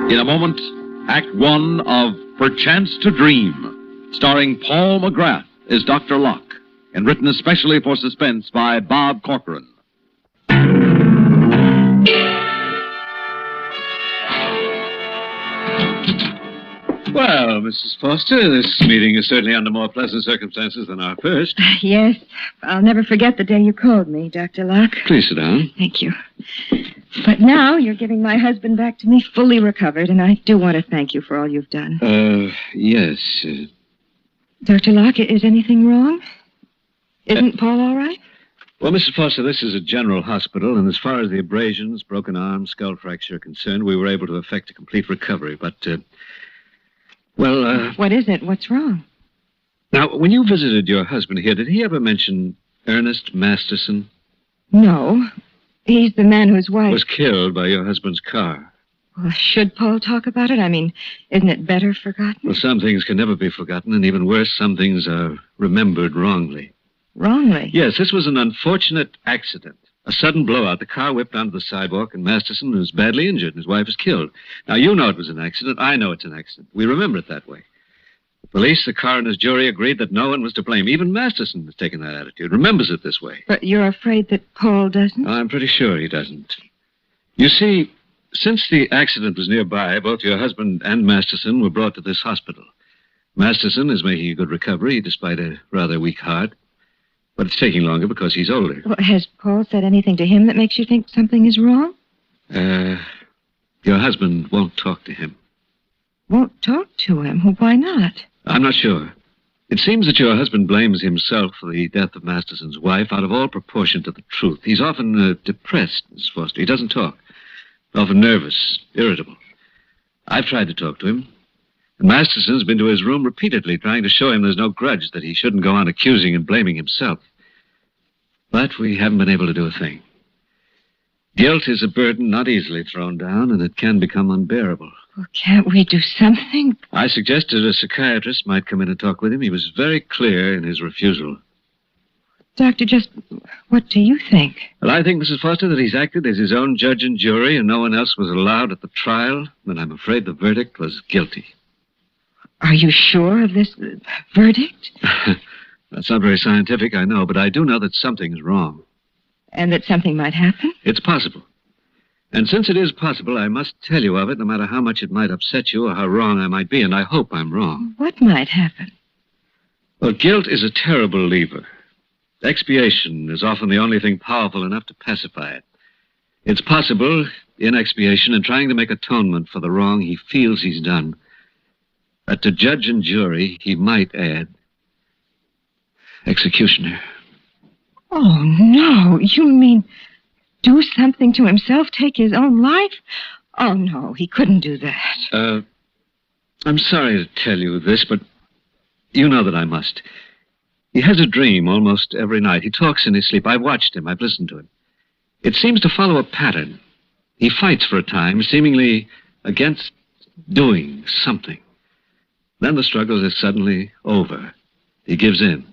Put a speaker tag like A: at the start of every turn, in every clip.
A: In a moment, Act One of Perchance to Dream, starring Paul McGrath as Dr. Locke, and written especially for Suspense by Bob Corcoran.
B: Well, Mrs. Foster, this meeting is certainly under more pleasant circumstances than our first.
C: Yes. I'll never forget the day you called me, Dr. Locke.
B: Please sit down.
C: Thank you. But now you're giving my husband back to me fully recovered, and I do want to thank you for all you've done.
B: Yes.
C: Dr. Locke, is anything wrong? Isn't Paul all right?
B: Well, Mrs. Foster, this is a general hospital, and as far as the abrasions, broken arm, skull fracture are concerned, we were able to effect a complete recovery. But,
C: What is it? What's wrong?
B: Now, when you visited your husband here, did he ever mention Ernest Masterson?
C: No. He's the man whose wife...
B: Was killed by your husband's car.
C: Well, should Paul talk about it? I mean, isn't it better forgotten?
B: Well, some things can never be forgotten, and even worse, some things are remembered wrongly.
C: Wrongly?
B: Yes, this was an unfortunate accident. A sudden blowout. The car whipped onto the sidewalk, and Masterson was badly injured, and his wife was killed. Now, you know it was an accident. I know it's an accident. We remember it that way. The police, the coroner's jury agreed that no one was to blame. Even Masterson has taken that attitude, remembers it this way.
C: But you're afraid that Paul doesn't?
B: I'm pretty sure he doesn't. You see, since the accident was nearby, both your husband and Masterson were brought to this hospital. Masterson is making a good recovery, despite a rather weak heart. But it's taking longer because he's older.
C: Well, has Paul said anything to him that makes you think something is wrong?
B: Your husband won't talk to him.
C: Won't talk to him? Well, why not?
B: I'm not sure. It seems that your husband blames himself for the death of Masterson's wife out of all proportion to the truth. He's often depressed, Miss Foster. He doesn't talk. Often nervous, irritable. I've tried to talk to him. And Masterson's been to his room repeatedly, trying to show him there's no grudge, that he shouldn't go on accusing and blaming himself. But we haven't been able to do a thing. Guilt is a burden not easily thrown down, and it can become unbearable.
C: Well, can't we do something?
B: I suggested a psychiatrist might come in and talk with him. He was very clear in his refusal.
C: Doctor, just what do you think?
B: Well, I think, Mrs. Foster, that he's acted as his own judge and jury, and no one else was allowed at the trial, and I'm afraid the verdict was guilty.
C: Are you sure of this verdict?
B: That's not very scientific, I know, but I do know that something is wrong.
C: And that something might happen?
B: It's possible. And since it is possible, I must tell you of it, no matter how much it might upset you or how wrong I might be, and I hope I'm wrong.
C: What might happen?
B: Well, guilt is a terrible lever. Expiation is often the only thing powerful enough to pacify it. It's possible, in expiation and trying to make atonement for the wrong he feels he's done, that to judge and jury, he might add executioner.
C: Oh, no. You mean do something to himself, take his own life? Oh, no, he couldn't do that.
B: I'm sorry to tell you this, but you know that I must. He has a dream almost every night. He talks in his sleep. I've watched him. I've listened to him. It seems to follow a pattern. He fights for a time, seemingly against doing something. Then the struggle is suddenly over. He gives in.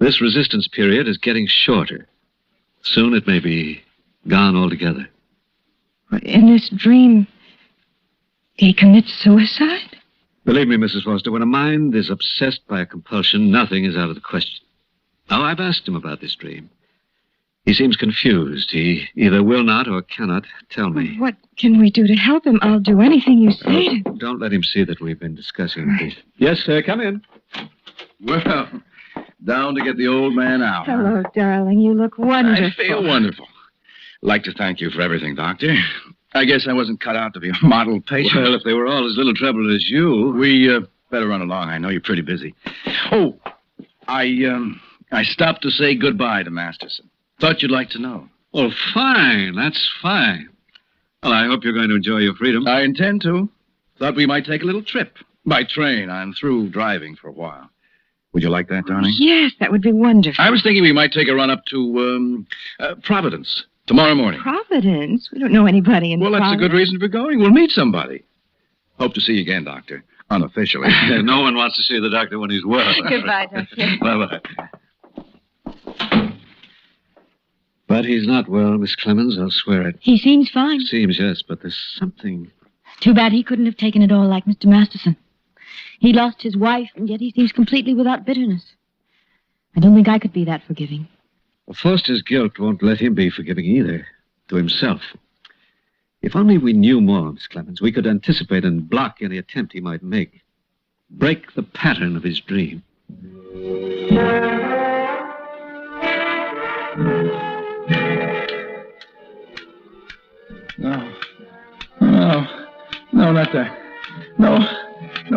B: This resistance period is getting shorter. Soon it may be gone altogether.
C: In this dream, he commits suicide?
B: Believe me, Mrs. Foster, when a mind is obsessed by a compulsion, nothing is out of the question. Now, I've asked him about this dream. He seems confused. He either will not or cannot tell me.
C: What can we do to help him? I'll do anything you say.
B: Don't let him see that we've been discussing this. Yes, sir, come in.
D: Well, down to get the old man out.
C: Hello, darling. You look wonderful.
D: I feel wonderful. I'd like to thank you for everything, Doctor. I guess I wasn't cut out to be a model patient.
B: Well, if they were all as little trouble as you...
D: We better run along. I know you're pretty busy. Oh, I stopped to say goodbye to Masterson. Thought you'd like to know.
B: Well, fine. That's fine. Well, I hope you're going to enjoy your freedom.
D: I intend to. Thought we might take a little trip. By train. I'm through driving for a while. Would you like that, darling?
C: Yes, that would be wonderful.
D: I was thinking we might take a run up to Providence tomorrow morning.
C: Providence? We don't know anybody in
D: Well, that's a
C: Providence.
D: good reason for going. We'll meet somebody. Hope to see you again, Doctor. Unofficially.
B: No one wants to see the doctor when he's well.
C: Goodbye, Doctor.
B: Bye-bye. But he's not well, Miss Clemens. I'll swear it.
C: He seems fine.
B: Seems, yes, but there's something
E: Too bad he couldn't have taken it all like Mr. Masterson. He lost his wife, and yet he seems completely without bitterness. I don't think I could be that forgiving.
B: Well, Foster's guilt won't let him be forgiving either, to himself. If only we knew more, Miss Clemens, we could anticipate and block any attempt he might make. Break the pattern of his dream.
D: No, not that. No,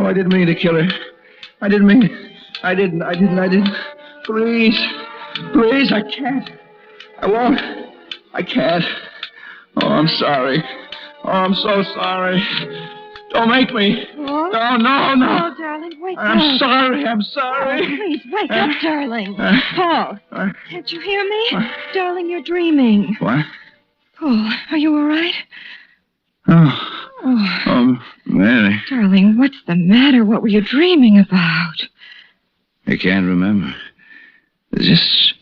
D: I didn't mean to kill her. I didn't. Please, I can't. I won't. I can't. Oh, I'm sorry. Oh, I'm so sorry. Don't make me.
C: Paul?
D: No.
C: Oh, darling, wake up.
D: I'm sorry.
C: Oh, please, wake up, darling. Paul, can't you hear me? Darling, you're dreaming.
D: What?
C: Paul, are you all right?
D: Oh, Mary.
C: Darling, what's the matter? What were you dreaming about?
D: I can't remember. There's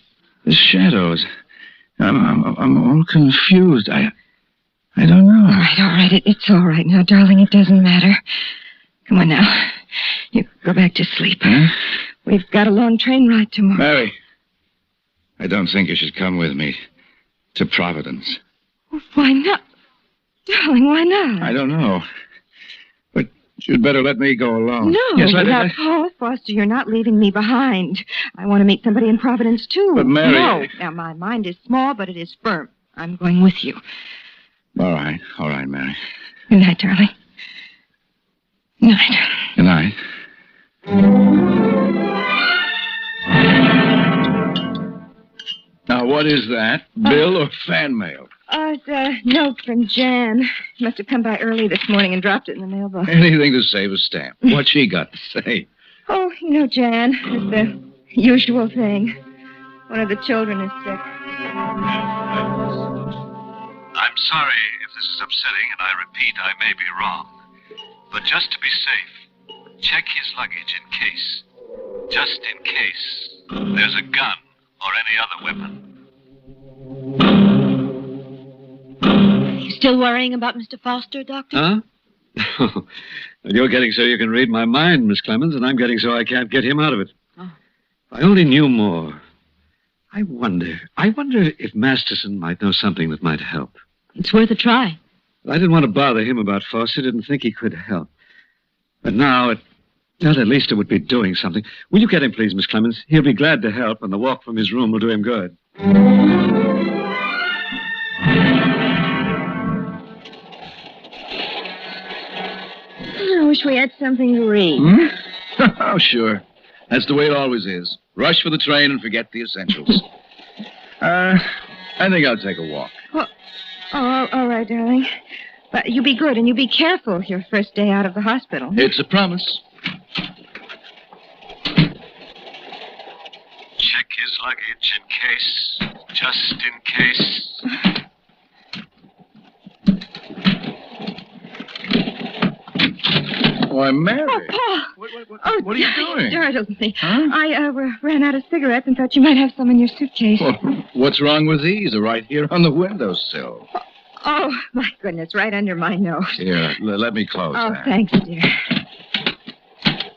D: shadows. I'm all confused. I don't know.
C: All right. It's all right now, darling. It doesn't matter. Come on now. You go back to sleep.
D: Huh?
C: We've got a long train ride tomorrow.
D: Mary, I don't think you should come with me to Providence.
C: Why not? Darling, why not?
D: I don't know. But you'd better let me go alone.
C: No,
D: Yes, let me.
C: Paul Foster, you're not leaving me behind. I want to meet somebody in Providence, too.
D: But, Mary...
C: No. Now, my mind is small, but it is firm. I'm going with you.
D: All right, Mary.
C: Good night, darling. Good night.
D: Good night. Now, what is that? Bill or fan mail?
C: It's a note from Jan. Must have come by early this morning and dropped it in the mailbox.
D: Anything to save a stamp. What's she got to say?
C: Oh, you know, Jan, it's the usual thing. One of the children is sick.
B: I'm sorry if this is upsetting, and I repeat, I may be wrong. But just to be safe, check his luggage in case. Just in case there's a gun or any other weapon.
E: You still worrying about Mr. Foster, Doctor?
B: Huh? You're getting so you can read my mind, Miss Clemens, and I'm getting so I can't get him out of it.
E: Oh.
B: If I only knew more. I wonder if Masterson might know something that might help.
E: It's worth a try.
B: I didn't want to bother him about Foster, didn't think he could help. But now, at least it would be doing something. Will you get him, please, Miss Clemens? He'll be glad to help, and the walk from his room will do him good.
C: I wish we had something to read.
D: Oh, sure. That's the way it always is. Rush for the train and forget the essentials. I think I'll take a walk.
C: Oh, all right, darling. But you be good and you be careful your first day out of the hospital.
D: It's a promise.
B: Check his luggage in case. Just in case.
D: Why, Mary.
C: Oh, Paul.
D: What are you doing?
C: Startled me.
D: Huh?
C: I ran out of cigarettes and thought you might have some in your suitcase.
D: Well, what's wrong with these? They're right here on the windowsill.
C: Oh, my goodness, right under my nose.
D: Here, let me close that.
C: Thanks, dear.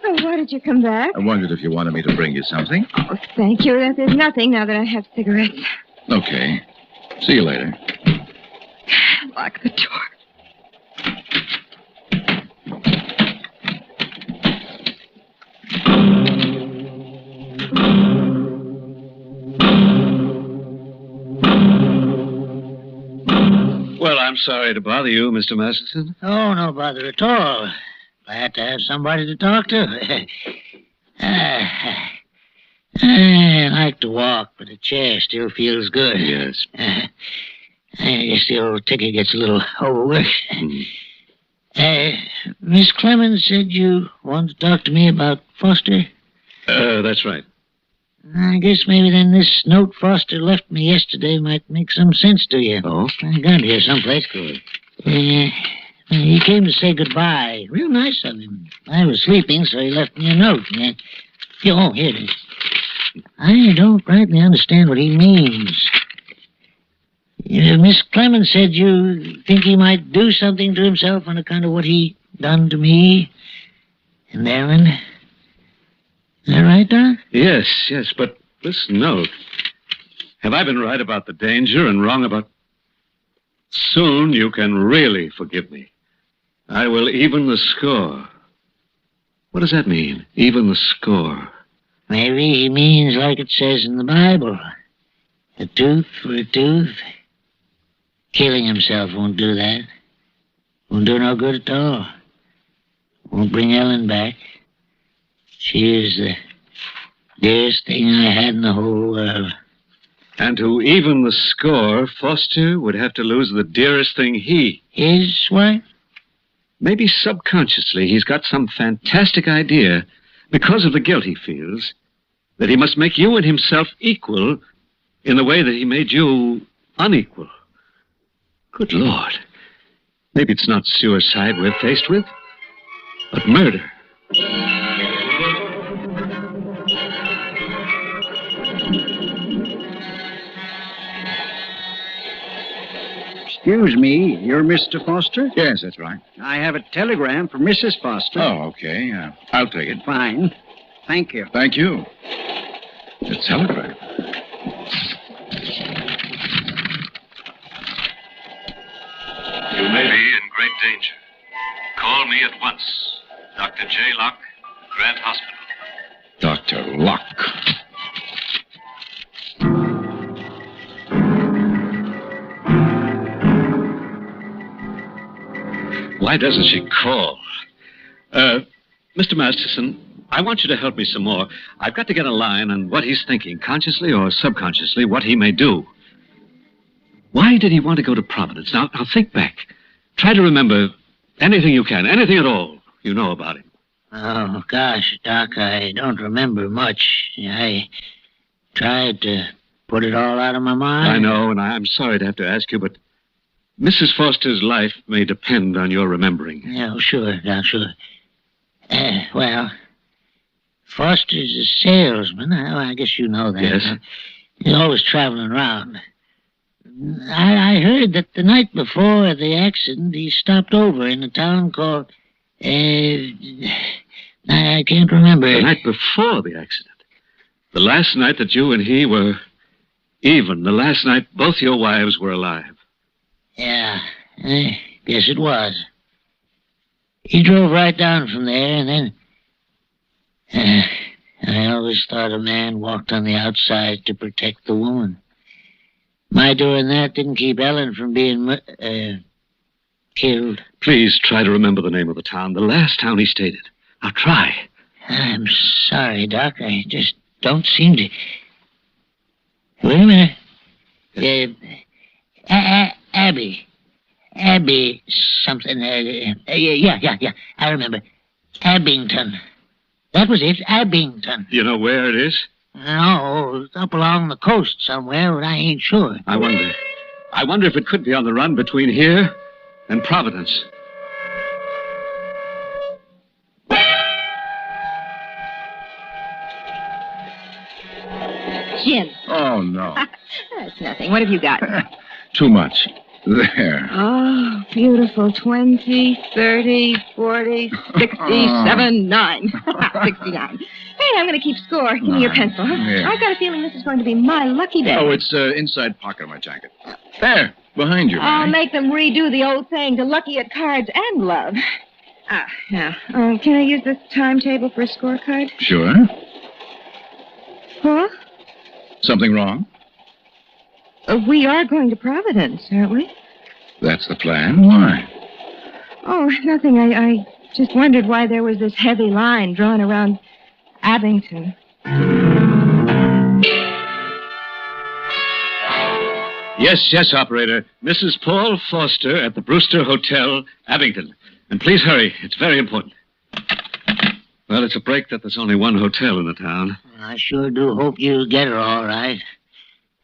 C: Oh, why did you come back?
D: I wondered if you wanted me to bring you something.
C: Oh, thank you. There's nothing now that I have cigarettes.
D: Okay. See you later.
C: Lock the door.
B: Well, I'm sorry to bother you, Mr. Masterson.
F: Oh, no bother at all. Glad to have somebody to talk to. I like to walk, but a chair still feels good.
B: Yes.
F: I guess the old ticker gets a little overworked. Miss Clemens said you wanted to talk to me about Foster?
B: That's right.
F: I guess maybe then this note Foster left me yesterday might make some sense to you.
B: Oh?
F: I got it here someplace. Good. He came to say goodbye. Real nice of him. I was sleeping, so he left me a note. Here it is. I don't rightly understand what he means. Miss Clemens said you think he might do something to himself on account of what he done to me and Ellen. Is that right, Doc?
B: Yes, but this note. Have I been right about the danger and wrong about... Soon you can really forgive me. I will even the score. What does that mean, even the score?
F: Maybe he means like it says in the Bible. A tooth for a tooth. Killing himself won't do that. Won't do no good at all. Won't bring Ellen back. She is the dearest thing I had in the whole world.
B: And to even the score, Foster would have to lose the dearest thing
F: His wife?
B: Maybe subconsciously he's got some fantastic idea, because of the guilt he feels, that he must make you and himself equal in the way that he made you unequal. Good Lord. Maybe it's not suicide we're faced with, but murder.
G: Excuse me, you're Mr. Foster?
D: Yes, that's right.
G: I have a telegram from Mrs. Foster.
D: Oh, okay. I'll take it.
G: Fine. Thank you.
D: Thank you. A telegram.
B: You may be in great danger. Call me at once. Dr. J. Locke, Grant Hospital.
D: Dr. Locke.
B: Why doesn't she call? Mr. Masterson, I want you to help me some more. I've got to get a line on what he's thinking, consciously or subconsciously, what he may do. Why did he want to go to Providence? Now think back. Try to remember anything you can, anything at all you know about him.
F: Oh, gosh, Doc, I don't remember much. I tried to put it all out of my mind.
B: I know, and I'm sorry to have to ask you, but Mrs. Foster's life may depend on your remembering.
F: Yeah, sure, Doc, sure. Well, Foster's a salesman. I guess you know that.
B: Yes.
F: He's always traveling around. I heard that the night before the accident, he stopped over in a town called... I can't remember.
B: The night before the accident. The last night that you and he were even. The last night both your wives were alive.
F: Yeah, I guess it was. He drove right down from there, and then... I always thought a man walked on the outside to protect the woman. My doing that didn't keep Ellen from being killed.
B: Please try to remember the name of the town, the last town he stayed at. Now try.
F: I'm sorry, Doc. I just don't seem to... Wait a minute. Abby. Abby something. Yeah. I remember. Abington. That was it, Abington.
B: You know where it is?
F: No, it's up along the coast somewhere, but I ain't sure.
B: I wonder if it could be on the run between here and Providence.
C: Jim.
D: Oh, no.
C: That's nothing. What have you got?
D: Too much. There.
C: Oh, beautiful. 20, 30, 40, 67, 9. 69. Hey, I'm going to keep score. Give me your pencil, huh?
D: Yeah.
C: I've got a feeling this is going to be my lucky day.
D: Oh, it's inside pocket of my jacket. There, behind you.
C: I'll
D: Mary.
C: make them redo the old saying to lucky at cards and love. Now, can I use this timetable for a scorecard?
D: Sure.
C: Huh?
D: Something wrong?
C: We are going to Providence, aren't we?
D: That's the plan. Why?
C: Oh, nothing. I just wondered why there was this heavy line drawn around Abington.
B: Yes, operator. Mrs. Paul Foster at the Brewster Hotel, Abington. And please hurry. It's very important. Well, it's a break that there's only one hotel in the town.
F: I sure do hope you get her all right.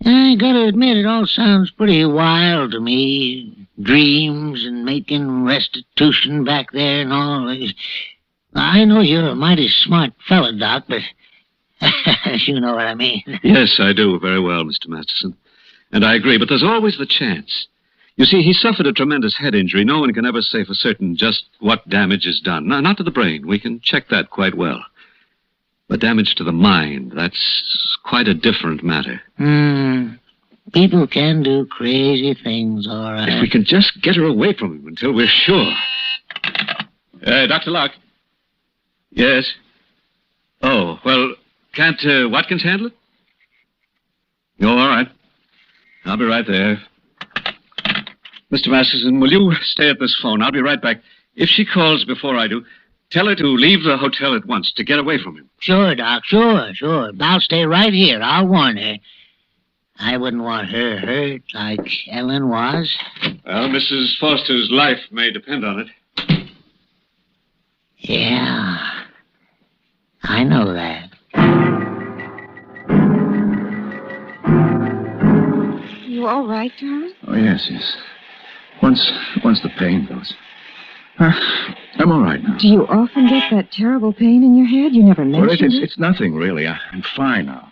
F: I gotta admit, it all sounds pretty wild to me. Dreams and making restitution back there and all. I know you're a mighty smart fella, Doc, but you know what I mean.
B: Yes, I do very well, Mr. Masterson. And I agree, but there's always the chance. You see, he suffered a tremendous head injury. No one can ever say for certain just what damage is done. No, not to the brain. We can check that quite well. But damage to the mind, that's quite a different matter.
F: People can do crazy things, all right.
B: If we can just get her away from him until we're sure. Dr. Locke. Yes? Oh, well, can't Watkins handle it? Oh, all right. I'll be right there. Mr. Masterson, will you stay at this phone? I'll be right back. If she calls before I do, tell her to leave the hotel at once, to get away from him.
F: Sure, Doc, sure. I'll stay right here. I'll warn her. I wouldn't want her hurt like Ellen was.
B: Well, Mrs. Foster's life may depend on it.
F: Yeah, I know that.
C: You all right, darling?
D: Oh, yes. Once the pain goes. I'm all right now.
C: Do you often get that terrible pain in your head? You never mentioned it.
D: It's nothing, really. I'm fine now.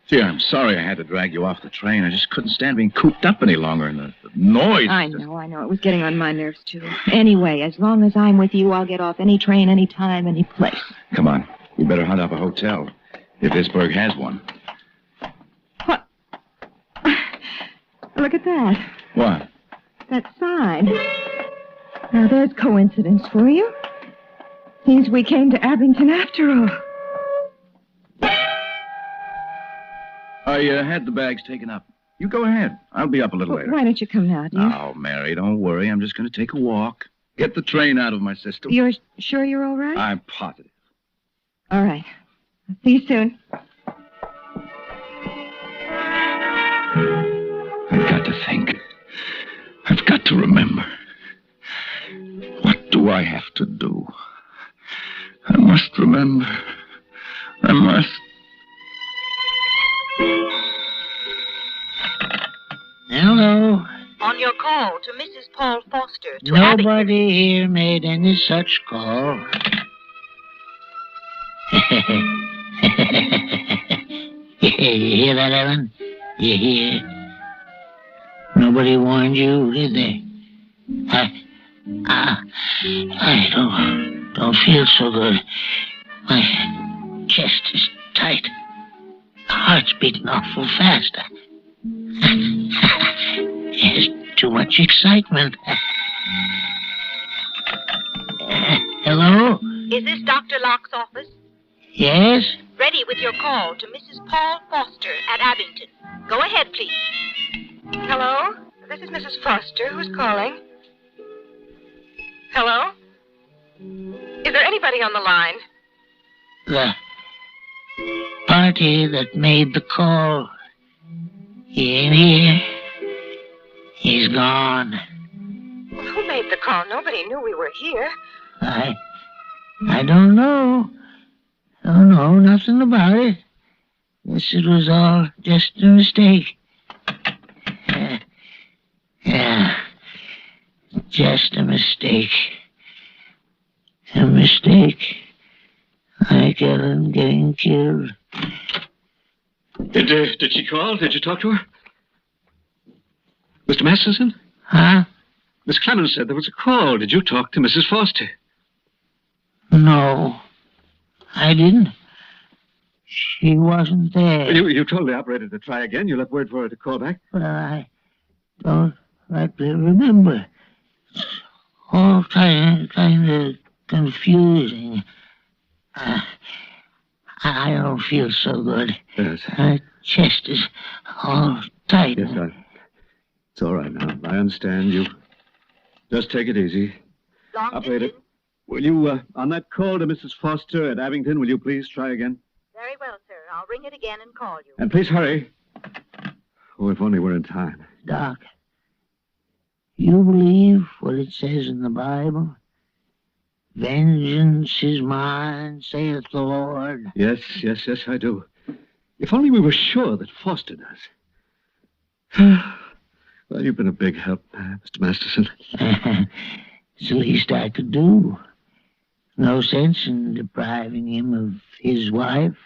D: Gee, I'm sorry I had to drag you off the train. I just couldn't stand being cooped up any longer, and the noise.
C: I know. It was getting on my nerves, too. Anyway, as long as I'm with you, I'll get off any train, any time, any place.
D: Come on. We better hunt up a hotel, if this burg has one.
C: What? Look at that.
D: What?
C: That sign. Now, there's coincidence for you. Seems we came to Abington after all.
D: I had the bags taken up. You go ahead. I'll be up a little later.
C: Why don't you come now, dear?
D: Oh, Mary, don't worry. I'm just going to take a walk. Get the train out of my system.
C: You're sure you're all right?
D: I'm positive.
C: All right. I'll see you soon.
D: I've got to think. I've got to remember. What do I have to do? I must remember. I must.
F: Hello.
H: On your call to Mrs. Paul Foster to
F: Nobody here made any such call. You hear that, Ellen? You hear? Nobody warned you, did they? I don't feel so good. My chest is tight. The heart's beating awful fast. There's too much excitement. Hello?
H: Is this Dr. Locke's office?
F: Yes?
H: Ready with your call to Mrs. Paul Foster at Abington. Go ahead, please.
C: Hello? This is Mrs. Foster. Who's calling? Hello? Is there anybody on the line?
F: The party that made the call. He ain't here. He's gone.
C: Well, who made the call? Nobody knew we were here.
F: I don't know. Don't know nothing about it. Guess it was all just a mistake. Yeah, just a mistake. A mistake. Like Ellen getting killed.
B: Did she call? Did you talk to her? Mr. Masterson?
F: Huh?
B: Miss Clemens said there was a call. Did you talk to Mrs. Foster?
F: No, I didn't. She wasn't there.
B: You told the operator to try again. You left word for her to call back.
F: But I don't rightly remember. It's all kind of confusing. I don't feel so good.
B: Yes.
F: My chest is all tight.
B: Yes, it's all right now. I understand you. Just take it easy.
H: Long
B: Operator,
H: distance?
B: will you, on that call to Mrs. Foster at Abington, will you please try again?
H: Very well, sir. I'll ring it again and call you.
B: And please hurry. Oh, if only we're in time.
F: Doc, you believe what it says in the Bible? Vengeance is mine, saith the Lord.
B: Yes, I do. If only we were sure that Foster does. Well, you've been a big help, Mr. Masterson.
F: It's the least I could do. No sense in depriving him of his wife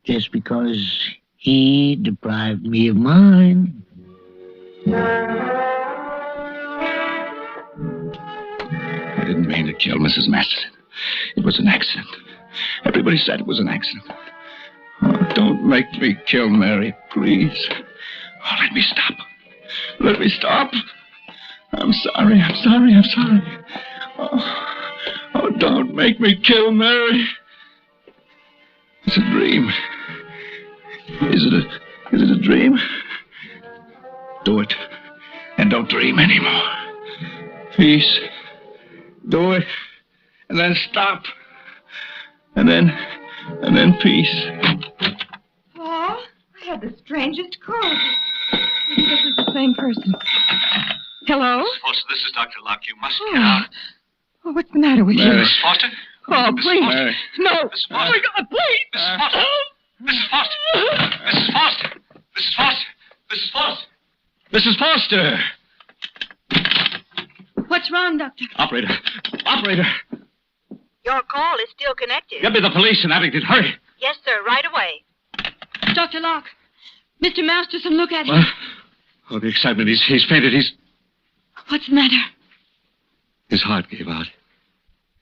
F: just because he deprived me of mine.
D: I didn't mean to kill Mrs. Masterson. It was an accident. Everybody said it was an accident. Oh, don't make me kill Mary, please. Oh, let me stop. Let me stop. I'm sorry. Oh, don't make me kill Mary. It's a dream. Is it a dream? Do it. And don't dream anymore. Peace. Do it. And then stop. And then peace.
C: Paul, I had the strangest call. Maybe this is the same person. Hello?
B: Miss Foster, this is Dr. Locke. You must get out.
C: Oh, what's the matter with
D: Mary.
C: you?
B: Miss Foster?
C: Oh, please.
D: Mary.
C: No.
B: Miss
C: Oh,
B: Foster.
C: my God, please.
B: Mrs. Foster. Mrs. Foster. Mrs. Foster. Mrs. Foster. Mrs. Foster. Mrs. Foster.
E: What's wrong, Doctor?
B: Operator.
H: Your call is still connected.
B: Get me the police in Abington. Hurry.
H: Yes, sir, right away.
E: Dr. Locke. Mr. Masterson, look at him.
B: What? Oh, the excitement. He's fainted.
E: What's the matter?
B: His heart gave out.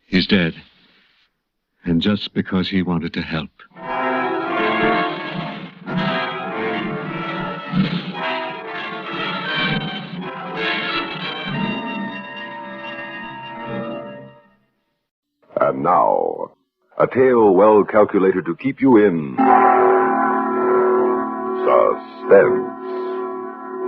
B: He's dead. And just because he wanted to help.
I: And now, a tale well calculated to keep you in suspense.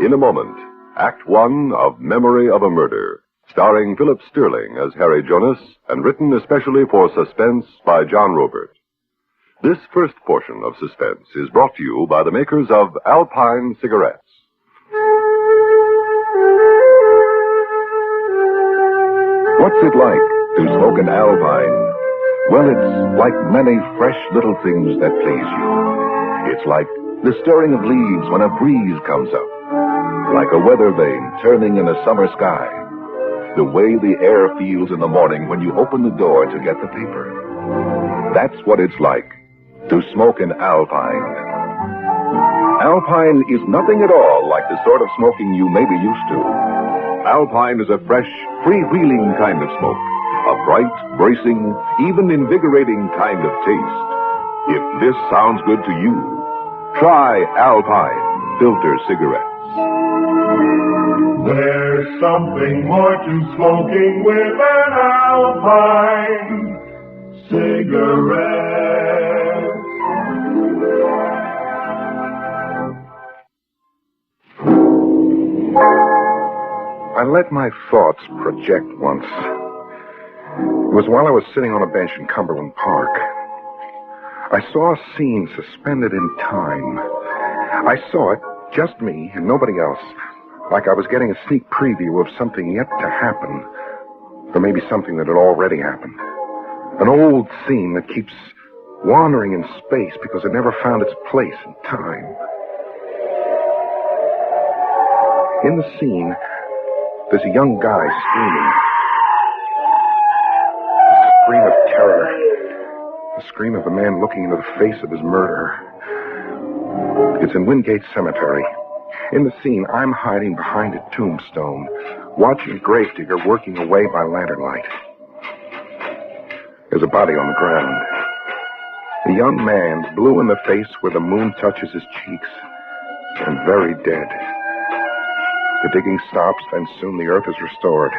I: In a moment, Act One of Memory of a Murder, starring Philip Sterling as Harry Jonas, and written especially for Suspense by John Robert. This first portion of Suspense is brought to you by the makers of Alpine cigarettes. What's it like to smoke an Alpine? Well, it's like many fresh little things that please you. It's like the stirring of leaves when a breeze comes up. Like a weather vane turning in a summer sky. The way the air feels in the morning when you open the door to get the paper. That's what it's like to smoke an Alpine. Alpine is nothing at all like the sort of smoking you may be used to. Alpine is a fresh, freewheeling kind of smoke. A bright, bracing, even invigorating kind of taste. If this sounds good to you, try Alpine filter cigarettes.
J: There's something more to smoking with an Alpine cigarette.
K: I let my thoughts project once. It was while I was sitting on a bench in Cumberland Park. I saw a scene suspended in time. I saw it, just me and nobody else, like I was getting a sneak preview of something yet to happen, or maybe something that had already happened. An old scene that keeps wandering in space because it never found its place in time. In the scene, there's a young guy screaming. A scream of terror. The scream of a man looking into the face of his murderer. It's in Wingate Cemetery. In the scene, I'm hiding behind a tombstone, watching a gravedigger working away by lantern light. There's a body on the ground. The young man's blue in the face where the moon touches his cheeks, and very dead. The digging stops, and soon the earth is restored.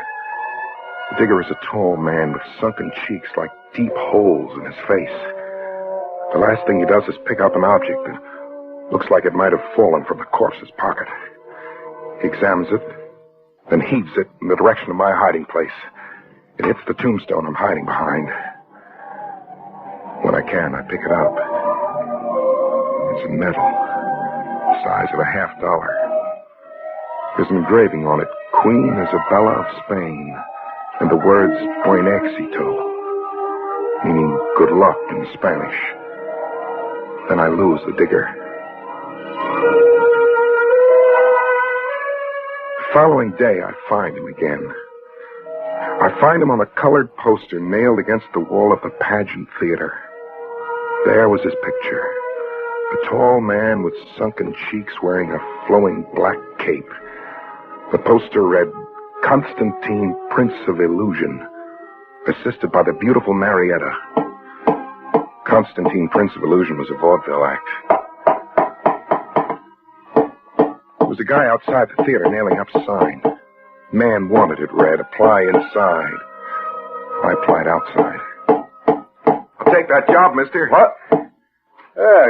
K: The digger is a tall man with sunken cheeks like deep holes in his face. The last thing he does is pick up an object that looks like it might have fallen from the corpse's pocket. He examines it, then heaves it in the direction of my hiding place. It hits the tombstone I'm hiding behind. When I can, I pick it up. It's in metal, the size of a $50. There's an engraving on it, Queen Isabella of Spain, and the words Buen Éxito, meaning good luck in Spanish. Then I lose the digger. The following day, I find him again. I find him on a colored poster nailed against the wall of the Pageant Theater. There was his picture. A tall man with sunken cheeks wearing a flowing black cape. The poster read, Constantine, Prince of Illusion, assisted by the beautiful Marietta. Constantine, Prince of Illusion was a vaudeville act. There was a guy outside the theater nailing up a sign. Man wanted, it read, apply inside. I applied outside. I'll take that job, mister.
L: What?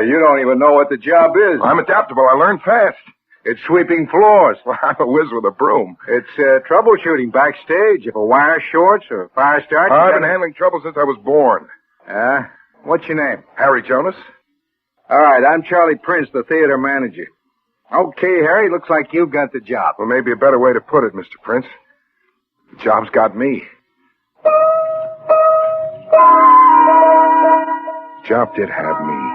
L: You don't even know what the job is.
K: I'm adaptable. I learn fast.
L: It's sweeping floors.
K: Well, I'm a whiz with a broom.
L: It's troubleshooting backstage. If a wire shorts or a fire starts...
K: I've been handling trouble since I was born.
L: What's your name?
K: Harry Jonas.
L: All right, I'm Charlie Prince, the theater manager. Okay, Harry, looks like you've got the job.
K: Well, maybe a better way to put it, Mr. Prince. The job's got me. The job did have me.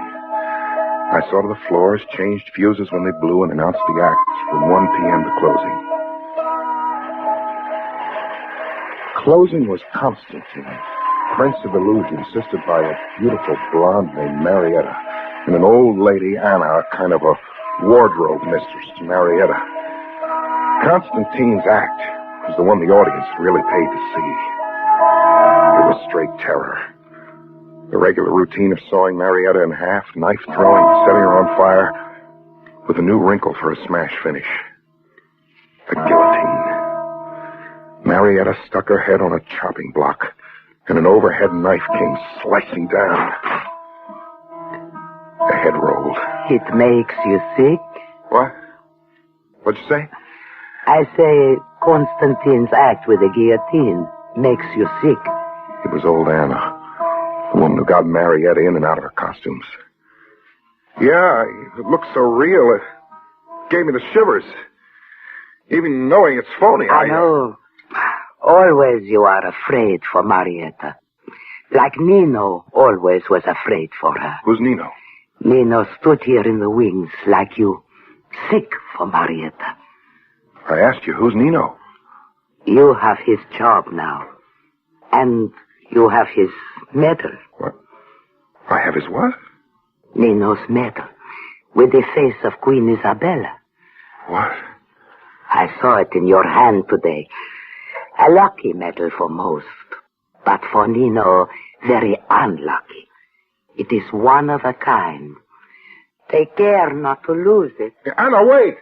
K: I saw to the floors, changed fuses when they blew, and announced the acts from 1 p.m. to closing. Closing was Constantine, Prince of Illusion, assisted by a beautiful blonde named Marietta, and an old lady, Anna, kind of a wardrobe mistress to Marietta. Constantine's act was the one the audience really paid to see. It was straight terror. The regular routine of sawing Marietta in half, knife throwing, setting her on fire, with a new wrinkle for a smash finish. The guillotine. Marietta stuck her head on a chopping block, and an overhead knife came slicing down. The head rolled.
M: It makes you sick?
K: What? What'd you say?
M: I say Constantine's act with the guillotine makes you sick.
K: It was old Anna. The woman who got Marietta in and out of her costumes. Yeah, it looks so real. It gave me the shivers. Even knowing it's phony,
M: I know. Always you are afraid for Marietta. Like Nino always was afraid for her.
K: Who's Nino?
M: Nino stood here in the wings like you, sick for Marietta.
K: I asked you, who's Nino?
M: You have his job now. And you have his medal.
K: What? I have his what?
M: Nino's medal. With the face of Queen Isabella.
K: What?
M: I saw it in your hand today. A lucky medal for most. But for Nino, very unlucky. It is one of a kind. Take care not to lose it.
K: Anna, wait!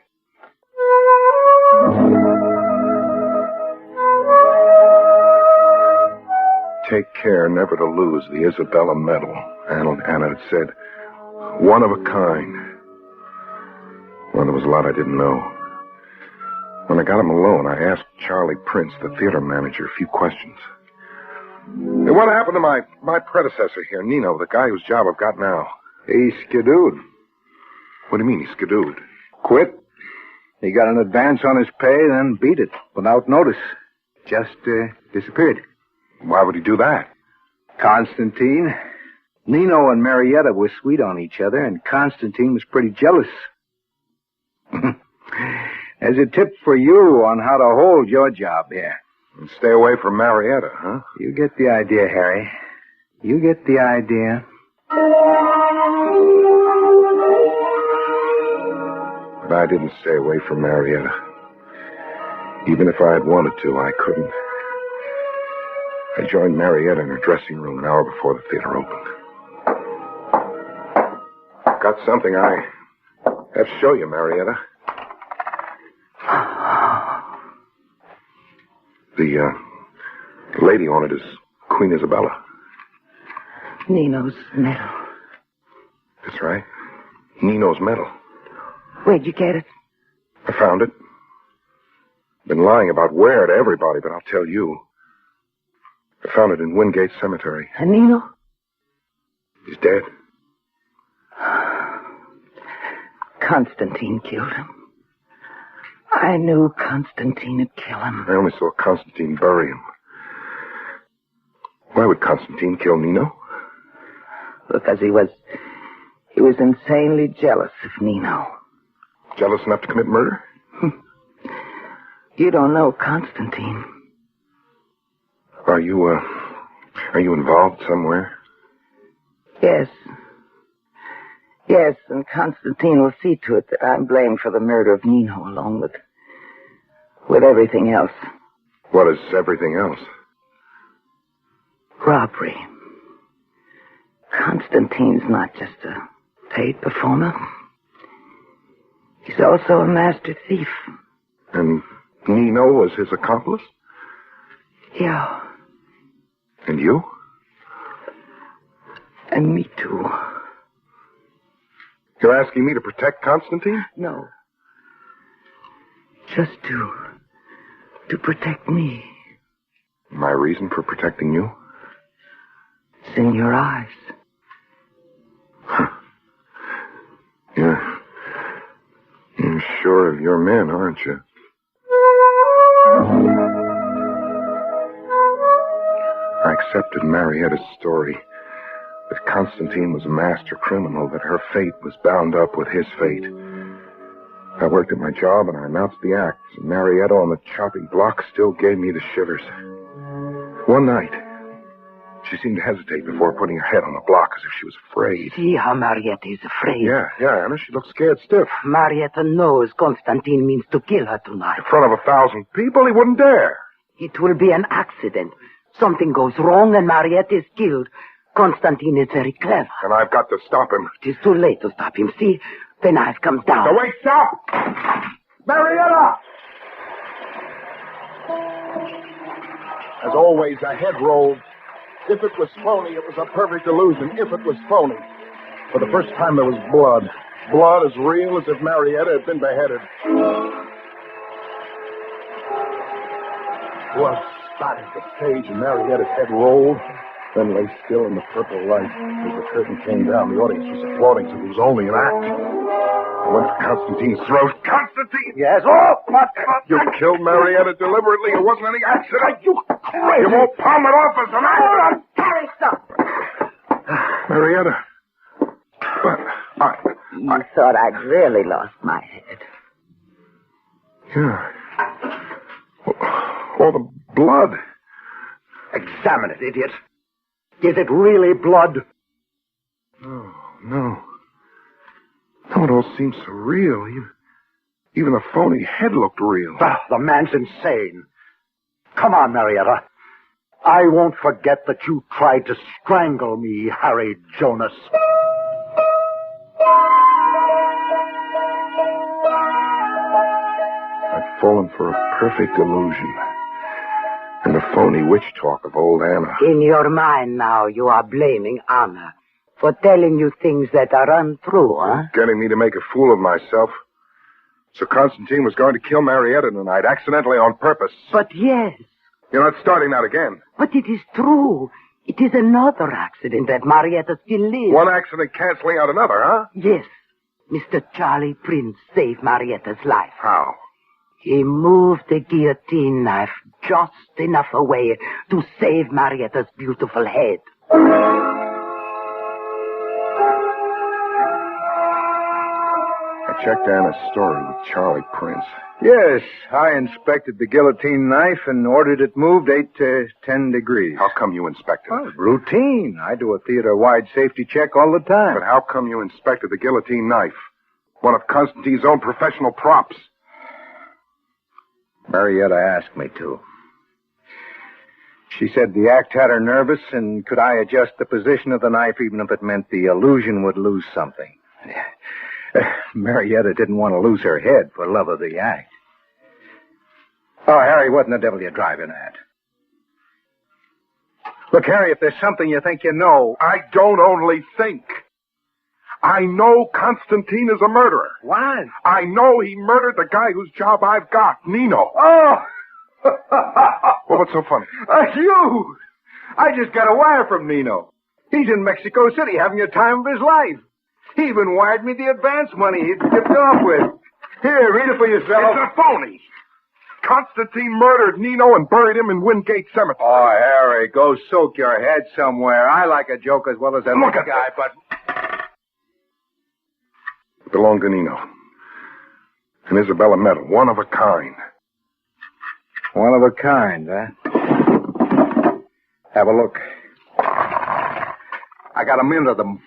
K: Take care never to lose the Isabella medal, Anna had said. One of a kind. Well, there was a lot I didn't know. When I got him alone, I asked Charlie Prince, the theater manager, a few questions. Hey, what happened to my predecessor here, Nino, the guy whose job I've got now?
L: He skidooed.
K: What do you mean, he skidooed?
L: Quit. He got an advance on his pay, then beat it without notice. Just disappeared.
K: Why would he do that?
L: Constantine. Nino and Marietta were sweet on each other, and Constantine was pretty jealous. As a tip for you on how to hold your job here.
K: And stay away from Marietta, huh?
L: You get the idea, Harry. You get the idea.
K: But I didn't stay away from Marietta. Even if I had wanted to, I couldn't. I joined Marietta in her dressing room an hour before the theater opened. Got something I have to show you, Marietta. The lady on it is Queen Isabella.
M: Nino's medal.
K: That's right. Nino's medal.
M: Where'd you get it?
K: I found it. Been lying about where to everybody, but I'll tell you. I found it in Wingate Cemetery.
M: And Nino?
K: He's dead.
M: Constantine killed him. I knew Constantine would kill him.
K: I only saw Constantine bury him. Why would Constantine kill Nino?
M: Because he was insanely jealous of Nino.
K: Jealous enough to commit murder?
M: You don't know Constantine.
K: Are you involved somewhere?
M: Yes. Yes, and Constantine will see to it that I'm blamed for the murder of Nino, along with with everything else.
K: What is everything else?
M: Robbery. Constantine's not just a paid performer. He's also a master thief.
K: And Nino was his accomplice?
M: Yeah.
K: And you?
M: And me too.
K: You're asking me to protect Constantine?
M: No. Just to protect me.
K: My reason for protecting you?
M: It's in your eyes.
K: Huh. You're sure of your men, aren't you? I accepted Marietta's story. That Constantine was a master criminal, that her fate was bound up with his fate. I worked at my job and I announced the act. And Marietta on the chopping block still gave me the shivers. One night, she seemed to hesitate before putting her head on the block as if she was afraid.
M: See how Marietta is afraid.
K: Yeah, Anna, she looked scared stiff.
M: Marietta knows Constantine means to kill her tonight.
K: In front of 1,000 people, he wouldn't dare.
M: It will be an accident. Something goes wrong and Marietta is killed. Constantine is very clever.
K: And I've got to stop him.
M: It is too late to stop him. See, the knife comes down.
K: No, wait, stop! Marietta! As always, a head rolled. If it was phony, it was a perfect illusion. If it was phony. For the first time, there was blood. Blood as real as if Marietta had been beheaded. Blood spattered the stage, and Marietta's head rolled. Then lay still in the purple light. As the curtain came down, the audience was applauding, so it was only an act. I went for Constantine's throat. Constantine!
L: Yes? Oh, what?
K: You killed Marietta deliberately. It wasn't any accident. You crazy! You won't palm it off as an accident!
M: Harry, stop!
K: Marietta.
M: You thought I'd really lost my head.
K: Yeah. All the blood.
L: Examine it, idiot. Is it really blood?
K: Oh, no. No, it all seems so real. Even the phony head looked real.
L: The man's insane. Come on, Marietta. I won't forget that you tried to strangle me, Harry Jonas.
K: I've fallen for a perfect illusion. And the phony witch talk of old Anna.
M: In your mind now, you are blaming Anna for telling you things that are untrue, huh?
K: Getting me to make a fool of myself. So Constantine was going to kill Marietta tonight, accidentally on purpose.
M: But yes.
K: You're not starting that again.
M: But it is true. It is another accident that Marietta still lives.
K: One accident canceling out another, huh?
M: Yes. Mr. Charlie Prince saved Marietta's life.
K: How?
M: He moved the guillotine knife just enough away to save Marietta's beautiful head.
K: I checked Anna's story with Charlie Prince.
L: Yes, I inspected the guillotine knife and ordered it moved 8 to 10 degrees.
K: How come you inspected it?
L: Routine. I do a theater-wide safety check all the time.
K: But how come you inspected the guillotine knife? One of Constantine's own professional props.
L: Marietta asked me to. She said the act had her nervous, and could I adjust the position of the knife even if it meant the illusion would lose something. Marietta didn't want to lose her head for love of the act. Oh, Harry, what in the devil are you driving at? Look, Harry, if there's something you think you know...
K: I don't only think. I know Constantine is a murderer.
L: What?
K: I know he murdered the guy whose job I've got, Nino.
L: Oh!
K: Well, what's so funny?
L: You! I just got a wire from Nino. He's in Mexico City having the time of his life. He even wired me the advance money he'd skipped off with. Here, read it for yourself.
K: It's a phony. Constantine murdered Nino and buried him in Wingate Cemetery.
L: Oh, Harry, go soak your head somewhere. I like a joke as well as that
K: Look at
L: guy, but...
K: It belonged to Nino. And Isabella medal, one of a kind.
L: One of a kind, huh? Have a look. I got a mint of them.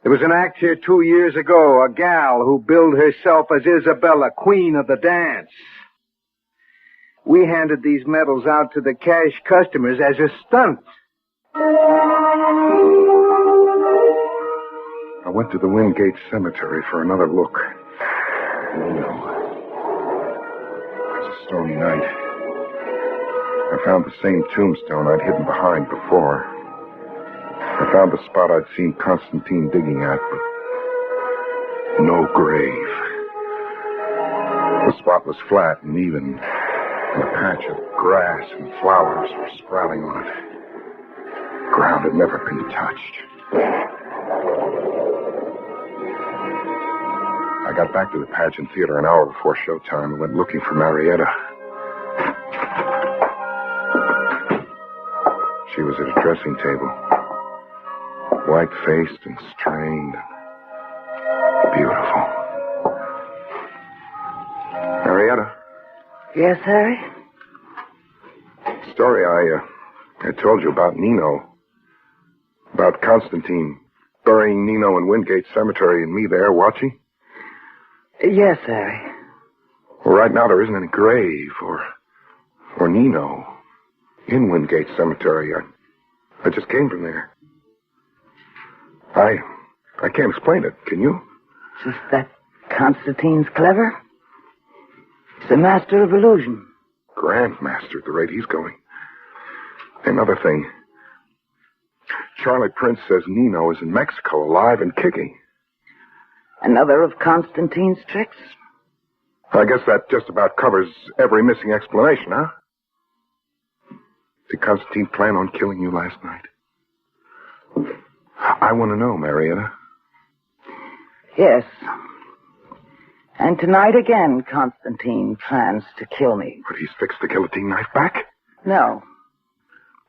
L: There was an act here 2 years ago, a gal who billed herself as Isabella, queen of the dance. We handed these medals out to the cash customers as a stunt.
K: I went to the Wingate Cemetery for another look. It was a stormy night. I found the same tombstone I'd hidden behind before. I found the spot I'd seen Constantine digging at, but no grave. The spot was flat and even, and a patch of grass and flowers were sprouting on it. The ground had never been touched. I got back to the pageant theater an hour before showtime and went looking for Marietta. She was at a dressing table, white-faced and strained and beautiful. Marietta?
M: Yes, Harry?
K: The story I told you about Nino, about Constantine burying Nino in Wingate Cemetery and me there watching?
M: Yes, Harry.
K: Well, right now there isn't any grave or Nino in Wingate Cemetery. I just came from there. I can't explain it. Can you?
M: Just that Constantine's clever? He's a master of illusion.
K: Grandmaster at the rate he's going. Another thing. Charlie Prince says Nino is in Mexico, alive and kicking.
M: Another of Constantine's tricks?
K: I guess that just about covers every missing explanation, huh? Did Constantine plan on killing you last night? I want to know, Marietta.
M: Yes. And tonight again, Constantine plans to kill me.
K: But he's fixed the guillotine knife back?
M: No.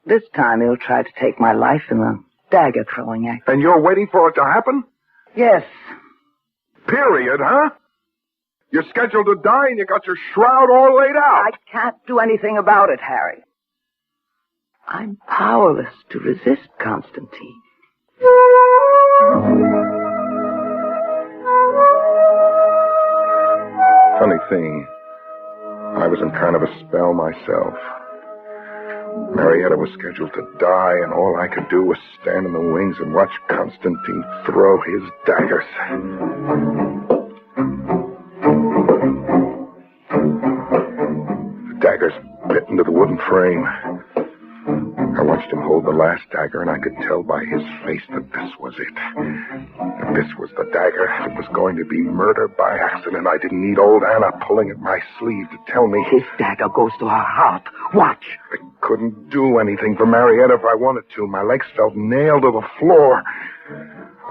M: This time he'll try to take my life in the dagger throwing act.
K: And you're waiting for it to happen?
M: Yes.
K: Period, huh? You're scheduled to die and you got your shroud all laid out.
M: I can't do anything about it, Harry. I'm powerless to resist Constantine.
K: Funny thing, I was in kind of a spell myself. Marietta was scheduled to die, and all I could do was stand in the wings and watch Constantine throw his daggers. The daggers bit into the wooden frame. I watched him hold the last dagger, and I could tell by his face that this was it. If this was the dagger, it was going to be murder by accident. I didn't need old Anna pulling at my sleeve to tell me.
M: His dagger goes to her heart. Watch.
K: I couldn't do anything for Marietta if I wanted to. My legs felt nailed to the floor.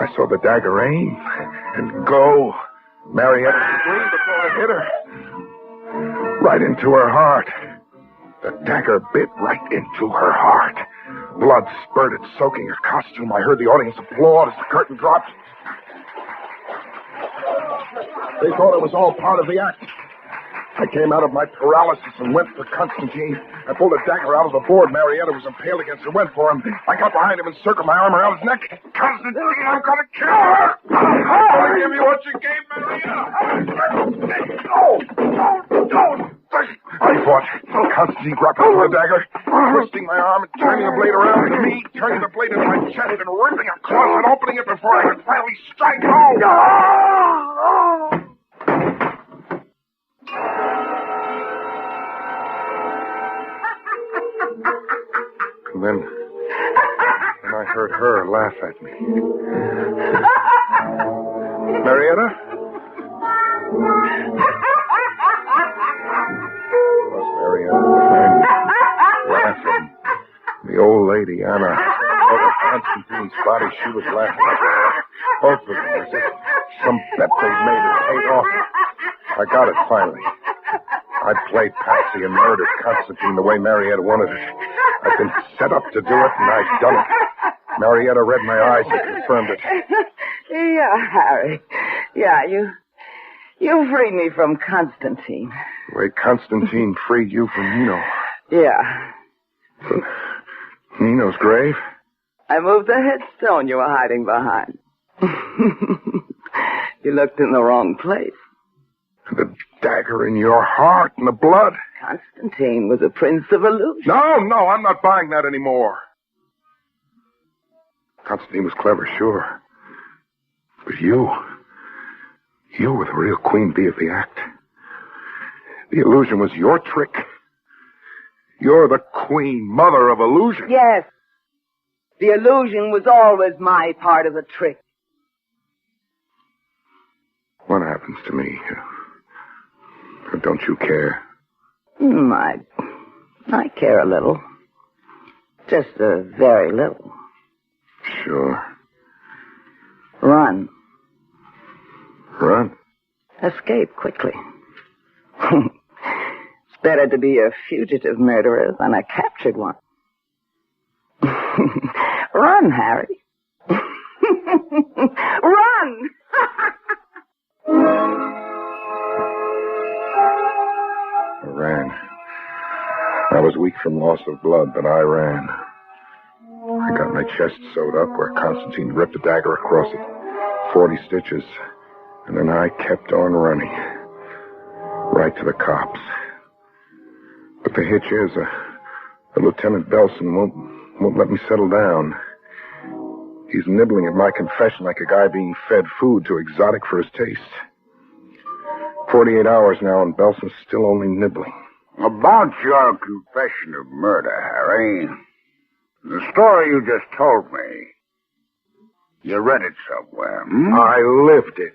K: I saw the dagger aim and go. Marietta screamed before it hit her. Right into her heart. The dagger bit right into her heart. Blood spurted, soaking her costume. I heard the audience applaud as the curtain dropped. They thought it was all part of the act. I came out of my paralysis and went for Constantine. I pulled a dagger out of the board Marietta was impaled against and went for him. I got behind him and circled my arm around his neck. Constantine, I'm going to kill her! I'll give you what you gave Marietta! No! Don't! I fought. Constantine grabbed for the dagger, twisting my arm and turning the blade around me, turning the blade into my chest and ripping across and opening it before I could finally strike home. And then I heard her laugh at me. Marietta? Laughing. The old lady, Anna, over Constantine's body, she was laughing. Both of them, as if some bet they'd made had paid off. I got it finally. I played Patsy and murdered Constantine the way Marietta wanted it. I'd been set up to do it, and I'd done it. Marietta read my eyes and confirmed it.
M: Yeah, Harry. Yeah, you freed me from Constantine.
K: The way Constantine freed you from Nino.
M: Yeah.
K: Nino's grave?
M: I moved the headstone you were hiding behind. You looked in the wrong place.
K: The dagger in your heart and the blood.
M: Constantine was a prince of illusion.
K: No, I'm not buying that anymore. Constantine was clever, sure. But you were the real queen bee of the act. The illusion was your trick. You're the queen mother of illusion.
M: Yes. The illusion was always my part of the trick.
K: What happens to me? Or don't you care?
M: I care a little. Just a very little.
K: Sure.
M: Run.
K: Run?
M: Escape quickly. It's better to be a fugitive murderer than a captured one. Run, Harry. Run!
K: I ran. I was weak from loss of blood, but I ran. I got my chest sewed up where Constantine ripped a dagger across it. 40 stitches. And then I kept on running. Right to the cops. But the hitch is, Lieutenant Belson won't let me settle down. He's nibbling at my confession like a guy being fed food too exotic for his taste. 48 hours now, and Belson's still only nibbling.
N: About your confession of murder, Harry, the story you just told me, you read it somewhere,
K: I lived it.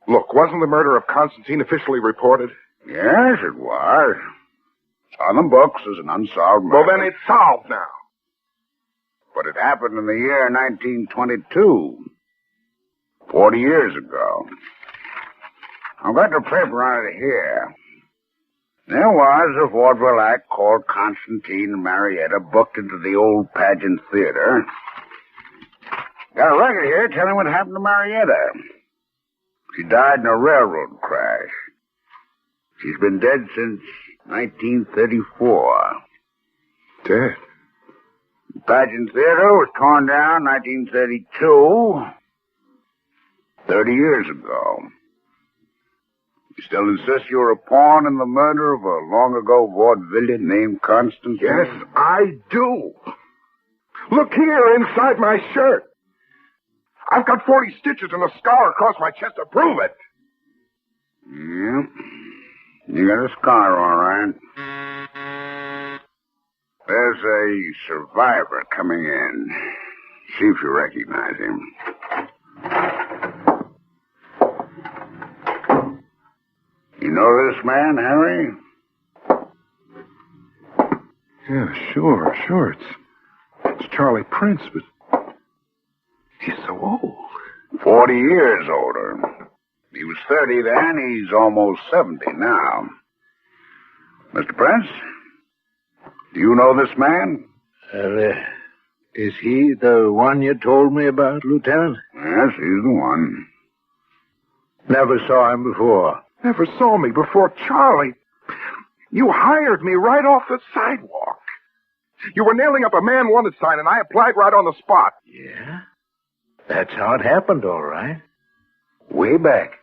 K: Look, wasn't the murder of Constantine officially reported?
N: Yes, it was. It's on the books as an unsolved murder.
K: Well, then it's solved now.
N: But it happened in the year 1922, 40 years ago. I've got the paper on it here. There was a vaudeville act called Constantine and Marietta booked into the old Pageant Theater. Got a record here telling what happened to Marietta. She died in a railroad crash. She's been dead since 1934.
K: Dead?
N: The Pageant Theater was torn down in 1932, 30 years ago. You still insist you were a pawn in the murder of a long-ago vaudevillian named Constantine?
K: Yes, I do. Look here inside my shirt. I've got 40 stitches and a scar across my chest to prove it.
N: Yeah. You got a scar, all right. There's a survivor coming in. See if you recognize him. You know this man, Harry?
K: Yeah, sure. It's Charlie Prince, but he's so old.
N: 40 years older. He was 30 then, he's almost 70 now. Mr. Prince, do you know this man?
O: Is he the one you told me about, Lieutenant?
N: Yes, he's the one.
O: Never saw him before.
K: Never saw me before, Charlie. You hired me right off the sidewalk. You were nailing up a man wanted sign, and I applied right on the spot.
O: Yeah? That's how it happened, all right. Way back.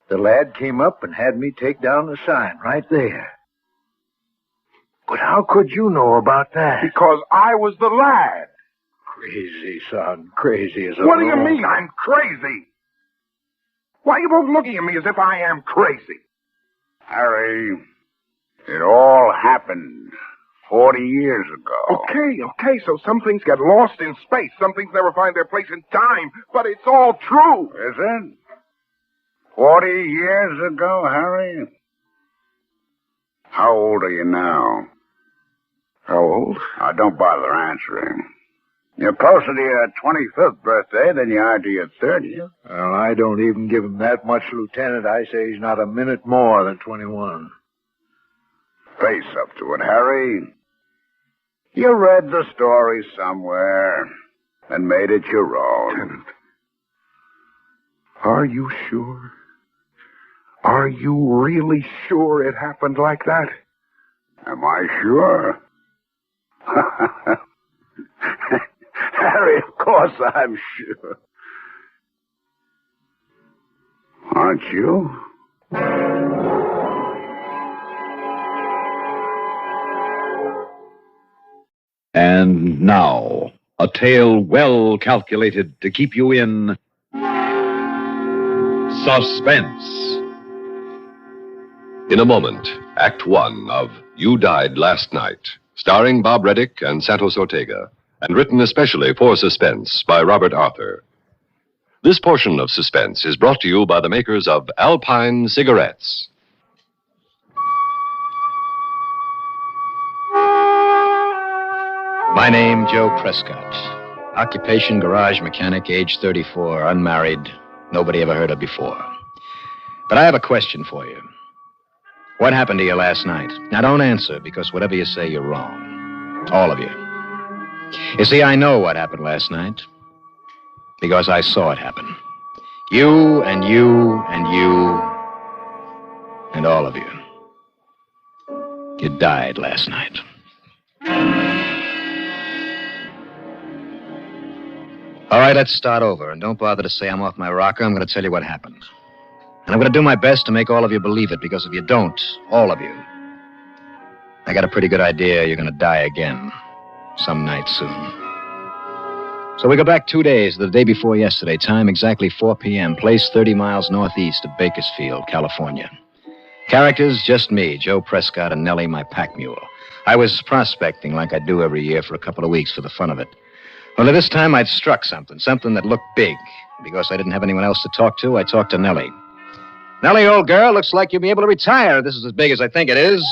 O: The lad came up and had me take down the sign right there. But how could you know about that?
K: Because I was the lad.
O: Crazy, son. Crazy as a
K: What do you mean I'm crazy? Why are you both looking at me as if I am crazy?
N: Harry, it all happened 40 years ago.
K: Okay, so some things get lost in space. Some things never find their place in time. But it's all true.
N: Is it? 40 years ago, Harry? How old are you now?
K: How old?
N: Don't bother answering. You're closer to your 25th birthday than you are to your 30th.
O: Well, I don't even give him that much, Lieutenant. I say he's not a minute more than 21.
N: Face up to it, Harry. You read the story somewhere and made it your own.
K: Lieutenant, are you sure? Are you really sure it happened like that?
N: Am I sure? Harry, of course I'm sure. Aren't you?
A: And now, a tale well calculated to keep you in suspense.
P: In a moment, Act One of You Died Last Night, starring Bob Reddick and Santos Ortega, and written especially for Suspense by Robert Arthur. This portion of Suspense is brought to you by the makers of Alpine cigarettes.
Q: My name, Joe Prescott. Occupation, garage mechanic, age 34, unmarried, nobody ever heard of before. But I have a question for you. What happened to you last night? Now, don't answer, because whatever you say, you're wrong. All of you. You see, I know what happened last night, because I saw it happen. You and you and you and all of you. You died last night. All right, let's start over, and don't bother to say I'm off my rocker. I'm going to tell you what happened. And I'm going to do my best to make all of you believe it, because if you don't, all of you, I got a pretty good idea you're going to die again some night soon. So we go back 2 days to the day before yesterday, time exactly 4 p.m., place 30 miles northeast of Bakersfield, California. Characters, just me, Joe Prescott, and Nellie, my pack mule. I was prospecting like I do every year for a couple of weeks for the fun of it. Well, this time I'd struck something that looked big. Because I didn't have anyone else to talk to, I talked to Nellie. Nellie, old girl, looks like you'll be able to retire. This is as big as I think it is.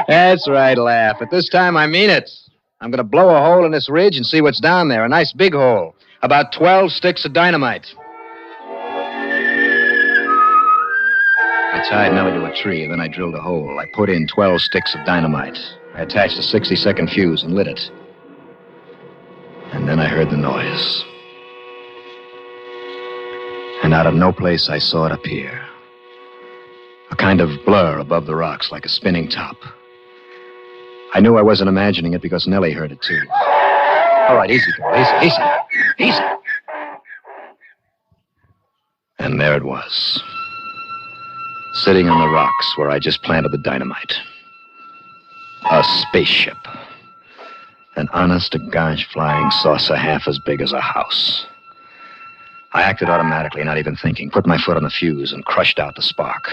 Q: That's right, laugh. But this time I mean it. I'm going to blow a hole in this ridge and see what's down there. A nice big hole. About 12 sticks of dynamite. I tied Nellie to a tree, and then I drilled a hole. I put in 12 sticks of dynamite. I attached a 60-second fuse and lit it. And then I heard the noise. And out of no place, I saw it appear. A kind of blur above the rocks, like a spinning top. I knew I wasn't imagining it because Nellie heard it, too. All right, easy, girl, easy. And there it was. Sitting on the rocks where I just planted the dynamite. A spaceship. An honest-to-gosh flying saucer half as big as a house. I acted automatically, not even thinking, put my foot on the fuse and crushed out the spark.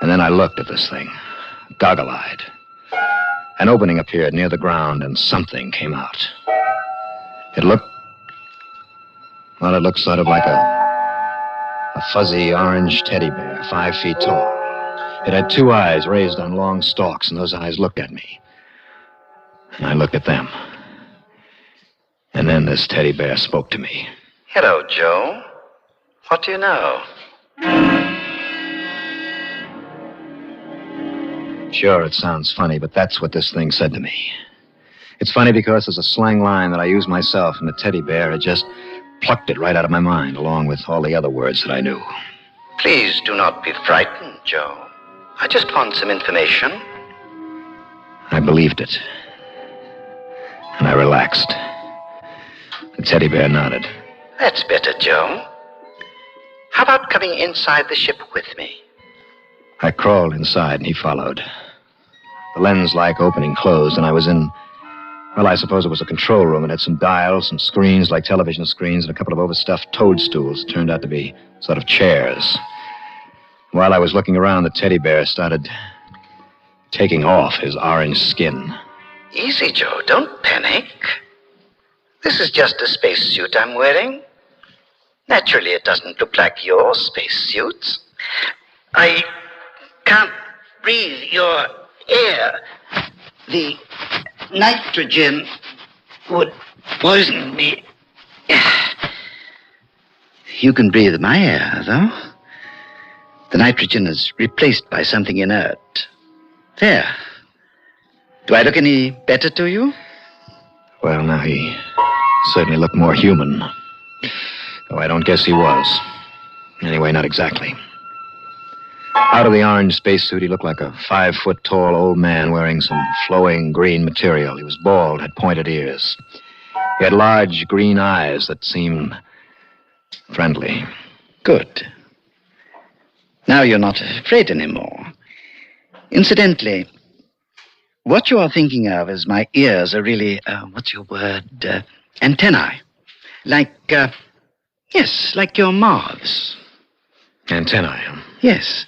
Q: And then I looked at this thing, goggle-eyed. An opening appeared near the ground, and something came out. It looked sort of like a fuzzy orange teddy bear, 5 feet tall. It had 2 eyes raised on long stalks, and those eyes looked at me. And I looked at them. And then this teddy bear spoke to me.
R: Hello, Joe. What do you know?
Q: Sure, it sounds funny, but that's what this thing said to me. It's funny because there's a slang line that I use myself, and the teddy bear had just plucked it right out of my mind, along with all the other words that I knew.
R: Please do not be frightened, Joe. I just want some information.
Q: I believed it. And I relaxed. The teddy bear nodded.
R: That's better, Joe. How about coming inside the ship with me?
Q: I crawled inside, and he followed. The lens-like opening closed, and I was in, well, I suppose it was a control room. It had some dials, some screens like television screens, and a couple of overstuffed toadstools that turned out to be sort of chairs. While I was looking around, the teddy bear started taking off his orange skin.
R: Easy, Joe. Don't panic. This is just a spacesuit I'm wearing. Naturally, it doesn't look like your spacesuits. I can't breathe your air. The nitrogen would poison me. You can breathe my air, though. The nitrogen is replaced by something inert. There. Do I look any better to you?
Q: Well, now, he certainly looked more human. Though I don't guess he was. Anyway, not exactly. Out of the orange spacesuit, he looked like a 5-foot-tall old man wearing some flowing green material. He was bald, had pointed ears. He had large green eyes that seemed friendly.
R: Good. Now you're not afraid anymore. Incidentally, What you are thinking of is my ears are really, what's your word? Antennae. Like, yes, like your mouths.
Q: Antennae, huh?
R: Yes.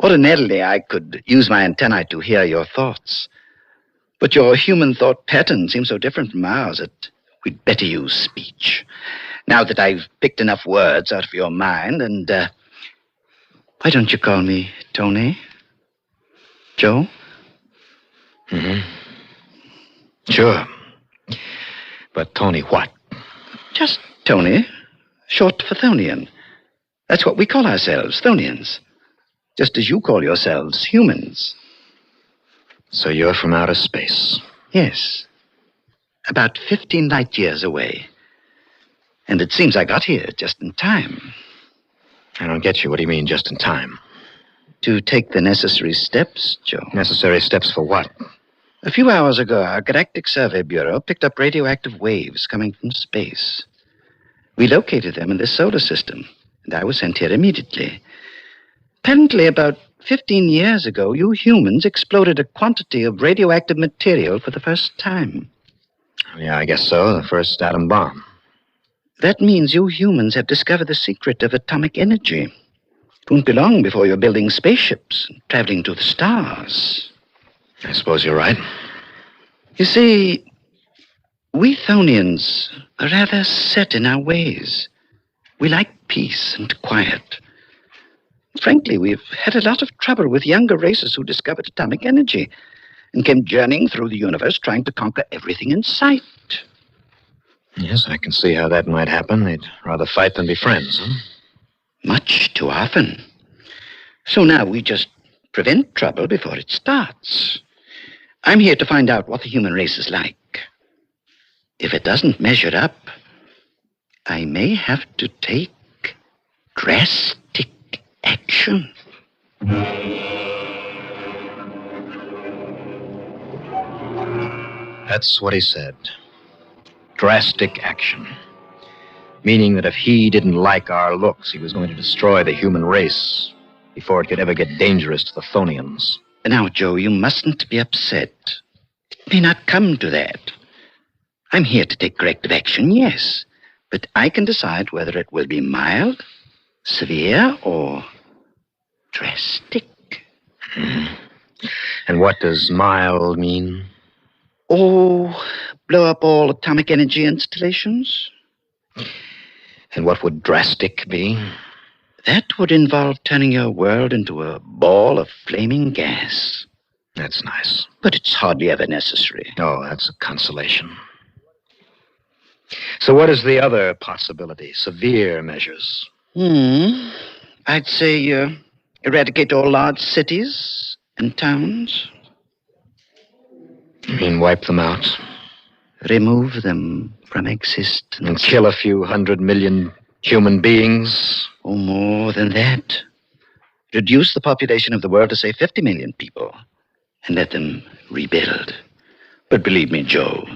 R: Ordinarily, I could use my antennae to hear your thoughts. But your human thought pattern seems so different from ours that we'd better use speech. Now that I've picked enough words out of your mind, and, why don't you call me Tony? Joe?
Q: Mm-hmm. Sure. But Tony what?
R: Just Tony, short for Thonian. That's what we call ourselves, Thonians. Just as you call yourselves humans.
Q: So you're from outer space?
R: Yes. About 15 light years away. And it seems I got here just in time.
Q: I don't get you. What do you mean, just in time?
R: To take the necessary steps, Joe.
Q: Necessary steps for what?
R: A few hours ago, our Galactic Survey Bureau picked up radioactive waves coming from space. We located them in this solar system, and I was sent here immediately. Apparently, about 15 years ago, you humans exploded a quantity of radioactive material for the first time.
Q: Yeah, I guess so. The first atom bomb.
R: That means you humans have discovered the secret of atomic energy. It won't be long before you're building spaceships and traveling to the stars.
Q: I suppose you're right.
R: You see, we Thonians are rather set in our ways. We like peace and quiet. Frankly, we've had a lot of trouble with younger races who discovered atomic energy and came journeying through the universe trying to conquer everything in sight.
Q: Yes, I can see how that might happen. They'd rather fight than be friends, huh?
R: Much too often. So now we just prevent trouble before it starts. I'm here to find out what the human race is like. If it doesn't measure up, I may have to take drastic action.
Q: That's what he said. Drastic action. Meaning that if he didn't like our looks, he was going to destroy the human race before it could ever get dangerous to the Thonians.
R: Now, Joe, you mustn't be upset. It may not come to that. I'm here to take corrective action, yes. But I can decide whether it will be mild, severe, or drastic.
Q: And what does mild mean?
R: Oh, blow up all atomic energy installations.
Q: And what would drastic be?
R: That would involve turning your world into a ball of flaming gas.
Q: That's nice.
R: But it's hardly ever necessary.
Q: Oh, that's a consolation. So what is the other possibility? Severe measures?
R: I'd say eradicate all large cities and towns.
Q: You mean wipe them out?
R: Remove them from existence.
Q: And kill a few 100 million human beings?
R: Oh, more than that. Reduce the population of the world to, say, 50 million people. And let them rebuild. But believe me, Joe,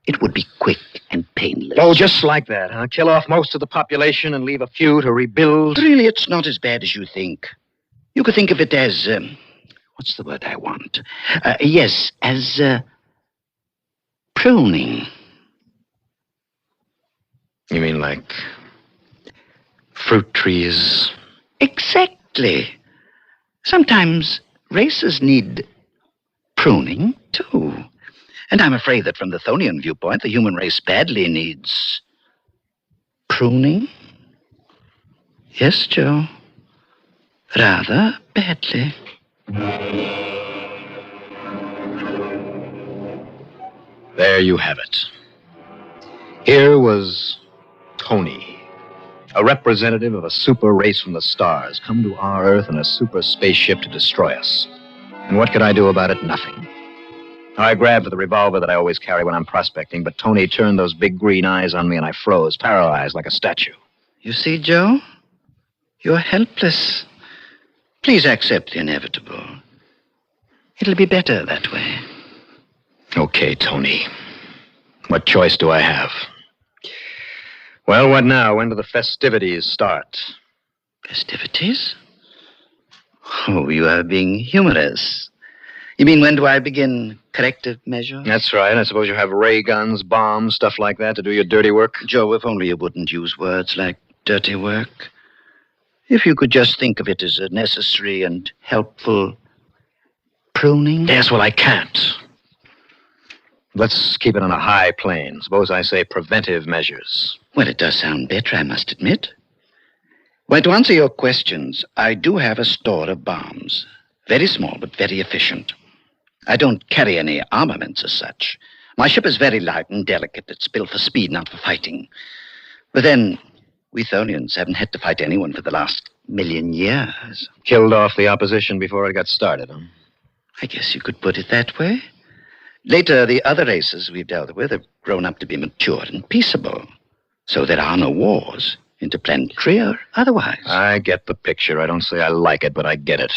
R: it would be quick and painless.
Q: Oh, just like that, huh? Kill off most of the population and leave a few to rebuild?
R: Really, it's not as bad as you think. You could think of it as, what's the word I want? Yes, as, pruning.
Q: You mean like fruit trees?
R: Exactly. Sometimes races need pruning, too. And I'm afraid that from the Thonian viewpoint, the human race badly needs pruning. Yes, Joe. Rather badly.
Q: There you have it. Here was Tony, a representative of a super race from the stars, come to our Earth in a super spaceship to destroy us. And what could I do about it? Nothing. I grabbed for the revolver that I always carry when I'm prospecting, but Tony turned those big green eyes on me and I froze, paralyzed like a statue.
R: You see, Joe? You're helpless. Please accept the inevitable. It'll be better that way.
Q: Okay, Tony. What choice do I have? Well, what now? When do the festivities start?
R: Festivities? Oh, you are being humorous. You mean when do I begin corrective measures?
Q: That's right. I suppose you have ray guns, bombs, stuff like that to do your dirty work?
R: Joe, if only you wouldn't use words like dirty work. If you could just think of it as a necessary and helpful pruning.
Q: Yes, well, I can't. Let's keep it on a high plane. Suppose I say preventive measures.
R: Well, it does sound better, I must admit. Well, to answer your questions, I do have a store of bombs. Very small, but very efficient. I don't carry any armaments as such. My ship is very light and delicate. It's built for speed, not for fighting. But then, we Thonians haven't had to fight anyone for the last 1,000,000 years.
Q: Killed off the opposition before it got started, huh?
R: I guess you could put it that way. Later, the other races we've dealt with have grown up to be mature and peaceable. So there are no wars, interplanetary or otherwise.
Q: I get the picture. I don't say I like it, but I get it.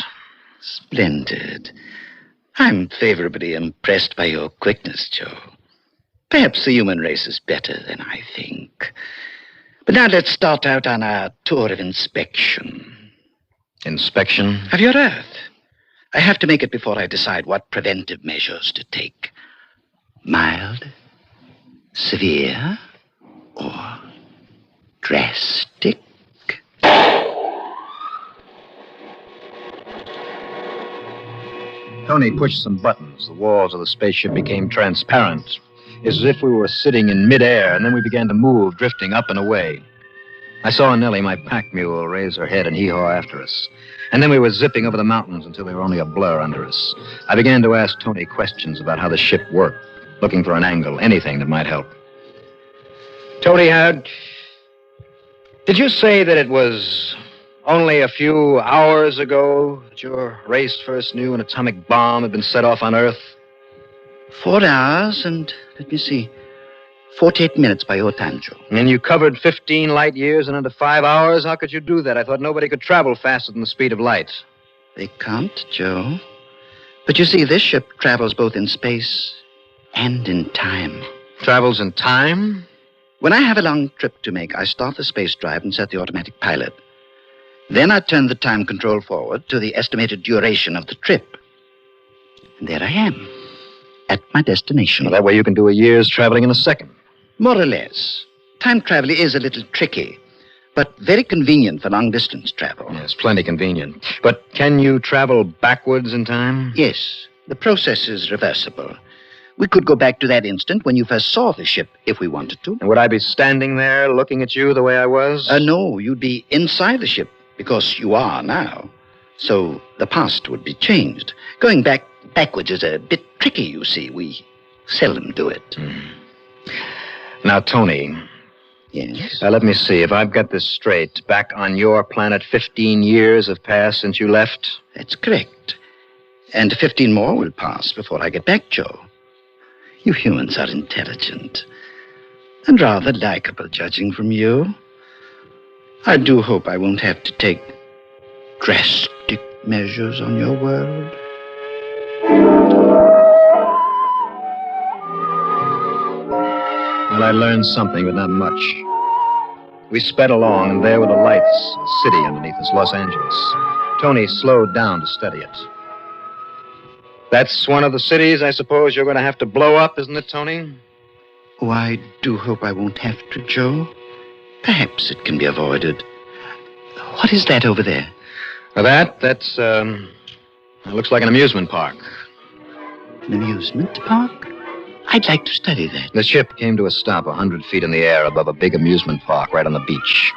R: Splendid. I'm favorably impressed by your quickness, Joe. Perhaps the human race is better than I think. But now let's start out on our tour of inspection.
Q: Inspection?
R: Of your Earth. I have to make it before I decide what preventive measures to take. Mild, severe, or drastic?
Q: Tony pushed some buttons. The walls of the spaceship became transparent. It's as if we were sitting in midair, and then we began to move, drifting up and away. I saw Nellie, my pack mule, raise her head and hee-haw after us. And then we were zipping over the mountains until they were only a blur under us. I began to ask Tony questions about how the ship worked, looking for an angle, anything that might help. Tony, did you say that it was only a few hours ago that your race first knew an atomic bomb had been set off on Earth?
R: 4 hours and, let me see, 48 minutes by your time, Joe.
Q: And you covered 15 light years in under 5 hours? How could you do that? I thought nobody could travel faster than the speed of light.
R: They can't, Joe. But you see, this ship travels both in space and in time.
Q: Travels in time?
R: When I have a long trip to make, I start the space drive and set the automatic pilot. Then I turn the time control forward to the estimated duration of the trip. And there I am, at my destination.
Q: Well, that way you can do a year's traveling in a second.
R: More or less. Time travel is a little tricky, but very convenient for long-distance travel.
Q: Yes, plenty convenient. But can you travel backwards in time?
R: Yes. The process is reversible. We could go back to that instant when you first saw the ship, if we wanted to.
Q: And would I be standing there looking at you the way I was?
R: No, you'd be inside the ship, because you are now. So the past would be changed. Going backwards is a bit tricky, you see. We seldom do it.
Q: Now, Tony.
R: Yes?
Q: Let me see. If I've got this straight, back on your planet, 15 years have passed since you left?
R: That's correct. And 15 more will pass before I get back, Joe. You humans are intelligent. And rather likable, judging from you. I do hope I won't have to take drastic measures on your world.
Q: Well, I learned something, but not much. We sped along, and there were the lights, a city underneath us, Los Angeles. Tony slowed down to study it. That's one of the cities I suppose you're going to have to blow up, isn't it, Tony?
R: Oh, I do hope I won't have to, Joe. Perhaps it can be avoided. What is that over there?
Q: That's, it looks like an amusement park.
R: An amusement park? I'd like to study that.
Q: The ship came to a stop 100 feet in the air above a big amusement park right on the beach.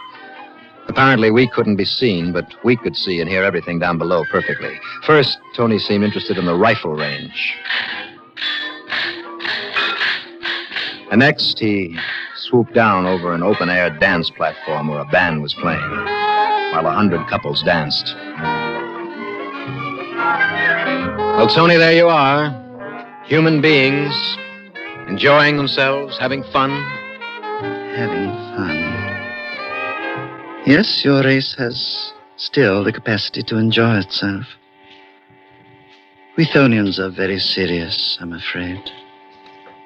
Q: Apparently, we couldn't be seen, but we could see and hear everything down below perfectly. First, Tony seemed interested in the rifle range. And next, he swooped down over an open-air dance platform where a band was playing, while 100 couples danced. Well, Tony, there you are. Human beings, enjoying themselves, having fun.
R: Having fun. Yes, your race has still the capacity to enjoy itself. We Thonians are very serious, I'm afraid.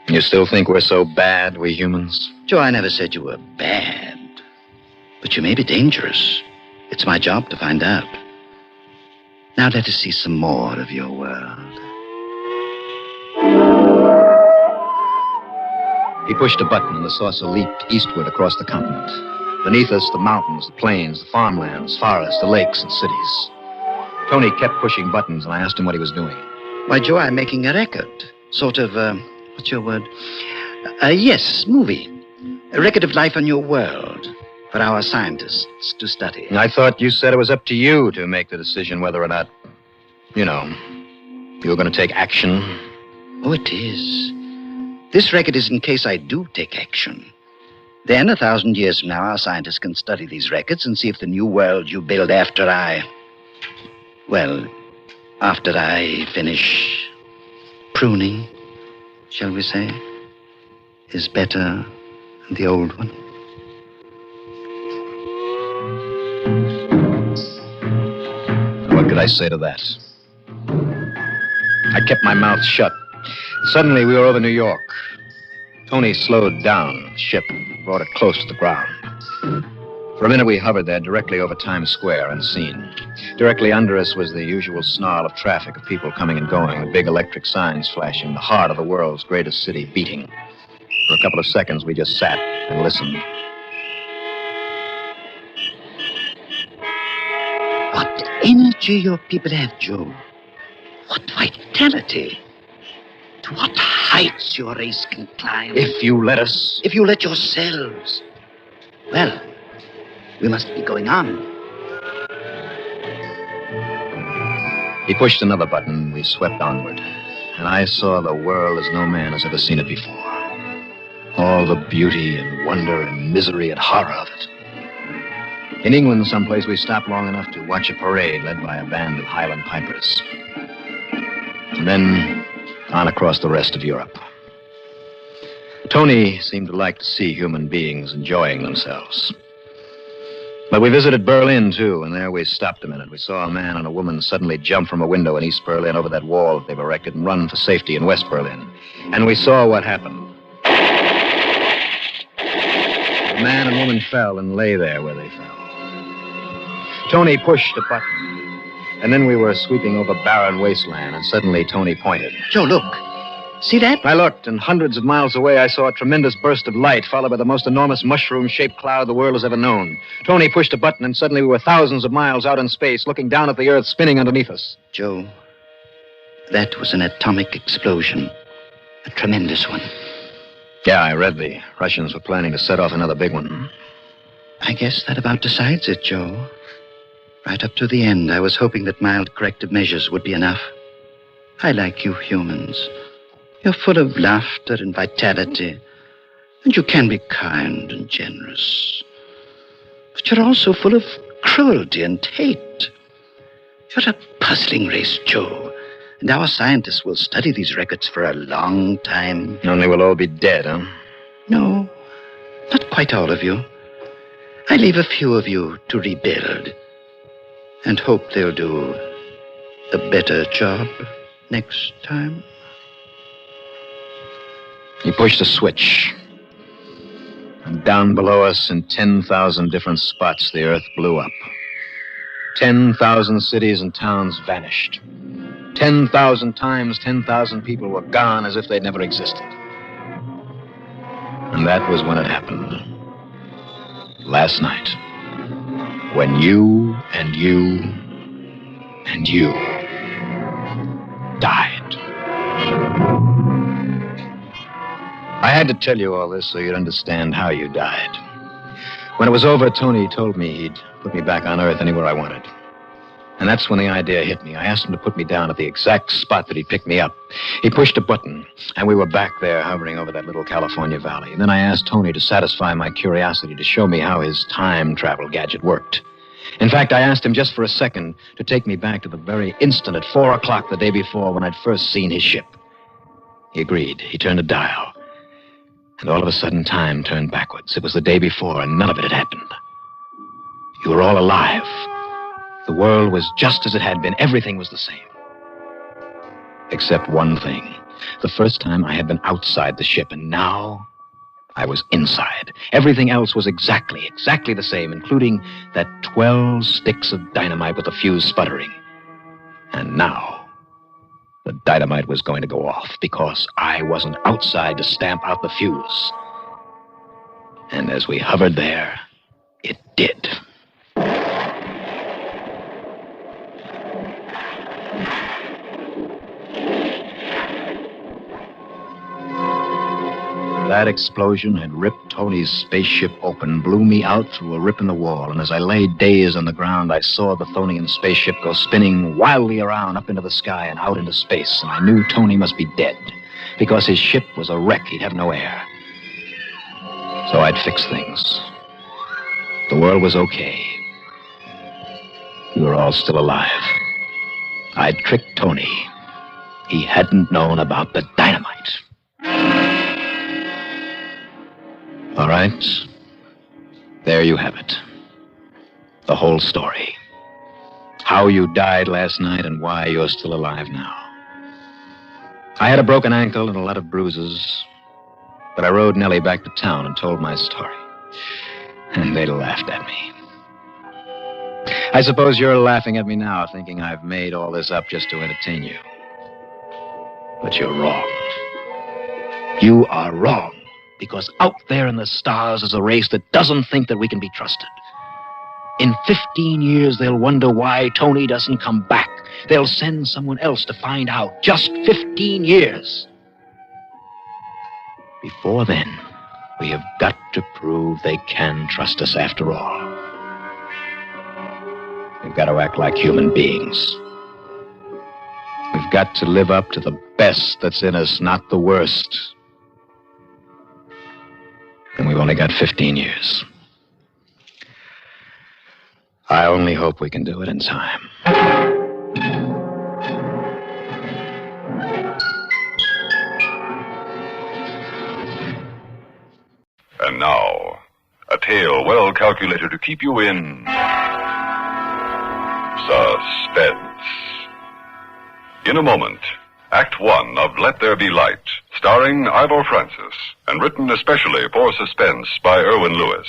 Q: You still think we're so bad, we humans?
R: Joe, I never said you were bad. But you may be dangerous. It's my job to find out. Now let us see some more of your world.
Q: He pushed a button, and the saucer leaped eastward across the continent. Beneath us, the mountains, the plains, the farmlands, forests, the lakes, and cities. Tony kept pushing buttons, and I asked him what he was doing.
R: Why, Joe, I'm making a record. Sort of, what's your word? Yes, movie. A record of life on your world for our scientists to study.
Q: I thought you said it was up to you to make the decision whether or not, you were going to take action.
R: Oh, it is. This record is in case I do take action. Then, 1,000 years from now, our scientists can study these records and see if the new world you build after I finish pruning, shall we say, is better than the old one.
Q: What could I say to that? I kept my mouth shut. Suddenly, we were over New York. Tony slowed down the ship and brought it close to the ground. For a minute, we hovered there directly over Times Square, unseen. Directly under us was the usual snarl of traffic, of people coming and going, the big electric signs flashing, the heart of the world's greatest city beating. For a couple of seconds, we just sat and listened.
R: What energy your people have, Joe. What vitality. To what heights your race can climb.
Q: If you let us.
R: If you let yourselves. Well, we must be going on.
Q: He pushed another button. We swept onward. And I saw the world as no man has ever seen it before. All the beauty and wonder and misery and horror of it. In England, someplace, we stopped long enough to watch a parade led by a band of Highland pipers. And then on across the rest of Europe. Tony seemed to like to see human beings enjoying themselves. But we visited Berlin, too, and there we stopped a minute. We saw a man and a woman suddenly jump from a window in East Berlin over that wall that they've erected and run for safety in West Berlin. And we saw what happened. The man and woman fell and lay there where they fell. Tony pushed a button, and then we were sweeping over barren wasteland, and suddenly Tony pointed.
R: Joe, look. See that?
Q: I looked, and hundreds of miles away, I saw a tremendous burst of light, followed by the most enormous mushroom-shaped cloud the world has ever known. Tony pushed a button, and suddenly we were thousands of miles out in space, looking down at the Earth spinning underneath us.
R: Joe, that was an atomic explosion. A tremendous one.
Q: Yeah, I read the Russians were planning to set off another big one.
R: I guess that about decides it, Joe. Right up to the end, I was hoping that mild corrective measures would be enough. I like you humans. You're full of laughter and vitality, and you can be kind and generous. But you're also full of cruelty and hate. You're a puzzling race, Joe, and our scientists will study these records for a long time.
Q: Only we'll all be dead, huh?
R: No, not quite all of you. I leave a few of you to rebuild, and hope they'll do a better job next time.
Q: He pushed a switch. And down below us, in 10,000 different spots, the Earth blew up. 10,000 cities and towns vanished. 10,000 times 10,000 people were gone as if they'd never existed. And that was when it happened. Last night. When you and you and you died. I had to tell you all this so you'd understand how you died. When it was over, Tony told me he'd put me back on Earth anywhere I wanted. And that's when the idea hit me. I asked him to put me down at the exact spot that he picked me up. He pushed a button, and we were back there hovering over that little California valley. And then I asked Tony to satisfy my curiosity, to show me how his time travel gadget worked. In fact, I asked him just for a second to take me back to the very instant at 4 o'clock the day before when I'd first seen his ship. He agreed. He turned a dial. And all of a sudden, time turned backwards. It was the day before, and none of it had happened. You were all alive. The world was just as it had been. Everything was the same. Except one thing. The first time I had been outside the ship, and now I was inside. Everything else was exactly the same, including that 12 sticks of dynamite with the fuse sputtering. And now the dynamite was going to go off because I wasn't outside to stamp out the fuse. And as we hovered there, it did. That explosion had ripped Tony's spaceship open, blew me out through a rip in the wall, and as I lay dazed on the ground, I saw the Thonian spaceship go spinning wildly around up into the sky and out into space, and I knew Tony must be dead, because his ship was a wreck. He'd have no air. So I'd fix things. The world was okay. We were all still alive. I'd tricked Tony. He hadn't known about the dynamite. All right. There you have it. The whole story. How you died last night and why you're still alive now. I had a broken ankle and a lot of bruises, but I rode Nellie back to town and told my story. And they laughed at me. I suppose you're laughing at me now, thinking I've made all this up just to entertain you. But you're wrong. You are wrong. Because out there in the stars is a race that doesn't think that we can be trusted. In 15 years, they'll wonder why Tony doesn't come back. They'll send someone else to find out. Just 15 years. Before then, we have got to prove they can trust us after all. We've got to act like human beings. We've got to live up to the best that's in us, not the worst. And we've only got 15 years. I only hope we can do it in time.
P: And now, a tale well calculated to keep you in suspense. In a moment, Act One of Let There Be Light, starring Ivor Francis, and written especially for Suspense by Erwin Lewis.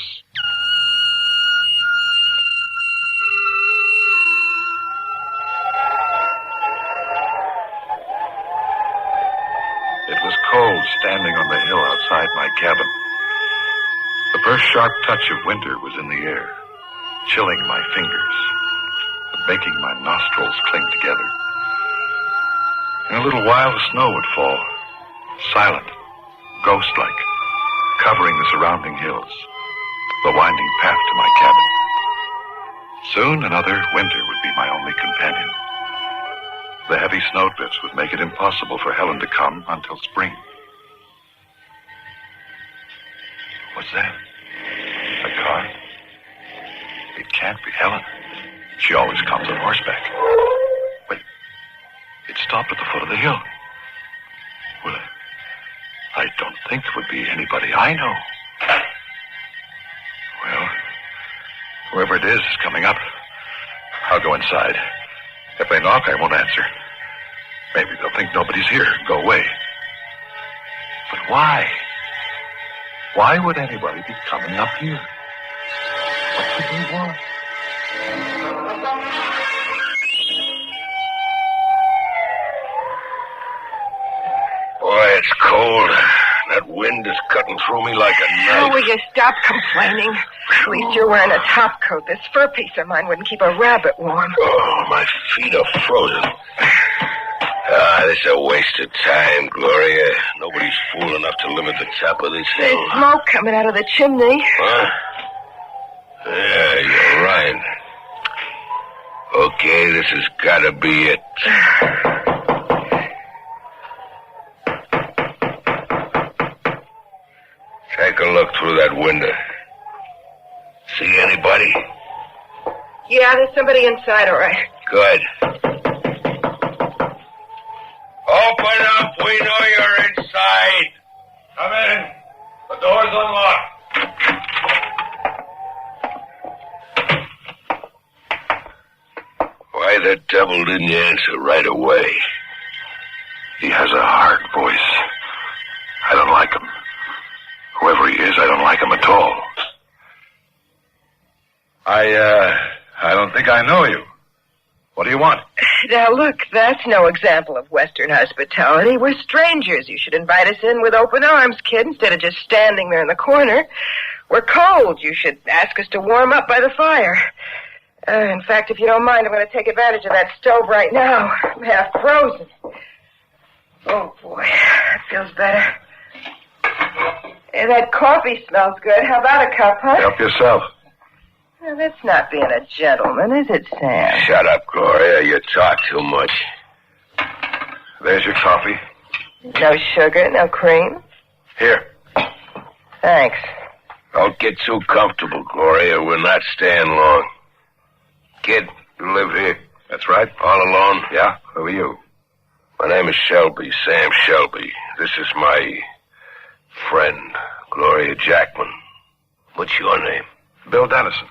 S: It was cold standing on the hill outside my cabin. The first sharp touch of winter was in the air, chilling my fingers, and making my nostrils cling together. In a little while, the snow would fall, silent, ghost-like, covering the surrounding hills, the winding path to my cabin. Soon another winter would be my only companion. The heavy snowdrifts would make it impossible for Helen to come until spring. What's that? A car? It can't be Helen. She always comes on horseback. Wait. It stopped at the foot of the hill. Well, I don't think it would be anybody I know. Well, whoever it is coming up. I'll go inside. If they knock, I won't answer. Maybe they'll think nobody's here and go away. But why? Why would anybody be coming up here? What could they want?
N: Boy, it's cold. That wind is cutting through me like a knife.
C: Oh, will you stop complaining? At least you're wearing a top coat. This fur piece of mine wouldn't keep a rabbit warm.
N: Oh, my feet are frozen. This is a waste of time, Gloria. Nobody's fool enough to live at the top of this hill.
C: There's smoke coming out of the chimney.
N: Huh? Yeah, you're right. Okay, this has got to be it. Take a look through that window. See anybody?
C: Yeah, there's somebody inside, all right.
N: Good. Open up. We know you're inside.
J: Come in. The door's unlocked.
N: Why the devil didn't you answer right away?
S: He has a hard voice. I don't like him. Whoever he is, I don't like him at all.
J: I don't think I know you. What do you want?
C: Now, look, that's no example of Western hospitality. We're strangers. You should invite us in with open arms, kid, instead of just standing there in the corner. We're cold. You should ask us to warm up by the fire. In fact, if you don't mind, I'm going to take advantage of that stove right now. I'm half frozen. Oh, boy, that feels better. Hey, that coffee smells good. How about a cup, huh?
N: Help yourself.
C: Now, that's not being a gentleman, is it, Sam?
N: Shut up, Gloria. You talk too much. There's your coffee.
C: No sugar, no cream?
N: Here.
C: Thanks.
N: Don't get too comfortable, Gloria. We're not staying long. Kid, you live here? That's right. All alone? Yeah? Who are you? My name is Shelby, Sam Shelby. This is my friend, Gloria Jackman. What's your name? Bill Dennison.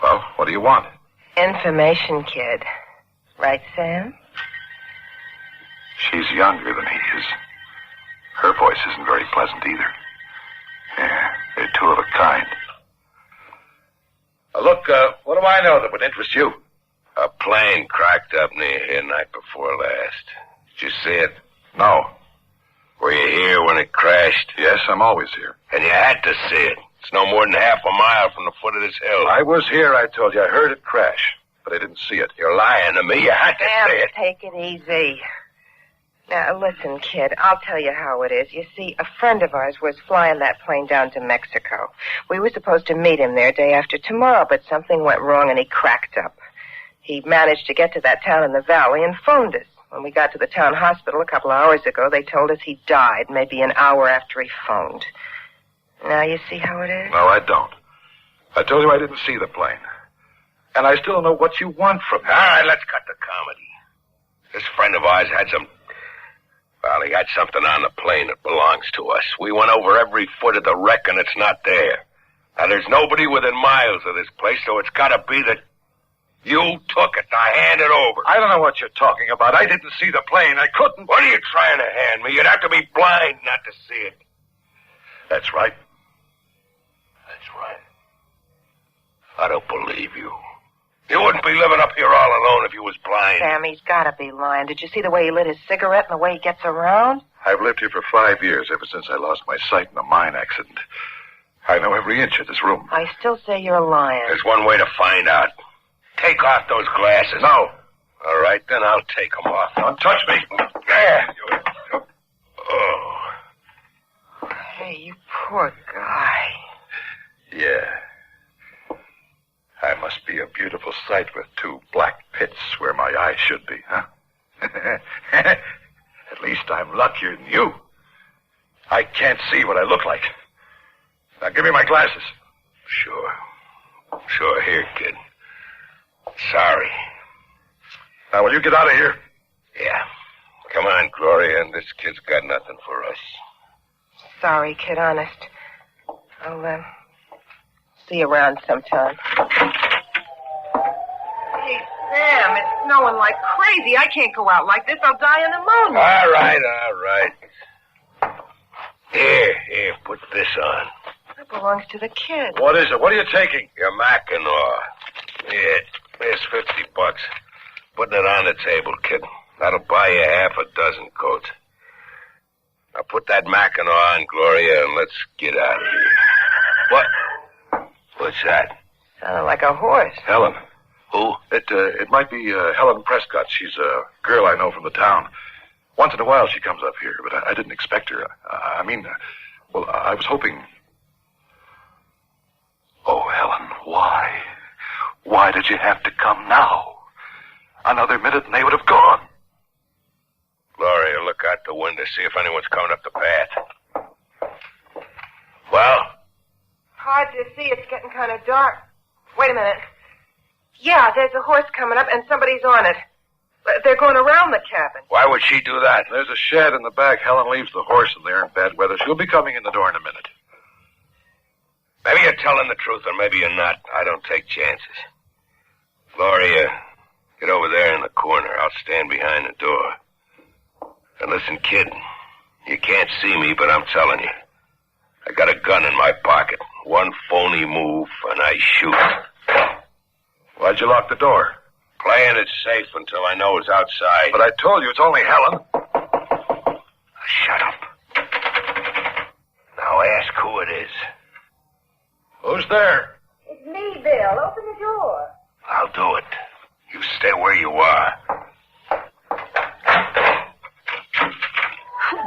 N: Well, what do you want?
C: Information, kid. Right, Sam?
S: She's younger than he is. Her voice isn't very pleasant either. Yeah, they're two of a kind.
N: Look, what do I know that would interest you? A plane cracked up near here night before last. Did you see it?
S: No.
N: Were you here when it crashed?
S: Yes, I'm always here.
N: And you had to see it. It's no more than half a mile from the foot of this hill.
S: I was here, I told you. I heard it crash, but I didn't see it.
N: You're lying to me. You had to
C: Sam,
N: see it.
C: take it easy. Now, listen, kid, I'll tell you how it is. You see, a friend of ours was flying that plane down to Mexico. We were supposed to meet him there day after tomorrow, but something went wrong and he cracked up. He managed to get to that town in the valley and phoned us. When we got to the town hospital a couple of hours ago, they told us he died maybe an hour after he phoned. Now you see how it is?
S: No, I don't. I told you I didn't see the plane. And I still don't know what you want from me.
N: All right, let's cut the comedy. This friend of ours had he had something on the plane that belongs to us. We went over every foot of the wreck and it's not there. Now there's nobody within miles of this place, so it's gotta be that you took it. Now hand it over.
S: I don't know what you're talking about. I didn't see the plane. I couldn't.
N: What are you trying to hand me? You'd have to be blind not to see it.
S: That's right.
N: That's right. I don't believe you. You wouldn't be living up here all alone if you was blind.
C: Sam, he's gotta be lying. Did you see the way he lit his cigarette and the way he gets around?
S: I've lived here for 5 years, ever since I lost my sight in a mine accident. I know every inch of this room.
C: I still say you're lying.
N: There's one way to find out. Take off those glasses.
S: No.
N: All right, then I'll take them off.
S: Don't touch me.
N: There. Oh.
C: Hey, you poor guy.
S: Yeah. I must be a beautiful sight with 2 black pits where my eyes should be, huh? At least I'm luckier than you. I can't see what I look like. Now give me my glasses.
N: Sure. Sure, here, kid. Sorry.
S: Now, will you get out of here?
N: Yeah. Come on, Gloria, this kid's got nothing for us.
C: Sorry, kid, honest. I'll, see you around sometime. Hey, Sam, it's snowing like crazy. I can't go out like this. I'll die of pneumonia.
N: All right. Here, put this on.
C: That belongs to the kid.
S: What is it? What are you taking?
N: Your Mackinaw. Here, here's $50. Putting it on the table, kid. That'll buy you half a dozen coats. Now put that Mackinaw on, Gloria, and let's get out of here. What? What's that?
C: Sounded like a horse.
S: Helen.
N: Who?
S: It might be Helen Prescott. She's a girl I know from the town. Once in a while she comes up here, but I didn't expect her. I was hoping... Oh, Helen, why? Why did you have to come now? Another minute and they would have gone.
N: Gloria, look out the window, see if anyone's coming up the path. Well?
C: Hard to see. It's getting kind of dark. Wait a minute. Yeah, there's a horse coming up and somebody's on it. They're going around the cabin.
N: Why would she do that?
S: There's a shed in the back. Helen leaves the horse in there in bad weather. She'll be coming in the door in a minute.
N: Maybe you're telling the truth, or maybe you're not. I don't take chances. Gloria, get over there in the corner. I'll stand behind the door. And listen, kid, you can't see me, but I'm telling you. I got a gun in my pocket. One phony move, and I shoot.
S: Why'd you lock the door?
T: playing it safe until I know it's outside.
S: But I told you it's only Helen.
T: Shut up. Now ask who it is.
S: Who's there?
C: It's me, Bill. Open the door.
T: I'll do it. You stay where you are.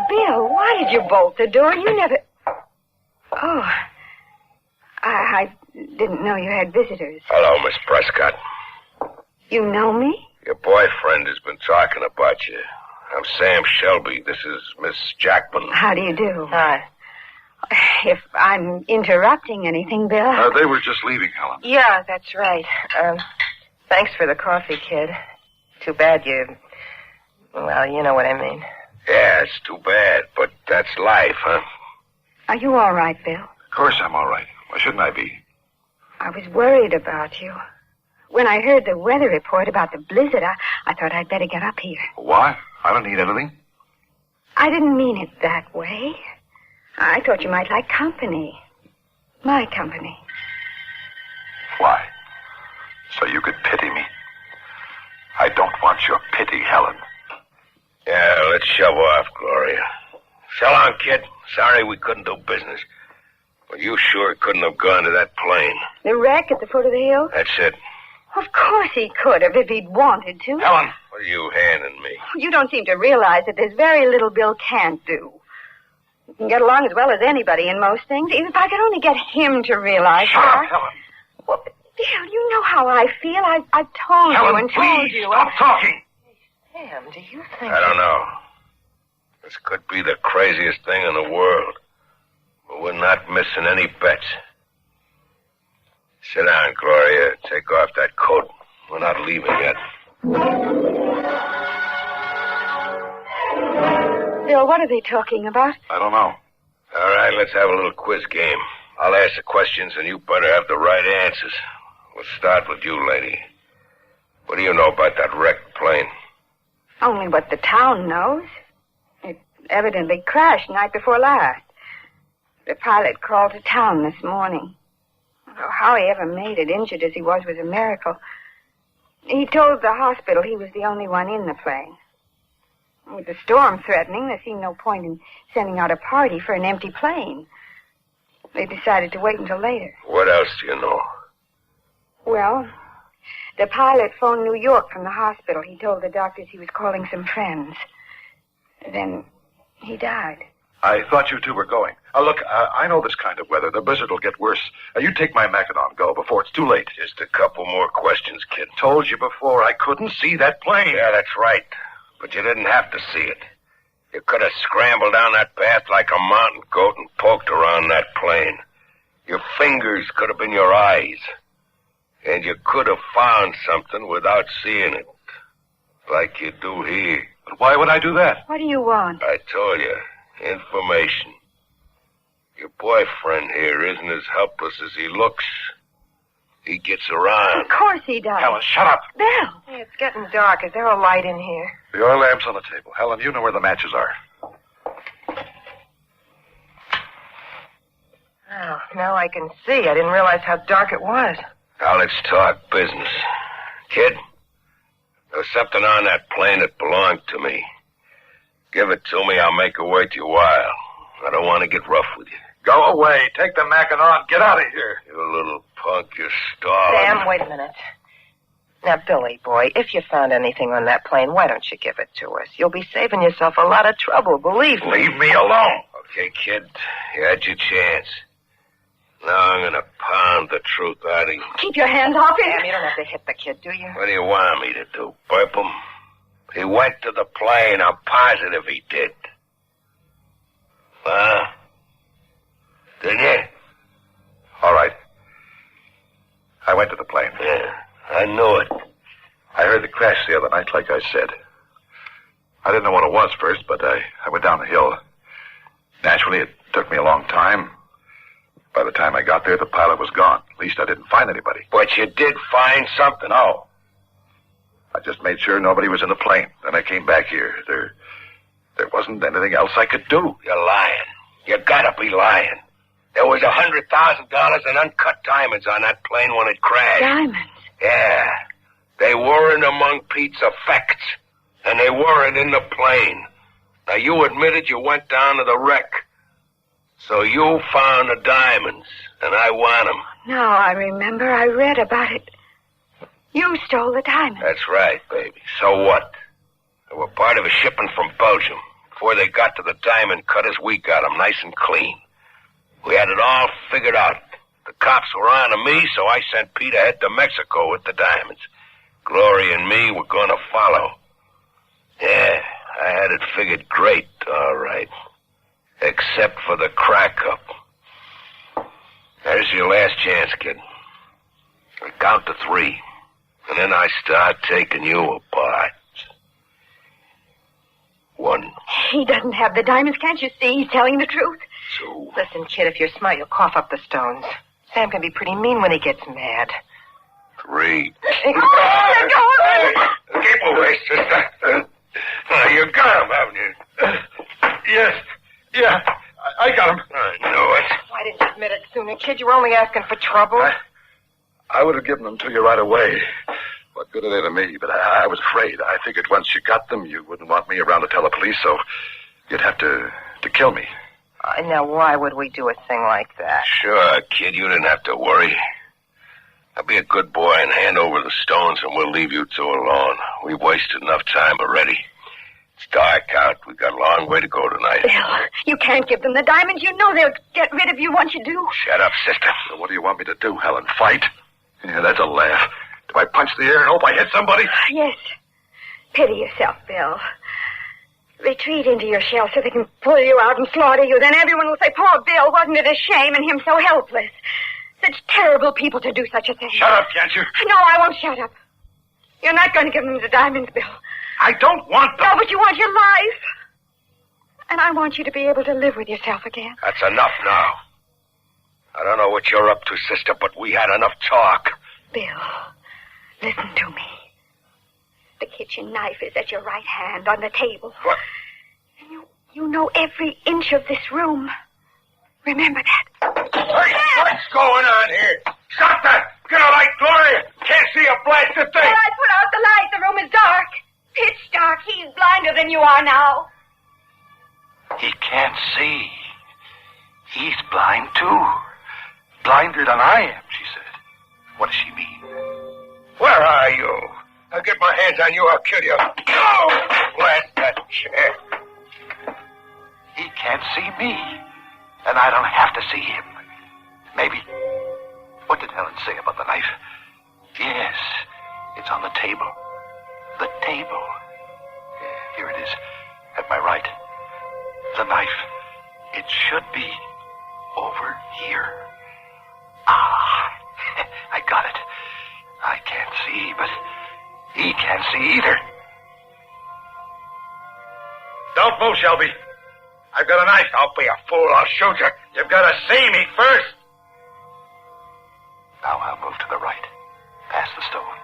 C: Bill, why did you bolt the door? You never... Oh. I didn't know you had visitors.
T: Hello, Miss Prescott.
C: You know me?
T: Your boyfriend has been talking about you. I'm Sam Shelby. This is Miss Jackman.
C: How do you do? If I'm interrupting anything, Bill...
S: They were just leaving, Helen.
C: Yeah, that's right. Thanks for the coffee, kid. Too bad you... Well, you know what I mean.
T: Yeah, it's too bad, but that's life, huh?
C: Are you all right, Bill?
S: Of course I'm all right. Why shouldn't I be?
C: I was worried about you. When I heard the weather report about the blizzard, I thought I'd better get up here.
S: Why? I don't need anything.
C: I didn't mean it that way. I thought you might like company. My company.
S: Why? So you could pity me. I don't want your pity, Helen.
T: Yeah, let's shove off, Gloria. So long, kid. Sorry we couldn't do business. But you sure couldn't have gone to that plane.
C: The wreck at the foot of the hill?
T: That's it.
C: Of course he could have if he'd wanted to.
T: Helen! What are you handing me?
C: You don't seem to realize that there's very little Bill can't do. He can get along as well as anybody in most things. Even if I could only get him to realize
S: Shut
C: that.
S: up, Helen.
C: Well, Bill, you know how I feel. I've told
S: Helen,
C: you and
S: please,
C: told you.
S: stop talking.
C: Sam, do you think...
T: I don't know. This could be the craziest thing in the world. But we're not missing any bets. Sit down, Gloria. Take off that coat. We're not leaving yet.
C: Bill, what are they talking about?
S: I don't know.
T: All right, let's have a little quiz game. I'll ask the questions, and you better have the right answers. We'll start with you, lady. What do you know about that wrecked plane?
C: Only what the town knows. It evidently crashed night before last. The pilot crawled to town this morning. Oh, how he ever made it, injured as he was a miracle. He told the hospital he was the only one in the plane. With the storm threatening, there seemed no point in sending out a party for an empty plane. They decided to wait until later.
T: What else do you know?
C: Well, the pilot phoned New York from the hospital. He told the doctors he was calling some friends. Then he died.
S: I thought you two were going. Look, I know this kind of weather. The blizzard will get worse. You take my Mackinac and go before it's too late.
T: Just a couple more questions, kid.
S: Told you before, I couldn't see that plane.
T: Yeah, that's right. But you didn't have to see it. You could have scrambled down that path like a mountain goat and poked around that plane. Your fingers could have been your eyes. And you could have found something without seeing it. Like you do here.
S: But why would I do that?
C: What do you want?
T: I told you. Information. Your boyfriend here isn't as helpless as he looks. He gets around.
C: Of course he does.
S: Helen, shut up.
C: Bill! Hey, it's getting dark. Is there a light in here?
S: The oil lamp's on the table. Helen, you know where the matches are.
C: Oh, now I can see. I didn't realize how dark it was.
T: Now let's talk business. Kid, there's something on that plane that belonged to me. Give it to me, I'll make it worth your while. I don't want to get rough with you.
S: Go away. Take the Mackinac. Get out of here.
T: You little punk, you're stalling.
C: Sam, wait a minute. Now, Billy, boy, if you found anything on that plane, why don't you give it to us? You'll be saving yourself a lot of trouble, believe me.
S: Leave me alone.
T: Okay, kid, you had your chance. Now I'm going to pound the truth out of you.
C: Keep your hands off him. Sam, you don't have to hit the kid, do you?
T: What do you want me to do, burp him? He went to the plane. I'm positive he did. Huh? Did you?
S: All right. I went to the plane.
T: Yeah, I knew it.
S: I heard the crash the other night, like I said. I didn't know what it was first, but I went down the hill. Naturally, it took me a long time. By the time I got there, the pilot was gone. At least I didn't find anybody.
T: But you did find something.
S: No. I just made sure nobody was in the plane. Then I came back here. There wasn't anything else I could do.
T: You're lying. You gotta be lying. There was $100,000 in uncut diamonds on that plane when it crashed.
C: Diamonds?
T: Yeah. They weren't among Pete's effects, and they weren't in the plane. Now, you admitted you went down to the wreck. So you found the diamonds, and I want them.
U: Now I remember. I read about it. You stole the diamonds.
T: That's right, baby. So what? They were part of a shipment from Belgium. Before they got to the diamond cutters, we got them nice and clean. We had it all figured out. The cops were on to me, so I sent Pete ahead to Mexico with the diamonds. Glory and me were going to follow. Yeah, I had it figured great, all right. Except for the crack-up. There's your last chance, kid. I count to 3, and then I start taking you apart. 1.
U: He doesn't have the diamonds, can't you see? He's telling the truth.
T: 2.
C: Listen, kid, if you're smart, you'll cough up the stones. Sam can be pretty mean when he gets mad.
T: 3.
U: Oh,
T: Keep away, sister. You got him, haven't you?
L: Yes. Yeah, I got him.
T: I know it.
C: Why didn't you admit it sooner, kid? You were only asking for trouble.
L: I would have given them to you right away. What good are they to me? But I was afraid. I figured once you got them, you wouldn't want me around to tell the police, so you'd have to kill me.
C: Now, why would we do a thing like that?
T: Sure, kid, you didn't have to worry. I'll be a good boy and hand over the stones, and we'll leave you two alone. We've wasted enough time already. It's dark out. We've got a long way to go tonight.
U: Bill, you can't give them the diamonds. You know they'll get rid of you once you do.
T: Shut up, sister.
L: So what do you want me to do, Helen? Fight? Yeah, that's a laugh. Do I punch the air and hope I hit somebody?
U: Yes. Pity yourself, Bill. Retreat into your shell so they can pull you out and slaughter you. Then everyone will say, poor Bill, wasn't it a shame, and him so helpless. Such terrible people to do such a thing.
L: Shut up, can't you?
U: No, I won't shut up. You're not going to give them the diamonds, Bill.
L: I don't want them.
U: No, but you want your life. And I want you to be able to live with yourself again.
T: That's enough now. I don't know what you're up to, sister, but we had enough talk.
U: Bill, listen to me. The kitchen knife is at your right hand on the table.
T: What?
U: And you know every inch of this room. Remember that.
T: Hey, what's going on here? Stop that! Get a light, Gloria! Can't see a blasted thing!
U: All right, put out the light. The room is dark. Pitch dark. He's blinder than you are now.
L: He can't see. He's blind, too. Blinder than I am, she said. What does she mean?
T: Where are you? I'll get my hands on you, I'll kill you. No! Blast that chair.
L: He can't see me. And I don't have to see him. Maybe. What did Helen say about the knife? Yes, it's on the table. The table. Here it is, at my right. The knife. It should be over here. Ah, I got it. I can't see, but he can't see either.
T: Don't move, Shelby. I've got a knife. Don't be a fool. I'll shoot you. You've got to see me first.
L: Now I'll move to the right, past the stone.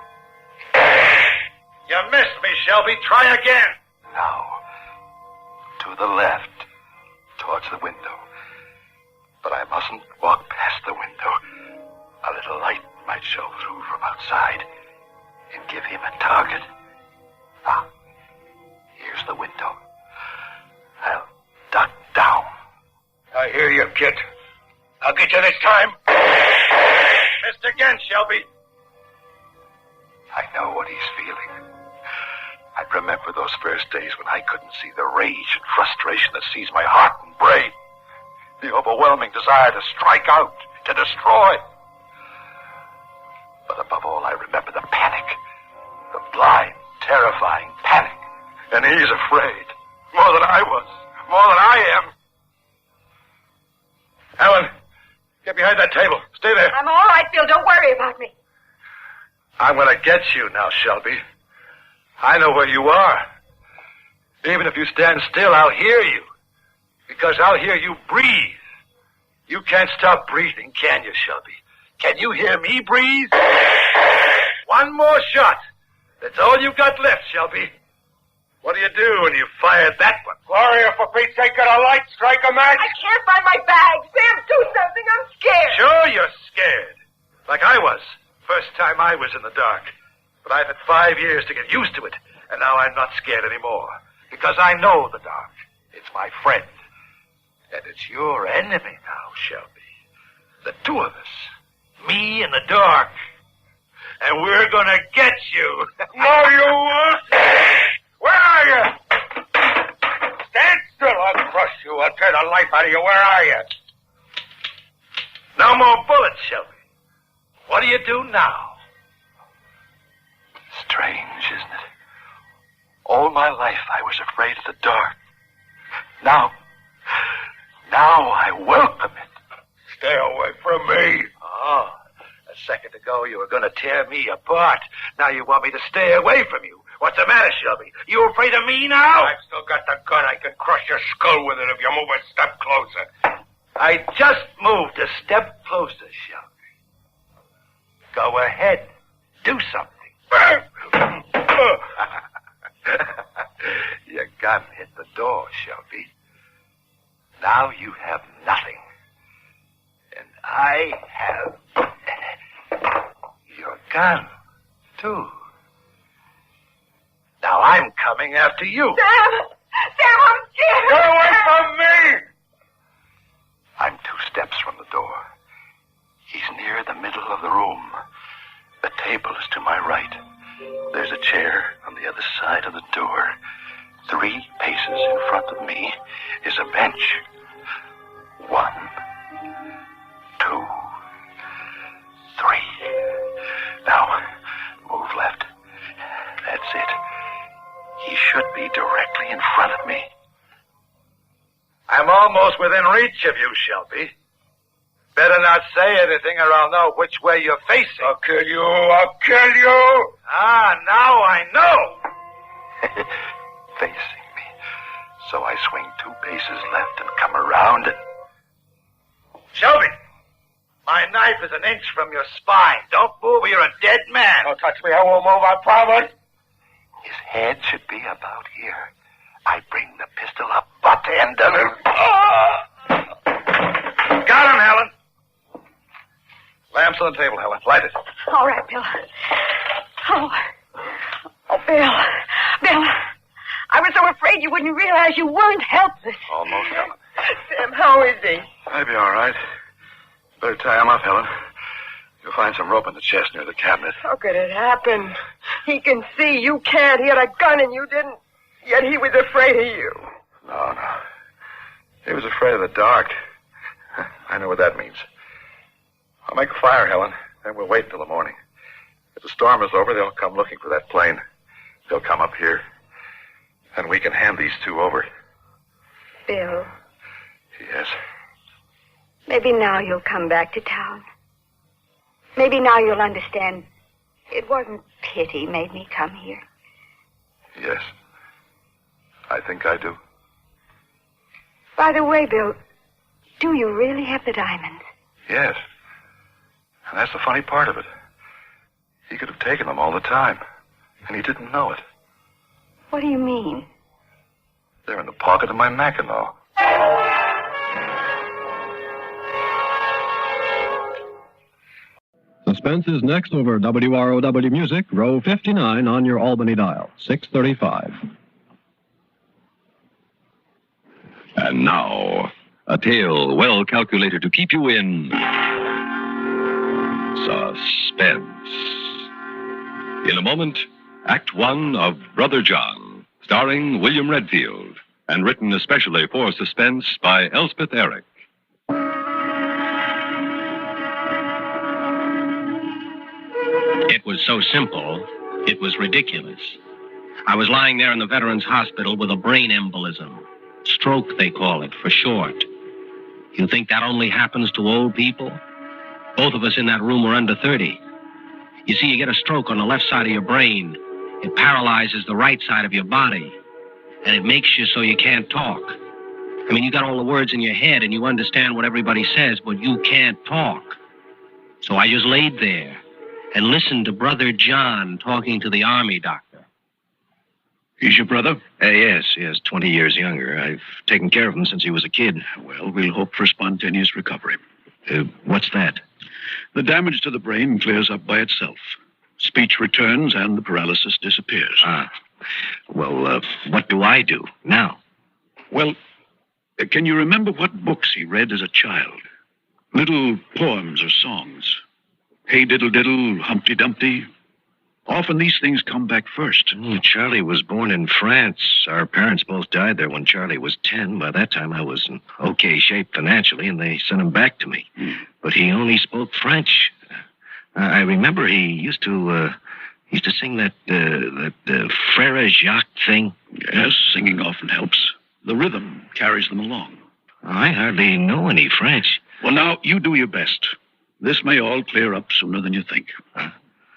T: You missed me, Shelby. Try again.
L: Now, to the left, towards the window. But I mustn't walk past the window. A little light might show through from outside and give him a target. Ah, here's the window. I'll duck down.
T: I hear you, kid. I'll get you this time. Missed again, Shelby.
L: I know what he's feeling. I remember those first days when I couldn't see the rage and frustration that seized my heart and brain. The overwhelming desire to strike out, to destroy. But above all, I remember the panic. The blind, terrifying panic. And he's afraid. More than I was. More than I am.
T: Helen, get behind that table. Stay there.
U: I'm all right, Bill. Don't worry about me.
L: I'm going to get you now, Shelby. I know where you are. Even if you stand still, I'll hear you. Because I'll hear you breathe. You can't stop breathing, can you, Shelby? Can you hear me breathe? One more shot. That's all you've got left, Shelby. What do you do when you fire that one?
T: Gloria, for Pete's sake, get a light. Strike a match.
U: I can't find my bag. Sam, do something. I'm scared.
L: Sure you're scared. Like I was. First time I was in the dark.
G: But I've had 5 years to get used to it, and now I'm not scared anymore. Because I know the dark. It's my friend. And it's your enemy now, Shelby. The two of us. Me and the dark. And we're gonna get you.
T: No, you won't. Where are you? Stand still. I'll crush you. I'll tear the life out of you. Where are you?
G: No more bullets, Shelby. What do you do now? Strange, isn't it? All my life I was afraid of the dark. Now I welcome it.
T: Stay away from me.
G: Oh, a second ago you were going to tear me apart. Now you want me to stay away from you. What's the matter, Shelby? You afraid of me now?
T: I've still got the gun. I can crush your skull with it if you move a step closer.
G: I just moved a step closer, Shelby. Go ahead. Do something. Your gun hit the door, Shelby. Now you have nothing. And I have your gun, too. Now I'm coming after you.
U: Sam! Sam, I'm scared!
T: Get away from me!
G: I'm 2 steps from the door. He's near the middle of the room. The table is to my right. There's a chair on the other side of the door. 3 paces in front of me is a bench. 1, 2, 3. Now, move left. That's it. He should be directly in front of me. I'm almost within reach of you, Shelby. Better not say anything or I'll know which way you're facing.
T: I'll kill you. I'll kill you.
G: Ah, now I know. Facing me. So I swing 2 paces left and come around and... Shelby! My knife is an inch from your spine. Don't move or you're a dead man.
T: Don't touch me. I won't move. I promise.
G: His head should be about here. I bring the pistol up, butt end of him. Got him, Helen. Lamps on the table, Helen. Light it.
U: All right, Bill. Oh, Bill. Bill, I was so afraid you wouldn't realize you weren't helpless.
G: Almost, Helen.
U: Sam, how is he?
G: I'll be all right. Better tie him up, Helen. You'll find some rope in the chest near the cabinet.
C: How could it happen? He can see, you can't. He had a gun and you didn't. Yet he was afraid of you.
G: No. He was afraid of the dark. I know what that means. I'll make a fire, Helen. Then we'll wait until the morning. If the storm is over, they'll come looking for that plane. They'll come up here. And we can hand these 2 over.
U: Bill,
G: Yes.
U: maybe now you'll come back to town. Maybe now you'll understand it wasn't pity made me come here.
G: Yes. I think I do.
U: By the way, Bill, do you really have the diamonds?
G: Yes. And that's the funny part of it. He could have taken them all the time. And he didn't know it.
U: What do you mean?
G: They're in the pocket of my Mackinaw.
V: Suspense is next over WROW Music, row 59 on your Albany dial, 635.
A: And now, a tale well calculated to keep you in suspense. In a moment, Act 1 of Brother John, starring William Redfield, and written especially for Suspense by Elspeth Eric.
W: It was so simple, it was ridiculous. I was lying there in the Veterans Hospital with a brain embolism. Stroke, they call it, for short. You think that only happens to old people? Both of us in that room were under 30. You see, you get a stroke on the left side of your brain. It paralyzes the right side of your body. And it makes you so you can't talk. I mean, you got all the words in your head and you understand what everybody says, but you can't talk. So I just laid there and listened to Brother John talking to the Army doctor.
B: He's your brother? Yes, 20 years younger. I've taken care of him since he was a kid.
X: Well, we'll hope for spontaneous recovery.
B: What's that?
X: The damage to the brain clears up by itself. Speech returns and the paralysis disappears.
W: Well, what do I do now?
X: Well, can you remember what books he read as a child? Little poems or songs. Hey Diddle Diddle, Humpty Dumpty. Often these things come back first.
W: Charlie was born in France. Our parents both died there when Charlie was 10. By that time, I was in okay shape financially, and they sent him back to me. But he only spoke French. I remember he used to sing that Frere Jacques thing.
X: Yes, singing often helps. The rhythm carries them along.
W: I hardly know any French.
X: Well, now, you do your best. This may all clear up sooner than you think.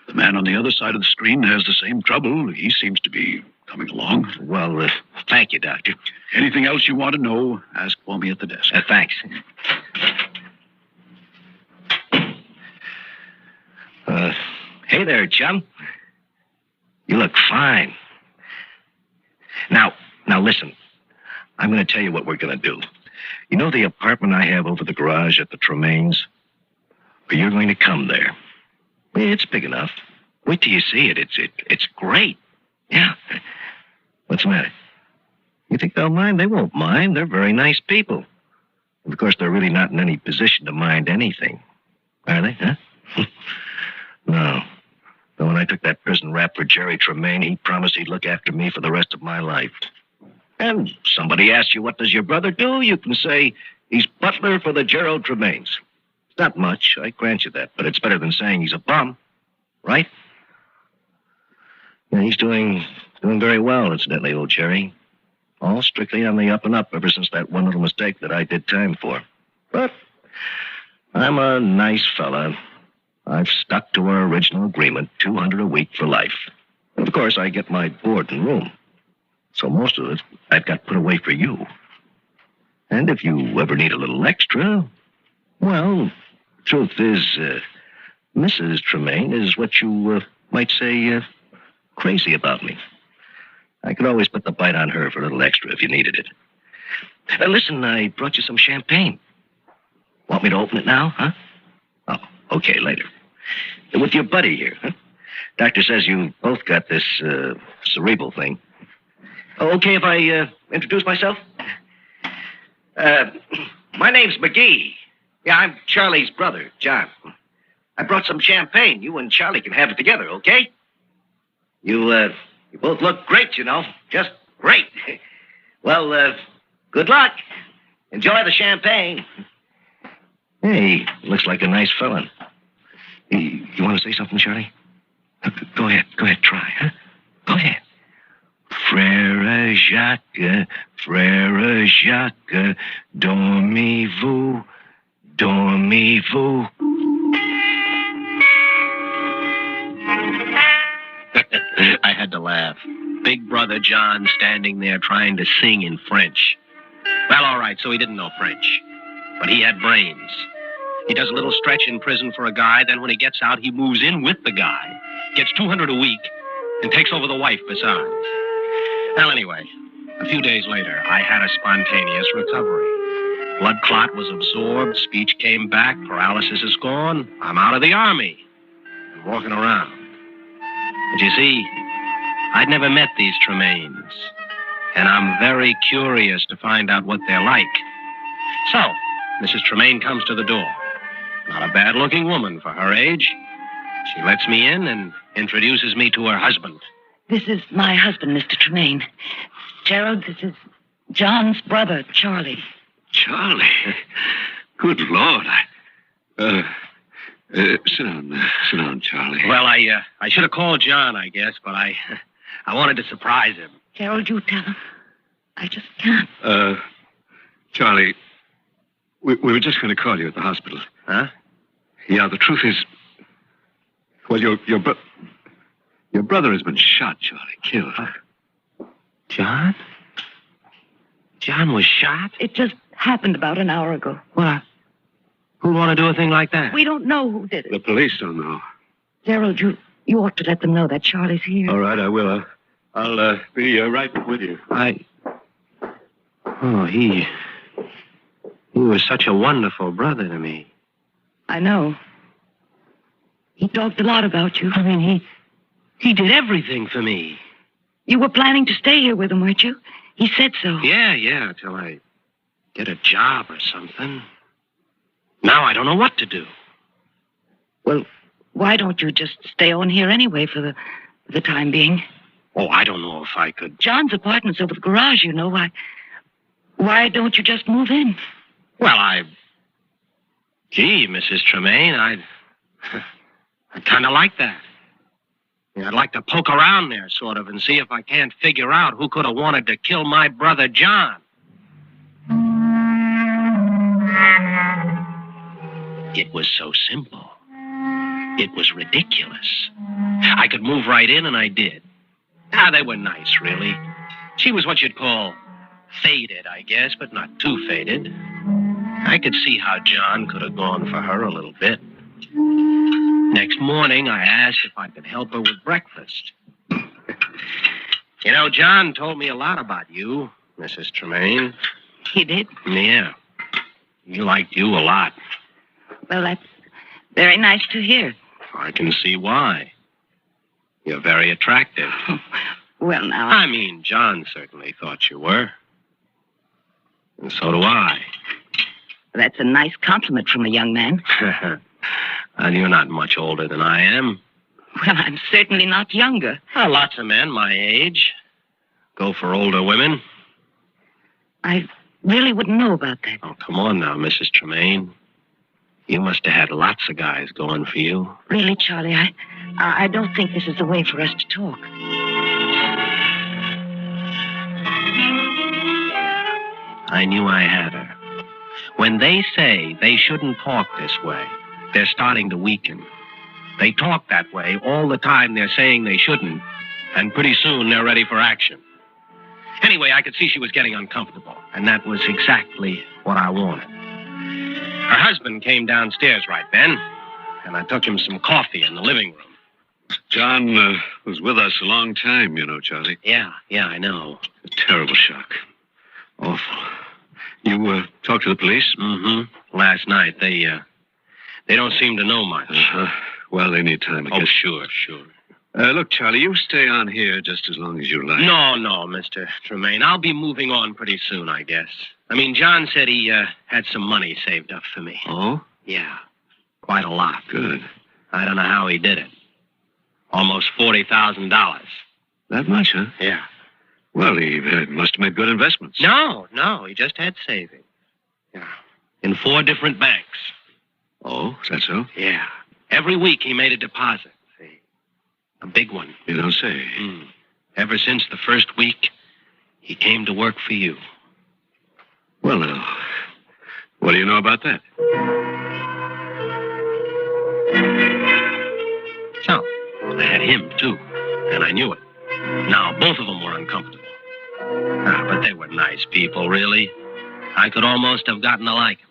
X: The man on the other side of the screen has the same trouble. He seems to be coming along.
W: Well, thank you, Doctor.
X: Anything else you want to know, ask for me at the desk.
W: Thanks. Hey there, chum. You look fine. Now listen. I'm going to tell you what we're going to do. You know the apartment I have over the garage at the Tremaines? Well, you're going to come there. It's big enough. Wait till you see it. It's great. Yeah. What's the matter? You think they'll mind? They won't mind. They're very nice people. And of course, they're really not in any position to mind anything. Are they, huh? No. But when I took that prison rap for Jerry Tremaine, he promised he'd look after me for the rest of my life. And somebody asks you, what does your brother do? You can say, he's butler for the Gerald Tremaines. It's not much, I grant you that, but it's better than saying he's a bum, right? Yeah, he's doing very well, incidentally, old Jerry. All strictly on the up and up ever since that one little mistake that I did time for. But I'm a nice fella. I've stuck to our original agreement, $200 a week for life. And of course, I get my board and room. So most of it, I've got put away for you. And if you ever need a little extra, well, truth is, Mrs. Tremaine is what you might say crazy about me. I could always put the bite on her for a little extra if you needed it. Listen, I brought you some champagne. Want me to open it now, huh? Oh, okay, later. With your buddy here, huh? Doctor says you both got this cerebral thing. Okay if I introduce myself? My name's McGee. Yeah, I'm Charlie's brother, John. I brought some champagne. You and Charlie can have it together, okay? You both look great, you know. Just great. Well, good luck. Enjoy the champagne. Hey, looks like a nice fella. You want to say something, Charlie? Go ahead, try, huh? Go ahead. Frère Jacques, dormez-vous, dormez-vous. I had to laugh. Big brother John standing there trying to sing in French. Well, all right, so he didn't know French. But he had brains. He does a little stretch in prison for a guy, then when he gets out, he moves in with the guy, gets $200 a week, and takes over the wife besides. Well, anyway, a few days later, I had a spontaneous recovery. Blood clot was absorbed, speech came back, paralysis is gone. I'm out of the army and walking around. But you see, I'd never met these Tremaines, and I'm very curious to find out what they're like. So, Mrs. Tremaine comes to the door. Not a bad-looking woman for her age. She lets me in and introduces me to her husband.
D: This is my husband, Mr. Tremaine. Gerald, this is John's brother, Charlie.
B: Charlie? Good Lord. Sit down, Charlie.
W: Well, I should have called John, I guess, but I wanted to surprise him.
D: Gerald, you tell him. I just can't.
B: Charlie, we were just going to call you at the hospital.
W: Huh?
B: Yeah, the truth is, well, your brother has been shot, Charlie, killed.
W: John? John was shot?
D: It just happened about an hour ago.
W: What? Who'd want to do a thing like that?
D: We don't know who did it.
B: The police don't know.
D: Gerald, you ought to let them know that Charlie's here.
B: All right, I will. I'll be right with you.
W: Oh, he was such a wonderful brother to me.
D: I know. He talked a lot about you.
W: I mean, he did everything for me.
D: You were planning to stay here with him, weren't you? He said so.
W: Yeah, till I get a job or something. Now I don't know what to do.
D: Well, why don't you just stay on here anyway for the time being?
W: Oh, I don't know if I could.
D: John's apartment's over the garage, you know. Why don't you just move in?
W: Well, Gee, Mrs. Tremaine, I kind of like that. I'd like to poke around there, sort of, and see if I can't figure out who could have wanted to kill my brother John. It was so simple. It was ridiculous. I could move right in, and I did. They were nice, really. She was what you'd call faded, I guess, but not too faded. I could see how John could have gone for her a little bit. Next morning, I asked if I could help her with breakfast. You know, John told me a lot about you, Mrs. Tremaine.
D: He did?
W: Yeah. He liked you a lot.
D: Well, that's very nice to hear.
W: I can see why. You're very attractive.
D: Well, now...
W: I mean, John certainly thought you were. And so do I.
D: That's a nice compliment from a young man.
W: And you're not much older than I am.
D: Well, I'm certainly not younger.
W: Lots of men my age go for older women.
D: I really wouldn't know about that.
W: Oh, come on now, Mrs. Tremaine. You must have had lots of guys going for you.
D: Really, Charlie, I don't think this is the way for us to talk.
W: I knew I had her. When they say they shouldn't talk this way, they're starting to weaken. They talk that way all the time they're saying they shouldn't, and pretty soon they're ready for action. Anyway, I could see she was getting uncomfortable, and that was exactly what I wanted. Her husband came downstairs right then, and I took him some coffee in the living room.
B: John was with us a long time, you know, Charlie.
W: Yeah, I know.
B: A terrible shock. Awful. You talked to the police?
W: Mm-hmm. Last night, they don't seem to know much.
B: Well, they need time, I guess.
W: Sure.
B: Look, Charlie, you stay on here just as long as you like.
W: No, Mr. Tremaine. I'll be moving on pretty soon, I guess. I mean, John said he had some money saved up for me.
B: Oh?
W: Yeah, quite a lot.
B: Good.
W: I don't know how he did it. Almost $40,000.
B: That much, huh?
W: Yeah.
B: Well, he must have made good investments.
W: No, he just had savings. Yeah. In 4 different banks.
B: Oh, is that so?
W: Yeah. Every week he made a deposit. See? A big one.
B: You don't say.
W: Ever since the first week, he came to work for you.
B: Well, now, what do you know about that?
W: So, I had him, too, and I knew it. Now, both of them were uncomfortable. But they were nice people, really. I could almost have gotten to like them.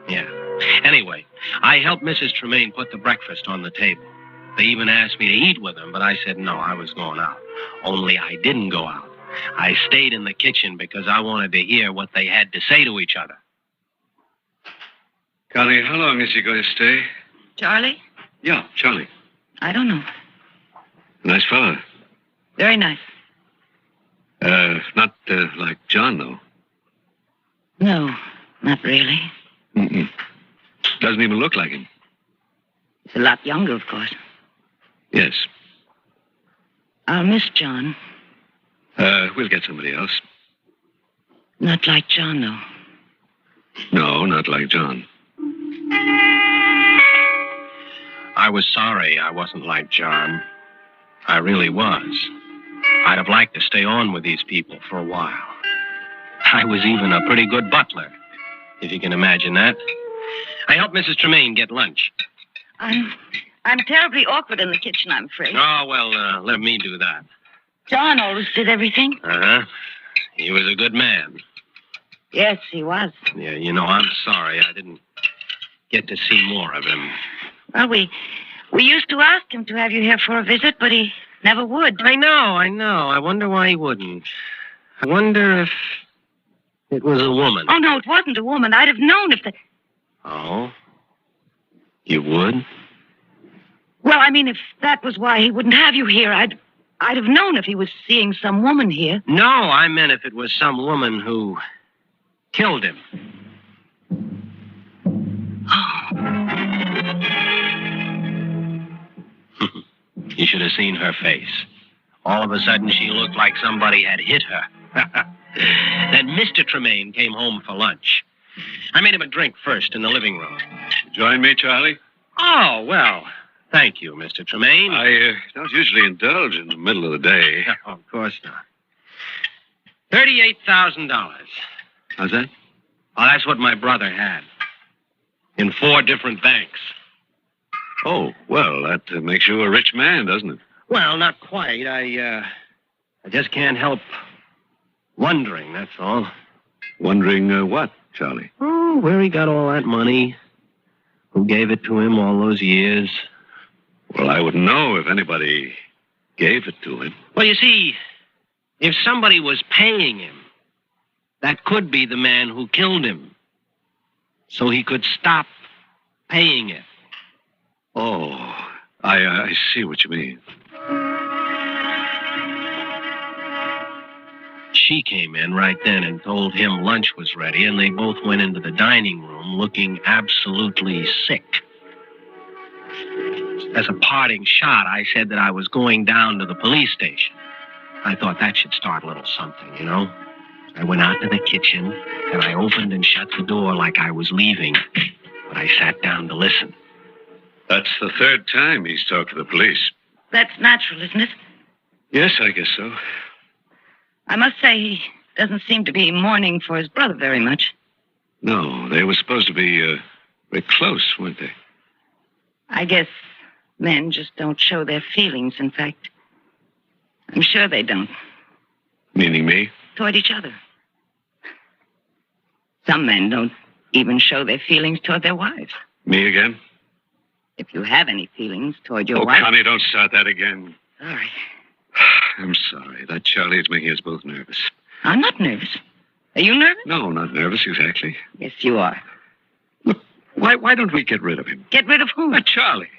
W: Yeah. Anyway, I helped Mrs. Tremaine put the breakfast on the table. They even asked me to eat with them, but I said no, I was going out. Only I didn't go out. I stayed in the kitchen because I wanted to hear what they had to say to each other.
B: Connie, how long is he going to stay?
D: Charlie?
B: Yeah, Charlie.
D: I don't know.
B: Nice fellow.
D: Very nice.
B: Not like John, though.
D: No, not really.
B: Mm-mm. Doesn't even look like him.
D: He's a lot younger, of course.
B: Yes.
D: I'll miss John.
B: We'll get somebody else.
D: Not like John, though.
B: No, not like John.
W: I was sorry I wasn't like John. I really was. I'd have liked to stay on with these people for a while. I was even a pretty good butler, if you can imagine that. I helped Mrs. Tremaine get lunch.
D: I'm terribly awkward in the kitchen, I'm afraid.
W: Oh, well, let me do that.
D: John always did everything.
W: Uh-huh. He was a good man.
D: Yes, he was.
W: Yeah, you know, I'm sorry I didn't get to see more of him.
D: Well, we used to ask him to have you here for a visit, but he never would.
W: I know. I wonder why he wouldn't. I wonder if it was a woman.
D: Oh, no, it wasn't a woman. I'd have known if the...
W: Oh? You would?
D: Well, I mean, if that was why he wouldn't have you here, I'd have known if he was seeing some woman here.
W: No, I meant if it was some woman who killed him. You should have seen her face. All of a sudden, she looked like somebody had hit her. Then Mr. Tremaine came home for lunch. I made him a drink first in the living room.
B: Join me, Charlie?
W: Oh, well, thank you, Mr. Tremaine.
B: I don't usually indulge in the middle of the day.
W: No, of course not. $38,000.
B: How's that?
W: Well, that's what my brother had. In 4 different banks.
B: Oh, well, that makes you a rich man, doesn't it?
W: Well, not quite. I just can't help wondering, that's all.
B: Wondering what, Charlie?
W: Oh, where he got all that money. Who gave it to him all those years.
B: Well, I wouldn't know if anybody gave it to him.
W: Well, you see, if somebody was paying him, that could be the man who killed him. So he could stop paying it.
B: Oh, I see what you mean.
W: She came in right then and told him lunch was ready, and they both went into the dining room looking absolutely sick. As a parting shot, I said that I was going down to the police station. I thought that should start a little something, you know. I went out to the kitchen, and I opened and shut the door like I was leaving, but I sat down to listen.
B: That's the 3rd time he's talked to the police.
D: That's natural, isn't it?
B: Yes, I guess so.
D: I must say he doesn't seem to be mourning for his brother very much.
B: No, they were supposed to be very close, weren't they?
D: I guess men just don't show their feelings, in fact. I'm sure they don't.
B: Meaning me?
D: Toward each other. Some men don't even show their feelings toward their wives.
B: Me again?
D: If you have any feelings toward your
B: Oh,
D: wife...
B: Connie, don't start that again.
D: Sorry.
B: I'm sorry. That Charlie is making us both nervous.
D: I'm not nervous. Are you nervous?
B: No, not nervous, exactly.
D: Yes, you are.
B: Look, why don't we get rid of him?
D: Get rid of whom?
B: Charlie.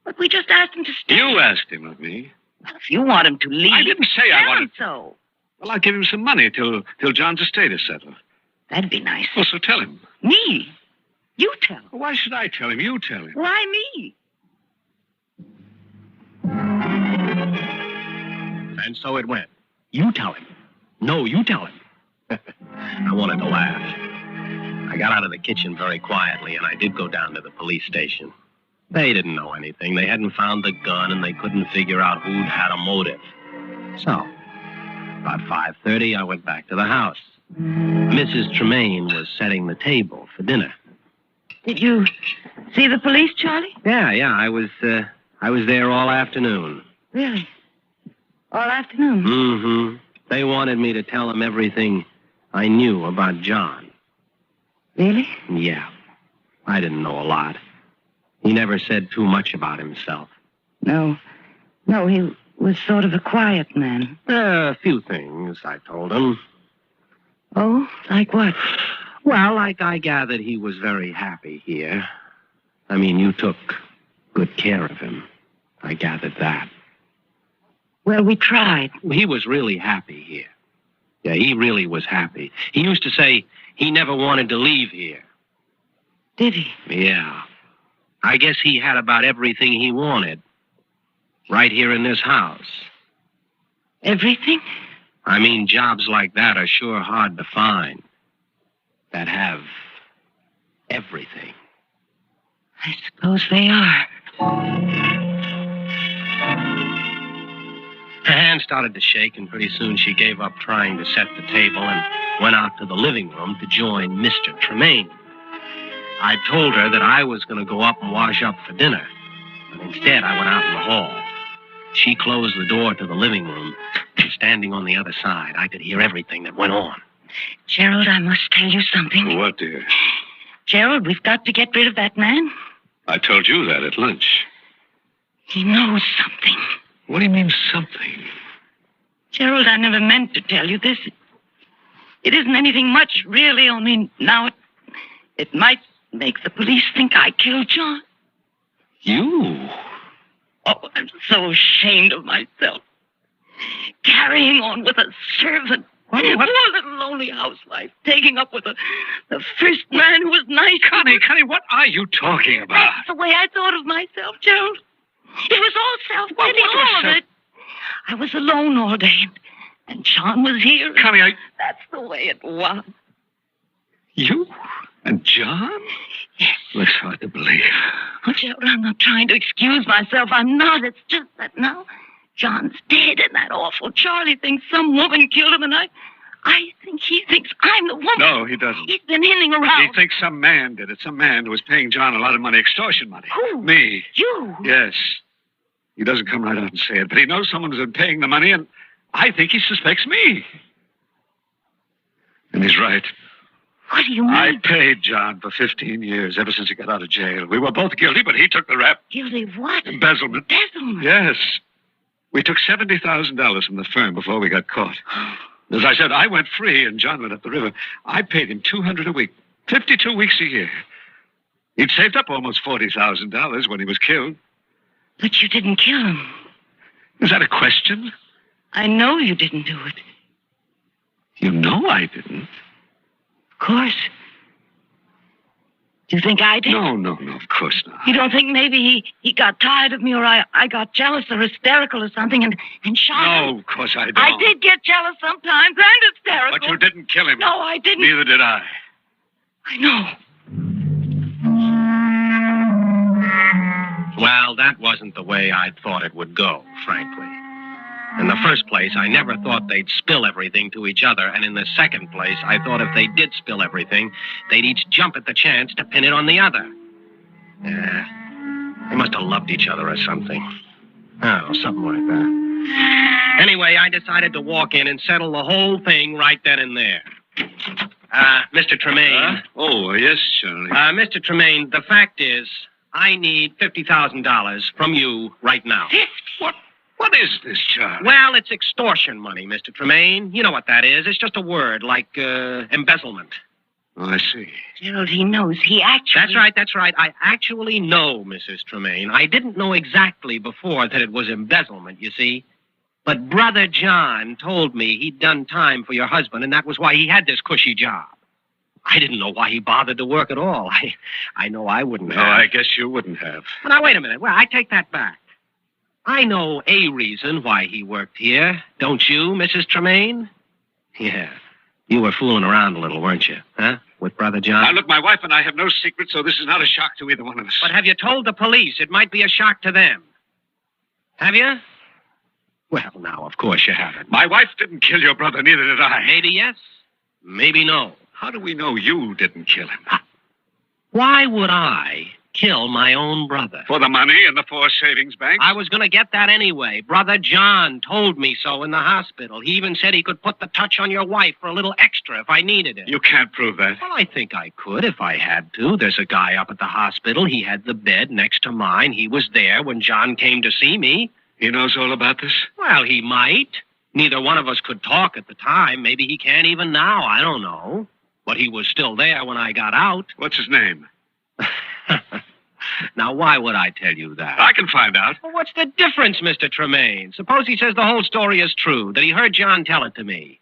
D: But we just asked him to stay.
B: You asked him of me.
D: Well, if you want him to leave...
B: I didn't say I wanted...
D: so.
B: Well, I'll give him some money till John's estate is settled.
D: That'd be nice.
B: Well, so tell him.
D: Me? You tell him.
B: Well, why should I tell him? You tell him.
D: Why me?
W: And so it went. You tell him. No, you tell him. I wanted to laugh. I got out of the kitchen very quietly, and I did go down to the police station. They didn't know anything. They hadn't found the gun, and they couldn't figure out who'd had a motive. So, about 5:30, I went back to the house. Mrs. Tremaine was setting the table for dinner.
D: Did you see the police, Charlie?
W: Yeah, I was there all afternoon.
D: Really? All afternoon?
W: Mm-hmm. They wanted me to tell them everything I knew about John.
D: Really?
W: Yeah. I didn't know a lot. He never said too much about himself.
D: No, he was sort of a quiet man.
W: A few things, I told him.
D: Oh, like what?
W: Well, like I gathered he was very happy here. I mean, you took good care of him. I gathered that.
D: Well, we tried.
W: He was really happy here. Yeah, he really was happy. He used to say he never wanted to leave here.
D: Did he?
W: Yeah. I guess he had about everything he wanted. Right here in this house.
D: Everything?
W: I mean, jobs like that are sure hard to find. That have everything.
D: I suppose they are.
W: Her hand started to shake, and pretty soon she gave up trying to set the table and went out to the living room to join Mr. Tremaine. I told her that I was going to go up and wash up for dinner, but instead I went out in the hall. She closed the door to the living room, and standing on the other side, I could hear everything that went on.
D: Gerald, I must tell you something.
B: What, dear?
D: Gerald, we've got to get rid of that man.
B: I told you that at lunch.
D: He knows something.
B: What do you mean, something?
D: Gerald, I never meant to tell you this. It isn't anything much, really, only now it might make the police think I killed John.
W: You?
D: Oh, I'm so ashamed of myself. Carrying on with a servant. Poor little lonely housewife, taking up with the first man who was nice.
B: Connie, what are you talking about?
D: That's the way I thought of myself, Gerald. It was all self-pity, all of it. I was alone all day, and John was here.
B: Connie,
D: That's the way it was.
B: You and John?
D: Yes.
B: Well, it's hard to believe.
D: Oh, Gerald, I'm not trying to excuse myself. I'm not. It's just that now John's dead, and that awful Charlie thinks some woman killed him, and I think he thinks I'm the woman.
B: No, he doesn't.
D: He's been hinting around.
B: He thinks some man did it. Some man who was paying John a lot of money, extortion money.
D: Who?
B: Me.
D: You?
B: Yes. He doesn't come right out and say it, but he knows someone who's been paying the money, and I think he suspects me. And he's right.
D: What do you mean?
B: I paid John for 15 years, ever since he got out of jail. We were both guilty, but he took the rap.
D: Guilty of what?
B: Embezzlement.
D: Embezzlement?
B: Yes. We took $70,000 from the firm before we got caught. As I said, I went free and John went up the river. I paid him $200 a week, 52 weeks a year. He'd saved up almost $40,000 when he was killed.
D: But you didn't kill him.
B: Is that a question?
D: I know you didn't do it.
B: You know I didn't.
D: Of course. Do you think I did?
B: No, of course not.
D: You don't think maybe he got tired of me, or I got jealous or hysterical or something and shot him?
B: No, of course I don't.
D: I did get jealous sometimes and hysterical.
B: But you didn't kill him.
D: No, I didn't.
B: Neither did I.
D: I know.
W: Well, that wasn't the way I thought it would go, frankly. In the first place, I never thought they'd spill everything to each other. And in the second place, I thought if they did spill everything, they'd each jump at the chance to pin it on the other. They must have loved each other or something. Oh, something like that. Anyway, I decided to walk in and settle the whole thing right then and there. Mr. Tremaine.
B: Yes, Charlie.
W: Mr. Tremaine, the fact is, I need $50,000 from you right now.
B: What is this, Charlie?
W: Well, it's extortion money, Mr. Tremaine. You know what that is. It's just a word, like embezzlement.
B: Oh, I see.
D: Gerald, he knows. He actually...
W: That's right. I actually know, Mrs. Tremaine. I didn't know exactly before that it was embezzlement, you see. But Brother John told me he'd done time for your husband, and that was why he had this cushy job. I didn't know why he bothered to work at all. I know I wouldn't have.
B: No, I guess you wouldn't have.
W: Well, now, wait a minute. Well, I take that back. I know a reason why he worked here. Don't you, Mrs. Tremaine? Yeah. You were fooling around a little, weren't you? Huh? With Brother John?
B: Now, look, my wife and I have no secret, so this is not a shock to either one of us.
W: But have you told the police? It might be a shock to them. Have you? Well, now, of course you haven't.
B: My wife didn't kill your brother, neither did I.
W: Maybe yes, maybe no.
B: How do we know you didn't kill him?
W: Why would I kill my own brother?
B: For the money in the 4 savings banks?
W: I was going to get that anyway. Brother John told me so in the hospital. He even said he could put the touch on your wife for a little extra if I needed it.
B: You can't prove that.
W: Well, I think I could if I had to. There's a guy up at the hospital. He had the bed next to mine. He was there when John came to see me.
B: He knows all about this?
W: Well, he might. Neither one of us could talk at the time. Maybe he can't even now. I don't know. But he was still there when I got out.
B: What's his name?
W: Now, why would I tell you that?
B: I can find out.
W: Well, what's the difference, Mr. Tremaine? Suppose he says the whole story is true, that he heard John tell it to me.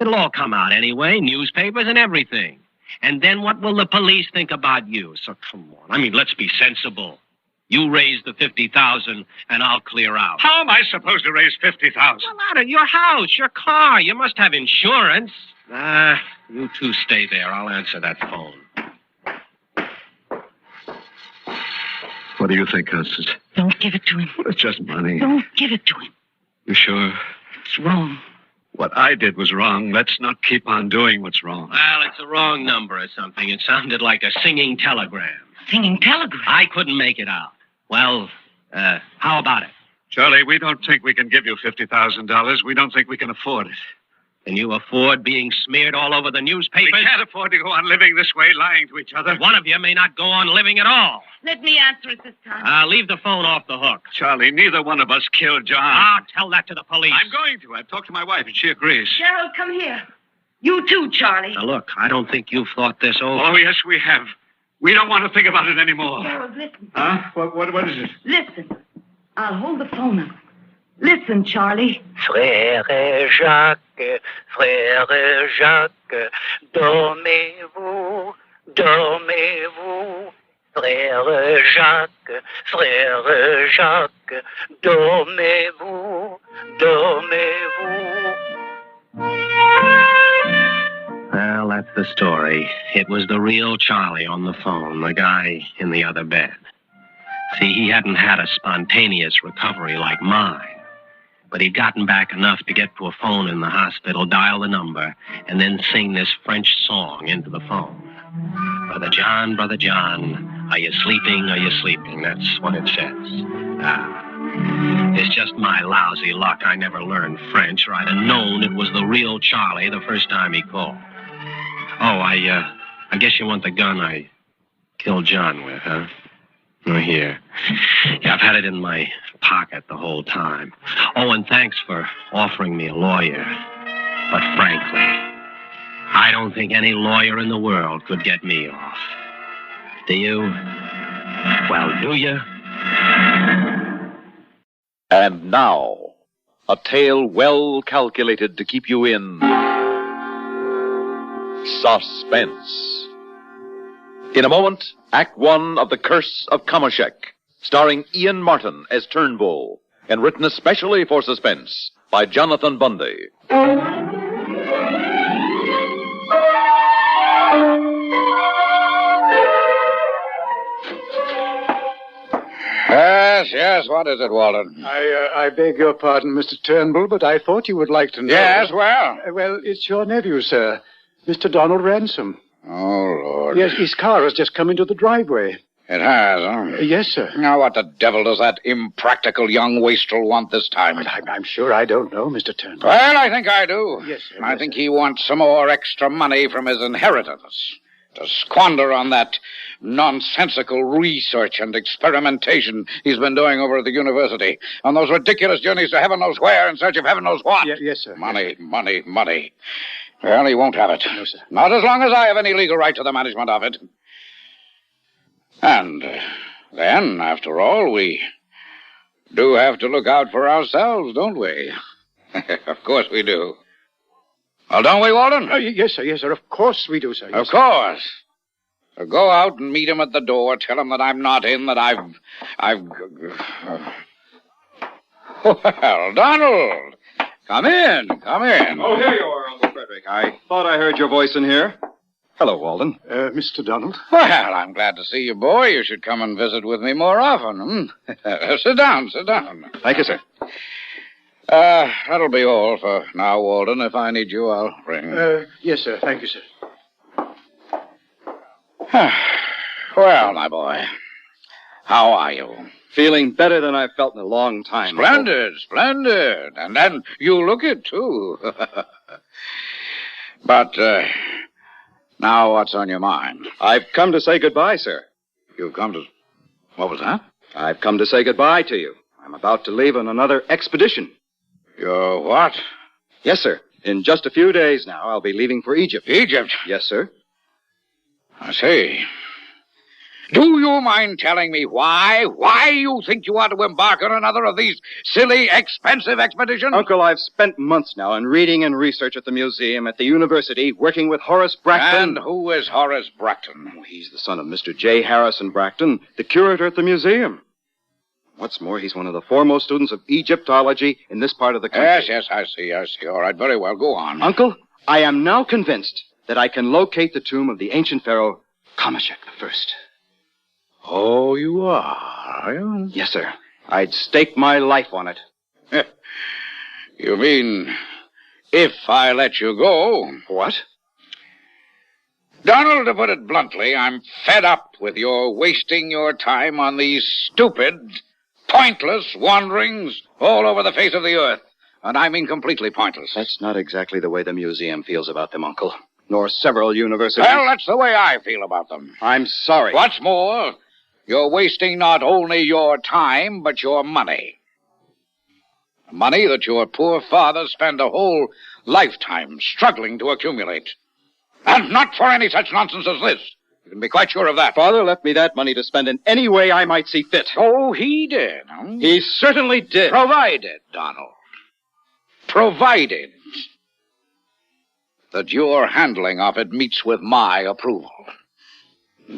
W: It'll all come out anyway, newspapers and everything. And then what will the police think about you? So come on. I mean, let's be sensible. You raise the $50,000 and I'll clear out.
B: How am I supposed to raise $50,000?
W: Well, out of your house, your car. You must have insurance. You two stay there. I'll answer that phone.
B: What do you think, Constance?
D: Don't give it to him.
B: Well, it's just money.
D: Don't give it to him.
B: You sure?
D: It's wrong.
B: What I did was wrong. Let's not keep on doing what's wrong.
W: Well, it's a wrong number or something. It sounded like a singing telegram.
D: Singing telegram?
W: I couldn't make it out. Well, how about it?
B: Charlie, we don't think we can give you $50,000. We don't think we can afford it.
W: Can you afford being smeared all over the newspapers?
B: We can't afford to go on living this way, lying to each other.
W: One of you may not go on living at all.
D: Let me answer it this time.
W: Leave the phone off the hook.
B: Charlie, neither one of us killed John.
W: I'll tell that to the police.
B: I'm going to. I've talked to my wife, and she agrees.
D: Gerald, come here. You too, Charlie.
W: Now, look, I don't think you've thought this over.
B: Oh, yes, we have. We don't want to think about it anymore.
D: Gerald, listen.
B: Huh? What is it?
D: Listen. I'll hold the phone up. Listen, Charlie.
E: Frère Jacques, dormez-vous, dormez-vous. Frère Jacques, dormez-vous, dormez-vous.
W: Well, that's the story. It was the real Charlie on the phone, the guy in the other bed. See, he hadn't had a spontaneous recovery like mine. But he'd gotten back enough to get to a phone in the hospital, dial the number, and then sing this French song into the phone. Brother John, are you sleeping, are you sleeping? That's what it says. It's just my lousy luck I never learned French, or I'd have known it was the real Charlie the first time he called. Oh, I guess you want the gun I killed John with, huh? Oh, here. Yeah, I've had it in my pocket the whole time. Oh, and thanks for offering me a lawyer. But frankly, I don't think any lawyer in the world could get me off. Do you? Well, do you?
F: And now, a tale well calculated to keep you in suspense. In a moment, Act One of The Curse of Kamoshek, starring Ian Martin as Turnbull, and written especially for Suspense by Jonathan Bundy.
N: Yes, what is it, Walden?
H: I beg your pardon, Mr. Turnbull, but I thought you would like to know.
N: Yes, well?
H: Well, it's your nephew, sir, Mr. Donald Ransom.
N: Oh, Lord.
H: Yes, his car has just come into the driveway.
N: It has, huh?
H: Yes, sir.
N: Now, what the devil does that impractical young wastrel want this time?
H: I'm sure I don't know, Mr. Turnbull.
N: Well, I think I do.
H: Yes, sir.
N: I think he wants some more extra money from his inheritance to squander on that nonsensical research and experimentation he's been doing over at the university, on those ridiculous journeys to heaven knows where in search of heaven knows what.
H: Yes, sir.
N: Money, money, money. Well, he won't have it.
H: No, sir.
N: Not as long as I have any legal right to the management of it. And then, after all, we do have to look out for ourselves, don't we? Of course we do. Well, don't we, Walden?
H: Yes, sir. Of course we do, sir.
N: Of course. So go out and meet him at the door. Tell him that I'm not in, that I've... Well, Donald! Come in.
I: Oh, here you are, Uncle Frederick. I thought I heard your voice in here. Hello, Walden.
H: Mr. Donald?
N: Well, I'm glad to see you, boy. You should come and visit with me more often. Sit down.
I: Thank you, sir.
N: That'll be all for now, Walden. If I need you, I'll ring.
H: Yes, sir. Thank you, sir.
N: Well, my boy, how are you?
I: Feeling better than I've felt in a long time.
N: Splendid. And then you look it, too. But, now what's on your mind?
I: I've come to say goodbye, sir.
N: You've come to... What was that?
I: I've come to say goodbye to you. I'm about to leave on another expedition.
N: You're what?
I: Yes, sir. In just a few days now, I'll be leaving for Egypt.
N: Egypt?
I: Yes, sir.
N: I see. Do you mind telling me why you think you ought to embark on another of these silly, expensive expeditions?
I: Uncle, I've spent months now in reading and research at the museum, at the university, working with Horace Bracton.
N: And who is Horace Bracton?
I: Oh, he's the son of Mr. J. Harrison Bracton, the curator at the museum. What's more, he's one of the foremost students of Egyptology in this part of the country.
N: Yes, I see. All right, very well, go on.
I: Uncle, I am now convinced that I can locate the tomb of the ancient pharaoh Kamoshek I.
N: Oh, you are you?
I: Yes, sir. I'd stake my life on it.
N: You mean, if I let you go?
I: What?
N: Donald, to put it bluntly, I'm fed up with your wasting your time on these stupid, pointless wanderings all over the face of the earth. And I mean completely pointless.
I: That's not exactly the way the museum feels about them, Uncle. Nor several universities.
N: Well, that's the way I feel about them.
I: I'm sorry.
N: What's more, you're wasting not only your time, but your money. Money that your poor father spent a whole lifetime struggling to accumulate. And not for any such nonsense as this.
K: You can be quite sure of that.
I: Father left me that money to spend in any way I might see fit.
K: Oh, he did, huh?
I: He certainly did.
K: Provided, Donald. Provided that your handling of it meets with my approval.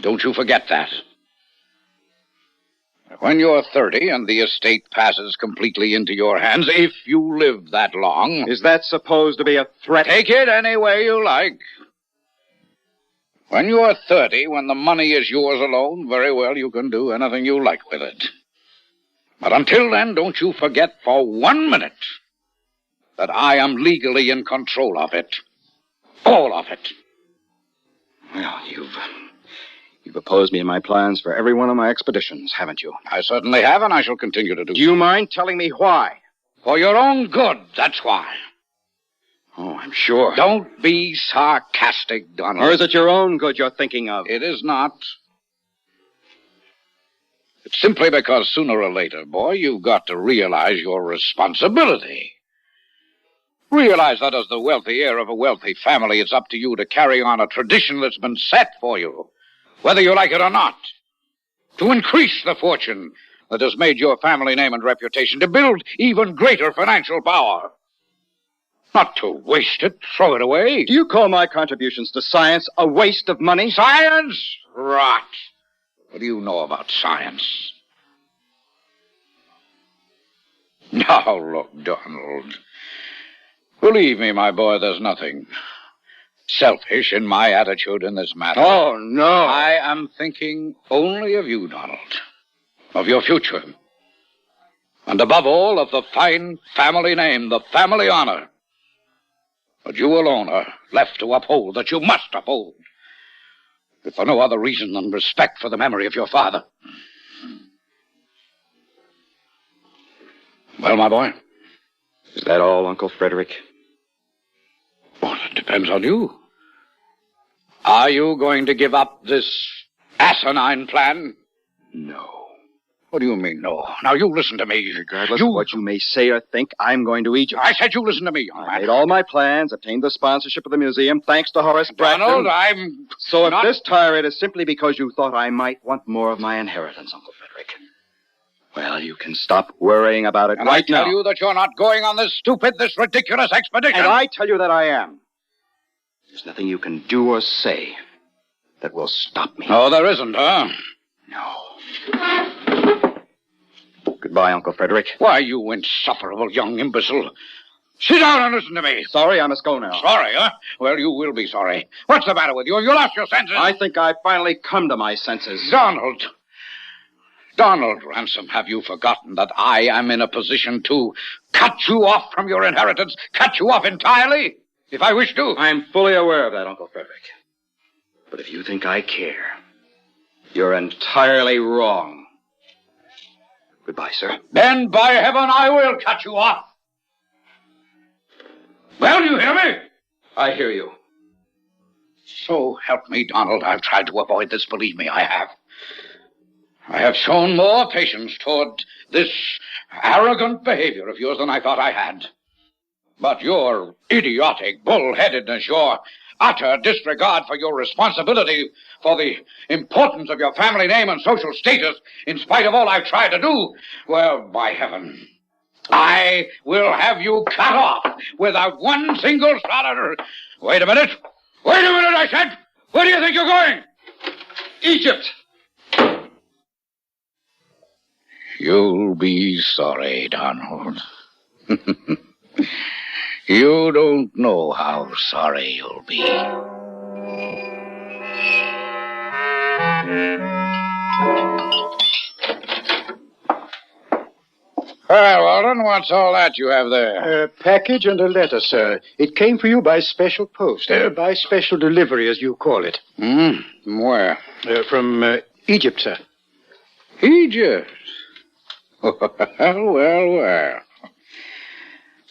K: Don't you forget that. When you're 30 and the estate passes completely into your hands, if you live that long...
I: Is that supposed to be a threat?
K: Take it any way you like. When you're 30, when the money is yours alone, very well, you can do anything you like with it. But until then, don't you forget for 1 minute that I am legally in control of it. All of it.
I: Well, You've opposed me in my plans for every one of my expeditions, haven't you?
K: I certainly have, and I shall continue to do so.
I: Do you mind telling me why?
K: For your own good, that's why.
I: Oh, I'm sure.
K: Don't be sarcastic, Donald.
I: Or is it your own good you're thinking of?
K: It is not. It's simply because sooner or later, boy, you've got to realize your responsibility. Realize that as the wealthy heir of a wealthy family, it's up to you to carry on a tradition that's been set for you, whether you like it or not. To increase the fortune that has made your family name and reputation, to build even greater financial power. Not to waste it, throw it away.
I: Do you call my contributions to science a waste of money?
K: Science? Rot. What do you know about science? Now, look, Donald. Believe me, my boy, there's nothing selfish in my attitude in this matter.
I: Oh, no.
K: I am thinking only of you, Donald. Of your future. And above all, of the fine family name, the family honor that you alone are left to uphold, that you must uphold, if for no other reason than respect for the memory of your father. Well, my boy?
I: Is that all, Uncle Frederick?
K: Well, it depends on you. Are you going to give up this asinine plan?
I: No.
K: What do you mean, no? Now, you listen to me.
I: Regardless of what you may say or think, I'm going to Egypt.
K: I said you listen to me, young man.
I: I made all my plans, obtained the sponsorship of the museum, thanks to Horace Braxton.
K: Donald, I'm
I: So
K: not...
I: if this tirade is simply because you thought I might want more of my inheritance, Uncle Frederick, well, you can stop worrying about it
K: and
I: right now.
K: I tell you that you're not going on this stupid, this ridiculous expedition.
I: And I tell you that I am. There's nothing you can do or say that will stop me.
K: Oh, there isn't, huh?
I: No. Goodbye, Uncle Frederick.
K: Why, you insufferable young imbecile. Sit down and listen to me.
I: Sorry, I must go now.
K: Sorry, huh? Well, you will be sorry. What's the matter with you? Have you lost your senses?
I: I think I've finally come to my senses.
K: Donald Ransom, have you forgotten that I am in a position to cut you off from your inheritance, cut you off entirely, if I wish to?
I: I'm fully aware of that, Uncle Frederick. But if you think I care, you're entirely wrong. Goodbye, sir.
K: Then, by heaven, I will cut you off. Well, you hear me?
I: I hear you.
K: So help me, Donald. I've tried to avoid this. Believe me, I have. I have shown more patience toward this arrogant behavior of yours than I thought I had. But your idiotic bullheadedness, your utter disregard for your responsibility for the importance of your family name and social status, in spite of all I've tried to do, well, by heaven, I will have you cut off without one single solitary... Wait a minute, I said! Where do you think you're going?
I: Egypt!
K: You'll be sorry, Donald. You don't know how sorry you'll be. Well, Walden, what's all that you have there?
H: A package and a letter, sir. It came for you by special post. By special delivery, as you call it.
K: From where?
H: From Egypt, sir.
K: Egypt? Well.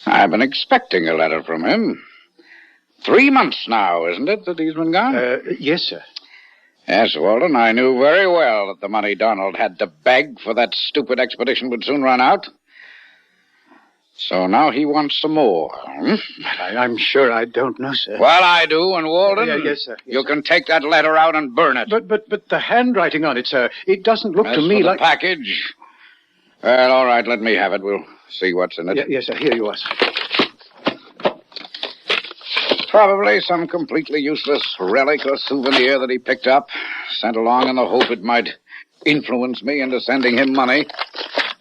K: I've been expecting a letter from him. 3 months now, isn't it, that he's been gone?
H: Yes, sir.
K: Yes, Walden, I knew very well that the money Donald had to beg for that stupid expedition would soon run out. So now he wants some more. Hmm?
H: I'm sure I don't know, sir.
K: Well, I do, and Walden.
H: Yes, sir.
K: You can take that letter out and burn it.
H: But the handwriting on it, sir, it doesn't look
K: As
H: to me
K: for the
H: like...
K: package... Well, all right, let me have it. We'll see what's in it.
H: Yes, sir. Here you are, sir.
K: Probably some completely useless relic or souvenir that he picked up, sent along in the hope it might influence me into sending him money.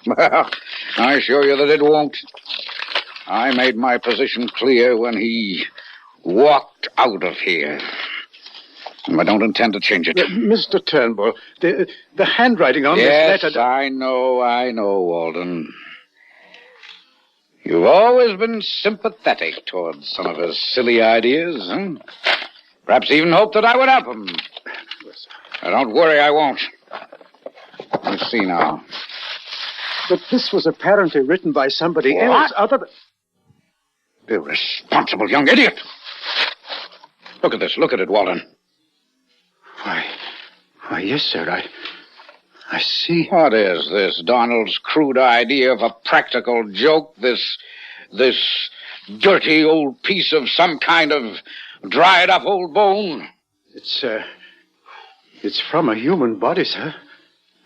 K: Well, I assure you that it won't. I made my position clear when he walked out of here. And I don't intend to change it.
H: Mr. Turnbull, the handwriting on this letter...
K: Yes, I know, Walden. You've always been sympathetic towards some of his silly ideas, huh? Perhaps even hoped that I would help him. Now, don't worry, I won't. Let's see now.
H: But this was apparently written by somebody else other than...
K: Irresponsible young idiot! Look at this. Look at it, Walden.
H: Why, yes, sir, I see.
K: What is this? Donald's crude idea of a practical joke? This dirty old piece of some kind of dried up old bone?
H: It's from a human body, sir.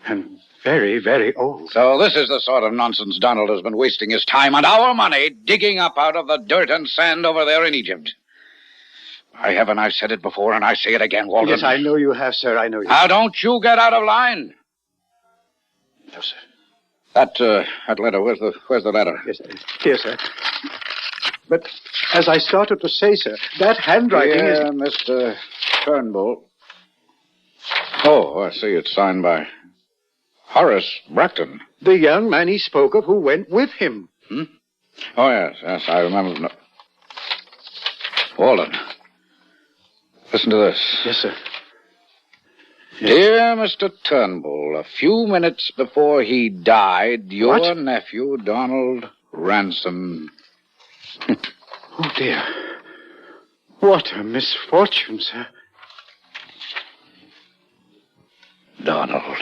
H: And very, very old.
K: So this is the sort of nonsense Donald has been wasting his time and our money digging up out of the dirt and sand over there in Egypt. By heaven, I've said it before, and I say it again, Walden.
H: Yes, I know you have, sir. I know you have.
K: Now, don't you get out of line.
H: No, sir.
K: That letter, where's the letter?
H: Yes, sir. Here, sir. But as I started to say, sir, that handwriting is...
K: Mr. Turnbull. Oh, I see. It's signed by Horace Bracton.
H: The young man he spoke of who went with him.
K: Hmm? Oh, yes, I remember. No. Walden. Listen to this.
H: Yes, sir. Yes.
K: Dear Mr. Turnbull, a few minutes before he died, your nephew, Donald Ransom...
H: Oh, dear. What a misfortune, sir.
K: Donald.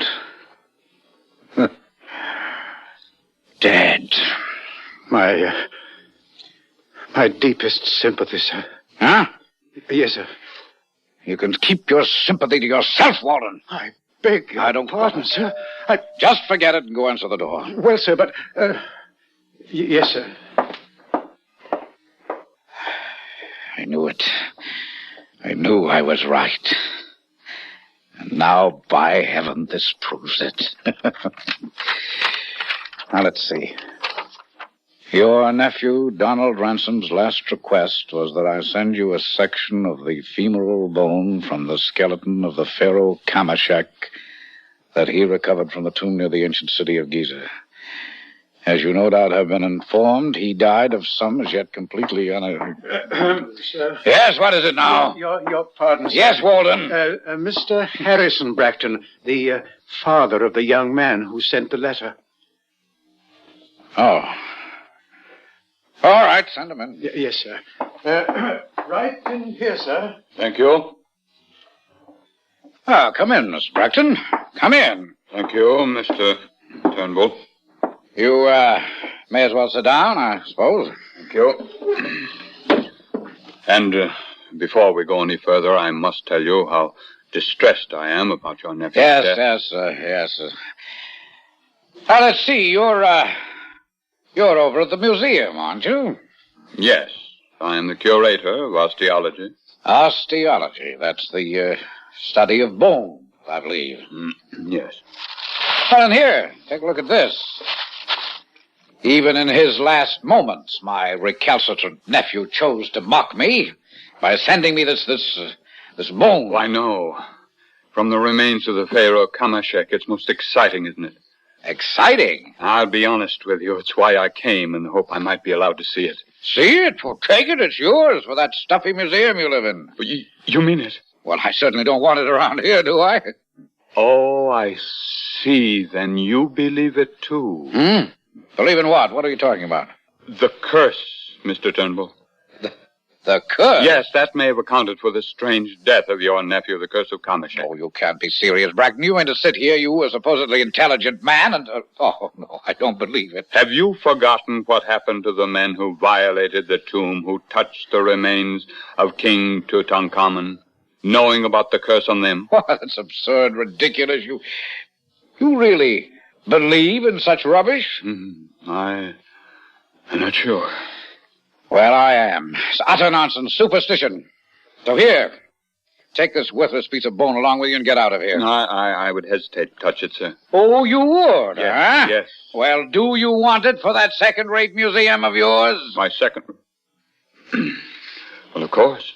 K: Dead.
H: My deepest sympathy, sir.
K: Huh?
H: Yes, sir.
K: You can keep your sympathy to yourself, Walden.
H: I beg your pardon, sir.
K: Just forget it and go answer the door.
H: Well, sir, but... yes, sir.
K: I knew it. I knew I was right. And now, by heaven, this proves it. Now, let's see. Your nephew, Donald Ransom's last request was that I send you a section of the femoral bone from the skeleton of the pharaoh Kamoshek that he recovered from the tomb near the ancient city of Giza. As you no doubt have been informed, he died of some as yet completely
H: Sir.
K: Yes, what is it now?
H: Your pardon, sir.
K: Yes, Walden.
H: Mr. Harrison Bracton, the father of the young man who sent the letter.
K: Oh. All right, send him in.
H: Yes, sir. Right in here, sir.
K: Thank you. Come in, Mr. Bracton. Come in.
M: Thank you, Mr. Turnbull.
K: You, may as well sit down, I suppose.
M: Thank you. And, before we go any further, I must tell you how distressed I am about your nephew's death.
K: Yes. Now, let's see, you're over at the museum, aren't you?
M: Yes. I am the curator of osteology.
K: Osteology, that's the, study of bone, I believe.
M: Yes.
K: Well, and here, take a look at this. Even in his last moments, my recalcitrant nephew chose to mock me by sending me this bone.
M: Oh, I know. From the remains of the pharaoh Kamoshek, it's most exciting, isn't it?
K: Exciting?
M: I'll be honest with you. It's why I came, in the hope I might be allowed to see it.
K: See it? Well, take it. It's yours for that stuffy museum you live in.
M: But you mean it?
K: Well, I certainly don't want it around here, do I?
M: Oh, I see. Then you believe it, too.
K: Believe in what? What are you talking about?
M: The curse, Mr. Turnbull.
K: The curse?
M: Yes, that may have accounted for the strange death of your nephew, the curse of Kamoshek.
K: Oh, you can't be serious, Bragton. You mean to sit here, you a supposedly intelligent man, and... oh, no, I don't believe it.
M: Have you forgotten what happened to the men who violated the tomb, who touched the remains of King Tutankhamun, knowing about the curse on them?
K: Well, that's absurd, ridiculous. You really believe in such rubbish?
M: I'm not sure.
K: Well, I am. It's utter nonsense, superstition. So here, take this worthless piece of bone along with you and get out of here.
M: No, I would hesitate to touch it, sir.
K: Oh, you would,
M: Yes,
K: huh?
M: yes.
K: Well, do you want it for that second-rate museum of yours?
M: My second... Well, of course.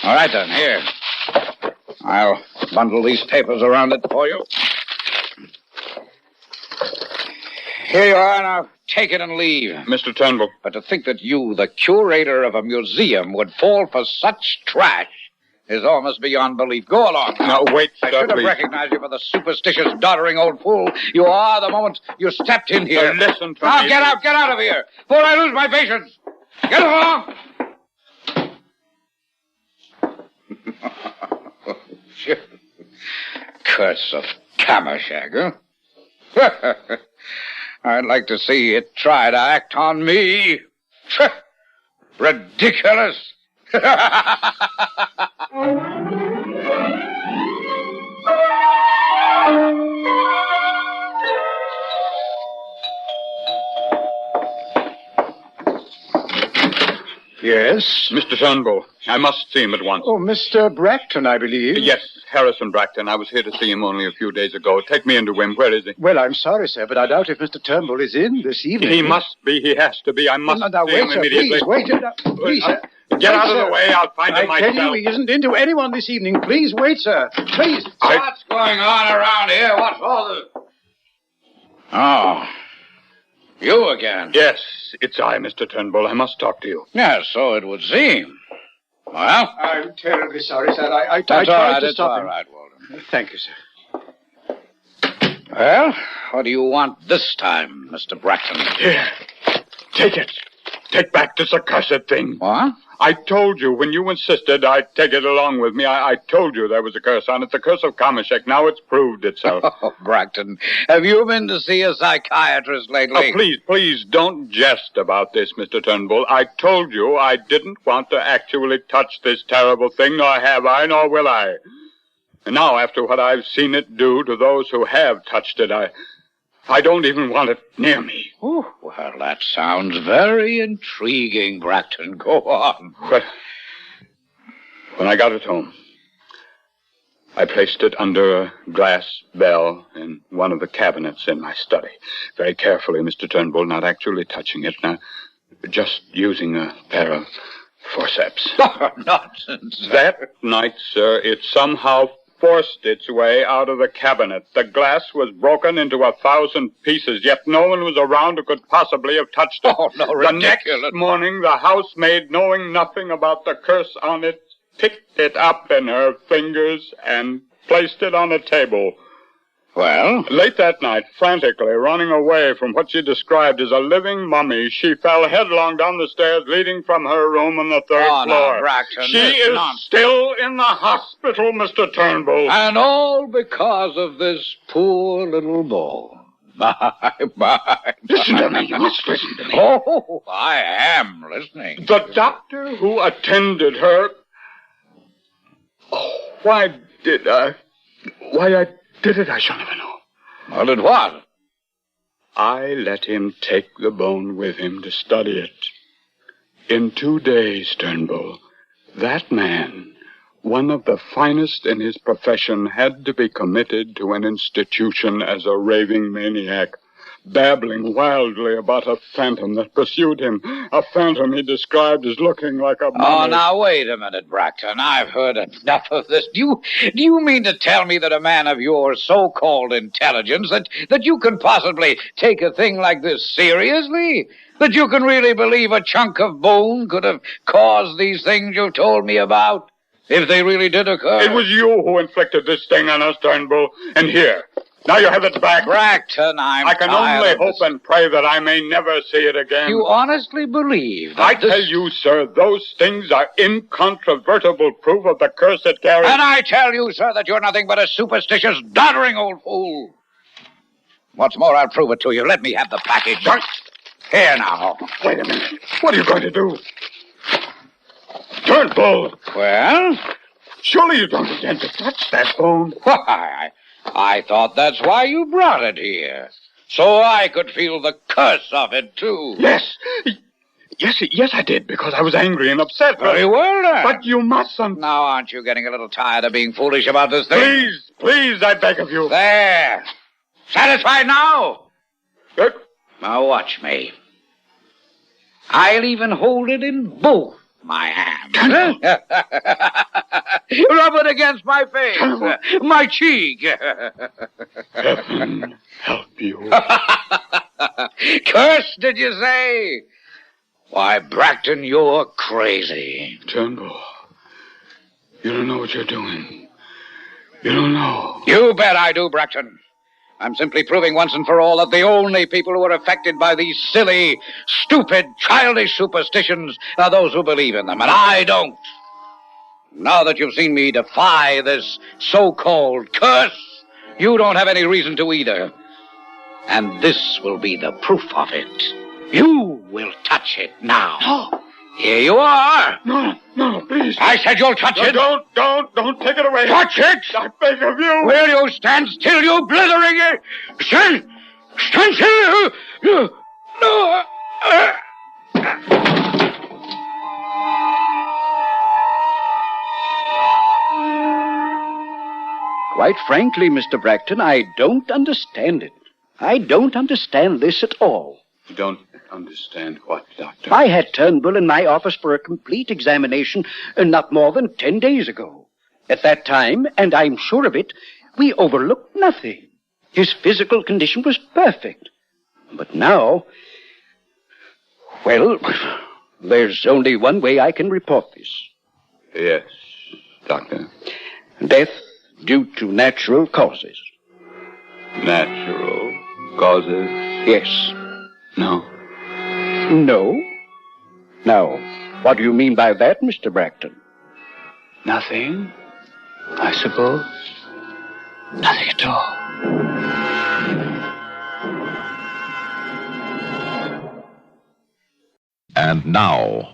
K: All right, then, here. I'll bundle these papers around it for you. Here you are, now take it and leave.
M: Mr. Turnbull.
K: But to think that you, the curator of a museum, would fall for such trash is almost beyond belief. Go along.
M: Now, wait, sir,
K: I should have
M: please.
K: recognized you for the superstitious, doddering old fool you are the moment you stepped in here.
M: Listen to
K: now,
M: me.
K: get out of here, before I lose my patience. Get along. Curse of Kamoshek, huh? I'd like to see it try to act on me. Ridiculous.
H: Yes?
M: Mr. Turnbull, I must see him at once.
H: Oh, Mr. Bracton, I believe.
M: Yes, Harrison Bracton. I was here to see him only a few days ago. Take me into him. Where is he?
H: Well, I'm sorry, sir, but I doubt if Mr. Turnbull is in this evening.
M: He must be. He has to be. I must
H: Now,
M: see
H: wait,
M: him
H: sir,
M: immediately.
H: Please, wait. Please, sir.
M: Get out of
H: sir.
M: the way. I'll find him
H: I tell
M: myself.
H: you, he isn't into anyone this evening. Please wait, sir. Please.
K: What's going on around here? What's all this? Oh, you again?
M: Yes, it's I, Mr. Turnbull. I must talk to you.
K: Yes, so it would seem. Well?
H: I'm terribly sorry, sir. I
K: That's all
H: tried
K: right,
H: to
K: it's
H: stop
K: all
H: him.
K: right, Walden.
H: Thank you, sir.
K: Well, what do you want this time, Mr. Bracton?
M: Here. Take it. Take back this accursed thing.
K: What?
M: I told you when you insisted I'd take it along with me. I told you there was a curse on it. The curse of Kamoshek. Now it's proved itself.
K: Oh, Bracton, have you been to see a psychiatrist lately?
M: Oh, please, don't jest about this, Mr. Turnbull. I told you I didn't want to actually touch this terrible thing, nor have I, nor will I. And now, after what I've seen it do to those who have touched it, I don't even want it near me.
K: Oh, well, that sounds very intriguing, Bracton. Go on.
M: But when I got it home, I placed it under a glass bell in one of the cabinets in my study. Very carefully, Mr. Turnbull, not actually touching it, now, just using a pair of forceps.
K: Oh, nonsense.
M: That night, sir, it somehow forced its way out of the cabinet. The glass was broken into 1,000 pieces, yet no one was around who could possibly have touched it.
K: Oh, no,
M: The
K: ridiculous.
M: next morning, the housemaid, knowing nothing about the curse on it, picked it up in her fingers and placed it on a table.
K: Well?
M: Late that night, frantically running away from what she described as a living mummy, she fell headlong down the stairs leading from her room on the third
K: Oh,
M: floor.
K: now, Bracton,
M: She
K: this
M: is
K: nonsense.
M: still in the hospital, Mr. Turnbull.
K: And all because of this poor little bone. Bye.
M: Listen to me. You must listen to me.
K: Oh, I am listening.
M: The doctor who attended her... Oh, why I did it, I shall never know.
K: Well, did what?
M: I let him take the bone with him to study it. In 2 days, Turnbull, that man, one of the finest in his profession, had to be committed to an institution as a raving maniac, babbling wildly about a phantom that pursued him, a phantom he described as looking like a mummy.
K: Oh, now, wait a minute, Bracton. I've heard enough of this. Do you mean to tell me that a man of your so-called intelligence, that you can possibly take a thing like this seriously? That you can really believe a chunk of bone could have caused these things you've told me about? If they really did occur?
M: It was you who inflicted this thing on us, Turnbull. And here, Now you have it back.
K: Bracton,
M: I can only hope and pray that I may never see it again.
K: You honestly believe that
M: I tell you, sir, those things are incontrovertible proof of the curse that carries...
K: And I tell you, sir, that you're nothing but a superstitious, doddering old fool. What's more, I'll prove it to you. Let me have the package. Here now.
M: Wait a minute. What are you going to do? Turnbull!
K: Well?
M: Surely you don't intend to touch that bone.
K: Why, I thought that's why you brought it here. So I could feel the curse of it, too.
M: Yes, I did, because I was angry and upset.
K: Very well, then.
M: But you mustn't.
K: Now, aren't you getting a little tired of being foolish about this thing?
M: Please, I beg of you.
K: There. Satisfied now?
M: Good.
K: Now watch me. I'll even hold it in both my hands. Rub it against my face, my cheek.
M: Heaven help you.
K: Curse, did you say? Why, Bracton, you're crazy.
M: Turnbull, you don't know what you're doing. You don't know.
K: You bet I do, Bracton. I'm simply proving once and for all that the only people who are affected by these silly, stupid, childish superstitions are those who believe in them, and I don't. Now that you've seen me defy this so-called curse, you don't have any reason to either. And this will be the proof of it. You will touch it now.
M: No.
K: Here you are.
M: No, please.
K: I said you'll touch it.
M: Don't take it away.
K: Touch it.
M: I beg of you.
K: Will you stand still, you blithering? Stand still. No.
O: Quite frankly, Mr. Bracton, I don't understand it. I don't understand this at all.
M: You don't understand what, Doctor?
O: I had Turnbull in my office for a complete examination not more than 10 days ago. At that time, and I'm sure of it, we overlooked nothing. His physical condition was perfect. But now, well, there's only one way I can report this.
M: Yes, Doctor.
O: Death due to natural causes.
M: Natural causes?
O: Yes.
M: No.
O: No? Now, what do you mean by that, Mr. Bracton?
M: Nothing, I suppose.
O: Nothing at all.
F: And now,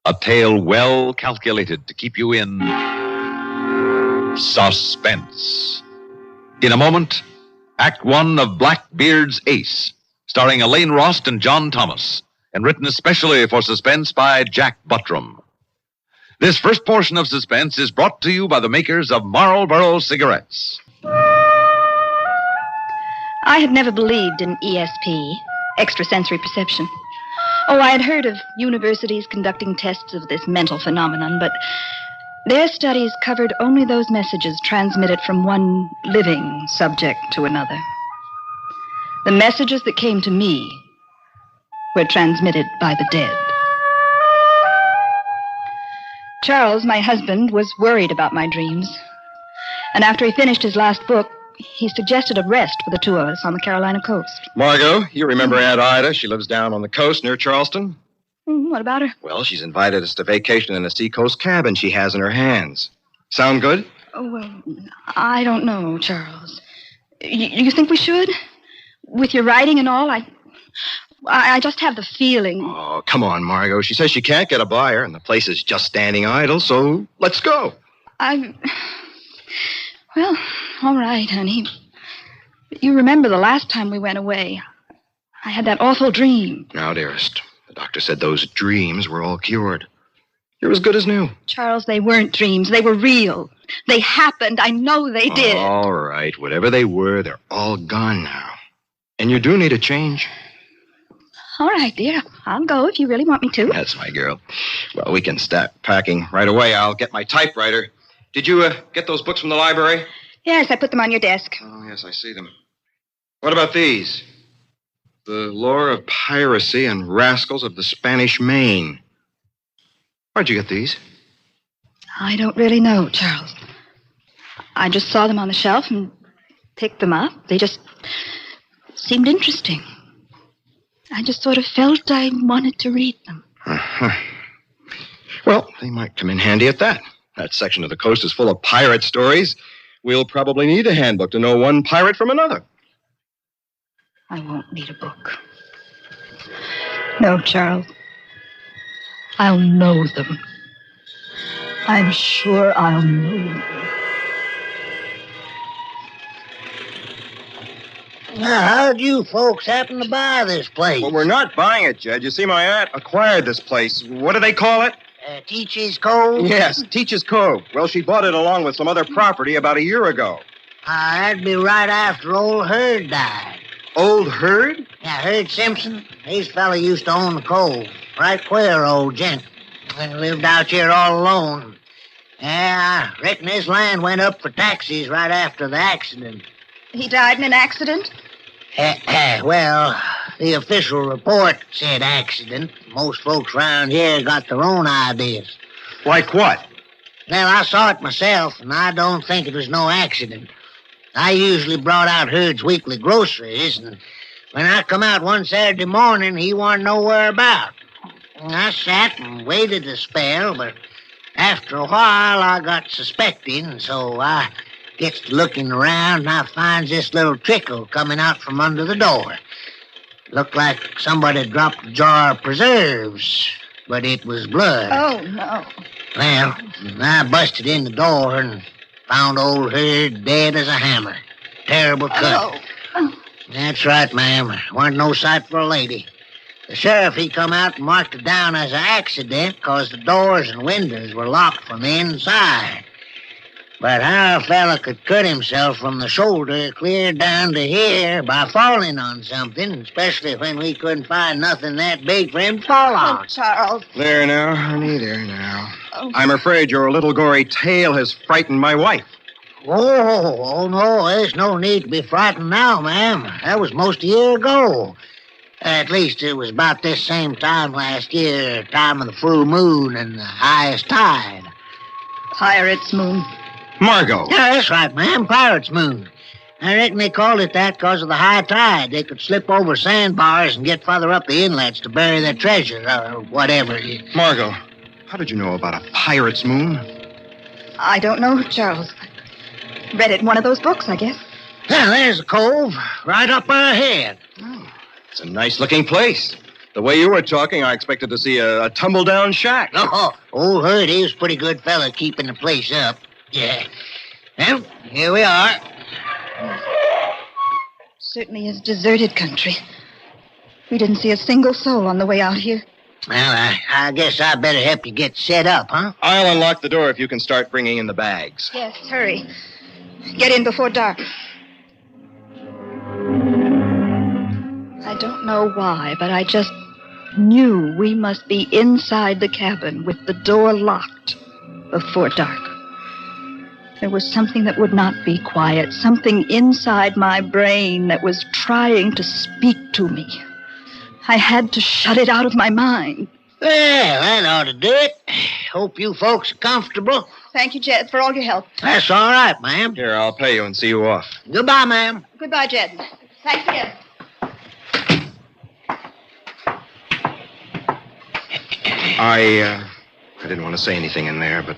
F: a tale well calculated to keep you in suspense. In a moment, Act One of Blackbeard's Ace, starring Elaine Rost and John Thomas, and written especially for Suspense by Jack Buttram. This first portion of Suspense is brought to you by the makers of Marlboro cigarettes.
P: I had never believed in ESP, extrasensory perception. Oh, I had heard of universities conducting tests of this mental phenomenon, but their studies covered only those messages transmitted from one living subject to another. The messages that came to me were transmitted by the dead. Charles, my husband, was worried about my dreams. And after he finished his last book, he suggested a rest for the two of us on the Carolina coast.
Q: Margot, you remember Aunt Ida? She lives down on the coast near Charleston.
P: What about her?
Q: Well, she's invited us to vacation in a seacoast cabin she has in her hands. Sound good?
P: Oh, well, I don't know, Charles. You think we should? With your writing and all, I just have the feeling.
Q: Oh, come on, Margot. She says she can't get a buyer, and the place is just standing idle, so let's go.
P: Well, all right, honey. But you remember the last time we went away. I had that awful dream.
Q: Now, dearest, the doctor said those dreams were all cured. You're as good as new.
P: Charles, they weren't dreams. They were real. They happened. I know they did.
Q: All right. Whatever they were, they're all gone now. And you do need a change.
P: All right, dear. I'll go if you really want me to.
Q: That's my girl. Well, we can start packing right away. I'll get my typewriter. Did you get those books from the library?
P: Yes, I put them on your desk.
Q: Oh, yes, I see them. What about these? The Lore of Piracy and Rascals of the Spanish Main. Where'd you get these?
P: I don't really know, Charles. I just saw them on the shelf, and picked them up. They just seemed interesting. I just sort of felt I wanted to read them.
Q: Uh-huh. Well, they might come in handy at that. That section of the coast is full of pirate stories. We'll probably need a handbook to know one pirate from another.
P: I won't need a book. No, Charles. I'll know them. I'm sure I'll know them.
J: Now, how'd you folks happen to buy this place?
Q: Well, we're not buying it, Jed. You see, my aunt acquired this place. What do they call it?
J: Teach's Cove?
Q: Yes, Teach's Cove. Well, she bought it along with some other property about a year ago.
J: That'd be right after old Hurd died.
Q: Old Hurd?
J: Yeah, Hurd Simpson. His fella used to own the cove. Right queer old gent. He lived out here all alone. Yeah, I reckon his land went up for taxes right after the accident.
P: He died in an accident?
J: Well, the official report said accident. Most folks around here got their own ideas.
Q: Like what?
J: Well, I saw it myself, and I don't think it was no accident. I usually brought out Hurd's weekly groceries, and when I come out one Saturday morning, he warn't nowhere about. And I sat and waited a spell, but after a while, I got suspecting, so I gets to looking around, and I finds this little trickle coming out from under the door. Looked like somebody dropped a jar of preserves, but it was blood.
P: Oh, no.
J: Well, I busted in the door and found old Hurd dead as a hammer. Terrible cut.
P: Oh.
J: That's right, ma'am. Wasn't no sight for a lady. The sheriff, he come out and marked it down as an accident because the doors and windows were locked from the inside. But how a fella could cut himself from the shoulder clear down to here by falling on something, especially when we couldn't find nothing that big for him to fall on.
P: Oh, Charles.
Q: There now, honey, there now.
P: Oh.
Q: I'm afraid your little gory tale has frightened my wife.
J: Oh, no, there's no need to be frightened now, ma'am. That was most a year ago. At least it was about this same time last year, time of the full moon and the highest tide.
P: Pirate's moon.
Q: Margot.
J: Yeah, that's right, ma'am. Pirate's moon. I reckon they called it that because of the high tide. They could slip over sandbars and get farther up the inlets to bury their treasure or whatever.
Q: Margot, how did you know about a pirate's moon?
P: I don't know, Charles. Read it in one of those books, I guess.
J: Yeah, there's the cove, right up our ahead.
Q: It's a nice-looking place. The way you were talking, I expected to see a tumble-down shack.
J: No, old Hurd, he was a pretty good fella keeping the place up. Yeah. Well, here we are.
P: Certainly is deserted country. We didn't see a single soul on the way out here.
J: Well, I guess I better help you get set up, huh?
Q: I'll unlock the door if you can start bringing in the bags.
P: Yes, hurry. Get in before dark. I don't know why, but I just knew we must be inside the cabin with the door locked before dark. There was something that would not be quiet, something inside my brain that was trying to speak to me. I had to shut it out of my mind.
J: Well, that ought to do it. Hope you folks are comfortable.
P: Thank you, Jed, for all your help.
J: That's all right, ma'am.
Q: Here, I'll pay you and see you off.
J: Goodbye, ma'am.
P: Goodbye, Jed. Thanks again.
Q: I didn't want to say anything in there, but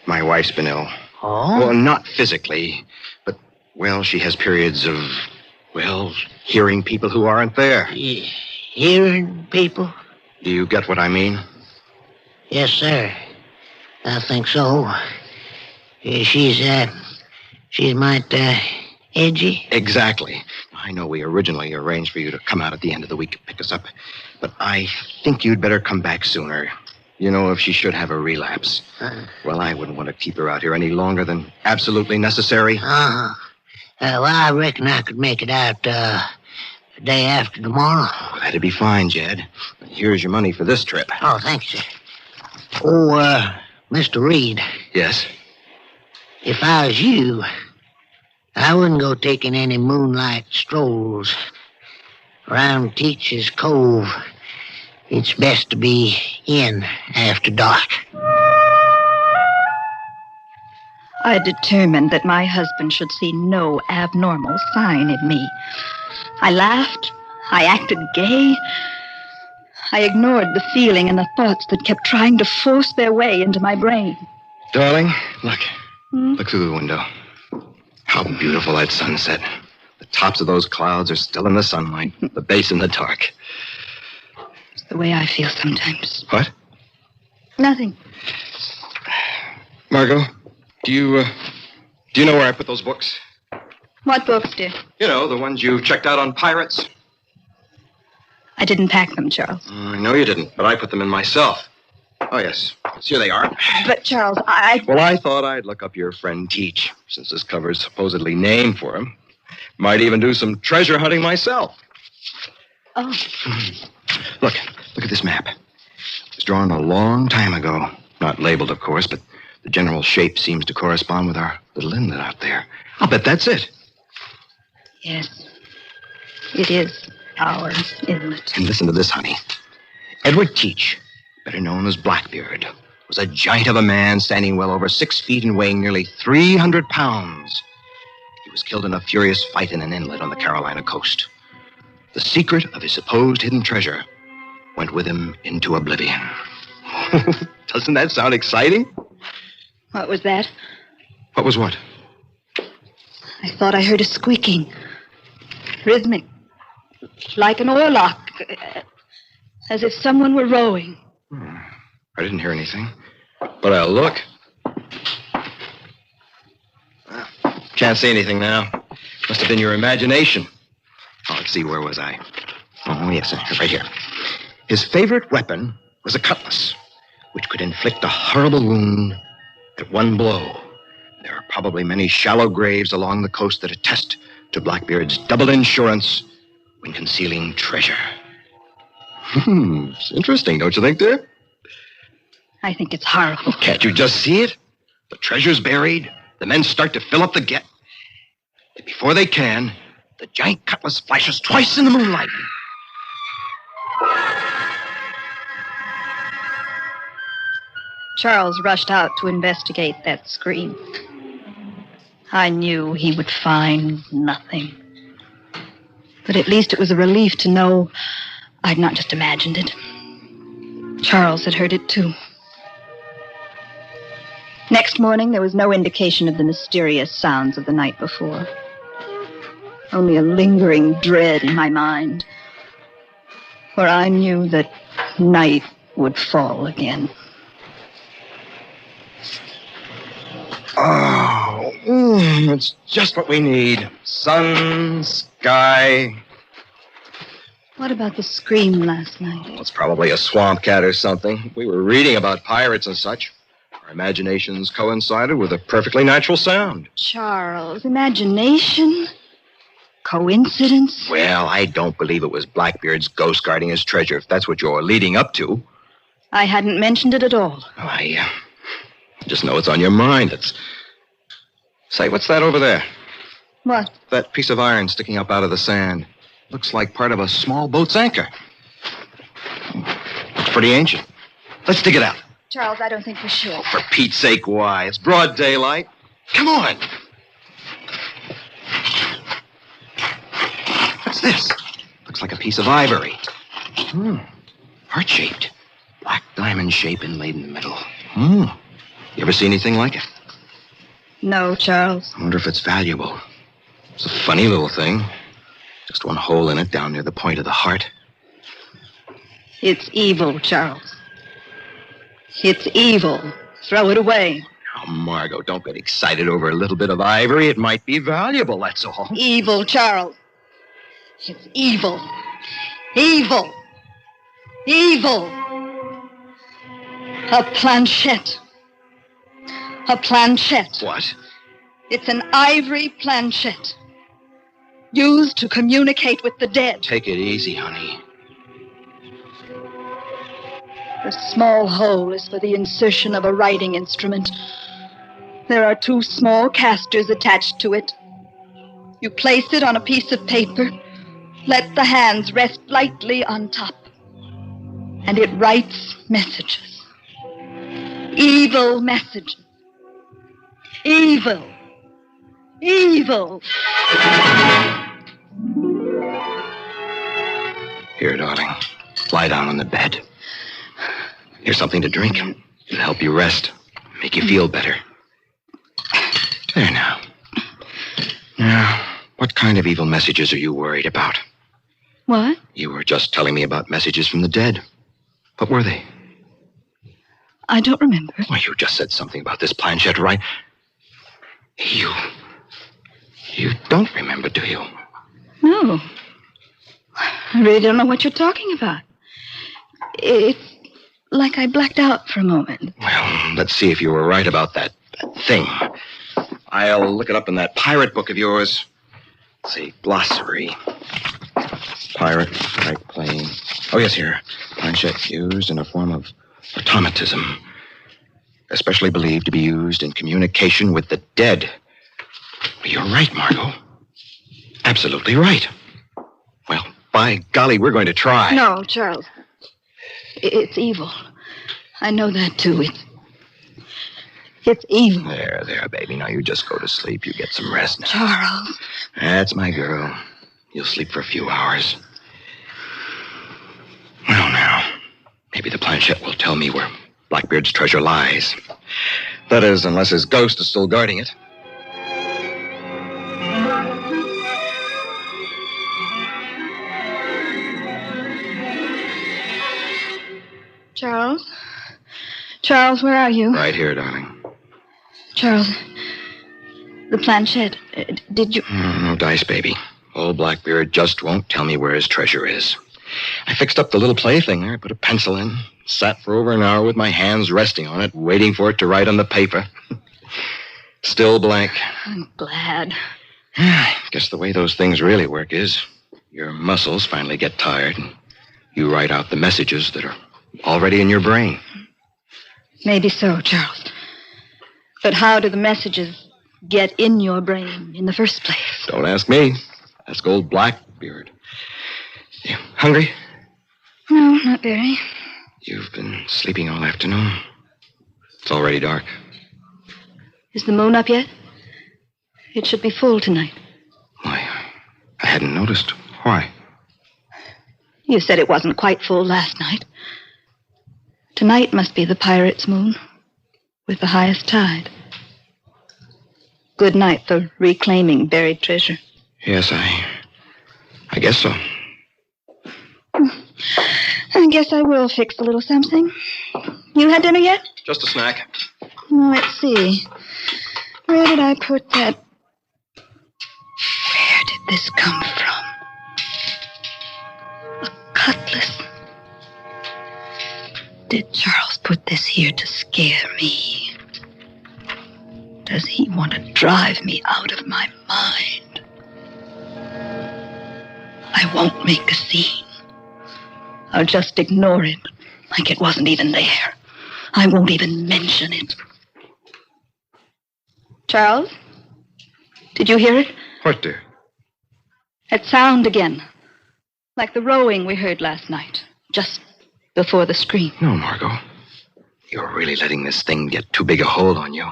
Q: my wife's been ill.
J: Oh?
Q: Well, not physically, but, well, she has periods of, well, hearing people who aren't there.
J: Hearing people?
Q: Do you get what I mean?
J: Yes, sir. I think so. She's might, edgy?
Q: Exactly. I know we originally arranged for you to come out at the end of the week to pick us up, but I think you'd better come back sooner. You know, if she should have a relapse. Well, I wouldn't want to keep her out here any longer than absolutely necessary.
J: Well, I reckon I could make it out, the day after tomorrow.
Q: Oh, that'd be fine, Jed. Here's your money for this trip.
J: Oh, thanks, sir. Oh, Mr. Reed.
Q: Yes?
J: If I was you, I wouldn't go taking any moonlight strolls around Teach's Cove. It's best to be in after dark.
P: I determined that my husband should see no abnormal sign in me. I laughed. I acted gay. I ignored the feeling and the thoughts that kept trying to force their way into my brain.
Q: Darling, look. Look through the window. How beautiful that sunset. The tops of those clouds are still in the sunlight, the base in the dark.
P: It's the way I feel sometimes.
Q: What?
P: Nothing.
Q: Margot, do you know where I put those books?
P: What books, dear?
Q: You know, the ones you checked out on pirates.
P: I didn't pack them, Charles.
Q: I know you didn't, but I put them in myself. Oh, yes. Here they are.
P: But, Charles,
Q: Well, I thought I'd look up your friend Teach, since this cover's supposedly named for him. Might even do some treasure hunting myself.
P: Oh.
Q: Look at this map. It was drawn a long time ago. Not labeled, of course, but the general shape seems to correspond with our little inlet out there. I'll bet that's it.
P: Yes. It is our inlet.
Q: And listen to this, honey. Edward Teach, better known as Blackbeard, was a giant of a man standing well over 6 feet and weighing nearly 300 pounds. He was killed in a furious fight in an inlet on the Carolina coast. The secret of his supposed hidden treasure went with him into oblivion. Doesn't that sound exciting?
P: What was that?
Q: What was what?
P: I thought I heard a squeaking. Rhythmic. Like an oarlock. As if someone were rowing.
Q: I didn't hear anything. But I'll look. Can't see anything now. Must have been your imagination. Oh, let's see, where was I? Oh, yes, right here. His favorite weapon was a cutlass, which could inflict a horrible wound at one blow. There are probably many shallow graves along the coast that attest to Blackbeard's double insurance when concealing treasure. It's interesting, don't you think, dear?
P: I think it's horrible.
Q: Can't you just see it? The treasure's buried. The men start to fill up the gap. But before they can, the giant cutlass flashes twice in the moonlight.
P: Charles rushed out to investigate that scream. I knew he would find nothing. But at least it was a relief to know I'd not just imagined it. Charles had heard it too. Next morning, there was no indication of the mysterious sounds of the night before. Only a lingering dread in my mind, for I knew that night would fall again.
Q: Oh, it's just what we need. Sun, sky.
P: What about the scream last night?
Q: Well, it's probably a swamp cat or something. We were reading about pirates and such. Our imaginations coincided with a perfectly natural sound.
P: Charles, imagination? Coincidence?
Q: Well, I don't believe it was Blackbeard's ghost guarding his treasure, if that's what you're leading up to.
P: I hadn't mentioned it at all.
Q: Well, I just know it's on your mind. Say, what's that over there?
P: What?
Q: That piece of iron sticking up out of the sand. Looks like part of a small boat's anchor. It's pretty ancient. Let's dig it out.
P: Charles, I don't think we should.
Q: For Pete's sake, why? It's broad daylight. Come on. What's this? Looks like a piece of ivory. Heart-shaped. Black diamond shape inlaid in the middle. You ever see anything like it?
P: No, Charles.
Q: I wonder if it's valuable. It's a funny little thing. Just one hole in it down near the point of the heart.
P: It's evil, Charles. It's evil. Throw it away.
Q: Oh, Margot, don't get excited over a little bit of ivory. It might be valuable, that's all.
P: Evil, Charles. It's evil. Evil. Evil. A planchette. A planchette.
Q: What?
P: It's an ivory planchette. Used to communicate with the dead.
Q: Take it easy, honey.
P: The small hole is for the insertion of a writing instrument. There are 2 small casters attached to it. You place it on a piece of paper, let the hands rest lightly on top, and it writes messages. Evil messages. Evil. Evil.
Q: Here, darling. Lie down on the bed. Here's something to drink. It'll help you rest. Make you feel better. There now. Now, what kind of evil messages are you worried about?
P: What?
Q: You were just telling me about messages from the dead. What were they?
P: I don't remember.
Q: Well, you just said something about this planchette, right? You don't remember, do you?
P: No. I really don't know what you're talking about. It's like I blacked out for a moment.
Q: Well, let's see if you were right about that thing. I'll look it up in that pirate book of yours. Let's see, glossary. Pirate, right plane. Oh, yes, here. Planchette used in a form of automatism. Especially believed to be used in communication with the dead. You're right, Margot. Absolutely right. Well, by golly, we're going to try.
P: No, Charles. It's evil. I know that, too. It's evil.
Q: There, baby. Now you just go to sleep. You get some rest now.
P: Charles.
Q: That's my girl. You'll sleep for a few hours. Well, now, maybe the planchette will tell me where Blackbeard's treasure lies. That is, unless his ghost is still guarding it.
P: Charles? Charles, where are you?
Q: Right here, darling.
P: Charles, the planchette, did you...
Q: No dice, baby. Old Blackbeard just won't tell me where his treasure is. I fixed up the little plaything there, put a pencil in, sat for over an hour with my hands resting on it, waiting for it to write on the paper. Still blank.
P: I'm glad.
Q: I guess the way those things really work is your muscles finally get tired and you write out the messages that are already in your brain.
P: Maybe so, Charles. But how do the messages get in your brain in the first place?
Q: Don't ask me. Ask old Blackbeard. You hungry?
P: No, not very.
Q: You've been sleeping all afternoon. It's already dark.
P: Is the moon up yet? It should be full tonight.
Q: Why, I hadn't noticed. Why?
P: You said it wasn't quite full last night. Tonight must be the pirate's moon, with the highest tide. Good night for reclaiming buried treasure.
Q: Yes, I guess so.
P: I guess I will fix a little something. You had dinner yet?
Q: Just a snack.
P: Let's see. Where did I put that? Where did this come from? A cutlass. Did Charles put this here to scare me? Does he want to drive me out of my mind? I won't make a scene. I'll just ignore it like it wasn't even there. I won't even mention it. Charles? Did you hear it?
Q: What, dear?
P: That sound again. Like the rowing we heard last night. Just before the scream.
Q: No, Margot. You're really letting this thing get too big a hold on you.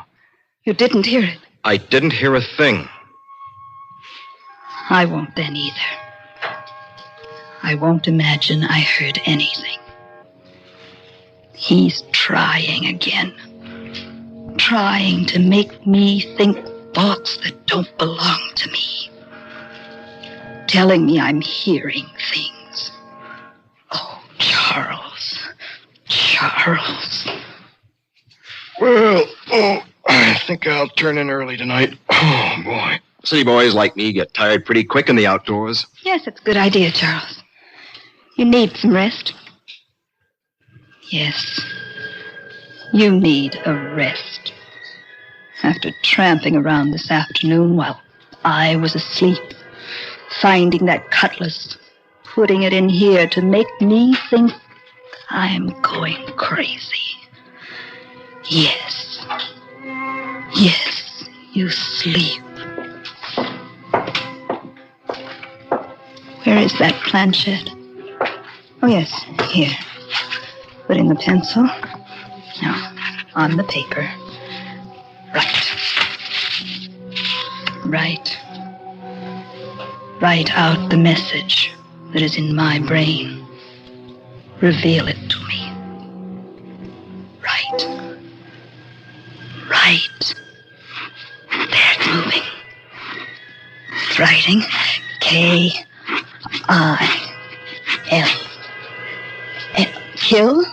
P: You didn't hear it?
Q: I didn't hear a thing.
P: I won't then either. I won't imagine I heard anything. He's trying again. Trying to make me think thoughts that don't belong to me. Telling me I'm hearing things. Oh, Charles. Charles.
Q: Well, I think I'll turn in early tonight. Oh, boy. City boys like me get tired pretty quick in the outdoors.
P: Yes, it's a good idea, Charles. You need some rest. Yes. You need a rest. After tramping around this afternoon while I was asleep, finding that cutlass, putting it in here to make me think I'm going crazy. Yes. Yes, you sleep. Where is that planchette? Oh, yes, here. Put in the pencil. Now, on the paper. Right. Write. Write out the message that is in my brain. Reveal it to me. Write. Write. There, it's moving. It's writing. K-I-L. Kill?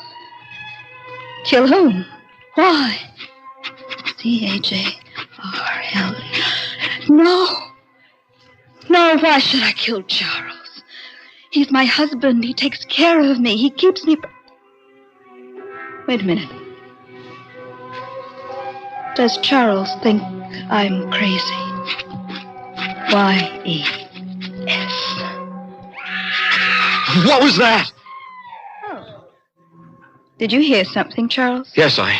P: Kill whom? Why? C-H-A-R-L. No. No, why should I kill Charles? He's my husband. He takes care of me. He keeps me... Wait a minute. Does Charles think I'm crazy? Y-E-S.
Q: What was that?
P: Oh. Did you hear something, Charles?
Q: Yes, I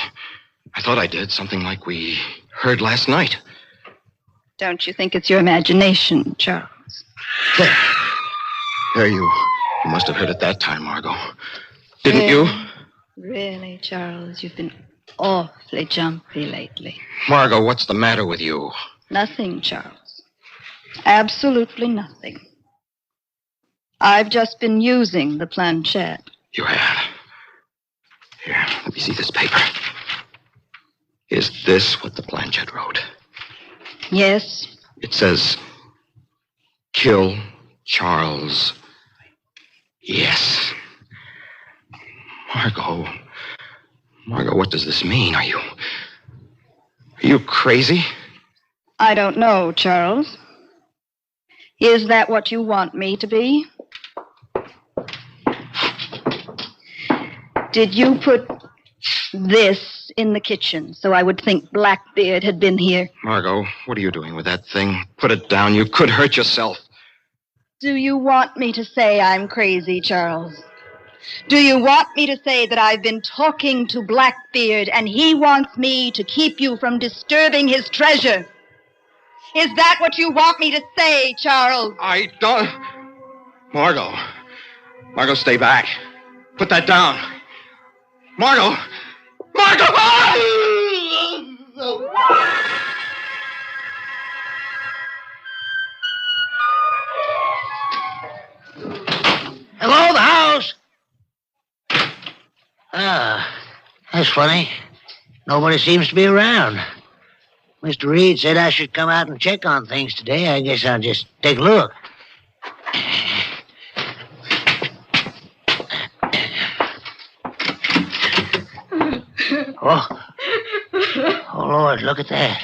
Q: thought I did. Something like we heard last night.
P: Don't you think it's your imagination, Charles?
Q: There, you must have heard it that time, Margot. Didn't you?
P: Really, Charles, you've been awfully jumpy lately.
Q: Margot, what's the matter with you?
P: Nothing, Charles. Absolutely nothing. I've just been using the planchette.
Q: You have. Here, let me see this paper. Is this what the planchette wrote?
P: Yes.
Q: It says, kill Charles. Yes. Margot, what does this mean? Are you crazy?
P: I don't know, Charles. Is that what you want me to be? Did you put this in the kitchen so I would think Blackbeard had been here?
Q: Margot, what are you doing with that thing? Put it down. You could hurt yourself.
P: Do you want me to say I'm crazy, Charles? Do you want me to say that I've been talking to Blackbeard and he wants me to keep you from disturbing his treasure? Is that what you want me to say, Charles?
Q: I don't... Margot, stay back. Put that down. Margot!
J: Hello, the house. That's funny. Nobody seems to be around. Mr. Reed said I should come out and check on things today. I guess I'll just take a look. Oh, Lord, look at that.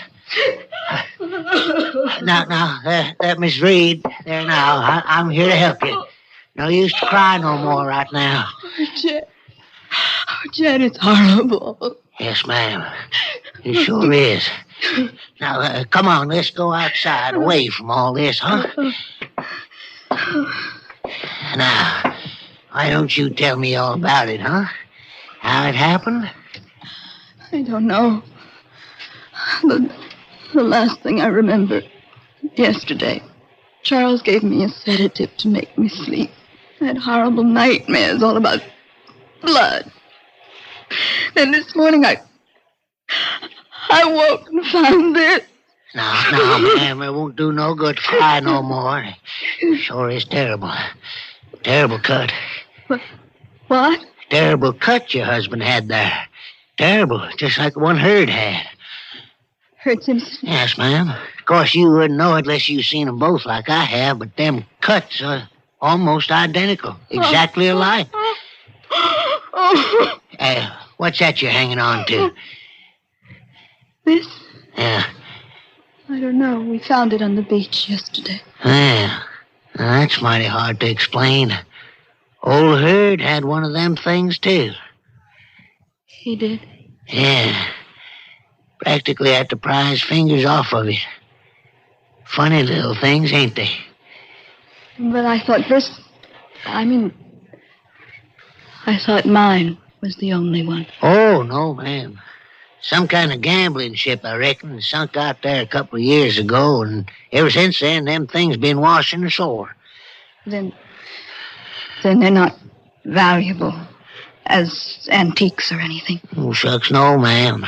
J: Now, there, Miss Reed. There now. I'm here to help you. No use to cry no more right now.
P: Jen, it's horrible.
J: Yes, ma'am. It sure is. Now, come on, let's go outside, away from all this, huh? Now, why don't you tell me all about it, huh? How it happened?
P: I don't know. The last thing I remember, yesterday, Charles gave me a sedative to make me sleep. I had horrible nightmares all about blood. Then this morning I woke and found this.
J: No, ma'am, it won't do no good to cry no more. It sure is terrible. Terrible cut.
P: What?
J: Terrible cut your husband had there. Terrible, just like the one Hurd had.
P: Hurd Simpson?
J: Yes, ma'am. Of course, you wouldn't know it unless you seen them both like I have, but them cuts are almost identical. Exactly alike. What's that you're hanging on to?
P: This?
J: Yeah.
P: I don't know. We found it on the beach yesterday.
J: Yeah. Now, that's mighty hard to explain. Old Hurd had one of them things, too.
P: He did?
J: Yeah. Practically had to pry his fingers off of it. Funny little things, ain't they?
P: But I thought I thought mine was the only one.
J: Oh, no, ma'am. Some kind of gambling ship, I reckon, sunk out there a couple of years ago, and ever since then, them things been washing ashore.
P: Then they're not valuable as antiques or anything.
J: Oh, shucks, no, ma'am.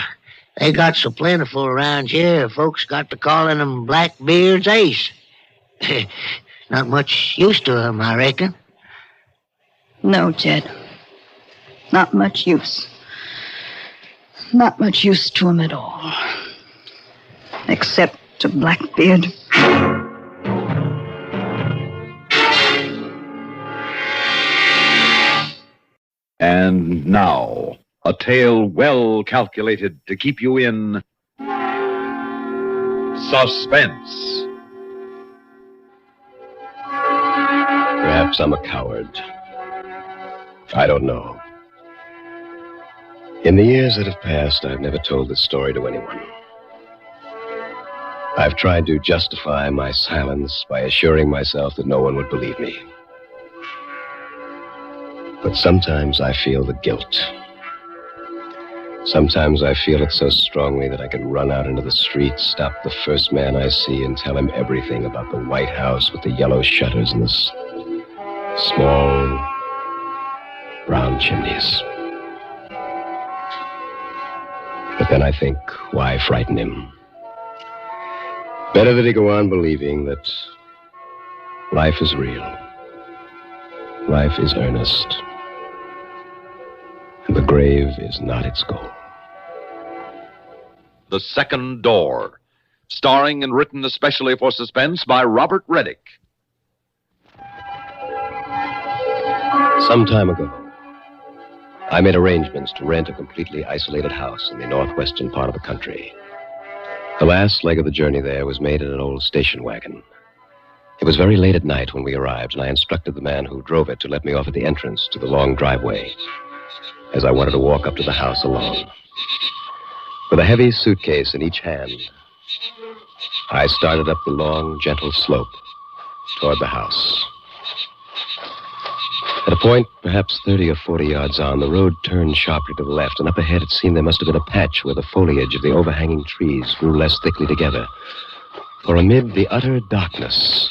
J: They got so plentiful around here, folks got to calling them Blackbeard's ace. Not much use to them, I reckon.
P: No, Jed. Not much use. Not much use to him at all. Except to Blackbeard.
F: And now, a tale well calculated to keep you in suspense.
Q: Perhaps I'm a coward. I don't know. In the years that have passed, I've never told this story to anyone. I've tried to justify my silence by assuring myself that no one would believe me. But sometimes I feel the guilt. Sometimes I feel it so strongly that I could run out into the street, stop the first man I see, and tell him everything about the White House with the yellow shutters and the small brown chimneys. But then I think, why frighten him? Better that he go on believing that life is real. Life is earnest. And the grave is not its goal.
F: The Second Door, starring and written especially for Suspense by Robert Reddick.
Q: Some time ago, I made arrangements to rent a completely isolated house in the northwestern part of the country. The last leg of the journey there was made in an old station wagon. It was very late at night when we arrived, and I instructed the man who drove it to let me off at the entrance to the long driveway, as I wanted to walk up to the house alone. With a heavy suitcase in each hand, I started up the long, gentle slope toward the house. At a point, perhaps 30 or 40 yards on, the road turned sharply to the left, and up ahead it seemed there must have been a patch where the foliage of the overhanging trees grew less thickly together. For amid the utter darkness,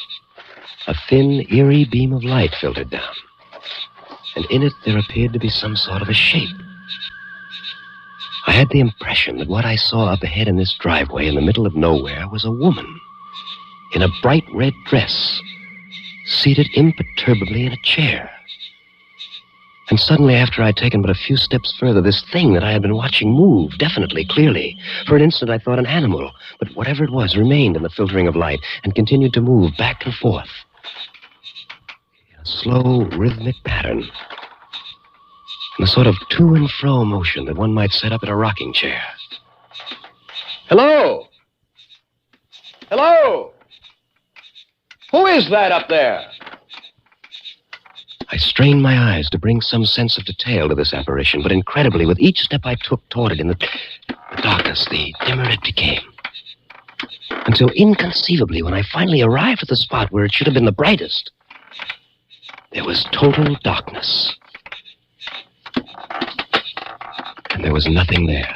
Q: a thin, eerie beam of light filtered down, and in it there appeared to be some sort of a shape. I had the impression that what I saw up ahead in this driveway in the middle of nowhere was a woman in a bright red dress, seated imperturbably in a chair. And suddenly, after I'd taken but a few steps further, this thing that I had been watching moved, definitely, clearly. For an instant, I thought an animal, but whatever it was remained in the filtering of light and continued to move back and forth in a slow, rhythmic pattern, in a sort of to and fro motion that one might set up in a rocking chair.
I: Hello? Hello? Who is that up there?
Q: I strained my eyes to bring some sense of detail to this apparition, but incredibly, with each step I took toward it in the darkness, the dimmer it became. Until inconceivably, when I finally arrived at the spot where it should have been the brightest, there was total darkness. And there was nothing there.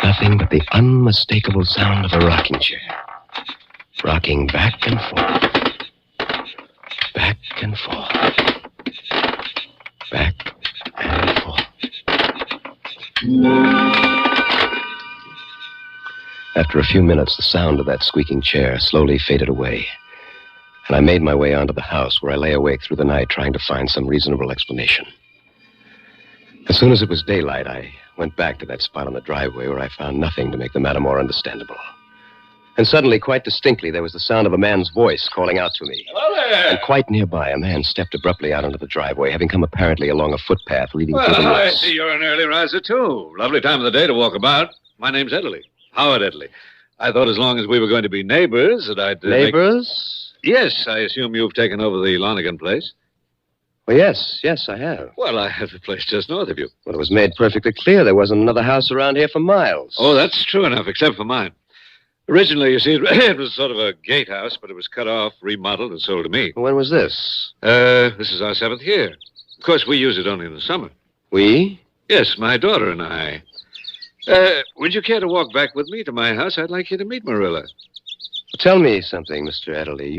Q: Nothing but the unmistakable sound of a rocking chair, rocking back and forth. Back and forth. Back and forth. After a few minutes, the sound of that squeaking chair slowly faded away, and I made my way onto the house, where I lay awake through the night trying to find some reasonable explanation. As soon as it was daylight, I went back to that spot on the driveway where I found nothing to make the matter more understandable. And suddenly, quite distinctly, there was the sound of a man's voice calling out to me.
X: Hello there!
Q: And quite nearby, a man stepped abruptly out onto the driveway, having come apparently along a footpath leading through the
B: Well, I
Q: woods.
B: see you're an early riser, too. Lovely time of the day to walk about. My name's Edley. Howard Edley. I thought as long as we were going to be neighbors that I'd...
Q: Neighbors?
B: Yes, I assume you've taken over the Lonergan place.
Q: Well, yes, I have.
B: Well, I have the place just north of you.
Q: Well, it was made perfectly clear there wasn't another house around here for miles.
B: Oh, that's true enough, except for mine. Originally, you see, it was sort of a gatehouse, but it was cut off, remodeled, and sold to me.
Q: When was this?
B: This is our 7th year. Of course, we use it only in the summer.
Q: We?
B: Yes, my daughter and I. Would you care to walk back with me to my house? I'd like you to meet Marilla.
Q: Tell me something, Mr. Edley.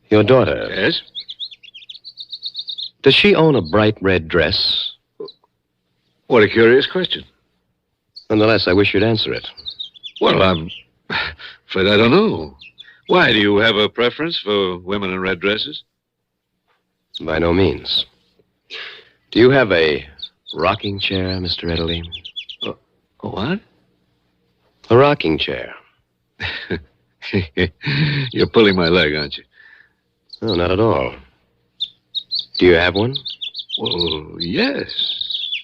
Q: Your daughter.
B: Yes?
Q: Does she own a bright red dress?
B: What a curious question.
Q: Nonetheless, I wish you'd answer it.
B: Well, I'm afraid I don't know. Why, do you have a preference for women in red dresses?
Q: By no means. Do you have a rocking chair, Mr. Italy?
B: A what?
Q: A rocking chair.
B: You're pulling my leg, aren't you?
Q: No, not at all. Do you have one?
B: Well, yes.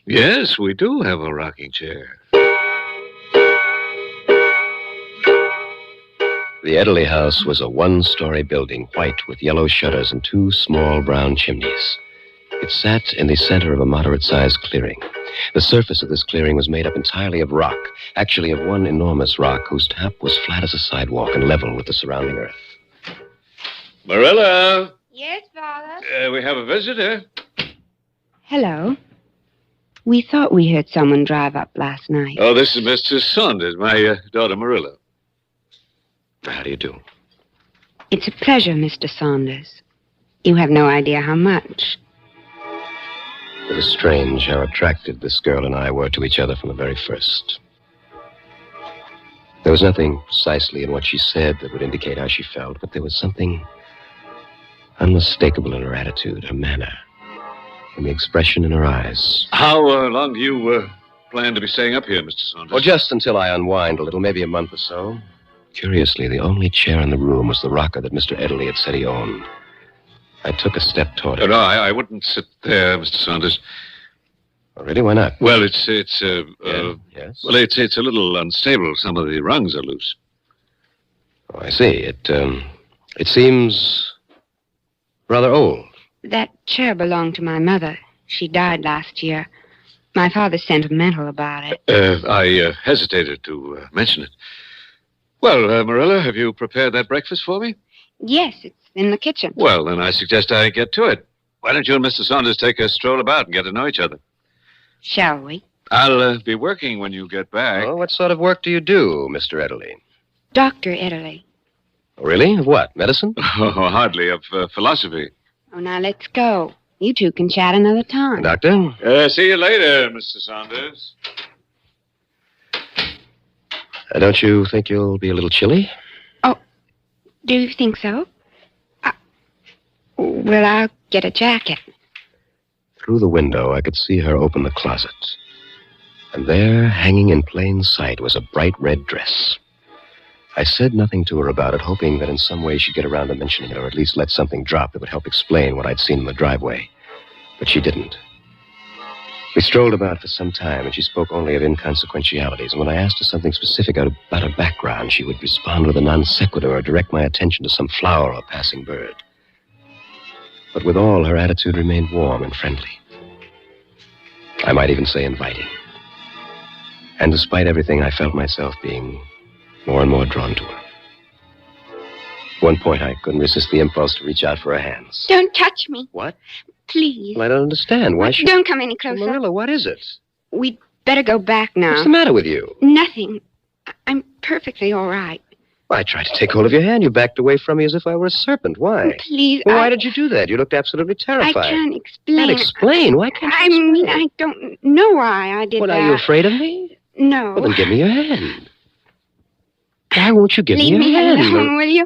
B: Yes, we do have a rocking chair.
Q: The Italy house was a one-story building, white with yellow shutters and 2 small brown chimneys. It sat in the center of a moderate-sized clearing. The surface of this clearing was made up entirely of rock, actually of one enormous rock whose top was flat as a sidewalk and level with the surrounding earth.
B: Marilla!
L: Yes, Father?
B: We have a visitor.
L: Hello. We thought we heard someone drive up last night.
B: Oh, this is Mr. Saunders, my daughter Marilla.
Q: How do you do?
L: It's a pleasure, Mr. Saunders. You have no idea how much.
Q: It was strange how attracted this girl and I were to each other from the very first. There was nothing precisely in what she said that would indicate how she felt, but there was something unmistakable in her attitude, her manner, and the expression in her eyes.
B: How long do you plan to be staying up here, Mr. Saunders?
Q: Well, just until I unwind a little, maybe a month or so. Curiously, the only chair in the room was the rocker that Mr. Italy had said he owned. I took a step toward it.
B: No, I wouldn't sit there, Mr. Saunders.
Q: Oh, really? Why not?
B: Well, yes?
Q: Well,
B: it's a little unstable. Some of the rungs are loose.
Q: Oh, I see. It seems rather old.
L: That chair belonged to my mother. She died last year. My father's sentimental about it.
B: I hesitated to mention it. Well, Marilla, have you prepared that breakfast for me?
L: Yes, it's in the kitchen.
B: Well, then I suggest I get to it. Why don't you and Mr. Saunders take a stroll about and get to know each other?
L: Shall we?
B: I'll be working when you get back.
Q: Oh, what sort of work do you do, Mr. Italy?
L: Dr. Italy.
Q: Oh, really? Of what? Medicine?
B: Oh, hardly. Of philosophy.
L: Oh, now let's go. You two can chat another time.
Q: Doctor?
B: See you later, Mr. Saunders.
Q: Don't you think you'll be a little chilly?
L: Oh, do you think so? Well, I'll get a jacket.
Q: Through the window, I could see her open the closet. And there, hanging in plain sight, was a bright red dress. I said nothing to her about it, hoping that in some way she'd get around to mentioning it, or at least let something drop that would help explain what I'd seen in the driveway. But she didn't. We strolled about for some time, and she spoke only of inconsequentialities. And when I asked her something specific about her background, she would respond with a non sequitur or direct my attention to some flower or passing bird. But with all, her attitude remained warm and friendly. I might even say inviting. And despite everything, I felt myself being more and more drawn to her. At one point, I couldn't resist the impulse to reach out for her hands.
L: Don't touch me.
Q: What?
L: Please.
Q: Well, I don't understand. Why should...
L: Don't come any closer.
Q: Marilla, what is it?
L: We'd better go back now.
Q: What's the matter with you?
L: Nothing. I'm perfectly all right.
Q: Well, I tried to take hold of your hand. You backed away from me as if I were a serpent. Why?
L: Please,
Q: Well, why did you do that? You looked absolutely terrified.
L: I can't explain.
Q: Can't explain? Why can't you explain?
L: I mean, I don't know why I did that.
Q: What, are you afraid of me?
L: No.
Q: Well, then give me your hand. Why won't you give
L: Leave
Q: me your hand?
L: alone, will you?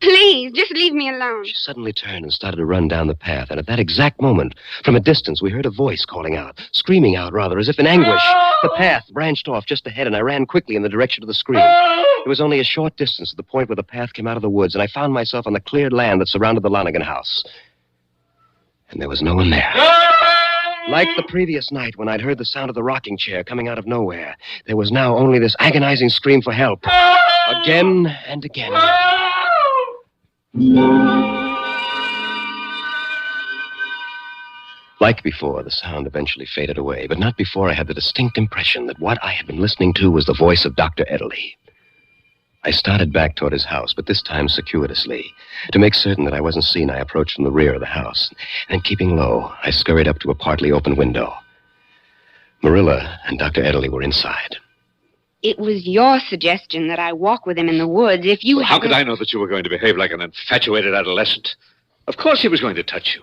L: Please, just leave me alone.
Q: She suddenly turned and started to run down the path, and at that exact moment, from a distance, we heard a voice calling out, screaming out, rather, as if in anguish. The path branched off just ahead, and I ran quickly in the direction of the scream. It was only a short distance to the point where the path came out of the woods, and I found myself on the cleared land that surrounded the Lonigan house. And there was no one there. Like the previous night when I'd heard the sound of the rocking chair coming out of nowhere, there was now only this agonizing scream for help. Again and again. Like before, the sound eventually faded away, but not before I had the distinct impression that what I had been listening to was the voice of Dr. Italy. I started back toward his house, but this time circuitously. To make certain that I wasn't seen, I approached from the rear of the house. And keeping low, I scurried up to a partly open window. Marilla and Dr. Italy were inside.
L: It was your suggestion that I walk with him in the woods. If you
B: How could I know that you were going to behave like an infatuated adolescent? Of course he was going to touch you.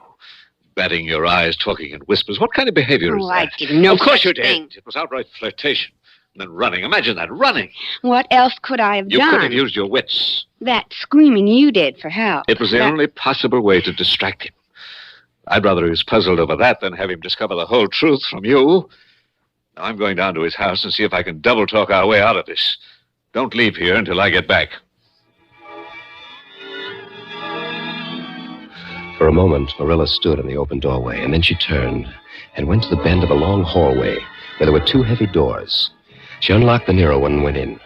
B: Batting your eyes, talking in whispers. What kind of behavior is that?
L: I did no
B: Of course
L: such
B: you did.
L: thing.
B: It was outright flirtation. And then running. Imagine that, running.
L: What else could I have
B: You
L: done?
B: could have used your wits.
L: That screaming you did for help.
B: It was the only possible way to distract him. I'd rather he was puzzled over that than have him discover the whole truth from you. Now, I'm going down to his house and see if I can double-talk our way out of this. Don't leave here until I get back.
Q: For a moment, Marilla stood in the open doorway, and then she turned and went to the bend of a long hallway where there were two heavy doors. She unlocked the nearer one and went in.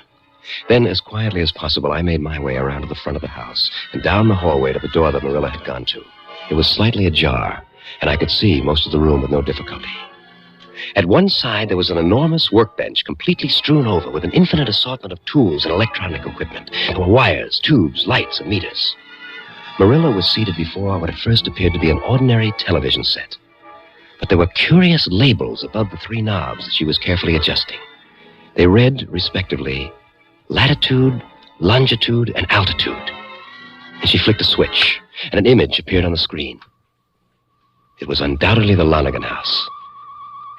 Q: Then, as quietly as possible, I made my way around to the front of the house and down the hallway to the door that Marilla had gone to. It was slightly ajar, and I could see most of the room with no difficulty. At one side, there was an enormous workbench completely strewn over with an infinite assortment of tools and electronic equipment. There were wires, tubes, lights, and meters. Marilla was seated before what at first appeared to be an ordinary television set. But there were curious labels above the three knobs that she was carefully adjusting. They read, respectively, latitude, longitude, and altitude. And she flicked a switch, and an image appeared on the screen. It was undoubtedly the Lonergan house.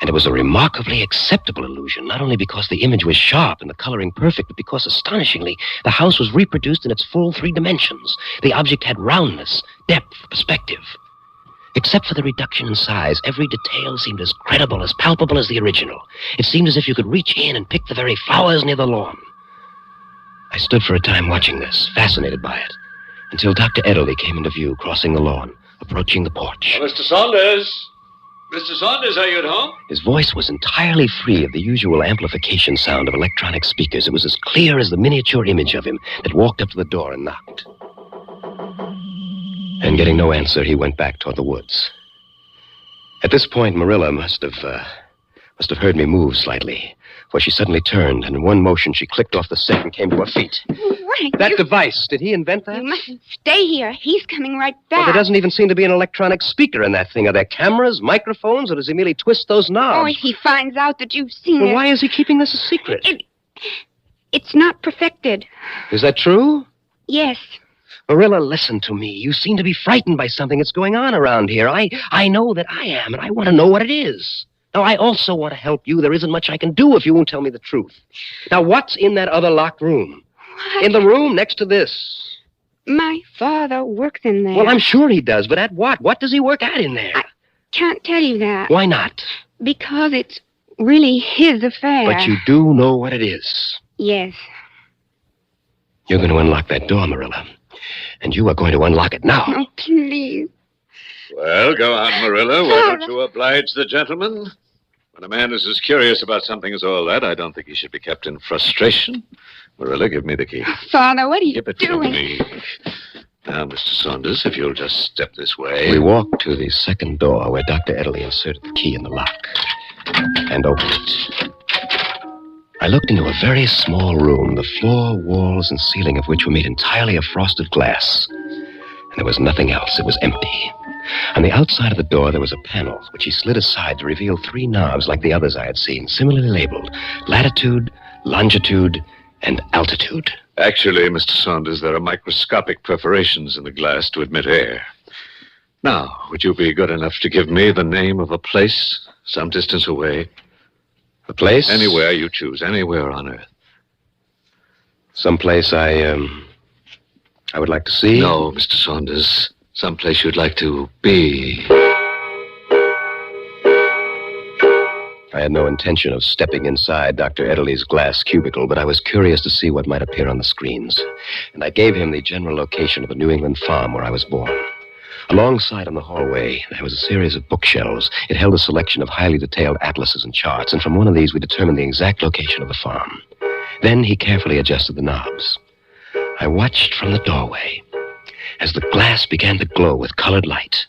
Q: And it was a remarkably acceptable illusion, not only because the image was sharp and the coloring perfect, but because, astonishingly, the house was reproduced in its full 3 dimensions. The object had roundness, depth, perspective. Except for the reduction in size, every detail seemed as credible, as palpable as the original. It seemed as if you could reach in and pick the very flowers near the lawn. I stood for a time watching this, fascinated by it, until Dr. Ederle came into view, crossing the lawn, approaching the porch.
B: Mr. Saunders! Mr. Saunders, are you at home?
Q: His voice was entirely free of the usual amplification sound of electronic speakers. It was as clear as the miniature image of him that walked up to the door and knocked. And getting no answer, he went back toward the woods. At this point, Marilla must have heard me move slightly, for she suddenly turned, and in one motion she clicked off the set and came to her feet. That device, did he invent that?
L: You mustn't stay here. He's coming right back.
Q: Well, there doesn't even seem to be an electronic speaker in that thing. Are there cameras, microphones, or does he merely twist those knobs?
L: Oh, if he finds out that you've seen
Q: Well,
L: it...
Q: why is he keeping this a secret?
L: It's not perfected.
Q: Is that true?
L: Yes.
Q: Marilla, listen to me. You seem to be frightened by something that's going on around here. I know that I am, and I want to know what it is. Now, I also want to help you. There isn't much I can do if you won't tell me the truth. Now, what's in that other locked room? What? In the room next to this.
L: My father works in there.
Q: Well, I'm sure he does, but at what? What does he work at in there?
L: I can't tell you that.
Q: Why not?
L: Because it's really his affair.
Q: But you do know what it is.
L: Yes.
Q: You're going to unlock that door, Marilla. And you are going to unlock it now.
L: Oh, please.
B: Well, go on, Marilla. Why don't you oblige the gentleman? When a man is as curious about something as all that, I don't think he should be kept in frustration. Marilla, give me the key.
L: Father, what are you
B: Give it
L: doing?
B: to me. Now, Mr. Saunders, if you'll just step this way.
Q: We walked to the second door where Dr. Ederle inserted the key in the lock and opened it. I looked into a very small room, the floor, walls, and ceiling of which were made entirely of frosted glass. And there was nothing else. It was empty. On the outside of the door, there was a panel, which he slid aside to reveal 3 knobs like the others I had seen, similarly labeled latitude, longitude, and altitude.
B: Actually, Mr. Saunders, there are microscopic perforations in the glass to admit air. Now, would you be good enough to give me the name of a place some distance away?
Q: A place?
B: Anywhere you choose, anywhere on Earth.
Q: Someplace I would like to see?
B: No, Mr. Saunders. Someplace you'd like to be.
Q: I had no intention of stepping inside Dr. Ederle's glass cubicle, but I was curious to see what might appear on the screens. And I gave him the general location of the New England farm where I was born. Alongside on the hallway, there was a series of bookshelves. It held a selection of highly detailed atlases and charts, and from one of these we determined the exact location of the farm. Then he carefully adjusted the knobs. I watched from the doorway as the glass began to glow with colored light.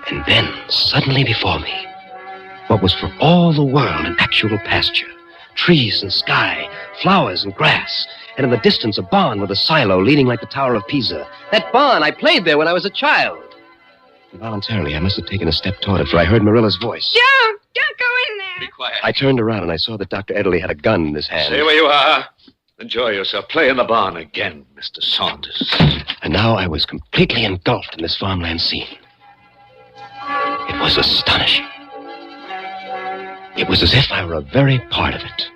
Q: And then, suddenly before me, what was for all the world an actual pasture. Trees and sky, flowers and grass, and in the distance a barn with a silo leaning like the Tower of Pisa. That barn, I played there when I was a child. Involuntarily, I must have taken a step toward it, for I heard Marilla's voice.
L: Don't go in there.
B: Be quiet.
Q: I turned around and I saw that Dr. Ederle had a gun in his hand.
B: Stay where you are. Enjoy yourself. Play in the barn again, Mr. Saunders.
Q: And now I was completely engulfed in this farmland scene. It was astonishing.
C: It was as if I were a very part of it.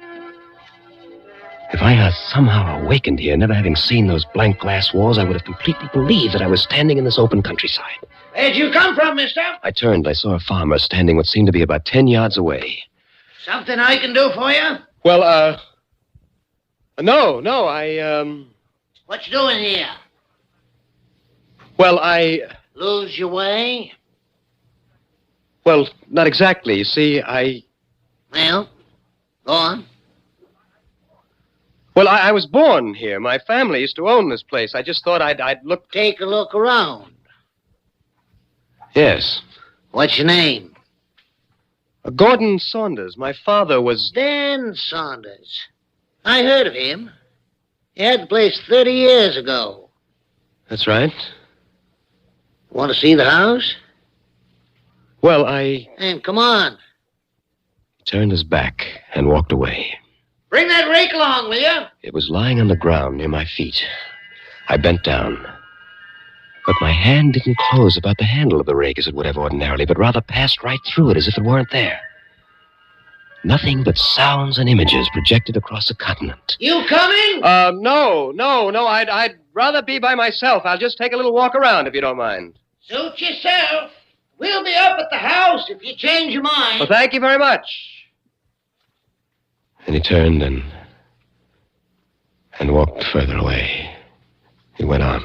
C: If I had somehow awakened here, never having seen those blank glass walls, I would have completely believed that I was standing in this open countryside.
J: Where'd you come from, mister?
C: I turned. I saw a farmer standing what seemed to be about 10 yards away.
J: Something I can do for you?
C: Well, no, I,
J: What you doing here?
C: Well, I...
J: Lose your way?
C: Well, not exactly. You see,
J: Well, go on.
C: Well, I was born here. My family used to own this place. I just thought I'd look...
J: Take a look around.
C: Yes.
J: What's your name?
C: Gordon Saunders. My father was...
J: Dan Saunders. I heard of him. He had the place 30 years ago.
C: That's right.
J: Want to see the house?
C: Well, I...
J: Then come on.
C: He turned his back and walked away.
J: Bring that rake along, will you?
C: It was lying on the ground near my feet. I bent down. But my hand didn't close about the handle of the rake as it would have ordinarily, but rather passed right through it as if it weren't there. Nothing but sounds and images projected across the continent.
J: You coming?
C: No. I'd rather be by myself. I'll just take a little walk around, if you don't mind.
J: Suit yourself. We'll be up at the house if you change your mind.
C: Well, thank you very much. And he turned and walked further away. He went on.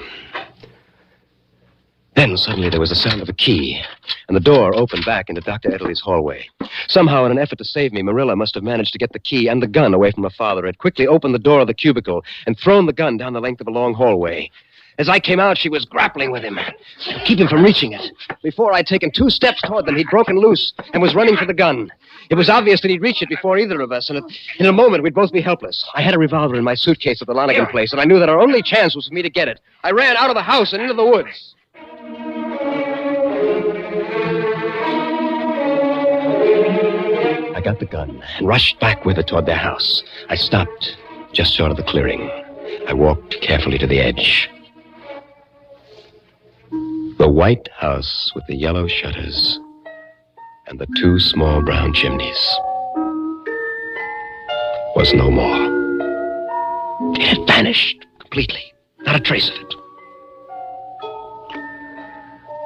C: Then suddenly there was the sound of a key, and the door opened back into Dr. Ederly's hallway. Somehow, in an effort to save me, Marilla must have managed to get the key and the gun away from her father, had quickly opened the door of the cubicle and thrown the gun down the length of a long hallway. As I came out, she was grappling with him to keep him from reaching it. Before I'd taken 2 steps toward them, he'd broken loose and was running for the gun. It was obvious that he'd reach it before either of us, and in a moment, we'd both be helpless. I had a revolver in my suitcase at the Lonigan place, and I knew that our only chance was for me to get it. I ran out of the house and into the woods. I got the gun and rushed back with it toward their house. I stopped just short of the clearing. I walked carefully to the edge. The white house with the yellow shutters and the 2 small brown chimneys was no more. It had vanished completely. Not a trace of it.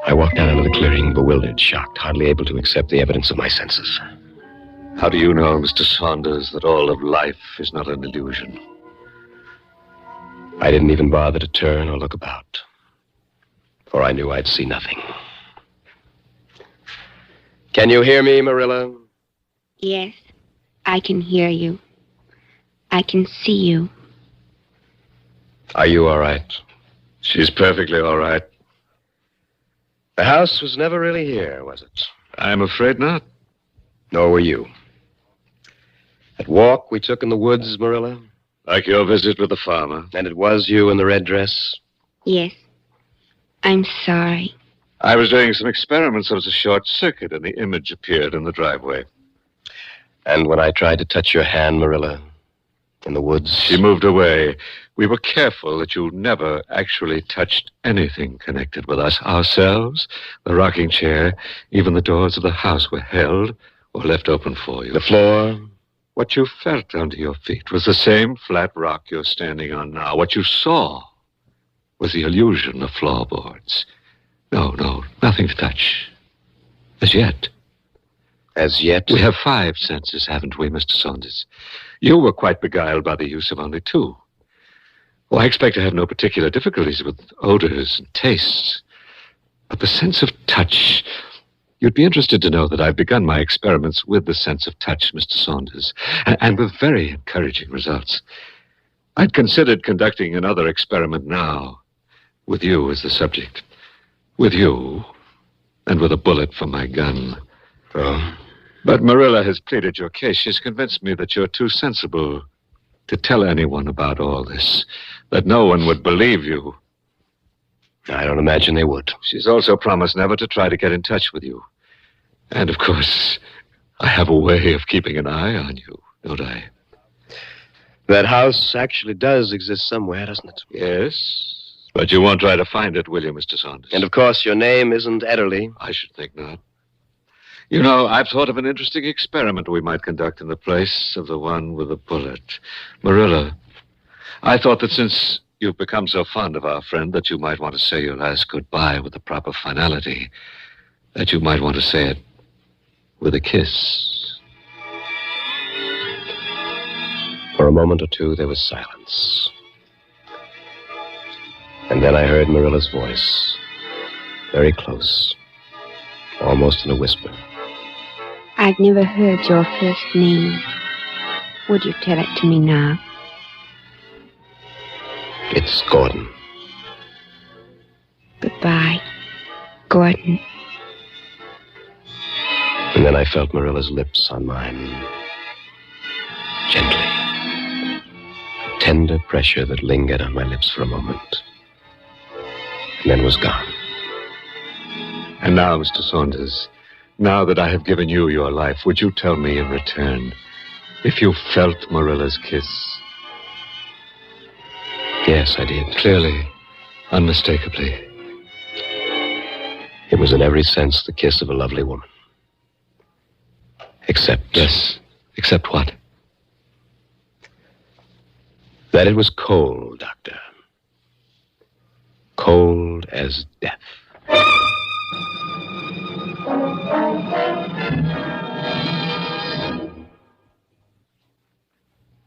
C: I walked down into the clearing, bewildered, shocked, hardly able to accept the evidence of my senses.
B: How do you know, Mr. Saunders, that all of life is not an illusion?
C: I didn't even bother to turn or look about, for I knew I'd see nothing. Can you hear me, Marilla?
L: Yes, I can hear you. I can see you.
C: Are you all right?
B: She's perfectly all right.
C: The house was never really here, was it?
B: I'm afraid not.
C: Nor were you. That walk we took in the woods, Marilla?
B: Like your visit with the farmer.
C: And it was you in the red dress?
L: Yes. I'm sorry.
B: I was doing some experiments. There was a short circuit, and the image appeared in the driveway.
C: And when I tried to touch your hand, Marilla, in the woods...
B: She moved away. We were careful that you never actually touched anything connected with us. Ourselves, the rocking chair, even the doors of the house were held or left open for you.
C: The floor...
B: What you felt under your feet was the same flat rock you're standing on now. What you saw was the illusion of floorboards. No, nothing to touch. As yet.
C: As yet?
B: We have 5 senses, haven't we, Mr. Saunders? You were quite beguiled by the use of only 2. Oh, I expect to have no particular difficulties with odors and tastes. But the sense of touch... You'd be interested to know that I've begun my experiments with the sense of touch, Mr. Saunders, and with very encouraging results. I'd considered conducting another experiment now, with you as the subject. With you, and with a bullet from my gun.
C: Oh.
B: But Marilla has pleaded your case. She's convinced me that you're too sensible to tell anyone about all this, that no one would believe you.
C: I don't imagine they would.
B: She's also promised never to try to get in touch with you. And, of course, I have a way of keeping an eye on you, don't I?
C: That house actually does exist somewhere, doesn't it?
B: Yes, but you won't try to find it, will you, Mr. Saunders?
C: And, of course, your name isn't Ederly.
B: I should think not. You know, I've thought of an interesting experiment we might conduct in the place of the one with the bullet. Marilla, I thought that since you've become so fond of our friend that you might want to say your last goodbye with the proper finality, that you might want to say it with a kiss.
C: For a moment or two, there was silence. And then I heard Marilla's voice, very close, almost in a whisper.
L: I've never heard your first name. Would you tell it to me now?
C: It's Gordon.
L: Goodbye, Gordon.
C: And then I felt Marilla's lips on mine, gently. A tender pressure that lingered on my lips for a moment, and then was gone.
B: And now, Mr. Saunders, now that I have given you your life, would you tell me in return if you felt Marilla's kiss?
C: Yes, I did.
B: Clearly, unmistakably.
C: It was in every sense the kiss of a lovely woman. Except...
B: Yes, except what?
C: That it was cold, Doctor. Cold as death.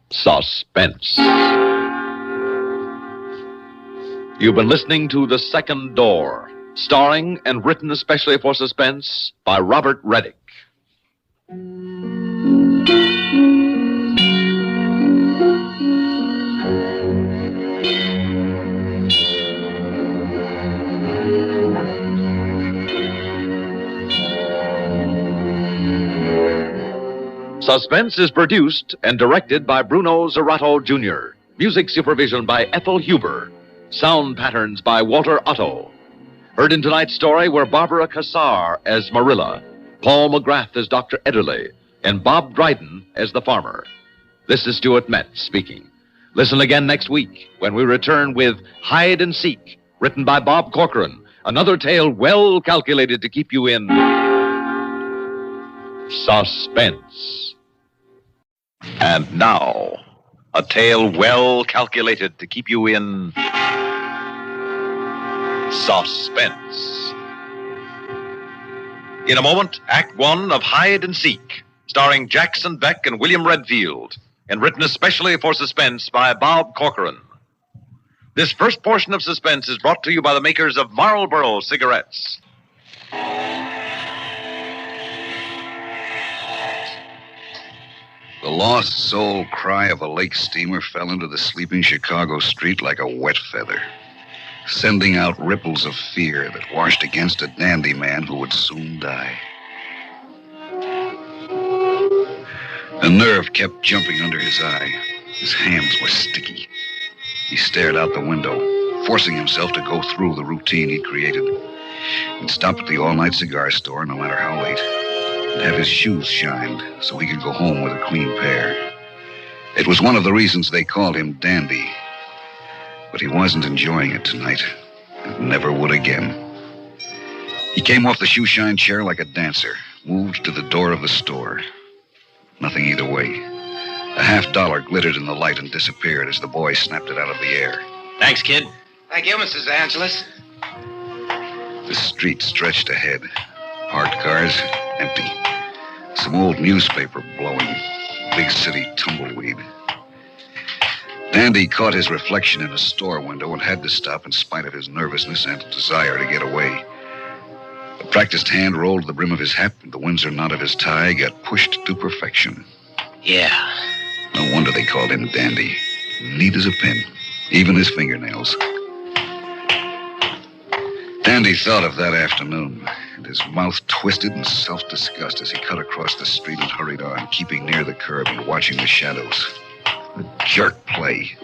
F: Suspense. You've been listening to The Second Door, starring and written especially for Suspense by Robert Reddick. Suspense is produced and directed by Bruno Zerato, Jr. Music supervision by Ethel Huber. Sound patterns by Walter Otto. Heard in tonight's story were Barbara Cassar as Marilla, Paul McGrath as Dr. Ederle, and Bob Dryden as the farmer. This is Stuart Metz speaking. Listen again next week when we return with Hide and Seek, written by Bob Corcoran, another tale well calculated to keep you in suspense. And now, a tale well calculated to keep you in suspense. In a moment, Act One of Hide and Seek, starring Jackson Beck and William Redfield, and written especially for Suspense by Bob Corcoran. This first portion of Suspense is brought to you by the makers of Marlboro cigarettes.
N: The lost soul cry of a lake steamer fell into the sleeping Chicago street like a wet feather, sending out ripples of fear that washed against a dandy man who would soon die. A nerve kept jumping under his eye. His hands were sticky. He stared out the window, forcing himself to go through the routine he'd created. He'd stop at the all-night cigar store, no matter how late, and have his shoes shined so he could go home with a clean pair. It was one of the reasons they called him Dandy. But he wasn't enjoying it tonight, and never would again. He came off the shoe-shine chair like a dancer, moved to the door of the store. Nothing either way. A $50 glittered in the light and disappeared as the boy snapped it out of the air.
R: Thanks, kid.
Q: Thank you, Mrs. Angeles.
N: The street stretched ahead. Parked cars, empty. Some old newspaper blowing. Big city tumbleweed. Dandy caught his reflection in a store window and had to stop in spite of his nervousness and desire to get away. A practiced hand rolled the brim of his hat, and the Windsor knot of his tie got pushed to perfection.
R: Yeah.
N: No wonder they called him Dandy. Neat as a pin, even his fingernails. Dandy thought of that afternoon, and his mouth twisted in self-disgust as he cut across the street and hurried on, keeping near the curb and watching the shadows. A jerk play,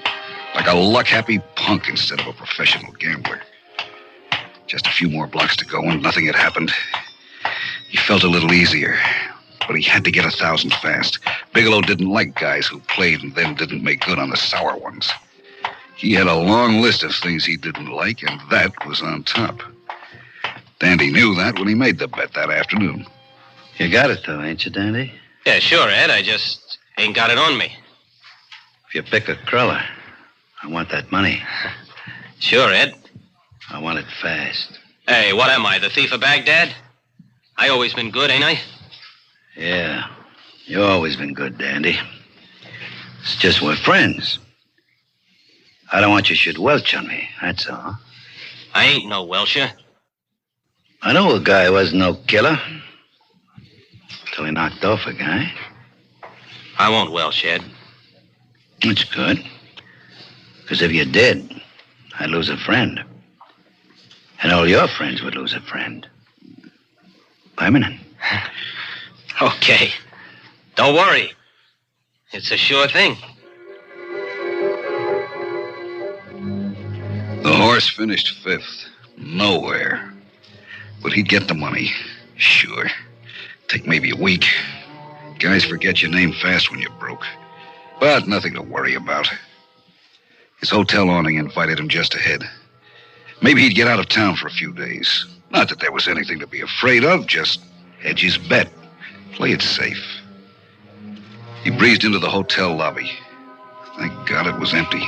N: like a luck-happy punk instead of a professional gambler. Just a few more blocks to go and nothing had happened. He felt a little easier, but he had to get 1,000 fast. Bigelow didn't like guys who played and then didn't make good on the sour ones. He had a long list of things he didn't like, and that was on top. Dandy knew that when he made the bet that afternoon.
R: You got it, though, ain't you, Dandy?
W: Yeah, sure, Ed. I just ain't got it on me.
R: If you pick a cruller, I want that money.
W: Sure, Ed.
R: I want it fast.
W: Hey, what am I, the thief of Baghdad? I always been good, ain't I?
R: Yeah, you always been good, Dandy. It's just we're friends. I don't want you should welch on me, that's all.
W: I ain't no Welsher.
R: I know a guy who wasn't no killer. Till he knocked off a guy.
W: I won't welch, Ed.
R: That's good. Because if you did, I'd lose a friend. And all your friends would lose a friend. Permanent.
W: Okay. Don't worry. It's a sure thing.
S: The horse finished fifth. Nowhere. But he'd get the money. Sure. Take maybe a week. Guys forget your name fast when you're broke. But nothing to worry about. His hotel awning invited him just ahead. Maybe he'd get out of town for a few days. Not that there was anything to be afraid of, just hedge his bet. Play it safe. He breezed into the hotel lobby. Thank God it was empty.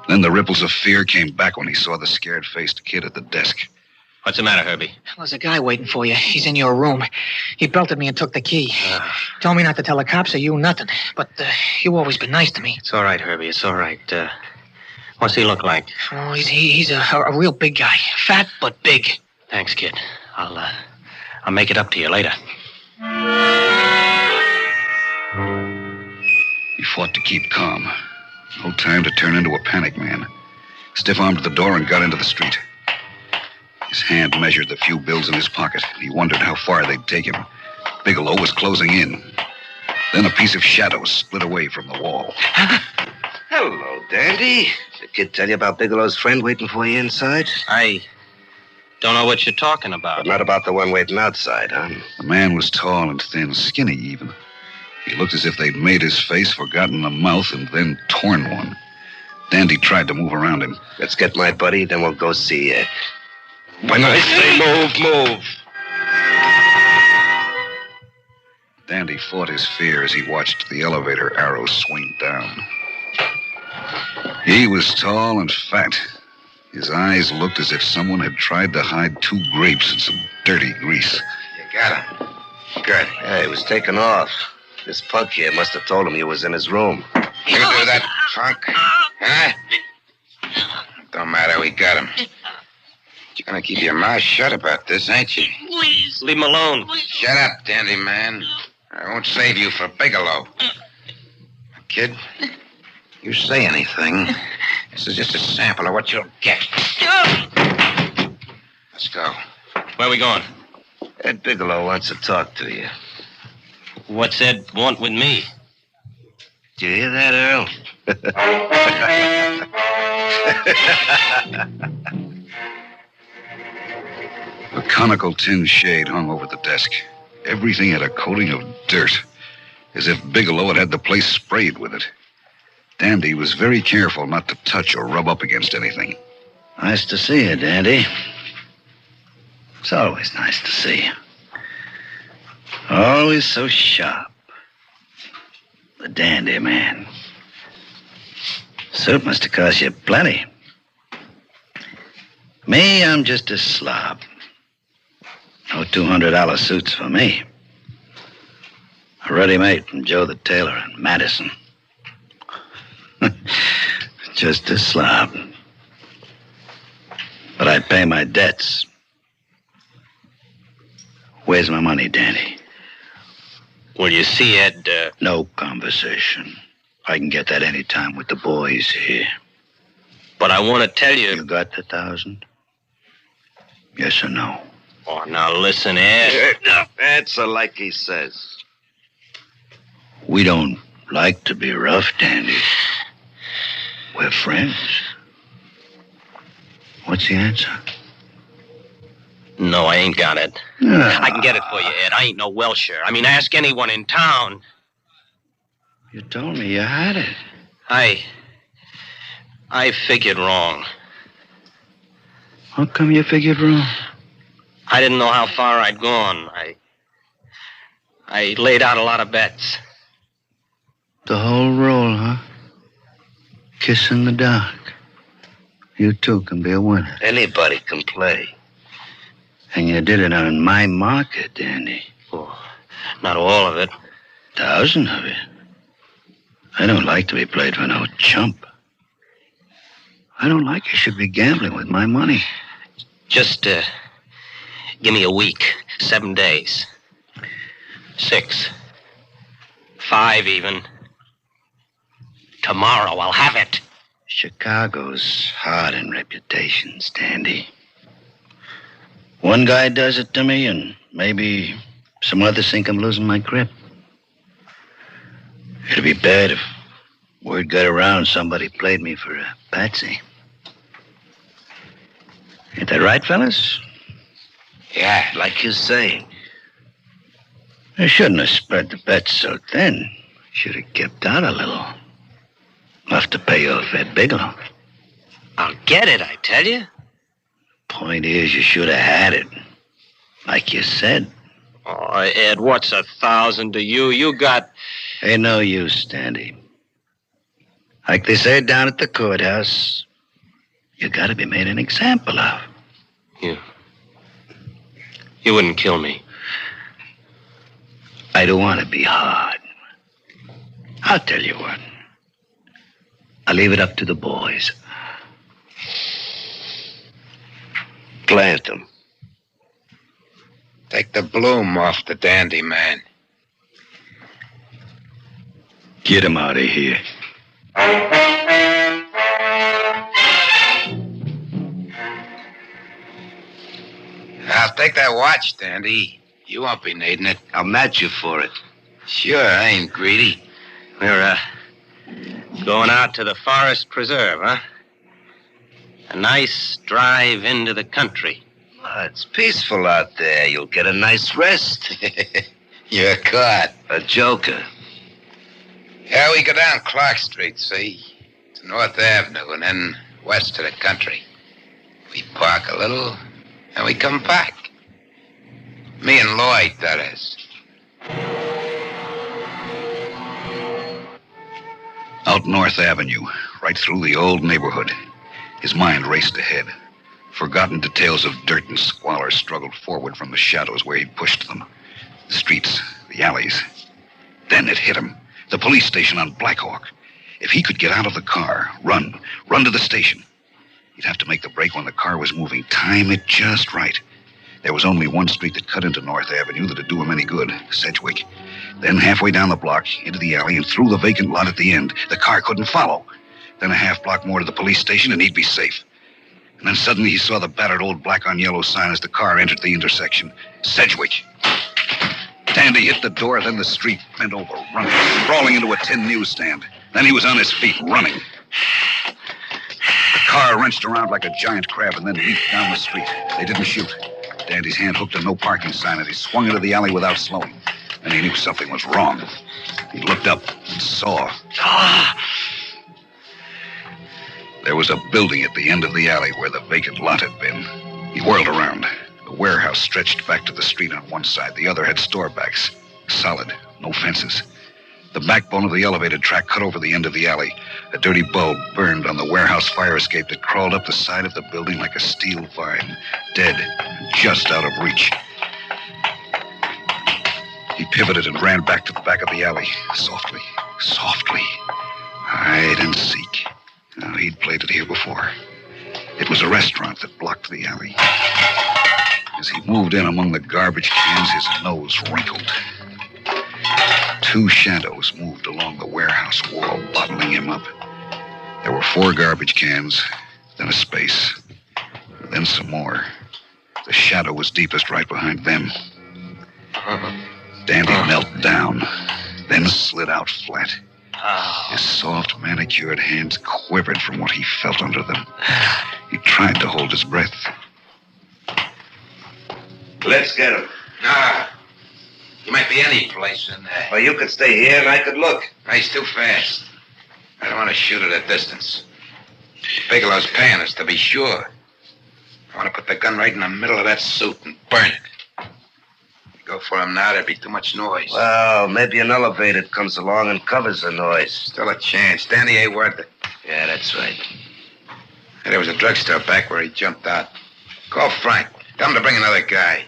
S: Then the ripples of fear came back when he saw the scared-faced kid at the desk.
W: What's the matter, Herbie?
T: There's a guy waiting for you. He's in your room. He belted me and took the key. Told me not to tell the cops or you nothing. But you always been nice to me.
W: It's all right, Herbie. It's all right. What's he look like?
T: Oh, he's a real big guy. Fat, but big.
W: Thanks, kid. I'll make it up to you later.
S: He fought to keep calm. No time to turn into a panic man. Stiff-armed the door and got into the street. His hand measured the few bills in his pocket. He wondered how far they'd take him. Bigelow was closing in. Then a piece of shadow split away from the wall.
R: Hello, Dandy. Did the kid tell you about Bigelow's friend waiting for you inside?
W: I don't know what you're talking about.
R: But not about the one waiting outside, huh?
S: The man was tall and thin, skinny even. He looked as if they'd made his face, forgotten a mouth, and then torn one. Dandy tried to move around him.
R: Let's get my buddy, then we'll go see you. When I say move.
S: Dandy fought his fear as he watched the elevator arrow swing down. He was tall and fat. His eyes looked as if someone had tried to hide 2 grapes in some dirty grease.
R: You got him. Good. Yeah, he was taken off. This punk here must have told him you was in his room.
K: You do that, punk? Huh? Don't matter, we got him. You're gonna keep your mouth shut about this, ain't you?
W: Please. Leave him alone.
K: Please. Shut up, dandy man. I won't save you for Bigelow. Kid, you say anything, this is just a sample of what you'll get. Let's go.
W: Where are we going?
R: Ed Bigelow wants to talk to you.
W: What's Ed want with me?
R: Did you hear that, Earl?
S: A conical tin shade hung over the desk. Everything had a coating of dirt, as if Bigelow had had the place sprayed with it. Dandy was very careful not to touch or rub up against anything.
R: Nice to see you, Dandy. It's always nice to see you. Always so sharp. The dandy man. Suit must have cost you plenty. Me, I'm just a slob. No $200 suits for me. A ready-made from Joe the tailor in Madison. Just a slob. But I pay my debts. Where's my money, Danny?
W: Well, you see, Ed,
R: No conversation. I can get that any time with the boys here.
W: But I want to tell you...
R: You got the 1,000? Yes or no?
W: Oh, now listen, Ed.
R: Answer like he says. We don't like to be rough, Dandy. We're friends. What's the answer?
W: No, I ain't got it. I can get it for you, Ed. I ain't no Welsher. I mean, ask anyone in town.
R: You told me you had it.
W: I figured wrong.
R: How come you figured wrong?
W: I didn't know how far I'd gone.
T: I laid out a lot of bets.
R: The whole roll, huh? Kiss in the dark. You too can be a winner.
A: Anybody can play.
R: And you did it on my market, Danny.
T: Oh, not all of it.
R: 1,000 of it. I don't like to be played for no chump. I don't like you should be gambling with my money.
T: Just, give me a week. 7 days. 6. 5 even. Tomorrow I'll have it.
R: Chicago's hard in reputations, Dandy. One guy does it to me, and maybe some others think I'm losing my grip. It'd be bad if word got around somebody played me for a patsy. Ain't that right, fellas?
A: Yeah, like you say.
R: I shouldn't have spread the bet so thin. Should have kept out a little. Enough to pay off Ed Bigelow.
T: I'll get it, I tell you.
R: Point is, you should have had it. Like you said.
T: Oh, Ed, what's 1,000 to you? You got...
R: Ain't no use, Dandy. Like they say down at the courthouse, you gotta be made an example of.
T: You wouldn't kill me.
R: I don't want to be hard. I'll tell you what. I'll leave it up to the boys.
A: Plant them. Take the bloom off the dandy man.
R: Get him out of here.
A: I'll take that watch, Dandy. You won't be needing it. I'll match you for it. Sure, I ain't greedy.
T: We're, going out to the forest preserve, huh? A nice drive into the country.
A: Oh, it's peaceful out there. You'll get a nice rest. You're caught. A joker. Yeah, we go down Clark Street, see? To North Avenue and then west to the country. We park a little and we come back. Me and Lloyd, that is.
S: Out North Avenue, right through the old neighborhood. His mind raced ahead. Forgotten details of dirt and squalor struggled forward from the shadows where he'd pushed them. The streets, the alleys. Then it hit him. The police station on Blackhawk. If he could get out of the car, run to the station. He'd have to make the break when the car was moving, time it just right. There was only one street that cut into North Avenue that'd do him any good, Sedgwick. Then halfway down the block, into the alley, and through the vacant lot at the end. The car couldn't follow. Then a half block more to the police station, and he'd be safe. And then suddenly he saw the battered old black-on-yellow sign as the car entered the intersection. Sedgwick. Dandy hit the door, then the street, bent over, running, sprawling into a tin newsstand. Then he was on his feet, running. The car wrenched around like a giant crab and then leaped down the street. They didn't shoot. Dandy's hand hooked a no parking sign, and he swung into the alley without slowing. And he knew something was wrong. He looked up and saw. There was a building at the end of the alley where the vacant lot had been. He whirled around. The warehouse stretched back to the street on one side. The other had store backs. Solid, no fences. The backbone of the elevated track cut over the end of the alley. A dirty bulb burned on the warehouse fire escape that crawled up the side of the building like a steel vine. Dead, just out of reach. He pivoted and ran back to the back of the alley. Softly, softly. Hide and seek. Now, he'd played it here before. It was a restaurant that blocked the alley. As he moved in among the garbage cans, his nose wrinkled. Two shadows moved along the warehouse wall, bottling him up. There were 4 garbage cans, then a space, then some more. The shadow was deepest right behind them. Dandy knelt down, then slid out flat. His soft, manicured hands quivered from what he felt under them. He tried to hold his breath.
A: Let's get him. He might be any place in there. Well, you could stay here and I could look. He's too fast. I don't want to shoot at a distance. Bigelow's paying us to be sure. I want to put the gun right in the middle of that suit and burn it. Go for him now, there'd be too much noise.
R: Well, maybe an elevator comes along and covers the noise.
A: Still a chance. Dandy ain't worth it.
R: Yeah, that's right.
A: Hey, there was a drugstore back where he jumped out. Call Frank. Tell him to bring another guy.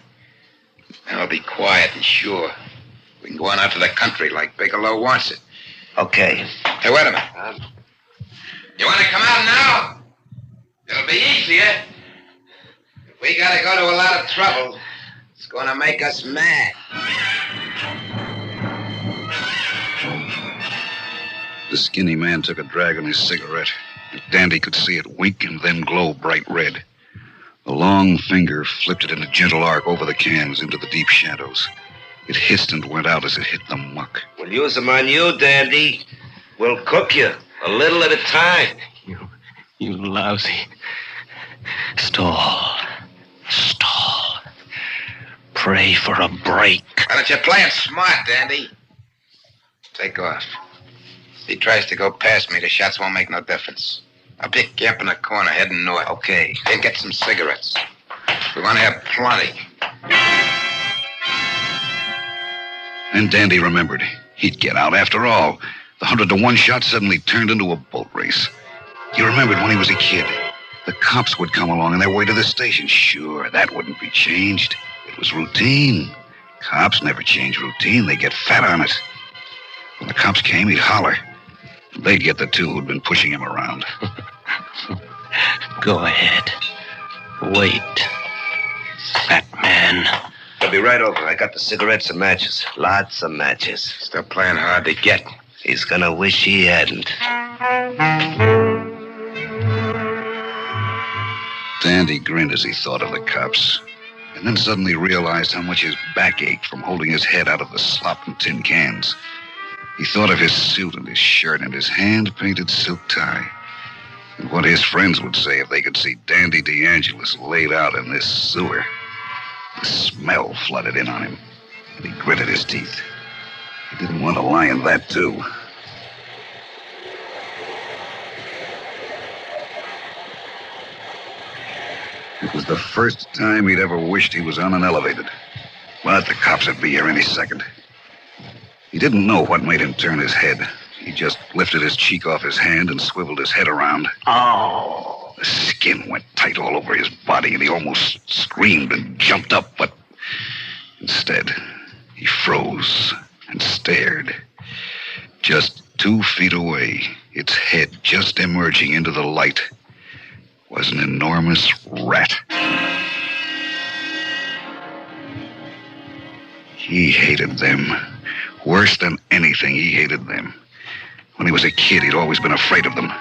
A: And I'll be quiet and sure. We can go on out to the country like Bigelow wants it.
R: Okay.
A: Hey, wait a minute. You want to come out now? It'll be easier. If we gotta go to a lot of trouble, it's gonna make us mad.
S: The skinny man took a drag on his cigarette. Dandy could see it wink and then glow bright red. A long finger flipped it in a gentle arc over the cans into the deep shadows. It hissed and went out as it hit the muck.
R: We'll use them on you, Dandy. We'll cook you a little at a time.
W: You lousy. Stall. Pray for a break.
A: Why don't you play it smart, Dandy? Take off. If he tries to go past me, the shots won't make no difference. I'll pick you up in the corner heading north.
R: Okay.
A: Then get some cigarettes. We want to have plenty.
S: And Dandy remembered. He'd get out after all. The 100-to-1 shot suddenly turned into a boat race. He remembered when he was a kid. The cops would come along on their way to the station. Sure, that wouldn't be changed. It was routine. Cops never change routine. They get fat on it. When the cops came, he'd holler. They'd get the two who'd been pushing him around.
W: Go ahead. Wait. Fat man.
R: I'll be right over. I got the cigarettes and matches. Lots of matches.
A: Still playing hard to get.
R: He's gonna wish he hadn't.
S: Dandy grinned as he thought of the cops, and then suddenly realized how much his back ached from holding his head out of the slop and tin cans. He thought of his suit and his shirt and his hand-painted silk tie, and what his friends would say if they could see Dandy DeAngelis laid out in this sewer. The smell flooded in on him, and he gritted his teeth. He didn't want to lie in that, too. It was the first time he'd ever wished he was on an elevated. But the cops would be here any second. He didn't know what made him turn his head. He just lifted his cheek off his hand and swiveled his head around.
W: Oh.
S: The skin went tight all over his body, and he almost screamed and jumped up, but instead, he froze and stared. Just 2 feet away, its head just emerging into the light, was an enormous rat. He hated them. Worse than anything, he hated them. When he was a kid, he'd always been afraid of them.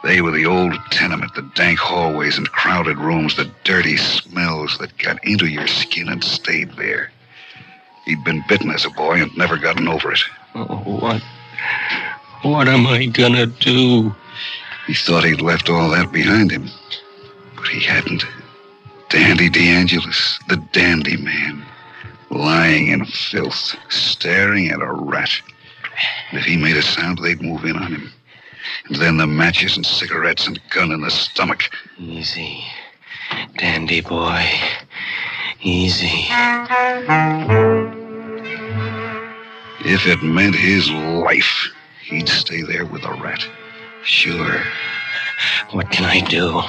S: They were the old tenement, the dank hallways and crowded rooms, the dirty smells that got into your skin and stayed there. He'd been bitten as a boy and never gotten over it.
W: Oh, what am I gonna do?
S: He thought he'd left all that behind him, but he hadn't. Dandy DeAngelis, the dandy man, lying in filth, staring at a rat. And if he made a sound, they'd move in on him. And then the matches and cigarettes and gun in the stomach.
W: Easy, dandy boy. Easy.
S: If it meant his life, he'd stay there with the rat. Sure.
W: What can I do?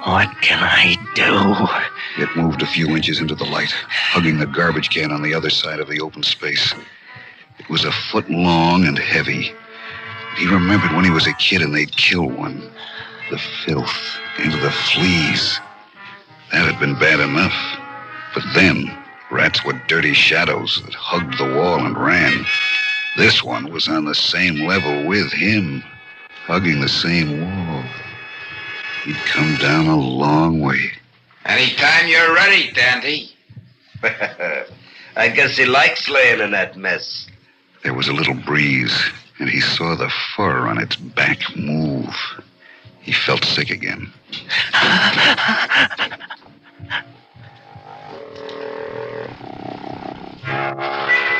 W: What can I do?
S: It moved a few inches into the light, hugging the garbage can on the other side of the open space. It was a foot long and heavy. He remembered when he was a kid and they'd kill one. The filth and the fleas. That had been bad enough. But then, rats were dirty shadows that hugged the wall and ran. This one was on the same level with him, hugging the same wall. He'd come down a long way.
A: Anytime you're ready, Dandy.
R: I guess he likes laying in that mess.
S: There was a little breeze, and he saw the fur on its back move. He felt sick again.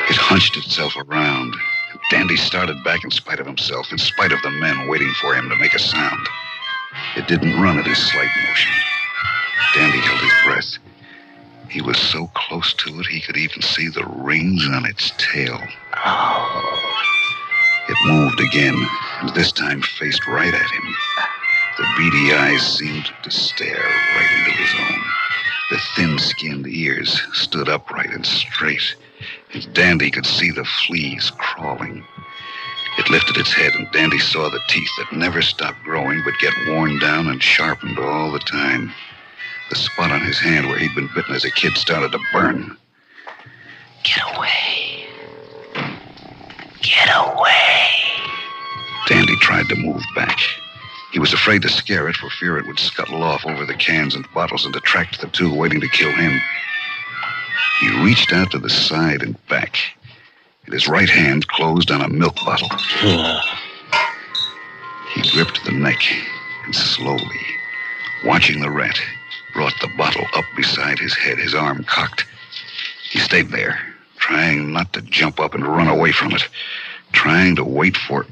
S: It hunched itself around. Dandy started back in spite of himself, in spite of the men waiting for him to make a sound. It didn't run at his slight motion. Dandy held his breath. He was so close to it, he could even see the rings on its tail. It moved again, and this time faced right at him. The beady eyes seemed to stare right into his own. The thin-skinned ears stood upright and straight, and Dandy could see the fleas crawling. It lifted its head, and Dandy saw the teeth that never stopped growing but get worn down and sharpened all the time. The spot on his hand where he'd been bitten as a kid started to burn.
R: Get away. Get away.
S: Dandy tried to move back. He was afraid to scare it for fear it would scuttle off over the cans and bottles and attract the two waiting to kill him. He reached out to the side and back, and his right hand closed on a milk bottle. He gripped the neck and slowly, watching the rat, brought the bottle up beside his head, his arm cocked. He stayed there, trying not to jump up and run away from it, trying to wait for...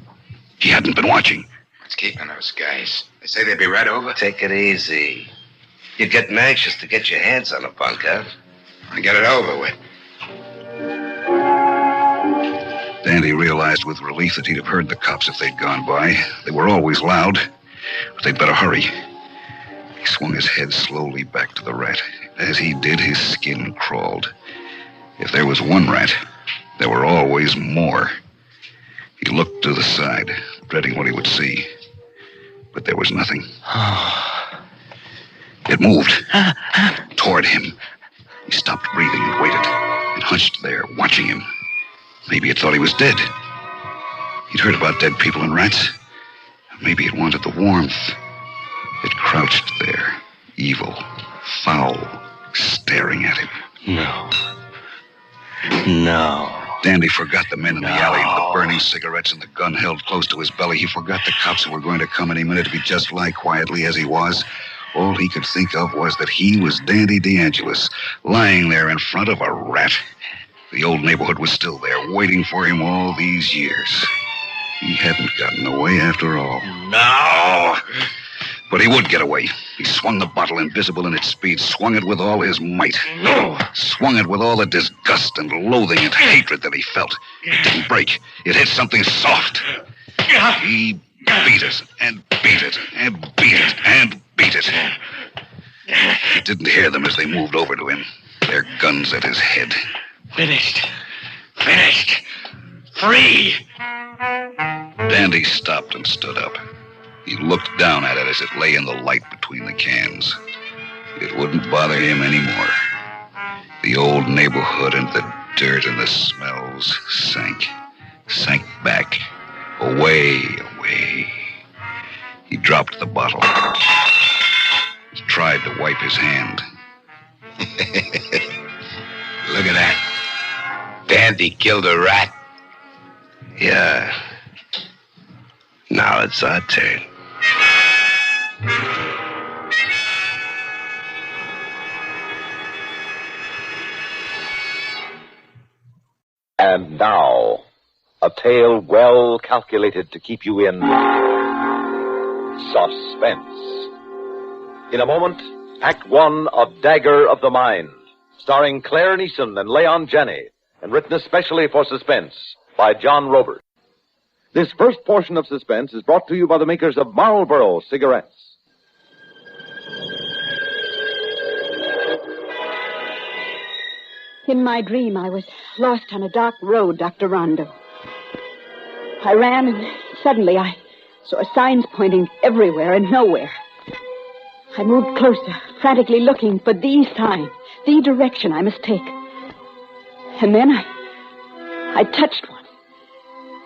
S: He hadn't been watching.
A: What's keeping those guys? They say they'd be right over. Take it easy. You're getting anxious to get your hands on a bunk, huh? And get it over with.
S: Dandy realized with relief that he'd have heard the cops if they'd gone by. They were always loud, but they'd better hurry. He swung his head slowly back to the rat. As he did, his skin crawled. If there was one rat, there were always more. He looked to the side, dreading what he would see. But there was nothing. It moved toward him. He stopped breathing and waited, and hunched there, watching him. Maybe it thought he was dead. He'd heard about dead people and rats. Maybe it wanted the warmth. It crouched there, evil, foul, staring at him.
R: No.
S: Dandy forgot the men in the alley, the burning cigarettes, and the gun held close to his belly. He forgot the cops who were going to come any minute if he'd just lie quietly as he was. All he could think of was that he was Dandy DeAngelis, lying there in front of a rat. The old neighborhood was still there, waiting for him all these years. He hadn't gotten away after all.
R: No!
S: But he would get away. He swung the bottle, invisible in its speed, swung it with all his might.
R: No!
S: Swung it with all the disgust and loathing and hatred that he felt. It didn't break. It hit something soft. He beat it, and beat it, and beat it, and beat it. He didn't hear them as they moved over to him, their guns at his head.
R: Finished. Finished. Free!
S: Dandy stopped and stood up. He looked down at it as it lay in the light between the cans. It wouldn't bother him anymore. The old neighborhood and the dirt and the smells sank back, away. He dropped the bottle. He tried to wipe his hand.
A: Look at that. Dandy killed a rat. Yeah. Now it's our turn.
F: And now, a tale well calculated to keep you in suspense. In a moment, Act One of Dagger of the Mind, starring Claire Neeson and Leon Janney, and written especially for Suspense by John Robert. This first portion of Suspense is brought to you by the makers of Marlboro cigarettes.
D: In my dream, I was lost on a dark road, Dr. Rondo. I ran, and suddenly I saw signs pointing everywhere and nowhere. I moved closer, frantically looking for the sign, the direction I must take. And then I touched one,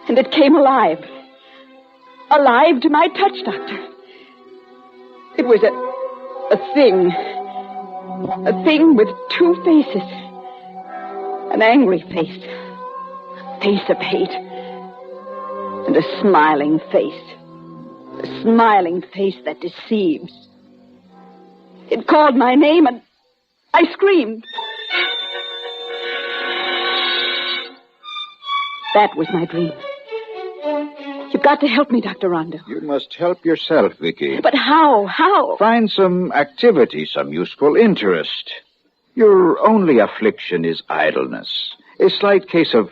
D: and it came alive. Alive to my touch, Doctor. It was a thing with two faces. An angry face, a face of hate, and a smiling face that deceives. It called my name, and I screamed. That was my dream. You've got to help me, Dr. Rondo.
G: You must help yourself, Vicky.
D: But how? How?
G: Find some activity, some useful interest.
K: Your only affliction is idleness. A slight case of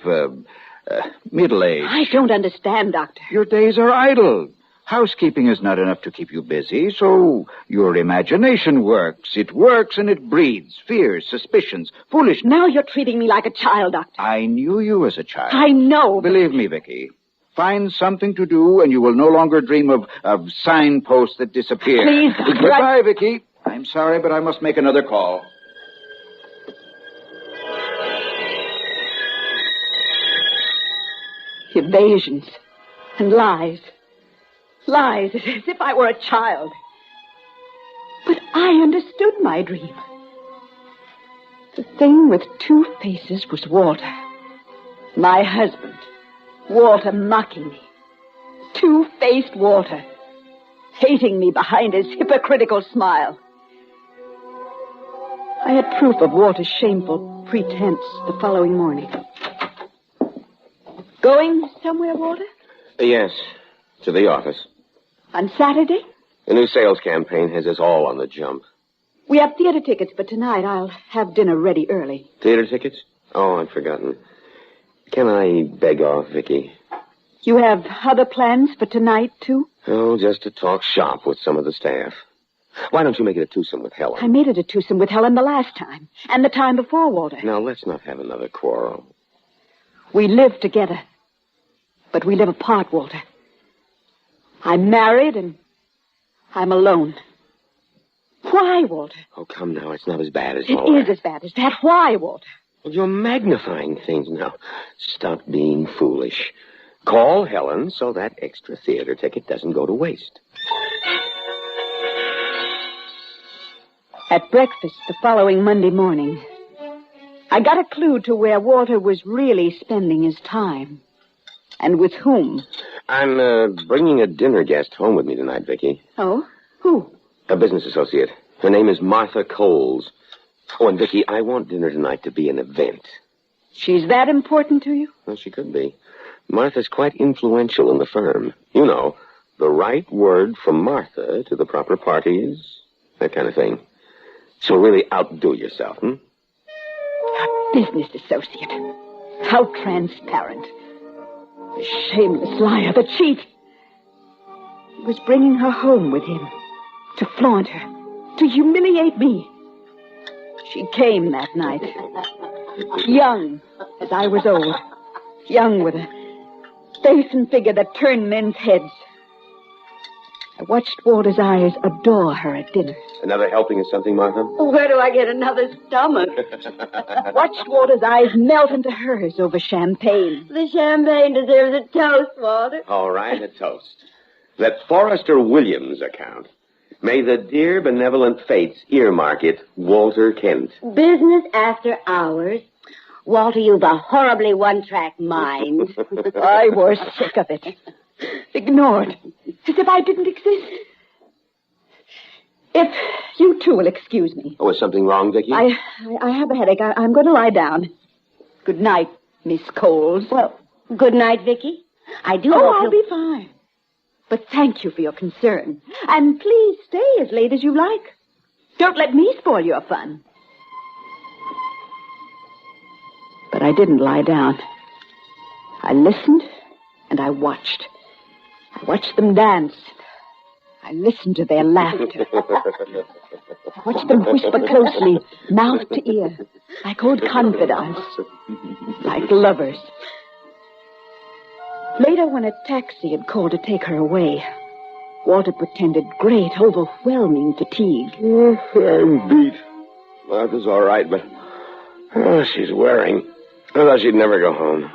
K: middle age.
D: I don't understand, Doctor.
K: Your days are idle. Housekeeping is not enough to keep you busy, so your imagination works. It works and it breeds fears, suspicions, foolishness.
D: Now you're treating me like a child, Doctor.
K: I knew you as a child.
D: I know.
K: Believe me, Vicky. Find something to do, and you will no longer dream of signposts that disappear.
D: Please, Doctor.
K: Goodbye, Vicky. I'm sorry, but I must make another call.
D: Evasions and lies. Lies, as if I were a child. But I understood my dream. The thing with two faces was Walter. My husband. Walter mocking me. Two-faced Walter. Hating me behind his hypocritical smile. I had proof of Walter's shameful pretense the following morning. Going somewhere, Walter?
C: Yes, to the office.
D: On Saturday?
C: The new sales campaign has us all on the jump.
D: We have theater tickets, but tonight I'll have dinner ready early.
C: Theater tickets? Oh, I'd forgotten. Can I beg off, Vicky?
D: You have other plans for tonight, too?
C: Oh, just to talk shop with some of the staff. Why don't you make it a twosome with Helen?
D: I made it a twosome with Helen the last time, and the time before, Walter.
C: Now, let's not have another quarrel.
D: We live together, but we live apart, Walter. I'm married, and I'm alone. Why, Walter?
C: Oh, come now. It's not as bad as
D: It
C: all
D: is as bad as that. Why, Walter?
C: Well, you're magnifying things now. Stop being foolish. Call Helen so that extra theater ticket doesn't go to waste.
D: At breakfast the following Monday morning, I got a clue to where Walter was really spending his time. And with whom?
C: I'm bringing a dinner guest home with me tonight, Vicky.
D: Oh? Who?
C: A business associate. Her name is Martha Coles. Oh, and Vicky, I want dinner tonight to be an event.
D: She's that important to you?
C: Well, she could be. Martha's quite influential in the firm. You know, the right word from Martha to the proper parties, that kind of thing. So really outdo yourself,
D: A business associate. How transparent. The shameless liar, the cheat. He was bringing her home with him to flaunt her, to humiliate me. She came that night, young as I was old, young with a face and figure that turned men's heads. I watched Walter's eyes adore her at dinner.
C: Another helping of something, Martha?
D: Where do I get another stomach? Watched Walter's eyes melt into hers over champagne.
E: The champagne deserves a toast, Walter.
C: All right, a toast. Let Forrester Williams account. May the dear benevolent fates earmark it, Walter Kent.
E: Business after hours. Walter, you've a horribly one-track mind.
D: I was sick of it. Ignored. As if I didn't exist. If you two will excuse me.
C: Oh, is something wrong, Vicky?
D: I have a headache. I'm going to lie down. Good night, Miss Coles.
E: Well, good night, Vicky. I do
D: hope
E: I'll
D: you'll be fine. But thank you for your concern. And please stay as late as you like. Don't let me spoil your fun. But I didn't lie down. I listened and I watched. I watched them dance. I listened to their laughter. I watched them whisper closely, mouth to ear, like old confidants, like lovers. Later, when a taxi had called to take her away, Walter pretended great, overwhelming fatigue.
C: I'm beat. Martha's all right, but she's wearing. I thought she'd never go home.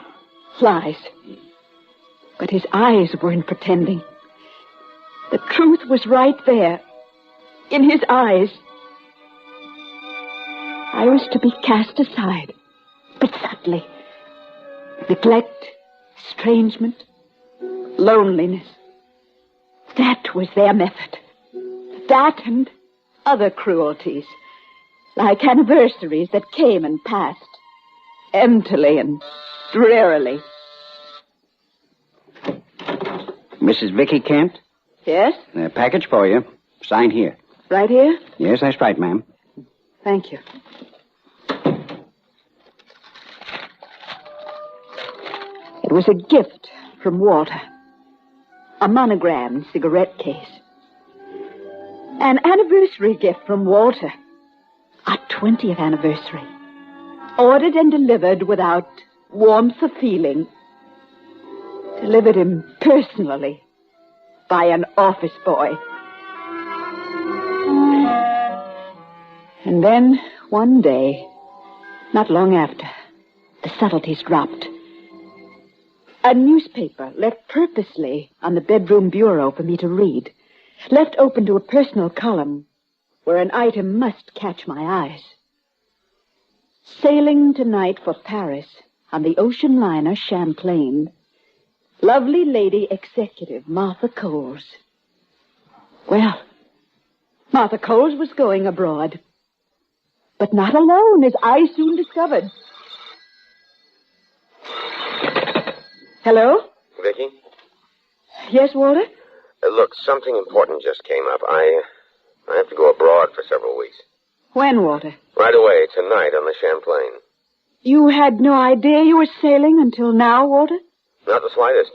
D: Lies. But his eyes weren't pretending. The truth was right there, in his eyes. I was to be cast aside, but subtly. Neglect, estrangement, loneliness. That was their method. That and other cruelties, like anniversaries that came and passed, emptily and drearily.
O: Mrs. Vicky Kent?
D: Yes?
O: A package for you. Sign here.
D: Right here?
O: Yes, that's right, ma'am.
D: Thank you. It was a gift from Walter. A monogrammed cigarette case. An anniversary gift from Walter. Our 20th anniversary. Ordered and delivered without warmth of feeling. Delivered him personally by an office boy. And then, one day, not long after, the subtleties dropped. A newspaper left purposely on the bedroom bureau for me to read. Left open to a personal column where an item must catch my eyes. Sailing tonight for Paris on the ocean liner Champlain. Lovely lady executive Martha Coles. Well, Martha Coles was going abroad. But not alone, as I soon discovered. Hello?
G: Vicky?
D: Yes, Walter?
G: Look, something important just came up. I have to go abroad for several weeks.
D: When, Walter?
G: Right away, tonight on the Champlain.
D: You had no idea you were sailing until now, Walter?
G: Not the slightest.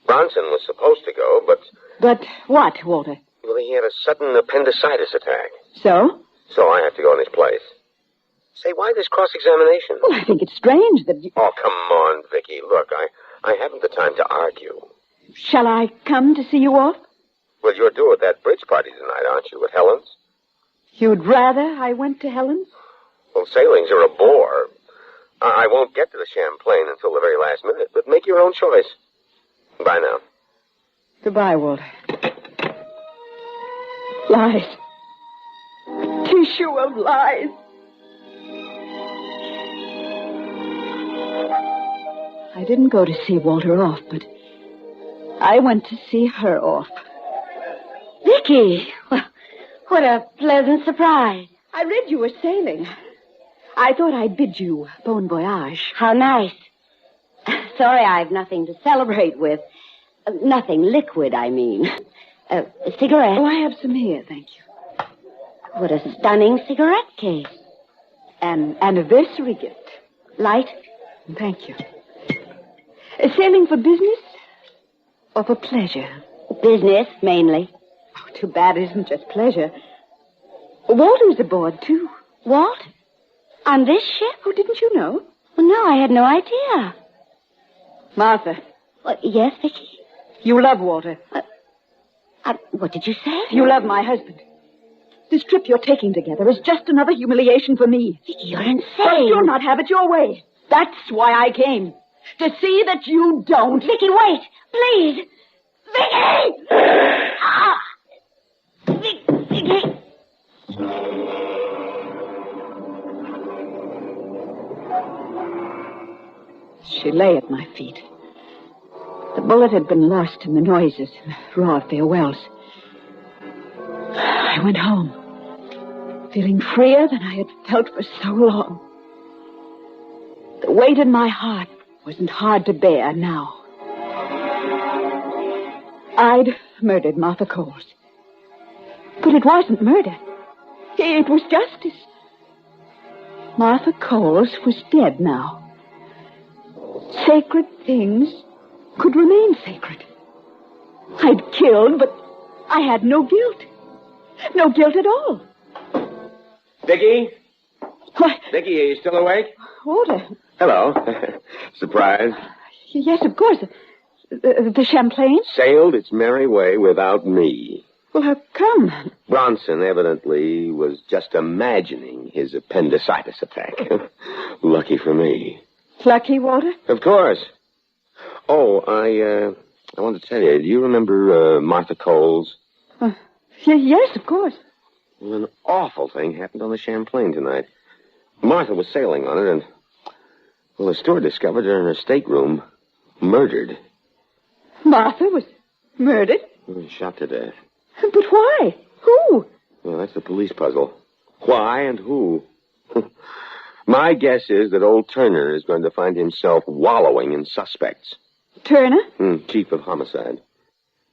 G: Bronson was supposed to go, but...
D: But what, Walter?
G: Well, he had a sudden appendicitis attack.
D: So?
G: So I have to go in his place. Say, why this cross-examination?
D: Well, I think it's strange that you...
G: Oh, come on, Vicky. Look, I haven't the time to argue.
D: Shall I come to see you off?
G: Well, you're due at that bridge party tonight, aren't you, at Helen's?
D: You'd rather I went to Helen's?
G: Well, sailings are a bore. I won't get to the Champlain until the very last minute, but make your own choice. Bye now.
D: Goodbye, Walter. Lies. Tissue of lies. I didn't go to see Walter off, but I went to see her off.
E: Vicky! Well, what a pleasant surprise.
D: I read you were sailing. I thought I'd bid you bon voyage.
E: How nice. Sorry I've nothing to celebrate with. Nothing liquid, I mean. A cigarette?
D: Oh, I have some here, thank you.
E: What a stunning cigarette case.
D: An anniversary gift.
E: Light?
D: Thank you. Sailing for business or for pleasure?
E: Business, mainly.
D: Oh, too bad it isn't just pleasure. Walter's aboard, too.
E: What? On this ship?
D: Oh, didn't you know?
E: Well, no, I had no idea.
D: Martha.
E: Yes, Vicky?
D: You love Walter.
E: What did you say?
D: You love my husband. This trip you're taking together is just another humiliation for me.
E: Vicky, you're insane.
D: But you'll not have it your way. That's why I came. To see that you don't.
E: Vicky, wait. Please. Vicky! Ah! Vicky!
D: She lay at my feet. The bullet had been lost in the noises and the raw farewells. I went home, feeling freer than I had felt for so long. The weight in my heart wasn't hard to bear now. I'd murdered Martha Coles. But it wasn't murder. It was justice. Martha Coles was dead now. Sacred things could remain sacred. I'd killed, but I had no guilt. No guilt at all.
G: Vicky?
D: What?
G: Vicky, are you still awake?
D: Walter.
G: Hello. Surprise.
D: Yes, of course. The Champlain?
G: Sailed its merry way without me.
D: Well, how come?
G: Bronson evidently was just imagining his appendicitis attack. Lucky for me.
D: Lucky, Walter?
G: Of course. Oh, I want to tell you, do you remember Martha Coles?
D: Yes, of course.
G: Well, an awful thing happened on the Champlain tonight. Martha was sailing on it, and, well, the steward discovered her in her stateroom, murdered.
D: Martha was murdered?
G: Shot to death.
D: But why? Who?
G: Well, that's the police puzzle. Why and who? My guess is that old Turner is going to find himself wallowing in suspects.
D: Turner?
G: Chief of homicide.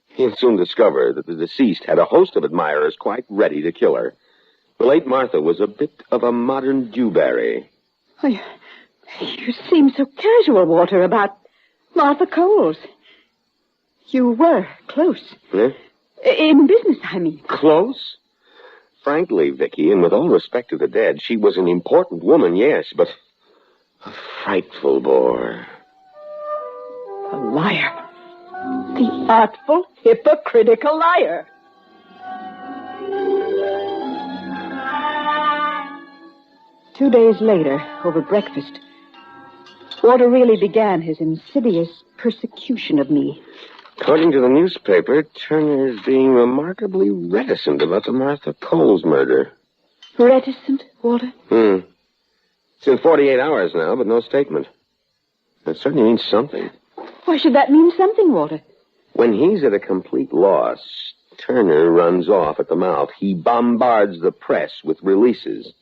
G: He'll soon discover that the deceased had a host of admirers quite ready to kill her. The late Martha was a bit of a modern Dewberry.
D: Oh, you seem so casual, Walter, about Martha Coles. You were close.
G: Huh?
D: In business, I mean.
G: Close? Frankly, Vicky, and with all respect to the dead, she was an important woman, yes, but a frightful bore.
D: A liar. The artful, hypocritical liar. Two days later, over breakfast, Walter really began his insidious persecution of me.
G: According to the newspaper, Turner is being remarkably reticent about the Martha Coles murder.
D: Reticent, Walter?
G: It's in 48 hours now, but no statement. That certainly means something.
D: Why should that mean something, Walter?
G: When he's at a complete loss, Turner runs off at the mouth. He bombards the press with releases.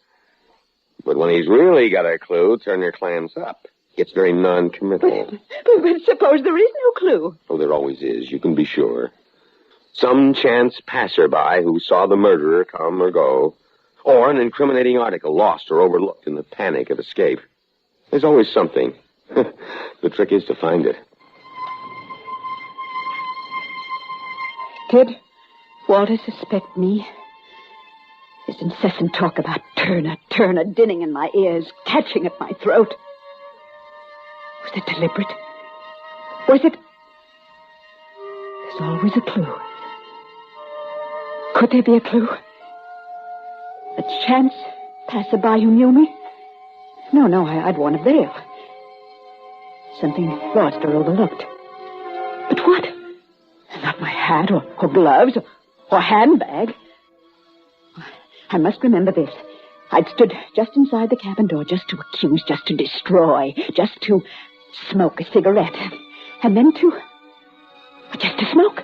G: But when he's really got a clue, Turner clams up. Gets very non-committal.
D: But suppose there is no clue.
G: Oh, there always is, you can be sure. Some chance passerby who saw the murderer come or go, or an incriminating article lost or overlooked in the panic of escape. There's always something. The trick is to find it.
D: Did Walter suspect me? His incessant talk about Turner, dinning in my ears, catching at my throat. Was it deliberate? Was it... There's always a clue. Could there be a clue? A chance passerby who knew me? No, I'd worn a veil. Something lost or overlooked. But what? Not my hat or gloves or handbag. I must remember this. I'd stood just inside the cabin door just to accuse, just to destroy, just to smoke a cigarette. And then just to smoke.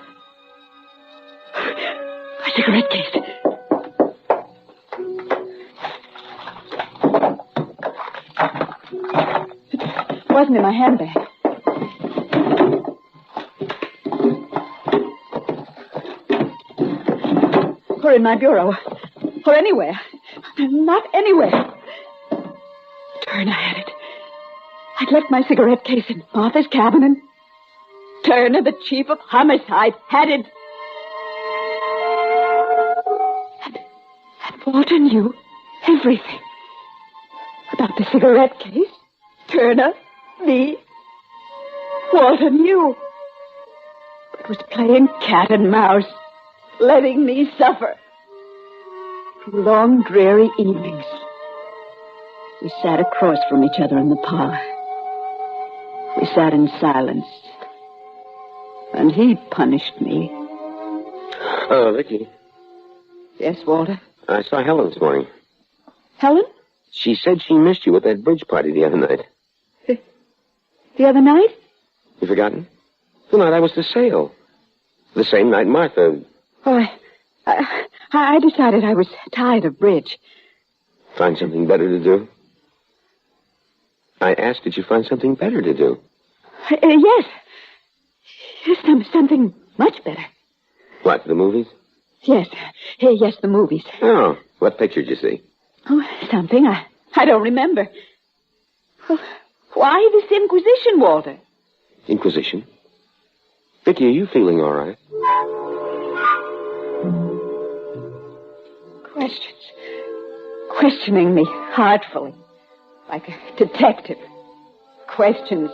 D: A cigarette case. It wasn't in my handbag. Or in my bureau. Or anywhere. Not anywhere. Turner had it. I'd left my cigarette case in Martha's cabin, and Turner, the chief of homicide, had it. And Walter knew everything. About the cigarette case. Turner, me. Walter knew. But was playing cat and mouse. Letting me suffer. Through long, dreary evenings, we sat across from each other in the parlor. We sat in silence. And he punished me.
G: Oh, Vicky.
D: Yes, Walter?
G: I saw Helen this morning.
D: Helen?
G: She said she missed you at that bridge party the other night.
D: The other night?
G: You forgotten? The night I was to sail. The same night Martha...
D: Oh, I decided I was tired of bridge.
G: Find something better to do? I asked, did you find something better to do?
D: Yes. Something much better.
G: What, the movies?
D: Yes. Yes, the movies.
G: Oh, what picture did you see?
D: Oh, something. I don't remember. Well, why this inquisition, Walter?
G: Inquisition? Vicky, are you feeling all right?
D: Questioning me heartfully, like a detective. Questions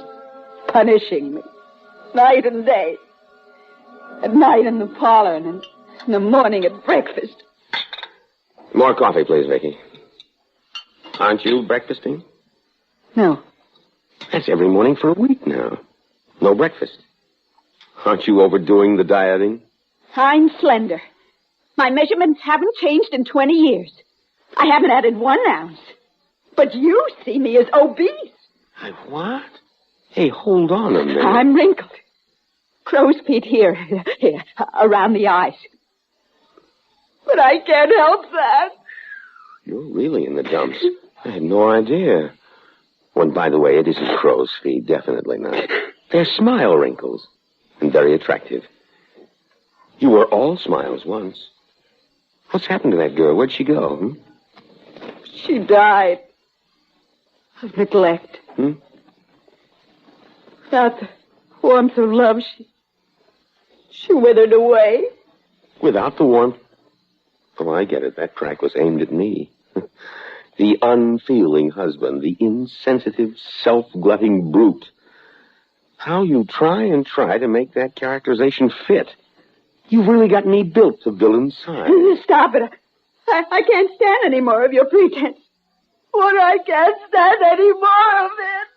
D: punishing me, night and day. At night in the parlor and in the morning at breakfast.
G: More coffee, please, Vicky. Aren't you breakfasting?
D: No.
G: That's every morning for a week now. No breakfast. Aren't you overdoing the dieting?
D: I'm slender. My measurements haven't changed in 20 years. I haven't added 1 ounce. But you see me as obese.
G: What? Hey, hold on a minute.
D: I'm wrinkled. Crow's feet here, around the eyes. But I can't help that.
G: You're really in the dumps. I had no idea. Well, by the way, it isn't crow's feet, definitely not. They're smile wrinkles, and very attractive. You were all smiles once. What's happened to that girl? Where'd she go?
D: She died of neglect. Without the warmth of love, she withered away.
G: Without the warmth? Oh, I get it. That crack was aimed at me. The unfeeling husband, the insensitive, self-glutting brute. How you try to make that characterization fit. You've really got me built to villain's side.
D: Stop it. I can't stand any more of your pretense. What, I can't stand any more of it.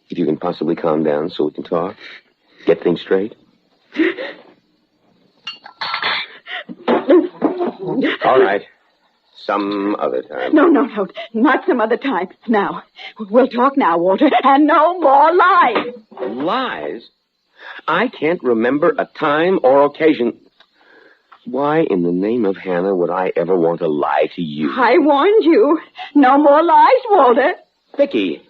G: If you can possibly calm down so we can talk, get things straight. All right. Some other time.
D: No. Not some other time. Now. We'll talk now, Walter. And no more lies.
G: Lies? I can't remember a time or occasion. Why in the name of Hannah would I ever want to lie to you?
D: I warned you. No more lies, Walter.
G: Vicky,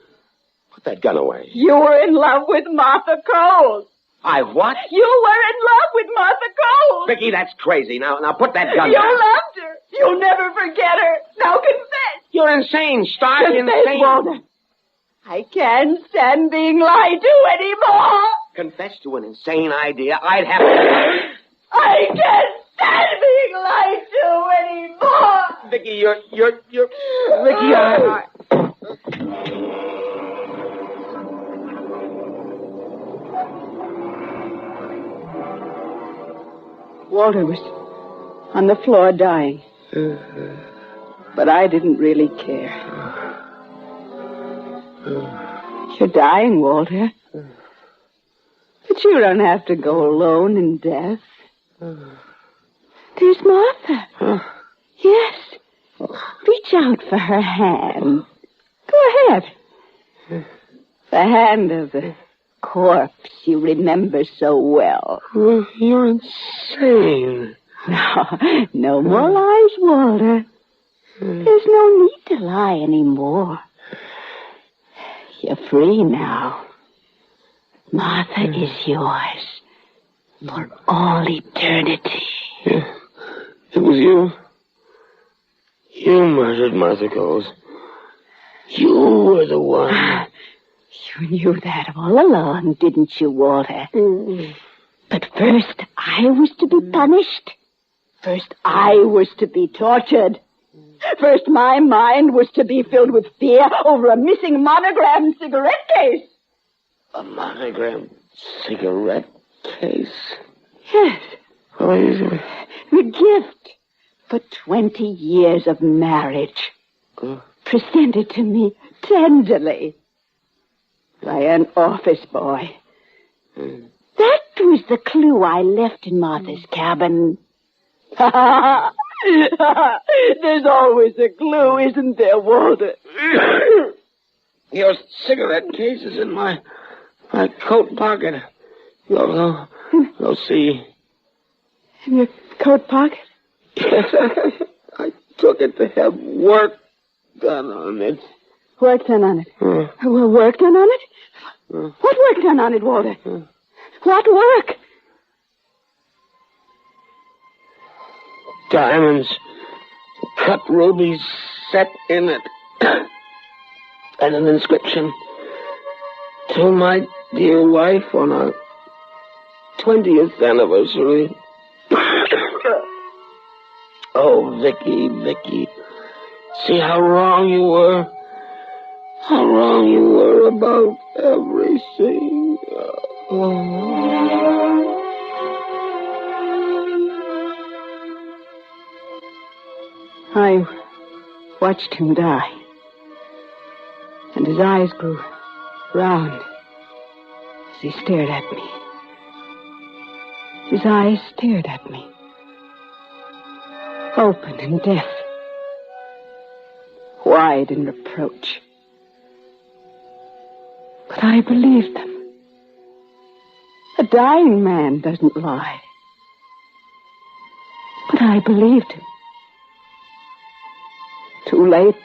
G: put that gun away.
D: You were in love with Martha Coles.
G: I what?
D: You were in love with Martha Coles.
G: Vicky, that's crazy. Now put that gun
D: You
G: down.
D: loved her. You'll never forget her. Now confess.
G: You're insane, Stark.
D: Confess,
G: Insane.
D: Walter. I can't stand being lied to anymore.
G: Confess to an insane idea. I'd have to...
D: I can't stand being lied to anymore.
G: Vicky, you're... Vicky, I...
D: Walter was on the floor dying. But I didn't really care. You're dying, Walter. But you don't have to go alone in death. There's Martha. Yes. Reach out for her hand. Go ahead. The hand of the corpse you remember so well.
G: You're insane.
D: No more lies, Walter. There's no need to lie anymore. You're free now. Martha is yours for all eternity.
G: Yeah. It was you. You murdered Martha Coles. You were the one.
D: You knew that all along, didn't you, Walter? But first, I was to be punished. First, I was to be tortured. First, my mind was to be filled with fear over a missing monogram cigarette case.
G: A monogram cigarette case?
D: Yes.
G: What is it?
D: The gift for 20 years of marriage. Presented to me tenderly by an office boy. That was the clue I left in Martha's cabin. There's always a clue, isn't there, Walter?
G: Your cigarette case is in my coat pocket. Go see.
D: In your coat pocket?
G: I took it to have work done on it.
D: Work done on it? Well, work done on it? What work done on it, Walter? What work?
G: Diamonds, cut rubies set in it, and an inscription. To my dear wife on our 20th anniversary. Oh, Vicky. See how wrong you were? How wrong you were about everything.
D: I watched him die. And his eyes grew round as he stared at me. His eyes stared at me. Open and deaf. Wide in reproach. But I believed them. A dying man doesn't lie. But I believed him. Too late.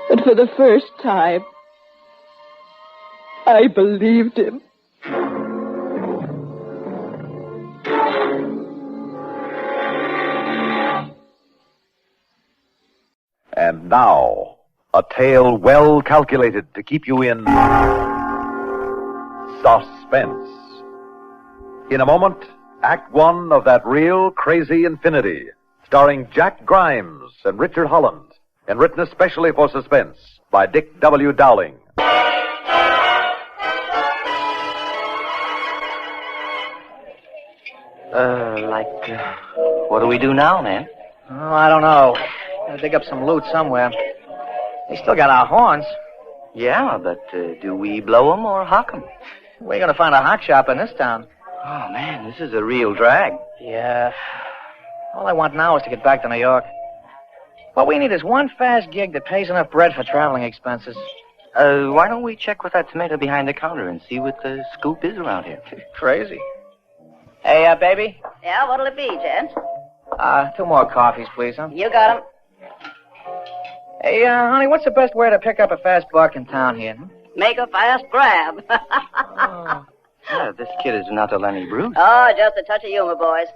D: But for the first time, I believed him.
F: And now, a tale well calculated to keep you in Suspense. In a moment, Act One of That Real Crazy Infinity, starring Jack Grimes and Richard Holland, and written especially for Suspense by Dick W. Dowling.
H: What do we do now, man?
M: Oh, I don't know. Gotta dig up some loot somewhere. They still got our horns.
H: Yeah, but do we blow them or hock them?
M: We're gonna find a hock shop in this town.
H: Oh, man, this is a real drag.
M: Yeah. All I want now is to get back to New York. What we need is one fast gig that pays enough bread for traveling expenses.
H: Why don't we check with that tomato behind the counter and see what the scoop is around here?
M: Crazy. Hey, baby.
E: Yeah, what'll it be, gents?
M: 2 more coffees, please, huh?
E: You got 'em.
M: Hey, honey, what's the best way to pick up a fast buck in town here?
E: Make a fast grab.
H: Yeah, this kid is not a Lenny Bruce.
E: Oh, just a touch of humor, boys.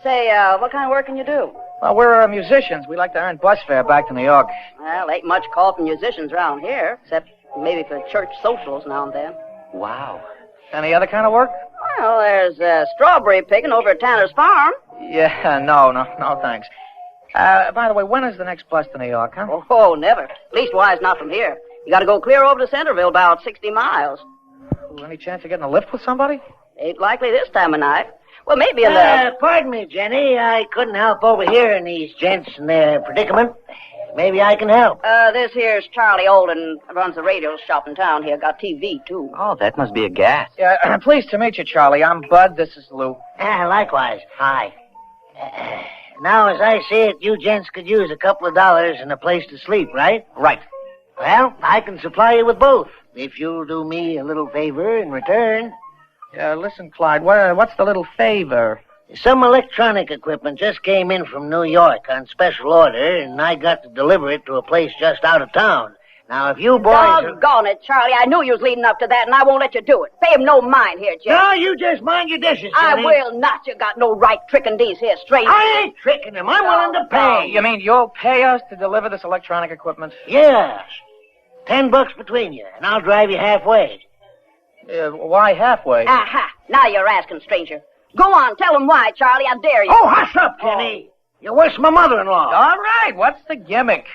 E: Say, what kind of work can you do?
M: Well, we're musicians. We like to earn bus fare back to New York.
E: Well, ain't much call for musicians around here, except maybe for church socials now and then.
M: Wow. Any other kind of work?
E: Well, there's strawberry picking over at Tanner's farm.
M: Yeah, no, thanks. By the way, when is the next bus to New York, huh?
E: Oh, never. Leastwise, not from here. You gotta go clear over to Centerville, about 60 miles.
M: Any chance of getting a lift with somebody?
E: Ain't likely this time of night. Well, maybe in the...
J: Pardon me, Jenny. I couldn't help overhearing these gents in their predicament. Maybe I can help.
E: This here's Charlie Olden. Runs the radio shop in town here. Got TV, too.
H: Oh, that must be a gas.
M: Yeah, pleased to meet you, Charlie. I'm Bud. This is Lou.
J: Likewise. Hi. Now, as I see it, you gents could use a couple of dollars and a place to sleep, right?
M: Right.
J: Well, I can supply you with both, if you'll do me a little favor in return.
M: Listen, Clyde, what's the little favor?
J: Some electronic equipment just came in from New York on special order, and I got to deliver it to a place just out of town. Now, if you boys...
E: Doggone it, Charlie. I knew you was leading up to that, and I won't let you do it. Pay him no mind here, Jeff.
J: No, you just mind your dishes,
E: I
J: Jenny.
E: will not. You got no right tricking these here strangers.
J: I ain't tricking them. I'm willing to pay.
M: You mean you'll pay us to deliver this electronic equipment?
J: Yes. $10 between you, and I'll drive you halfway.
M: Why halfway?
E: Aha. Now you're asking, stranger. Go on, tell him why, Charlie. I dare you.
J: Oh, hush up, Jenny. You're worse than my mother-in-law.
M: All right, what's the gimmick?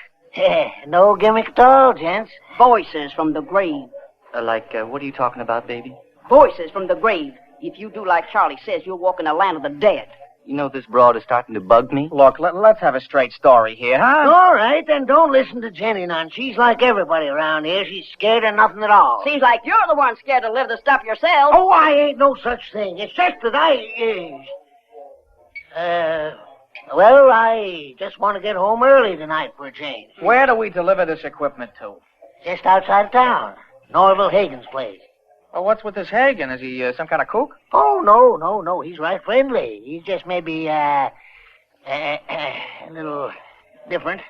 J: No gimmick at all, gents.
E: Voices from the grave.
H: What are you talking about, baby?
E: Voices from the grave. If you do like Charlie says, you'll walk in the land of the dead.
H: You know, this broad is starting to bug me.
M: Look, let's have a straight story here, huh?
J: All right, then don't listen to Jenny none. She's like everybody around here. She's scared of nothing at all.
E: Seems like you're the one scared to live the stuff yourself.
J: Oh, I ain't no such thing. It's just that well, I just want to get home early tonight for a change.
M: Where do we deliver this equipment to?
J: Just outside of town. Norville Hagen's place.
M: Well, what's with this Hagen? Is he some kind of kook?
J: Oh, no. He's right friendly. He's just maybe, a little different.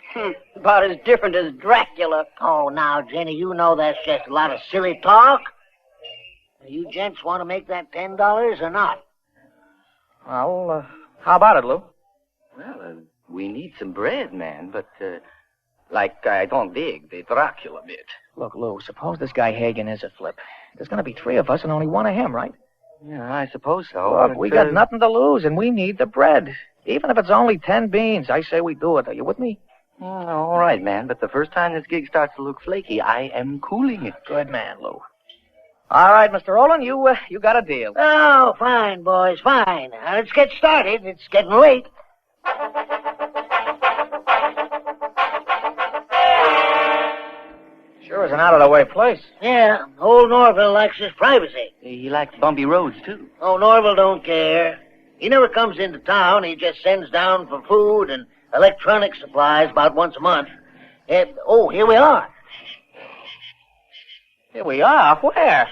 E: About as different as Dracula.
J: Oh, now, Jenny, you know that's just a lot of silly talk. You gents want to make that $10 or not?
M: Well, how about it, Lou?
H: Well, we need some bread, man, but, I don't dig the Dracula bit.
M: Look, Lou, suppose this guy Hagen is a flip. There's going to be 3 of us and only 1 of him, right?
H: Yeah, I suppose so.
M: Look, we got nothing to lose, and we need the bread. Even if it's only 10 beans, I say we do it. Are you with me?
H: All right, man, but the first time this gig starts to look flaky, I am cooling it.
M: Good man, Lou. All right, Mr. Olin, you got a deal.
J: Oh, fine, boys, fine. Now, let's get started. It's getting late.
M: Sure is an out-of-the-way place.
J: Yeah, old Norville likes his privacy.
H: He likes bumpy roads, too.
J: Oh, Norville don't care. He never comes into town. He just sends down for food and electronic supplies about once a month. Here we are.
M: Here we are? Where?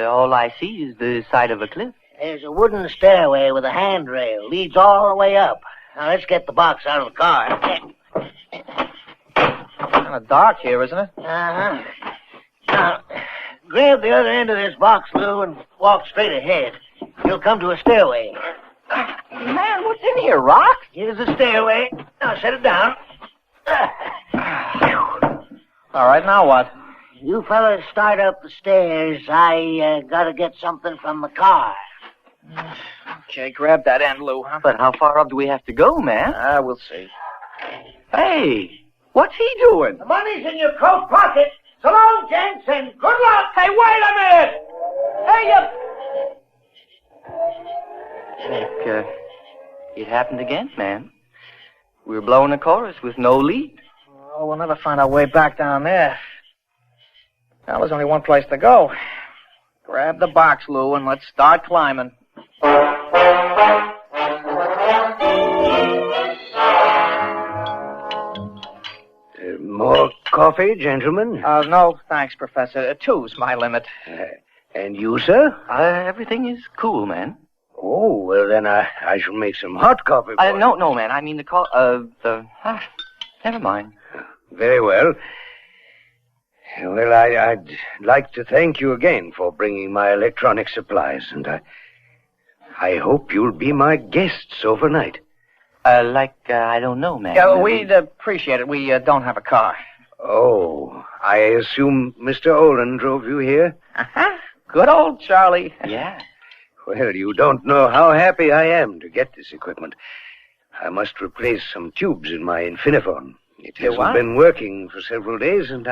H: All I see is the side of a cliff.
J: There's a wooden stairway with a handrail. Leads all the way up. Now, let's get the box out of the car.
M: Kind of dark here, isn't it?
J: Uh-huh. Now, grab the other end of this box, Lou, and walk straight ahead. You'll come to a stairway.
M: Man, what's in here, rock?
J: Here's the stairway. Now, set it down.
M: All right, now what?
J: You fellas start up the stairs. I gotta get something from the car.
M: Okay, grab that end, Lou, huh?
H: But how far up do we have to go, man?
M: We'll see.
H: Hey, what's he doing?
J: The money's in your coat pocket. So long, gents, and good luck.
M: Hey, wait a minute! Hey,
H: Nick, it happened again, man. We were blowing a chorus with no lead.
M: Oh, we'll never find our way back down there. Well, there's only one place to go. Grab the box, Lou, and let's start climbing.
J: More coffee, gentlemen?
M: No, thanks, Professor. Two's my limit.
J: And you, sir?
H: Everything is cool, man.
J: Oh, well, then I shall make some hot coffee for you.
H: No, man. I mean never mind.
J: Very well. Well, I'd like to thank you again for bringing my electronic supplies, and I hope you'll be my guests overnight.
H: I don't know, man.
M: Yeah, we'd appreciate it. We don't have a car.
J: Oh, I assume Mr. Olin drove you here?
M: Uh-huh. Good old Charlie.
H: Yeah.
J: Well, you don't know how happy I am to get this equipment. I must replace some tubes in my Infiniphone. It hasn't been working for several days, and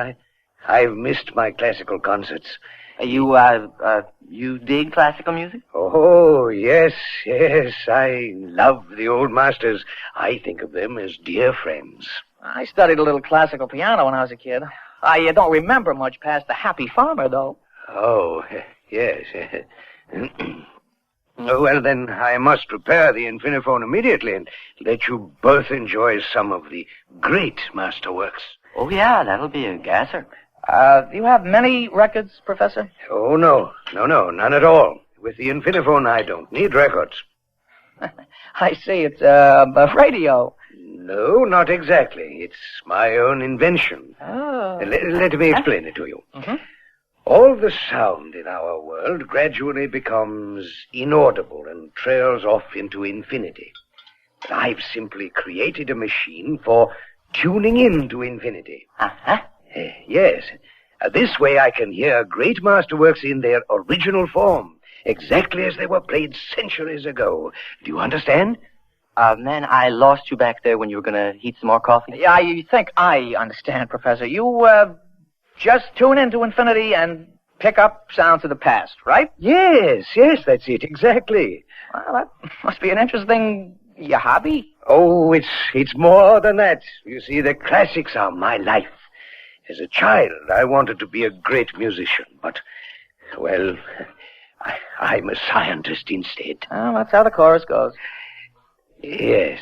J: I've missed my classical concerts.
H: You dig classical music?
J: Oh, yes. I love the old masters. I think of them as dear friends.
M: I studied a little classical piano when I was a kid. I don't remember much past The Happy Farmer, though.
J: Oh, yes. Well, then I must repair the Infiniphone immediately and let you both enjoy some of the great masterworks.
H: Oh, yeah, that'll be a gasser.
M: Do you have many records, Professor?
J: Oh, no, none at all. With the Infiniphone, I don't need records.
M: I see, it's a radio.
J: No, not exactly. It's my own invention.
M: Oh.
J: Let me explain it to you.
M: Mm-hmm.
J: All the sound in our world gradually becomes inaudible and trails off into infinity. But I've simply created a machine for tuning into infinity.
H: Uh-huh.
J: Yes. This way I can hear great masterworks in their original form, exactly as they were played centuries ago. Do you understand?
H: Man, I lost you back there when you were going to heat some more coffee.
M: Yeah, you think I understand, Professor. You, just tune into infinity and pick up sounds of the past, right?
J: Yes, that's it, exactly.
M: Well, that must be an interesting hobby.
J: Oh, it's more than that. You see, the classics are my life. As a child, I wanted to be a great musician, but, well, I'm a scientist instead.
M: Oh, that's how the chorus goes.
J: Yes.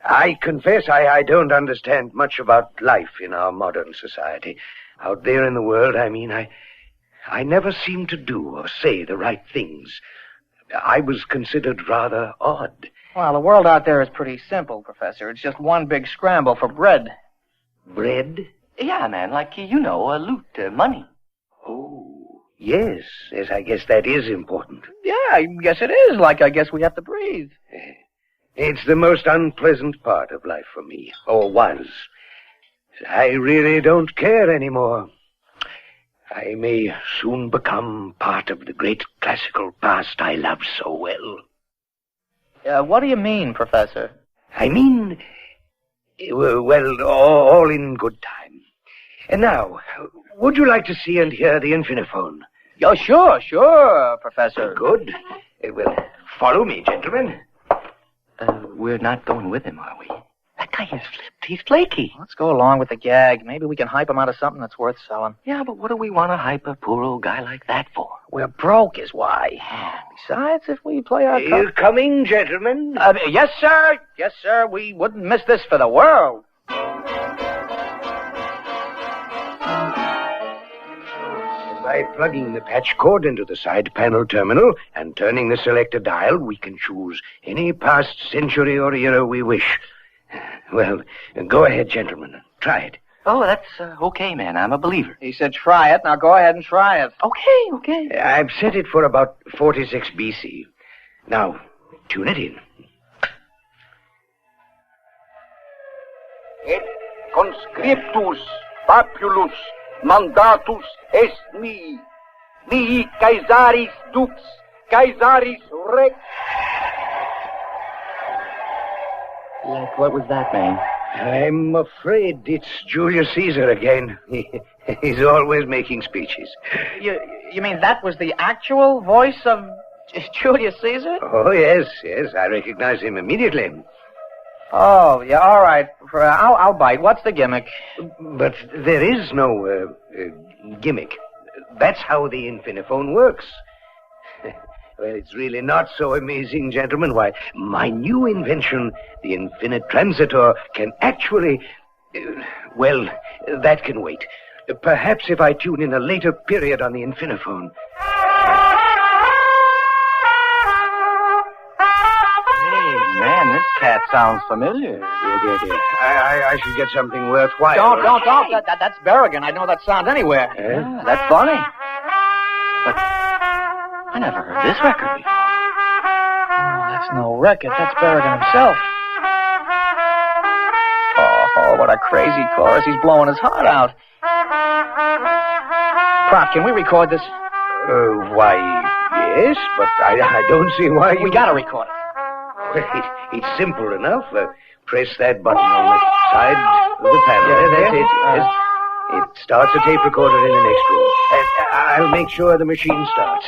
J: I confess I don't understand much about life in our modern society. Out there in the world, I never seem to do or say the right things. I was considered rather odd.
M: Well, the world out there is pretty simple, Professor. It's just one big scramble for bread.
J: Bread?
H: Yeah, man, like, loot, money.
J: Oh, yes, I guess that is important.
M: Yeah, I guess it is, like I guess we have to breathe.
J: It's the most unpleasant part of life for me, or was. I really don't care anymore. I may soon become part of the great classical past I love so well.
M: What do you mean, Professor?
J: I mean, well, all in good time. And now, would you like to see and hear the Infiniphone?
M: Oh, sure, Professor.
J: Good. Well, follow me, gentlemen.
H: We're not going with him, are we? That guy is flipped. He's flaky.
M: Let's go along with the gag. Maybe we can hype him out of something that's worth selling.
H: Yeah, but what do we want to hype a poor old guy like that for?
M: We're broke is why. Besides, if we play our
J: Are you coming, gentlemen?
M: Yes, sir. Yes, sir. We wouldn't miss this for the world.
J: By plugging the patch cord into the side panel terminal and turning the selector dial, we can choose any past century or era we wish. Well, go ahead, gentlemen. Try it.
H: Oh, that's okay, man. I'm a believer.
M: He said try it. Now go ahead and try it.
H: Okay.
J: I've set it for about 46 BC. Now, tune it in.
N: Et conscriptus populus
O: mandatus est mi Caesaris dux, Caesaris rex.
H: What was that, man?
I: I'm afraid it's Julius Caesar again. He's always making speeches.
M: You mean that was the actual voice of Julius Caesar?
I: Oh, yes. I recognize him immediately.
M: Oh, yeah, all right. I'll bite. What's the gimmick?
I: But there is no gimmick. That's how the Infiniphone works. Well, it's really not so amazing, gentlemen. Why, my new invention, the Infinite Transitor, can actually... well, that can wait. Perhaps if I tune in a later period on the Infiniphone.
H: Hey, man, this cat sounds familiar.
I: Dear. I should get something worthwhile.
M: Don't. That's Berrigan. I know that sound anywhere.
H: Yeah, that's funny. But I never heard this record before.
M: Oh, that's no record. That's Berrigan himself. Oh, what a crazy chorus. He's blowing his heart out. Prop, can we record this?
I: Why, yes, but I don't see why you...
M: We gotta record it.
I: Well, it's simple enough. Press that button on the side of the panel.
M: Yeah,
I: that's it. Yes. It starts a tape recorder in the next room. I'll make sure the machine starts.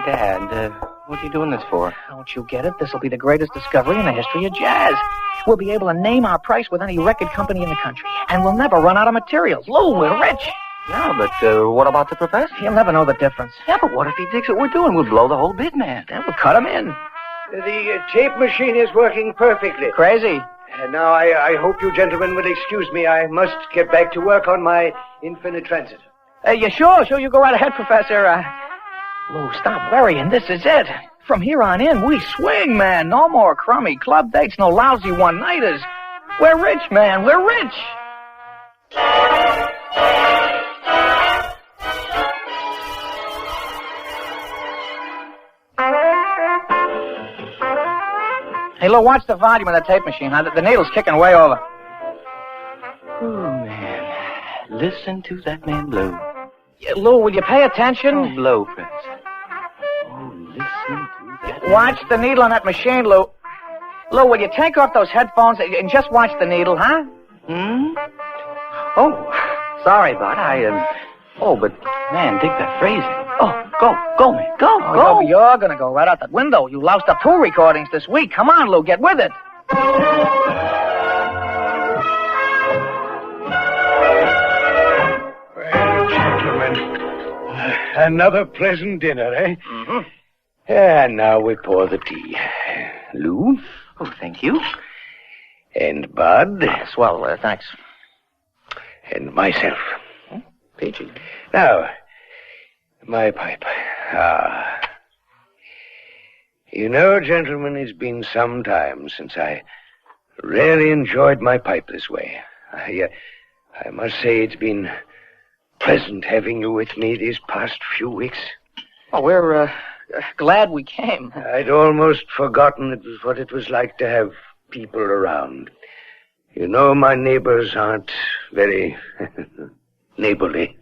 H: Dad, what are you doing this for?
M: Don't you get it? This'll be the greatest discovery in the history of jazz. We'll be able to name our price with any record company in the country. And we'll never run out of materials. Lou, we're rich.
H: Yeah, but what about the professor?
M: He'll never know the difference.
H: Yeah, but what if he digs what we're doing? We'll blow the whole bit, man.
M: Then we'll cut him in.
I: The tape machine is working perfectly.
M: Crazy.
I: Now, I hope you gentlemen will excuse me. I must get back to work on my Infinite Transit.
M: Yeah, sure. You go right ahead, Professor. Lou, stop worrying. This is it. From here on in, we swing, man. No more crummy club dates, no lousy one-nighters. We're rich, man. We're rich. Hey, Lou, watch the volume of that tape machine, huh? The needle's kicking way over.
H: Oh, man. Listen to that man blow.
M: Yeah, Lou, will you pay attention?
H: Oh, blow, Prince. Oh, listen to that.
M: Watch the needle on that machine, Lou. Lou, will you take off those headphones and just watch the needle, huh?
H: Oh, sorry, Bud. Oh, but, man, dig that phrasing. Oh, go, man. Go.
M: You're gonna go right out that window. You loused up 2 recordings this week. Come on, Lou, get with it.
I: Well, gentlemen, another pleasant dinner, eh? Mm-hmm. And now we pour the tea. Lou?
H: Oh, thank you.
I: And Bud?
M: Swell, thanks.
I: And myself.
M: Peachy.
I: Now, my pipe. You know, gentlemen, it's been some time since I really enjoyed my pipe this way. I must say it's been pleasant having you with me these past few weeks.
M: Oh, we're glad we came.
I: I'd almost forgotten what it was like to have people around. You know, my neighbors aren't very neighborly.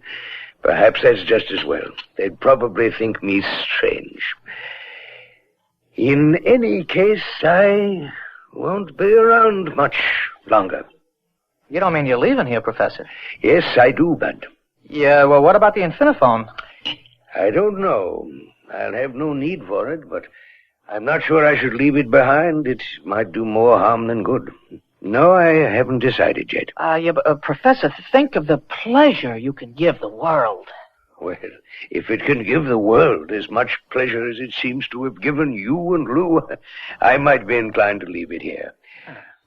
I: Perhaps that's just as well. They'd probably think me strange. In any case, I won't be around much longer.
M: You don't mean you're leaving here, Professor?
I: Yes, I do, Bud.
M: Yeah, well, what about the Infiniphone?
I: I don't know. I'll have no need for it, but I'm not sure I should leave it behind. It might do more harm than good. No, I haven't decided yet.
M: But, Professor, think of the pleasure you can give the world.
I: Well, if it can give the world as much pleasure as it seems to have given you and Lou, I might be inclined to leave it here.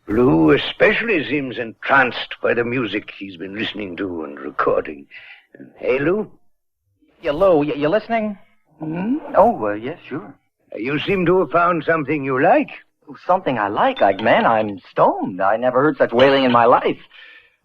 I: Lou especially seems entranced by the music he's been listening to and recording. Hey, Lou?
M: Yeah, Lou, you listening?
H: Oh, yes, sure.
I: You seem to have found something you like.
H: Something I like. Man, I'm stoned. I never heard such wailing in my life.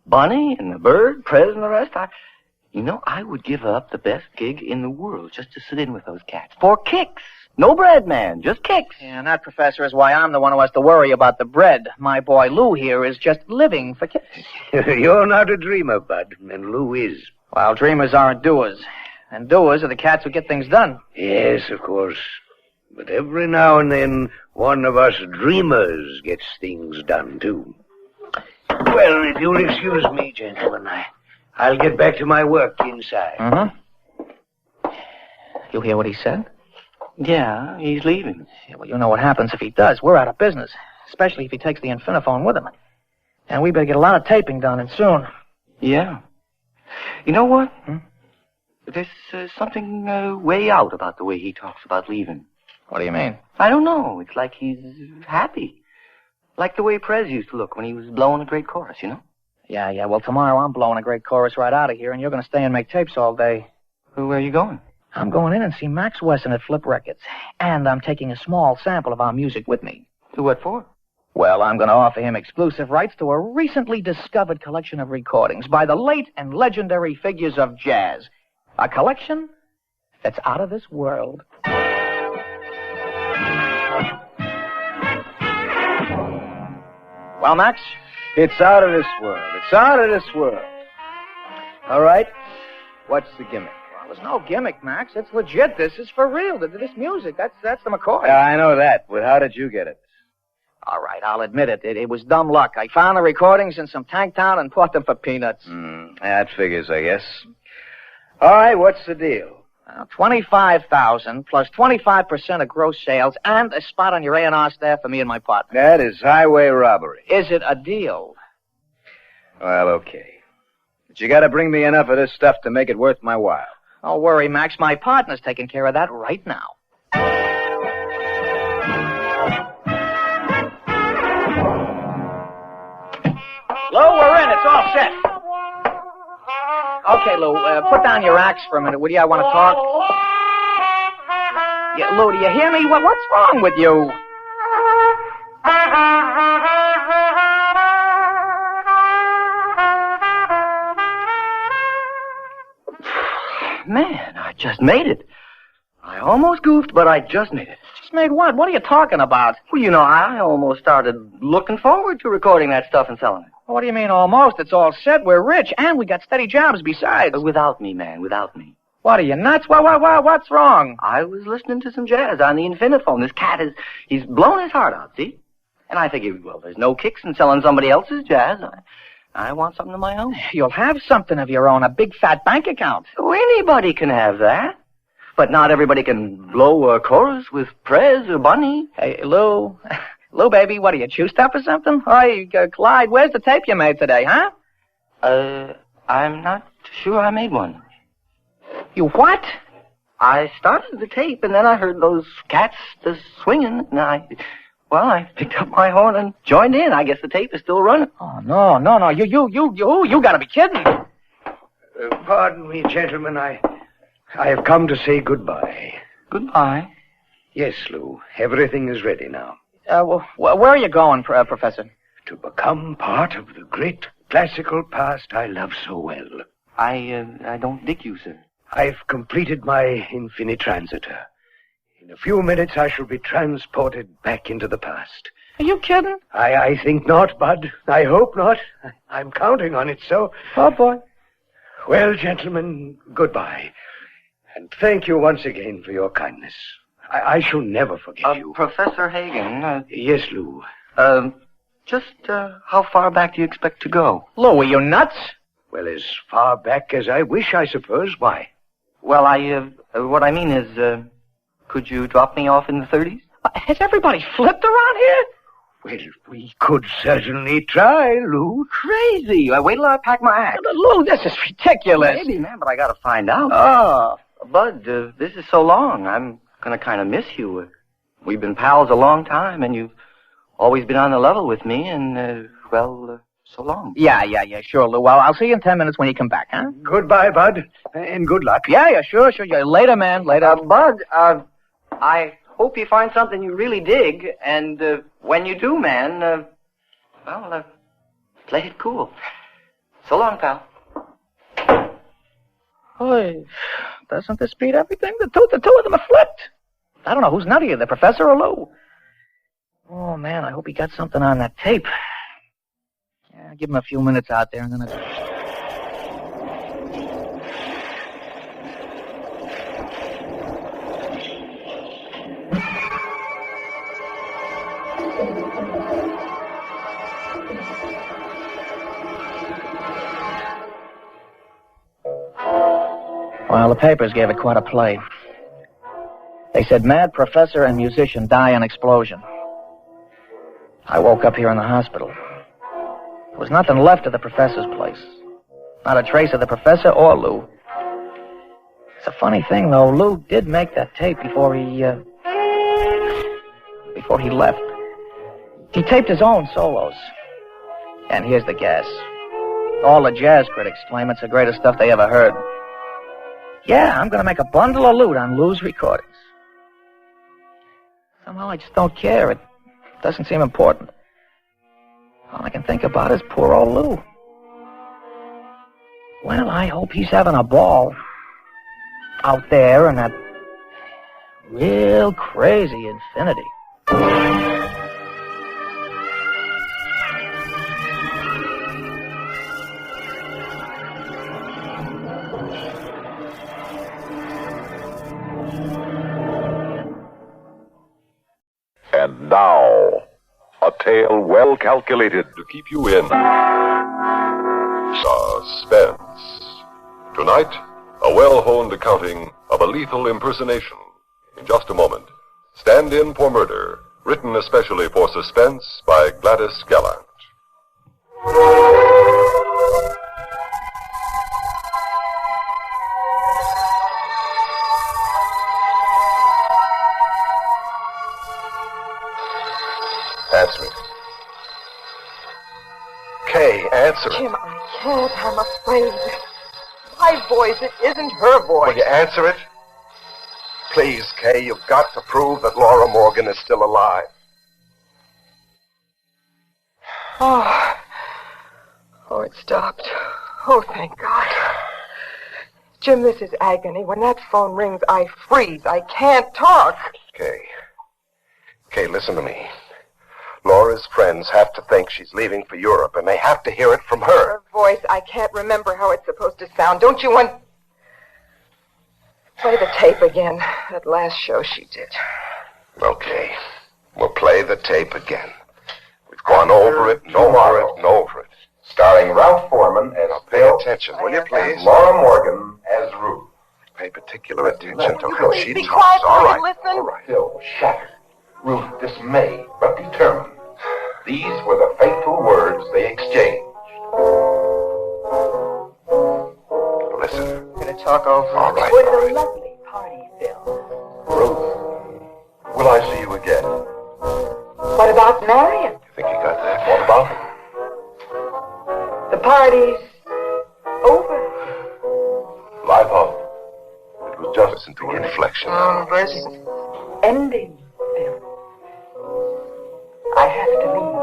H: Bunny and the bird, Prez and the rest. I would give up the best gig in the world just to sit in with those cats. For kicks. No bread, man. Just kicks.
M: Yeah, and that, Professor, is why I'm the one who has to worry about the bread. My boy Lou here is just living for kicks.
I: You're not a dreamer, Bud, and Lou is.
M: Well, dreamers aren't doers. And doers are the cats who get things done.
I: Yes, of course. But every now and then, one of us dreamers gets things done, too. Well, if you'll excuse me, gentlemen, I'll get back to my work inside.
M: Uh-huh. You hear what he said?
H: Yeah, he's leaving.
M: Yeah, well, you know what happens if he does. We're out of business, especially if he takes the Infiniphone with him. And we better get a lot of taping done, and soon.
H: Yeah. You know what? There's something way out about the way he talks about leaving.
M: What do you mean?
H: I don't know. It's like he's happy. Like the way Prez used to look when he was blowing a great chorus, you know?
M: Yeah. Well, tomorrow I'm blowing a great chorus right out of here, and you're going to stay and make tapes all day.
H: Where are you going?
M: I'm going in and see Max Wesson at Flip Records. And I'm taking a small sample of our music with me.
H: To what for?
M: Well, I'm going to offer him exclusive rights to a recently discovered collection of recordings by the late and legendary figures of jazz. A collection that's out of this world. Well, Max?
C: It's out of this world. It's out of this world. All right. What's the gimmick?
M: Well, there's no gimmick, Max. It's legit. This is for real. This music, that's the McCoy.
C: Yeah, I know that, but how did you get it?
M: All right, I'll admit it. It was dumb luck. I found the recordings in some tank town and bought them for peanuts.
C: That figures, I guess. All right, what's the deal?
M: 25,000 plus 25% of gross sales and a spot on your A&R staff for me and my partner.
C: That is highway robbery.
M: Is it a deal?
C: Well, okay. But you got to bring me enough of this stuff to make it worth my while.
M: Don't worry, Max. My partner's taking care of that right now. Lou, we're in. It's all set. Okay, Lou, put down your axe for a minute, would you? I want to talk. Yeah, Lou, do you hear me? What's wrong with you?
H: Man, I just made it. I almost goofed, but I just made it.
M: Just made what? What are you talking about?
H: Well, you know, I almost started looking forward to recording that stuff and selling it.
M: What do you mean almost? It's all set. We're rich, and we got steady jobs besides.
H: Without me, man, without me.
M: What, are you nuts? What's wrong?
H: I was listening to some jazz on the Infiniphone. This cat he's blowing his heart out, see? And I figured, well, there's no kicks in selling somebody else's jazz. I want something of my own.
M: You'll have something of your own, a big fat bank account.
H: Oh, anybody can have that. But not everybody can blow a chorus with Prez or Bunny.
M: Hey, Lou, baby, what are you, juiced up or something? Hey, Clyde, where's the tape you made today, huh?
H: I'm not sure I made one.
M: You what?
H: I started the tape, and then I heard those cats swinging, and I picked up my horn and joined in. I guess the tape is still running.
M: Oh, no. You gotta be kidding.
I: Pardon me, gentlemen. I have come to say goodbye.
H: Goodbye?
I: Yes, Lou. Everything is ready now.
M: Where are you going, Professor?
I: To become part of the great classical past I love so well.
H: I don't dig you, sir.
I: I've completed my Infinitransitor. In a few minutes, I shall be transported back into the past.
M: Are you kidding?
I: I think not, Bud. I hope not. I'm counting on it, so...
M: Oh, boy.
I: Well, gentlemen, goodbye. And thank you once again for your kindness. I shall never forget you.
H: Professor Hagen.
I: Yes, Lou.
H: Just how far back do you expect to go?
M: Lou, are you nuts?
I: Well, as far back as I wish, I suppose. Why?
H: Well, what I mean is, could you drop me off in the 30s?
M: Has everybody flipped around here?
I: Well, we could certainly try, Lou.
H: Crazy. Wait till I pack my act.
M: Lou, this is ridiculous.
H: Maybe, man, but I gotta find out.
M: Oh.
H: Bud, this is so long. I'm gonna kind of miss you. We've been pals a long time, and you've always been on the level with me, and, so long.
M: Yeah, sure, Lou. Well, I'll see you in 10 minutes when you come back, huh?
I: Goodbye, Bud, and good luck.
M: Yeah, sure. Yeah, later, man, later.
H: Bud, I hope you find something you really dig, and when you do, man, play it cool. So long, pal.
M: Boy, doesn't this beat everything? The two of them are flipped. I don't know who's nuttier, the professor or Lou. Oh, man, I hope he got something on that tape. Yeah, give him a few minutes out there and then Well, the papers gave it quite a play. They said mad professor and musician die in explosion. I woke up here in the hospital. There was nothing left of the professor's place. Not a trace of the professor or Lou. It's a funny thing, though. Lou did make that tape before he left. He taped his own solos. And here's the gas. All the jazz critics claim it's the greatest stuff they ever heard. Yeah, I'm going to make a bundle of loot on Lou's recordings. Somehow I just don't care. It doesn't seem important. All I can think about is poor old Lou. Well, I hope he's having a ball out there in that real crazy infinity.
P: And now, a tale well calculated to keep you in suspense. Tonight, a well-honed accounting of a lethal impersonation. In just a moment, Stand In for Murder, written especially for Suspense by Gladys Gallant. Answer it. Kay, answer it.
U: Jim, I can't. I'm afraid. My voice, it isn't her voice.
P: Will you answer it? Please, Kay, you've got to prove that Laura Morgan is still alive.
U: Oh, it stopped. Oh, thank God. Jim, this is agony. When that phone rings, I freeze. I can't talk.
P: Kay, listen to me. Laura's friends have to think she's leaving for Europe, and they have to hear it from her.
U: Her voice, I can't remember how it's supposed to sound. Don't you want... Play the tape again. That last show she did.
P: Okay. We'll play the tape again. We've gone over it and over it and over it. Starring Ralph Foreman as pay attention, will you please? And Laura Morgan as Ruth. Pay particular attention to how she
U: Be
P: talks.
U: quiet,
P: All right.
U: listen.
P: All right. Still shattered. Ruth dismayed but determined. These were the fateful words they exchanged. Listen.
U: I'm going to talk over.
P: All right.
U: It was a lovely party, Phil.
P: Ruth, will I see you again?
U: What about Marion?
P: You think you got that? What about her?
U: The party's over.
P: Live up. It was just listen to inflection.
U: This ending, Phil. I have to leave.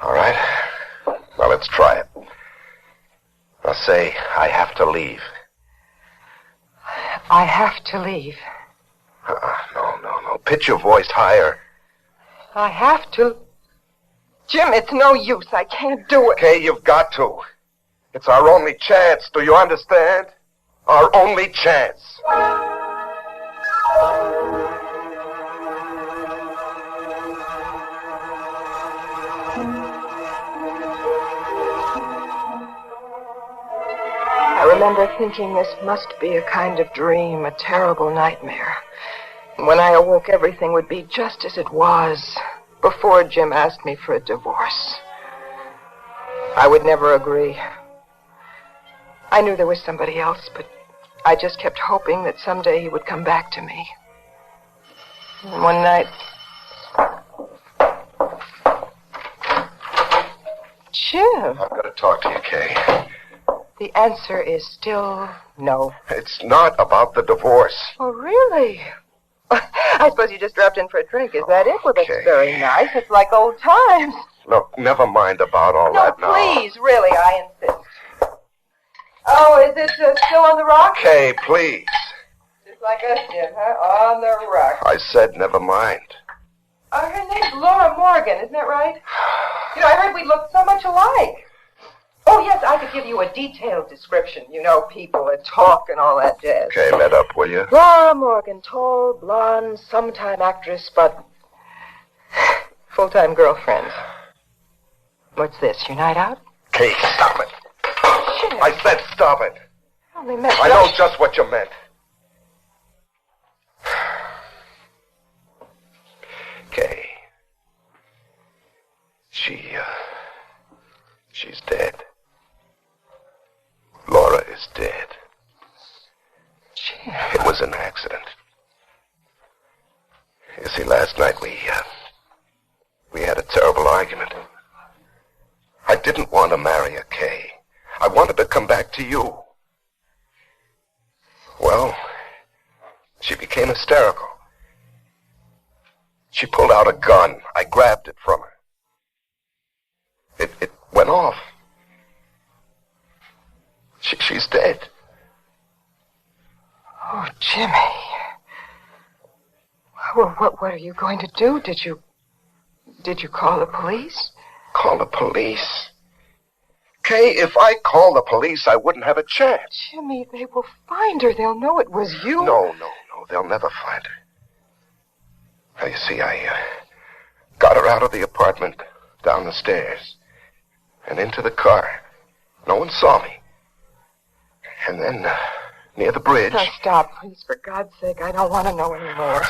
P: All right. Now let's try it. Now say, I have to leave.
U: I have to leave.
P: No. Pitch your voice higher.
U: I have to. Jim, it's no use. I can't do it.
P: Okay, you've got to. It's our only chance. Do you understand? Our only chance.
U: I remember thinking this must be a kind of dream, a terrible nightmare. And when I awoke, everything would be just as it was before Jim asked me for a divorce. I would never agree. I knew there was somebody else, but I just kept hoping that someday he would come back to me. And one night... Jim!
P: I've got to talk to you, Kay.
U: The answer is still no.
P: It's not about the divorce.
U: Oh, really? I suppose you just dropped in for a drink. Is that it? Well, that's very nice. It's like old times.
P: Look, never mind about all
U: No,
P: that now.
U: please, really, I insist. Oh, is it still on the rocks?
P: Kay, please.
U: Just Just like us, Jim, huh? On the rock.
P: I said never mind.
U: Her name's Laura Morgan, isn't that right? You know, I heard we looked so much alike. Oh, yes, I could give you a detailed description. You know, people that talk and all that jazz.
P: Okay, let up, will you?
U: Laura Morgan, tall, blonde, sometime actress, but full-time girlfriend. What's this, your night out?
P: Kate, stop it.
U: Shit.
P: I said stop it.
U: Only met
P: I know just what you meant. Kay. She's dead. Laura is dead.
U: Jim.
P: It was an accident. You see, last night we had a terrible argument. I didn't want to marry a Kay. I wanted to come back to you. Well, she became hysterical. She pulled out a gun. I grabbed it from her. It went off. She's dead.
U: Oh, Jimmy. Well, what are you going to do? Did you call the police?
P: Call the police? Kay, if I call the police, I wouldn't have a chance.
U: Jimmy, they will find her. They'll know it was you.
P: No. They'll never find her. Now, you see, I got her out of the apartment, down the stairs, and into the car. No one saw me. And then, near the bridge...
U: Now, stop, please, for God's sake. I don't want to know anymore.
P: I'm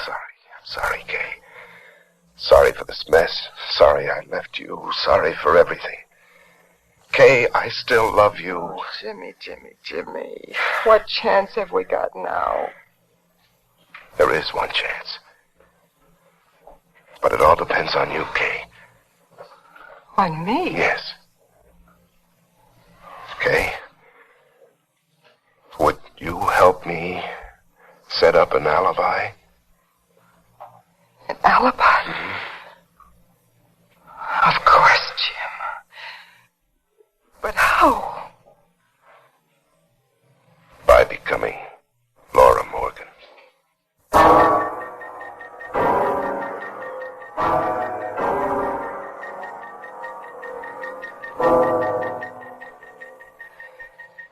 P: sorry, Kay. Sorry for this mess. Sorry I left you. Sorry for everything. Kay, I still love you.
U: Oh, Jimmy. What chance have we got now?
P: There is one chance. But it all depends on you, Kay.
U: On me?
P: Yes. Kay, would you help me set up an alibi?
U: An alibi?
P: Mm-hmm.
U: Of course, Jim. But how?
P: By becoming Laura Morgan.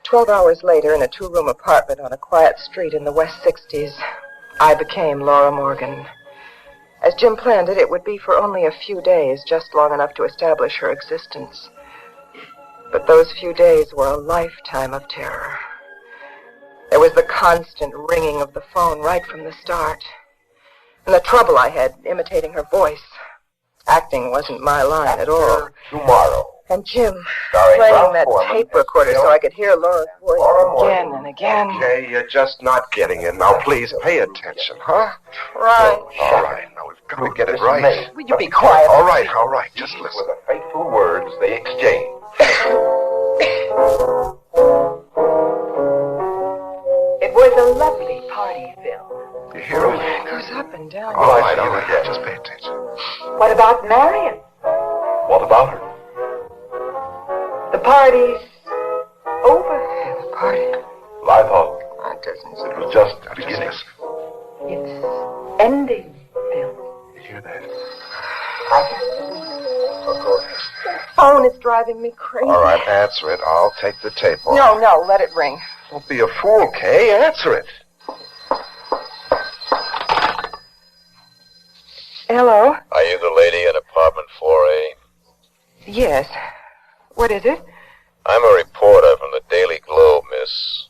U: 12 hours later, in a two-room apartment on a quiet street in the West 60s, I became Laura Morgan. As Jim planned it, it would be for only a few days, just long enough to establish her existence. But those few days were a lifetime of terror. There was the constant ringing of the phone right from the start. And the trouble I had imitating her voice. Acting wasn't my line at all.
P: Tomorrow.
U: And Jim
P: Starring
U: playing
P: Ralph
U: that
P: Foreman,
U: tape recorder so I could hear Laura's voice again and again.
P: Okay, you're just not getting it. Now, please, pay attention, huh?
U: Right.
P: All right, now we've got to get it right.
U: Will you be quiet?
P: All right, just listen.
B: Were the fateful words they exchanged.
U: It was a lovely party, Phil.
P: You hear it?
U: It goes up and down.
P: All right, just pay attention.
U: What about Marion?
B: What about her?
U: The party's over. The party?
B: I thought
U: It doesn't.
B: it was just
P: beginning.
U: It's ending, Phil.
P: You hear that?
U: The phone is driving me crazy.
P: All right, answer it. I'll take the tape off.
U: No, let it ring.
P: Don't be a fool, Kay. Answer it.
U: Hello?
B: Are you the lady in apartment 4A?
U: Yes. What is it?
B: I'm a reporter from the Daily Globe, miss.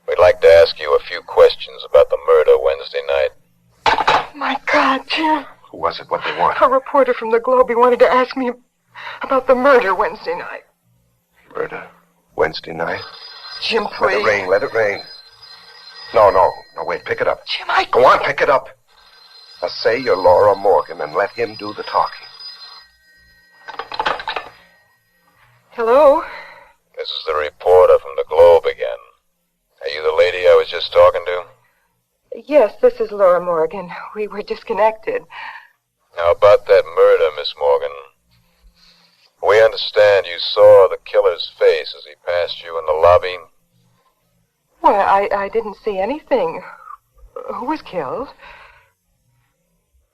B: We'd like to ask you a few questions about the murder Wednesday night.
U: My God, Jim.
P: Who was it? What they want?
U: A reporter from the Globe. He wanted to ask me about the murder Wednesday night.
P: Murder? Wednesday night?
U: Jim, please.
P: Let it rain. No, wait, pick it up.
U: Jim,
P: Go on, pick it up. Now say you're Laura Morgan and let him do the talking.
U: Hello?
B: This is the reporter from the Globe again. Are you the lady I was just talking to?
U: Yes, this is Laura Morgan. We were disconnected.
B: Now, about that murder, Miss Morgan. We understand you saw the killer's face as he passed you in the lobby.
U: Well, I didn't see anything. Who was killed?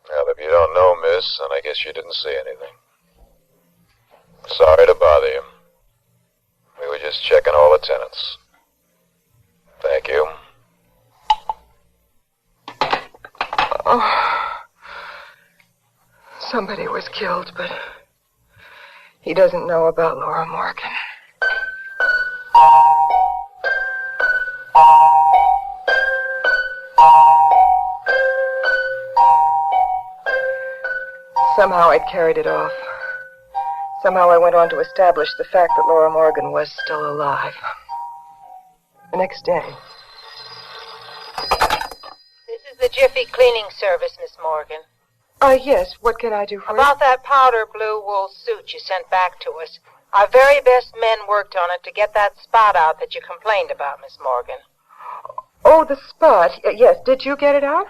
B: Well, if you don't know, miss, then I guess you didn't see anything. Sorry to bother you. We were just checking all the tenants. Thank you.
U: Oh. Somebody was killed, but he doesn't know about Laura Morgan. Somehow I'd carried it off. Somehow I went on to establish the fact that Laura Morgan was still alive. The next day.
L: This is the Jiffy Cleaning Service, Miss Morgan.
U: Yes, what can I do for you?
L: About that powder blue wool suit you sent back to us. Our very best men worked on it to get that spot out that you complained about, Miss Morgan.
U: Oh, the spot. Yes, did you get it out?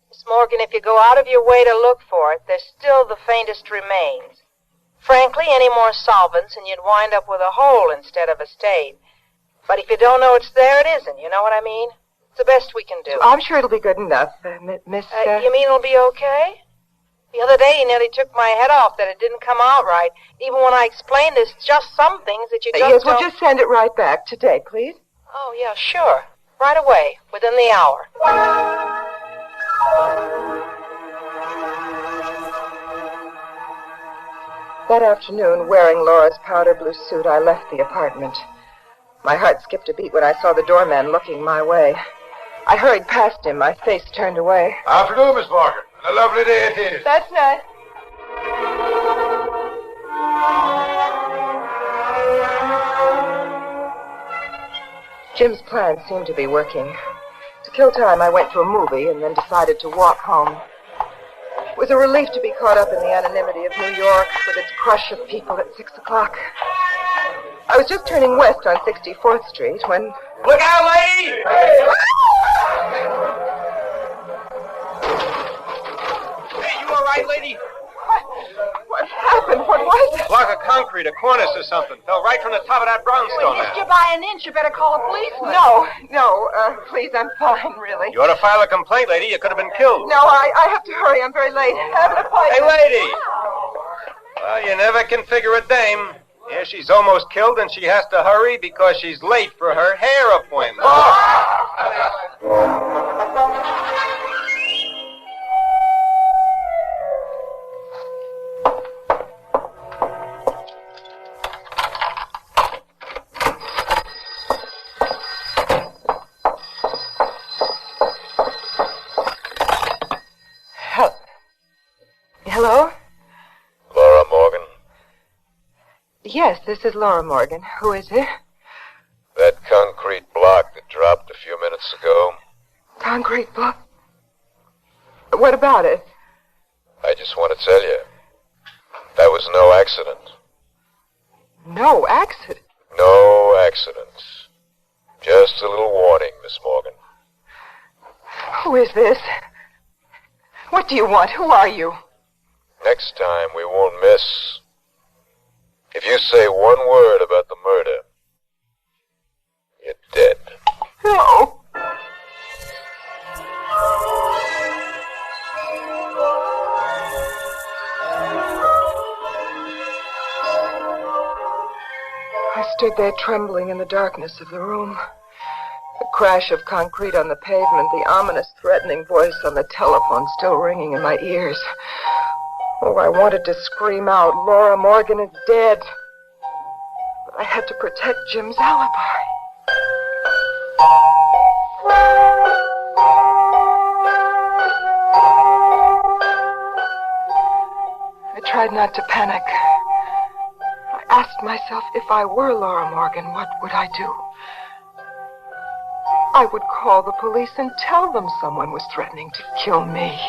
L: Miss Morgan, if you go out of your way to look for it, there's still the faintest remains. Frankly, any more solvents and you'd wind up with a hole instead of a stain. But if you don't know it's there, it isn't. You know what I mean? It's the best we can do.
U: I'm sure it'll be good enough, Miss...
L: You mean it'll be okay? The other day you nearly took my head off that it didn't come out right. Even when I explained there's just some things that you just
U: Yes,
L: don't...
U: well, just send it right back today, please.
L: Oh, yeah, sure. Right away, within the hour.
U: That afternoon, wearing Laura's powder blue suit, I left the apartment. My heart skipped a beat when I saw the doorman looking my way. I hurried past him, my face turned away.
P: Afternoon, Miss Morgan. A lovely day it is.
U: That's nice. Jim's plan seemed to be working. To kill time, I went to a movie and then decided to walk home. It was a relief to be caught up in the anonymity of New York with its crush of people at 6 o'clock. I was just turning west on 64th Street when...
P: Look out, lady!
Q: Hey, you all right, lady?
U: What happened? What was it?
Q: Block of concrete, a cornice or something. Fell right from the top of that brownstone
L: Missed
Q: there.
L: you by an inch. You better call a policeman.
U: No, please, I'm fine, really.
Q: You ought to file a complaint, lady. You could have been killed.
U: No, I have to hurry. I'm very late. I have an appointment.
Q: Hey, lady! Well, you never can figure a dame. Yeah, she's almost killed, and she has to hurry because she's late for her hair appointment.
U: Hello?
B: Laura Morgan?
U: Yes, this is Laura Morgan. Who is it?
B: That concrete block that dropped a few minutes ago.
U: Concrete block? What about it?
B: I just want to tell you, that was no accident.
U: No accident?
B: No accident. Just a little warning, Miss Morgan.
U: Who is this? What do you want? Who are you?
B: Next time we won't miss. If you say one word about the murder, you're dead.
U: No. I stood there trembling in the darkness of the room. The crash of concrete on the pavement, the ominous, threatening voice on the telephone still ringing in my ears. Oh, I wanted to scream out, Laura Morgan is dead. But I had to protect Jim's alibi. I tried not to panic. I asked myself, if I were Laura Morgan, what would I do? I would call the police and tell them someone was threatening to kill me.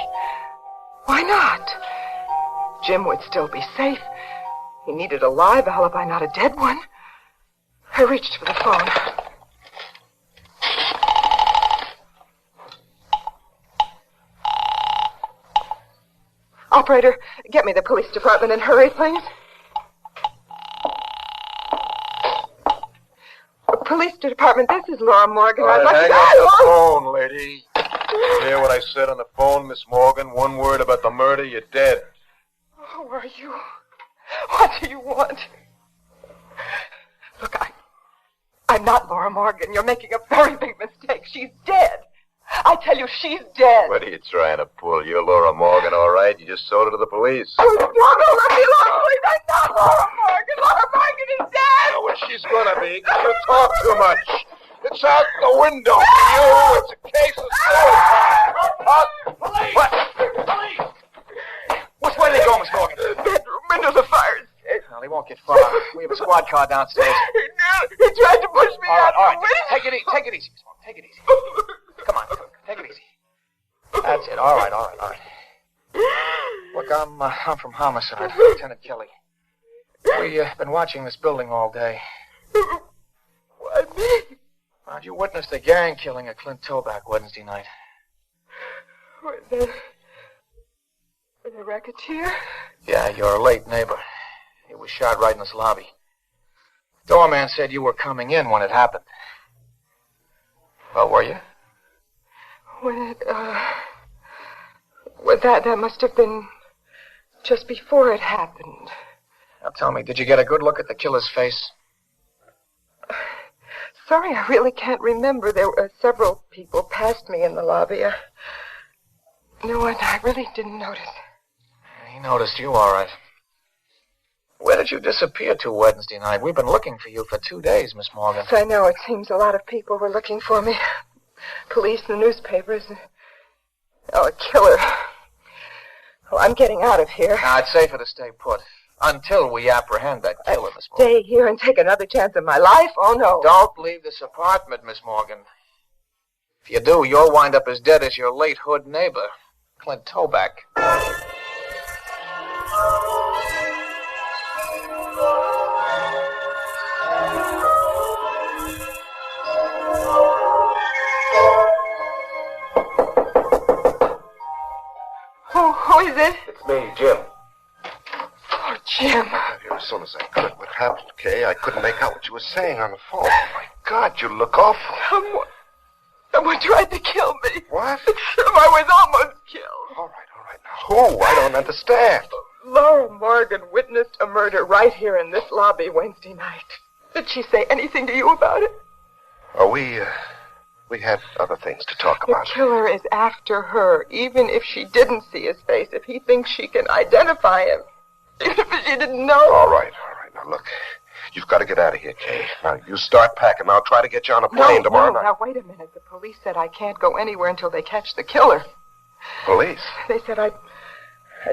U: Why not? Jim would still be safe. He needed a live alibi, not a dead one. I reached for the phone. Operator, get me the police department and hurry, please. Police department, this is Laura Morgan. I'd like to...
Q: Hang up the phone, lady.
B: You hear what I said on the phone, Miss Morgan? One word about the murder, you're dead.
U: Who are you? What do you want? Look, I'm not Laura Morgan. You're making a very big mistake. She's dead. I tell you, she's dead.
B: What are you trying to pull? You're Laura Morgan, all right? You just sold her to the police.
U: Oh, no, let me alone, please. I'm not Laura Morgan. Laura Morgan is dead.
B: I know what she's gonna be. You talk too much. It's out the window for you. It's a case of suicide.
U: Police!
B: What?
M: Which way did they go, Miss Morgan?
U: Bedroom windows are fired.
M: Well, he won't get far. We have a squad car downstairs.
U: He tried to push me out.
M: All right. Take it easy, Miss Morgan. Take it easy. Come on. Take it easy. That's it. All right. Look, I'm from Homicide, Lieutenant Kelly. We've been watching this building all day.
U: What, me?
M: Well, you witnessed a gang killing at Clint Toback Wednesday night.
U: With the racketeer?
M: Yeah, your late neighbor. He was shot right in his lobby. Doorman said you were coming in when it happened. Well, were you?
U: Well, that must have been just before it happened.
M: Now tell me, did you get a good look at the killer's face?
U: Sorry, I really can't remember. There were several people past me in the lobby. No, I really didn't notice.
M: He noticed you, all right. Where did you disappear to Wednesday night? We've been looking for you for 2 days, Miss Morgan.
U: Yes, I know. It seems a lot of people were looking for me. Police, the newspapers. Oh, a killer. Well, I'm getting out of here.
M: Now, it's safer to stay put. Until we apprehend that killer, Miss Morgan.
U: Stay here and take another chance of my life? Oh, no.
M: Don't leave this apartment, Miss Morgan. If you do, you'll wind up as dead as your late hood neighbor, Clint Toback.
U: Who is it?
B: It's me, Jim.
U: Oh, Jim.
P: I got here as soon as I could. What happened, Kay? I couldn't make out what you were saying on the phone. Oh, my God, you look awful.
U: Someone tried to kill me.
P: What?
U: I was almost killed.
P: All right. Now, who? I don't understand.
U: Laura Morgan witnessed a murder right here in this lobby Wednesday night. Did she say anything to you about it?
P: Oh, we had other things to talk about.
U: The killer is after her, even if she didn't see his face, if he thinks she can identify him. Even if she didn't know.
P: All right. Now, look, you've got to get out of here, Kay. Now, you start packing. I'll try to get you on a plane tomorrow night.
U: Now, wait a minute. The police said I can't go anywhere until they catch the killer.
P: Police?
U: They said I'd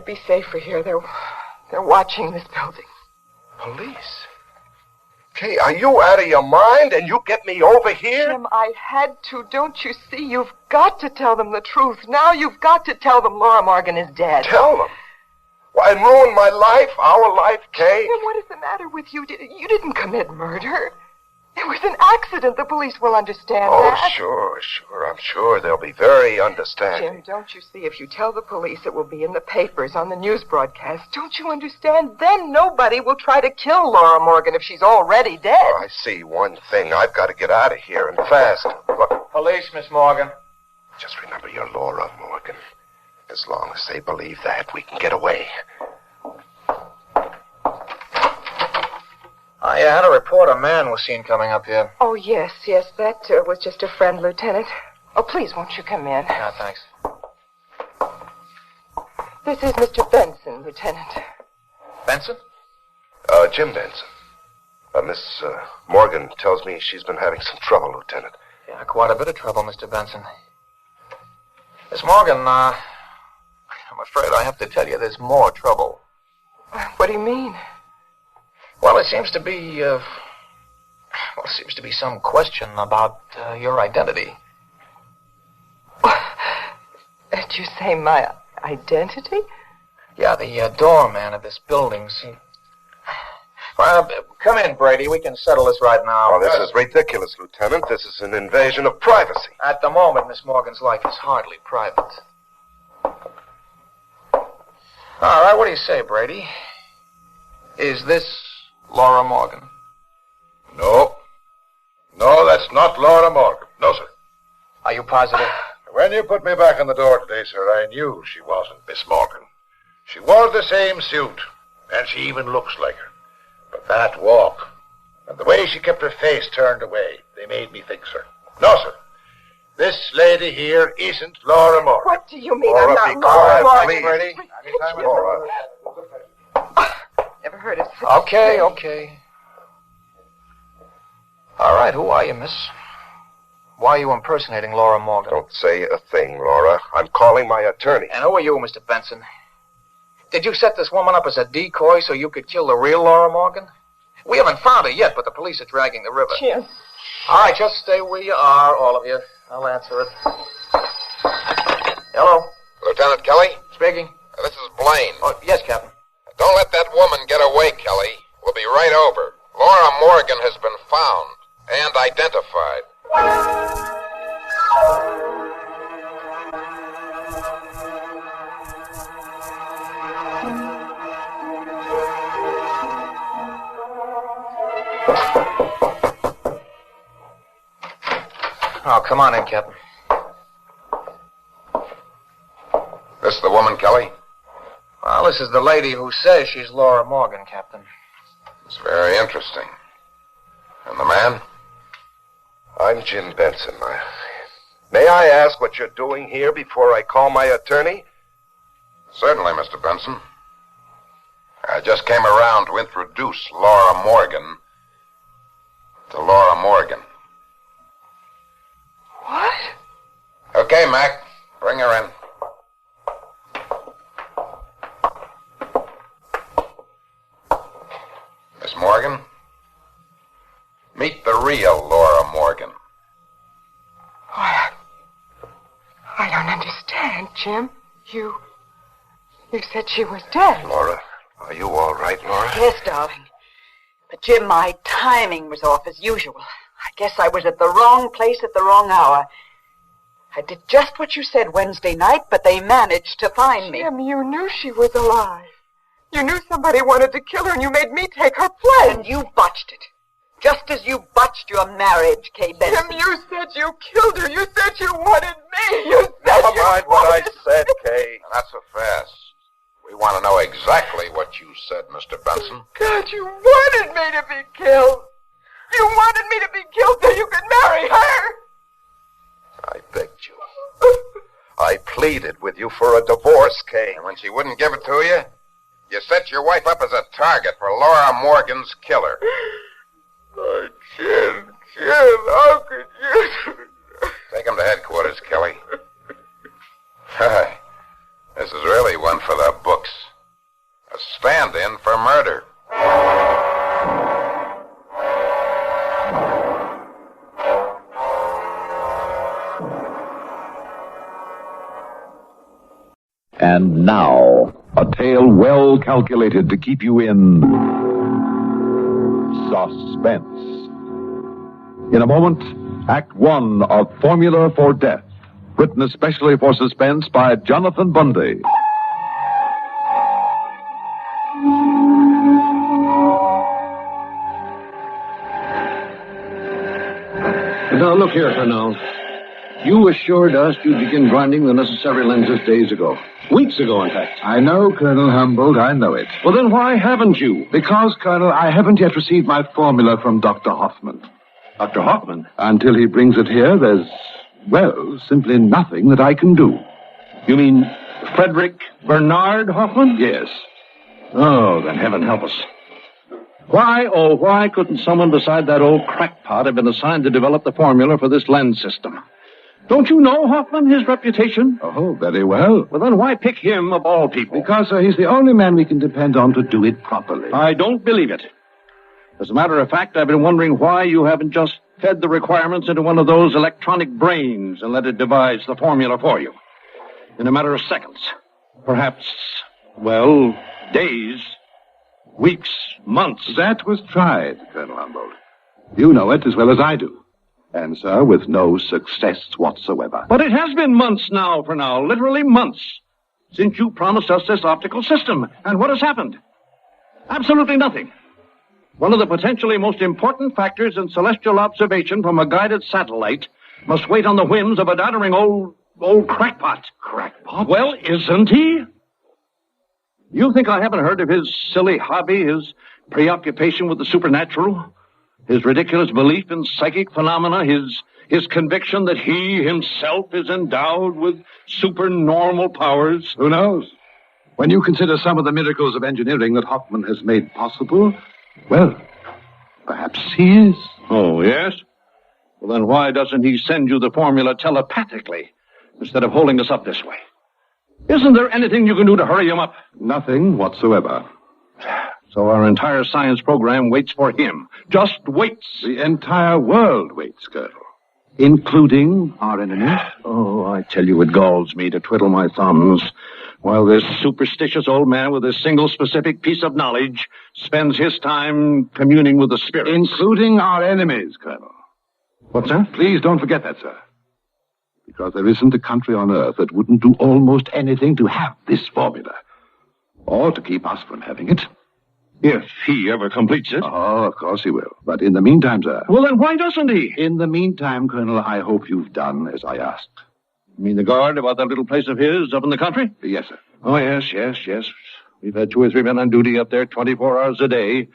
U: be safer here. They're watching this building.
P: Police? Kay, are you out of your mind and you get me over here?
U: Jim, I had to. Don't you see? You've got to tell them the truth. Now you've got to tell them Laura Morgan is dead.
P: Tell them? Why, and ruin my life, our life, Kay?
U: Jim, what is the matter with you? You didn't commit murder. It was an accident. The police will understand that.
P: Oh, sure. I'm sure they'll be very understanding.
U: Jim, don't you see? If you tell the police, it will be in the papers, on the news broadcast. Don't you understand? Then nobody will try to kill Laura Morgan if she's already dead.
P: Oh, I see one thing. I've got to get out of here and fast. Look.
M: Police, Miss Morgan.
P: Just remember you're Laura Morgan. As long as they believe that, we can get away.
M: I had a report a man was seen coming up here.
U: Oh, yes. That was just a friend, Lieutenant. Oh, please, won't you come in?
M: Yeah, thanks.
U: This is Mr. Benson, Lieutenant.
M: Benson?
P: Jim Benson. Miss Morgan tells me she's been having some trouble, Lieutenant.
M: Yeah, quite a bit of trouble, Mr. Benson. Miss Morgan, I'm afraid I have to tell you there's more trouble.
U: What do you mean?
M: Well, it seems to be, some question about your identity.
U: Did you say my identity?
M: Yeah, the doorman of this building. Well, come in, Brady. We can settle this right now.
P: Oh, this is ridiculous, Lieutenant. This is an invasion of privacy.
M: At the moment, Miss Morgan's life is hardly private. All right, what do you say, Brady? Is this Laura Morgan?
B: No, that's not Laura Morgan. No, sir.
M: Are you positive?
T: When you put me back in the door today, sir, I knew she wasn't Miss Morgan. She wore the same suit, and she even looks like her. But that walk, and the way she kept her face turned away, they made me think, sir. No, sir. This lady here isn't Laura Morgan.
U: What do you mean
T: Laura,
U: I'm
T: be
U: not Laura
T: quiet,
U: Morgan?
T: please. Laura.
U: Never heard of such
M: Okay,
U: a thing.
M: okay. All right, who are you, miss? Why are you impersonating Laura Morgan?
P: Don't say a thing, Laura. I'm calling my attorney.
M: And who are you, Mr. Benson? Did you set this woman up as a decoy so you could kill the real Laura Morgan? We haven't found her yet, but the police are dragging the river.
U: Jim.
M: All right, just stay where you are, all of you. I'll answer it. Hello?
B: Lieutenant Kelly?
M: Speaking.
B: This is Blaine.
M: Oh, yes, Captain.
B: Don't let that woman get away, Kelly. We'll be right over. Laura Morgan has been found and identified.
M: Oh, come on in, Captain.
B: This the woman, Kelly?
M: Well, this is the lady who says she's Laura Morgan, Captain.
B: It's very interesting. And the man?
P: I'm Jim Benson. May I ask what you're doing here before I call my attorney?
B: Certainly, Mr. Benson. I just came around to introduce Laura Morgan to Laura Morgan.
U: What?
B: Okay, Mac. Bring her in. Miss Morgan, meet the real Laura Morgan.
U: I don't understand, Jim. You said she was dead.
P: Laura, are you all right, Laura?
D: Yes, darling. But, Jim, my timing was off as usual. I guess I was at the wrong place at the wrong hour. I did just what you said Wednesday night, but they managed to find me.
U: Jim, you knew she was alive. You knew somebody wanted to kill her, and you made me take her place.
D: And you botched it. Just as you botched your marriage, Kay Benson.
U: Jim, you said you killed her. You said you wanted me. You said
B: Never
U: you
B: mind what I
U: wanted
B: said, Kay. Not so fast. We want to know exactly what you said, Mr. Benson.
U: God, you wanted me to be killed. You wanted me to be killed so you could marry her.
P: I begged you. I pleaded with you for a divorce, Kay.
B: And when she wouldn't give it to you, you set your wife up as a target for Laura Morgan's killer.
U: Oh, Jim, how could you?
B: Take him to headquarters, Kelly. This is really one for the books. A stand-in for murder.
V: And now, a tale well calculated to keep you in suspense. In a moment, Act One of Formula for Death, written especially for Suspense by Jonathan Bundy.
W: Now, look here, Colonel. You assured us you'd begin grinding the necessary lenses days ago. Weeks ago, in fact.
V: I know, Colonel Humboldt, I know it.
W: Well, then why haven't you?
V: Because, Colonel, I haven't yet received my formula from Dr. Hoffman.
W: Dr. Hoffman?
V: Until he brings it here, there's, well, simply nothing that I can do.
W: You mean Frederick Bernard Hoffman?
V: Yes.
W: Oh, then heaven help us. Why, oh, why couldn't someone beside that old crackpot have been assigned to develop the formula for this lens system? Don't you know Hoffman, his reputation?
V: Oh, very well.
W: Well, then why pick him of all people?
V: Because, sir, he's the only man we can depend on to do it properly.
W: I don't believe it. As a matter of fact, I've been wondering why you haven't just fed the requirements into one of those electronic brains and let it devise the formula for you. In a matter of seconds. Perhaps, well, days, weeks, months.
V: That was tried, Colonel Humboldt. You know it as well as I do. And, sir, with no success whatsoever.
W: But it has been months now, literally months, since you promised us this optical system. And what has happened? Absolutely nothing. One of the potentially most important factors in celestial observation from a guided satellite must wait on the whims of a doddering old old crackpot.
T: Crackpot?
W: Well, isn't he? You think I haven't heard of his silly hobby, his preoccupation with the supernatural, his ridiculous belief in psychic phenomena, his conviction that he himself is endowed with supernormal powers?
T: Who knows? When you consider some of the miracles of engineering that Hoffman has made possible, well, perhaps he is.
W: Oh, yes? Well, then why doesn't he send you the formula telepathically instead of holding us up this way? Isn't there anything you can do to hurry him up?
T: Nothing whatsoever.
W: So our entire science program waits for him. Just waits.
T: The entire world waits, Colonel. Including our enemies.
W: Oh, I tell you, it galls me to twiddle my thumbs while this superstitious old man with a single specific piece of knowledge spends his time communing with the spirits.
T: Including our enemies, Colonel.
W: What's that?
T: Please don't forget that, sir. Because there isn't a country on Earth that wouldn't do almost anything to have this formula. Or to keep us from having it.
W: If he ever completes it.
T: Oh, of course he will. But in the meantime, sir...
W: Well, then why doesn't he?
T: In the meantime, Colonel, I hope you've done as I asked.
W: You mean the guard about that little place of his up in the country?
T: Yes, sir.
W: Oh, yes. We've had 2 or 3 men on duty up there 24 hours a day,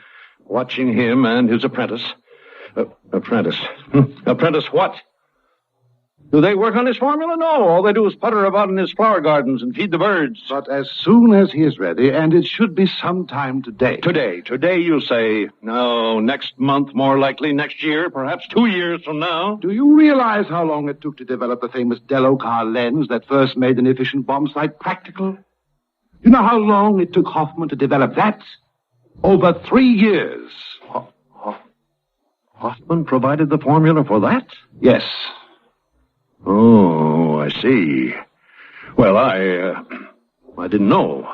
W: watching him and his apprentice. Apprentice what? Do they work on his formula? No. All they do is putter about in his flower gardens and feed the birds.
T: But as soon as he is ready, and it should be sometime today.
W: Today, you say. No, next month, more likely next year, perhaps 2 years from now.
T: Do you realize how long it took to develop the famous Deloccar lens that first made an efficient bomb sight practical? You know how long it took Hoffman to develop that? Over 3 years.
W: Hoffman provided the formula for that?
T: Yes.
W: Oh, I see. Well, I didn't know.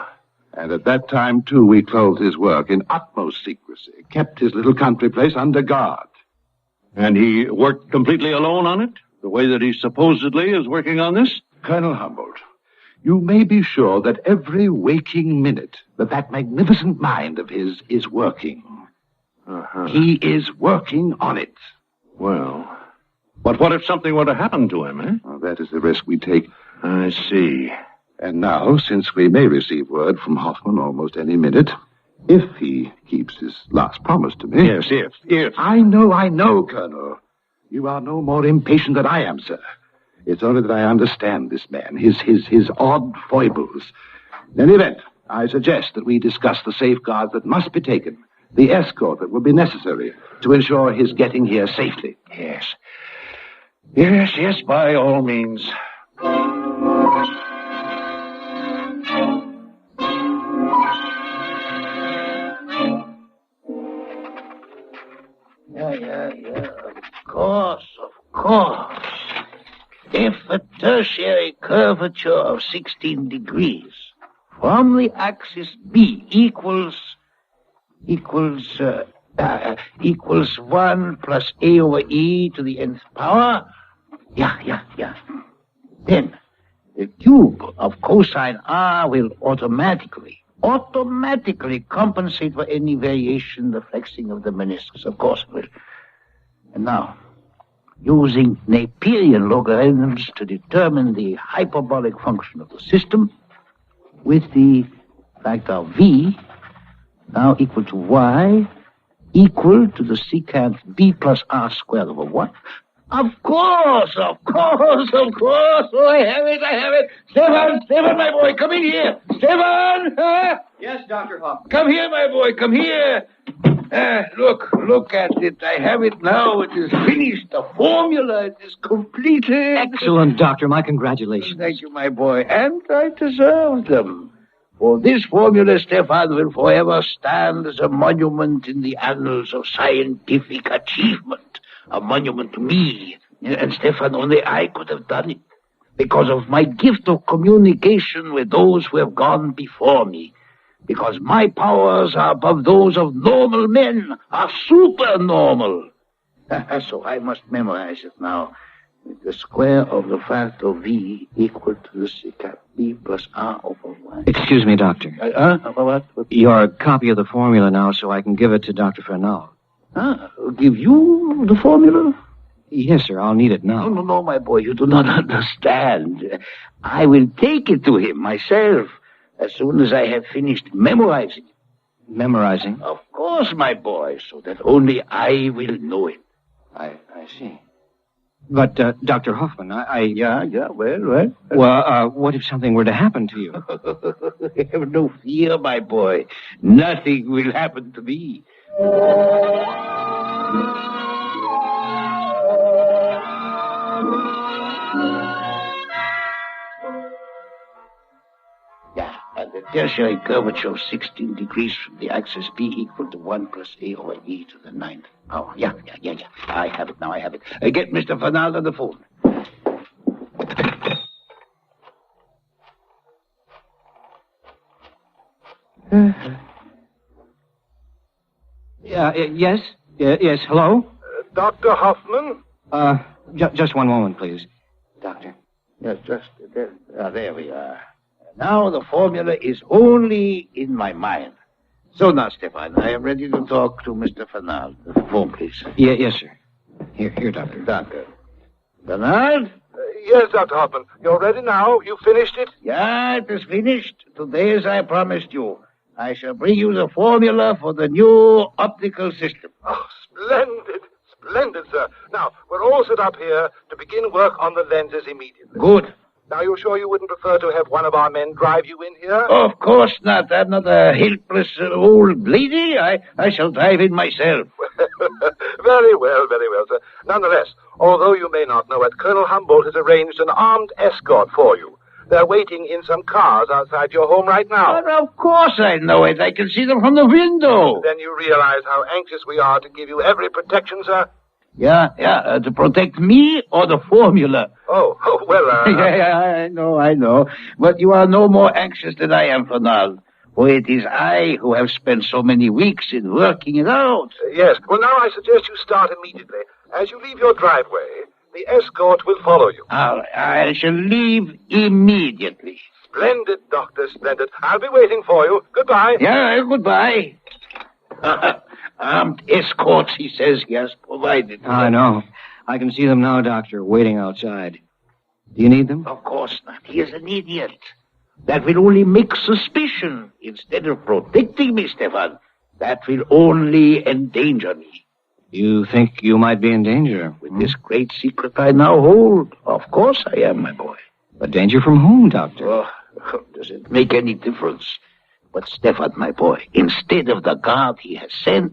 T: And at that time, too, we clothed his work in utmost secrecy, kept his little country place under guard.
W: And he worked completely alone on it? The way that he supposedly is working on this?
T: Colonel Humboldt, you may be sure that every waking minute that magnificent mind of his is working.
W: Uh-huh.
T: He is working on it.
W: Well... But what if something were to happen to him, eh?
T: Well, that is the risk we take.
W: I see.
T: And now, since we may receive word from Hoffman almost any minute, if he keeps his last promise to me...
W: Yes, if.
T: I know, Colonel. You are no more impatient than I am, sir. It's only that I understand this man, his odd foibles. In any event, I suggest that we discuss the safeguards that must be taken, the escort that will be necessary to ensure his getting here safely.
W: Yes, by all means.
J: Yeah. Of course. If a tertiary curvature of 16 degrees from the axis B equals 1 plus A over E to the nth power. Yeah. Then the cube of cosine R will automatically compensate for any variation in the flexing of the meniscus. Of course it will. And now, using Naperian logarithms to determine the hyperbolic function of the system, with the factor V now equal to Y equal to the secant B plus R squared over 1. Of course. Oh, I have it. Stefan, my boy, come in here. Stefan!
H: Yes, Dr. Hoffman.
J: Come here, my boy, come here. Look at it. I have it now. It is finished. The formula is completed.
A: Excellent, Doctor. My congratulations.
J: Thank you, my boy. And I deserve them. For this formula, Stefan, will forever stand as a monument in the annals of scientific achievement. A monument to me. And Stefan, only I could have done it. Because of my gift of communication with those who have gone before me. Because my powers are above those of normal men, are supernormal. So I must memorize it now. The square of the factor V equal to the secant B plus R over 1.
A: Excuse me, Doctor.
J: What?
A: Your copy of the formula now, so I can give it to Dr. Fernald.
J: Give you the formula?
A: Yes, sir. I'll need it now.
K: No, my boy. You do not understand. I will take it to him myself as soon as I have finished memorizing.
A: Memorizing?
K: Of course, my boy, so that only I will know it.
A: I see. But, Dr. Hoffman,
K: Yeah, well.
A: Well, what if something were to happen to you?
K: Have no fear, my boy. Nothing will happen to me. Yeah, and the tertiary curvature of 16 degrees from the axis B equal to 1 plus A over E to the 9th. Oh, yeah. I have it now, Get Mr. Fernald on the phone.
A: Yes? Yes, hello?
T: Dr. Hoffman?
A: Just one moment, please. Doctor.
K: Yes, just there we are. Now the formula is only in my mind. So now, Stefan, I am ready to talk to Mr. Fernald. The phone, please.
A: Yes, sir. Here, Doctor.
K: Doctor. Fernald?
T: Yes, Dr. Hoffman. You're ready now? You finished it?
K: Yeah, it is finished. Today, as I promised you, I shall bring you the formula for the new optical system.
T: Oh, splendid, sir. Now, we're all set up here to begin work on the lenses immediately.
K: Good.
T: Now, you sure you wouldn't prefer to have one of our men drive you in here?
K: Of course not. I'm not a helpless old lady. I shall drive in myself.
T: Very well, sir. Nonetheless, although you may not know it, Colonel Humboldt has arranged an armed escort for you. They're waiting in some cars outside your home right now.
K: But of course I know it. I can see them from the window.
T: Then you realize how anxious we are to give you every protection, sir?
K: Yeah, to protect me or the formula.
T: Oh, well,
K: I know. But you are no more anxious than I am, Fernald. For it is I who have spent so many weeks in working it out.
T: Yes. Well, now I suggest you start immediately. As you leave your driveway, the escort will follow you.
K: I shall leave immediately.
T: Splendid, Doctor, splendid. I'll be waiting for you. Goodbye.
K: Yeah, goodbye. Armed escorts, he says he has provided.
A: I know. I can see them now, Doctor, waiting outside. Do you need them?
K: Of course not. He is an idiot. That will only make suspicion instead of protecting me, Stefan. That will only endanger me.
A: You think you might be in danger?
K: With this great secret I now hold, of course I am, my boy.
A: But danger from whom, Doctor?
K: Oh, does it make any difference? But Stefan, my boy, instead of the guard he has sent,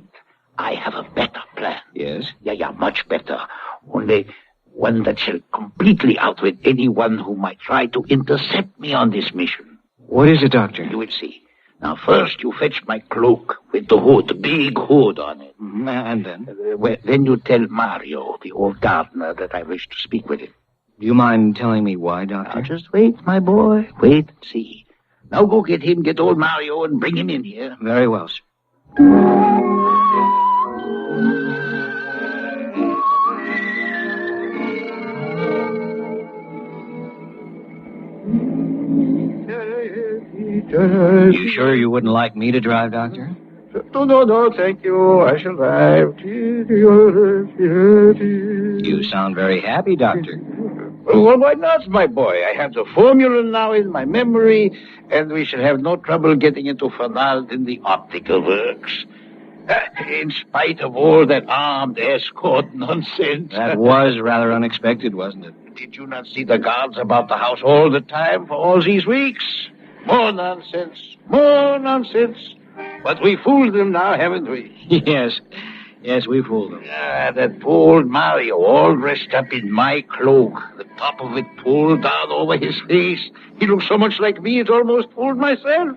K: I have a better plan.
A: Yes?
K: Yeah, much better. Only one that shall completely outwit anyone who might try to intercept me on this mission.
A: What is it, Doctor?
K: You will see. Now, first you fetch my cloak with the hood, the big hood on it.
A: And then?
K: Then you tell Mario, the old gardener, that I wish to speak with him.
A: Do you mind telling me why, Doctor?
K: Now, just wait, my boy. Wait and see. Now go get old Mario, and bring him in here.
A: Very well, sir. You sure you wouldn't like me to drive, Doctor?
K: No, thank you. I shall drive.
A: You sound very happy, Doctor.
K: Well, why not, my boy? I have the formula now in my memory, and we shall have no trouble getting into Fernald in the optical works. In spite of all that armed escort nonsense.
A: That was rather unexpected, wasn't it?
K: Did you not see the guards about the house all the time for all these weeks? More nonsense. But we fooled them now, haven't we?
A: Yes, we fooled them.
K: That poor old Mario, all dressed up in my cloak, the top of it pulled down over his face. He looked so much like me, it almost fooled myself.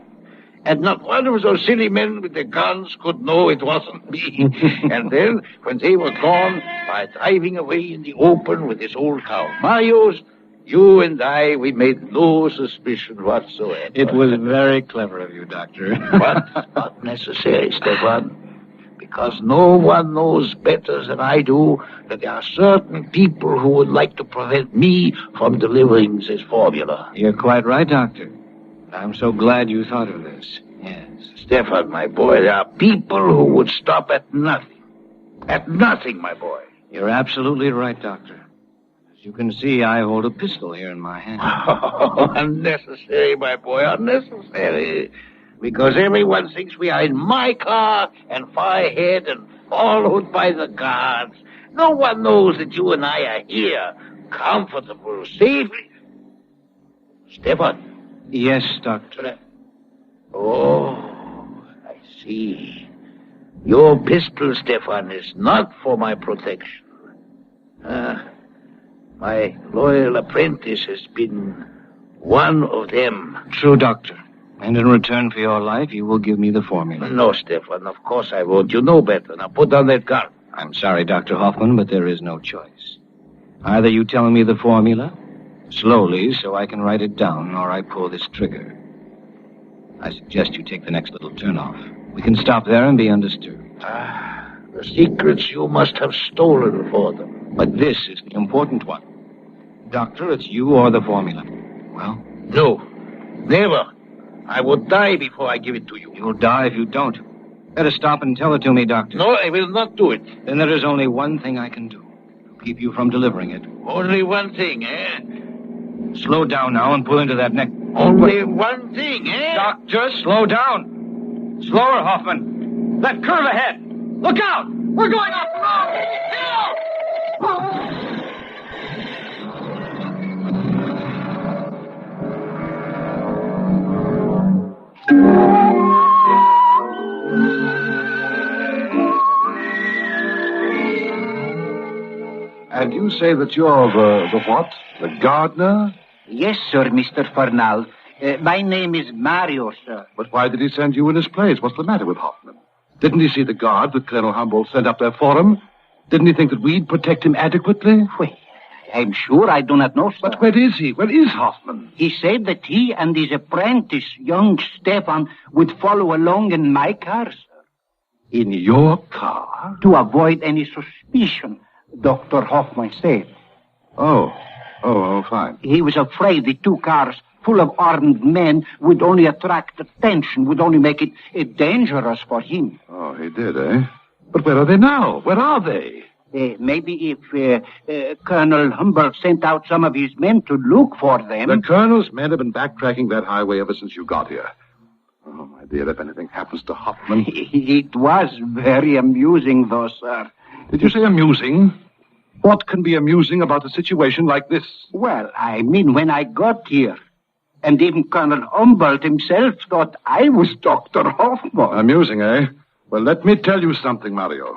K: And not one of those silly men with the guns could know it wasn't me. And then, when they were gone, by driving away in the open with this old cow Mario's, you and I, we made no suspicion whatsoever.
A: It was very clever of you, Doctor.
K: But not necessary, Stefan. Because no one knows better than I do that there are certain people who would like to prevent me from delivering this formula.
A: You're quite right, Doctor. I'm so glad you thought of this. Yes.
K: Stefan, my boy, there are people who would stop at nothing. At nothing, my boy.
A: You're absolutely right, Doctor. As you can see, I hold a pistol here in my hand.
K: Oh, unnecessary, my boy, unnecessary. Because everyone thinks we are in my car and far ahead and followed by the guards. No one knows that you and I are here, comfortable, safely. Stefan.
A: Yes, Doctor.
K: Oh, I see. Your pistol, Stefan, is not for my protection. My loyal apprentice has been one of them.
A: True, Doctor. And in return for your life, you will give me the formula.
K: No, Stefan, of course I won't. You know better. Now put down that gun.
A: I'm sorry, Dr. Hoffman, but there is no choice. Either you tell me the formula, slowly, so I can write it down, or I pull this trigger. I suggest you take the next little turnoff. We can stop there and be undisturbed.
K: The secrets you must have stolen for them.
A: But this is the important one. Doctor, it's you or the formula. Well?
K: No, never. I would die before I give it to you.
A: You'll die if you don't. Better stop and tell it to me, Doctor.
K: No, I will not do it.
A: Then there is only one thing I can do to keep you from delivering it.
K: Only one thing, eh?
A: Slow down now and pull into that neck.
K: Only one thing, eh?
A: Doctor, slow down. Slower, Hoffman. That curve ahead. Look out! We're going off the road!
V: And you say that you're the what? The gardener?
O: Yes, sir, Mr. Fernald. My name is Mario, sir.
V: But why did he send you in his place? What's the matter with Hoffman? Didn't he see the guard that Colonel Humboldt sent up there for him? Didn't he think that we'd protect him adequately?
O: Well, I'm sure I do not know, sir.
V: But where is he? Where is Hoffman?
O: He said that he and his apprentice, young Stefan, would follow along in my car, sir.
V: In your car?
O: To avoid any suspicion, Dr. Hoffman said.
V: Oh, fine.
O: He was afraid the two cars full of armed men would only attract attention, would only make it dangerous for him.
V: Oh, he did, eh? But where are they now? Where are they?
O: Maybe if Colonel Humboldt sent out some of his men to look for them...
V: The Colonel's men have been backtracking that highway ever since you got here. Oh, my dear, if anything happens to Hoffman...
O: It was very amusing, though, sir.
V: Did you say amusing? What can be amusing about a situation like this?
O: Well, I mean, when I got here, and even Colonel Humboldt himself thought I was Dr. Hoffman.
V: Amusing, eh? Well, let me tell you something, Mario.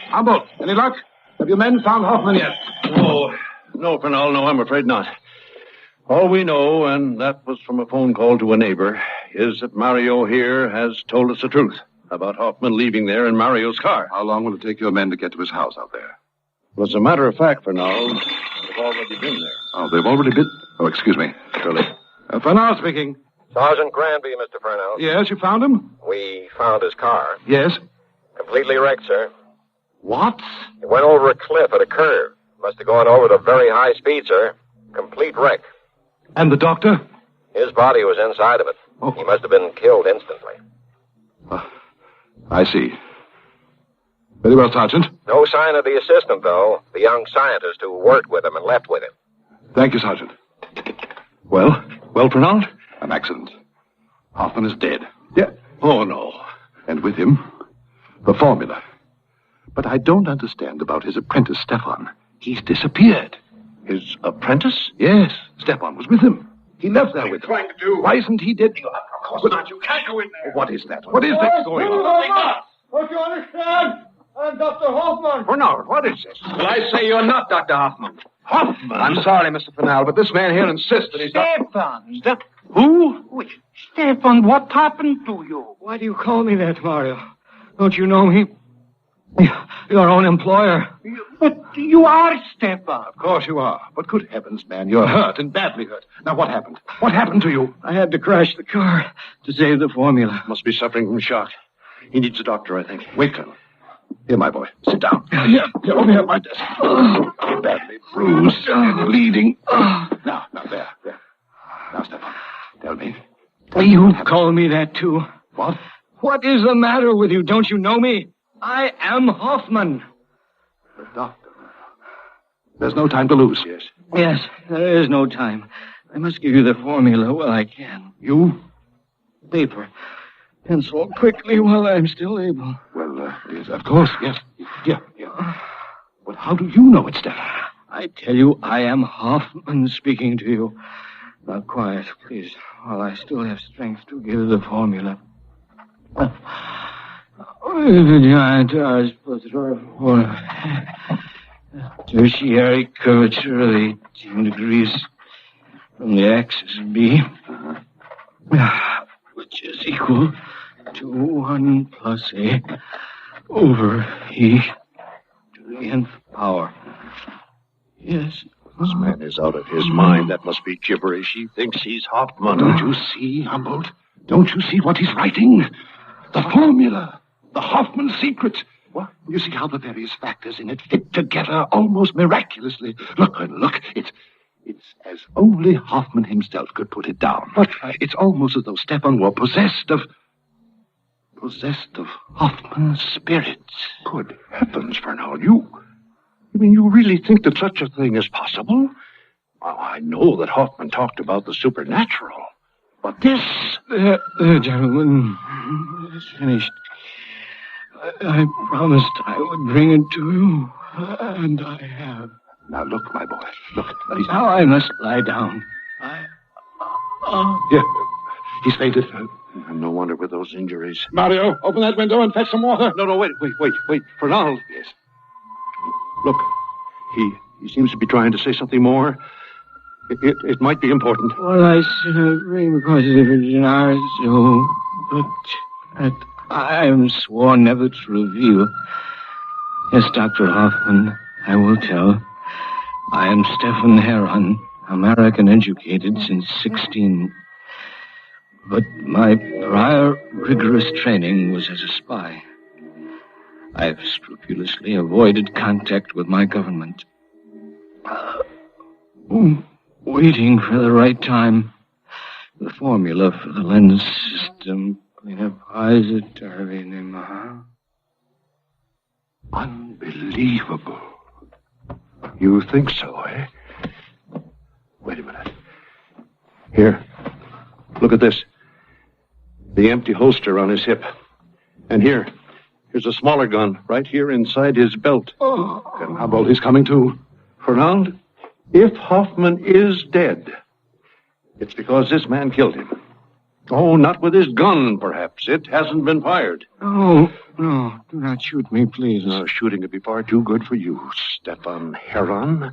V: Humboldt, any luck? Have your men found Hoffman yet?
W: Oh, no, Fernald, no, I'm afraid not. All we know, and that was from a phone call to a neighbor, is that Mario here has told us the truth about Hoffman leaving there in Mario's car.
V: How long will it take your men to get to his house out there?
W: Well, as a matter of fact, Fernald, they've already been there.
V: Oh, they've already been... Oh, excuse me.
W: Surely.
V: Fernald speaking.
B: Sergeant Granby, Mr. Fernald.
V: Yes, you found him?
B: We found his car.
V: Yes.
B: Completely wrecked, sir.
V: What?
B: He went over a cliff at a curve. Must have gone over at a very high speed, sir. Complete wreck.
V: And the doctor?
B: His body was inside of it.
V: Oh.
B: He must have been killed instantly.
V: I see. Very well, Sergeant.
B: No sign of the assistant, though. The young scientist who worked with him and left with him.
V: Thank you, Sergeant.
W: Well, Fernald?
V: An accident. Hoffman is dead.
W: Yeah. Oh, no.
V: And with him, the formula. But I don't understand about his apprentice, Stefan. He's disappeared.
W: His apprentice?
V: Yes, Stefan was with him. He left there with him.
T: Trying to do?
V: Why isn't he dead?
T: Of course not. You can't go in there.
V: What is that? What is that going on?
G: Don't you understand? I'm Dr. Hoffman.
W: Bernard, what is this?
G: Well, I say you're not Dr. Hoffman.
W: Hoffman?
G: I'm sorry, Mr. Fernald, but this man here insists that he's
O: Stefan!
W: Who?
O: Wait, Stefan, what happened to you?
G: Why do you call me that, Mario? Don't you know me? Your own employer.
O: But you are Stefan.
V: Of course you are. But good heavens, man, you're hurt and badly hurt. Now, what happened? What happened to you?
G: I had to crash the car to save the formula.
W: Must be suffering from shock. He needs a doctor, I think.
V: Wait, Colonel. Here, my boy. Sit down. Here, over here at my desk. Badly bruised and bleeding. Now, there. Now, Stefan, tell me.
G: You call me that, too.
V: What?
G: What is the matter with you? Don't you know me? I am Hoffman.
W: There's no time to lose. Yes.
G: Yes, there is no time. I must give you the formula while I can.
W: You?
G: Paper. Pencil quickly while I'm still able.
W: Well, yes, of course, yes. Yeah. But how do you know it, Stefan?
G: I tell you, I am Hoffman speaking to you. Now, quiet, please, while I still have strength to give the formula. The giant R's plus tertiary curvature of 18 degrees from the axis B, which is equal to 1 plus A over E to the nth power. Yes.
W: This man is out of his mind. That must be gibberish. He thinks he's Hoffman. Don't you see, Humboldt? Don't you see what he's writing? The formula. The Hoffman secret. What? You see how the various factors in it fit together almost miraculously. Look. It's as only Hoffman himself could put it down. But it's almost as though Stefan were possessed of Hoffman's spirit. Good heavens, Fernald, you really think that such a thing is possible? I know that Hoffman talked about the supernatural, but this...
G: The gentleman is finished. I promised I would bring it to you, and I have.
W: Now look, my boy, look.
G: Now I must lie down.
W: Yeah, he's fainted. No wonder with those injuries.
V: Mario, open that window and fetch some water.
W: No, wait. Fernald. Yes. Look, he seems to be trying to say something more. It might be important.
G: Well, I should bring positive genars, but I am sworn never to reveal. Yes, Dr. Hoffman, I will tell. I am Stefan Heron, American educated since 16. But my prior rigorous training was as a spy. I've scrupulously avoided contact with my government. Waiting for the right time. The formula for the lens system.
W: Unbelievable. You think so, eh? Wait a minute. Here. Look at this. The empty holster on his hip. And here's a smaller gun right here inside his belt. And Humboldt is coming too. Fernand, if Hoffman is dead, it's because this man killed him. Oh, not with his gun, perhaps. It hasn't been fired.
G: Oh, no. Do not shoot me, please.
W: No, shooting would be far too good for you, Stefan Heron.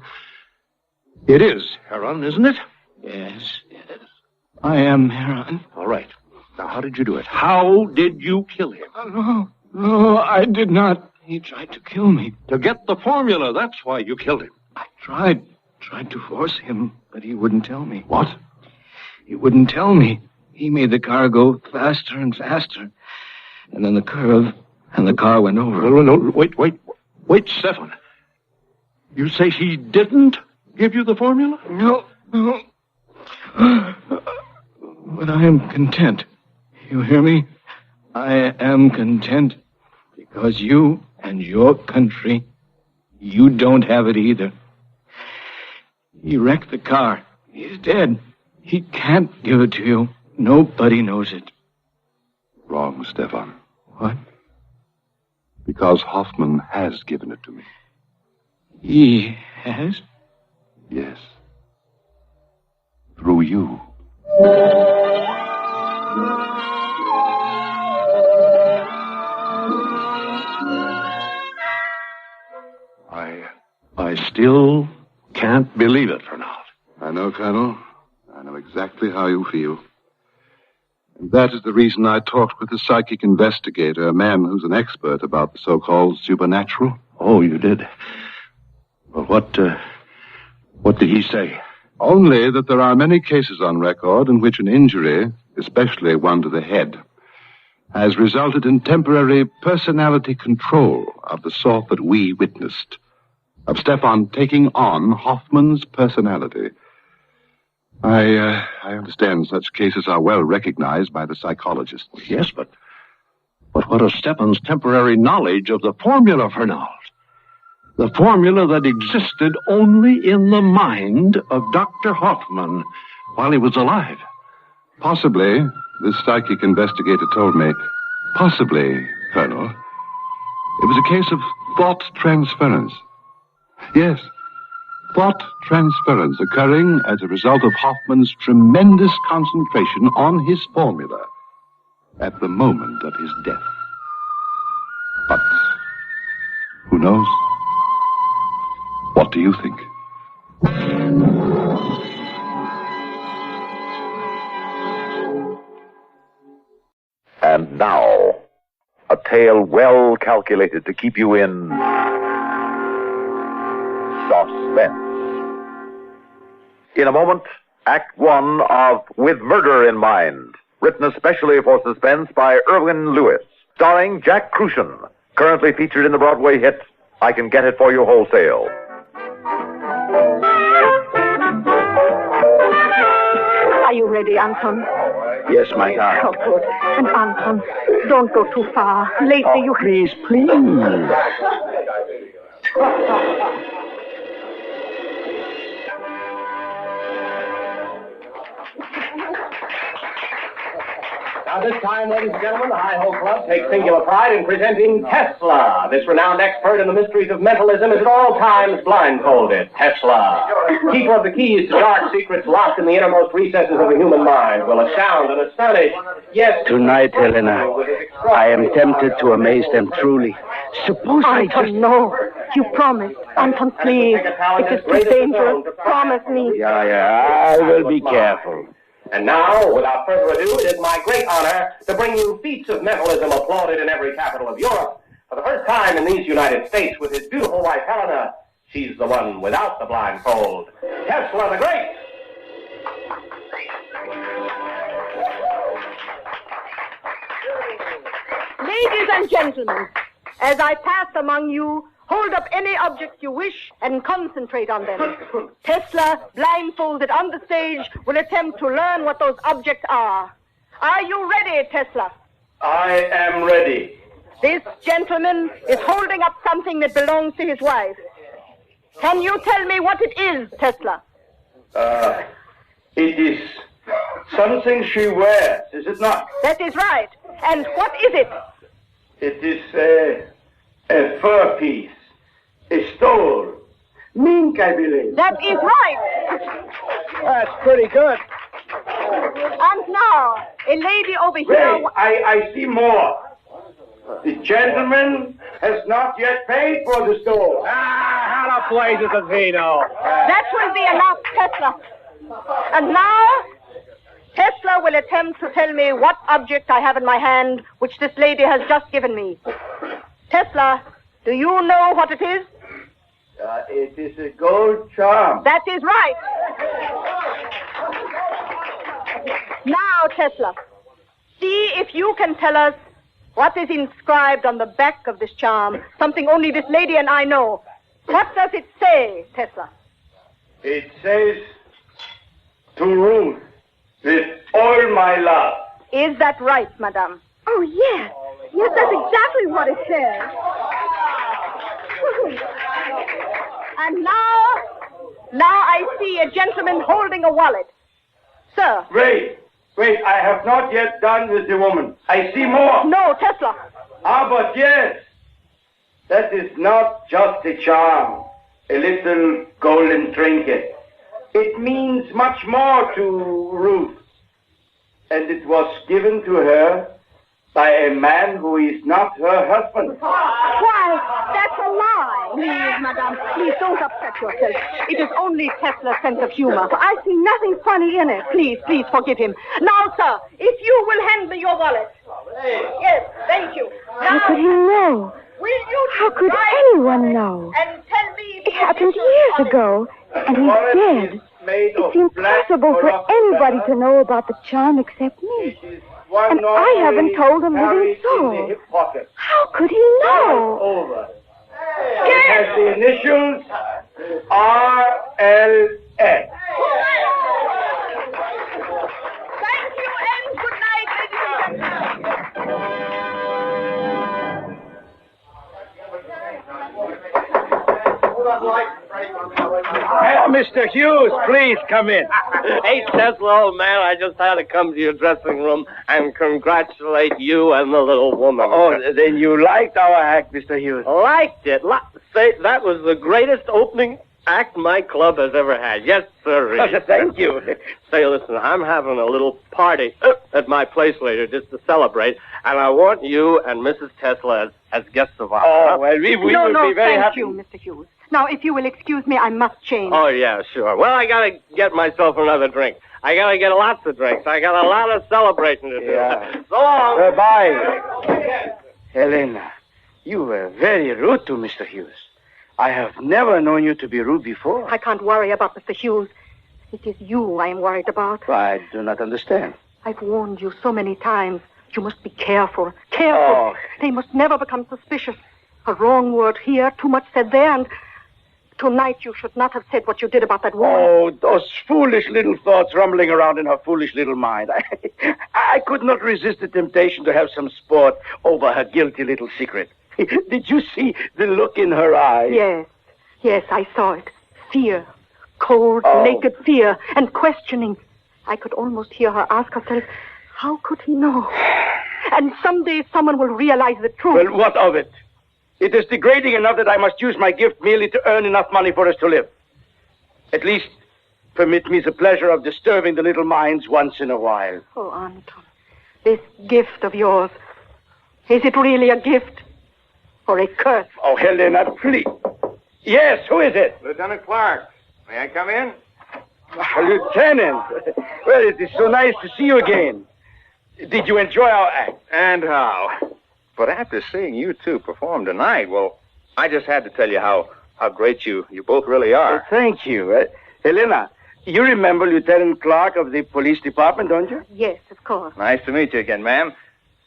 W: It is Heron, isn't it?
G: Yes. I am Heron.
W: All right. Now, how did you do it? How did you kill him?
G: No, I did not. He tried to kill me.
W: To get the formula, that's why you killed him.
G: I tried to force him, but he wouldn't tell me.
W: What?
G: He wouldn't tell me. He made the car go faster and faster. And then the curve, and the car went over.
W: No, wait, Stefan. You say he didn't give you the formula?
G: No. But I am content. You hear me? I am content because you and your country, you don't have it either. He wrecked the car. He's dead. He can't give it to you. Nobody knows it.
W: Wrong, Stefan.
G: What?
W: Because Hoffman has given it to me.
G: He has?
W: Yes. Through you. I still can't believe it, Fernand.
F: I know, Colonel. I know exactly how you feel. And that is the reason I talked with the psychic investigator, a man who's an expert about the so-called supernatural.
W: Oh, you did? Well, what did he say?
F: Only that there are many cases on record in which an injury, especially one to the head, has resulted in temporary personality control of the sort that we witnessed, of Stefan taking on Hoffman's personality. I understand such cases are well recognized by the psychologists.
W: Yes, but what of Stefan's temporary knowledge of the formula, Fernald? The formula that existed only in the mind of Dr. Hoffman while he was alive.
F: Possibly, this psychic investigator told me, possibly, Colonel, it was a case of thought transference. Yes, thought transference occurring as a result of Hoffman's tremendous concentration on his formula at the moment of his death. But who knows? What do you think?
B: And now, a tale well calculated to keep you in suspense. In a moment, Act One of With Murder in Mind, written especially for Suspense by Irwin Lewis, starring Jack Crucian, currently featured in the Broadway hit, I Can Get It For You Wholesale.
D: Are you ready, Anton?
K: Yes, my darling.
D: Oh, good. And Anton, don't go too far. Lately you...
K: Please, please.
C: Now, this time, ladies and gentlemen, the Hi-Ho Club takes singular pride in presenting Tesla. This renowned expert in the mysteries of mentalism is at all times blindfolded. Tesla, keeper of the keys to dark secrets locked in the innermost recesses of the human mind, will astound and astonish. Yes.
K: Tonight, Helena, I am tempted to amaze them truly. Suppose
D: Anton, no. You promised. Anton, please. It is too dangerous. Promise me.
K: Yeah, I will be careful.
C: And now, without further ado, it is my great honor to bring you feats of mentalism applauded in every capital of Europe. For the first time in these United States, with his beautiful wife, Helena, she's the one without the blindfold. Tesla the Great!
D: Ladies and gentlemen, as I pass among you, hold up any objects you wish and concentrate on them. Tesla, blindfolded on the stage, will attempt to learn what those objects are. Are you ready, Tesla?
C: I am ready.
D: This gentleman is holding up something that belongs to his wife. Can you tell me what it is, Tesla?
C: It is something she wears, is it not?
D: That is right. And what is it?
C: It is a fur piece. A stole. Mink, I believe.
D: That is right.
C: That's pretty good.
D: And now, a lady over here...
C: Wait, I see more. The gentleman has not yet paid for the stole. How the blazes does he know?
D: That will be enough, Tesla. And now, Tesla will attempt to tell me what object I have in my hand, which this lady has just given me. Tesla, do you know what it is?
C: It is a gold charm.
D: That is right. Now, Tesla, see if you can tell us what is inscribed on the back of this charm, something only this lady and I know. What does it say, Tesla?
C: It says, to Ruth, with all my love.
D: Is that right, madame?
E: Oh, yes. Yes, that's exactly what it says.
D: And now I see a gentleman holding a wallet. Sir.
C: Wait, I have not yet done with the woman. I see more.
D: No, Tesla.
C: But yes. That is not just a charm, a little golden trinket. It means much more to Ruth. And it was given to her by a man who is not her husband.
D: Why, that's a lie. Please, madame, please don't upset yourself. It is only Tesla's sense of humor. I see nothing funny in it. Please forgive him. Now, sir, if you will hand me your wallet. Yes, thank you.
E: How could he know?
D: Will you
E: How could anyone know?
D: And tell me...
E: It happened years ago, and he's dead. It's impossible for anybody to know about the charm except me. And I haven't told him living soul. How could he know?
C: It has the initials RLS.
D: Thank you and good night, ladies and gentlemen.
N: Mr. Hughes, please come in.
R: Hey, Tesla, old man, I just had to come to your dressing room and congratulate you and the little woman.
N: Oh, then you liked our act, Mr. Hughes.
R: Liked it. Say, that was the greatest opening act my club has ever had. Yes, sir.
N: Thank you.
R: Say, listen, I'm having a little party at my place later just to celebrate, and I want you and Mrs. Tesla as guests of honor.
N: Oh, well, we will be very happy.
S: Thank you, Mr. Hughes. Now, if you will excuse me, I must change.
R: Oh, yeah, sure. Well, I gotta get myself another drink. I gotta get lots of drinks. I got a lot of celebrating to do.
N: Yeah.
R: So long.
N: Bye. Helena, you were very rude to Mr. Hughes. I have never known you to be rude before.
S: I can't worry about Mr. Hughes. It is you I am worried about.
N: I do not understand.
S: I've warned you so many times. You must be careful. Careful.
N: Oh.
S: They must never become suspicious. A wrong word here, too much said there, and tonight you should not have said what you did about that woman.
N: Oh, those foolish little thoughts rumbling around in her foolish little mind. I could not resist the temptation to have some sport over her guilty little secret. Did you see the look in her eyes?
S: Yes, I saw it. Fear. Cold, naked fear. And questioning. I could almost hear her ask herself, how could he know? And someday someone will realize the truth.
N: Well, what of it? It is degrading enough that I must use my gift merely to earn enough money for us to live. At least, permit me the pleasure of disturbing the little minds once in a while.
S: Oh, Anton, this gift of yours, is it really a gift? Or a curse?
N: Oh, Helena, please. Yes, who is it?
Q: Lieutenant Clark. May I come in?
N: Lieutenant. Well, it is so nice to see you again. Did you enjoy our act?
Q: And how? But after seeing you two perform tonight, well, I just had to tell you how great you both really are.
N: Thank you. Helena, you remember Lieutenant Clark of the police department, don't you?
S: Yes, of course.
Q: Nice to meet you again, ma'am.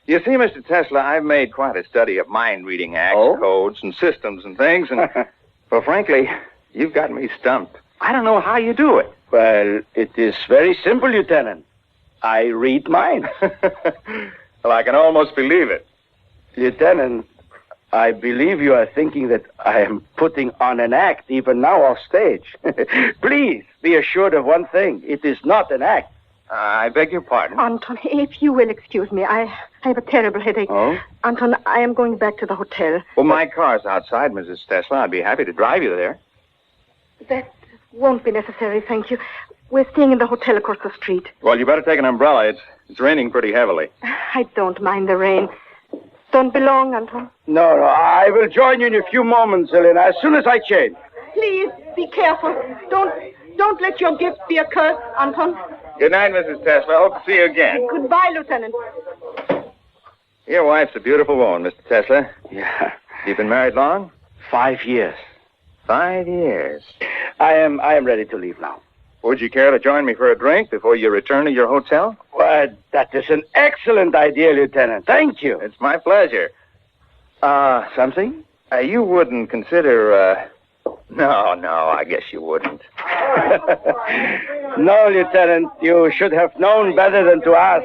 Q: You see, Mr. Tesla, I've made quite a study of mind-reading acts, codes, and systems and things, and, well, frankly, you've got me stumped. I don't know how you do it.
N: Well, it is very simple, Lieutenant. I read minds.
Q: Well, I can almost believe it.
N: Lieutenant, I believe you are thinking that I am putting on an act even now off stage. Please, be assured of one thing. It is not an act.
Q: I beg your pardon.
S: Anton, if you will excuse me, I have a terrible headache.
Q: Oh?
S: Anton, I am going back to the hotel.
Q: Well, my car's outside, Mrs. Tesla. I'd be happy to drive you there.
S: That won't be necessary, thank you. We're staying in the hotel across the street.
Q: Well, you better take an umbrella. It's raining pretty heavily.
S: I don't mind the rain. Don't be long, Anton.
N: No, I will join you in a few moments, Helena, as soon as I change.
S: Please, be careful. Don't let your gift be a curse, Anton.
Q: Good night, Mrs. Tesla. Hope to see you again.
S: Goodbye, Lieutenant.
Q: Your wife's a beautiful woman, Mr. Tesla.
N: Yeah.
Q: You've been married long?
N: 5 years.
Q: 5 years.
N: I am ready to leave now.
Q: Would you care to join me for a drink before you return to your hotel?
N: Well, that is an excellent idea, Lieutenant. Thank you.
Q: It's my pleasure.
N: Something?
Q: You wouldn't consider, No, I guess you wouldn't.
N: No, Lieutenant, you should have known better than to ask.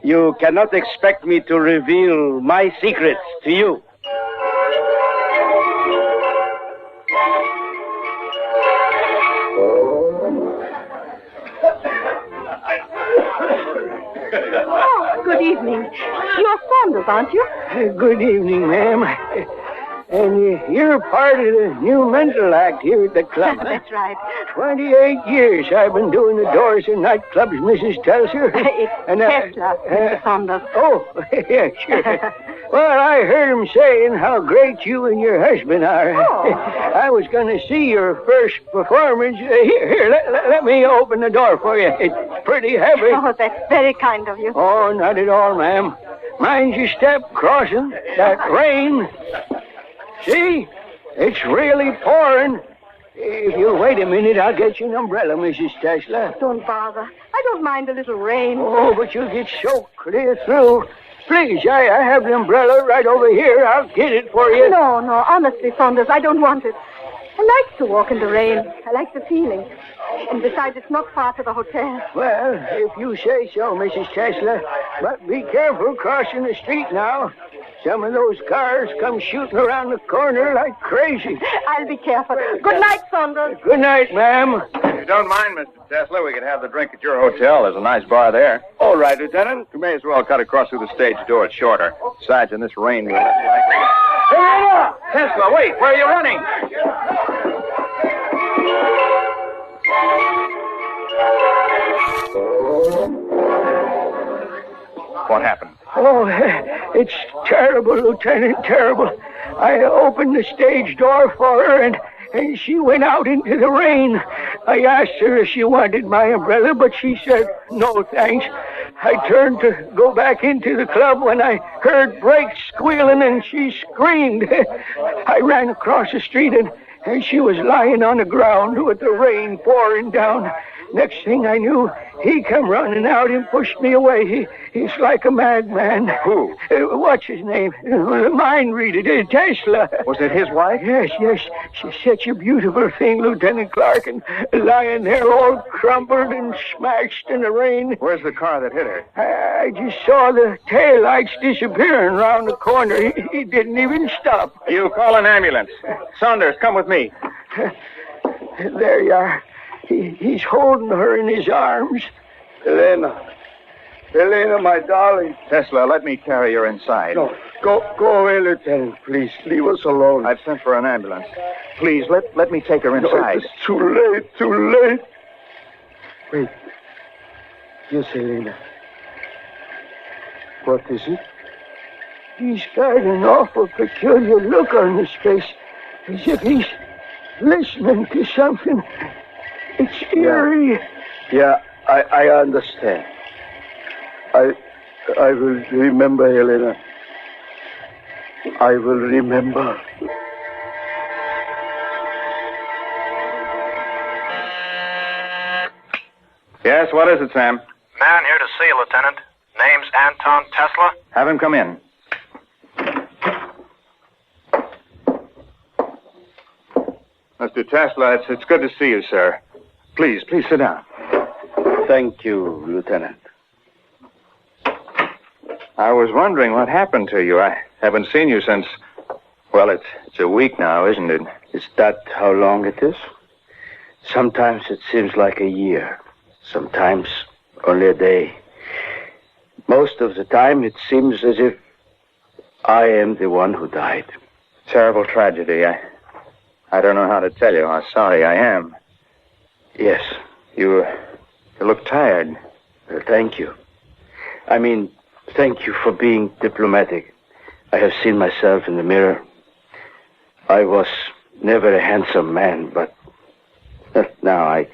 N: You cannot expect me to reveal my secrets to you.
S: Oh, good evening. You're Saunders, aren't you?
N: Good evening, ma'am. And you're part of the new mental act here at the club.
S: That's right.
N: 28 years I've been doing the doors in nightclubs, Mrs. Telser.
S: It's Tesla, Mr. Saunders.
N: Oh, yeah, sure. Well, I heard him saying how great you and your husband are.
S: Oh.
N: I was going to see your first performance. Here, let me open the door for you. It's pretty heavy.
S: Oh, that's very kind of you.
N: Oh, not at all, ma'am. Mind your step crossing. That rain. See? It's really pouring. If you'll wait a minute, I'll get you an umbrella, Mrs. Tesla.
S: Don't bother. I don't mind a little rain.
N: Oh, but you'll get soaked clear through. Please, I have the umbrella right over here. I'll get it for you.
S: No, honestly, Saunders, I don't want it. I like to walk in the rain. I like the feeling. And besides, it's not far to the hotel.
N: Well, if you say so, Mrs. Tesla. But be careful crossing the street now.
I: Some of those cars come shooting around the corner like crazy.
S: I'll be careful. Good night, Saunders.
I: Good night, ma'am.
Q: If you don't mind, Mr. Tesla, we could have the drink at your hotel. There's a nice bar there.
N: All right, Lieutenant.
Q: You may as well cut across through the stage door. It's shorter. Besides, in this rain, we're less likely. Tesla, wait! Where are you running? What happened?
I: Oh, it's terrible, Lieutenant, terrible. I opened the stage door for her, and she went out into the rain. I asked her if she wanted my umbrella, but she said, no, thanks. I turned to go back into the club when I heard brakes squealing, and she screamed. I ran across the street, and she was lying on the ground with the rain pouring down. Next thing I knew, he come running out and pushed me away. He's like a madman.
Q: Who?
I: What's his name? Mind reader, Tesla.
Q: Was it his wife?
I: Yes. She's such a beautiful thing, Lieutenant Clark, and lying there all crumpled and smashed in the rain.
Q: Where's the car that hit her?
I: I just saw the taillights disappearing around the corner. He didn't even stop.
Q: You call an ambulance. Saunders, come with me.
I: There you are. He's holding her in his arms.
N: Elena, my darling.
Q: Tesla, let me carry her inside.
N: No, go away, Lieutenant. Please, leave us alone.
Q: I've sent for an ambulance. Please, let me take her inside.
N: No, it's too late. Wait. Yes, Elena. What is it?
I: He's got an awful peculiar look on his face, as if he's listening to something. It's eerie.
N: Yeah, I understand. I will remember, Helena. I will remember.
Q: Yes, what is it, Sam?
L: Man here to see you, Lieutenant. Name's Anton Tesla.
Q: Have him come in. Mr. Tesla, it's good to see you, sir. Please sit down.
N: Thank you, Lieutenant.
Q: I was wondering what happened to you. I haven't seen you since, well, it's a week now, isn't it?
N: Is that how long it is? Sometimes it seems like a year. Sometimes only a day. Most of the time it seems as if I am the one who died.
Q: Terrible tragedy. I don't know how to tell you how sorry I am.
N: Yes.
Q: You look tired.
N: Thank you. I mean, thank you for being diplomatic. I have seen myself in the mirror. I was never a handsome man, but now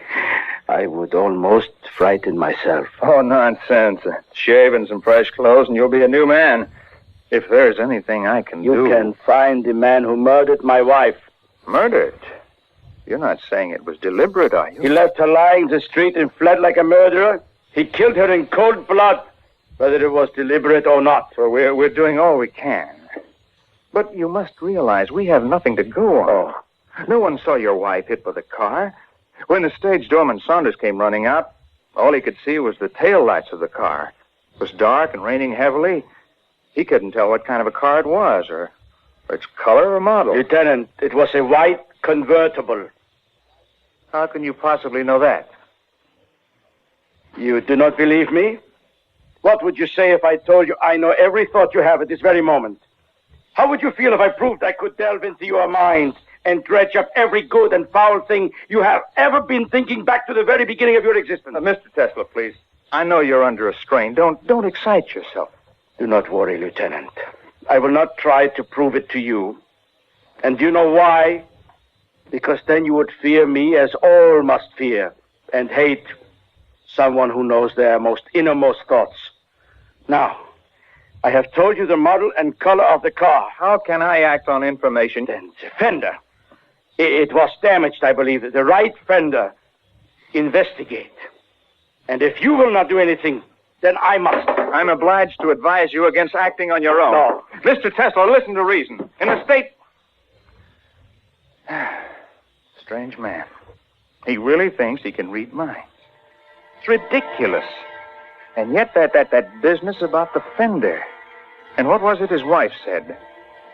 N: I would almost frighten myself.
Q: Oh, nonsense. Shave and some fresh clothes and you'll be a new man. If there's anything I can do...
N: You can find the man who murdered my wife.
Q: Murdered? You're not saying it was deliberate, are you?
N: He left her lying in the street and fled like a murderer. He killed her in cold blood, whether it was deliberate or not.
Q: Well, we're doing all we can. But you must realize we have nothing to go on.
N: Oh.
Q: No one saw your wife hit by the car. When the stage doorman Saunders came running out, all he could see was the tail lights of the car. It was dark and raining heavily. He couldn't tell what kind of a car it was, or its color or model.
N: Lieutenant, it was a white convertible.
Q: How can you possibly know that?
N: You do not believe me? What would you say if I told you I know every thought you have at this very moment? How would you feel if I proved I could delve into your mind and dredge up every good and foul thing you have ever been thinking back to the very beginning of your existence?
Q: Mr. Tesla, please. I know you're under a strain. Don't excite yourself.
N: Do not worry, Lieutenant. I will not try to prove it to you. And do you know why? Because then you would fear me as all must fear, and hate someone who knows their most innermost thoughts. Now, I have told you the model and color of the car.
Q: How can I act on information?
N: Then the fender. It was damaged, I believe. The right fender. Investigate. And if you will not do anything, then I must.
Q: I'm obliged to advise you against acting on your own.
N: No.
Q: Mr. Tesla, listen to reason. In the state... Strange man. He really thinks he can read minds. It's ridiculous. And yet that business about the fender. And what was it his wife said?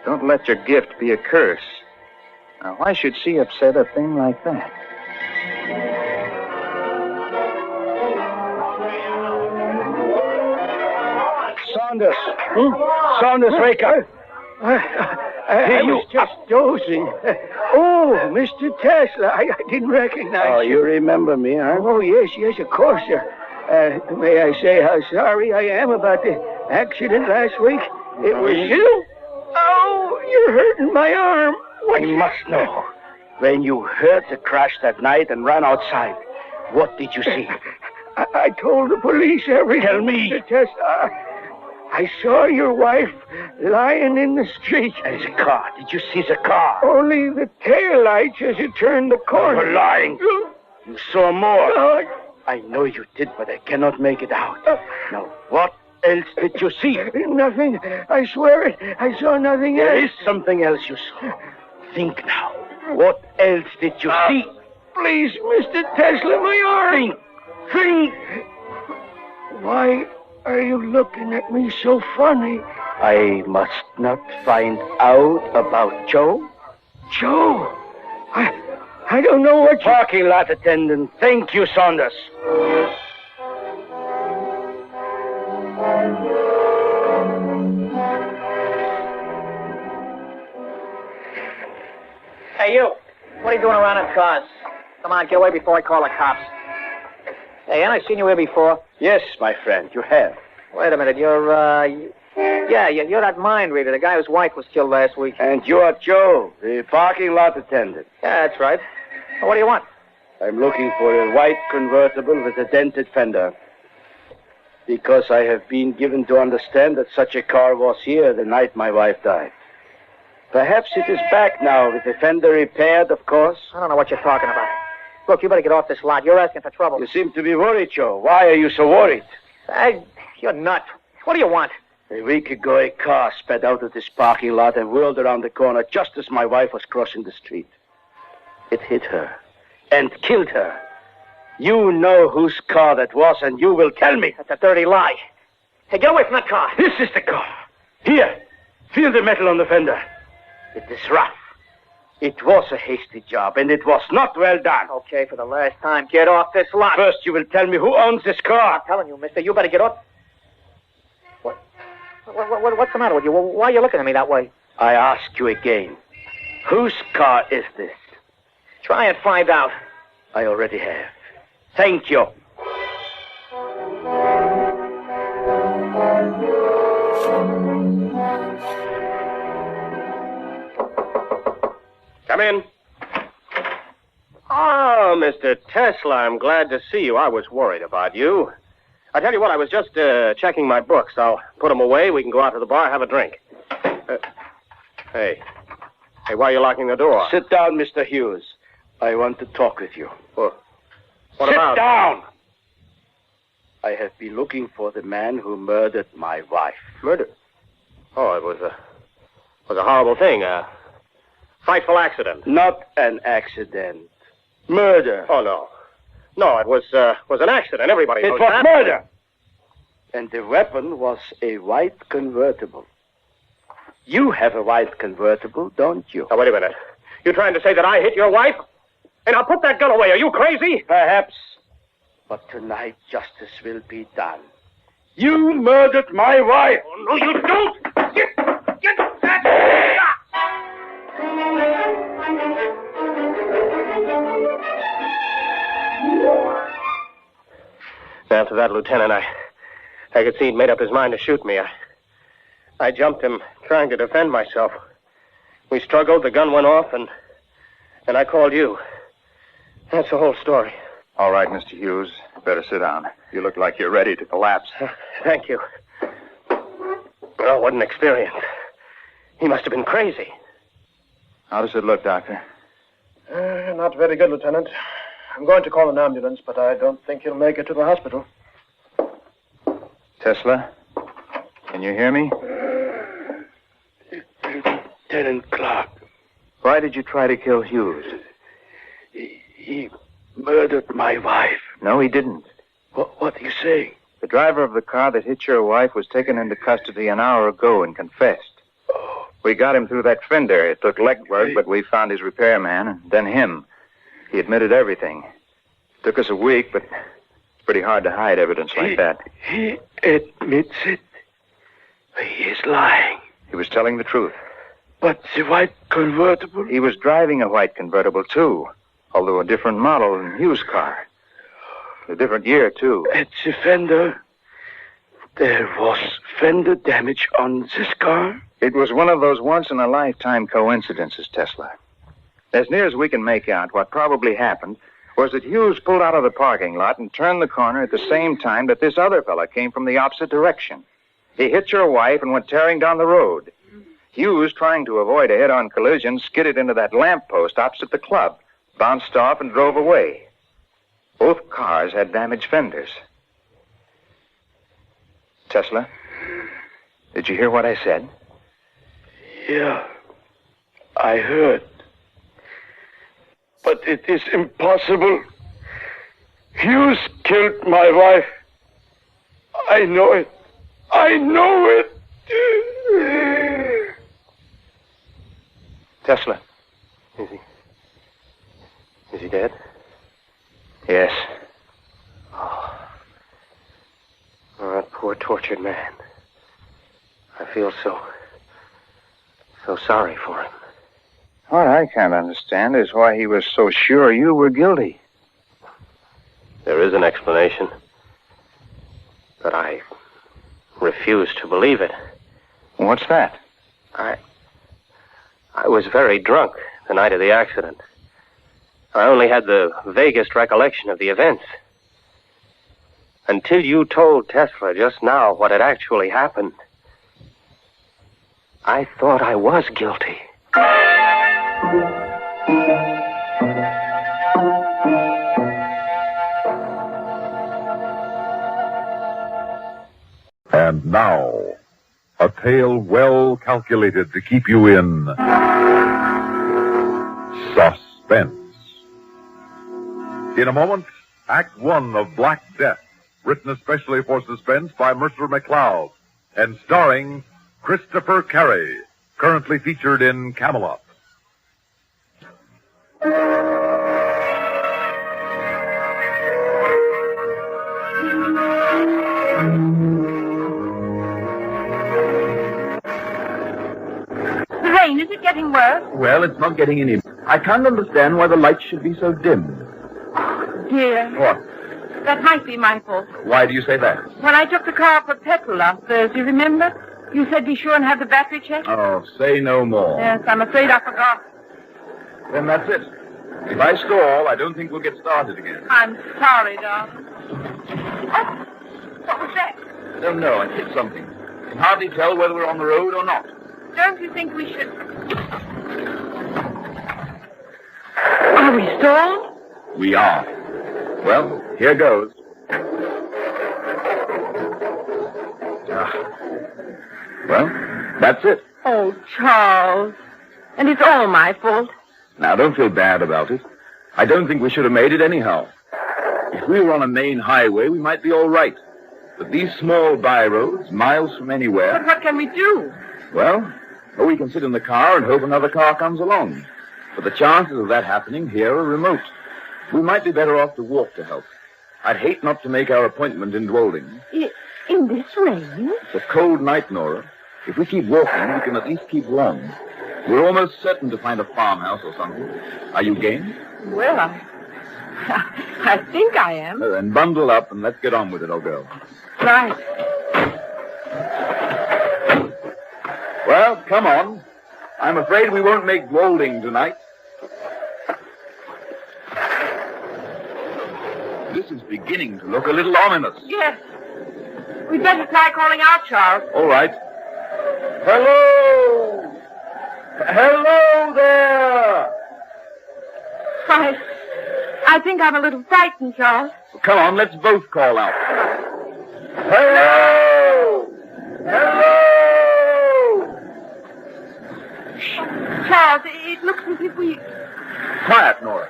Q: Don't let your gift be a curse. Now, why should she have said a thing like that?
N: Saunders. Saunders, wake up. I was just dozing. Oh, Mr. Tesla, I didn't recognize you.
I: Oh, you remember me, huh?
N: Oh, yes, of course, sir. May I say how sorry I am about the accident last week? It was you? Oh, you're hurting my arm.
I: I must know. When you heard the crash that night and ran outside, what did you see?
N: I told the police everything.
I: Tell me.
N: Mr. Tesla. I saw your wife lying in the street.
I: And the car. Did you see the car?
N: Only the tail lights as you turned the corner.
I: You're lying. You saw more. I know you did, but I cannot make it out. Now, what else did you see?
N: Nothing. I swear it. I saw nothing else.
I: There is something else you saw. Think now. What else did you see?
N: Please, Mr. Tesla, my arm.
I: Think.
N: Why are you looking at me so funny?
I: I must not find out about Joe.
N: Joe? I don't know what you...
I: Parking lot attendant. Thank you, Saunders.
M: Hey, you. What are you doing around in cars? Come on, get away before I call the cops. Hey, ain't I seen you here before?
I: Yes, my friend, you have.
M: Wait a minute, you're that mind reader, the guy whose wife was killed last week.
I: And you're Joe, the parking lot attendant.
M: Yeah, that's right. Well, what do you want?
I: I'm looking for a white convertible with a dented fender. Because I have been given to understand that such a car was here the night my wife died. Perhaps it is back now with the fender repaired, of course.
M: I don't know what you're talking about. Look, you better get off this lot. You're asking for trouble.
I: You seem to be worried, Joe. Why are you so worried?
M: You're nuts. What do you want?
I: A week ago, a car sped out of this parking lot and whirled around the corner just as my wife was crossing the street. It hit her and killed her. You know whose car that was, and you will tell me.
M: That's a dirty lie. Hey, get away from that car.
I: This is the car. Here, feel the metal on the fender. It is rough. It was a hasty job, and it was not well done.
M: Okay, for the last time, get off this lot.
I: First, you will tell me who owns this car.
M: I'm telling you, mister, you better get off. What's the matter with you? Why are you looking at me that way?
I: I ask you again. Whose car is this?
M: Try and find out.
I: I already have. Thank you.
R: Come in. Oh, Mr. Tesla, I'm glad to see you. I was worried about you. I tell you what, I was just checking my books. I'll put them away. We can go out to the bar, have a drink. Hey, why are you locking the door?
I: Sit down, Mr. Hughes. I want to talk with you.
R: What
I: Sit
R: about?
I: down! I have been looking for the man who murdered my wife.
R: Murder? Oh, it was a horrible thing. A frightful accident.
I: Not an accident. Murder.
R: Oh, no. No, it was an accident. Everybody knows
I: It was
R: that.
I: murder. And the weapon was a white convertible. You have a white convertible, don't you?
R: Now, wait a minute. You trying to say that I hit your wife? Hey, now put that gun away. Are you crazy?
I: Perhaps. But tonight justice will be done. You murdered my wife.
R: Oh, no, you don't. Get that. After that, Lieutenant, I could see he'd made up his mind to shoot me. I jumped him, trying to defend myself. We struggled, the gun went off, and I called you. That's the whole story.
Q: All right, Mr. Hughes. Better sit down. You look like you're ready to collapse.
R: Thank you. Oh, what an experience. He must have been crazy.
Q: How does it look, Doctor?
P: Not very good, Lieutenant. I'm going to call an ambulance, but I don't think he'll make it to the hospital.
Q: Tesla? Can you hear me?
I: Lieutenant Clark.
Q: Why did you try to kill Hughes?
I: He murdered my wife.
Q: No, he didn't.
I: What are you saying?
Q: The driver of the car that hit your wife was taken into custody an hour ago and confessed. We got him through that fender. It took legwork, but we found his repairman and then him. He admitted everything. Took us a week, but it's pretty hard to hide evidence like that.
N: He admits it. He is lying.
Q: He was telling the truth.
N: But the white convertible?
Q: He was driving a white convertible, too. Although a different model and used car. A different year, too.
N: At the fender, there was fender damage on this car?
Q: It was one of those once-in-a-lifetime coincidences, Tesla. As near as we can make out, what probably happened was that Hughes pulled out of the parking lot and turned the corner at the same time that this other fella came from the opposite direction. He hit your wife and went tearing down the road. Hughes, trying to avoid a head-on collision, skidded into that lamppost opposite the club, bounced off and drove away. Both cars had damaged fenders. Tesla, did you hear what I said?
N: Yeah, I heard. But it is impossible. Hughes killed my wife. I know it. I know it.
Q: Tesla.
R: Is he dead?
Q: Yes.
R: Oh, that poor tortured man. I feel so sorry for him.
Q: What I can't understand is why he was so sure you were guilty.
R: There is an explanation, but I refuse to believe it.
Q: What's that?
R: I was very drunk the night of the accident. I only had the vaguest recollection of the events. Until you told Tesla just now what had actually happened, I thought I was guilty.
H: And now, a tale well calculated to keep you in suspense. In a moment, Act One of Black Death, written especially for Suspense by Mercer McLeod, and starring Christopher Carey, currently featured in Camelot.
J: Rain, is it getting worse?
U: Well, it's not getting any. I can't understand why the lights should be so dim.
J: Dear.
U: What?
J: That might be my fault.
U: Why do you say that?
J: When I took the car for petrol last Thursday, remember? You said be sure and have the battery checked?
U: Oh, say no more.
J: Yes, I'm afraid I forgot.
U: Then that's it. If I stall, I don't think we'll get started again.
J: I'm sorry, darling. Oh, what was that?
U: I don't know. I hit something. Can hardly tell whether we're on the road or not.
J: Don't you think we should... Are we stalled?
U: We are. Well, here goes. Well, that's it.
J: Oh, Charles. And it's all my fault.
U: Now, don't feel bad about it. I don't think we should have made it anyhow. If we were on a main highway, we might be all right. But these small byroads, miles from anywhere...
J: But what can we do?
U: Well, we can sit in the car and hope another car comes along. But the chances of that happening here are remote. We might be better off to walk to help. I'd hate not to make our appointment in Dwolding.
J: In this rain?
U: It's a cold night, Nora. If we keep walking, we can at least keep warm. We're almost certain to find a farmhouse or something. Are you game?
J: Well, I think I am.
U: Then bundle up and let's get on with it, old girl.
J: Right.
U: Well, come on. I'm afraid we won't make Dwolding tonight. This is beginning to look a little ominous.
J: Yes. We'd better try calling out, Charles.
U: All right. Hello! Hello there!
J: I think I'm a little frightened, Charles.
U: Come on, let's both call out. Hello! Hello!
J: Charles, it looks as if we...
U: Quiet, Nora.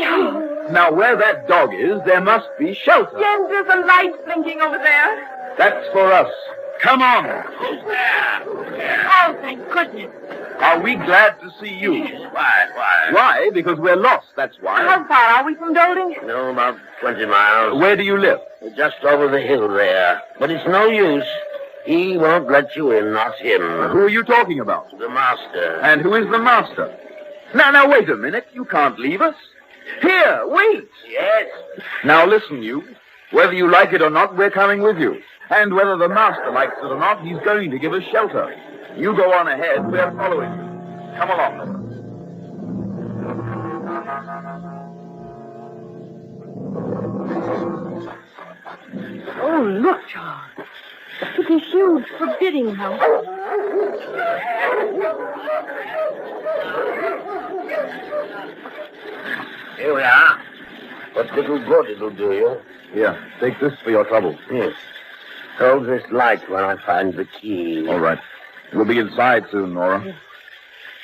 J: Charles.
U: Now, where that dog is, there must be shelter.
J: Yes, there's a light blinking over there.
U: That's for us. Come on.
J: Oh, thank goodness.
U: Are we glad to see you?
K: Why?
U: Why? Because we're lost, that's why.
J: How far are we from Dolding?
K: No, about 20 miles.
U: Where do you live?
K: Just over the hill there. But it's no use. He won't let you in, not him.
U: Who are you talking about?
K: The master.
U: And who is the master? Now, wait a minute. You can't leave us. Here, wait.
K: Yes.
U: Now, listen, you. Whether you like it or not, we're coming with you. And whether the master likes it or not, he's going to give us shelter. You go on ahead. We're following you. Come along.
J: Oh, look, Charles. It's a huge, forbidding house.
K: Here we are. What little good it'll do you.
U: Here, take this for your trouble.
K: Yes. Hold this light while I find the key.
U: All right. We'll be inside soon, Nora.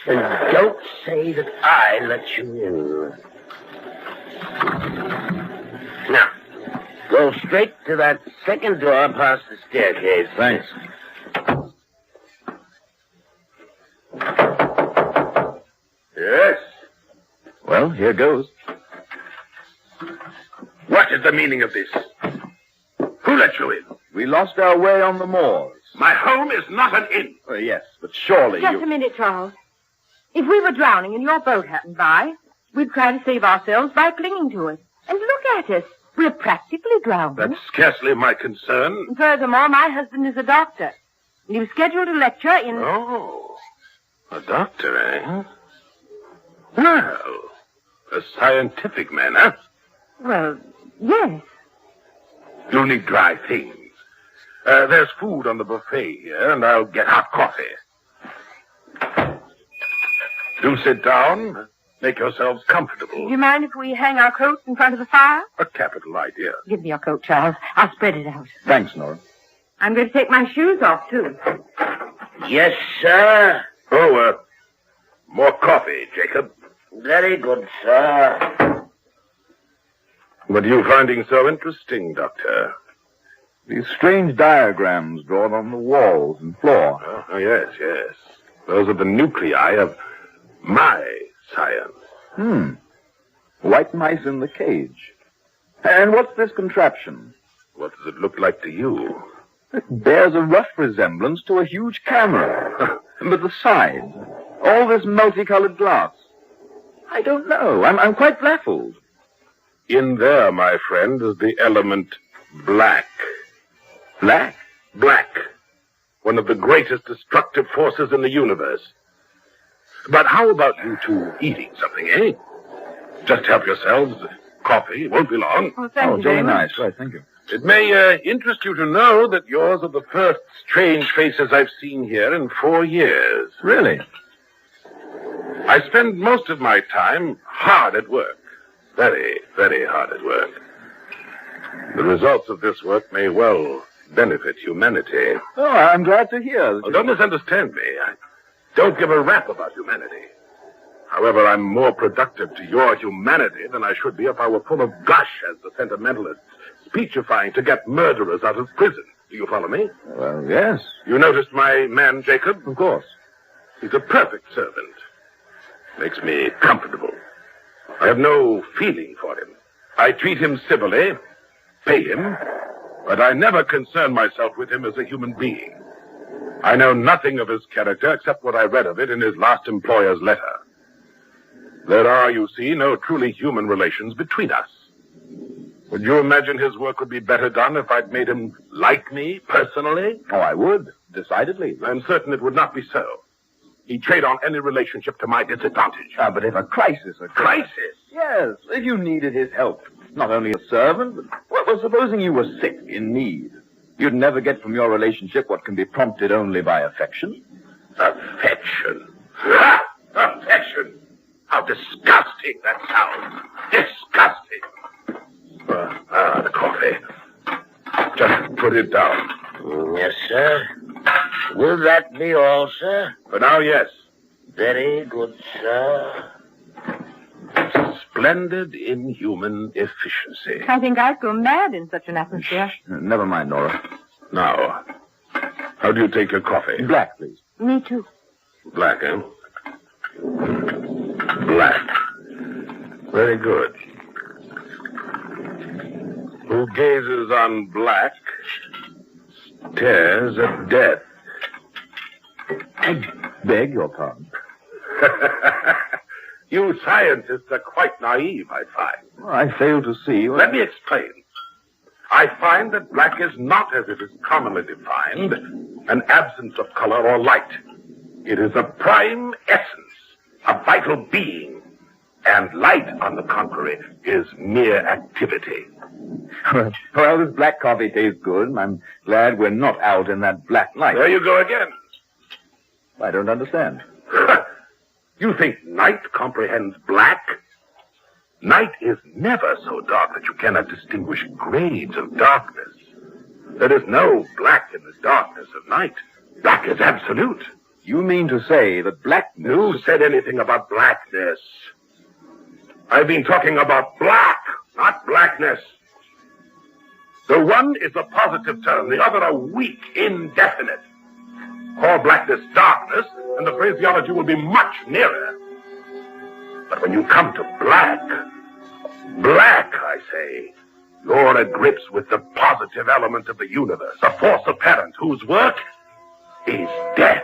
K: And don't say that I let you in. Now, go straight to that second door past the staircase.
U: Thanks.
K: Yes?
U: Well, here goes.
K: What is the meaning of this? Who let you in?
U: We lost our way on the moors.
K: My home is not an inn.
U: Yes, but surely
J: Just a minute, Charles. If we were drowning and your boat happened by, we'd try to save ourselves by clinging to it. And look at us. We're practically drowned.
K: That's scarcely my concern.
J: And furthermore, my husband is a doctor. And he was scheduled to lecture in...
K: Oh, a doctor, eh? Well, a scientific man, huh?
J: Well, yes.
K: You'll need dry things. There's food on the buffet here, and I'll get hot coffee. Do sit down. Make yourselves comfortable.
J: Do you mind if we hang our coats in front of the fire?
K: A capital idea.
J: Give me your coat, Charles. I'll spread it out.
U: Thanks, Nora.
J: I'm going to take my shoes off, too.
K: Yes, sir.
U: Oh,
K: more coffee, Jacob. Very good, sir. What are you finding so interesting, Doctor?
U: These strange diagrams drawn on the walls and floor.
K: Oh, yes. Those are the nuclei of my science.
U: White mice in the cage. And what's this contraption?
K: What does it look like to you?
U: It bears a rough resemblance to a huge camera. But the sides, all this multicolored glass. I don't know. I'm quite baffled.
K: In there, my friend, is the element black.
U: Black?
K: Black. One of the greatest destructive forces in the universe. But how about you two eating something, eh? Just help yourselves. Coffee won't be long.
J: Oh, thank you
U: very
J: very
U: nice.
J: much.
U: Right, thank you.
K: It may interest you to know that yours are the first strange faces I've seen here in 4 years.
U: Really?
K: I spend most of my time hard at work. Very, very hard at work. The results of this work may well benefit humanity.
U: Oh, I'm glad to hear.
K: Don't misunderstand me. I don't give a rap about humanity. However, I'm more productive to your humanity than I should be if I were full of gush as the sentimentalists, speechifying to get murderers out of prison. Do you follow me?
U: Well, yes.
K: You noticed my man, Jacob?
U: Of course.
K: He's a perfect servant. Makes me comfortable. I have no feeling for him. I treat him civilly, pay him, but I never concern myself with him as a human being. I know nothing of his character except what I read of it in his last employer's letter. There are, you see, no truly human relations between us. Would you imagine his work would be better done if I'd made him like me personally?
U: Oh, I would, decidedly.
K: I'm certain it would not be so. He'd trade on any relationship to my disadvantage.
U: But if a crisis occurred...
K: Crisis?
U: Yes, if you needed his help. Not only a servant, but well, supposing you were sick, in need. You'd never get from your relationship what can be prompted only by affection.
K: Affection? Ah, affection! How disgusting that sounds. Disgusting. The coffee. Just put it down.
A: Yes, sir. Will that be all, sir?
K: For now, yes.
A: Very good, sir.
O: splendid inhuman efficiency.
J: I think I'd go mad in such an atmosphere.
U: Never mind, Nora.
O: Now, how do you take your coffee?
U: Black, please.
J: Me too.
O: Black, eh? Black. Very good. Who gazes on black stares at death.
U: I beg your pardon.
O: You scientists are quite naive, I find.
U: I fail to see.
O: Let me explain. I find that black is not, as it is commonly defined, an absence of color or light. It is a prime essence, a vital being. And light, on the contrary, is mere activity.
U: Well, this black coffee tastes good. I'm glad we're not out in that black night.
O: There you go again.
U: I don't understand.
O: You think night comprehends black? Night is never so dark that you cannot distinguish grades of darkness. There is no black in the darkness of night. Black is absolute.
U: You mean to say that blackness...
O: Who said anything about blackness? I've been talking about black, not blackness. The one is a positive term, the other a weak, indefinite. Call blackness darkness, and the phraseology will be much nearer. But when you come to black, I say, you're at grips with the positive element of the universe, a force apparent whose work is death.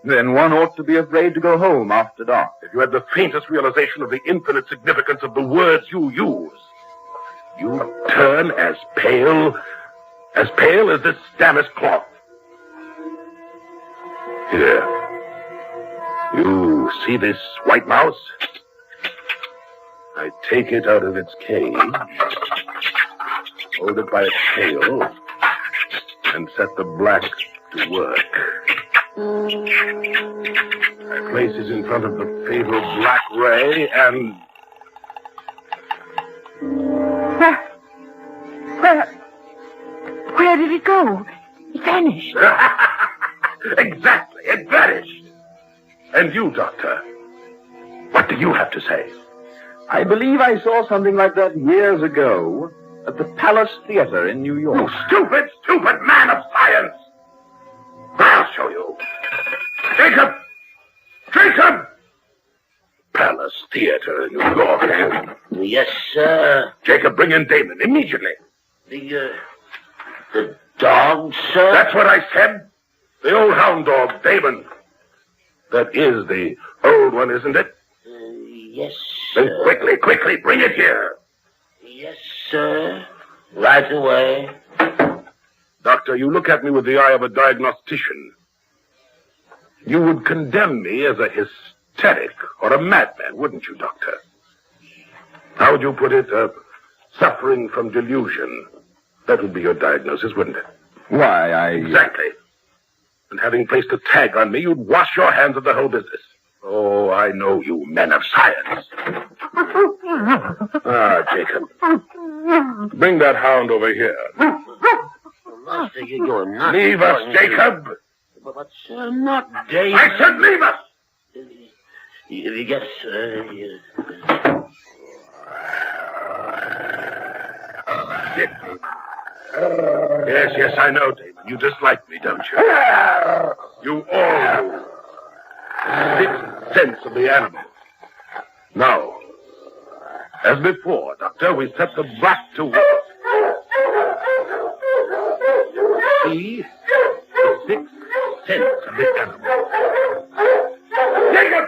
U: Then one ought to be afraid to go home after dark.
O: If you had the faintest realization of the infinite significance of the words you use, you'd turn as pale as this damask cloth. Here. You see this white mouse? I take it out of its cage, hold it by its tail, and set the black to work. I place it in front of the fatal black ray and...
J: Where did it go? It vanished.
O: Exactly, it vanished. And you, Doctor, what do you have to say?
U: I believe I saw something like that years ago at the Palace Theater in New York.
O: You stupid man of science! I'll show you. Jacob! Palace Theater in New York.
K: Yes, sir.
O: Jacob, bring in Damon immediately.
K: The dog, sir?
O: That's what I said. The old hound dog, Damon. That is the old one, isn't it?
K: Yes, sir.
O: Then quickly, bring it here.
K: Yes, sir. Right away.
O: Doctor, you look at me with the eye of a diagnostician. You would condemn me as a hysteric or a madman, wouldn't you, Doctor? How would you put it? Suffering from delusion. That would be your diagnosis, wouldn't it?
U: Why,
O: Exactly. And having placed a tag on me, you'd wash your hands of the whole business. Oh, I know you men of science. Jacob. Bring that hound over here.
K: Master, you're not...
O: Leave us, Jacob.
K: But, sir, not David.
O: I said leave us.
K: Yes, sir.
O: Yes, I know, David. You dislike me, don't you? You all do. Sixth sense of the animal. Now, as before, Doctor, we set the black to work. See? The sixth sense of the animal. Jacob,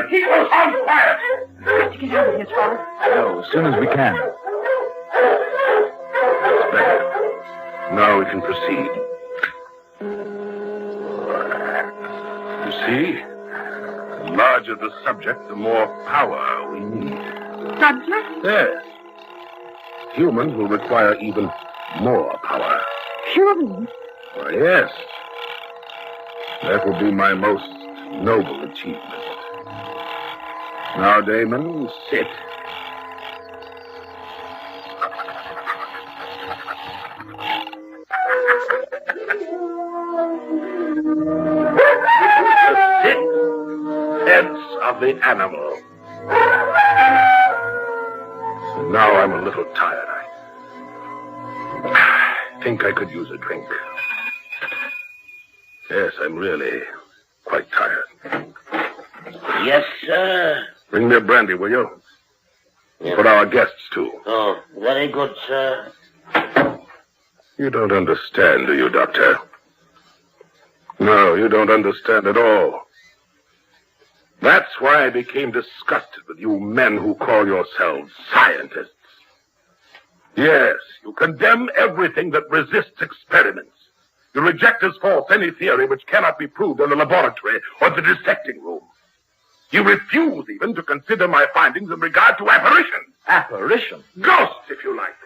O: keep those hounds quiet!
J: Let's get out of here, Charles.
U: No, as soon as we can.
O: That's better. Now we can proceed. You see? The larger the subject, the more power we need.
J: Subject?
O: Yes. Humans will require even more power.
J: Humans?
O: Why, yes. That will be my most noble achievement. Now, Damon, sit. The sixth sense of the animal. I'm a little tired. I think I could use a drink. Yes, I'm really quite tired.
A: Yes, sir.
O: Bring me a brandy, will you?
A: Yes.
O: For our guests, too.
A: Oh, very good, sir.
O: You don't understand, do you, Doctor? No, you don't understand at all. That's why I became disgusted with you men who call yourselves scientists. Yes, you condemn everything that resists experiments. You reject as false any theory which cannot be proved in the laboratory or the dissecting room. You refuse even to consider my findings in regard to apparitions.
U: Apparition?
O: Ghosts, if you like.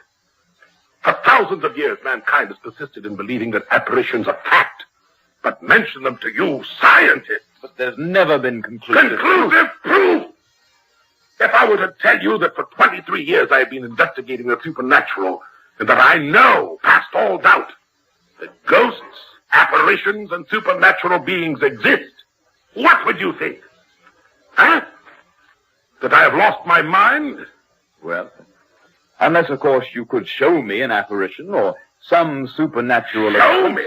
O: For thousands of years, mankind has persisted in believing that apparitions are fact. But mention them to you, scientists.
U: But there's never been conclusive
O: proof! If I were to tell you that for 23 years I have been investigating the supernatural, and that I know, past all doubt, that ghosts, apparitions, and supernatural beings exist, what would you think? Huh? That I have lost my mind?
U: Well, unless, of course, you could show me an apparition or some supernatural...
O: Show me?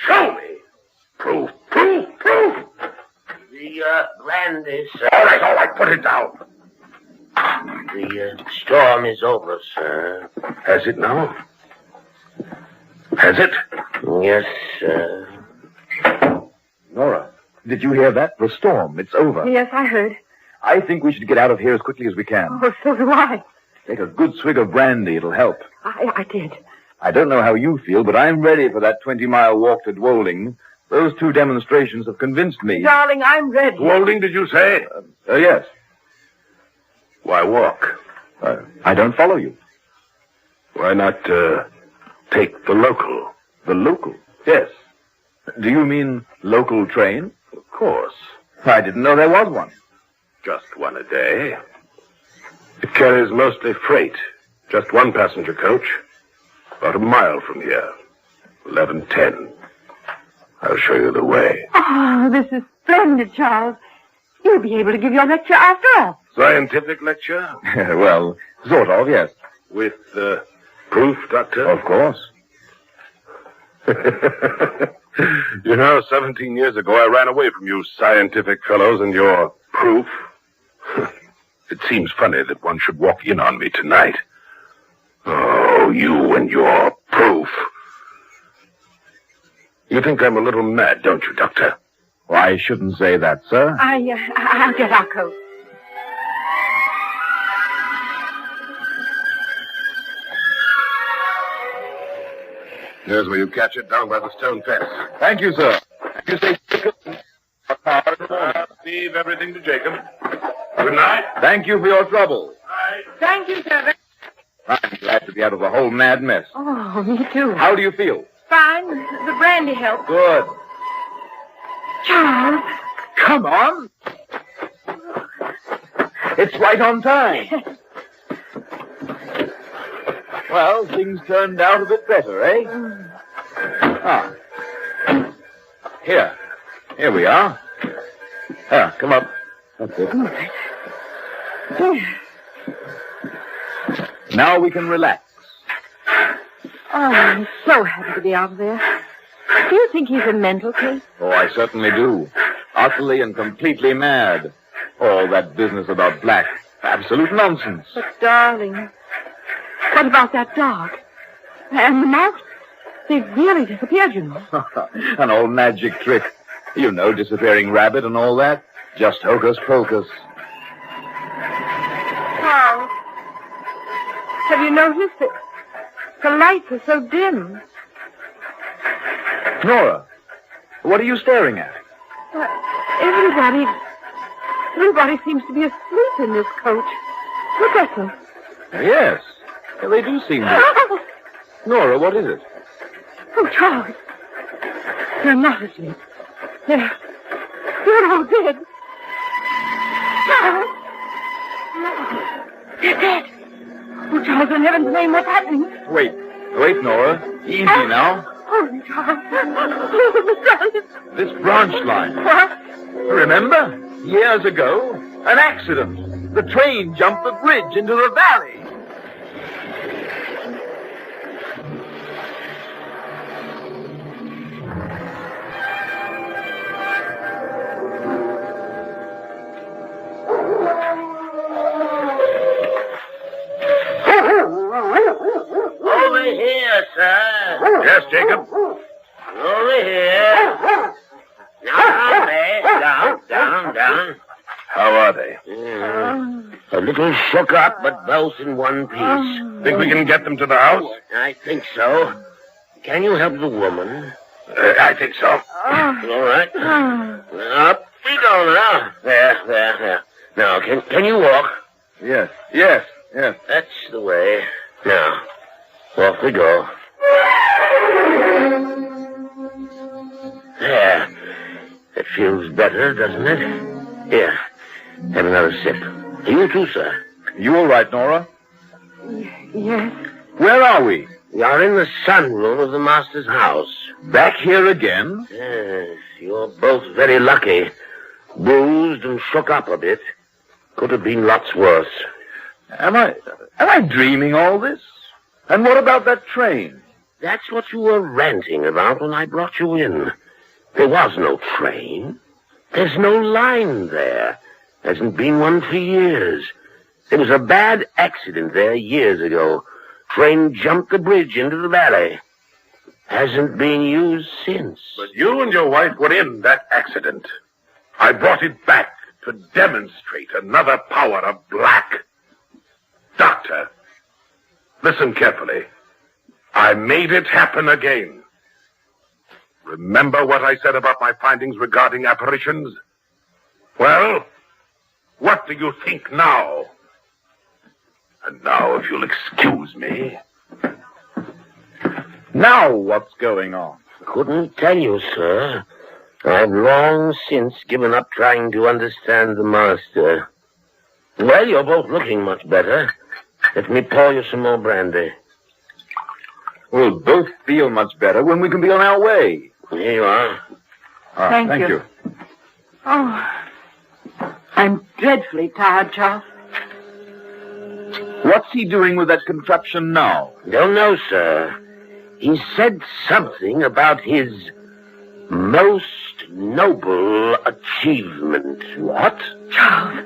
O: Show me? Proof.
A: The brandy, sir.
O: All right, put it down.
A: The storm is over, sir.
O: Has it now? Has it?
A: Yes, sir.
U: Nora, did you hear that? The storm. It's over.
S: Yes, I heard.
U: I think we should get out of here as quickly as we can.
S: Oh, so do I.
U: Take a good swig of brandy. It'll help.
S: I did.
U: I don't know how you feel, but I'm ready for that 20-mile walk to Dwolding. Those 2 demonstrations have convinced me.
S: Darling, I'm ready.
O: Dwolding, did you say?
U: Yes.
O: Why walk?
U: I don't follow you.
O: Why not take the local?
U: The local?
O: Yes.
U: Do you mean local train?
O: Of course.
U: I didn't know there was one.
O: Just one a day. It carries mostly freight. Just one passenger coach. About a mile from here. 11:10. I'll show you the way.
S: Oh, this is splendid, Charles. You'll be able to give your lecture after all.
O: Scientific lecture?
U: Well, sort of, yes.
O: With proof, Doctor?
U: Of course.
O: You know, 17 years ago, I ran away from you scientific fellows and your proof. It seems funny that one should walk in on me tonight. Oh, you and your proof. You think I'm a little mad, don't you, Doctor?
U: Well, I shouldn't say that, sir.
S: I'll get our coat.
O: Here's where you catch it, down by the stone fence.
U: Thank you, sir. You say
O: Leave everything to Jacob. Good night.
U: Thank you for your trouble.
S: Thank you, sir.
U: I'm glad to be out of the whole mad mess.
S: Oh, me too.
U: How do you feel?
S: Fine. The brandy helped.
U: Good.
S: Charles.
U: Come on. It's right on time. Well, things turned out a bit better, eh? Ah. Here we are. Come up. That's it. Now we can relax.
S: Oh, I'm so happy to be out of there. Do you think he's a mental case?
U: Oh, I certainly do. Utterly and completely mad. All that business about Black. Absolute nonsense.
S: But, darling, what about that dog? And the mouse? They've really disappeared, you know.
U: An old magic trick. You know, disappearing rabbit and all that. Just hocus pocus.
S: Charles, have you noticed that the lights are so dim?
U: Nora, what are you staring at?
S: Everybody seems to be asleep in this coach. Look at them.
U: Yes, they do seem to. Nora, what is it?
S: Oh, Charles. They're not asleep. They're all dead. Charles! They're dead. Oh, Charles, in heaven's name, what's happening?
U: Wait, Nora. Easy now.
S: Oh, Charles. Oh,
U: This branch line.
S: What?
U: Remember? Years ago, an accident. The train jumped the bridge into the valley.
O: Yes, Jacob?
A: Over here. Now, down.
O: How are they?
A: A little shook up, but both in one piece.
O: Think we can get them to the house?
A: I think so. Can you help the woman?
O: I think so.
A: All right. Up we go now. There. Now, can you walk?
U: Yes.
A: That's the way. Now, off we go. There. It feels better, doesn't it? Here, have another sip. You too, sir.
U: You all right, Nora?
S: Yes.
U: Where are we?
A: We are in the sunroom of the master's house.
U: Back here again?
A: Yes, you're both very lucky. Bruised and shook up a bit. Could have been lots worse.
U: Am I dreaming all this? And what about that train?
A: That's what you were ranting about when I brought you in. There was no train. There's no line there. Hasn't been one for years. There was a bad accident there years ago. Train jumped the bridge into the valley. Hasn't been used since.
O: But you and your wife were in that accident. I brought it back to demonstrate another power of black. Doctor, listen carefully. I made it happen again. Remember what I said about my findings regarding apparitions? Well, what do you think now? And now, if you'll excuse me.
U: Now what's going on?
A: Couldn't tell you, sir. I've long since given up trying to understand the master. Well, you're both looking much better. Let me pour you some more brandy.
U: We'll both feel much better when we can be on our way.
A: Here you are.
U: Thank you.
J: Oh, I'm dreadfully tired, Charles.
U: What's he doing with that contraption now?
A: Don't know, sir. He said something about his most noble achievement.
U: What?
J: Charles.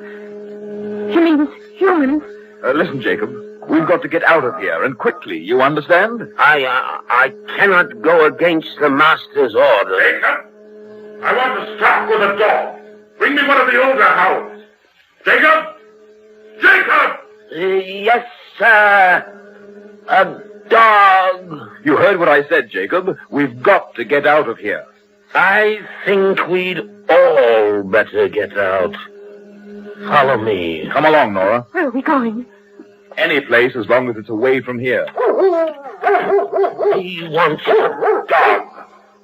J: He means humans.
U: Listen, Jacob. We've got to get out of here, and quickly, you understand?
A: I cannot go against the master's order.
O: Jacob, I want to start with a dog. Bring me one of the older hounds. Jacob! Jacob!
A: Yes, sir. A dog.
U: You heard what I said, Jacob. We've got to get out of here.
A: I think we'd all better get out. Follow me.
U: Come along, Nora.
S: Where are we going?
U: Any place as long as it's away from here.
A: He wants a dog.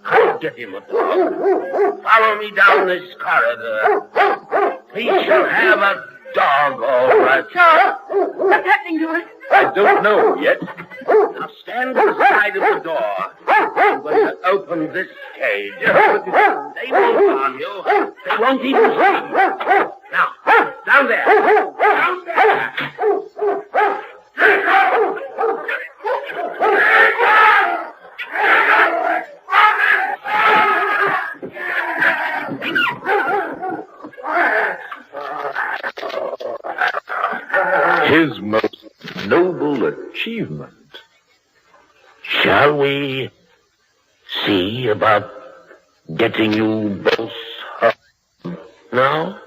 A: I'll get him a dog. Follow me down this corridor. He shall have a dog, all right.
J: Charles, what's happening to us?
U: I don't know yet.
A: Now stand to the side of the door. I'm going to open this cage. They won't harm you. They won't even see you. Now, down there. Down there.
U: His most noble achievement.
A: Shall we see about getting you both home now?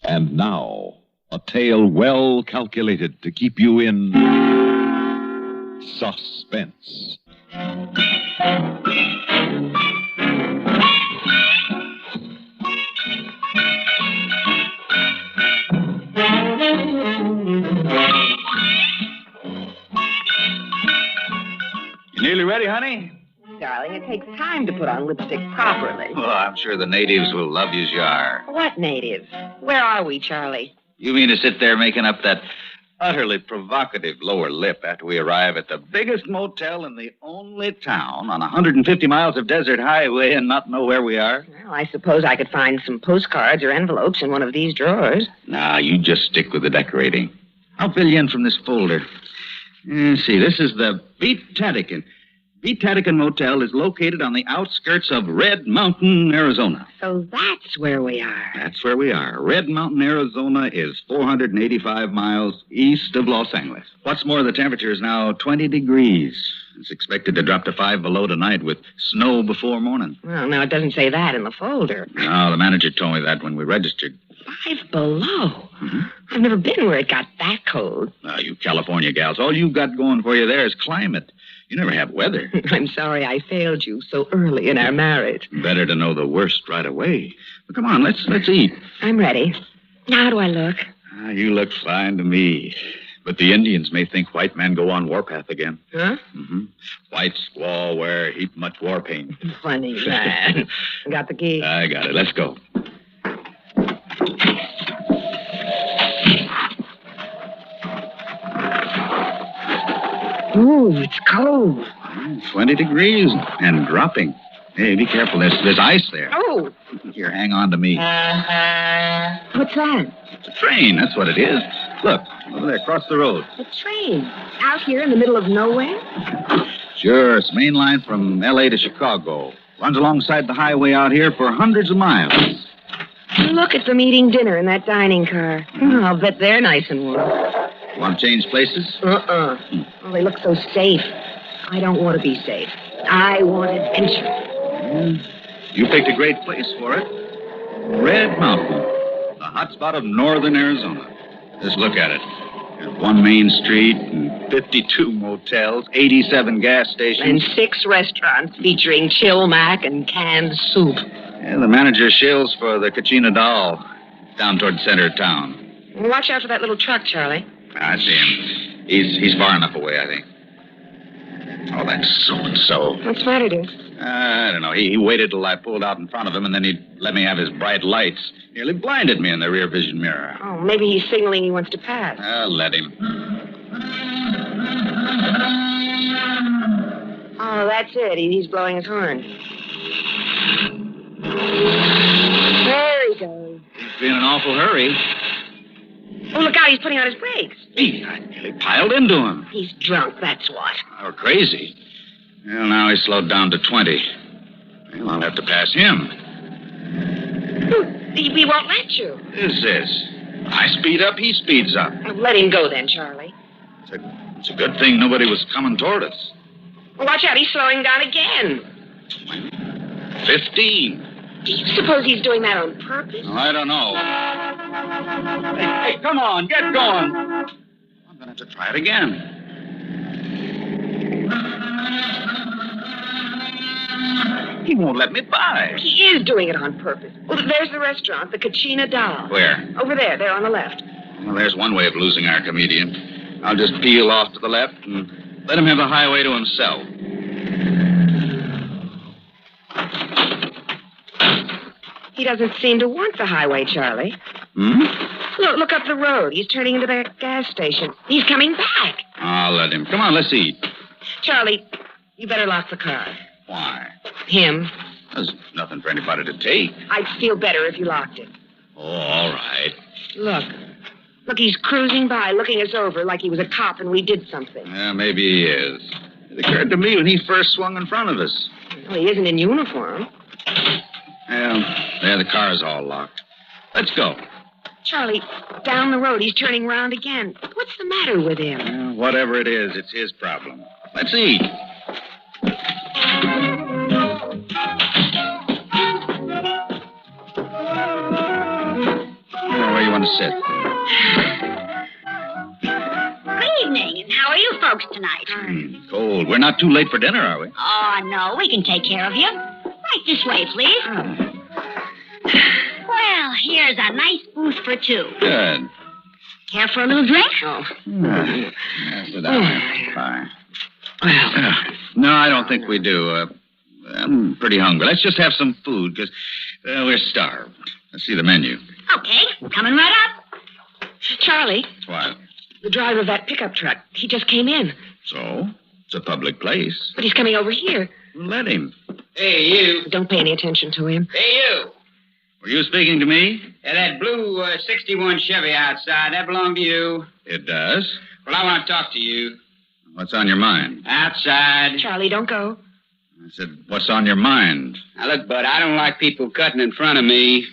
F: And now, a tale well calculated to keep you in suspense.
K: You nearly ready, honey?
G: Darling, it takes time to put on lipstick properly.
K: Oh, I'm sure the natives will love you, Jar.
G: What natives? Where are we, Charlie?
K: You mean to sit there making up that utterly provocative lower lip after we arrive at the biggest motel in the only town on 150 miles of desert highway and not know where we are?
G: Well, I suppose I could find some postcards or envelopes in one of these drawers.
K: Nah, you just stick with the decorating. I'll fill you in from this folder. See, this is the Beat Tentakin.
T: Pete Tadican Motel is located on the outskirts of Red Mountain, Arizona.
G: So that's where we are.
T: That's where we are. Red Mountain, Arizona is 485 miles east of Los Angeles. What's more, the temperature is now 20 degrees. It's expected to drop to 5 below tonight with snow before morning.
G: Well, now, it doesn't say that in the folder.
T: No, the manager told me that when we registered.
G: 5 below? I've never been where it got that cold.
T: You California gals, all you've got going for you there is climate. You never have weather.
G: I'm sorry I failed you so early in our marriage.
T: Better to know the worst right away. But come on, let's eat.
G: I'm ready. Now, how do I look?
T: You look fine to me. But the Indians may think white men go on warpath again.
G: Huh?
T: White squaw wear heap much war paint.
G: Funny man. Got the key?
T: I got it. Let's go.
G: Ooh, it's cold.
T: 20 degrees and dropping. Hey, be careful. There's ice there.
G: Oh.
T: Here, hang on to me.
G: What's that?
T: It's a train. That's what it is. Look, over there, across the road.
G: A train? Out here in the middle of nowhere?
T: Sure, it's main line from L.A. to Chicago. Runs alongside the highway out here for hundreds of miles.
G: Look at them eating dinner in that dining car. I'll bet they're nice and warm.
T: Want to change places?
G: Well, they look so safe. I don't want to be safe. I want adventure.
T: You picked a great place for it. Red Mountain, the hot spot of northern Arizona. Just look at it. There's one main street and 52 motels, 87 gas stations.
G: And 6 restaurants featuring chill mac and canned soup.
T: Yeah, the manager shills for the Kachina Doll down toward the center of town.
G: Watch out for that little truck, Charlie.
T: I see him. He's far enough away, I think. Oh, that's so-and-so.
G: What's the matter, dude?
T: I don't know. He waited till I pulled out in front of him, and then he let me have his bright lights. Nearly blinded me in the rear vision mirror.
G: Oh, maybe he's signaling he wants to pass.
T: Let him.
G: Oh, that's it. He's blowing his horn. There he goes.
T: He's in an awful hurry.
G: Oh, look out. He's putting on his brakes.
T: Gee, I nearly piled into him.
G: He's drunk, that's what.
T: Or crazy. Well, now he's slowed down to 20. Well, I'll have to pass him.
G: He won't let you.
T: What is this? I speed up, he speeds up.
G: Let him go then, Charlie.
T: It's a good thing nobody was coming toward us.
G: Well, watch out. He's slowing down again.
T: 15.
G: Do you suppose he's doing that on purpose?
T: I don't know. Hey, come on, get going. I'm going to have to try it again. He won't let me by.
G: He is doing it on purpose. Well, there's the restaurant, the Kachina Doll.
T: Where?
G: Over there on the left.
T: Well, there's one way of losing our comedian. I'll just peel off to the left and let him have the highway to himself.
G: He doesn't seem to want the highway, Charlie. Look up the road. He's turning into that gas station. He's coming back.
T: I'll let him. Come on, let's eat.
G: Charlie, you better lock the car.
T: Why?
G: Him.
T: There's nothing for anybody to take.
G: I'd feel better if you locked it.
T: Oh, all right.
G: Look, he's cruising by, looking us over like he was a cop and we did something.
T: Yeah, maybe he is. It occurred to me when he first swung in front of us.
G: Well, he isn't in uniform.
T: Well, there, the car's all locked. Let's go.
G: Charlie, down the road, he's turning around again. What's the matter with him?
T: Well, whatever it is, it's his problem. Let's eat. Where you want to sit?
V: Good evening, and how are you folks tonight?
T: Cold. We're not too late for dinner, are we?
V: Oh, no, we can take care of you. Right this way, please. Well, here's a nice booth for 2.
T: Good.
V: Care for a little drink?
T: Oh. Sit down. Fine. No, I don't think we do. I'm pretty hungry. Let's just have some food, because we're starved. Let's see the menu.
V: Okay, coming right up.
G: Charlie.
T: What?
G: The driver of that pickup truck. He just came in.
T: So? It's a public place.
G: But he's coming over here.
T: Let him.
W: Hey, you.
G: Don't pay any attention to him.
W: Hey, you.
T: Were you speaking to me?
W: Yeah, that blue 61 Chevy outside, that belonged to you?
T: It does.
W: Well, I want to talk to you.
T: What's on your mind?
W: Outside.
G: Charlie, don't go.
T: I said, what's on your mind?
W: Now, look, Bud, I don't like people cutting in front of me.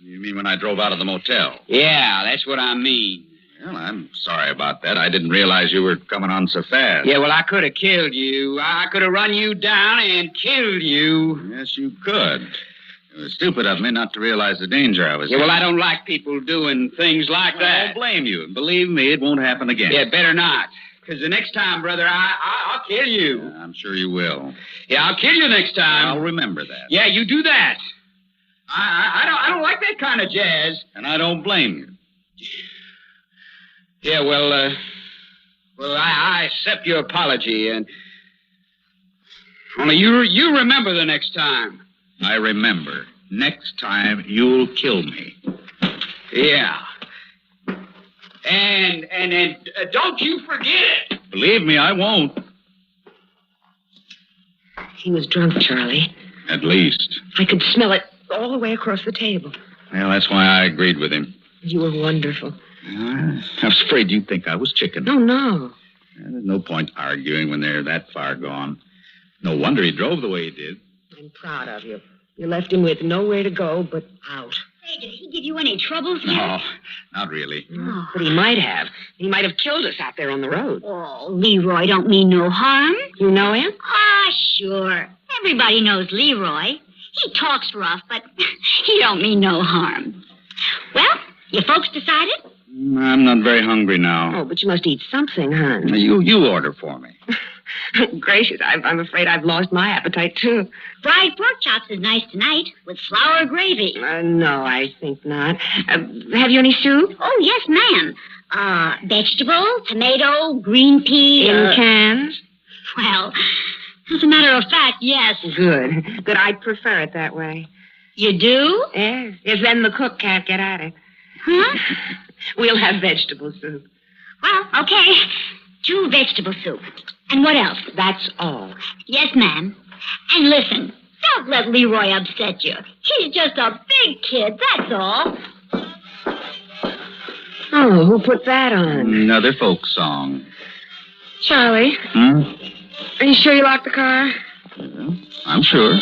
T: You mean when I drove out of the motel?
W: Yeah, that's what I mean.
T: Well, I'm sorry about that. I didn't realize you were coming on so fast.
W: Yeah, well, I could have killed you. I could have run you down and killed you.
T: Yes, you could. It was stupid of me not to realize the danger I was in.
W: Yeah, well, I don't like people doing things like
T: I
W: that.
T: don't blame you. And believe me, it won't happen again.
W: Yeah, better not. Because the next time, brother, I'll kill you.
T: Yeah, I'm sure you will.
W: Yeah, I'll kill you next time.
T: I'll remember that.
W: Yeah, you do that. I don't like that kind of jazz.
T: And I don't blame you.
W: Yeah, well, I accept your apology, and only you remember the next time.
T: I remember. Next time, you'll kill me.
W: Yeah. And don't you forget it.
T: Believe me, I won't.
G: He was drunk, Charlie.
T: At least.
G: I could smell it all the way across the table.
T: Well, that's why I agreed with him.
G: You were wonderful.
T: I was afraid you'd think I was chicken.
G: No, no.
T: There's no point arguing when they're that far gone. No wonder he drove the way he did.
G: I'm proud of you. You left him with nowhere to go but out.
V: Hey, did he give you any trouble, sir?
T: No, not really.
G: Oh. But he might have. He might have killed us out there on the road.
V: Oh, Leroy don't mean no harm.
G: You know him?
V: Ah, sure. Everybody knows Leroy. He talks rough, but he don't mean no harm. Well, you folks decided?
T: I'm not very hungry now.
G: Oh, but you must eat something, hon.
T: You order for me.
G: Gracious, I'm afraid I've lost my appetite, too.
V: Fried pork chops is nice tonight, with flour gravy.
G: No, I think not. Have you any soup?
V: Oh, yes, ma'am. Vegetable, tomato, green pea.
G: In cans?
V: Well, as a matter of fact, yes.
G: Good. Good. I'd prefer it that way.
V: You do?
G: Yes. Yes, then the cook can't get at it.
V: Huh?
G: We'll have vegetable soup.
V: Well, okay. 2 vegetable soup. And what else?
G: That's all.
V: Yes, ma'am. And listen, don't let Leroy upset you. He's just a big kid, that's all.
G: Oh, who put that on?
T: Another folk song.
G: Charlie. Are you sure you locked the car?
T: Yeah, I'm sure.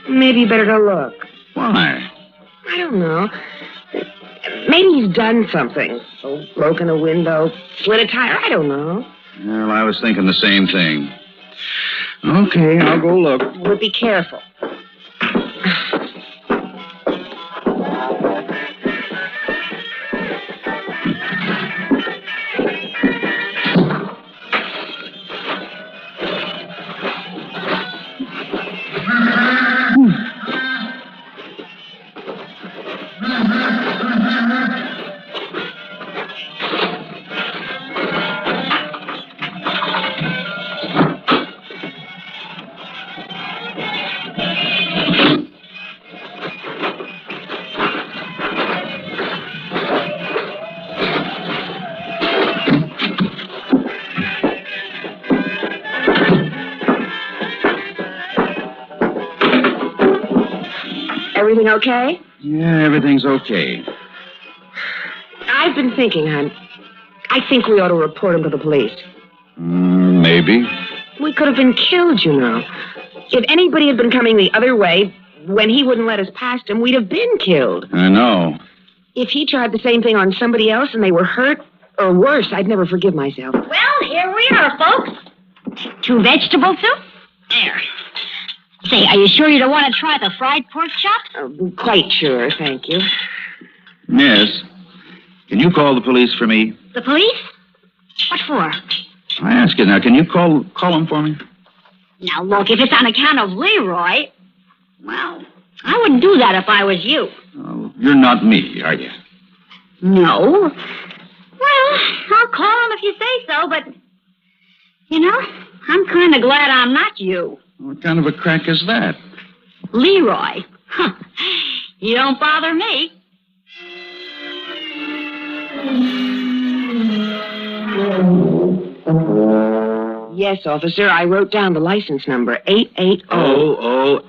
G: Maybe you better go look.
T: Why?
G: I don't know. Maybe he's done something. Oh, broken a window, split a tire. I don't know.
T: Well, I was thinking the same thing. Okay, I'll go look.
G: But be careful. Everything okay?
T: Yeah, everything's okay.
G: I've been thinking, hon. I think we ought to report him to the police.
T: Maybe.
G: We could have been killed, you know. If anybody had been coming the other way, when he wouldn't let us past him, we'd have been killed.
T: I know.
G: If he tried the same thing on somebody else and they were hurt, or worse, I'd never forgive myself.
V: Well, here we are, folks. 2 vegetable soup? There. Say, are you sure you don't want to try the fried pork chops?
G: Quite sure, thank you.
T: Yes. Can you call the police for me?
V: The police? What for?
T: I ask you now, can you call them for me?
V: Now, look, if it's on account of Leroy, well, I wouldn't do that if I was you.
T: Oh, you're not me, are you?
V: No. Well, I'll call him if you say so, but, you know, I'm kind of glad I'm not you.
T: What kind of a crack is that?
V: Leroy. Huh. You don't bother me.
G: Yes, officer, I wrote down the license number, 880.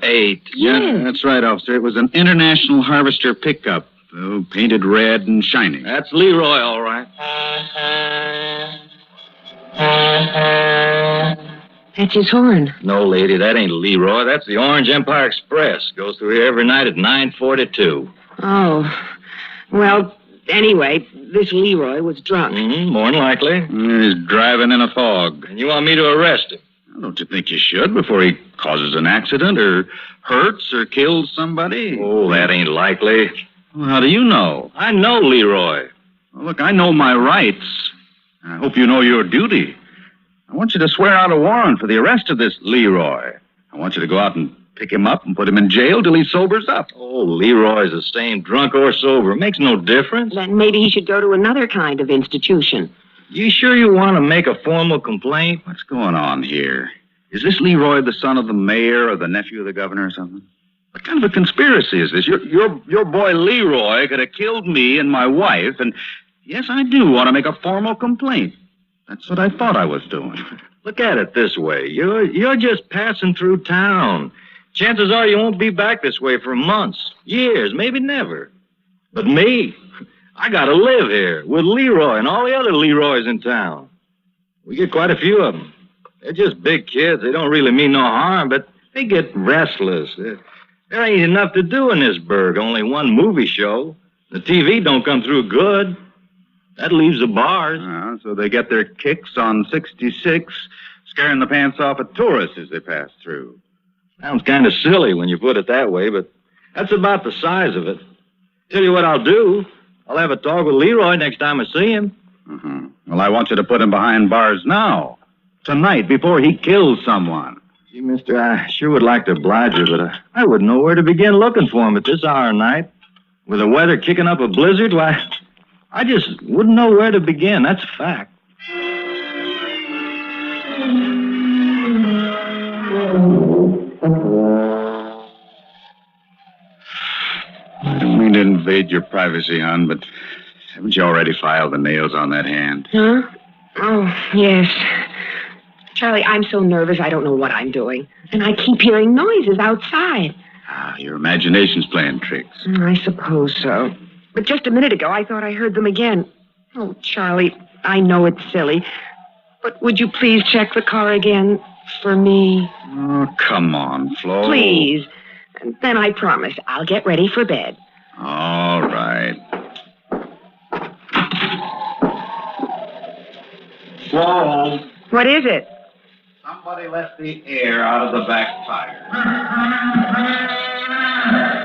T: 008. Yeah, that's right, officer. It was an International Harvester pickup. Oh, painted red and shining.
U: That's Leroy, all right.
G: That's his horn.
B: No, lady, that ain't Leroy. That's the Orange Empire Express. Goes through here every night at 9:42.
G: Oh. Well, anyway, this Leroy was drunk.
B: More than likely.
U: He's driving in a fog.
B: And you want me to arrest him?
U: Don't you think you should before he causes an accident or hurts or kills somebody?
B: Oh, that ain't likely.
U: Well, how do you know?
B: I know Leroy.
U: Well, look, I know my rights. I hope you know your duty. I want you to swear out a warrant for the arrest of this Leroy. I want you to go out and pick him up and put him in jail till he sobers up.
B: Oh, Leroy's the same, drunk or sober. It makes no difference.
G: Then maybe he should go to another kind of institution.
B: You sure you want to make a formal complaint?
U: What's going on here? Is this Leroy the son of the mayor or the nephew of the governor or something? What kind of a conspiracy is this? Your boy Leroy could have killed me and my wife, and yes, I do want to make a formal complaint. That's what I thought I was doing.
B: Look at it this way. You're just passing through town. Chances are you won't be back this way for months, years, maybe never. But me, I gotta live here with Leroy and all the other Leroys in town. We get quite a few of them. They're just big kids. They don't really mean no harm, but they get restless. There ain't enough to do in this burg, only one movie show. The TV don't come through good. That leaves the bars.
U: So they get their kicks on 66, scaring the pants off of tourists as they pass through.
B: Sounds kind of silly when you put it that way, but that's about the size of it. Tell you what I'll do. I'll have a talk with Leroy next time I see him.
U: Well, I want you to put him behind bars now. Tonight, before he kills someone.
B: Gee, mister, I sure would like to oblige you, but I wouldn't know where to begin looking for him at this hour of night. With the weather kicking up a blizzard, why, I just wouldn't know where to begin. That's a fact.
U: I don't mean to invade your privacy, hon, but haven't you already filed the nails on that hand?
G: Huh? Oh, yes. Charlie, I'm so nervous I don't know what I'm doing. And I keep hearing noises outside.
U: Your imagination's playing tricks.
G: I suppose so. But just a minute ago, I thought I heard them again. Oh, Charlie, I know it's silly. But would you please check the car again for me?
U: Oh, come on, Flo.
G: Please. And then I promise I'll get ready for bed.
U: All right.
K: Flo.
G: What is it?
K: Somebody left the air out of the back tire.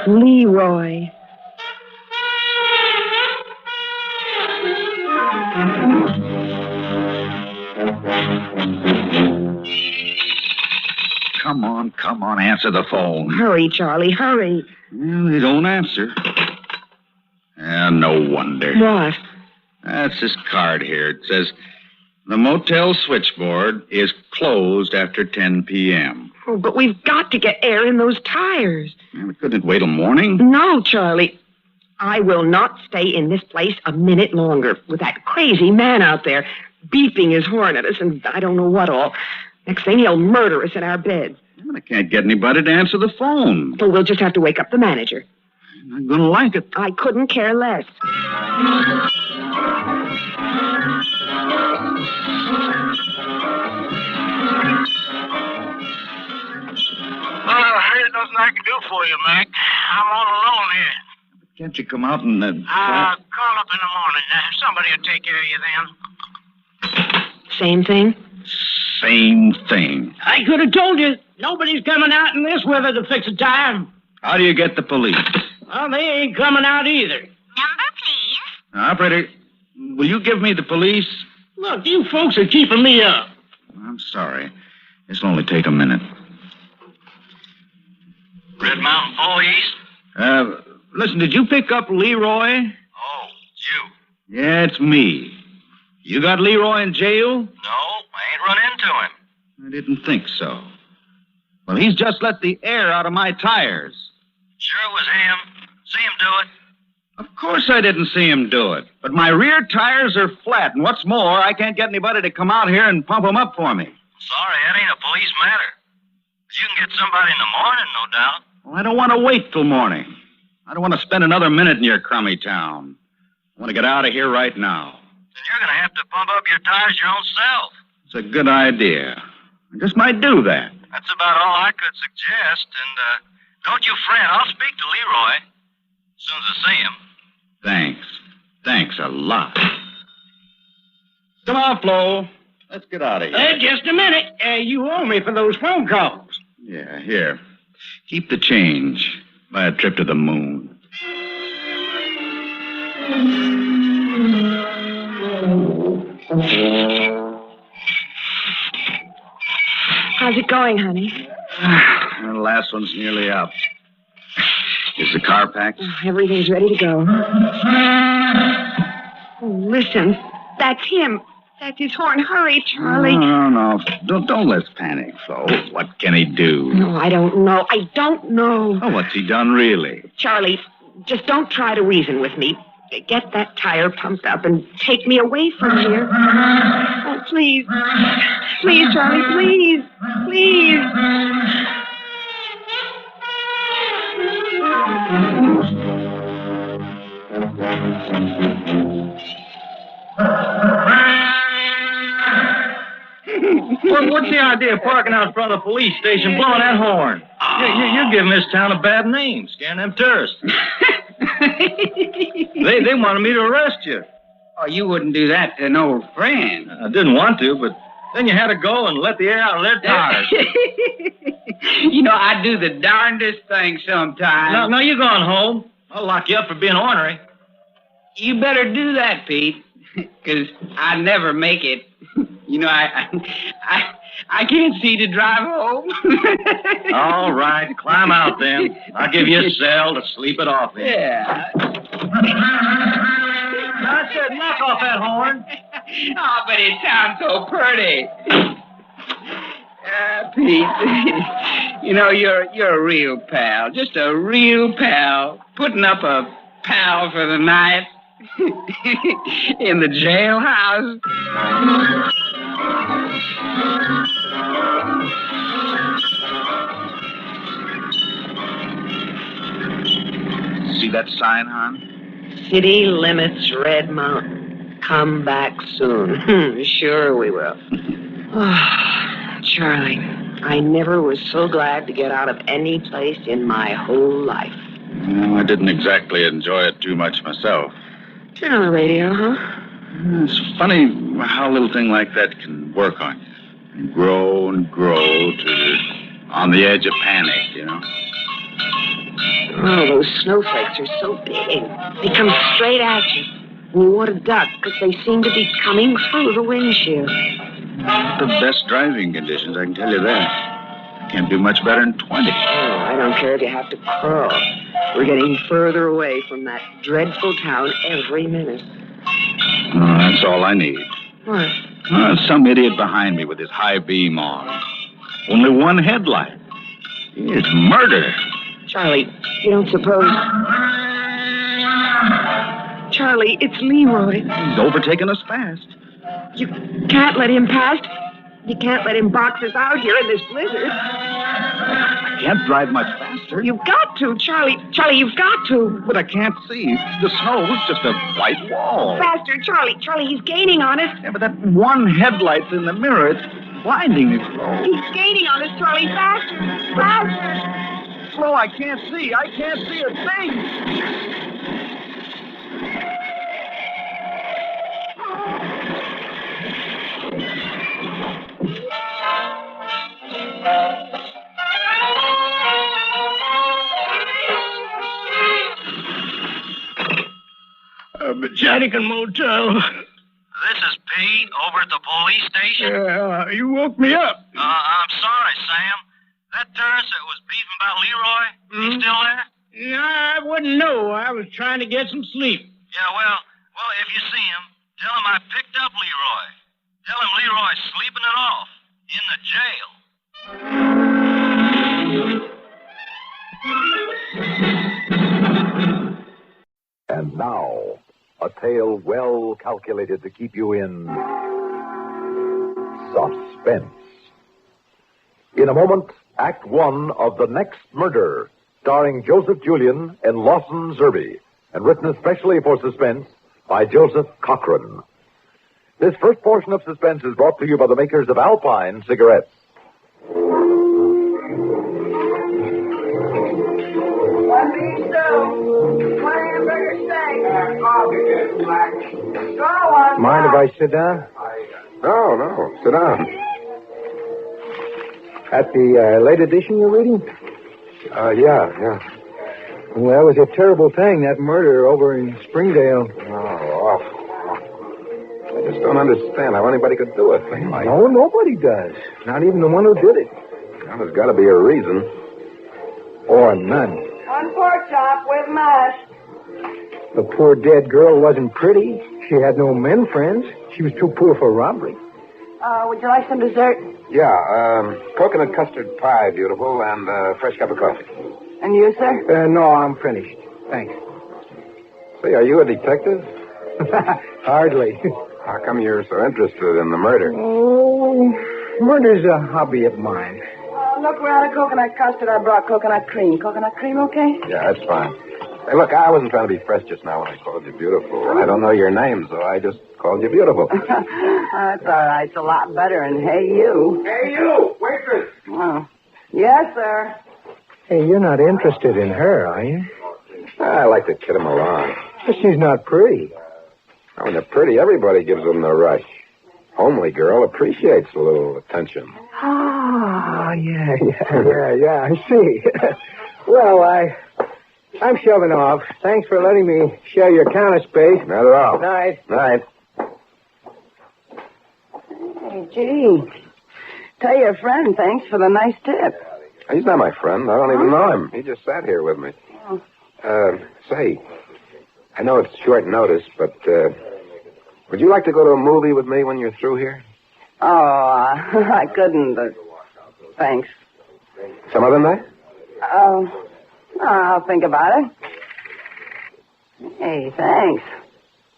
G: Leroy.
U: Come on, answer the phone.
G: Hurry, Charlie, hurry.
U: Well, they don't answer. No wonder.
G: What?
U: That's this card here. It says, the motel switchboard is closed after 10 p.m.
G: Oh, but we've got to get air in those tires.
U: We couldn't wait till morning.
G: No, Charlie. I will not stay in this place a minute longer with that crazy man out there beeping his horn at us and I don't know what all. Next thing, he'll murder us in our beds.
U: Well, I can't get anybody to answer the phone.
G: Well, we'll just have to wake up the manager.
U: I'm not going to like it.
G: I couldn't care less.
K: There's nothing I can do for you, Mac. I'm all alone here.
U: Can't you come out and...
K: Call up in the morning. Somebody will take care of you then.
G: Same thing?
U: Same thing.
M: I could have told you. Nobody's coming out in this weather to fix a tire.
U: How do you get the police?
M: Well, they ain't coming out either.
V: Number, please.
U: Operator, will you give me the police?
M: Look, you folks are keeping me up.
U: I'm sorry. This'll only take a minute.
L: Red Mountain Police?
U: Listen, did you pick up Leroy?
L: Oh, it's you.
U: Yeah, it's me. You got Leroy in jail?
L: No, I ain't run into him.
U: I didn't think so. Well, he's just let the air out of my tires.
L: Sure it was him. See him do it?
U: Of course I didn't see him do it. But my rear tires are flat, and what's more, I can't get anybody to come out here and pump them up for me.
L: Sorry, that ain't a police matter. But you can get somebody in the morning, no doubt.
U: Well, I don't want to wait till morning. I don't want to spend another minute in your crummy town. I want to get out of here right now.
L: Then you're going to have to pump up your tires your own self.
U: It's a good idea. I just might do that.
L: That's about all I could suggest. And don't you fret. I'll speak to Leroy as soon as I see him.
U: Thanks. Thanks a lot. Come on, Flo. Let's get out of here.
C: Just a minute. You owe me for those phone calls.
U: Yeah, here. Keep the change. Buy a trip to the moon.
G: How's it going, honey?
U: The last one's nearly up. Is the car packed?
G: Everything's ready to go. Oh, listen. That's him. That's his horn. Hurry, Charlie.
U: No. Don't let's panic, Flo. What can he do?
G: No, I don't know. I don't know.
U: Oh, what's he done, really?
G: Charlie, just don't try to reason with me. Get that tire pumped up and take me away from here. Oh, please. Please, Charlie, please. Please.
B: What's the idea of parking out in front of the police station blowing that horn? You're giving this town a bad name, scaring them tourists. They wanted me to arrest you.
C: Oh, you wouldn't do that to an old friend.
B: I didn't want to, but then you had to go and let the air out of their tires.
C: You know, I do the darndest thing sometimes.
B: No, you're going home. I'll lock you up for being ornery.
C: You better do that, Pete, because I never make it. You know, I can't see to drive home.
B: All right, climb out then. I'll give you a cell to sleep it off in.
C: Yeah.
B: I said knock off that horn.
C: Oh, but it sounds so pretty. Pete, you know, you're a real pal. Just a real pal. Putting up a pal for the night in the jailhouse.
U: See that sign, hon?
G: City limits Red Mountain. Come back soon. Sure we will. Oh, Charlie, I never was so glad to get out of any place in my whole life.
U: Well, I didn't exactly enjoy it too much myself.
G: Turn on the radio, huh?
U: It's funny how a little thing like that can work on you. And grow to on the edge of panic, you know?
G: Oh, those snowflakes are so big. They come straight at you. And you want to duck because they seem to be coming through the windshield.
U: The best driving conditions, I can tell you that. Can't do much better than 20.
G: Oh, I don't care if you have to crawl. We're getting further away from that dreadful town every minute.
U: Oh, that's all I need.
G: What?
U: Some idiot behind me with his high beam on. Only one headlight. It's murder.
G: Charlie, you don't suppose... Charlie, it's Leroy.
U: He's overtaken us fast.
G: You can't let him past. You can't let him box us out here in this blizzard.
U: I can't drive much faster.
G: You've got to, Charlie. Charlie, you've got to.
U: But I can't see. The snow is just a white wall.
G: Faster, Charlie. Charlie, he's gaining on us.
U: Yeah, but that one headlight's in the mirror. It's blinding me, Flo.
G: He's gaining on us, Charlie. Faster. Faster.
U: Flo, I can't see. I can't see a thing.
C: Botanical Motel.
L: This is Pete over at the police station.
C: You woke me up.
L: I'm sorry, Sam. That tourist that was beefing about Leroy, he still there?
C: No, I wouldn't know. I was trying to get some sleep.
L: Yeah, well, if you see him, tell him I picked up Leroy. Tell him Leroy's sleeping it off in the jail.
D: And now, a tale well calculated to keep you in suspense. In a moment, Act One of The Next Murder, starring Joseph Julian and Lawson Zerby, and written especially for Suspense by Joseph Cochran. This first portion of Suspense is brought to you by the makers of Alpine cigarettes.
E: One beef stew. One hamburger steak. Draw one.
I: Mind if I sit down?
Q: No. Sit down.
I: At the late edition you're reading?
Q: Yeah.
I: Well, that was a terrible thing, that murder over in Springdale.
Q: Oh, awful. I just don't understand how anybody could do a thing like that.
I: No, nobody does. Not even the one who did it.
Q: Well, there's got to be a reason.
I: Or none.
E: One pork chop with mash.
I: The poor dead girl wasn't pretty. She had no men friends. She was too poor for robbery.
E: Would you like some dessert?
Q: Yeah, coconut custard pie, beautiful, and a fresh cup of coffee.
E: And you, sir?
I: No, I'm finished. Thanks.
Q: Say, are you a detective?
I: Hardly.
Q: How come you're so interested in the murder?
I: Oh, murder's a hobby of mine.
E: Look, we're out of coconut custard. I brought coconut cream. Coconut cream, okay?
Q: Yeah, that's fine. Hey, look, I wasn't trying to be fresh just now when I called you beautiful. I don't know your name, so I just called you beautiful.
E: That's all right. It's a lot better than hey, you.
Q: Hey, you! Waitress!
E: Oh. Yes, sir.
I: Hey, you're not interested in her, are you?
Q: I like to kid him along.
I: But she's not pretty.
Q: When they're pretty, everybody gives them the rush. Homely girl appreciates a little attention.
I: Ah, yeah, I see. Well, I'm shoving off. Thanks for letting me share your counter space.
Q: Not at all.
I: Night.
Q: Night.
E: Hey, gee. Tell your friend thanks for the nice tip.
Q: He's not my friend. I don't even know him. He just sat here with me. Say, I know it's short notice, but would you like to go to a movie with me when you're through here?
E: Oh, I couldn't, but thanks.
Q: Some other night?
E: I'll think about it. Hey, thanks.